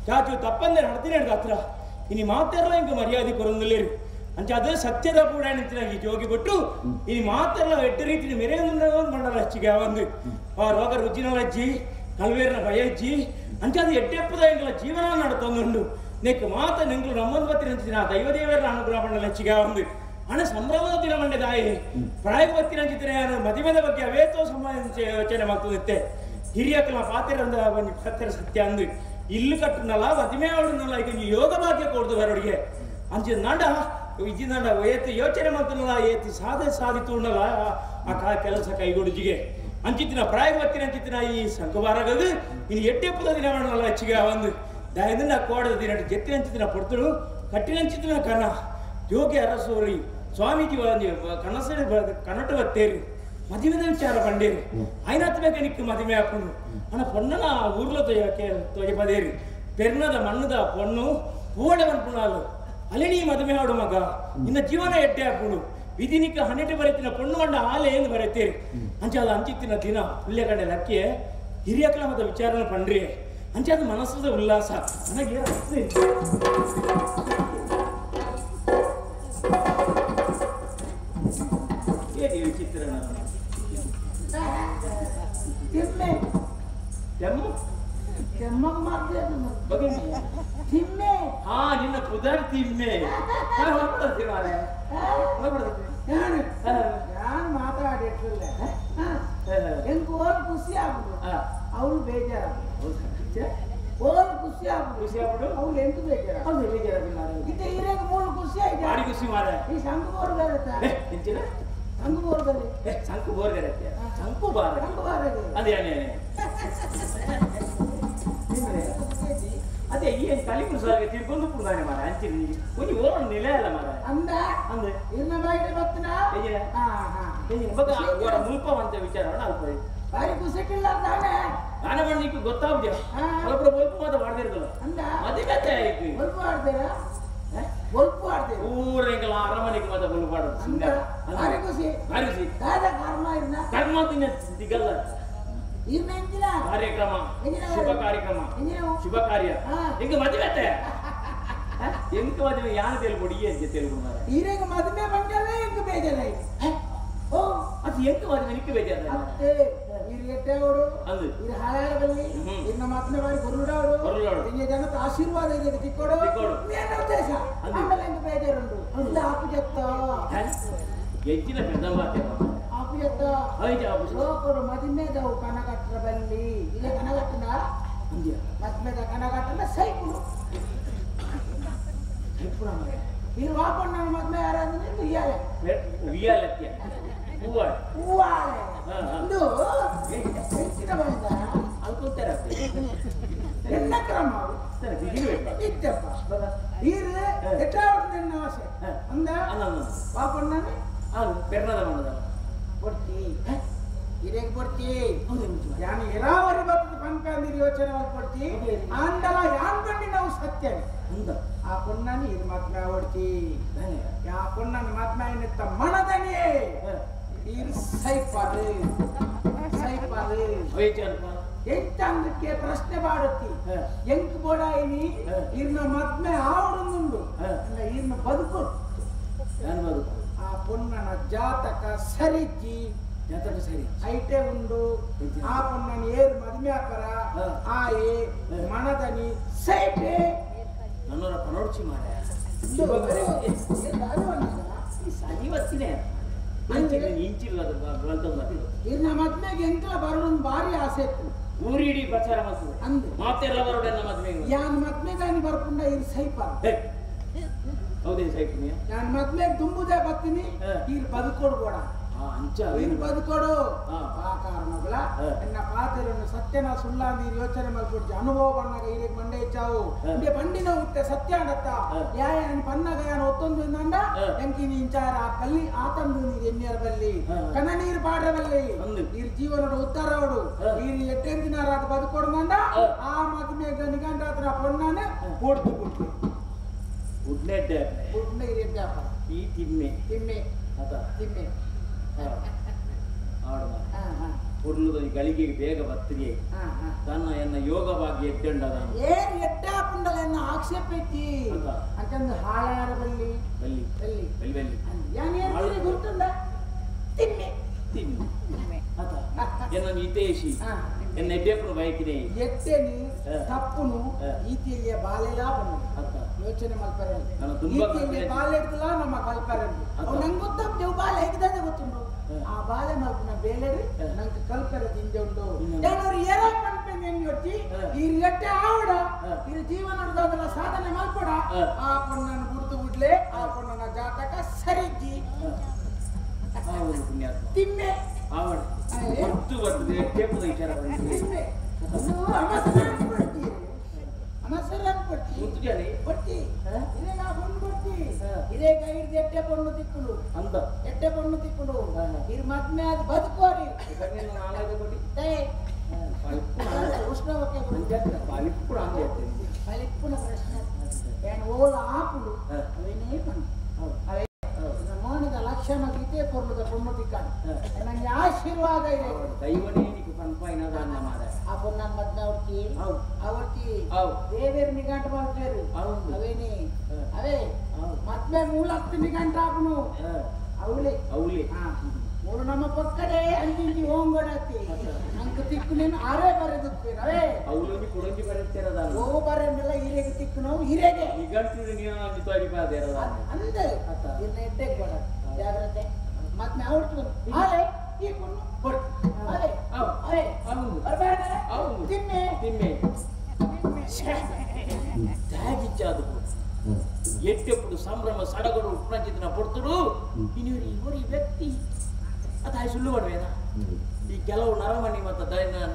ಚಾಚು ತಪ್ಪಂದೆ ನಡ್ತೀನಿ ಗಾತ್ರ ಇನ್ನು ಮಾತೆಲ್ಲ ಹೆಂಗೆ ಮರ್ಯಾದೆ ಕೊರೊಂದಿಲ್ಲೇರಿ ಅಂಚೆ ಅದು ಸತ್ಯದ ಕೂಡ ನಿಂತಿನ ಈ ಜೋಗಿ ಬಿಟ್ಟು ಇನ್ನು ಮಾತೆಲ್ಲ ಎಟ್ಟು ರೀತಿ ಮೆರೆ ಮಂಡಲ ಹೆಚ್ಚಿಗೆ ಒಂದು ರೋಗ ರುಚಿನ ಅಜ್ಜಿ ಕಲ್ವೇರಿನ ಭಯ ಅಜ್ಜಿ ಅಂಚೆ ಅದು ಎಟ್ಟೆಪ್ಪದ ಎಂಗಳ ಜೀವನ ನಡ್ತೊಂದುಂಡು ನೆಕ್ ಮಾತ ನೆಂಗಳು ನಮ್ಮನ್ನು ಬತ್ತಿ ನಂಚಿನ ದೈವದೇವರ ಅನುಗ್ರಹ ಮಂಡಲ ಹೆಚ್ಚಿಗೆ ಒಂದು ಹಣ ಸಂಭ್ರಮದ ದಿನ ಮಂಡೆ ದಾಯಿ ಪ್ರಾಯ ಬತ್ತಿ ನಂಚಿದ್ರೆ ಮದುವೆದ ಬಗ್ಗೆ ಅವೇತೋ ಸಂಬಂಧಿಸಿ ಯೋಚನೆ ಮಾಡ್ತದಿತ್ತೆ ಹಿರಿಯಕ್ಕಲ ಪಾತ್ರೆಂದ ಒಂದು ಸತ್ಯರ ಸತ್ಯ ಅಂದು ಇಲ್ಲು ಕಟ್ಟನಲ್ಲ ಮದುವೆ ಅವಳನ್ನಲ್ಲ ಈಗ ಯೋಗ ಭಾಗ್ಯ ಕೊಡ್ದು ಅವರಿಗೆ ಅಂಚೆ ನಾಡ ಇಜಿನಾಡ ಏತಿ ಯೋಚನೆ ಮಾಡ್ತಾನಲ್ಲ ಏತಿ ಸಾಧಿತು ಉಂಡಲ್ಲ ಆ ಕೆಲಸ ಕೈಗೊಡುಜಿಗೆ ಅಂಚಿತ್ತಿನ ಪ್ರಾಯ ಬತ್ತಿನ ಅಂಚಿತ್ತಿನ ಈ ಸಂಕುಬಾರಗದು ಇನ್ನು ಎಟ್ಟೆಪ್ಪದ ದಿನ ಮಾಡಲ್ಲ ಹೆಚ್ಚಿಗೆ ಒಂದು ದಯದಿಂದ ಕೋಡದ ದಿನ ಜೆತ್ತಿನ ಅಂಚಿತ್ತಿನ ಪಡ್ತಳು ಕಟ್ಟಿನ ಅಂಚಿತ್ತಿನ ಕನ ಯೋಗಿ ಅರಸೋರಿ ಸ್ವಾಮೀಜಿ ಕನಸ ಕನ್ನಟ ಬತ್ತೇರಿ ಮದುವೆದ ವಿಚಾರ ಬಂಡೇರಿ ಆಯ್ನತ್ ಬೇಕ ನಿಕ್ಕು ಮದುವೆ ಹಾಕೊಂಡು ಅಣ್ಣ ಪೊಣ್ಣನ ಊರ್ಲ ತೊಯ್ಯಪದೇರಿ ಪೆರ್ನದ ಮಣ್ಣದ ಪೊಣ್ಣು ಹೂವಡೆ ಬಂದ್ಪುಣಾಲು ಅಲ್ಲಿ ನೀ ಮದುವೆ ಹಾಡು ಮಗ ಇನ್ನ ಜೀವನ ಎಡ್ಡೆ ಹಾಕೊಂಡು ವಿಧಿನಿಕ್ಕ ಹನ್ನೆಟ್ಟು ಬರೀತಿನ ಪೊಣ್ಣು ಮಂಡ ಹಾಲೆ ಎಂದು ಬರೀತೀರಿ ಅಂಚಾದ ಅಂಚಿತ್ತಿನ ದಿನ ಉಳ್ಳೆ ಕಡೆ ಲಕ್ಕೆ ಹಿರಿಯ ಕ್ರಮದ ವಿಚಾರನ ಪಂಡ್ರಿ ಅಂಚಾದ ಮನಸ್ಸದ ಉಲ್ಲಾಸ ನನಗೆ ಹೇಗೆ ವಿಚಿತ್ರ ತಿಮ್ಮೆ ಹಾ ನಿನ್ನ ಪುದರ್ ತಿಮ್ಮೆ ನಾನು ಮಾತಾಡಿರ್ಲಿಲ್ಲ ಎಂಕ್ ಓಲ್ ಖುಷಿ ಆಗ್ಬಿಡು ಅವಳು ಬೇಜಾರ ಓಲ್ ಖುಷಿ ಆಗ್ಬಿಡು ಅವ್ಳು ಎಂಟು ಬೇಜಾರ ಇತ್ತೆ ಇರೇಗ ಮೂರು ಖುಷಿ ಆಯ್ತು ಖುಷಿ ಮಾರ ಈ ಶಂಕು ಬೋರ್ ಬರುತ್ತೆ ಶಂಕು ಬೋರ್ ಬರುತ್ತೆ ಶಂಕು ಬೋರ್ ಬರುತ್ತೆ ಶಂಕು ಬಾರ ಅದೇ ಅದೇ ಈ ಕಲಿಪುರ ಸಾರಿಗೆ ತಿರ್ಕೊಂಡು ಕುಡ್ದಾನೆ ಮಾರ ಅಂಚೆ ಒಂದು ಓರಣ ನೆಲೆ ಅಲ್ಲ ಮಾರ ಅಂದ್ರೆ ಇನ್ನ ಬಾಯಿಗೆ ಬರ್ತೀನ ಮುಲ್ಪವಂತ ವಿಚಾರ ಅಲ್ಪ ಬಾರಿ ಖುಷಿಕ್ಕಿಲ್ಲ ತಾನೆ ನಾನೇ ಮಾಡ್ಲಿಕ್ಕೆ ಗೊತ್ತಾಗ್ತೀಯ ಸ್ವಲ್ಪ ಒಲ್ಪ ಮಾತ ಮಾಡ್ದಿರ್ತಲ್ಲ ಮದುವೆ ಆಯ್ತು ಒಲ್ಪ ಆಡ್ತೀರಾ ಒಲ್ಪ ಆಡ್ತೀರ ಊರೆಂಗಲ ಅರಮನೆಗೆ ಮಾತ ಒಲ್ಪ ಆಡೋದು ಬಾರಿ ಖುಷಿ ಕಾದ ಕರ್ಮ ಇರ್ನ ಕರ್ಮ ತಿನ್ನ ದಿಗಲ್ಲ ಕಾರ್ಯಕ್ರಮ ಶುಭ ಕಾರ್ಯಕ್ರಮ ಶುಭ ಕಾರ್ಯ ಹಿಂಗ ಮದುವೆ ಎಂಕ ಮದುವೆ ಯಾರು ತೆಲ್ಕೊಡಿ ಅಂತ ತೆಲ್ಕೊಡ ಈಗ ಮದುವೆ ಬಂದವೇ ಎಂಕ ಬೇಜಾರಾಯಿ ಓ ಅದು ಎಂಕ ಮದುವೆ ನಿಕ್ಕ ಬೇಜಾರ ಅತ್ತೆ ಇರಿಯಟ್ಟೆವರು ಇರ ಹಾಳಾಡಬಲ್ಲಿ ಇನ್ನ ಮಾತನೆ ಬಾರಿ ಗುರುಡಾವರು ಇಂಗೆ ಜನತ ಆಶೀರ್ವಾದ ಇದೆ ತಿಕ್ಕೋಡು ಮೇನ ಉದ್ದೇಶ ಆಮೇಲೆ ಎಂಕ ಬೇಜಾರುಂಟು ಇಲ್ಲ ಆಪು ಜತ್ತ ಹೆಚ್ಚಿನ ಬೆದವಾತೆ ಲೋಕರು ಮದುವೆದವು ಕನಗಟ್ಟರ ಬಲ್ಲಿ ಇಲ್ಲೇ ಕನಗಟ್ಟನ ಮದ್ಮೆದ ಕನಗಟ್ಟನ ಸೈಪುರು ಈ ವಾಪಣ್ಣ ಮದ್ಮೆ ಯಾರಾದ್ರೆ ಉಯ್ಯಾಲತ್ಯ ಹೂವಾಳೆ ಇದು ಹೆಚ್ಚಿನ ಬಂದ ಅಲ್ಕೋತಾರ ಎಲ್ಲ ಕ್ರಮ ಇದ್ದಪ್ಪ ಈರು ಎಟ್ಟಾವಡ್ದು ನನ್ನ ಆಸೆ ಅಂದ ವಾಪಣ್ಣನೇ ಪೆರ್ನದ ಮಣ್ಣದ ಕೊಡ್ತಿ ಇರೇಗ ಕೊಡ್ತಿ ಯಾನು ಇರಾವರಿ ಬರ್ತದ ಪಂಕಾಂದಿರಿ ಯೋಚನೆ ಕೊಡ್ತಿ ಅಂದಲ ಯಾನ್ ಬಂಡಿ ನಾವು ಸತ್ಯ ಆ ಪುಣ್ಣನಿ ಇದು ಮದ್ಮೆ ಓಡ್ತಿ ಯಾ ಪುಣ್ಣನ ಮದ್ಮೆ ಏನಿತ್ತ ಮಣದನಿ ಇರ್ ಸೈಪಾರು ಎಂಟಂಗಕ್ಕೆ ಪ್ರಶ್ನೆ ಬಾಡುತ್ತಿ ಎಂಕ್ ಬೋಡಾಯಿನಿ ಇರ್ನ ಮದ್ಮೆ ಆವಡುಂದು ಇರ್ನ ಬದುಕು ಆ ಪುಣ್ಣನ ಜಾತಕ ಸರಿಜಿ ಜಾತಕ ಸರಿ ಐಟೆ ಉಂಡು ಆ ಪುಣ್ಣನ ಏರು ಮದುವೆ ಅಪರ ಆಯೆ ಮಣದನಿ ಸೈಟೆ ನನ್ನೋರ ಪನೋಡ್ಚಿ ಮಾಡ ಸನಿ ವತ್ತಿನೇ ಇರ್ನ ಮದ್ಮೆಗೆ ಎಂಕಲ ಬರೋದೊಂದು ಭಾರಿ ಆಸೆ ಇತ್ತು ಊರಿಡಿ ಪ್ರಚಾರ ಮಾತು ಅಂದೆ ಮಾತೆಲ್ಲ ಬರೋಡೆಲ್ಲ ಮದ್ಮೆಗೆ ಯಾನ್ ಮದ್ಮೆಗಾನಿ ಬರ್ಕೊಂಡ ಇರ್ ಸೈಪ ಹೌದೇ ಸೈಪುಣ್ಯ ನಾನು ಮದ್ವೆಗೆ ತುಂಬುದೇ ಬರ್ತೀನಿ ಇಲ್ಲಿ ಬದುಕೋಡು ಕೂಡ ಅಂಚ ಇಲ್ಲಿ ಬದುಕೋಡು ಆ ಕಾರಣಗಳ ಎನ್ನ ಪಾತೆರನ್ನು ಸತ್ಯನ ಸುಳ್ಳ ನೀರು ಯೋಚನೆ ಮಾಡ್ಕೊಡ್ತಿ ಅನುಭವ ಬಣ್ಣಗ ಇರಿಗೆ ಮಂಡೆ ಇಚ್ಚಾವು ಇಂಗೆ ಬಂಡಿನ ಹುಟ್ಟೆ ಸತ್ಯ ಅಂಡತ್ತ ಯಾಯ ಪನ್ನಗ ಯಾನ ಒತ್ತೊಂದು ಎಂದಂಡ ಎಂಕಿ ಇಂಚಾರ ಕಲ್ಲಿ ಆತಂದು ನೀರು ಎಣ್ಣೆರ ಬಲ್ಲಿ ಕನ ನೀರು ಪಾಡ್ರ ಬಲ್ಲಿ ನೀರು ಜೀವನದ ಉತ್ತರವಡು ನೀರು ಎಟ್ಟೆಂದಿನಾರ ಅದು ಬದುಕೋಡು ಮಂಡ ಆ ಮದುವೆ ಗನಿಗಂಡ ಅದರ ಪೊಣ್ಣನ ಓಡ್ತು ಬಿಟ್ಟು ಉಡ್ನೆಡ್ಡೆ ಉಡ್ನೆ ಇರೆಡ್ಡೆ ಅಪ್ಪ ಈ ತಿಮ್ಮೆ ತಿಮ್ಮೆ ಅದ ತಿಮ್ಮೆ ಆಡುವ ಉರ್ಲುದ ಗಳಿಗೆಗೆ ಬೇಗ ಬರ್ತೀರಿ ತನ್ನ ಎನ್ನ ಯೋಗ ಭಾಗ್ಯ ಎಟ್ಟೆಂಡದ ಏನ್ ಎಟ್ಟಾಪುಂಡಲ ಎನ್ನ ಆಕ್ಷೇಪ ಐತಿ ಯಾಕಂದ್ರೆ ಹಾಳಾರ ಬಲ್ಲಿ ಬಲ್ಲಿ ಬಲ್ಲಿ ಬಲ್ಲಿ ಬಲ್ಲಿ ಯಾನ್ ಹೇಳ್ತೀರಿ ಗೊತ್ತುಂಡ ತಿಮ್ಮೆ ತಿಮ್ಮೆ ಅದ ಎನ್ನ ಹಿತೇಶಿ ಎನ್ನ ಎಡ್ಡೆಪ್ಪನು ಬಯಕಿದೆ ಎಟ್ಟೆನಿ ತಪ್ಪುನು ಈತಿಯಲ್ಲಿಯ ಬಾಲೆಲ್ಲ ಬಂದು ಯೋಚನೆ ಮಲ್ಪರೆ ಈತಿಯಲ್ಲಿ ಬಾಲೆ ಇಡ್ತಲ್ಲ ನಮ್ಮ ಕಲ್ಪರೆ ನಂಗೆ ಗೊತ್ತಾಗ ನೀವು ಬಾಲೆ ಹೇಗಿದ್ದಾನೆ ಗೊತ್ತುಂಟು ಆ ಬಾಲೆ ಮಲ್ಪನ ಬೇಲೆರಿ ನಂಗೆ ಕಲ್ಪರೆ ತಿಂದೆ ಉಂಟು ಯಾರು ಏನೋ ಪಂಪೆ ಒಟ್ಟಿ ಈ ಎಟ್ಟೆ ಆವಡ ಇದು ಜೀವನದ ಸಾಧನೆ ಮಲ್ಪಡ ಆ ಪೊಣ್ಣನ್ನು ಗುರ್ತು ಬಿಡ್ಲೆ ಆ ಪೊಣ್ಣನ ಜಾತಕ ಸರಿಜ್ಜಿ ತಿಮ್ಮೆ ಆವಡ ಒಟ್ಟು ಬರ್ತದೆ ಟೇಪದ ವಿಚಾರ ಬಂದಿದೆ ಅನಸರನ್ ಪಟ್ಟಿ ಇರೇಗ ಬಂದು ಪಟ್ಟಿ ಇರೇಗ ಹಿಡ್ದು ಎಟ್ಟೆ ಪಣ್ಣು ತಿಕ್ಕುಡು ಅಂತ ಎಟ್ಟೆ ಪಣ್ಣು ತಿಕ್ಕುಡು ಇರ್ ಮದ್ಮೆ ಅದು ಬದುಕೋರಿ ಉಷ್ಣವಕ್ಕೆ ಪಾಲಿಪ್ಪುಡು ಹಂಗೆ ಪಾಲಿಪ್ಪುನ ಪ್ರಶ್ನೆ ಏನು ಓಲ ಆಪುಡು ಅವೇನೇ ಪಣ್ಣು ಅವೇ ಮೋನಿದ ಲಕ್ಷಣ ಗೀತೆ ಕೊರ್ಲುದ ಪೊಣ್ಣು ತಿಕ್ಕಾಡು ನಂಗೆ ಆಶೀರ್ವಾದ ಇದೆ ದೈವನೇ ನೀಕು ಕನ್ಪಾಯಿನದ ಮಾರ ಆ ಪೊನ್ನ ಮದ್ನ ಅವರ್ತಿ ದೇವೇರು ನಿಗಂಟ ಮಾಡ್ತೇರು ಅವೇನಿ ಅವೇ ಮದ್ವೆ ಮೂಲ ಹತ್ತು ನಿಗಂಟ ಆಪನು ಅವಳೆ ಅವಳಿ ಮೂರು ನಮ್ಮ ಪಕ್ಕಡೆ ಅಂಜಿಂಜಿ ಹೋಂಗೊಡತಿ ಅಂಕ ತಿಕ್ಕು ನೀನು ಆರೇ ಬರೆದುತ್ತೇನೆ ಅವೇ ಅವಳೊಂದು ಕೊಡಂಜಿ ಬರೆಯುತ್ತೇರದ ಓ ಬರೆಲ್ಲ ಹಿರೇಗೆ ತಿಕ್ಕು ನಾವು ಹಿರೇಗೆ ನಿಗಂಟು ನೀವು ತೋಡಿ ಬಾದೇರದ ಅಂದೆ ಇನ್ನ ಎಡ್ಡೆ ಕೊಡ ಜಾಗ್ರತೆ ಮತ್ತೆ ಅವ್ರು ಹಾಲೆ ಈ ಕೊಡು ಕೊಡು ಅದೇ ಅವೇ ಬರಬೇಡ ತಿಮ್ಮೆ ತಿಮ್ಮೆ ತ್ಯಾಗಿಚ್ಚಾದು ಎಟ್ಟೆప్పుడు ಸಂಭ್ರಮ ಸಡಗಡು ಉಪನಚಿತನ ಪಡ್ತರು ಇವರು ಈ ವ್ಯಕ್ತಿ ಅದಾಯ್ ಸುಳ್ಳು ಮಾಡುವೇನಾ ಈ ಕೆಲವು ನರಮಣಿ ಮತ್ತು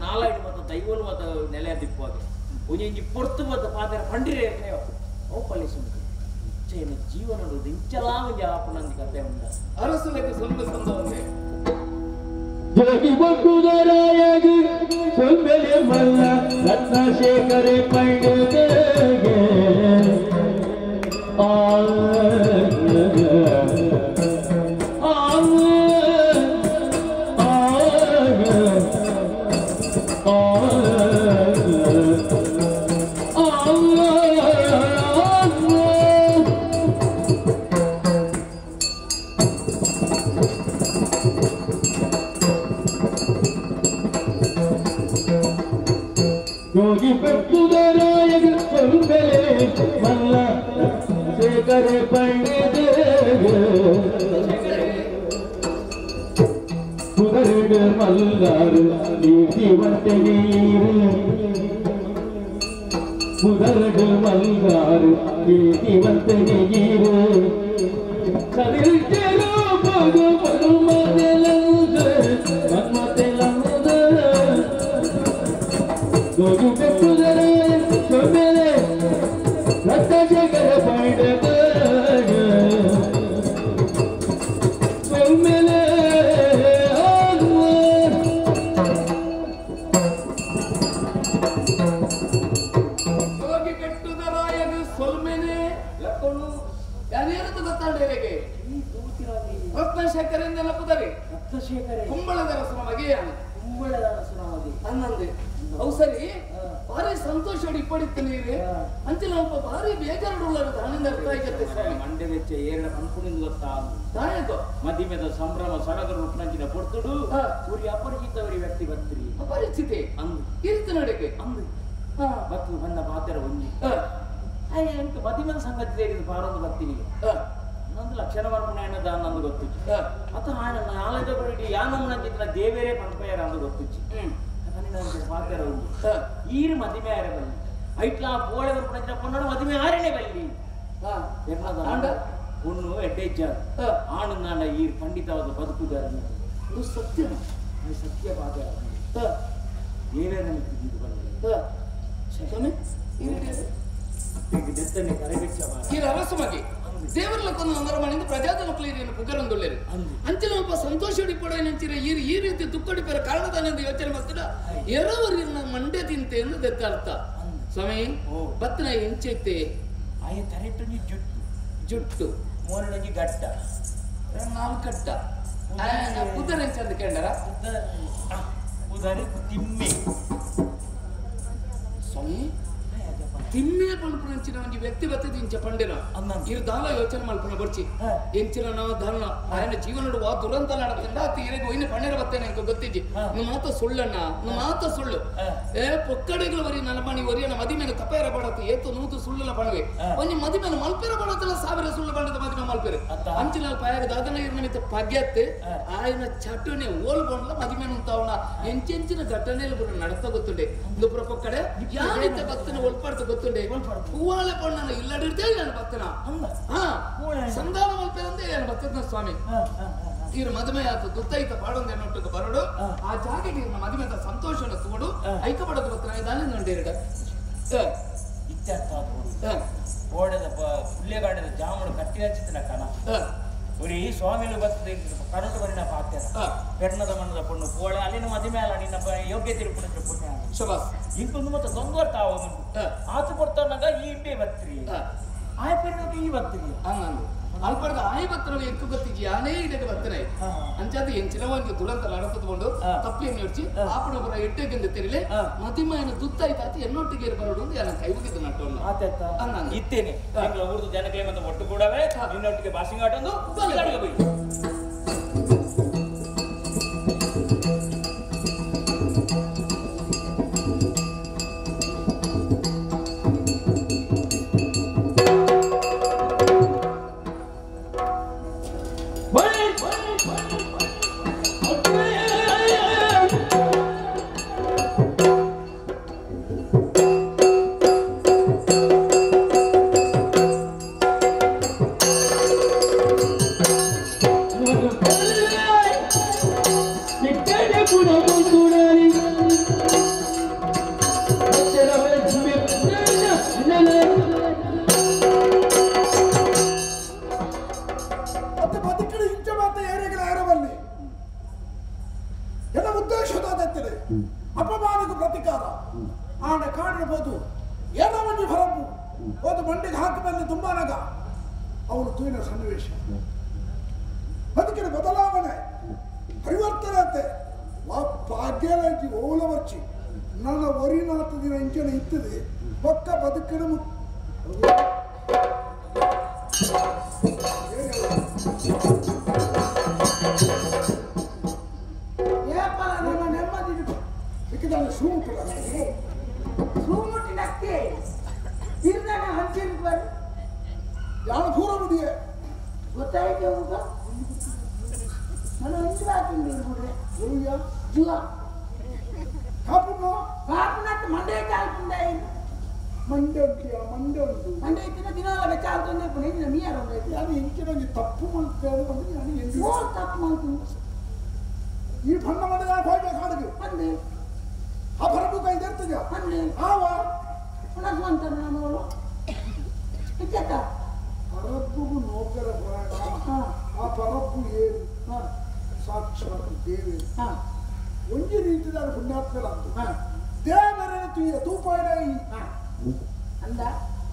ನಾಲಾಯ್ಡು ಮತ್ತು ದೈವಲು ಮತ್ತು ನೆಲೆ ದಿಪ್ಪುವಾಗ ಒಂಜಿ ಪೊರ್ತು ಮತ್ತು ಪಾತ್ರ ಪಂಡಿರೆ ಅವು ಪಲಿಸುಂಟು ಚೇನ ಜೀವನ ಇಂಚಲಾ ಒಂಜಿ ಆಪುನಂದಿ ಕತೆ ಉಂಟ ಅರಸನಿಗೆ ಸ್ವಲ್ಪ ಸಂದವನ್ನೇ ಜೋಗಿ ಬಕ್ಕುದರಾಯಗಿ ಸೊಂಬೆಲೆ ಮಲ್ಲ ರತ್ನಶೇಖರೆ ಪಂಡಿತಗೆ ಯೋಗಿ ಬೆಟ್ಟುದರಾಯಗ ಸೊಂಬೆಲೆ ಮಲ್ಲ ಶೇಖರೆ ಪಂಡಿತಗೆ ಕುದರೆಡು ಮಲ್ಲಾರು ನೀತಿವಂತೆ ನೀರು ಕುದರೆಡು ಮಲ್ಲಾರು ನೀತಿವಂತೆ ನೀರು ಕದಿರ್ತೆರು ಬದು ಮನ್ಮತೆಲಂದು ಮನ್ಮತೆಲಂದು ಯೋಗಿ ಬೆಟ್ಟುದರಾಯ ಸೊಂಬೆಲೆ ರತ್ನಶೇಖರ ಪಂಡಿತಗೆ ಸೊಂಬೆಲೆ ಯೋಗಿ ಬೆಟ್ಟುದರಾಯಗ ಸೊಲ್ಮೆನೆ ಲಕ್ಕಳು ಯಾರ್ಯಾರದು ಗೊತ್ತಾಂಡೇರೆಗೆ ರತ್ನಶೇಖರ ನೆನಪುದರೆ ರತ್ನಶೇಖರ ಕುಂಬಳದ ರಸನ ಮಗೆಯಾನೆ ಕುಂಬಳದ ರಸನ ಮಗೆ ಅನ್ನಂದೆ ಅವು ಸರಿ ಭಾರಿ ಸಂತೋಷ ಇಪ್ಪಡಿತ್ತು ನೀರು ಅಂಚೆ ಭಾರಿ ಬೇಜಾರುಳ್ಳ ದಾನಿಂದ ಅರ್ಥ ಆಗತ್ತೆ ಸ್ವಾಮಿ ಮಂಡೆ ವೆಚ್ಚ ಏರಳ ಅನ್ಕೊಂಡಿಂದ ಗೊತ್ತಾ ದಾಯಕ ಮಧ್ಯಮದ ಸಂಭ್ರಮ ಸಡಗರು ಉಪನಂಚಿನ ಪಡ್ತುಡು ಊರಿ ಅಪರಿಚಿತವರಿ ವ್ಯಕ್ತಿ ಬರ್ತೀರಿ ಅಪರಿಚಿತೆ ಅಂದು ಇರಿತು ನಡಿಗೆ ಅಂದು ಬತ್ತು ಬಂದ ಪಾತ್ರ ಒಂಜಿ ಎಂಟು ಮಧ್ಯಮದ ಸಂಗತಿ ಸೇರಿದ ಪಾರೊಂದು ಬರ್ತೀನಿ ನಂದು ಲಕ್ಷಣ ಮಾಡ್ಕೊಂಡು ನಂದು ಗೊತ್ತಿಚ್ಚು ಅತ್ತ ನಾಳೆ ಬರೀ ಯಾನಮ್ಮನ ದೇವೇರೇ ಪಂಪಯ್ಯರ ಅಂದು ಗೊತ್ತಿಚ್ಚು ಪಾತ್ರ ಒಂಜಿ ಈರು ಮದಿಮೆ ಆರೆ ಬಲ್ಲಿ ಐಟ್ಲ ಪೋಳೆ ಬರ್ಪಣ ಪೊನ್ನಡ ಮದಿಮೆ ಆರೇನೆ ಬಲ್ಲಿ ಒಂದು ಎಡ್ಡೆಜ್ಜ ಆಣು ನಾಡ ಈ ಖಂಡಿತವಾದ ಬದುಕುದಾರನ ಇದು ಸತ್ಯ ಸತ್ಯವಾದ ಏನೇನು ಈ ರಹಸ್ಯವಾಗಿ ದೇವರಲಕ್ಕೊಂದು ನಮರಮಣಿಂದ ಪ್ರಜಾಜನಕಲೇರಿಯನ್ನು ಪುಗರೊಂದುಳ್ಳೇರು ಅಂಚಿನೊಬ್ಬ ಸಂತೋಷಡಿ ಕೂಡ ನೆಂಚಿರ ಈ ರೀತಿ ದುಃಖಡಿಪರ ಕಾರಣದಾನೆಂದು ಯೋಚನೆ ಮಾಡ್ತಿಲ್ಲ ಎರವರಿನ ಮಂಡ್ಯ ತಿಂತೆ ಎಂದು ದೆತ್ತಾರ್ಥ ಸ್ವಾಮಿ ಬತ್ತನ ಎಂಚೈತೆ ಆಯ ತರೆಟ್ಟು ಜುಟ್ಟು ಮೋರಳಗಿ ಗಟ್ಟ ನಾಲ್ ಕಟ್ಟ ಉದರ ಎಂಚಂದ ಕೇಳರ ಉದಾರಿ ತಿಮ್ಮೆ ಸ್ವಾಮಿ ತಿಮ್ಮೆ ಪಂಪುನಂಚಿನ ಒಂದು ವ್ಯಕ್ತಿ ಬರ್ತದೆ ಇಂಚ ಪಂಡಿನ ಇರು ದಾಲ ಯೋಚನೆ ಮಾಡ್ಕೊಂಡು ಬರ್ಚಿ ಎಂಚಿನ ನಾವು ದಾನ ఆయన ಜೀವನಡು ವಾ ದುರಂತ ನಡಕಂಡ ತೀರೆಗೆ ಒಯ್ನ ಪಣ್ಣೆರ ಬರ್ತೇನೆ ಅಂತ ಗೊತ್ತಿಜ್ಜಿ ನಮ್ಮ ಮಾತ ಸುಳ್ಳಣ್ಣ ನಮ್ಮ ಮಾತ ಸುಳ್ಳು ಪೊಕ್ಕಡೆಗಳ ವರಿ ನಲಮಣಿ ವರಿಯನ ಮದಿಮೇನ ತಪೇರ ಬಡತ್ತೆ ಏತು ನೂತು ಸುಳ್ಳುಲ ಪಣವೆ ಒಂಜಿ ಮದಿಮೇನ ಮಲ್ಪೇರ ಬಡತ್ತಲ್ಲ ಸಾವಿರ ಸುಳ್ಳು ಬಂಡದ ಮದಿನ ಮಲ್ಪೇರೆ ಅಂಚಿನ ಪಾಯಗ ದಾದನ ಇರ ನಿಮಿತ್ತ ಪಗ್ಯತ್ತೆ ఆయన ಚಟನೆ ಓಲ್ ಬಂಡ್ಲ ಮದಿಮೇನ ಉಂತಾವಣ ಎಂಚೆಂಚಿನ ಘಟನೆಯಲ್ಲಿ ಕೂಡ ನಡತ ಗೊತ್ತುಂಡೆ ದುಪ್ರ ಪೊಕ್ಕಡೆ ಯಾರಿತ ಬತ್ತನ ಒಲ್ಪಾಡ್ತ ಗೊತ್ತುಂಡೆ ಹೂವಾಳೆ ಪಣ್ಣನ ಇಲ್ಲಡಿರ್ತೇ ನಾನು ಬತ್ತನ ಸಂಧಾನ ಮಲ್ಪೇರಂತೆ ಏನು ಬತ್ತದ ಸ್ವಾಮಿ ಇವ್ರ ಮದುವೆ ಆಯ್ತು ದುತ್ತೈತ ಪಾಡೊಂದೆ ನೊಟ್ಟಿಗೆ ಬರಡು ಆ ಜಾಗೆಗೆ ಇವ್ರ ಮದುವೆ ಅಂತ ಸಂತೋಷನ ತಗೊಂಡು ಐಕಪಡೋದು ಬತ್ತನ ಇದಾನೆ ನೋಡಿರಡ ಇತ್ಯರ್ಥ ಓಡದ ಪುಲ್ಯಗಾಡದ ಜಾಮುಡು ಕಟ್ಟಿ ಹಚ್ಚಿದ ಕಣ ஒரு சுவாமியில பத்து கரண்ட் வரின பார்த்தேன் பெண்ணದ ಮಣ್ಣದ ಪುಣ್ಣು ಕೋಳೆ ಅಲ್ಲಿನ ಮದುವೆ ಅಲ್ಲ ನಿನ್ನ ಯೋಗ್ಯತೆ ಪುಣ್ಯ ಪುಣ್ಯ ಶಬಾಸ್ ಇಂకొಂದು ಮತ್ತೆ ದೊಂಗೊರ್ತಾವ ಆತು ಕೊಡ್ತಾನಾಗ ಈ ಇಂಬೆ ಬತ್ರಿ ಆಯ್ ಪೆಣ್ಣಕ್ಕೆ ಈ ಬತ್ರಿ ಹಂಗಂದು ಅಲ್ಪಡ್ದ ಆಯ್ ಬತ್ತನ ಎಂಕು ಗೊತ್ತಿಜ್ಜಿ ಆನೇ ಇಡಕ್ಕೆ ಬತ್ತನೆ ಅಂಚಾದ ಎಂಚಿನ ಒಂದು ದುರಂತ ನಡತದ್ಕೊಂಡು ತಪ್ಪಿಯನ್ನು ಯೋಚಿಸಿ ಆಪಣೊಬ್ಬರ ಎಟ್ಟೆಗೆಂದು ತೆರಿಲೆ ಮದಿಮಾಯನ ದುತ್ತಾಯ್ತಾತಿ ಎನ್ನೊಟ್ಟಿಗೆ ಬರೋದು ಅಂತ ಯಾರ ಕೈ ಮುಗಿದು ನಟ್ಟು ಇತ್ತೇನೆ ಊರ್ದು ಜನಕ್ಕೆ ಮತ್ತೆ ಒಟ್ಟು ಕೂಡವೇ ನಿನ್ನೊಟ್ಟಿಗೆ ಬಾಸಿಂಗಾಟೊಂದು ಹೋಗಿ ಅಪಮಾನಕ್ಕೆ ಪ್ರತಿಕಾರ ಆಂಡ ಕಾಡಿರಬಹುದು ಏನೋ ಒಂದು ಹೊರಬು ಒಂದು ಮಂಡಿಗೆ ಹಾಕಿ ಬಂದು ತುಂಬಾ ನಗ ಅವನು ತೂಯಿನ ಸನ್ನಿವೇಶ ಬದುಕಿನ ಬದಲಾವಣೆ ಪರಿವರ್ತನೆ ಅಂತೆ ಭಾಗ್ಯವಾಗಿ ಓಲವಚ್ಚಿ ನನ್ನ ಒರಿನಾಥ ದಿನ ಇಂಚನ ಇತ್ತದೆ ಪಕ್ಕ ಬದುಕಿನ ನೆಮ್ಮದಿ ಸೂಮುಟ್ಟಿನಕ್ಕೆ ಇರ್ದಾನ ಹಂಚಿನ ಬರ್ ಯಾವ ಪೂರ ಮುಡಿಯೇ ಗೊತ್ತಾಯ್ತು ಹೋಗ ನಾನು ಹಂಚು ಹಾಕಿಂದ ಇರ್ಬಿಡ್ರೆ ಜೀವ ಜೀವ ಕಾಪುನ ಕಾಪುನಟ್ಟು ಮಂಡೆ ಕಾಲ್ಪುಂದ ಮಂಡೆ ಉಂಟಿಯ ಮಂಡೆ ಉಂಟು ಮಂಡೆ ಇತ್ತಿನ ದಿನ ಚಾಲ್ತೊಂದೆ ಪುಣ್ಯ ಮೀಯಾರ ನಾನು ಇಂಚಿನ ತಪ್ಪು ಮಾಡ್ತೇನೆ ಅಂದ್ರೆ ನಾನು ಎಂದು ತಪ್ಪು ಮಾಡ್ತೀನಿ ಈ ಬಣ್ಣ ಮಾಡಿದ ಹೋಗ್ಬೇಕು ಹಾಡಿಗೆ ಅಂದೆ ಆ ಬರಬು ಕೈ ಇರ್ತದೆ ಅಂದೆ ಆವ ಅಂತಾರೆ ನಾನು ಇಚ್ಚತ್ತ ಪರಬ್ಬುಗೂ ನೌಕರ ಆ ಪರಬ್ಬು ಏನು ಸಾಕ್ಷಾತ್ ದೇವಿ ಒಂಜಿ ರೀತಿಯ ಪುಣ್ಯಾತ್ಮಲ ದೇವರನ್ನು ತುಯ್ಯ ತೂಪಾಯಿನ ಅಂದ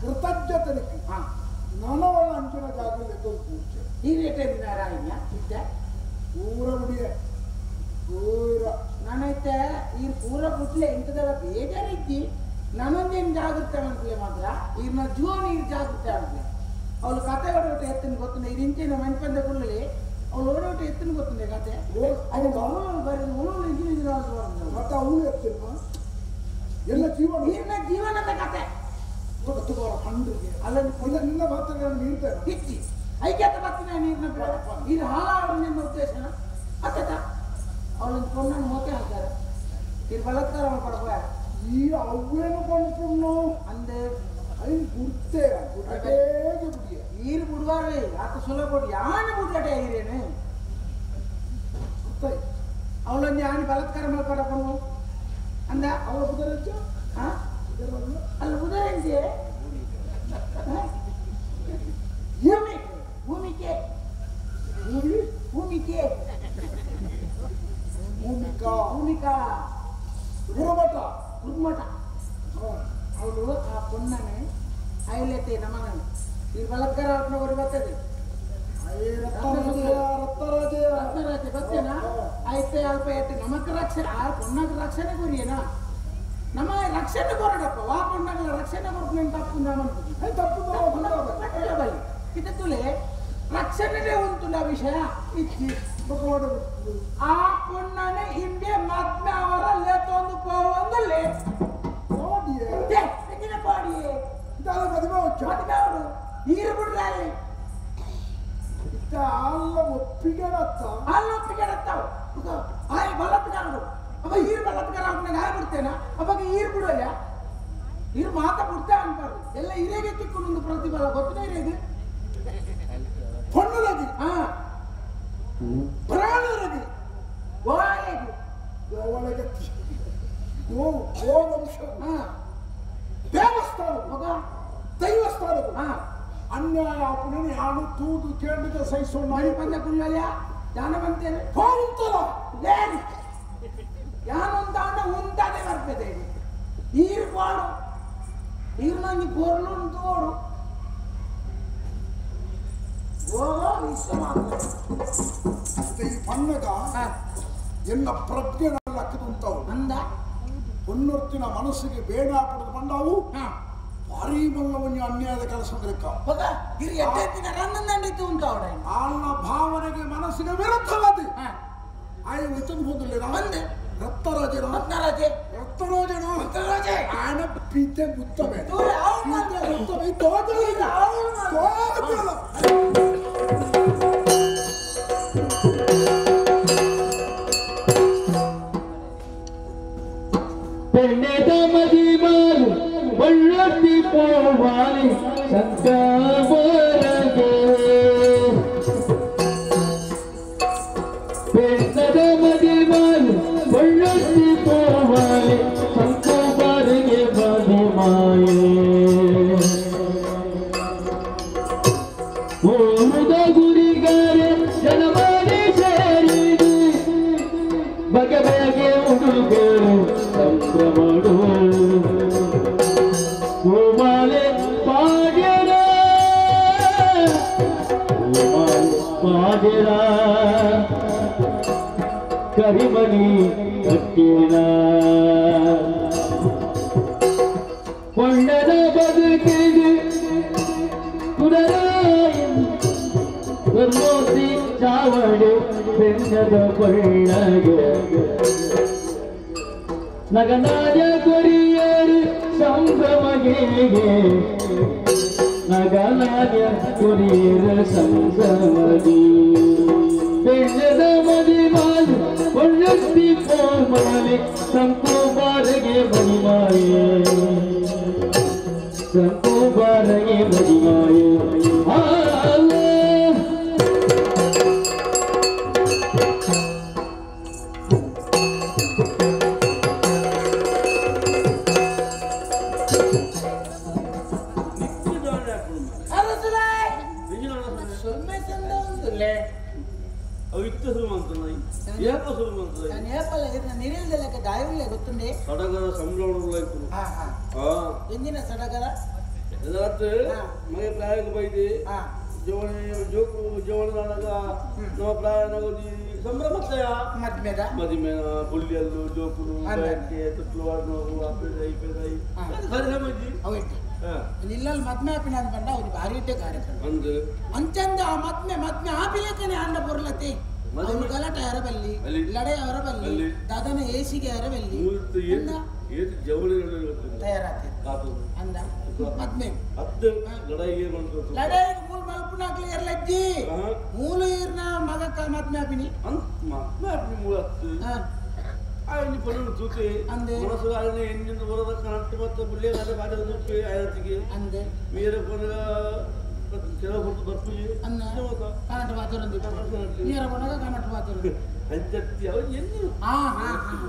ಕೃತಜ್ಞತನಿಗೆ ನನವಲ್ಲ ಅಂಚಿನ ಜಾಗದಲ್ಲಿ ಪೂಜೆ ಈ ರೇಟೆ ನಾರಾಯಣ ಇದ್ದ ಪೂರ ಮುಡಿಯ ಪೂರ ನಾನೈತೆ ಈ ಪೂರ ಪುಟ್ಲೆ ಇಂಥದೆಲ್ಲ ಬೇಜಾರಿದ್ದಿ ನನ್ನೊಂದೇನು ಜಾಗೃತ ಅಂತಲೇ ಮಾತ್ರ ಈಗ ನಾ ಜೀವ ನೀರು ಜಾಗೃತ ಅಂತಲೇ ಅವಳು ಕತೆ ಹೊಡೋಟ ಎತ್ತನ ಗೊತ್ತಿಲ್ಲ ಇದು ಇಂಚಿನ ಮನ್ಪಂದ ಕುಳ್ಳಲಿ ಅವಳು ಓಡೋಟ ಎತ್ತನ ಗೊತ್ತಿಲ್ಲ ಕತೆ ಅದು ಅವಳು ಬರೋದು ಅವಳು ಇಂಜಿನ ಮತ್ತೆ ಅವಳು ಎತ್ತಿನ ಎಲ್ಲ ಜೀವನ ನೀರಿನ ಜೀವನದ ಕತೆ ಹಂಡ್ರಿಗೆ ಅಲ್ಲ ನಿನ್ನ ಮಾತುಗಳನ್ನು ನೀಡ್ತೇನೆ ಹೆಚ್ಚಿ ಐಕ್ಯತ ಬರ್ತೀನಿ ನೀರಿನ ಇದು ಹಾಳಾಡು ನಿನ್ನ ಉದ್ದೇಶನ ಅತ್ತ ಅವಳೊಂದು ಪೊಣ್ಣನ್ನು ಮೋಕೆ ಹಾಕ್ತಾರೆ ಇದು ಬಲತ್ಕಾರ ಅವಳು ಪಡಬ ಈ ಅವ್ವೇನು ಕೊಂಡ್ಕೊಂಡು ಅಂದೆ ಐದು ಗುರ್ತೇ ಗುಟ್ಟೇ ಆತ ಸುಲಭ ಯಾನೆ ಮುಟ್ಲಟೆ ಆಗಿರೇನು ಅವಳೊಂದು ಯಾನೆ ಬಲಾತ್ಕಾರ ಮಾಡ್ಕೊಡಪ್ಪನು ಅಂದ ಅವಳ ಬುಧರಚ್ಚು ಅಲ್ಲ ಬುಧರಂತೆ ಭೂಮಿಕೆ ಭೂಮಿಕೆ ಭೂಮಿಕಾ ಭೂಮಿಕಾ ಗುರುಮಠ ಗುರುಮಠ ಅವಳು ಆ ಪೊಣ್ಣನೆ ಐಲತೆ ನಮಗನು ಈ ಬಲಾತ್ಕಾರ ಅವ್ರನ್ನ ಬರ್ತದೆ ರತ್ನರಾಜೆ ಬರ್ತೇನಾ ಆಯ್ತೆ ಅಲ್ಪ ಐತೆ ನಮಕ್ ರಕ್ಷಣೆ ಆ ಪೊಣ್ಣಗ ರಕ್ಷಣೆ ಕೊರಿಯೇನಾ ನಮ್ಮ ರಕ್ಷಣೆ ಕೊರಡಪ್ಪ ವಾ ಪೊಣ್ಣಗಳ ರಕ್ಷಣೆ ಕೊಡ್ತೀನಿ ತಪ್ಪು ತಪ್ಪು ಬೈ ಇದತ್ತುಲೆ ರಕ್ಷಣೆ ಉಂಟುಲ್ಲ ವಿಷಯ ಇಚ್ಚಿ ಆ ಪೊಣ್ಣನೆ ಹಿಂದೆ ಮದ್ಮೆ ಅವರಲ್ಲೇ ತಂದು ಹೋಗಂದಲ್ಲೇ ಪಾಡಿಯೇ ಮದುವೆ ನೀರು ಬಿಡ್ರೆ ಅಲ್ಲ ಒಪ್ಪಿಗೆಡತ್ತಾವ ಆಯ್ ಬಲಾತ್ಕಾರಗಳು ಅಪ್ಪ ಈರು ಬಲಾತ್ಕಾರ ಅವ್ನ ಗಾಯ ಬಿಡ್ತೇನ ಅವಾಗ ಈರು ಬಿಡೋಲ್ಲ ಈರು ಮಾತಾ ಬಿಡ್ತೇ ಅನ್ಬಾರ್ದು ಎಲ್ಲ ಹಿರೇಗೆ ತಿಕ್ಕೊಂಡು ಪ್ರತಿಫಲ ಗೊತ್ತಿನ ಹಿರೇಗೆ ಪೊಣ್ಣರಾಗಿ ಪ್ರಾಣರಾಗಿ ಒಳಗೆ ಗೋವಂಶ ದೇವಸ್ಥಾನ ಮಗ ದೈವಸ್ಥಾನ ಅನ್ಯಾಯ ಅಪನನೆ ಯಾನು ತೂದು ಕೇಳಿದ ಸಹಿಸೋಣ ಮನೆ ಬಂದ ಕುಳ್ಳಲ್ಯ ಜ್ಞಾನವಂತೇನೆ ಹೋಗುತ್ತಲ್ಲ ಯಾನೊಂದಾಂಡ ಉಂಟಾದೆ ಬರ್ತದೆ ನೀರು ಪಾಡು ನೀರು ನಂಗೆ ಪೊರ್ಲು ತೋಡು ಈ ಪಣ್ಣಗ ಎನ್ನ ಪ್ರಜ್ಞೆಲ್ಲಕ್ಕದುಂಟವು ಅಂದ ಹೊನ್ನೊತ್ತಿನ ಮನಸ್ಸಿಗೆ ಬೇಡ ಪಡೆದು ಬಂದಾವು ಭಾರಿ ಮಲ್ಲವನ್ಯ ಅನ್ಯಾಯದ ಕೆಲಸ ಆಳ್ನ ಭಾವನೆಗೆ ಮನಸ್ಸಿಗೆ ವಿರುದ್ಧವಾದಿ ಆಯ ವಚನ ಹೋದಲ್ಲ ಬಂದೆ ರಕ್ತರಾಜನ ಆನ ಪೀತೆ ಮುತ್ತವೆ ಪೆಣ್ಣೆದ ಮದಿಮಾರು ಒಳ್ಳೊತ್ತಿ ಪೋವಾಲಿ ಸಂಗಮರಗೆ ಪೆಣ್ಣದ ಮದಿಮಾರು ಒಳ್ಳೊತ್ತಿ ಪೋವಾಲಿ ಸಂಗಮರಗೆ ಮದಿಮಾಯೆ ಓಮುದ ಗುರಿಗಾರೆ ಜನಮಾರಿ ಸೇರಿದು ಬಗೆ ಬಗೆ ಉಡುಗೊರು ಸಂಭ್ರಮಡು ಗೋಮಾಲೆ ಪಾಡ್ಯರ ಪಾಡ್ಯರ ಕರಿಮಣಿ ಕಟ್ಟಿರ ಕೊಂಡದ ಬದುಕಿಗೆ ಕುಡರಾಯಿ ಬರ್ಮೋತಿ ಚಾವಡಿ ಬೆನ್ನದ ಕೊಳ್ಳಗೆ ನಗನಾದ ಕೊರಿಯರು ಸಂಭ್ರಮಗೆ ನಗನಾದ ಕೊರಿಯರ ಸಂಭ್ರಮದಿ ಬೆಣ್ಣದ ಮದಿಮಾಲು ಒಳ್ಳೆತ್ತಿ ಪೋಮಾಲೆ ಸಂಕೋಬಾರಗೆ ಮದಿಮಾಯೆ ಸಂಕೋಬಾರಗೆ ಮದಿಮಾಯೆ ಗೊತ್ತುಂಡೆ ಸಡಗರ ಸಂಭ್ರಮ ಎಂದಿನ ಸಡಗರ ಮನೆ ಪ್ರಾಯ ಬೈದೆ ಜೋಕು ಜೋಳದಾಗ ನಮ್ಮ ಪ್ರಾಯ ಸಂಭ್ರಮತೆಯ ಮದಿಮೆ ಬುಲ್ಲಿಯಲ್ಲು ಜೋಕುಲು ತುಟ್ಲುವಾಡು ನಿಲ್ಲಲ್ಲಿ ಮದ್ಮೆ ಆಪಿನ ಅಂತ ಬಂದ ಅವ್ರಿಗೆ ಭಾರಿ ಇಟ್ಟೆ ಕಾರ್ಯಕ್ರಮ ಅಂಚಂದ ಆ ಮದ್ಮೆ ಆಪಿಲಕ್ಕನೆ ಅಂಡ ಬುರ್ಲತೆ ಅವನು ಗಲಾಟೆ ಅರಬಲ್ಲಿ ಲಡೆ ಅರಬಲ್ಲಿ ದಾದನ ಏಸಿಗೆ ಅರಬಲ್ಲಿ ತಯಾರಾಗ್ತದೆ ಅಂದ ಮದ್ಮೆ ಲಡೆಗೆ ಮೂಲ ಮಲ್ಪುನಾಕ್ಲಿ ಇರ್ಲಜ್ಜಿ ಮೂಲ ಇರ್ನ ಮಗಕ್ಕ ಮದ್ಮೆ ಆಪಿನಿ ಮದ್ಮೆ ಆಪಿನಿ ಮೂಲ ಅಲ್ಲಿ ಪಡೆದು ತೂತೆ ಮನಸ್ಸು ಅಲ್ಲಿ ಹೆಣ್ಣಿಂದ ಬರೋದ ಕನಟ್ಟು ಮತ್ತು ಬುಳ್ಳಿಯ ಬಾಡ ಆಯತಿಗೆ ಅಂದೆ ಮೀರ ಪೊನಗ ಕೆಲವು ಹೊತ್ತು ಬರ್ತೀವಿ ಅನ್ನ ಕನ್ನಡ ಮಾತಾಡೋದು ನೀರ ಬಂದಾಗ ಕನ್ನಡ ಮಾತಾಡೋದು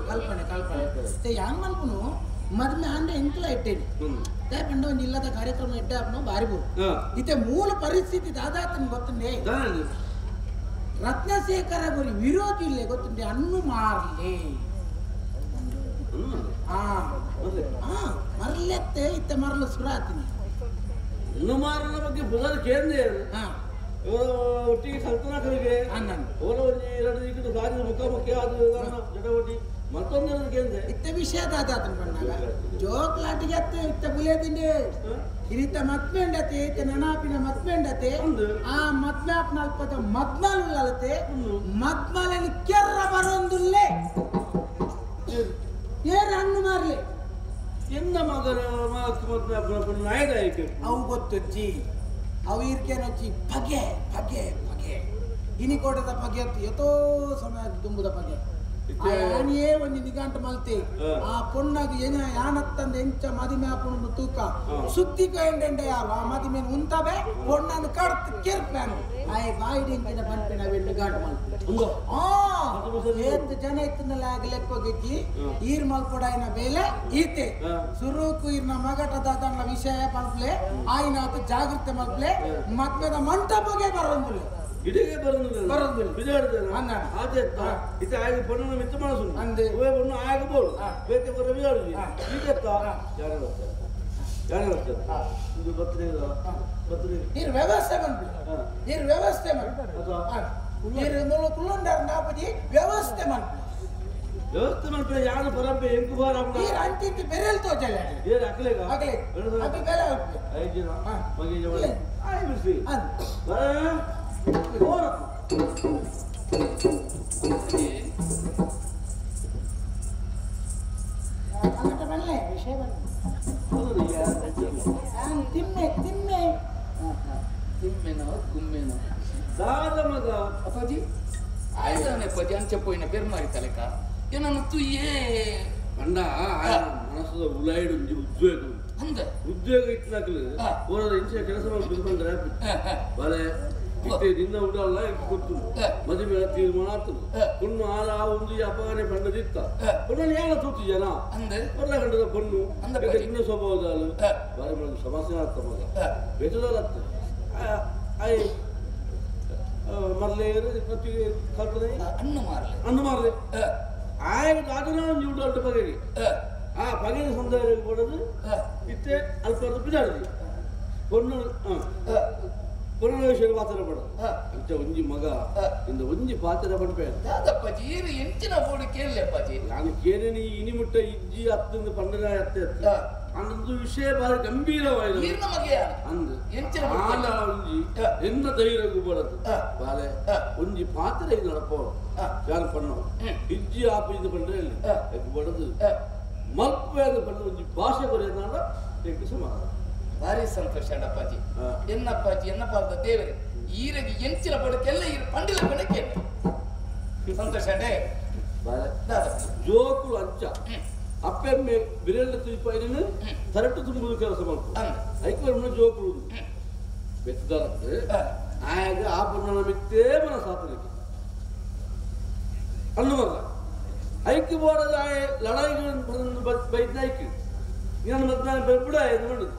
ಕಲ್ಪನೆ ಯಾನ್ ಮಲ್ಪನು ಮದ್ಮೆ ಅಂಡೆ ಎಂಕ್ಲ ಇಟ್ಟೇನಿ ಯಾಕಂದ್ರೆ ಒಂದು ಇಲ್ಲದ ಕಾರ್ಯಕ್ರಮ ಇಟ್ಟೆ ಅಪ್ಪ ಬಾರಿಬೋದು ಇತ್ತೆ ಮೂಲ ಪರಿಸ್ಥಿತಿ ದಾದಾತನ ಗೊತ್ತುಂಡೆ ರತ್ನಶೇಖರ ಗುರಿ ವಿರೋಧಿ ಇಲ್ಲೇ ಗೊತ್ತುಂಡೆ ಅನ್ನು ಮಾರ್ಲೆ ಮರ್ಲೆತ್ತೆ ಇತ್ತೆ ಮರಲು ಸುರಾತೀನಿ ಇನ್ನು ಮಾರನ ಬಗ್ಗೆ ಬುಧದ ಕೇಂದ್ರ ಒಟ್ಟಿಗೆ ಕಲ್ಪನಾಕರಿಗೆ ಅವರ ಒಂದು ಎರಡು ದಿಕ್ಕಿನ ಸಾರಿದ ಮುಖಾಮುಖಿ ಅದು ಜಟವಟಿ ಮತ್ತೊಂದು ಕೇಂದ್ರ ಇತ್ತ ವಿಷಯ ದಾದಾತನ ಬಂದಾಗ ಜೋಕ್ಲಾಟಿಗೆ ಅತ್ತೆ ಇತ್ತ ಬುಲೇದಿಂಡೆ ಇರಿತ ಮತ್ಮೆಂಡತೆ ಇತ್ತ ನೆನಾಪಿನ ಮತ್ಮೆಂಡತೆ ಆ ಮತ್ಮ್ಯಾಪ್ನ ಅಲ್ಪದ ಮದ್ಮಾಲು ಅಲ್ಲತೆ ಮದ್ಮಾಲಲ್ಲಿ ಕೆರ್ರ ಬರೋಂದುಲ್ಲೇ ಏರು ಹಣ್ಣು ಮಾರ್ಲಿ ಎಂದ ಮಗನ ನಾಯಕ ಅವು ಗೊತ್ತಜ್ಜಿ ಅವು ಇರ್ಕೇನೊಚ್ಚಿ ಬಗೆ ಬಗೆ ಬಗೆ ಇನಿಕೋಟದ ಬಗೆ ಅಂತ ಎಷ್ಟೋ ಸಮಯ ತುಂಬುದ ಬಗೆ ಆನೆಯೇ ಒಂದು ನಿಗಂಟ ಮಲ್ತೆ ಆ ಪೊಣ್ಣಾಗ ಏನ ಯಾನತ್ತಂದ ಎಂಚ ಮದಿಮೆ ಹಾಕೊಂಡು ತೂಕ ಸುದ್ದಿ ಕೈಂಡೆ ಯಾರು ಆ ಮದಿಮೆ ಉಂತಬೆ ಪೊಣ್ಣನ್ನು ಕಡ್ತು ಕೆರ್ಪ್ಯಾನು ಆಯ್ ಬಾಯಿಡಿಂಕಿನ ಬಂಪಿನ ಬೆಂಡು ಗಾಂಟ ಮಲ್ಪೆ ಏತ್ ಜನ ಇತ್ತನಲ್ಲ ಲೆಕ್ಕೋಗಿಕ್ಕಿ ಈರ್ ಮಲ್ಪೊಡಾಯಿನ ಬೇಲೆ ಈತೆ ಸುರುಕು ಇರ್ನ ಮಗಟದ ವಿಷಯ ಮಲ್ಪಲೆ ಆಯ್ನ ಅದು ಜಾಗೃತಿ ಮಲ್ಪಲೆ ಮದ್ಮೆದ ಮಂಟಪಗೆ ಬರೋದಿಲ್ಲ ಇಡಿಗೆ ಬರೋದಿಲ್ಲ ಬಿಜಾಡಿದ್ದೇನೆ ಆಚೆ ಇತ್ತೆ ಆಗಿ ಪೊಣ್ಣನ ಮಿತ್ತ ಮನಸ್ಸು ಅಂದೆ ಓ ಪೊಣ್ಣು ಆಗಬಹುದು ಬೇಕೆ ಬರ ಬಿಜಾಡಿದ್ವಿ ಈಗೆತ್ತ ಯಾರು ಬರ್ತಾರೆ ಯಾರು ಬರ್ತಾರೆ ಇದು ಬತ್ರಿ ನೀರು ವ್ಯವಸ್ಥೆ ಮಾಡ್ಬಿಡಿ ನೀರು ವ್ಯವಸ್ಥೆ ಮಾಡಿ ನೀರು ಕುಲ್ಲೊಂಡಾರ ನಾಪದಿ ವ್ಯವಸ್ಥೆ ಮಾಡ್ಬಿಡಿ ವ್ಯವಸ್ಥೆ ಮಾಡ್ತಾರೆ ಯಾರು ಬರಬ್ಬೆ ಎಂಕು ಬಾರ ನೀರು ಅಂತಿಂತ ಬೆರೆಲ್ ತೋಚಲ್ಲ ಏನು ಅಕಲೇಗ ಅಕಲೇ ಅದು ಬೆಲೆ ಹೋಗ್ತದೆ 5 ಜನ ಮಗೆ ಆಯ್ ಬಿಸಿ ತಿಮ್ಮೆ ತಿಮ್ಮೆ ತಿಮ್ಮೆನೋ ಗುಮ್ಮೆನೋ ದಾದ ಮಗ ಅಪ್ಪಾಜಿ ಆಯ್ತಾನೆ ಅಪ್ಪಾಜಿ ಅಂಚಪ್ಪೋಯಿನ ಬೇರೆ ಮಾರಿತಲೆಕ ಏನನ್ನು ತುಯ್ಯೇ ಅಂಡ ಮನಸ್ಸದ ಉಲಾಯಿಡು ಉದ್ಯೋಗ ಉದ್ಯೋಗ ಇಟ್ಲಾಕಲು ಓರದ ಇಂಚ ಕೆಲಸ ಬಿದ್ಕೊಂಡ್ರೆ ಬಾಳೆ ಇತ್ತೆ ನಿನ್ನ ಉಡಲ್ಲ ಗೊತ್ತು ಮದುವೆ ತೀರ್ಮಾನ ಆಗ್ತದೆ ಪೊಣ್ಣು ಆದ ಒಂದು ಅಪಗಾನೆ ಪಂಡದಿತ್ತ ಪೊಣ್ಣು ಯಾರ ತೂತು ಜನ ಬರ್ಲ ಗಂಡದ ಪೊಣ್ಣು ಇನ್ನ ಸ್ವಭಾವದಾಲು ಬಾರಿ ಮಾಡಿದ ಸಮಸ್ಯೆ ಆಗ್ತ ಮಗ ಬೆಟ್ಟದಾಗ್ತ ಆಯ್ ಮರ್ಲೆ ಕಲ್ಪನೆ ಅನ್ನು ಮಾರ್ಲೆ ಆಯ್ಗ ಅದನ್ನ ಒಂದು ಉಡಲ್ಟ ಬಗೆಗೆ ಆ ಬಗೆಯ ಸಂದರ್ಭ ಕೊಡೋದು ಇತ್ತೆ ಅಲ್ಪ ಬಿದ್ದಾಡಿದ್ವಿ ಪೊಣ್ಣು ಪೊಣ್ಣ ವಿಷಯ ಪಾತ್ರ ಪಡ ಅಂತ ಒಂಜಿ ಮಗ ಇಂದ ಒಂಜಿ ಪಾತ್ರ ಪಡ್ಪೆ ಅಪ್ಪಾಜಿ ಏನು ಎಂಚಿನ ಬೋರ್ಡ್ ಕೇಳಲೆ ಅಪ್ಪಾಜಿ ನಾನು ಕೇಳೇನಿ ಇನಿ ಮುಟ್ಟ ಇಜ್ಜಿ ಹತ್ತಿಂದ ಪಂಡಗ ಅತ್ತೆ ಅಂದು ವಿಷಯ ಬಾರಿ ಗಂಭೀರವಾಯಿತು ಅಂದು ಆಲ ಒಂಜಿ ಎಂದ ಧೈರ್ಯಗೂ ಬರದು ಬಾಲೆ ಒಂಜಿ ಪಾತ್ರ ಇದು ನಡಪ ಯಾರು ಪಣ್ಣ ಇಜ್ಜಿ ಆಪ ಇದು ಪಂಡ್ರೆ ಅಲ್ಲಿ ಬಡದು ಮಲ್ಪೇದ ಪಂಡ ಒಂಜಿ ಭಾಷೆ ಬರೆಯೋದಲ್ಲ ತೆಗೆ ಸಮಾಧಾನ ಭಾರಿ ಸಂತೋಷ ಅಪ್ಪಾಜಿ ಎನ್ನಪ್ಪಾಜಿ ಎನ್ನಪಾದ ದೇವರೇ ಈರಗಿ ಎಂಚಿನ ಬಡಕೆಲ್ಲ ಈರು ಪಂಡಿಲ ಬೆಳಕೆ ಸಂತೋಷ ಜೋಕುಲು ಅಂಚ ಅಪ್ಪೆಮ್ಮೆ ಬಿರೆಲ್ಲ ತುಯ್ಪಾಯಿನ ತರಟ್ಟು ತುಂಬುದು ಕೆಲಸ ಮಾಡ್ತಾರೆ ಐಕ್ಯ ಜೋಕುಳು ಬೆತ್ತದಾರತ್ತೆ ಆಗ ಆ ಪುಣ್ಯನ ಮಿತ್ತೇ ಮನ ಸಾತನಿಗೆ ಅನ್ನು ಬರಲ್ಲ ಐಕ್ಯ ಬೋಡದ ಲಡಾಯಿಗೆ ಬೈದ್ನ ಐಕ್ಯ ನಾನು ಮತ್ತೆ ಬಿಡ ಇದು ಮಾಡುದು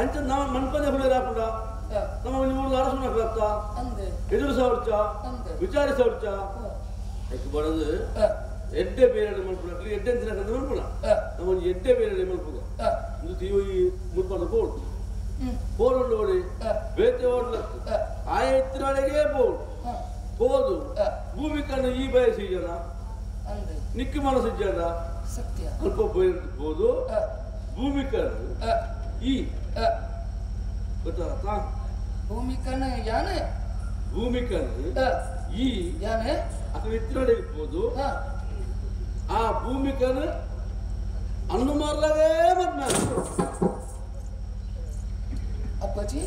ಅಂಚ ನಾವು ಮನ್ಪದೆ ಹುಡುಗರಾಪುಡ ನಮ್ಮ ಊರು ಅರಸನ ಬರ್ತಾ ಎದುರು ಸವರ್ಚ ವಿಚಾರ ಸವರ್ಚ ಐಕ್ಯ ಬೋಡದು ಎಡ್ಡೆ ಬೇರೆ ಮಲ್ಪುಡ ಎಡ್ಡೆ ದಿನ ಮಲ್ಪುಡ ನಮ್ಮ ಎಡ್ಡೆ ಬೇರೆ ಮಲ್ಪುಗ ಇದು ತೀವಿ ಮುಲ್ಪದ ಬೋರ್ಡ್ ಬೋರ್ಡ್ ನೋಡಿ ಬೇತೆ ಓಡ್ಲ ಆ ಎತ್ತಿನೊಳಗೆ ಬೋರ್ಡ್ ಹೋದು ಭೂಮಿ ಕಣ್ಣು ಈ ಬಯಸಿ ಜನ ನಿಕ್ಕಿ ಮನಸ್ಸು ಜನ ಸತ್ಯ ಅಲ್ಪ ಬೋದು ಭೂಮಿ ಕಣ್ಣು ಈ ಗೊತ್ತಾ ಭೂಮಿ ಕಣ್ಣು ಯಾನೆ ಭೂಮಿ ಕಣ್ಣು ಈ ಯಾನೆ ಅದು ಎತ್ತಿನೊಳಗೆ ಇರ್ಬೋದು ಆ ಭೂಮಿ ಕಣ್ಣು ಅನ್ನು ಮಾರ್ಲಾಗೇ ಮದ್ನ ಅಪ್ಪಾಜಿ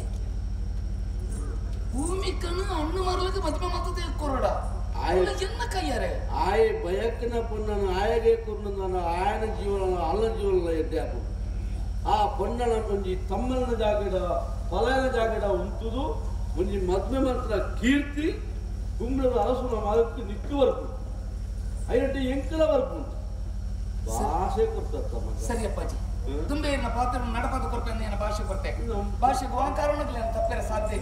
ಭೂಮಿ ಕಣ್ಣು ಹಣ್ಣು ಮಾರ್ಲಿಕ್ಕೆ ಮದ್ವೆ ಮಾತದೆ ಕೊರಡ ಎನ್ನ ಕೈಯಾರೆ ಆಯ್ ಬಯಕಿನ ಪುಣ್ಣನ ಆಯಗೆ ಕುರ್ನ ಆಯನ ಜೀವನ ಅಲ್ಲ ಜೀವನ ಎಡ್ಡೆ ಹಾಕು ಆ ಪೊನ್ನಳ ಒಂಜಿ ತಮ್ಮನ ಜಾಗಡ ಪಲನ ಜಾಗಡ ಉಂಟುದು ಒಂಜಿ ಮದ್ವೆ ಮಾತ್ರ ಕೀರ್ತಿ ಕುಂಬಳದ ಅರಸುನ ಮಾದಕ್ಕೆ ನಿಕ್ಕು ಬರ್ಪು ಐನಟ್ಟಿ ಎಂಕಲ ಬರ್ಪು ಭಾಷೆ ಕೊಡ್ತಮ್ಮ ಸರಿ ಅಪ್ಪಾಜಿ ತುಂಬೆ ಇನ್ನ ಪಾತ್ರ ನಡಪಾದ ಕೊರ್ಪೆ ಭಾಷೆ ಕೊಡ್ತೆ ಭಾಷೆಗೆ ಓಂಕಾರಣ ತಪ್ಪರೆ ಸಾಧ್ಯ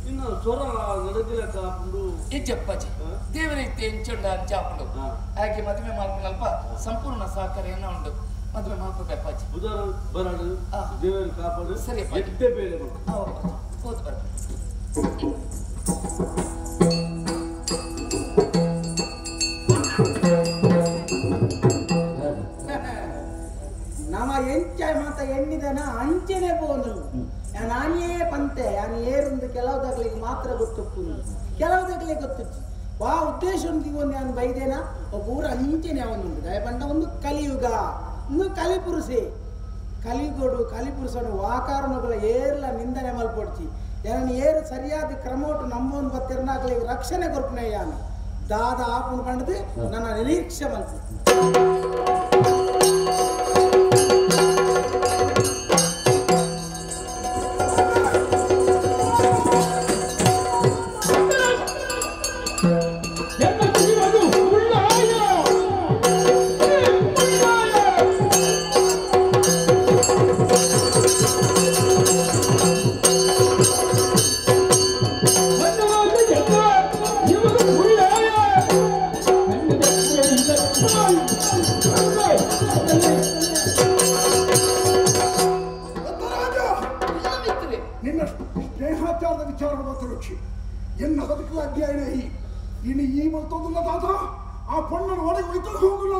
ಇನ್ನು ಸ್ವರ ನಡೆದಿಲ್ಲ ಕಾಪುಂಡು ಇಜ್ಜಪ್ಪಾಜಿ ದೇವರೈತೆ ಎಂಚುಂಡ ಅಂಚಾಪುಂಡು ಹಾಗೆ ಮದುವೆ ಮಾಡ್ಕೊಂಡಲ್ಪ ಸಂಪೂರ್ಣ ಸಹಕಾರಿಯನ್ನ ಉಂಡು ಮದುವೆ ಮಾಡ್ಬೇಕು ಅಪ್ಪಾಜಿ ಬುಧರ ಬರಡು ದೇವರ ಕಾಪಾಡು ಸರಿ ಅಪ್ಪಾಜಿ ಎಟ್ಟೆ ಬೇರೆ ಹೋದ್ ಬರ ನಮ್ಮ ಎಂಚಾಯ್ ಮಾತ ಎಣ್ಣಿದನ ಅಂಚೆನೆ ಬೋನು ನಾನೇ ಪಂತೆ ನಾನು ಏರುಂದು ಕೆಲವುದಾಗ್ಲಿಗೆ ಮಾತ್ರ ಗೊತ್ತುಪ್ಪು ಕೆಲವುದಾಗ್ಲಿಗೆ ಗೊತ್ತಿತ್ತು ಆ ಉದ್ದೇಶ ಒಂದು ನಾನು ಬೈದೇನ ಒಬ್ಬ ಅಂಚೆನೆ ಅವನುಂಟು ದಯಪಂಡ ಒಂದು ಕಲಿಯುಗ ಒಂದು ಕಲಿಪುರುಷೆ ಕಲಿಗೋಡು ಕಲಿಪುರುಷನು ವಾಕಾರಣಗಳ ಏರ್ಲ ನಿಂದನೆ ಮಲ್ಪೊಡ್ಚಿ ಯಾರನ್ನು ಏರು ಸರಿಯಾದ ಕ್ರಮೋಟು ನಮ್ಮೊಂದು ಬತ್ತಿರ್ನಾಗ್ಲಿಗೆ ರಕ್ಷಣೆ ಕೊರ್ಪನೆ ಯಾನು ದಾದ ಆಪುನ್ ಕಂಡದು ನನ್ನ ನಿರೀಕ್ಷೆ ಮಲ್ಪು ನಿನ್ನ ಸ್ನೇಹಾಚಾರದ ವಿಚಾರ ಮಾತೃಕ್ಷಿ ಎನ್ನ ಬದುಕಲ ಅಧ್ಯಾಯ ಇನ್ನು ಈ ಮತ್ತೊಂದಿಲ್ಲ ತಾತ ಆ ಪಣ್ಣನ ಒಳಗೆ ಒಯ್ತಲು ಹೋಗಿಲ್ಲ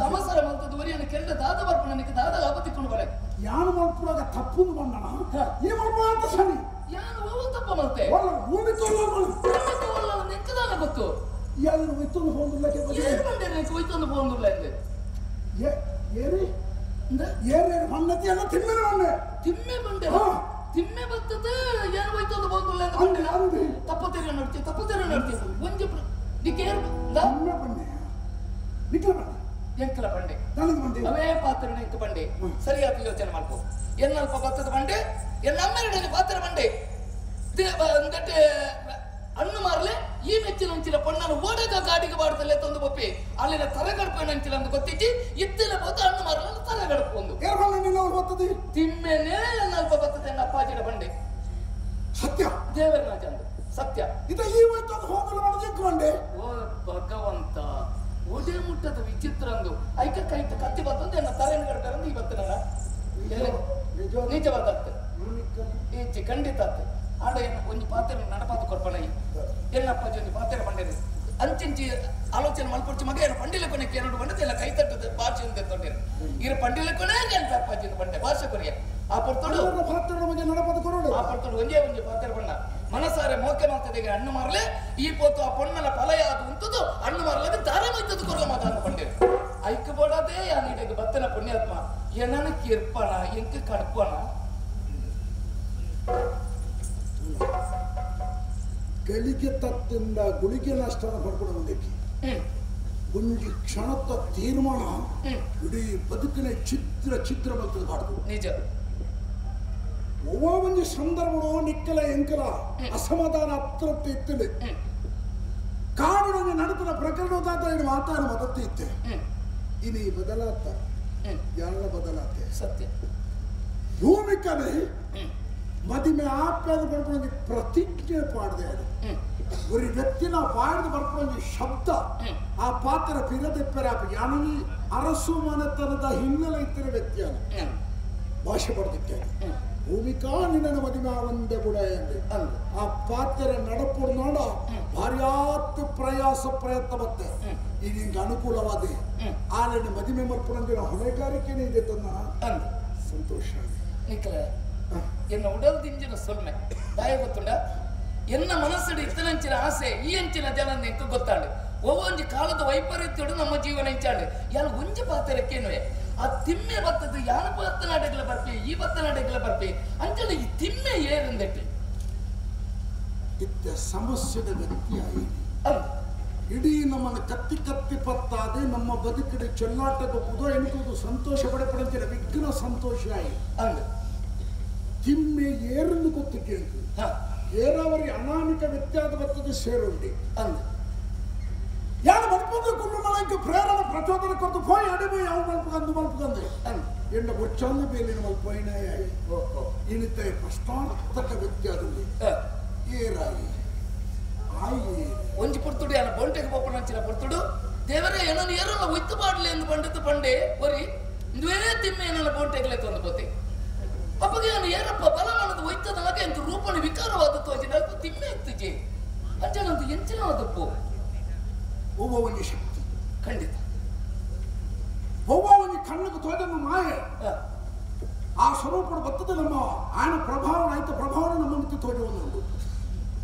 ಅವಸರ ಮಂತದ್ದು ವರಿಯನ್ನು ಕೆರೆದ ದಾದ ಬರ್ಪು ನನಗೆ ದಾದ ಲಾಭ ತಿಕ್ಕೊಂಡು ಬರ ಯಾನು ಮಲ್ಪುರಾಗ ತಪ್ಪುದು ಬಂದಣ ಈ ಮಲ್ಪ ಅಂತ ಸರಿ ಯಾನು ಹೋಗು ತಪ್ಪ ಮಲ್ತೆ ಭೂಮಿ ತೋಲ್ಲ ನೆಂಚದಾನ ಗೊತ್ತು ಎಲ್ಲ ಒಯ್ತಲು ಹೋಗಿಲ್ಲ ಏನು ಬಂದೆ ನನಗೆ ಒಯ್ತೊಂದು ಹೋಗಿಲ್ಲ ಎಂದೆ ಏರಿ ಏರಿ ಮಣ್ಣತಿ ಎಲ್ಲ ತಿಮ್ಮೆ ಮಣ್ಣೆ ತಿಮ್ಮೆ ಬಂದೆ ತಿಮ್ಮೆ ಬರ್ತದೆ ಏನು ಹೋಯ್ತೊಂದು ಹೋಗಿಲ್ಲ ಅಂತ ತಪ್ಪತ್ತೇರ ನಡ್ತಿ ಒಂಜಿ ನಿಕ್ಕೇರು ತಿಮ್ಮೆ ಬಂದೆ ನಿಕ್ಕಲ ಬಂದೆ ಎಂಕಲ ಬಂಡೆ ನನಗೆ ಬಂದೆ ಅವೇ ಪಾತ್ರ ಎಂಕ ಬಂಡೆ ಸರಿಯಾದ ಯೋಚನೆ ಮಾಡ್ಕೋ ಎನ್ನಲ್ಪ ಭತ್ತದ ಬಂಡೆ ಎನ್ನಮ್ಮೆರಡನೇ ಪಾತ್ರ ಬಂಡೆ ಅಂದಟ್ಟೆ ಹಣ್ಣು ಮಾರಲೆ ಈ ಮೆಚ್ಚಿನ ಅಂಚಿನ ಪಣ್ಣನ್ನು ಓಡಕ ಗಾಡಿಗೆ ಬಾಡ್ತಲ್ಲೇ ತಂದು ಬಪ್ಪಿ ಅಲ್ಲಿನ ತರಗಡಪು ಅಂಚಿನ ಅಂತ ಗೊತ್ತಿಚ್ಚಿ ಇತ್ತಿನ ಬೋತ ಹಣ್ಣು ಮಾರಲ್ಲ ತರಗಡಪು ಒಂದು ತಿಮ್ಮೆನೇ ಎನ್ನಲ್ಪ ಬರ್ತದೆ ಎನ್ನ ಅಪ್ಪಾಜಿನ ಬಂಡೆ ಸತ್ಯ ದೇವರರಾಜ ಅಂದು ಸತ್ಯ ಇದು ಈ ವೈತದ ಹೋಗಲು ಬಂಡೆ ಓ ಭಗವಂತ ಒಡೆ ಮುಟ್ಟದ ವಿಚಿತ್ರ ಅಂದು ಐಕ ಕೈತ ಕತ್ತಿ ಬರ್ತಂದು ಎನ್ನ ತಲೆಯನ್ನು ಗಡ್ತಾರಂದು ಈ ಬರ್ತನಲ್ಲ ನಿಜವಾದ ಈಚೆ ಖಂಡಿತ ಅತ್ತೆ ಆಡ ಒಂದು ಪಾತ್ರೆ ನಡಪಾತ ಕೊಡ್ಪಣ ಏನಪ್ಪಾಜಿ ಒಂದು ಪಾತ್ರೆ ಬಂಡಿರಿ ಅಂಚಿಂಚಿ ಆಲೋಚನೆ ಮಲ್ಪೊಡ್ಚಿ ಮಗ ಏನು ಪಂಡಿಲ ಕೊನೆಗೆ ಎರಡು ಬಂಡದ ಎಲ್ಲ ಕೈ ತಟ್ಟದ ಭಾಷೆ ಅಂತ ತೊಂದಿರಿ ಇರು ಪಂಡಿಲ ಕೊನೆಗೆ ಅಂತ ಅಪ್ಪಾಜಿ ಬಂಡೆ ಭಾಷೆ ಕೊನೆಯ ಆ ಪಡ್ತೋಡು ಆ ಪಡ್ತೋಡು ಒಂದೇ ಒಂದು ಪಾತ್ರೆ ಬಣ್ಣ ಮನಸಾರೆ ಮೋಕೆ ಮಾತದೆಗೆ ಹಣ್ಣು ಮಾರಲೆ ಈ ಪೋತು ಆ ಪೊಣ್ಣನ ಫಲಯ ಅದು ಉಂಟದು ಹಣ್ಣು ಮಾರಲೆ ದಾರ ಮೈತದ್ದು ಕೊರಲ ಮಾತ ಅಂತ ಬಂಡಿರಿ ಐಕ ಬೋಡಾದೇ ಆ ನೀಡಿಗೆ ಬತ್ತನ ಪುಣ್ಯಾತ್ಮ ಏನನ ಕಿರ್ಪಣ ಎಂಕ ಕಡ್ಪಣ ಗಳಿಗೆ ತತ್ತಿಂದ ಗುಳಿಗೆ ನಷ್ಟನ ಪಡ್ಕೊಡೋದಕ್ಕೆ ಒಂಜಿ ಕ್ಷಣದ ತೀರ್ಮಾನ ಇಡೀ ಬದುಕಿನ ಚಿತ್ರ ಬರ್ತದೆ ಬಾಡ್ದು ನಿಜ ಒಂಜಿ ಸಂದರ್ಭಗಳು ನಿಕ್ಕಲ ಎಂಕಲ ಅಸಮಾಧಾನ ಅತೃಪ್ತಿ ಇತ್ತಿದೆ ಕಾಡು ನಡುತ್ತಿನ ಪ್ರಕರಣದಾತ ಏನು ಮಾತಾಡ ಮದತ್ತೆ ಇತ್ತೆ ಇನಿ ಬದಲಾತ ಎಲ್ಲ ಬದಲಾತೆ ಸತ್ಯ ಭೂಮಿಕನೇ ಮದಿಮೆ ಆಪ್ಯಾದ ಬರ್ಕೊಂಡು ಪ್ರತಿಜ್ಞೆ ಪಾಡ್ದೆ ಅದು ஒரு ವ್ಯಕ್ತಿನ ಬಾಯ್ದು ಬರ್ಕೊಂಡು ಶಬ್ದ ಆ ಪಾತ್ರ ಪಿರದೆಪ್ಪರ ಯಾನಿ ಅರಸು ಮನೆತನದ ಹಿನ್ನೆಲೆ ಇತ್ತಿನ ವ್ಯಕ್ತಿಯನ್ನು ಭಾಷೆ ಪಡೆದಿದ್ದೆ ಭೂಮಿಕಾ ನಿನ್ನ ಮದಿಮೆ ಒಂದೇ ಗುಡ ಎಂದೆ ಆ ಪಾತ್ರ ನಡಪುಡು ನೋಡ ಭಾರ್ಯಾತ್ ಪ್ರಯಾಸ ಪ್ರಯತ್ನ ಬತ್ತೆ ಈಗ ನಿಂಗೆ ಅನುಕೂಲವಾದೆ ಆನೆ ಮದಿಮೆ ಮರ್ಪುರಂದಿನ ಹೊಣೆಗಾರಿಕೆನೇ ಇದೆ ತನ್ನ ಸಂತೋಷ ಎನ್ನ ಉಡಲ್ ದಿಂಜಿನ ಸೊಲ್ಮೆ ದಾಯ ಗೊತ್ತುಂಡ ಎನ್ನ ಮನಸ್ಸಡಿ ಇತ್ತನಂಚಿನ ಆಸೆ ಈ ಅಂಚಿನ ಜನ ಎಂಕ ಗೊತ್ತಾಂಡು ಒಂಜಿ ಕಾಲದ ವೈಪರೀತ್ಯಡು ನಮ್ಮ ಜೀವನ ಇಂಚಾಂಡು ಯಾರು ಒಂಜಿ ಪಾತ್ರಕ್ಕೇನುವೆ ಆ ತಿಮ್ಮೆ ಬತ್ತದ ಯಾನ ಭತ್ತನಾಟಗಳ ಬರ್ಪಿ ಈ ಭತ್ತನಾಟಗಳ ಬರ್ಪಿ ಅಂಚಲ ಈ ತಿಮ್ಮೆ ಏರಂದೆಟ್ಟಿ ಇತ್ತ ಸಮಸ್ಯೆದ ವ್ಯಕ್ತಿಯಾಗಿ ಇಡೀ ನಮ್ಮನ್ನು ಕತ್ತಿ ಕತ್ತಿ ಪತ್ತಾದೆ ನಮ್ಮ ಬದುಕಿನ ಚೆಲ್ಲಾಟದ ಪುದ ಎನ್ನುವುದು ಸಂತೋಷ ಪಡೆಪಡಿಸಿದ ವಿಘ್ನ ಸಂತೋಷ ಆಯಿ ತಿಮ್ಮೆ ಏರನ್ನು ಗೊತ್ತು ಕೇಳ್ತು ಏರಾವರಿ ಅನಾಮಿಕ ವ್ಯತ್ಯಾದ ಬರ್ತದೆ ಸೇರುಂಡಿ ಅಂದ ಯಾರು ಮಲ್ಪದ ಕುಲ್ಲು ಮಲಕ್ಕೆ ಪ್ರೇರಣ ಪ್ರಚೋದನ ಕೊಟ್ಟು ಪೋಯಿ ಅಡಿಮೆ ಯಾವ ಮಲ್ಪಗಂದು ಎಂಡ ಬೊಚ್ಚಂದ ಬೇಲಿನ ಮಲ್ಪೈನಾಯ ಇನಿತ ಪ್ರಶ್ನಾರ್ಥಕ ವ್ಯತ್ಯಾದಲ್ಲಿ ಏರಾಯಿ ಆಯಿ ಒಂಜಿ ಪುರ್ತುಡು ಯಾನ ಬೊಂಟೆಗೆ ಪಪ್ಪನಂಚಿನ ಪುರ್ತುಡು ದೇವರೇ ಏನನ್ನು ಏರಲ್ಲ ಒಯ್ತು ಮಾಡಲಿ ಎಂದು ಬಂಡದ್ದು ಪಂಡೆ ಒರಿ ಇಂದುವೇನೇ ತಿಮ್ಮೆ ನನ್ನ ಬೊಂಟೆಗೆ ತಂದು ಪೋತೆ ಅಪ್ಪಗೆ ನಾನು ಏರಪ್ಪ ಬಲಮಾನದ ಒಯ್ತದನಗೆ ಎಂದು ರೂಪಣಿ ವಿಕಾರವಾದ ತೋಜಿನ ತಿಮ್ಮೆ ಎತ್ತುಜಿ ಅಂಜನಂದು ಎಂಚಿನವಾದಪ್ಪು ಒಬ್ಬವನಿ ಶಕ್ತಿ ಖಂಡಿತ ಒಬ್ಬವನಿ ಕಣ್ಣಿಗೆ ತೋಜನ್ನು ಮಾಯೆ ಆ ಸ್ವರೂಪದ ಬರ್ತದೆ ನಮ್ಮ ಆಯನ ಪ್ರಭಾವನ ಆಯ್ತು ಪ್ರಭಾವನ ನಮ್ಮ ಮಿತಿ ತೋಜವನ್ನು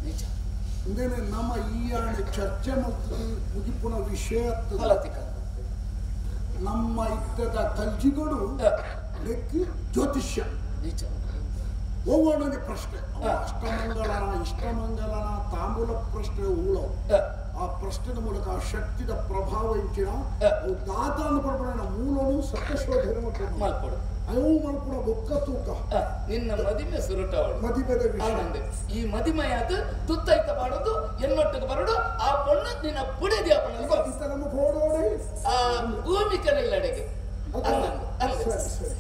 ನಿಜ ಇಂದೇನೆ ನಮ್ಮ ಈ ಆಣ ಚರ್ಚೆ ಮತ್ತು ಮುಗಿಪುನ ವಿಷಯ ನಮ್ಮ ಇದ್ದದ ಕಲ್ಜಿಗಳು ಲೆಕ್ಕಿ ಜ್ಯೋತಿಷ್ಯ ನಿಜ ಒவ்வೊಂದೊಂದು ಪ್ರಶ್ನೆ ಅಷ್ಟಮಂಗಲನ ಇಷ್ಟಮಂಗಲನ ತಾಂಬೂಲ ಪ್ರಶ್ನೆ ಊಳೋ ಆ ಪ್ರಶ್ನೆದ ಮೂಲಕ ಆ ಶಕ್ತಿದ ಪ್ರಭಾವ ಇಂಚಿನ ಅವು ದಾತ ಅನ್ಕೊಳ್ಬೇಡ ಮೂಲನು ಸತ್ಯಶೋಧನೆ ಮಲ್ಪಡು ಅವು ಮಲ್ಪುಡ ಬೊಕ್ಕ ತೂಕ ನಿನ್ನ ಮದಿಮೆ ಸುರುಟ ಮದಿಮೆದ ವಿಷಯ ಈ ಮದಿಮೆಯಾದ ತುತ್ತೈತ ಮಾಡೋದು ಎನ್ನೊಟ್ಟಿಗೆ ಬರೋದು ಆ ಪೊಣ್ಣು ನಿನ್ನ ಪುಡಿದಿ ಅಪ್ಪನ ನಮ್ಮ ಫೋಡೋಡೆ ಆ ಭೂಮಿಕನೆಲ್ಲಡೆಗೆ ಸರಿ ಸರಿ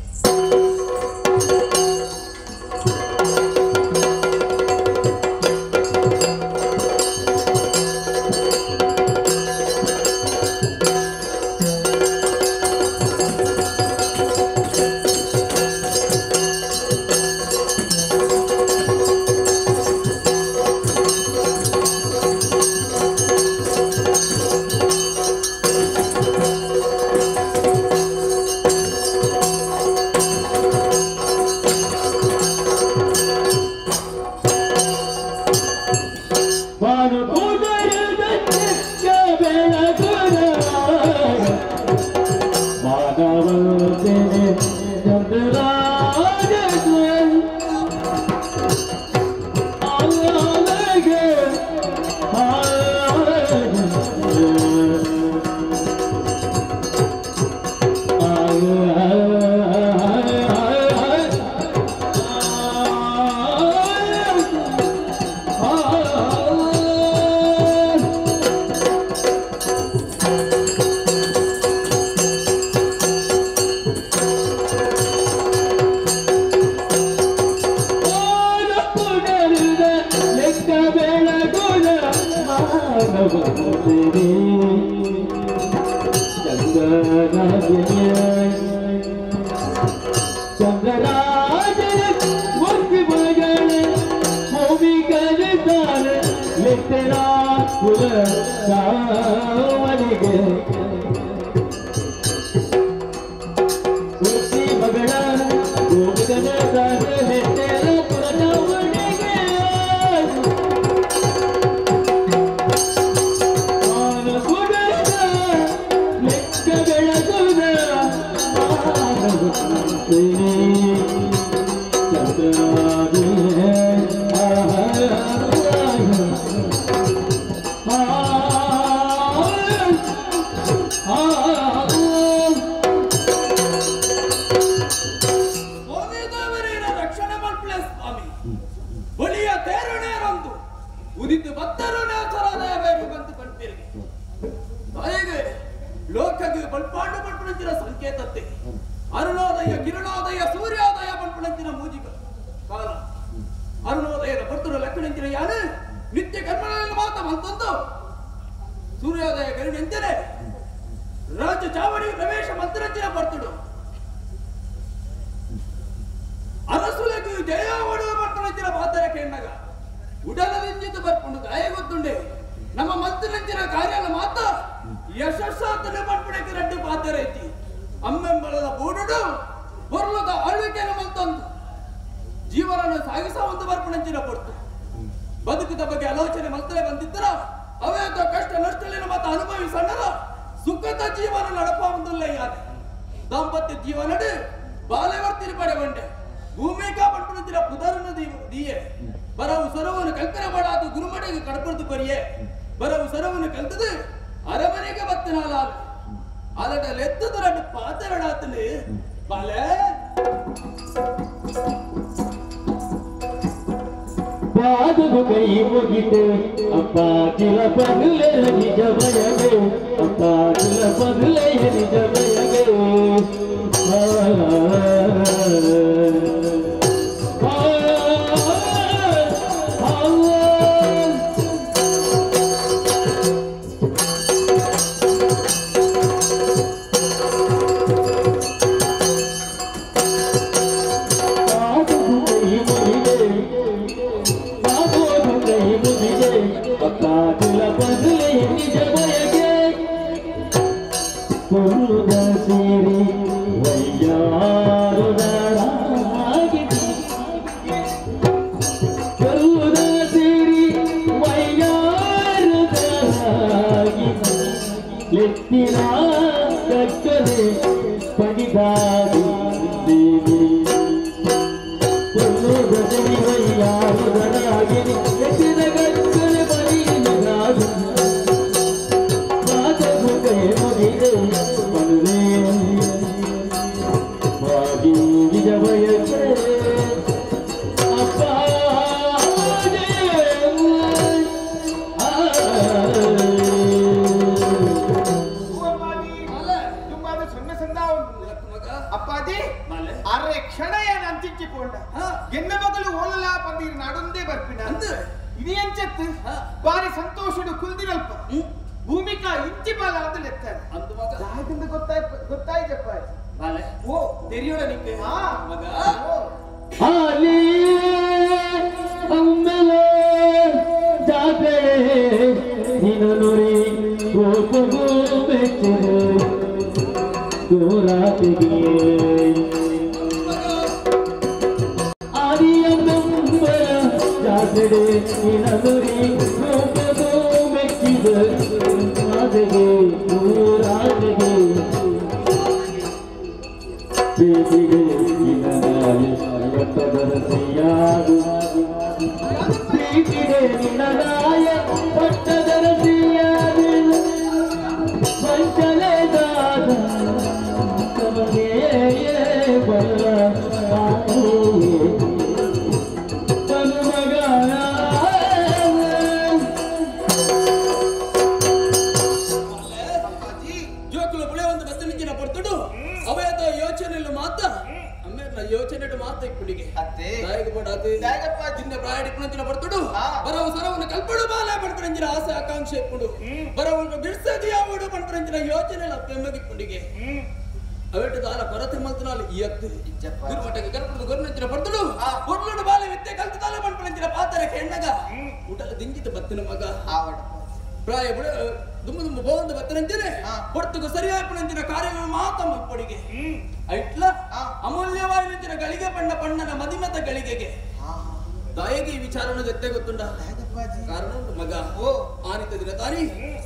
ಬರವು ಸರವನ್ನು ಕಲ್ತದೆ ಅರಮನೆಗೆ ಬತ್ತನಾಲ ಅಲಟ ಲೆತ್ತದ ರಡ್ಡು ಪಾತರಡಾತನೆ ಬಾಲೆ ಪಾದದು ಕೈ ಮುಗಿತೆ ಅಪ್ಪ ಕಿಲ ಪಗಲೆ ನಿಜ ಬಯಗೆ ಅಪ್ಪ ಕಿಲ ಪಗಲೆ ನಿಜ ಬಯಗೆ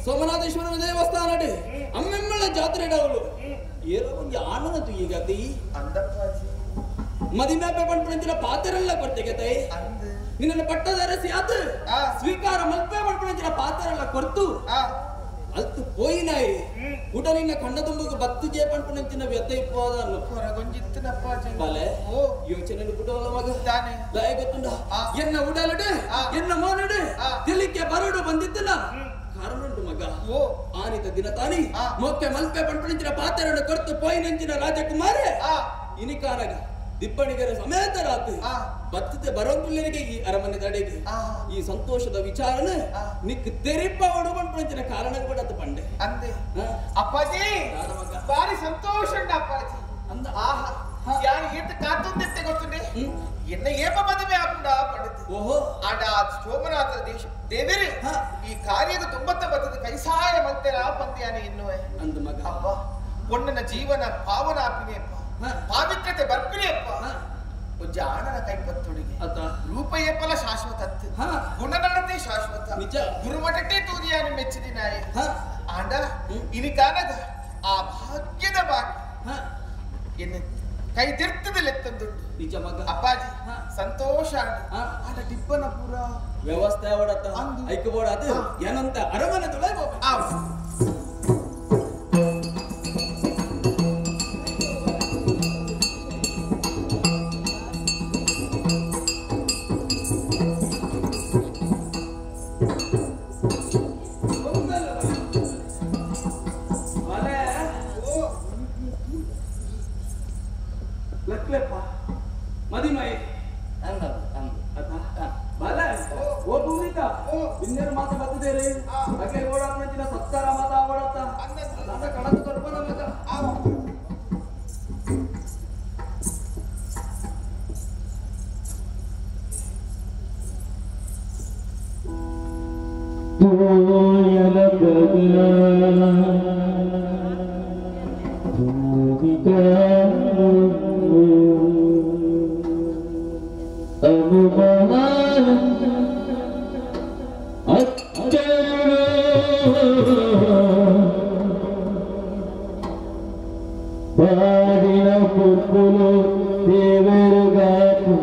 ಸೋಮನಾಥೇಶ್ವರನ ದೇವಸ್ಥಾನ ಅಮ್ಮೆಮ್ಮಳ ಜಾತ್ರೆ ಮದಿಮೇಪೆ ಪಂಪಣಂಚಿನ ಪಾತೆರೆಲ್ಲ ಕೊರ್ತೆಗೆ ನಿನ್ನ ಪಟ್ಟದರಸಿ ಅದು ಸ್ವೀಕಾರ ಮಲ್ಪೆ ಪಂಪಣಂಚಿನ ಪಾತೆರೆಲ್ಲ ಕೊರ್ತು ಅಲ್ತು ಪೋಯಿನಾಯಿ ಊಟ ನಿನ್ನ ಕಣ್ಣ ತುಂಬು ಬತ್ತಿಗೆ ಪಂಪಣಂಚಿನ ವ್ಯತೆ ಬಲೆ ಯೋಚನೆ ಬಿಟ್ಟವಲ್ಲ ಮಗ ದಯ ಗೊತ್ತುಂಡ ಎನ್ನ ಉಡಲಡೆ ಎನ್ನ ಮೋನಡೆ ತಿಲಿಕ್ಕೆ ಬರಡು ಬಂದಿದ್ದಲ್ಲ ಕಾರಣುಂಟು ಮಗ ಆನಿತ ದಿನ ತಾನಿ ಮೊಕ್ಕೆ ಮಲ್ಪೆ ಪಂಪಣಂಚಿನ ಪಾತೆರನ್ನು ಕೊರ್ತು ಪೋಯಿನಂಚಿನ ರಾಜಕುಮಾರಿ ಇನಿಕಾನಗ ದಿಬ್ಬಣಿಗರ ಸಮೇತ ರಾತ್ರಿ ಬತ್ತತೆ ಬರೋಂಕುಲ್ಲರಿಗೆ ಈ ಅರಮನೆ ತಡೆಗೆ ಈ ಸಂತೋಷದ ವಿಚಾರನ ನಿಕ್ ತೆರಿಪವಡು ಪಂಪಣಂಚಿನ ಕಾರಣ ಕೂಡ ಅದು ಪಂಡೆ ಅಂದೆ ಅಪ್ಪಾಜಿ ಬಾರಿ ಸಂತೋಷ ಉಂಟು ಅಪ್ಪಾಜಿ ಅಂದ ಆಹಾ ಯಾರು ಏತ ಕಾತೊಂದಿತ್ತೆ ಗೊತ್ತುಂಡೆ ಎನ್ನ ಏಪ ಮದುವೆ ಆಪುಂಡ ಪಡೆದು ಓಹೋ ಆಡ ಸೋಮನಾಥ ದೇವರೇ ಈ ಕಾರ್ಯದ ತುಂಬತ್ತ ಬತ್ತದ ಕೈ ಸಹಾಯ ಮಲ್ತೆರ ಪಂದ್ಯಾನೆ ಇನ್ನುವೆ ಅಂದ ಮಗ ಅಪ್ಪ ಪೊಣ್ಣನ ಜೀವನ ಪಾವನ ಆಪಿನೆ ಅಪ್ಪ ಪಾವಿತ್ರತೆ ಬರ್ಪಿನೆ ಅಪ್ಪ ಒಂಜ ಆಣನ ಕೈಪತ್ತೊಡಿಗೆ ರೂಪ ಏಪಲ ಶಾಶ್ವತ ಗುಣನಡತೆ ಶಾಶ್ವತ ನಿಜ ಗುರುಮಠಟ್ಟೆ ತೂರಿಯಾನು ಮೆಚ್ಚಿದಿನಾಯೆ ಆಂಡ ಇನಿ ಕಾನದ ಆ ಭಾಗ್ಯದ ಭಾಗ್ಯ ಎನ್ನ ಕೈ ತಿರ್ತದಲ್ಲಿ ಎತ್ತಂದುಂಟು ನಿಜ ಮಗ ಅಪ್ಪಾಜಿ ಸಂತೋಷ ಆಡ ಟಿಪ್ಪನ ಪೂರ ವ್ಯವಸ್ಥೆ ಅವಡತ್ತ ಐಕ್ಬೋಡ ಅದು ಏನಂತ ಅರಮನೆ ತೊಳೆ ಇನ್ನೇನು ಮಾತು ಬರ್ತದೇರಿ ಅಕ್ಕೆ ಓಡಾಡ್ತಿನ ಸತ್ತಾರ ಮಾತ ಆವಡತ್ತ ಅಂತ ಕಣದ ಕರ್ಪನ ಮಗ ತೋಯಲ ಪಾಡಿನ ಪುಪ್ಪುಲು ದೇವರುಗಾತು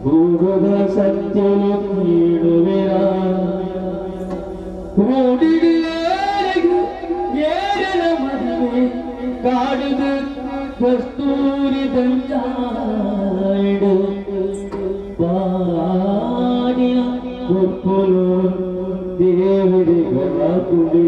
ಗುರುದ ಸತ್ಯನು ನೀಡುವಿರ ರೂಢಿಡಿಯಾರಿಗೂ ಏರನ ಮದುವೆ ಕಾಡಿದು ಕಸ್ತೂರಿ ದಂಜಾಡು ಪಾಡಿನ ಪುಪ್ಪುಲು ದೇವರಿಗಾತುಡಿ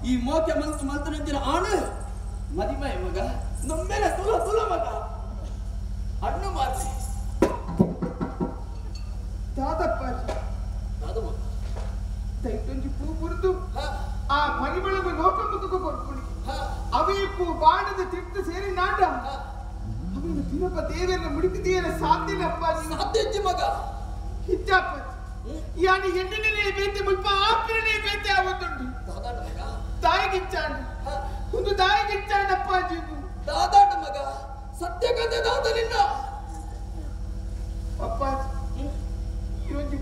ಈ ಮೋಕೆ ಮಲ್ತು ಮಲ್ತನಂತಿನ ಆಣು ಮದಿಮೆ ಮಗ ನಮ್ಮೇಲೆ ತುಲ ತುಲ ಮಗ ಹಣ್ಣು ಮಾರ್ಲಿ ದೈತೊಂಜಿ ಪೂ ಮುರಿದು ಆ ಪರಿಮಳದ ಲೋಕಮುಖ ಕೊಡ್ಕೊಳ್ಳಿ ಅವೇ ಪೂ ಬಾಣದ ತಿರ್ತು ಸೇರಿ ನಾಟ ಅವನು ದಿನಪ ದೇವರನ್ನ ಮುಡಿಕಿದೆಯಲ್ಲ ಸಾಧ್ಯನಪ್ಪ ಸಾಧ್ಯ ಮಗ ಹಿಚ್ಚಪ್ಪ ಯಾನಿ ಎಣ್ಣೆನೇ ಬೇತೆ ಮುಲ್ಪ ಆಪಿನೇ ಬೇತೆ ಆವತ್ತುಂಟು ತಾಯಿಗಿಚ್ಚಾಂಡು ಒಂದು ತಾಯಿಗಿಚ್ಚಾಂಡಪ್ಪ ಜೀವು ದಾದಾಟ ಮಗ ಸತ್ಯ ಕಥೆ ದಾದ ನಿನ್ನ ಅಪ್ಪ ಈರೊಂದು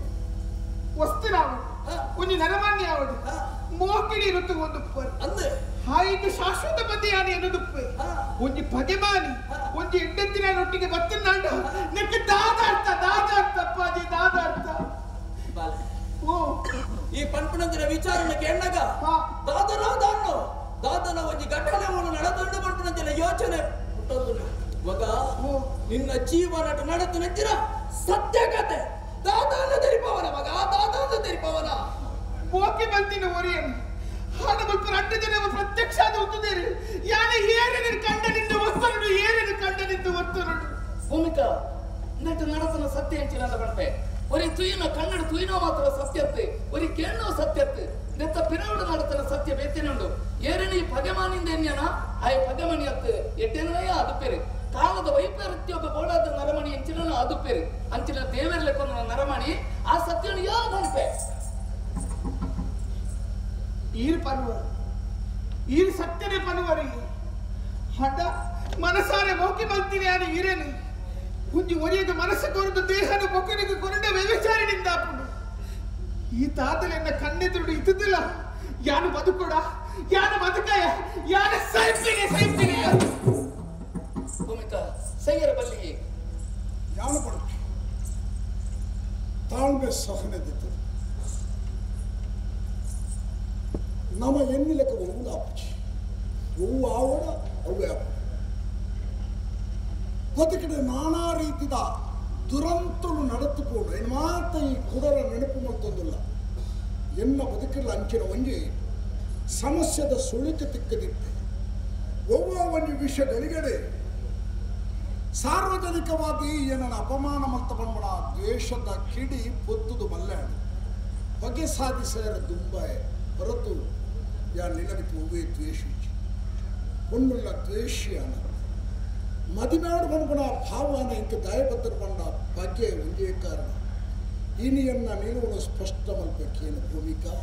ವಸ್ತು ನಾವು ಒಂದು ನರಮಾನ್ಯ ಆವಡು ಮೋಕಿಡಿ ಇರುತ್ತು ಒಂದು ಅಂದ್ರೆ ಹಾಯಿದು ಶಾಶ್ವತ ಪದ್ಯ ಯಾನಿ ಅನ್ನೋದುಪ್ಪೆ ಒಂದು ಭಗೆಮಾನಿ ಒಂದು ಎಂಟತ್ತಿನ ರೊಟ್ಟಿಗೆ ಬತ್ತನಾಂಡ ನಿನಗೆ ದಾದಾರ್ಥ ಅಪ್ಪಾಜಿ ದಾದಾರ್ಥ ಈ ಪಂಪನಂದಿನ ವಿಚಾರನ ಕೇಳಾಗ ದಾದನ ಒಂದು ಘಟನೆಯನ್ನು ನಡೆದುಕೊಂಡು ಪಂಪನಂದಿನ ಯೋಚನೆ ಮಗ ನಿನ್ನ ಜೀವನ ನಡೆದು ನಂತರ ಸತ್ಯ ಕತೆ ದಾದಾನ ತೆರಿಪವನ ಮಗ ದಾದಾನ ತೆರಿಪವನ ಓಕೆ ಬಂತಿನ ಒರಿಯನ್ನು ಹಾಗೆ ಸ್ವಲ್ಪ 2 ಜನ ಪ್ರತ್ಯಕ್ಷ ಆದ ಉತ್ತುದೇರಿ ಯಾನೆ ಏನೇನು ಕಂಡನಿಂದ ಒತ್ತರಡು ಏನೇನು ಕಂಡನಿಂದ ಒತ್ತರಡು ಭೂಮಿಕಾ ನೆಟ್ಟು ನಡೆಸನ ಸತ್ಯ ಹೆಂಚಿನ ಬಣ್ಪೆ ಒರಿ ತುಯಿನ ಕನ್ನಡ ತುಯಿನೋ ಮಾತ್ರ ಸತ್ಯತ್ತೆ ಒರಿ ಕೇಳೋ ಸತ್ಯತ್ತೆ ನೆತ್ತ ಪಿರವಡು ನಡತನ ಸತ್ಯ ಬೇತಿನುಂಡು ಏರಣಿ ಪಗೆಮಾನಿಂದ ಎನ್ಯನ ಆಯ ಪಗೆಮಣಿಯತ್ತು ಎಟ್ಟೆನಯ ಅದು ಪೇರು ಕಾಲದ ವೈಪರೀತ್ಯೋಗ ಬೋಡಾದ ನರಮಣಿ ಎಂಚಿನ ಅದು ಪೇರು ಅಂಚಿನ ದೇವರ್ಲೆಕ್ಕೊಂದು ನರಮಣಿ ಆ ಸತ್ಯನು ಯಾವ ಬಣ್ಪೆ ಈರು ಪನ್ನುವರು ಈರು ಸತ್ಯನೇ ಪನ್ನುವರಿಗೆ ಹಠ ಮನಸಾರೆ ಮೋಕಿ ಬಂತೀನಿ ಯಾರು ಈರೇನು ಕುಂಜಿ ಒರಿಯದ ಮನಸ್ಸು ಕೊರದು ದೇಹದ ಮೊಕ್ಕನಿಗೆ ಕೊರಡ ವ್ಯವಿಚಾರಣಿಂದ ಈ ತಾತಲೆನ್ನ ಕಣ್ಣೆದುರು ಇದ್ದಿಲ್ಲ ಯಾನು ಬದುಕೊಡ ಯಾನು ಬದುಕಾಯ ಯಾನ ಸೈಪಿಗೆ ಭೂಮಿಕಾ ಸೈಯರ ಬಲ್ಲಿಗೆ ಯಾನು ಪಡ ತಾಳ್ಮೆ ಸಹನೆದಿತ್ತು ನಮ್ಮ ಎನ್ನಿಲಕ್ಕೆ ಒಂದು ಅಪ್ಪಚಿ ಒವ್ವು ಆವಡ ಅವೇ ಅಪ್ಪ ಬದುಕಿನ ನಾನಾ ರೀತಿಯ ದುರಂತಲು ನಡೆದುಕೊಂಡು ಏನು ಮಾತ್ರ ಈ ಕುಡರ ನೆನಪು ಮಾಡ್ತಂದಿಲ್ಲ ಎನ್ನ ಬದುಕಿನ ಅಂಚಿನ ಒಂಜಿ ಸಮಸ್ಯೆದ ಸುಳಿತ ತಿಕ್ಕದಿತ್ತೆ ಒವ್ವೊಂದು ವಿಷಯಗಳಿಗಡೆ ಸಾರ್ವಜನಿಕವಾಗಿ ಏನನ್ನ ಅಪಮಾನ ಮತ್ತು ಬಂದ್ಬಿಡ ದ್ವೇಷದ ಕಿಡಿ ಪೊತ್ತುದು ಮಲ್ಲಾಡು ಬಗೆ ಸಾಧಿಸರ ದುಂಬಾಯ ಹೊರತು ಯಾ ನಿಲವಿತು ಒವ್ವೇ ದ್ವೇಷಿಚ್ಚಿ ಒಂದುಳ್ಳ ದ್ವೇಷಿಯಾನ ಮದಿನಾಡು ಬಂದ್ಬಿಡ ಭಾವನ ಇಂಕ ದಯಬದ್ಧರು ಬಂದ ಬಗ್ಗೆ ಒಂದೇ ಕಾರಣ ಇನಿಯನ್ನ ನಿಲುವನ್ನು ಸ್ಪಷ್ಟ ಮಲ್ಪಕ್ಕೇನು ಭೂಮಿಕಾ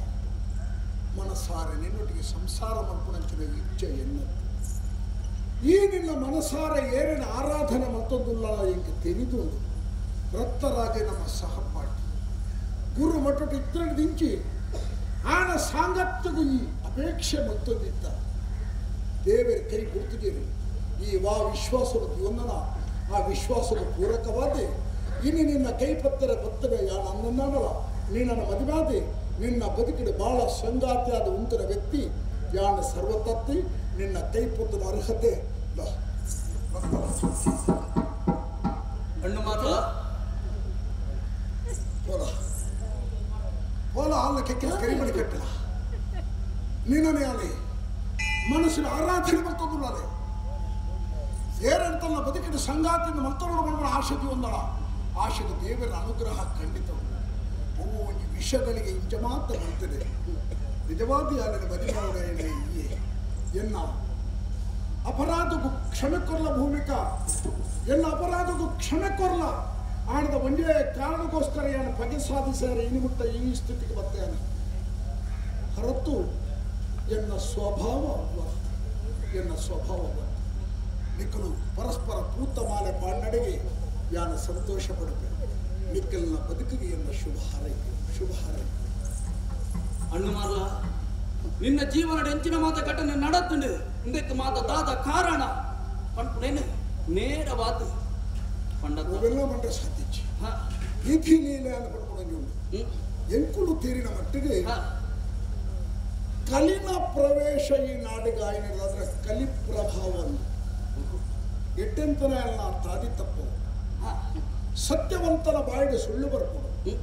ಮನಸಾರೆ ನಿನ್ನೊಟ್ಟಿಗೆ ಸಂಸಾರ ಮಲ್ಪಣಂಚಿನ ಇಚ್ಛೆ ಎನ್ನತ್ತು ಈ ನಿನ್ನ ಮನಸಾರ ಏರಿನ ಆರಾಧನೆ ಮತ್ತೊಂದುಲ್ಲ ಇಂಕ ನನಗೆ ತಿಳಿದುಂಡು ರಕ್ತರಾಜೆ ನಮ್ಮ ಸಹಪಾಠಿ ಗುರು ಮಠ ಇತ್ತರದಿಂಚಿ ಆನ ಸಾಂಗತ್ಯಗೂ ಈ ಅಪೇಕ್ಷೆ ಮತ್ತೊಂದಿತ್ತ ದೇವರ ಕೈ ಗುರುತಿಗೆ ಈ ವಿಶ್ವಾಸದ ಜೀವನ ಆ ವಿಶ್ವಾಸದ ಪೂರಕವಾದ ಇನ್ನು ನಿನ್ನ ಕೈ ಪತ್ತರ ಬತ್ತವೆ ನನ್ನಲ್ಲ ನೀ ನನ್ನ ಮದುವಾದೆ ನಿನ್ನ ಬದುಕಿನ ಬಹಳ ಸಂಗಾತಿಯಾದ ಉಂಟಿನ ವ್ಯಕ್ತಿ ಯಾನ ಸರ್ವತತ್ತಿ ನಿನ್ನ ಕೈ ಪತ್ತದ ಅರ್ಹತೆ ಹಣ್ಣು ಮಾತ್ರ ಪೋಲ ಅಲ್ಲ ಕೆಕ್ಕಿನ ಕರಿಮಣಿ ಕಟ್ಟಲ ನೀನೇ ಅಲ್ಲಿ ಮನಸ್ಸಿನ ಆರಾಧನೆ ಬರ್ತದಿಲ್ಲ ಅದೇ ಏರಂತಲ್ಲ ಬದುಕಿನ ಸಂಗಾತಿಯಿಂದ ಮತ್ತೊಂದು ಮಾಡುವ ಆಶೆಗೆ ಒಂದಳ ಆಶೆಗೆ ದೇವರ ಅನುಗ್ರಹ ಖಂಡಿತ ಅವು ಒಂದು ವಿಷಯಗಳಿಗೆ ಇಂಚ ಮಾತ್ರ ಬರ್ತದೆ ನಿಜವಾದ ಅಲ್ಲಿನ ಬದಿಮಾವಣೆ ಎನ್ನ ಅಪರಾಧಕ್ಕೂ ಕ್ಷಮೆ ಕೊರಲ ಭೂಮಿಕ ಎನ್ನ ಅಪರಾಧಕ್ಕೂ ಕ್ಷಮೆ ಕೊರಲ ಆಣದ ಒಂದೇ ಕಾರಣಕ್ಕೋಸ್ಕರ ಏನು ಬಗೆ ಸಾಧಿಸ್ಯಾರ ಇನ್ನು ಈ ಸ್ಥಿತಿಗೆ ಬರ್ತೇನೆ ಹೊರತು ಎನ್ನ ಸ್ವಭಾವ ನಿಕ್ಕಲು ಪರಸ್ಪರ ಪೂತ ಮಾಲೆ ಪಾಡ್ನಡೆಗೆ ಯಾನ ಸಂತೋಷ ಪಡುತ್ತೇನೆ ನಿಕ್ಕಲ್ನ ಬದುಕಿಗೆ ಎನ್ನ ಶುಭ ಹಾರೈಕೆ ಹಣ್ಣು ಮಾರ್ಲ ನಿನ್ನ ಜೀವನದ ಹೆಂಚಿನ ಮಾತ ಘಟನೆ ನಡತ್ತುಂಡು ಇಂದಕ್ಕೆ ಮಾತಾದ ಕಾರಣ ಪಂಪುನೇನು ನೇರವಾದ ಅವೆಲ್ಲ ಮಂಡ್ರೆ ಸಾಧಿಸಿ ನೀತಿ ಲೀಲೆ ಅಂತ ಪಡ್ಕೊಂಡು ಎಂಕುಲು ತೀರಿನ ಮಟ್ಟಿಗೆ ಕಲಿನ ಪ್ರವೇಶ ಈ ನಾಡಿಗೆ ಆಯ್ನಿಲ್ಲ ಕಲಿ ಪ್ರಭಾವ ಎಟ್ಟೆಂತನೇ ಅಲ್ಲ ತಾದಿ ತಪ್ಪು ಸತ್ಯವಂತನ ಬಾಯಿಗೆ ಸುಳ್ಳು ಬರ್ಬೋದು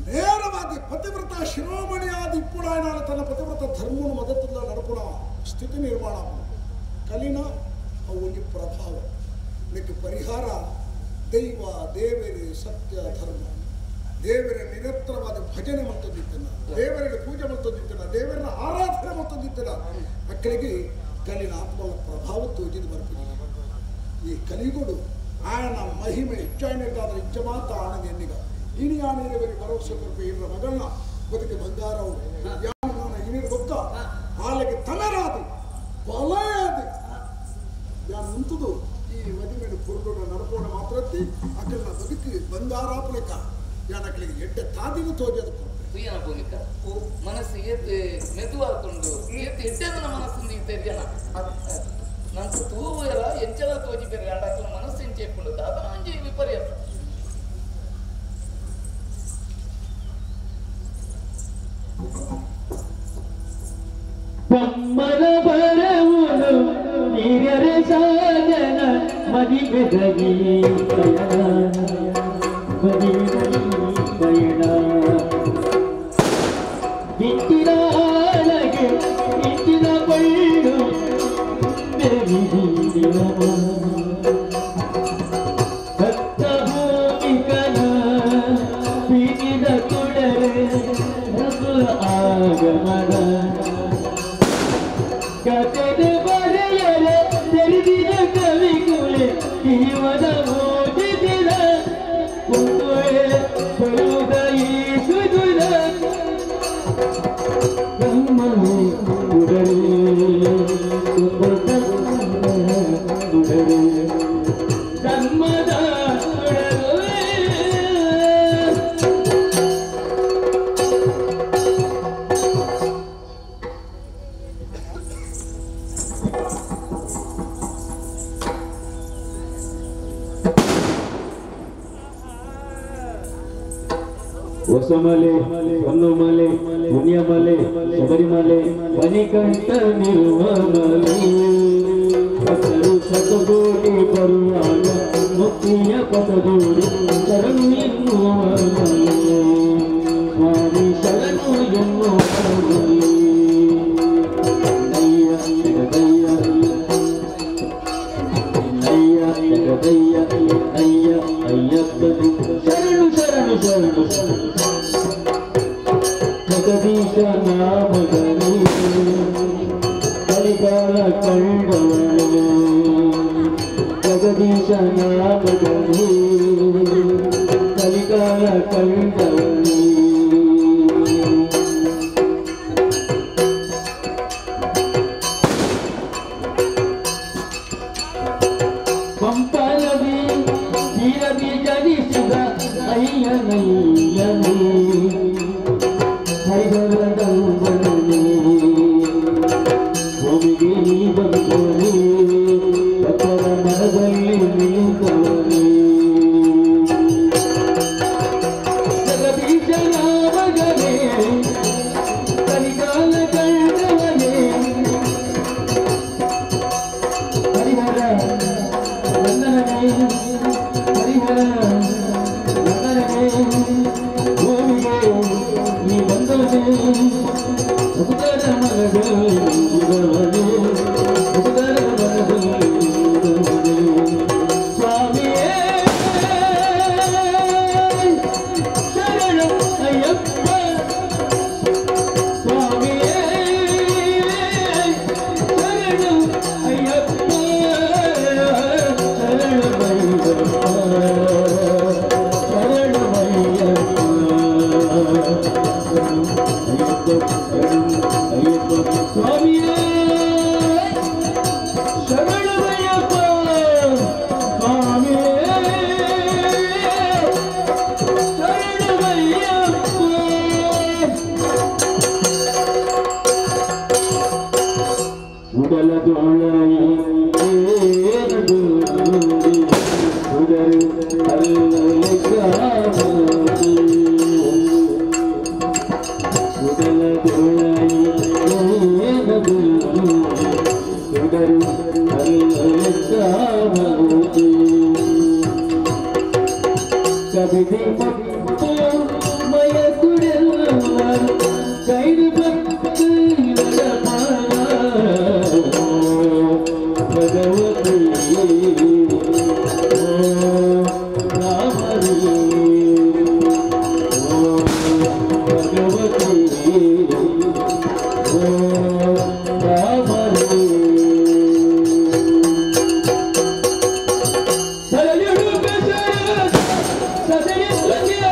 ನೇರವಾಗಿ ಪತಿವ್ರತ ಶಿರೋಮಣಿಯಾದ ಇಪ್ಪುಡಾಯನ ತನ್ನ ಪತಿವ್ರತ ಧರ್ಮವನ್ನು ಮೊದಲ ನಡಪುಣ ಸ್ಥಿತಿ ನಿರ್ಮಾಣ ಕಲಿನ ಅವು ಪ್ರಭಾವ ಇದಕ್ಕೆ ಪರಿಹಾರ ದೈವ ದೇವರೇ ಸತ್ಯ ಧರ್ಮ ದೇವರ ನಿರಂತರವಾದ ಭಜನೆ ಮತ್ತೊಂದಿತ್ತಲ್ಲ ದೇವರಿಗೆ ಪೂಜೆ ಮತ್ತೊಂದಿತ್ತಲ್ಲ ದೇವರ ಆರಾಧನೆ ಮತ್ತೊಂದಿತ್ತಲ್ಲ ಮಕ್ಕಳಿಗೆ ಕಲಿನ ಆತ್ಮದ ಪ್ರಭಾವ ತೋಜಿದು ಬರ್ತೀನಿ ಈ ಕಲಿಗೋಡು ಆಯನ ಮಹಿಮೆ ಹೆಚ್ಚಾಯನಿಗಾದ್ರೆ ಇಚ್ಚ ಮಾತ್ರ ಆನಂದ ಎನ್ನಿಗ ಇನಿ ಆನೆಯವರಿಗೆ ಭರವಸೆ ಕೃಪೆ ಇರುವ ಮಗಳನ್ನ ಬದುಕಿ ಬಂಗಾರವು ಯಾನ ಇನಿರ ಗೊತ್ತ ಹಾಲಿಗೆ ತನರಾದಿ ಬಲಯಾದಿ ಯಾನು ಮುಂತದು ಈ ಮದುವೆ ಪುರುಡೋಡ ನಡ್ಕೋಣ ಮಾತ್ರತ್ತಿ ಅಕ್ಕಲ್ನ ಬದುಕಿ ಬಂಗಾರಾಪುಲಕ ಯಾನಕ್ಕಳಿಗೆ ಎಡ್ಡೆ ತಾದಿಗೂ ತೋಜದು ತುಯ್ಯನ ಭೂಮಿಕ ಮನಸ್ಸು ಏತು ಮೆದುವಾಕೊಂಡು ಏತು ಎಡ್ಡೆದನ ಮನಸ್ಸು ಜನ ನಂತ ತೂವರ ಎಂಚಲ ತೋಜಿ ಬೇರೆ ಎರಡಕ್ಕಲ ಮನಸ್ಸು ಎಂಚೆಕೊಂಡು ಅದ ಅಂಜಿ ವಿಪರ್ಯಾಸ ಬಮ್ಮನ ಬರವುನು ನೀರರ ಸಾಗನ ಮದಿವೆದಗಿ ಪಯಣ ಇಂತಿನಾಳಗೆ ಇಂತಿನ ಬಳ್ಳು ಭಕ್ತ ಭೂಮಿಕನ ಬೀಗಿದ ಕೊಡರೆ ಆಗಮನ ಕಥೆಗೆ ಬರೆಯಲೆ ತೆರೆದಿದ ಕವಿಗುಳೆ ಜೀವನ ಓದಿದಿರ ಕುಂದುಳೆ ಬರುವುದ ಈ ಸುದುರ ಬ್ರಹ್ಮನು ಉಡರೆ ಉಡರೆ ಧರ್ಮದ ಹೊಸಮಲೆ ಹೊನ್ನಮಲೆ ಪುಣ್ಯಮಲೆ ಶಬರಿಮಲೆ ಬನಿಕಂಠ ನಿರ್ಮಲೆ ಭಕ್ತರು ಶತಕೋಟಿ ಬರುವಾಗ ಮುಕ್ತಿಯ ಪದದೋಡಿ ಶರಣು ಎನ್ನುವ ಸ್ವಾಮಿ ಶರಣು ಎನ್ನುವ ಶರಣು ಶರಣು ಶರಣು ಜಗದೀಶ ನಾಮಗರು ಕಲಿಕಾಲ ಕಂಡವಳು ಜಗದೀಶ ನಾಮಗರು ಕಲಿಕಾಲ ಕಂಡವಳು ಪಂಪಲವಿ ತೀರವಿ ಜನಿಸಿದ ಅಯ್ಯನಯ್ಯನೇ ಹೈದರದಂಬನೇ ಭೂಮಿಗೆ ನೀ ಬಂದವನೇ ಭಕ್ತರ ಮನದಲ್ಲಿ ನಿಂತವನೇ ಜಗದೀಶನ ಮಗನೇ ಕಲಿಕಾಲ ಕಂಡವನೇ ಹರಿಹರ ವಂದನನೇ ಹರಿಹರ ವಂದನನೇ ಭೂಮಿಗೆ ನೀ ಬಂದವನೇ ಭಕ್ತರ ಮನದಲ್ಲಿ ನಿಂತವನೇ ಭಕ್ತರ ಮನದಲ್ಲಿ ನಿಂತವನೇ ಸ್ವಾಮಿಯೇ ಶರಣು ಅಯ್ಯಪ್ಪ ಸ್ವಾಮಿಯೇ ಶರಣು ಅಯ್ಯಪ್ಪ ಶರಣು ಅಯ್ಯಪ್ಪ ಶರಣು ಅಯ್ಯಪ್ಪ ಸ್ವಾಮಿಯೇ ಶರಣಮಯ್ಯಪ್ಪ ಸ್ವಾಮಿಯೇ ಶರಣಮಯ್ಯಪ್ಪ ಉಡಲದೊಳಗೆ ಏನದು ಉಡಲು ಅಲ್ಲಲ್ಲಿ ಕಾಣುವುದು ಉಡಲದೊಳಗೆ ಏನದು ಉಡಲು ಅಲ್ಲಲ್ಲಿ ಕಾಣುವುದು ಕವಿದಿ ಮತ್ತು ಮಯಗುಡೆಲ್ಲ ಕೈದು ಭಕ್ತಿ ಭಗವತಿ ರಾಮರಿ ಭಗವತಿ ರಾಮರಿ ಸರಯುಡು ಬೆಸರ ಸದಯ ಸದಯ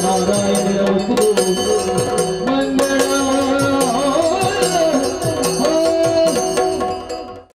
ನಾರಾಯಣ